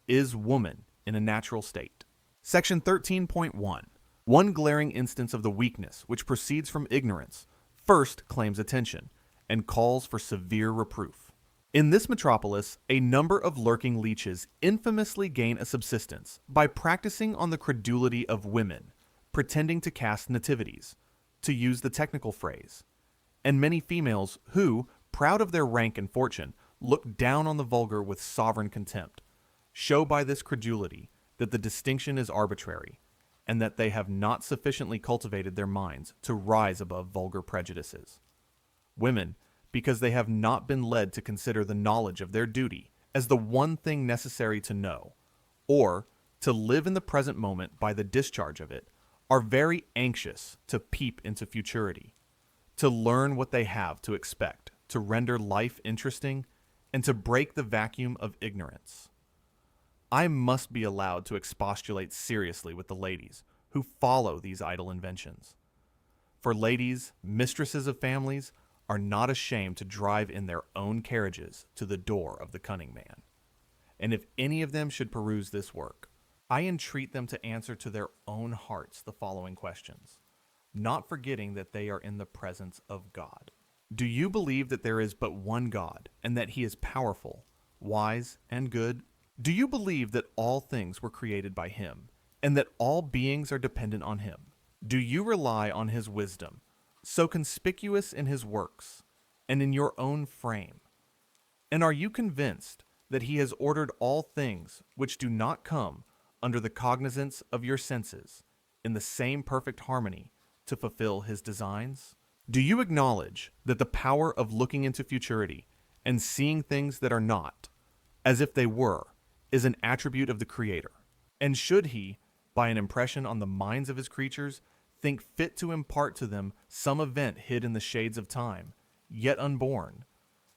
is woman in a natural state. Section 13.1. One glaring instance of the weakness which proceeds from ignorance first claims attention and calls for severe reproof. In this metropolis, a number of lurking leeches infamously gain a subsistence by practicing on the credulity of women, pretending to cast nativities, to use the technical phrase, and many females who, proud of their rank and fortune, look down on the vulgar with sovereign contempt, show by this credulity that the distinction is arbitrary, and that they have not sufficiently cultivated their minds to rise above vulgar prejudices. Women, because they have not been led to consider the knowledge of their duty as the one thing necessary to know, or to live in the present moment by the discharge of it, are very anxious to peep into futurity, to learn what they have to expect, to render life interesting, and to break the vacuum of ignorance. I must be allowed to expostulate seriously with the ladies who follow these idle inventions. For ladies, mistresses of families, are not ashamed to drive in their own carriages to the door of the cunning man. And if any of them should peruse this work, I entreat them to answer to their own hearts the following questions, not forgetting that they are in the presence of God. Do you believe that there is but one God, and that he is powerful, wise, and good? Do you believe that all things were created by him, and that all beings are dependent on him? Do you rely on his wisdom, so conspicuous in his works, and in your own frame? And are you convinced that he has ordered all things which do not come under the cognizance of your senses, in the same perfect harmony, to fulfill his designs? Do you acknowledge that the power of looking into futurity and seeing things that are not, as if they were, is an attribute of the Creator? And should he, by an impression on the minds of his creatures, think fit to impart to them some event hid in the shades of time, yet unborn,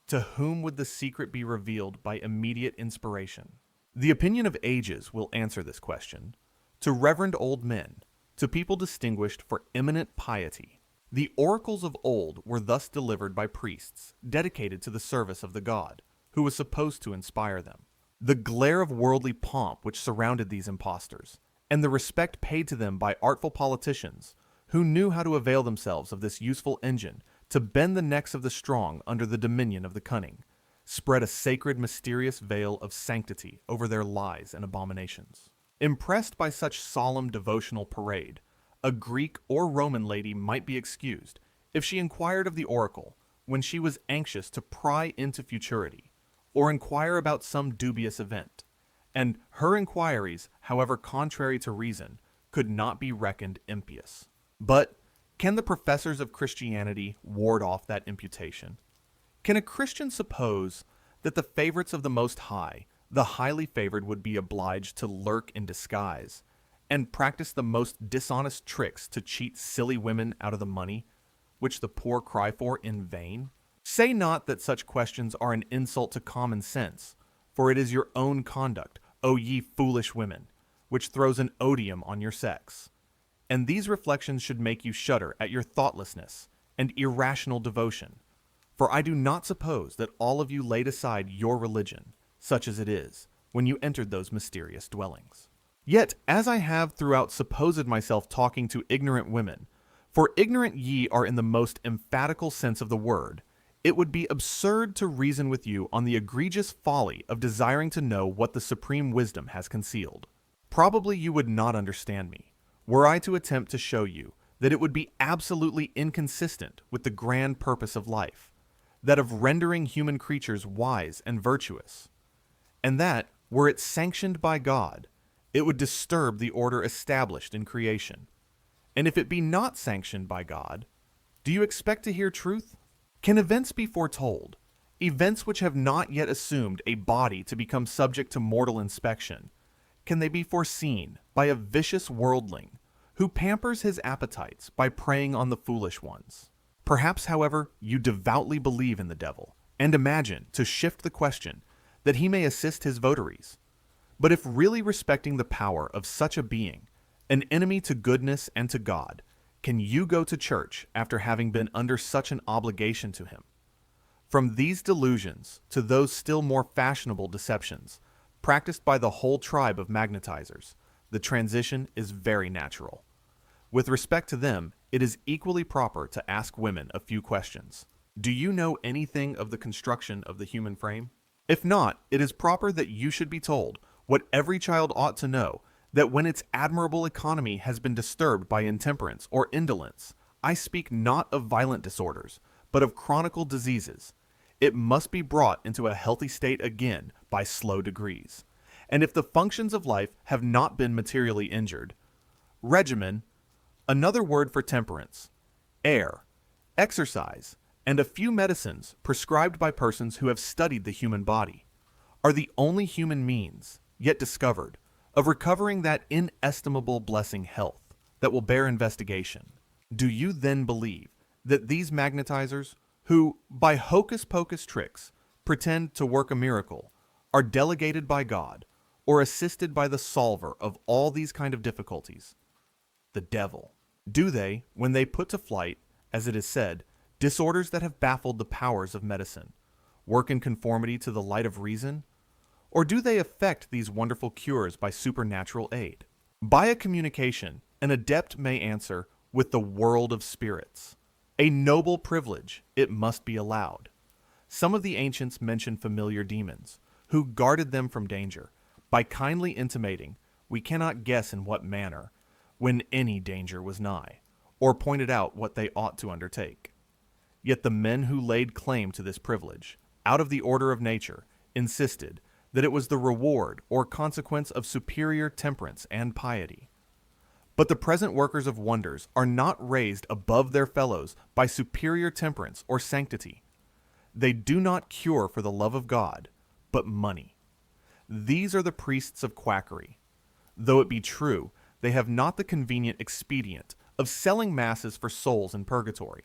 to whom would the secret be revealed by immediate inspiration? The opinion of ages will answer this question. To reverend old men, to people distinguished for eminent piety, the oracles of old were thus delivered by priests dedicated to the service of the god, who was supposed to inspire them. The glare of worldly pomp which surrounded these impostors, and the respect paid to them by artful politicians, who knew how to avail themselves of this useful engine to bend the necks of the strong under the dominion of the cunning, spread a sacred, mysterious veil of sanctity over their lies and abominations. Impressed by such solemn devotional parade, a Greek or Roman lady might be excused if she inquired of the oracle when she was anxious to pry into futurity, or inquire about some dubious event, and her inquiries, however contrary to reason, could not be reckoned impious. But can the professors of Christianity ward off that imputation? Can a Christian suppose that the favorites of the Most High, the highly favored, would be obliged to lurk in disguise and practice the most dishonest tricks to cheat silly women out of the money which the poor cry for in vain? Say not that such questions are an insult to common sense, for it is your own conduct, O ye foolish women, which throws an odium on your sex. And these reflections should make you shudder at your thoughtlessness and irrational devotion. For I do not suppose that all of you laid aside your religion, such as it is, when you entered those mysterious dwellings. Yet, as I have throughout supposed myself talking to ignorant women, for ignorant ye are in the most emphatical sense of the word, it would be absurd to reason with you on the egregious folly of desiring to know what the supreme wisdom has concealed. Probably you would not understand me, were I to attempt to show you that it would be absolutely inconsistent with the grand purpose of life, that of rendering human creatures wise and virtuous, and that, were it sanctioned by God, it would disturb the order established in creation. And if it be not sanctioned by God, do you expect to hear truth? Can events be foretold, events which have not yet assumed a body to become subject to mortal inspection? Can they be foreseen by a vicious worldling who pampers his appetites by preying on the foolish ones? Perhaps, however, you devoutly believe in the devil, and imagine, to shift the question, that he may assist his votaries. But if really respecting the power of such a being, an enemy to goodness and to God, can you go to church after having been under such an obligation to him? From these delusions to those still more fashionable deceptions, practiced by the whole tribe of magnetizers, the transition is very natural. With respect to them, it is equally proper to ask women a few questions. Do you know anything of the construction of the human frame? If not, it is proper that you should be told what every child ought to know, that when its admirable economy has been disturbed by intemperance or indolence, I speak not of violent disorders, but of chronical diseases, it must be brought into a healthy state again by slow degrees. And if the functions of life have not been materially injured, regimen, another word for temperance, air, exercise, and a few medicines prescribed by persons who have studied the human body, are the only human means, yet discovered, of recovering that inestimable blessing health that will bear investigation. Do you then believe that these magnetizers, who, by hocus-pocus tricks, pretend to work a miracle, are delegated by God, or assisted by the solver of all these kind of difficulties, the devil? Do they, when they put to flight, as it is said, disorders that have baffled the powers of medicine, work in conformity to the light of reason? Or do they effect these wonderful cures by supernatural aid? By a communication, an adept may answer with the world of spirits. A noble privilege, it must be allowed. Some of the ancients mention familiar demons, who guarded them from danger, by kindly intimating, we cannot guess in what manner, when any danger was nigh, or pointed out what they ought to undertake. Yet the men who laid claim to this privilege, out of the order of nature, insisted that it was the reward or consequence of superior temperance and piety. But the present workers of wonders are not raised above their fellows by superior temperance or sanctity. They do not cure for the love of God, but money. These are the priests of quackery. Though it be true, they have not the convenient expedient of selling masses for souls in purgatory,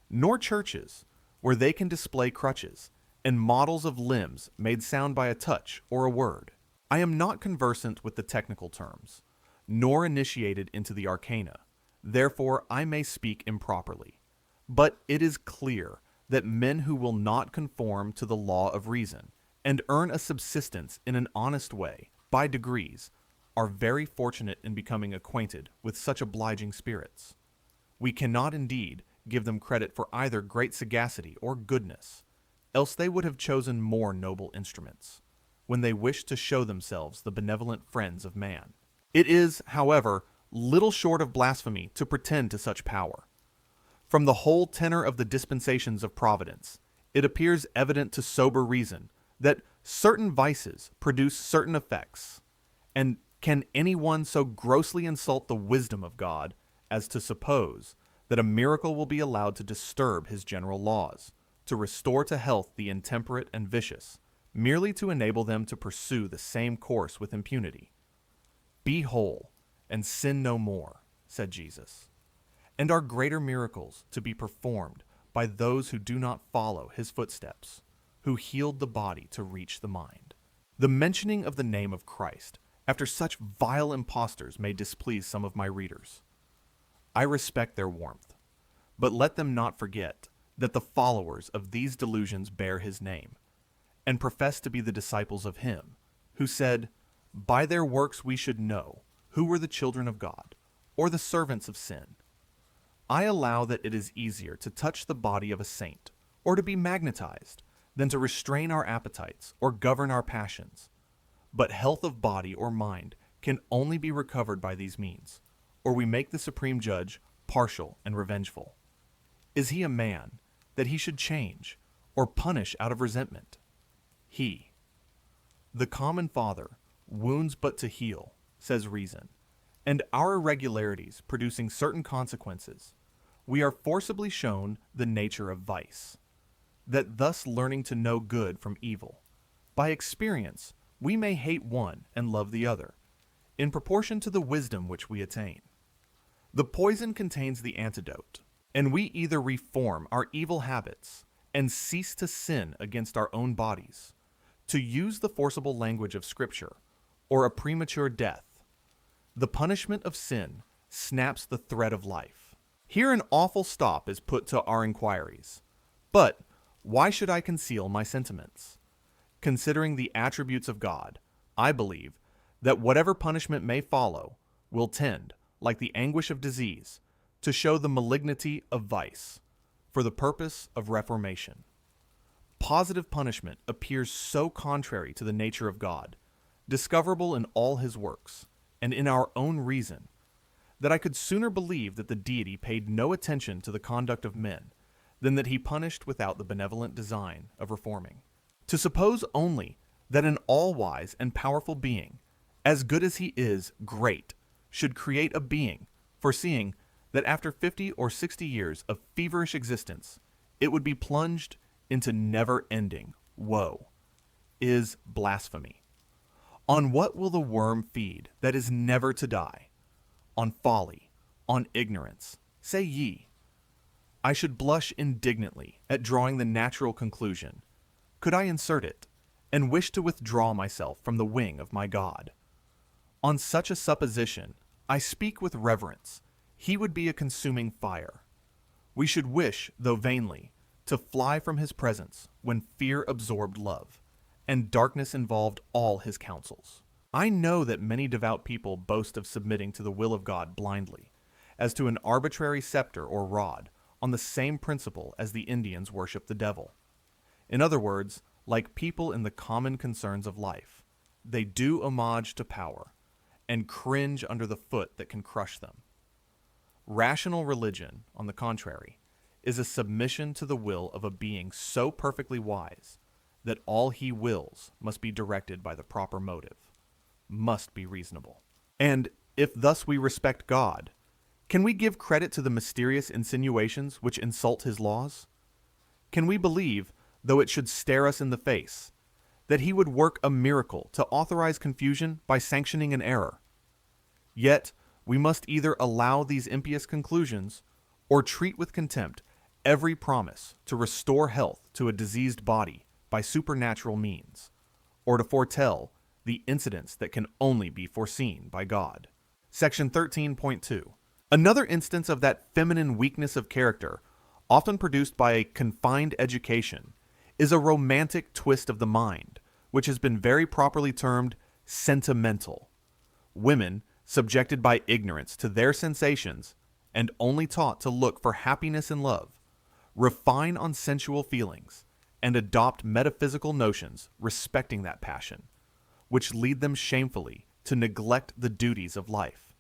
nor churches, where they can display crutches, and models of limbs made sound by a touch or a word. I am not conversant with the technical terms, nor initiated into the arcana, therefore I may speak improperly. But it is clear that men who will not conform to the law of reason, and earn a subsistence in an honest way, by degrees, are very fortunate in becoming acquainted with such obliging spirits. We cannot indeed give them credit for either great sagacity or goodness, else they would have chosen more noble instruments, when they wished to show themselves the benevolent friends of man. It is, however, little short of blasphemy to pretend to such power. From the whole tenor of the dispensations of Providence, it appears evident to sober reason that certain vices produce certain effects, and can anyone so grossly insult the wisdom of God as to suppose that a miracle will be allowed to disturb his general laws, to restore to health the intemperate and vicious, merely to enable them to pursue the same course with impunity? Be whole, and sin no more, said Jesus. And are greater miracles to be performed by those who do not follow his footsteps, who healed the body to reach the mind? The mentioning of the name of Christ after such vile impostors may displease some of my readers. I respect their warmth, but let them not forget that the followers of these delusions bear his name, and profess to be the disciples of him, who said, "By their works we should know who were the children of God, or the servants of sin." I allow that it is easier to touch the body of a saint, or to be magnetized, than to restrain our appetites or govern our passions. But health of body or mind can only be recovered by these means, or we make the supreme judge partial and revengeful. Is he a man, that he should change, or punish out of resentment? He, the common father, wounds but to heal, says reason, and our irregularities producing certain consequences, we are forcibly shown the nature of vice, that thus learning to know good from evil, by experience we may hate one and love the other, in proportion to the wisdom which we attain. The poison contains the antidote, and we either reform our evil habits and cease to sin against our own bodies, to use the forcible language of Scripture, or a premature death. The punishment of sin snaps the thread of life. Here an awful stop is put to our inquiries. But why should I conceal my sentiments? Considering the attributes of God, I believe that whatever punishment may follow will tend, like the anguish of disease, to show the malignity of vice, for the purpose of reformation. Positive punishment appears so contrary to the nature of God, discoverable in all his works, and in our own reason, that I could sooner believe that the deity paid no attention to the conduct of men, than that he punished without the benevolent design of reforming. To suppose only that an all-wise and powerful being, as good as he is great, should create a being, foreseeing that after 50 or 60 years of feverish existence, it would be plunged into never-ending woe, is blasphemy. On what will the worm feed that is never to die? On folly, on ignorance, say ye. I should blush indignantly at drawing the natural conclusion, could I insert it, and wish to withdraw myself from the wing of my God. On such a supposition, I speak with reverence, he would be a consuming fire. We should wish, though vainly, to fly from his presence when fear absorbed love, and darkness involved all his counsels. I know that many devout people boast of submitting to the will of God blindly, as to an arbitrary scepter or rod, on the same principle as the Indians worship the devil. In other words, like people in the common concerns of life, they do homage to power, and cringe under the foot that can crush them. Rational religion, on the contrary, is a submission to the will of a being so perfectly wise that all he wills must be directed by the proper motive, must be reasonable. And if thus we respect God, can we give credit to the mysterious insinuations which insult his laws? Can we believe, though it should stare us in the face, that he would work a miracle to authorize confusion by sanctioning an error? Yet we must either allow these impious conclusions, or treat with contempt every promise to restore health to a diseased body by supernatural means, or to foretell the incidents that can only be foreseen by God. Section 13.2. Another instance of that feminine weakness of character, often produced by a confined education, is a romantic twist of the mind, which has been very properly termed sentimental. Women, subjected by ignorance to their sensations, and only taught to look for happiness in love, refine on sensual feelings, and adopt metaphysical notions respecting that passion, which lead them shamefully to neglect the duties of life,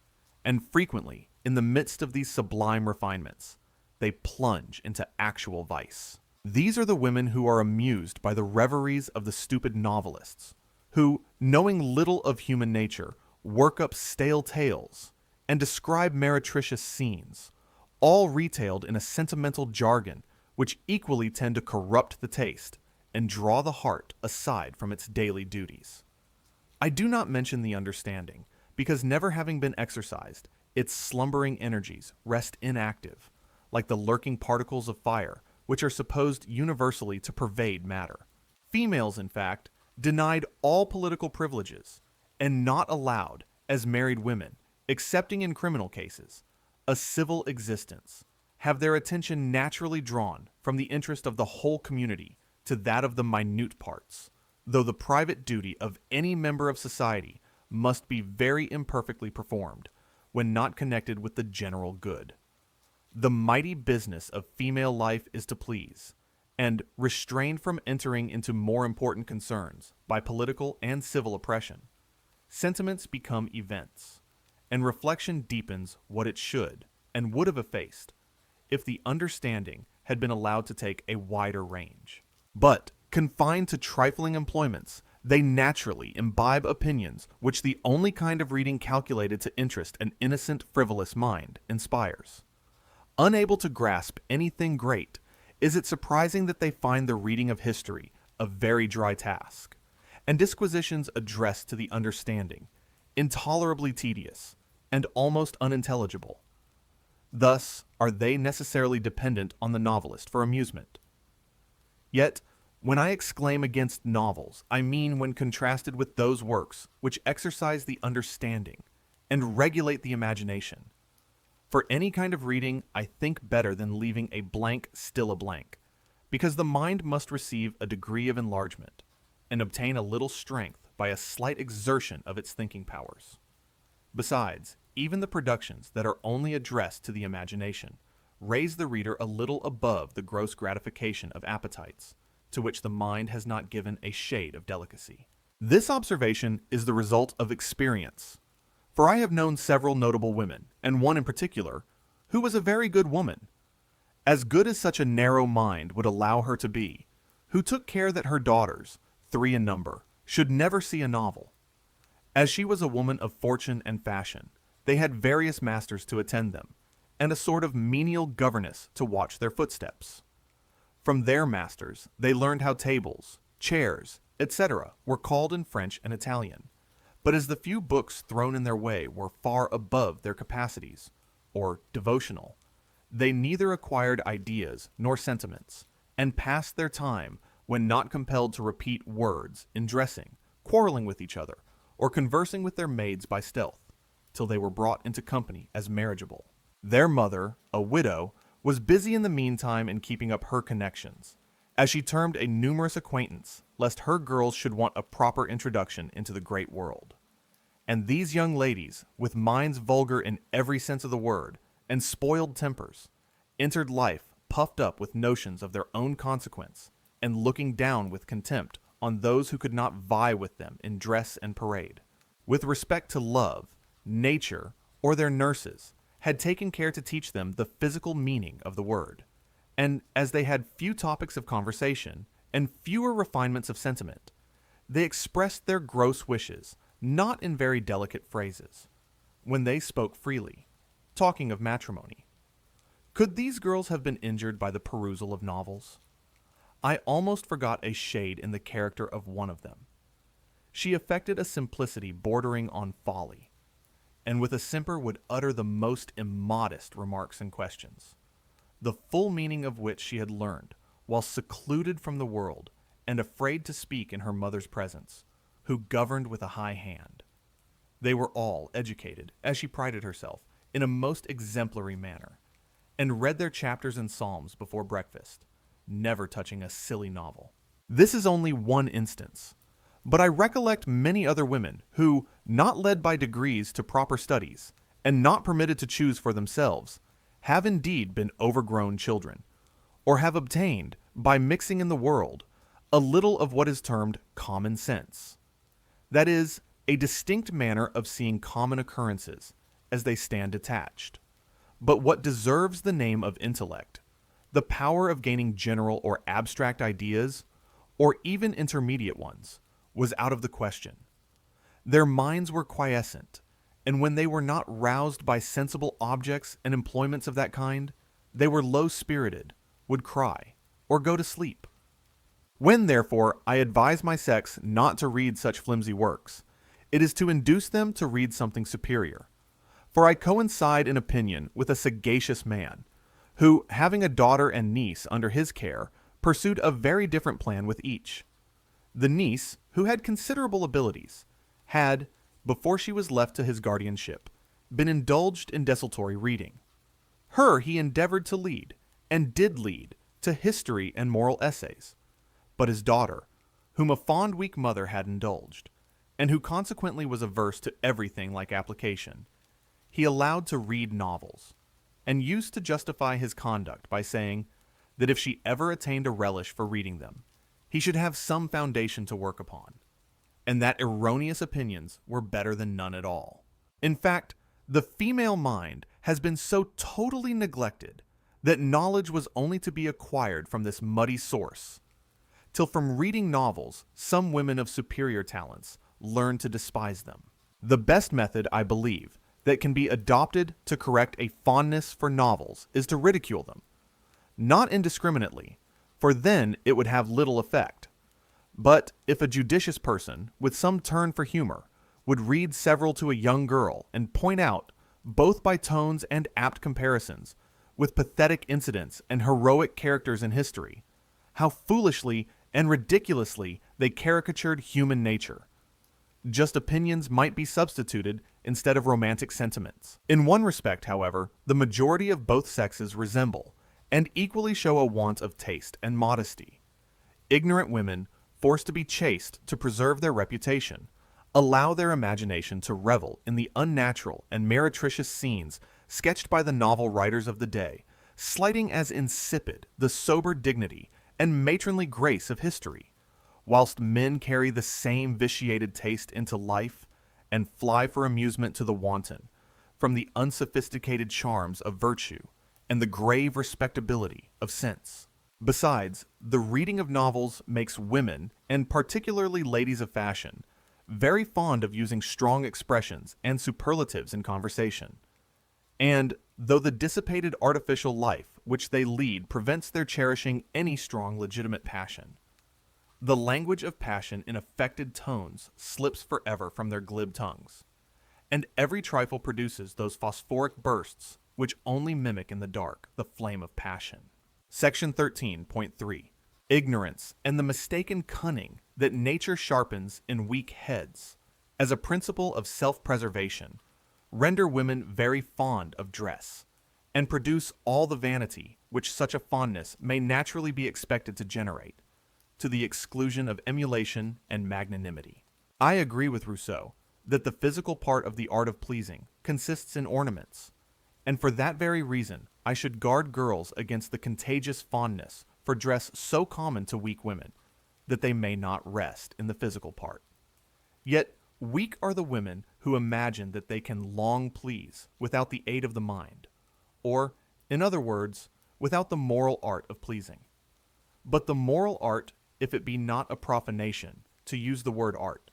and frequently, in the midst of these sublime refinements, they plunge into actual vice. These are the women who are amused by the reveries of the stupid novelists, who, knowing little of human nature, work up stale tales and describe meretricious scenes, all retailed in a sentimental jargon which equally tend to corrupt the taste and draw the heart aside from its daily duties. I do not mention the understanding, because never having been exercised, its slumbering energies rest inactive, like the lurking particles of fire, which are supposed universally to pervade matter. Females, in fact, denied all political privileges, and not allowed, as married women, excepting in criminal cases, a civil existence, have their attention naturally drawn from the interest of the whole community to that of the minute parts, though the private duty of any member of society must be very imperfectly performed when not connected with the general good. The mighty business of female life is to please, and restrained from entering into more important concerns by political and civil oppression, sentiments become events, and reflection deepens what it should and would have effaced if the understanding had been allowed to take a wider range. But, confined to trifling employments, they naturally imbibe opinions which the only kind of reading calculated to interest an innocent, frivolous mind inspires. Unable to grasp anything great, is it surprising that they find the reading of history a very dry task, and disquisitions addressed to the understanding intolerably tedious and almost unintelligible? Thus are they necessarily dependent on the novelist for amusement. Yet, when I exclaim against novels, I mean when contrasted with those works which exercise the understanding and regulate the imagination. For any kind of reading, I think better than leaving a blank still a blank, because the mind must receive a degree of enlargement and obtain a little strength by a slight exertion of its thinking powers. Besides, even the productions that are only addressed to the imagination raise the reader a little above the gross gratification of appetites, to which the mind has not given a shade of delicacy. This observation is the result of experience, for I have known several notable women, and one in particular, who was a very good woman, as good as such a narrow mind would allow her to be, who took care that her daughters, 3 in number, should never see a novel. As she was a woman of fortune and fashion, they had various masters to attend them, and a sort of menial governess to watch their footsteps. From their masters, they learned how tables, chairs, etc. were called in French and Italian, but as the few books thrown in their way were far above their capacities, or devotional, they neither acquired ideas nor sentiments, and passed their time, when not compelled to repeat words, in dressing, quarreling with each other, or conversing with their maids by stealth, till they were brought into company as marriageable. Their mother, a widow, was busy in the meantime in keeping up her connections, as she termed a numerous acquaintance, lest her girls should want a proper introduction into the great world. And these young ladies, with minds vulgar in every sense of the word, and spoiled tempers, entered life puffed up with notions of their own consequence, and looking down with contempt on those who could not vie with them in dress and parade. With respect to love, nature, or their nurses, had taken care to teach them the physical meaning of the word, and as they had few topics of conversation, and fewer refinements of sentiment, they expressed their gross wishes not in very delicate phrases, when they spoke freely, talking of matrimony. Could these girls have been injured by the perusal of novels? I almost forgot a shade in the character of one of them. She affected a simplicity bordering on folly, and with a simper would utter the most immodest remarks and questions, the full meaning of which she had learned while secluded from the world and afraid to speak in her mother's presence, who governed with a high hand. They were all educated, as she prided herself, in a most exemplary manner, and read their chapters and psalms before breakfast, never touching a silly novel. This is only one instance, but I recollect many other women who, not led by degrees to proper studies, and not permitted to choose for themselves, have indeed been overgrown children, or have obtained, by mixing in the world, a little of what is termed common sense. That is, a distinct manner of seeing common occurrences as they stand detached. But what deserves the name of intellect, the power of gaining general or abstract ideas, or even intermediate ones, was out of the question. Their minds were quiescent, and when they were not roused by sensible objects and employments of that kind, they were low-spirited, would cry, or go to sleep. When, therefore, I advise my sex not to read such flimsy works, it is to induce them to read something superior. For I coincide in opinion with a sagacious man, who, having a daughter and niece under his care, pursued a very different plan with each. The niece, who had considerable abilities, had, before she was left to his guardianship, been indulged in desultory reading. Her he endeavored to lead, and did lead, to history and moral essays. But his daughter, whom a fond weak mother had indulged, and who consequently was averse to everything like application, he allowed to read novels, and used to justify his conduct by saying that if she ever attained a relish for reading them, he should have some foundation to work upon, and that erroneous opinions were better than none at all. In fact, the female mind has been so totally neglected that knowledge was only to be acquired from this muddy source, till from reading novels some women of superior talents learn to despise them. The best method, I believe, that can be adopted to correct a fondness for novels is to ridicule them. Not indiscriminately, for then it would have little effect. But if a judicious person, with some turn for humor, would read several to a young girl and point out, both by tones and apt comparisons, with pathetic incidents and heroic characters in history, how foolishly and ridiculously they caricatured human nature, just opinions might be substituted instead of romantic sentiments. In one respect, however, the majority of both sexes resemble, and equally show a want of taste and modesty. Ignorant women, forced to be chaste to preserve their reputation, allow their imagination to revel in the unnatural and meretricious scenes sketched by the novel writers of the day, slighting as insipid the sober dignity and matronly grace of history, whilst men carry the same vitiated taste into life and fly for amusement to the wanton, from the unsophisticated charms of virtue and the grave respectability of sense. Besides, the reading of novels makes women, and particularly ladies of fashion, very fond of using strong expressions and superlatives in conversation. And, though the dissipated artificial life which they lead prevents their cherishing any strong legitimate passion, the language of passion in affected tones slips forever from their glib tongues, and every trifle produces those phosphoric bursts which only mimic in the dark the flame of passion. Section 13.3. Ignorance and the mistaken cunning that nature sharpens in weak heads, as a principle of self-preservation, render women very fond of dress, and produce all the vanity which such a fondness may naturally be expected to generate, to the exclusion of emulation and magnanimity. I agree with Rousseau that the physical part of the art of pleasing consists in ornaments, and for that very reason I should guard girls against the contagious fondness for dress so common to weak women, that they may not rest in the physical part. Yet weak are the women who imagine that they can long please without the aid of the mind, or, in other words, without the moral art of pleasing. But the moral art, if it be not a profanation, to use the word art,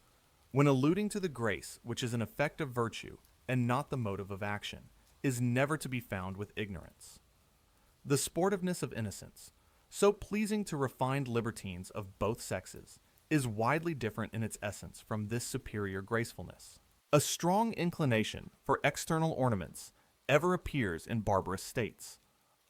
when alluding to the grace which is an effect of virtue and not the motive of action, is never to be found with ignorance. The sportiveness of innocence, so pleasing to refined libertines of both sexes, is widely different in its essence from this superior gracefulness. A strong inclination for external ornaments ever appears in barbarous states.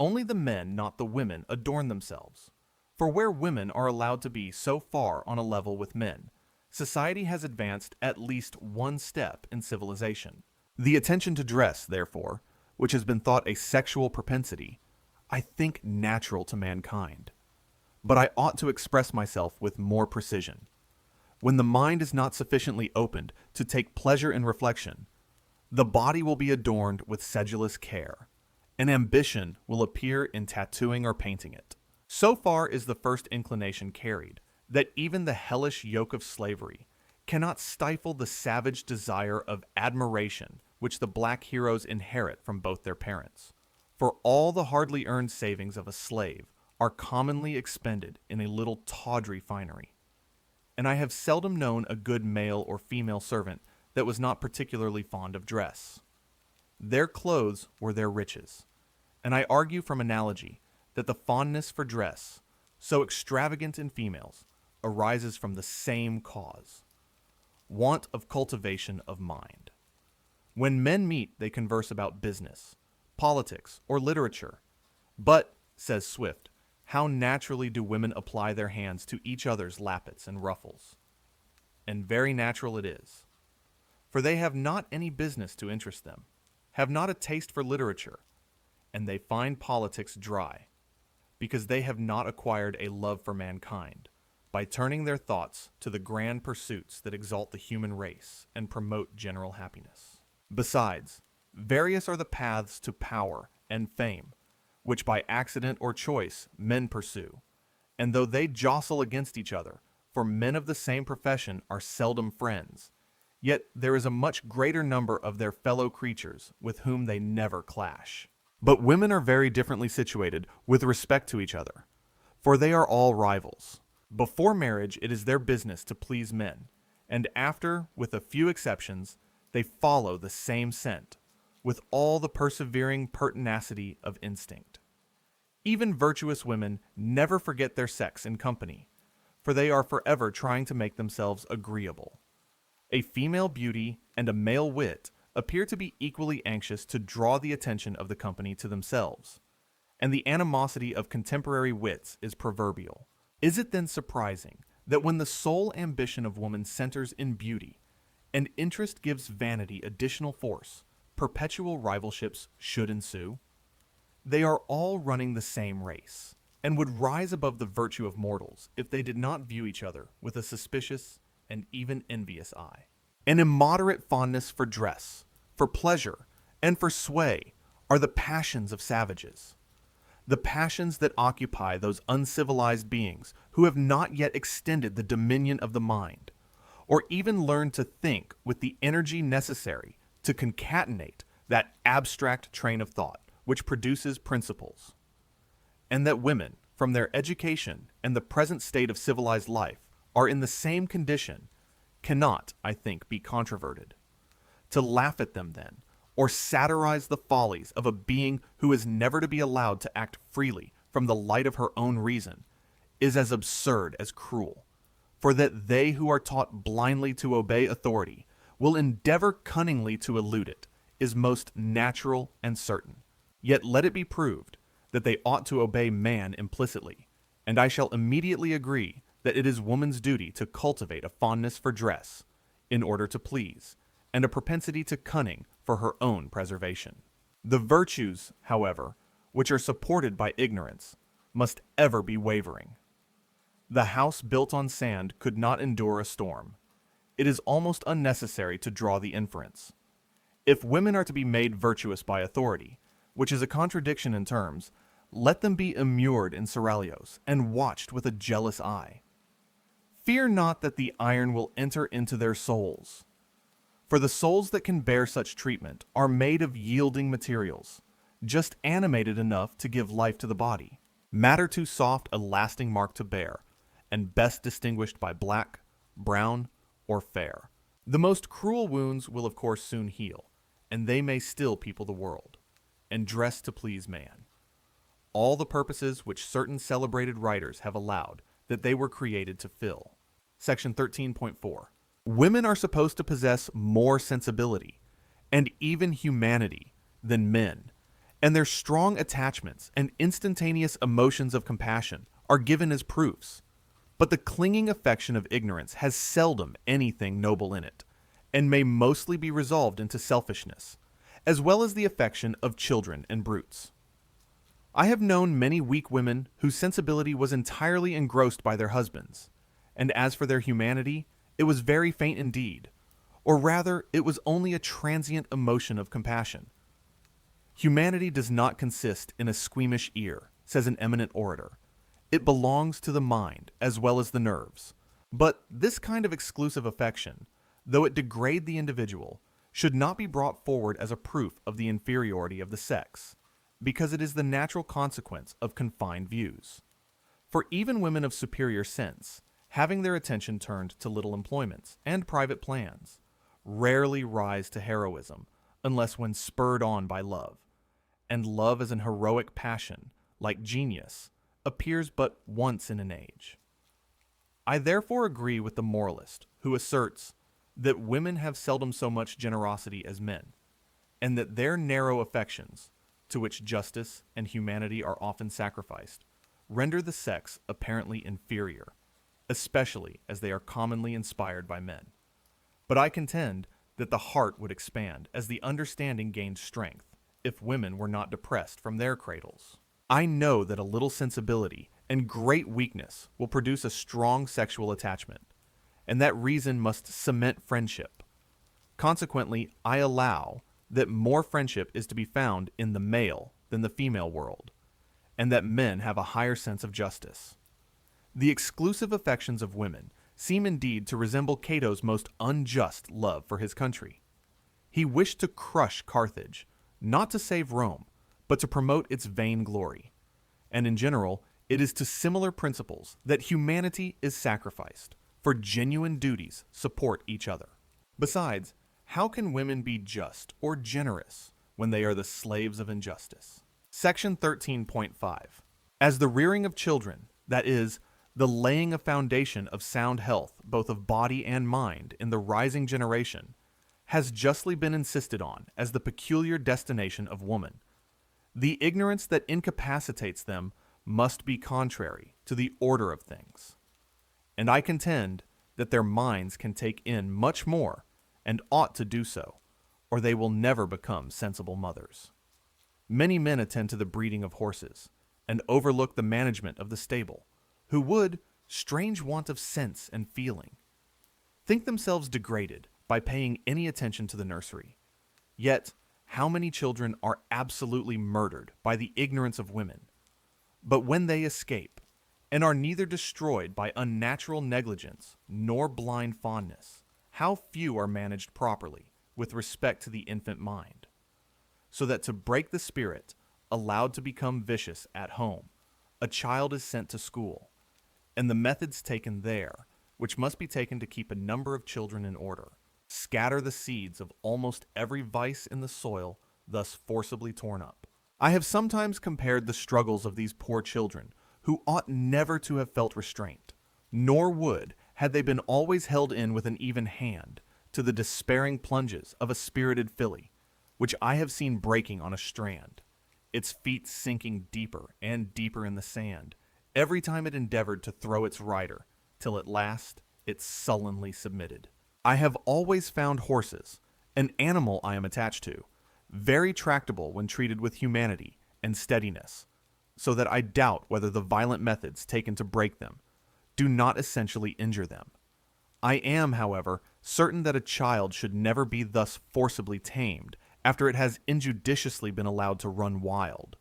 Only the men, not the women, adorn themselves. For where women are allowed to be so far on a level with men, society has advanced at least one step in civilization. The attention to dress, therefore, which has been thought a sexual propensity, I think natural to mankind. But I ought to express myself with more precision. When the mind is not sufficiently opened to take pleasure in reflection, the body will be adorned with sedulous care, and ambition will appear in tattooing or painting it. So far is the first inclination carried, that even the hellish yoke of slavery cannot stifle the savage desire of admiration which the black heroes inherit from both their parents. For all the hardly earned savings of a slave are commonly expended in a little tawdry finery. And I have seldom known a good male or female servant that was not particularly fond of dress. Their clothes were their riches, and I argue from analogy that the fondness for dress, so extravagant in females, arises from the same cause: want of cultivation of mind. When men meet, they converse about business, politics, or literature. But, says Swift, how naturally do women apply their hands to each other's lappets and ruffles? And very natural it is. For they have not any business to interest them, have not a taste for literature, and they find politics dry, because they have not acquired a love for mankind, by turning their thoughts to the grand pursuits that exalt the human race and promote general happiness. Besides, various are the paths to power and fame, which by accident or choice men pursue, and though they jostle against each other, for men of the same profession are seldom friends, yet there is a much greater number of their fellow creatures with whom they never clash. But women are very differently situated with respect to each other, for they are all rivals. Before marriage, it is their business to please men, and after, with a few exceptions, they follow the same scent, with all the persevering pertinacity of instinct. Even virtuous women never forget their sex in company, for they are forever trying to make themselves agreeable. A female beauty and a male wit appear to be equally anxious to draw the attention of the company to themselves, and the animosity of contemporary wits is proverbial. Is it then surprising that when the sole ambition of woman centers in beauty, and interest gives vanity additional force, perpetual rivalships should ensue? They are all running the same race, and would rise above the virtue of mortals if they did not view each other with a suspicious and even envious eye. An immoderate fondness for dress, for pleasure, and for sway are the passions of savages. The passions that occupy those uncivilized beings who have not yet extended the dominion of the mind, or even learned to think with the energy necessary to concatenate that abstract train of thought which produces principles. And that women, from their education and the present state of civilized life, are in the same condition, cannot, I think, be controverted. To laugh at them, then, or satirize the follies of a being who is never to be allowed to act freely from the light of her own reason, is as absurd as cruel. For that they who are taught blindly to obey authority will endeavor cunningly to elude it is most natural and certain. Yet let it be proved that they ought to obey man implicitly, and I shall immediately agree that it is woman's duty to cultivate a fondness for dress in order to please, and a propensity to cunning for her own preservation. The virtues, however, which are supported by ignorance, must ever be wavering. The house built on sand could not endure a storm. It is almost unnecessary to draw the inference. If women are to be made virtuous by authority, which is a contradiction in terms, let them be immured in seraglios and watched with a jealous eye. Fear not that the iron will enter into their souls. For the souls that can bear such treatment are made of yielding materials, just animated enough to give life to the body, matter too soft a lasting mark to bear, and best distinguished by black, brown, or fair. The most cruel wounds will of course soon heal, and they may still people the world, and dress to please man. All the purposes which certain celebrated writers have allowed that they were created to fill. Section 13.4. Women are supposed to possess more sensibility, and even humanity, than men, and their strong attachments and instantaneous emotions of compassion are given as proofs. But the clinging affection of ignorance has seldom anything noble in it, and may mostly be resolved into selfishness, as well as the affection of children and brutes. I have known many weak women whose sensibility was entirely engrossed by their husbands, and as for their humanity, it was very faint indeed, or rather, it was only a transient emotion of compassion. Humanity does not consist in a squeamish ear, says an eminent orator. It belongs to the mind as well as the nerves, But this kind of exclusive affection, though it degrade the individual, should not be brought forward as a proof of the inferiority of the sex, because it is the natural consequence of confined views. For even women of superior sense, having their attention turned to little employments and private plans, rarely rise to heroism unless when spurred on by love, and love as an heroic passion, like genius, appears but once in an age. I therefore agree with the moralist who asserts that women have seldom so much generosity as men, and that their narrow affections, to which justice and humanity are often sacrificed, render the sex apparently inferior, especially as they are commonly inspired by men. But I contend that the heart would expand as the understanding gained strength if women were not depressed from their cradles. I know that a little sensibility and great weakness will produce a strong sexual attachment, and that reason must cement friendship. Consequently, I allow that more friendship is to be found in the male than the female world, and that men have a higher sense of justice. The exclusive affections of women seem indeed to resemble Cato's most unjust love for his country. He wished to crush Carthage, not to save Rome, but to promote its vain glory. And in general, it is to similar principles that humanity is sacrificed, for genuine duties support each other. Besides, how can women be just or generous when they are the slaves of injustice? Section 13.5. As the rearing of children, that is, the laying a foundation of sound health, both of body and mind, in the rising generation, has justly been insisted on as the peculiar destination of woman, the ignorance that incapacitates them must be contrary to the order of things. And I contend that their minds can take in much more, and ought to do so, or they will never become sensible mothers. Many men attend to the breeding of horses, and overlook the management of the stable, who would, strange want of sense and feeling, think themselves degraded by paying any attention to the nursery. Yet, how many children are absolutely murdered by the ignorance of women? But when they escape, and are neither destroyed by unnatural negligence nor blind fondness, how few are managed properly with respect to the infant mind, so that to break the spirit allowed to become vicious at home, a child is sent to school, and the methods taken there, which must be taken to keep a number of children in order, scatter the seeds of almost every vice in the soil, thus forcibly torn up. I have sometimes compared the struggles of these poor children, who ought never to have felt restraint, nor would, had they been always held in with an even hand, to the despairing plunges of a spirited filly, which I have seen breaking on a strand, its feet sinking deeper and deeper in the sand, every time it endeavored to throw its rider, till at last it sullenly submitted. I have always found horses, an animal I am attached to, very tractable when treated with humanity and steadiness, so that I doubt whether the violent methods taken to break them do not essentially injure them. I am, however, certain that a child should never be thus forcibly tamed after it has injudiciously been allowed to run wild.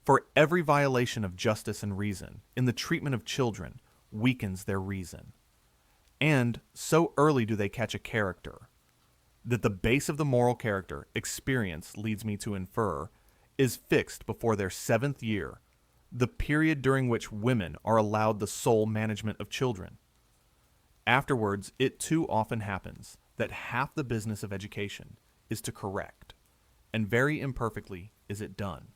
For every violation of justice and reason in the treatment of children weakens their reason. And so early do they catch a character, that the base of the moral character experience leads me to infer is fixed before their 7th year, the period during which women are allowed the sole management of children. Afterwards, it too often happens that half the business of education is to correct, and very imperfectly is it done.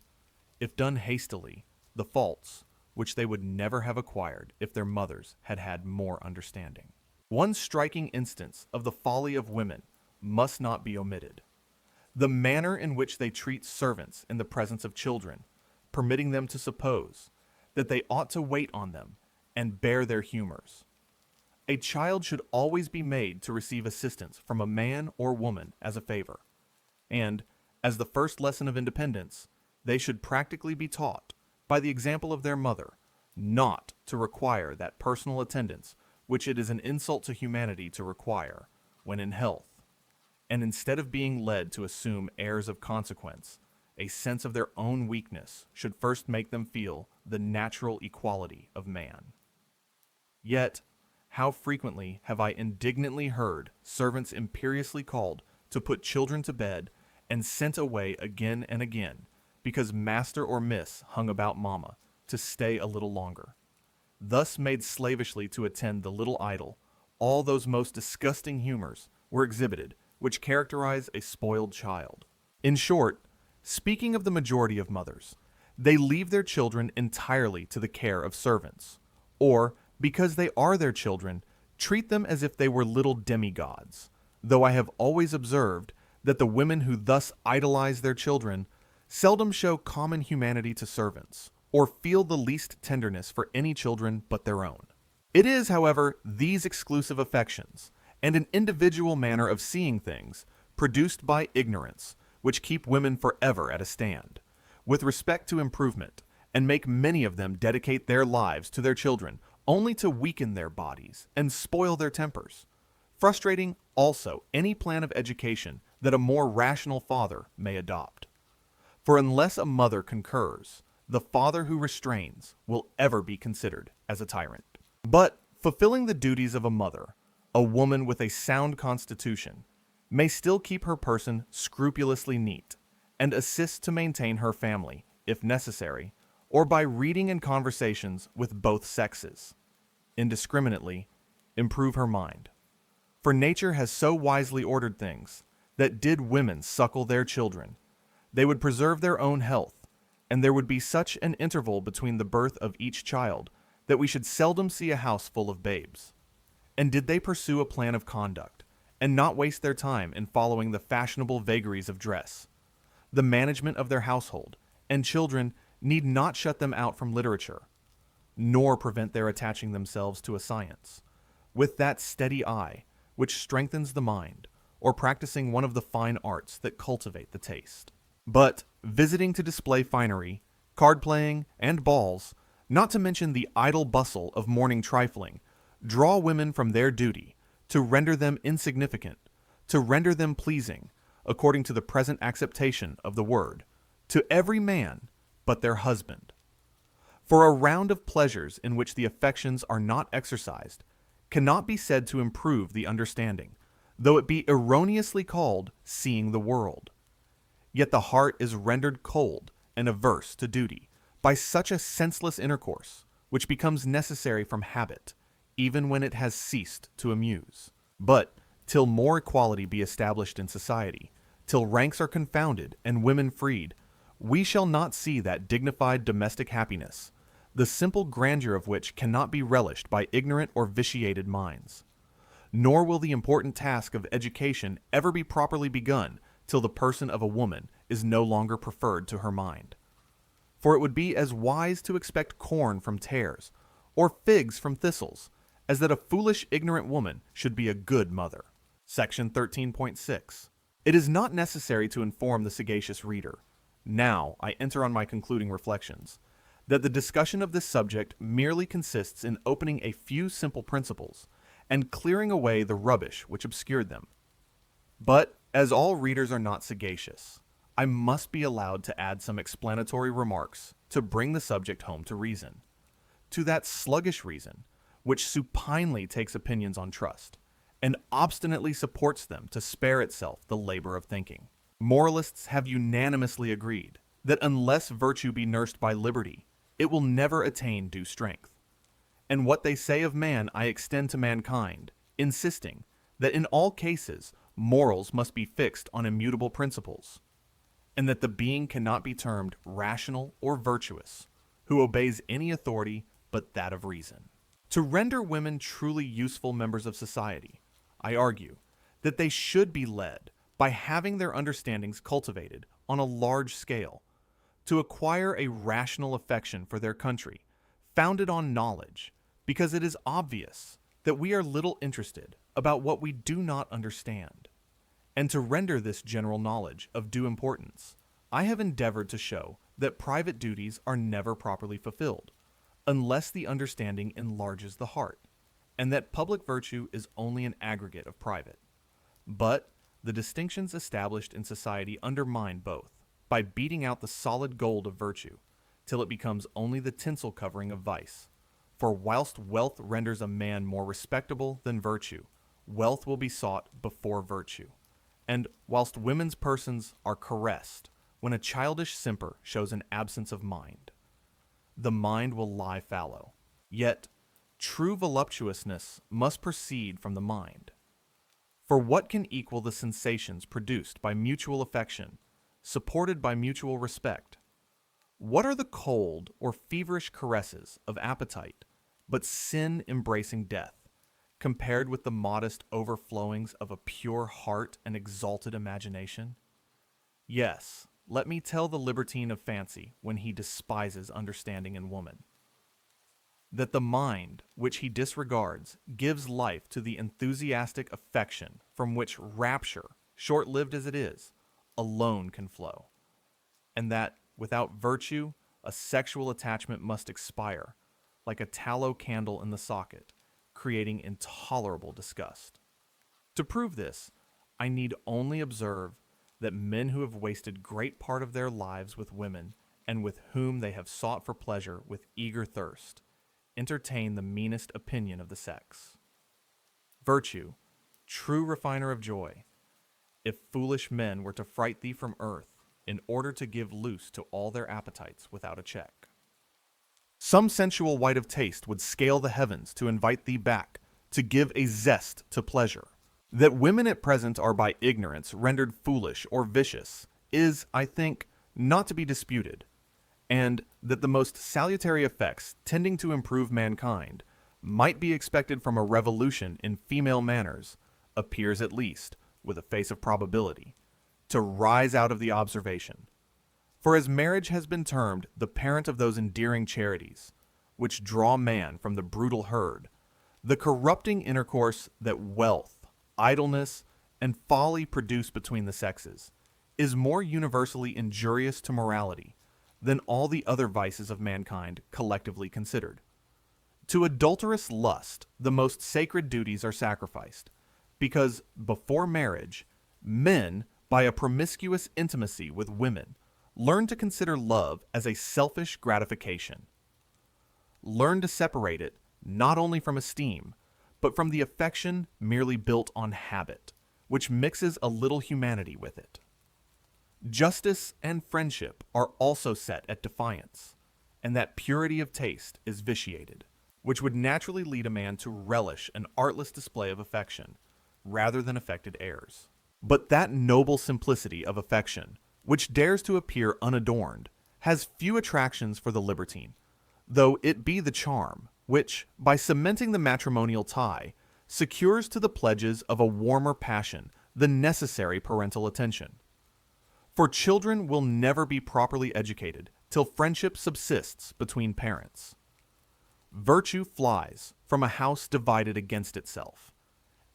If done hastily, the faults, which they would never have acquired if their mothers had had more understanding. One striking instance of the folly of women must not be omitted. The manner in which they treat servants in the presence of children, permitting them to suppose that they ought to wait on them and bear their humors. A child should always be made to receive assistance from a man or woman as a favor, and, as the first lesson of independence, they should practically be taught, by the example of their mother, not to require that personal attendance which it is an insult to humanity to require when in health, and instead of being led to assume airs of consequence, a sense of their own weakness should first make them feel the natural equality of man. Yet, how frequently have I indignantly heard servants imperiously called to put children to bed and sent away again and again because master or miss hung about mama to stay a little longer. Thus made slavishly to attend the little idol, all those most disgusting humors were exhibited which characterize a spoiled child. In short, speaking of the majority of mothers, they leave their children entirely to the care of servants, or, because they are their children, treat them as if they were little demigods, though I have always observed that the women who thus idolize their children seldom show common humanity to servants, or feel the least tenderness for any children but their own. It is, however, these exclusive affections, and an individual manner of seeing things, produced by ignorance, which keep women forever at a stand, with respect to improvement, and make many of them dedicate their lives to their children only to weaken their bodies and spoil their tempers, frustrating also any plan of education that a more rational father may adopt. For unless a mother concurs, the father who restrains will ever be considered as a tyrant. But fulfilling the duties of a mother, a woman with a sound constitution may still keep her person scrupulously neat and assist to maintain her family, if necessary, or by reading and conversations with both sexes, indiscriminately improve her mind. For nature has so wisely ordered things that did women suckle their children, they would preserve their own health, and there would be such an interval between the birth of each child that we should seldom see a house full of babes. And did they pursue a plan of conduct, and not waste their time in following the fashionable vagaries of dress, the management of their household and children need not shut them out from literature, nor prevent their attaching themselves to a science, with that steady eye which strengthens the mind, or practicing one of the fine arts that cultivate the taste. But visiting to display finery, card-playing, and balls, not to mention the idle bustle of morning trifling, draw women from their duty to render them insignificant, to render them pleasing, according to the present acceptation of the word, to every man but their husband. For a round of pleasures in which the affections are not exercised cannot be said to improve the understanding, though it be erroneously called seeing the world. Yet the heart is rendered cold and averse to duty by such a senseless intercourse, which becomes necessary from habit, even when it has ceased to amuse. But till more equality be established in society, till ranks are confounded and women freed, we shall not see that dignified domestic happiness, the simple grandeur of which cannot be relished by ignorant or vitiated minds. Nor will the important task of education ever be properly begun till the person of a woman is no longer preferred to her mind. For it would be as wise to expect corn from tares, or figs from thistles, as that a foolish, ignorant woman should be a good mother. Section 13.6. It is not necessary to inform the sagacious reader, now I enter on my concluding reflections, that the discussion of this subject merely consists in opening a few simple principles, and clearing away the rubbish which obscured them. But, as all readers are not sagacious, I must be allowed to add some explanatory remarks to bring the subject home to reason, to that sluggish reason which supinely takes opinions on trust, and obstinately supports them to spare itself the labor of thinking. Moralists have unanimously agreed that unless virtue be nursed by liberty, it will never attain due strength. And what they say of man I extend to mankind, insisting that in all cases morals must be fixed on immutable principles, and that the being cannot be termed rational or virtuous who obeys any authority but that of reason. To render women truly useful members of society, I argue that they should be led by having their understandings cultivated on a large scale, to acquire a rational affection for their country, founded on knowledge, because it is obvious that we are little interested about what we do not understand. And to render this general knowledge of due importance, I have endeavored to show that private duties are never properly fulfilled, unless the understanding enlarges the heart, and that public virtue is only an aggregate of private. But the distinctions established in society undermine both, by beating out the solid gold of virtue, till it becomes only the tinsel covering of vice. For whilst wealth renders a man more respectable than virtue, wealth will be sought before virtue. And whilst women's persons are caressed, when a childish simper shows an absence of mind, the mind will lie fallow. Yet, true voluptuousness must proceed from the mind. For what can equal the sensations produced by mutual affection, supported by mutual respect? What are the cold or feverish caresses of appetite but sin embracing death, compared with the modest overflowings of a pure heart and exalted imagination? Yes, let me tell the libertine of fancy when he despises understanding in woman, that the mind which he disregards gives life to the enthusiastic affection from which rapture, short-lived as it is, alone can flow, and that without virtue a sexual attachment must expire, like a tallow candle in the socket, creating intolerable disgust. To prove this, I need only observe that men who have wasted great part of their lives with women, and with whom they have sought for pleasure with eager thirst, entertain the meanest opinion of the sex. Virtue, true refiner of joy, if foolish men were to fright thee from earth, in order to give loose to all their appetites without a check. Some sensual wight of taste would scale the heavens to invite thee back, to give a zest to pleasure. That women at present are by ignorance rendered foolish or vicious is, I think, not to be disputed, and that the most salutary effects tending to improve mankind might be expected from a revolution in female manners appears at least, with a face of probability, to rise out of the observation. For as marriage has been termed the parent of those endearing charities, which draw man from the brutal herd, the corrupting intercourse that wealth, idleness, and folly produce between the sexes is more universally injurious to morality than all the other vices of mankind collectively considered. To adulterous lust the most sacred duties are sacrificed, because before marriage, men, by a promiscuous intimacy with women, learn to consider love as a selfish gratification. Learn to separate it not only from esteem, but from the affection merely built on habit, which mixes a little humanity with it. Justice and friendship are also set at defiance, and that purity of taste is vitiated, which would naturally lead a man to relish an artless display of affection, rather than affected airs. But that noble simplicity of affection, which dares to appear unadorned, has few attractions for the libertine, though it be the charm, which, by cementing the matrimonial tie, secures to the pledges of a warmer passion the necessary parental attention. For children will never be properly educated till friendship subsists between parents. Virtue flies from a house divided against itself,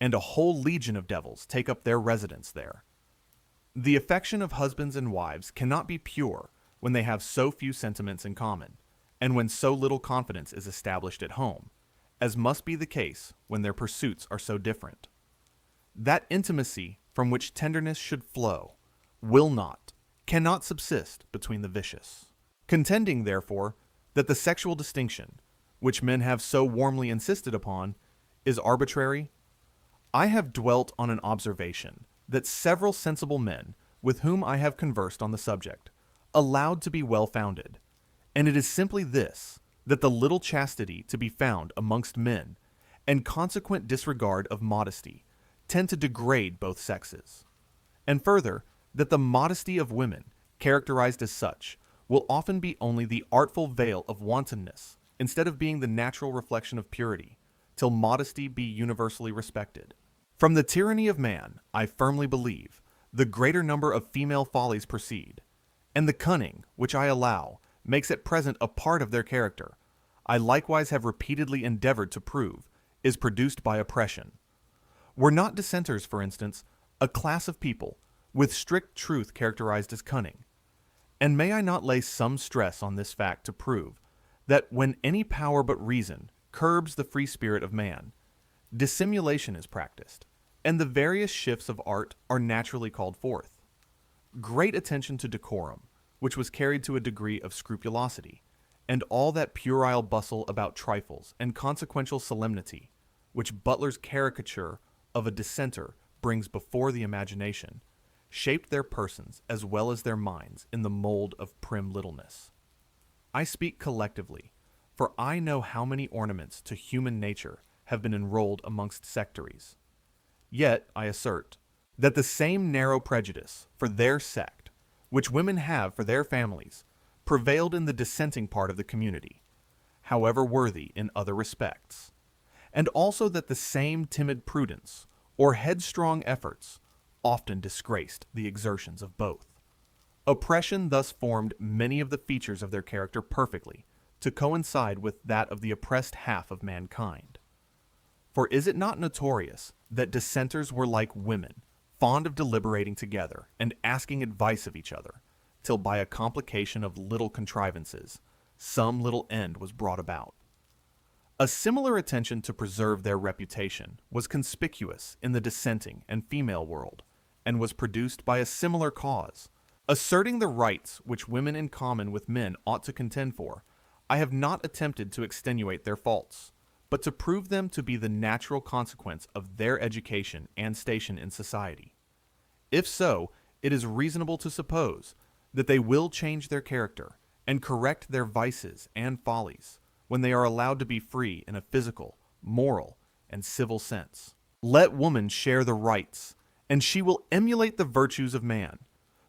and a whole legion of devils take up their residence there. The affection of husbands and wives cannot be pure when they have so few sentiments in common, and when so little confidence is established at home, as must be the case when their pursuits are so different. That intimacy from which tenderness should flow will not, cannot subsist between the vicious. Contending, therefore, that the sexual distinction, which men have so warmly insisted upon, is arbitrary, I have dwelt on an observation that several sensible men, with whom I have conversed on the subject, allowed to be well-founded, and it is simply this, that the little chastity to be found amongst men, and consequent disregard of modesty, tend to degrade both sexes. And further, that the modesty of women, characterized as such, will often be only the artful veil of wantonness, instead of being the natural reflection of purity, till modesty be universally respected. From the tyranny of man, I firmly believe, the greater number of female follies proceed, and the cunning, which I allow, makes at present a part of their character, I likewise have repeatedly endeavored to prove, is produced by oppression. Were not dissenters, for instance, a class of people, with strict truth characterized as cunning? And may I not lay some stress on this fact to prove, that when any power but reason curbs the free spirit of man, dissimulation is practiced, and the various shifts of art are naturally called forth. Great attention to decorum, which was carried to a degree of scrupulosity, and all that puerile bustle about trifles and consequential solemnity, which Butler's caricature of a dissenter brings before the imagination, shaped their persons as well as their minds in the mold of prim littleness. I speak collectively, for I know how many ornaments to human nature have been enrolled amongst sectaries. Yet, I assert, that the same narrow prejudice for their sect, which women have for their families, prevailed in the dissenting part of the community, however worthy in other respects, and also that the same timid prudence or headstrong efforts often disgraced the exertions of both. Oppression thus formed many of the features of their character perfectly to coincide with that of the oppressed half of mankind. For is it not notorious that dissenters were like women, fond of deliberating together and asking advice of each other, till by a complication of little contrivances, some little end was brought about? A similar attention to preserve their reputation was conspicuous in the dissenting and female world, and was produced by a similar cause. Asserting the rights which women in common with men ought to contend for, I have not attempted to extenuate their faults, but to prove them to be the natural consequence of their education and station in society. If so, it is reasonable to suppose that they will change their character and correct their vices and follies when they are allowed to be free in a physical, moral, and civil sense. Let woman share the rights, and she will emulate the virtues of man,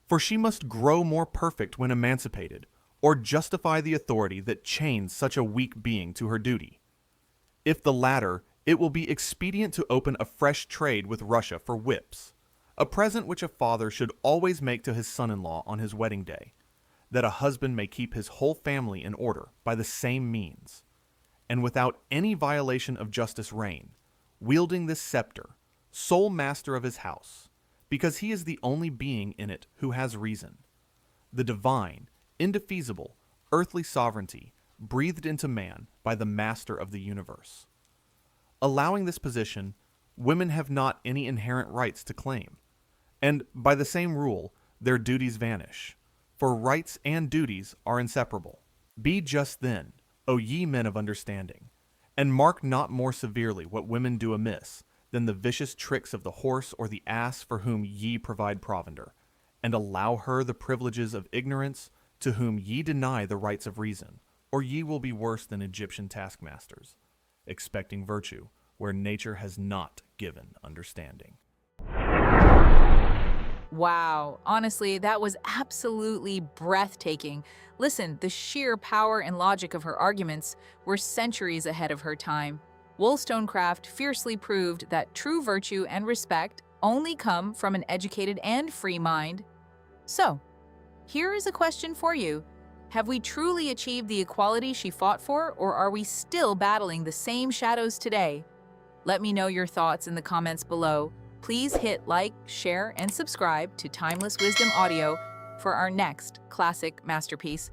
for she must grow more perfect when emancipated, or justify the authority that chains such a weak being to her duty. If the latter, it will be expedient to open a fresh trade with Russia for whips, a present which a father should always make to his son-in-law on his wedding day, that a husband may keep his whole family in order by the same means, and without any violation of justice reign, wielding this scepter, sole master of his house, because he is the only being in it who has reason, the divine, indefeasible, earthly sovereignty breathed into man by the master of the universe. Allowing this position, women have not any inherent rights to claim, and by the same rule, their duties vanish, for rights and duties are inseparable. Be just then, O ye men of understanding, and mark not more severely what women do amiss than the vicious tricks of the horse or the ass for whom ye provide provender, and allow her the privileges of ignorance to whom ye deny the rights of reason, or ye will be worse than Egyptian taskmasters, expecting virtue where nature has not given understanding. Wow, honestly, that was absolutely breathtaking. Listen, the sheer power and logic of her arguments were centuries ahead of her time. Wollstonecraft fiercely proved that true virtue and respect only come from an educated and free mind. So, here is a question for you. Have we truly achieved the equality she fought for, or are we still battling the same shadows today? Let me know your thoughts in the comments below. Please hit like, share, and subscribe to Timeless Wisdom Audio for our next classic masterpiece.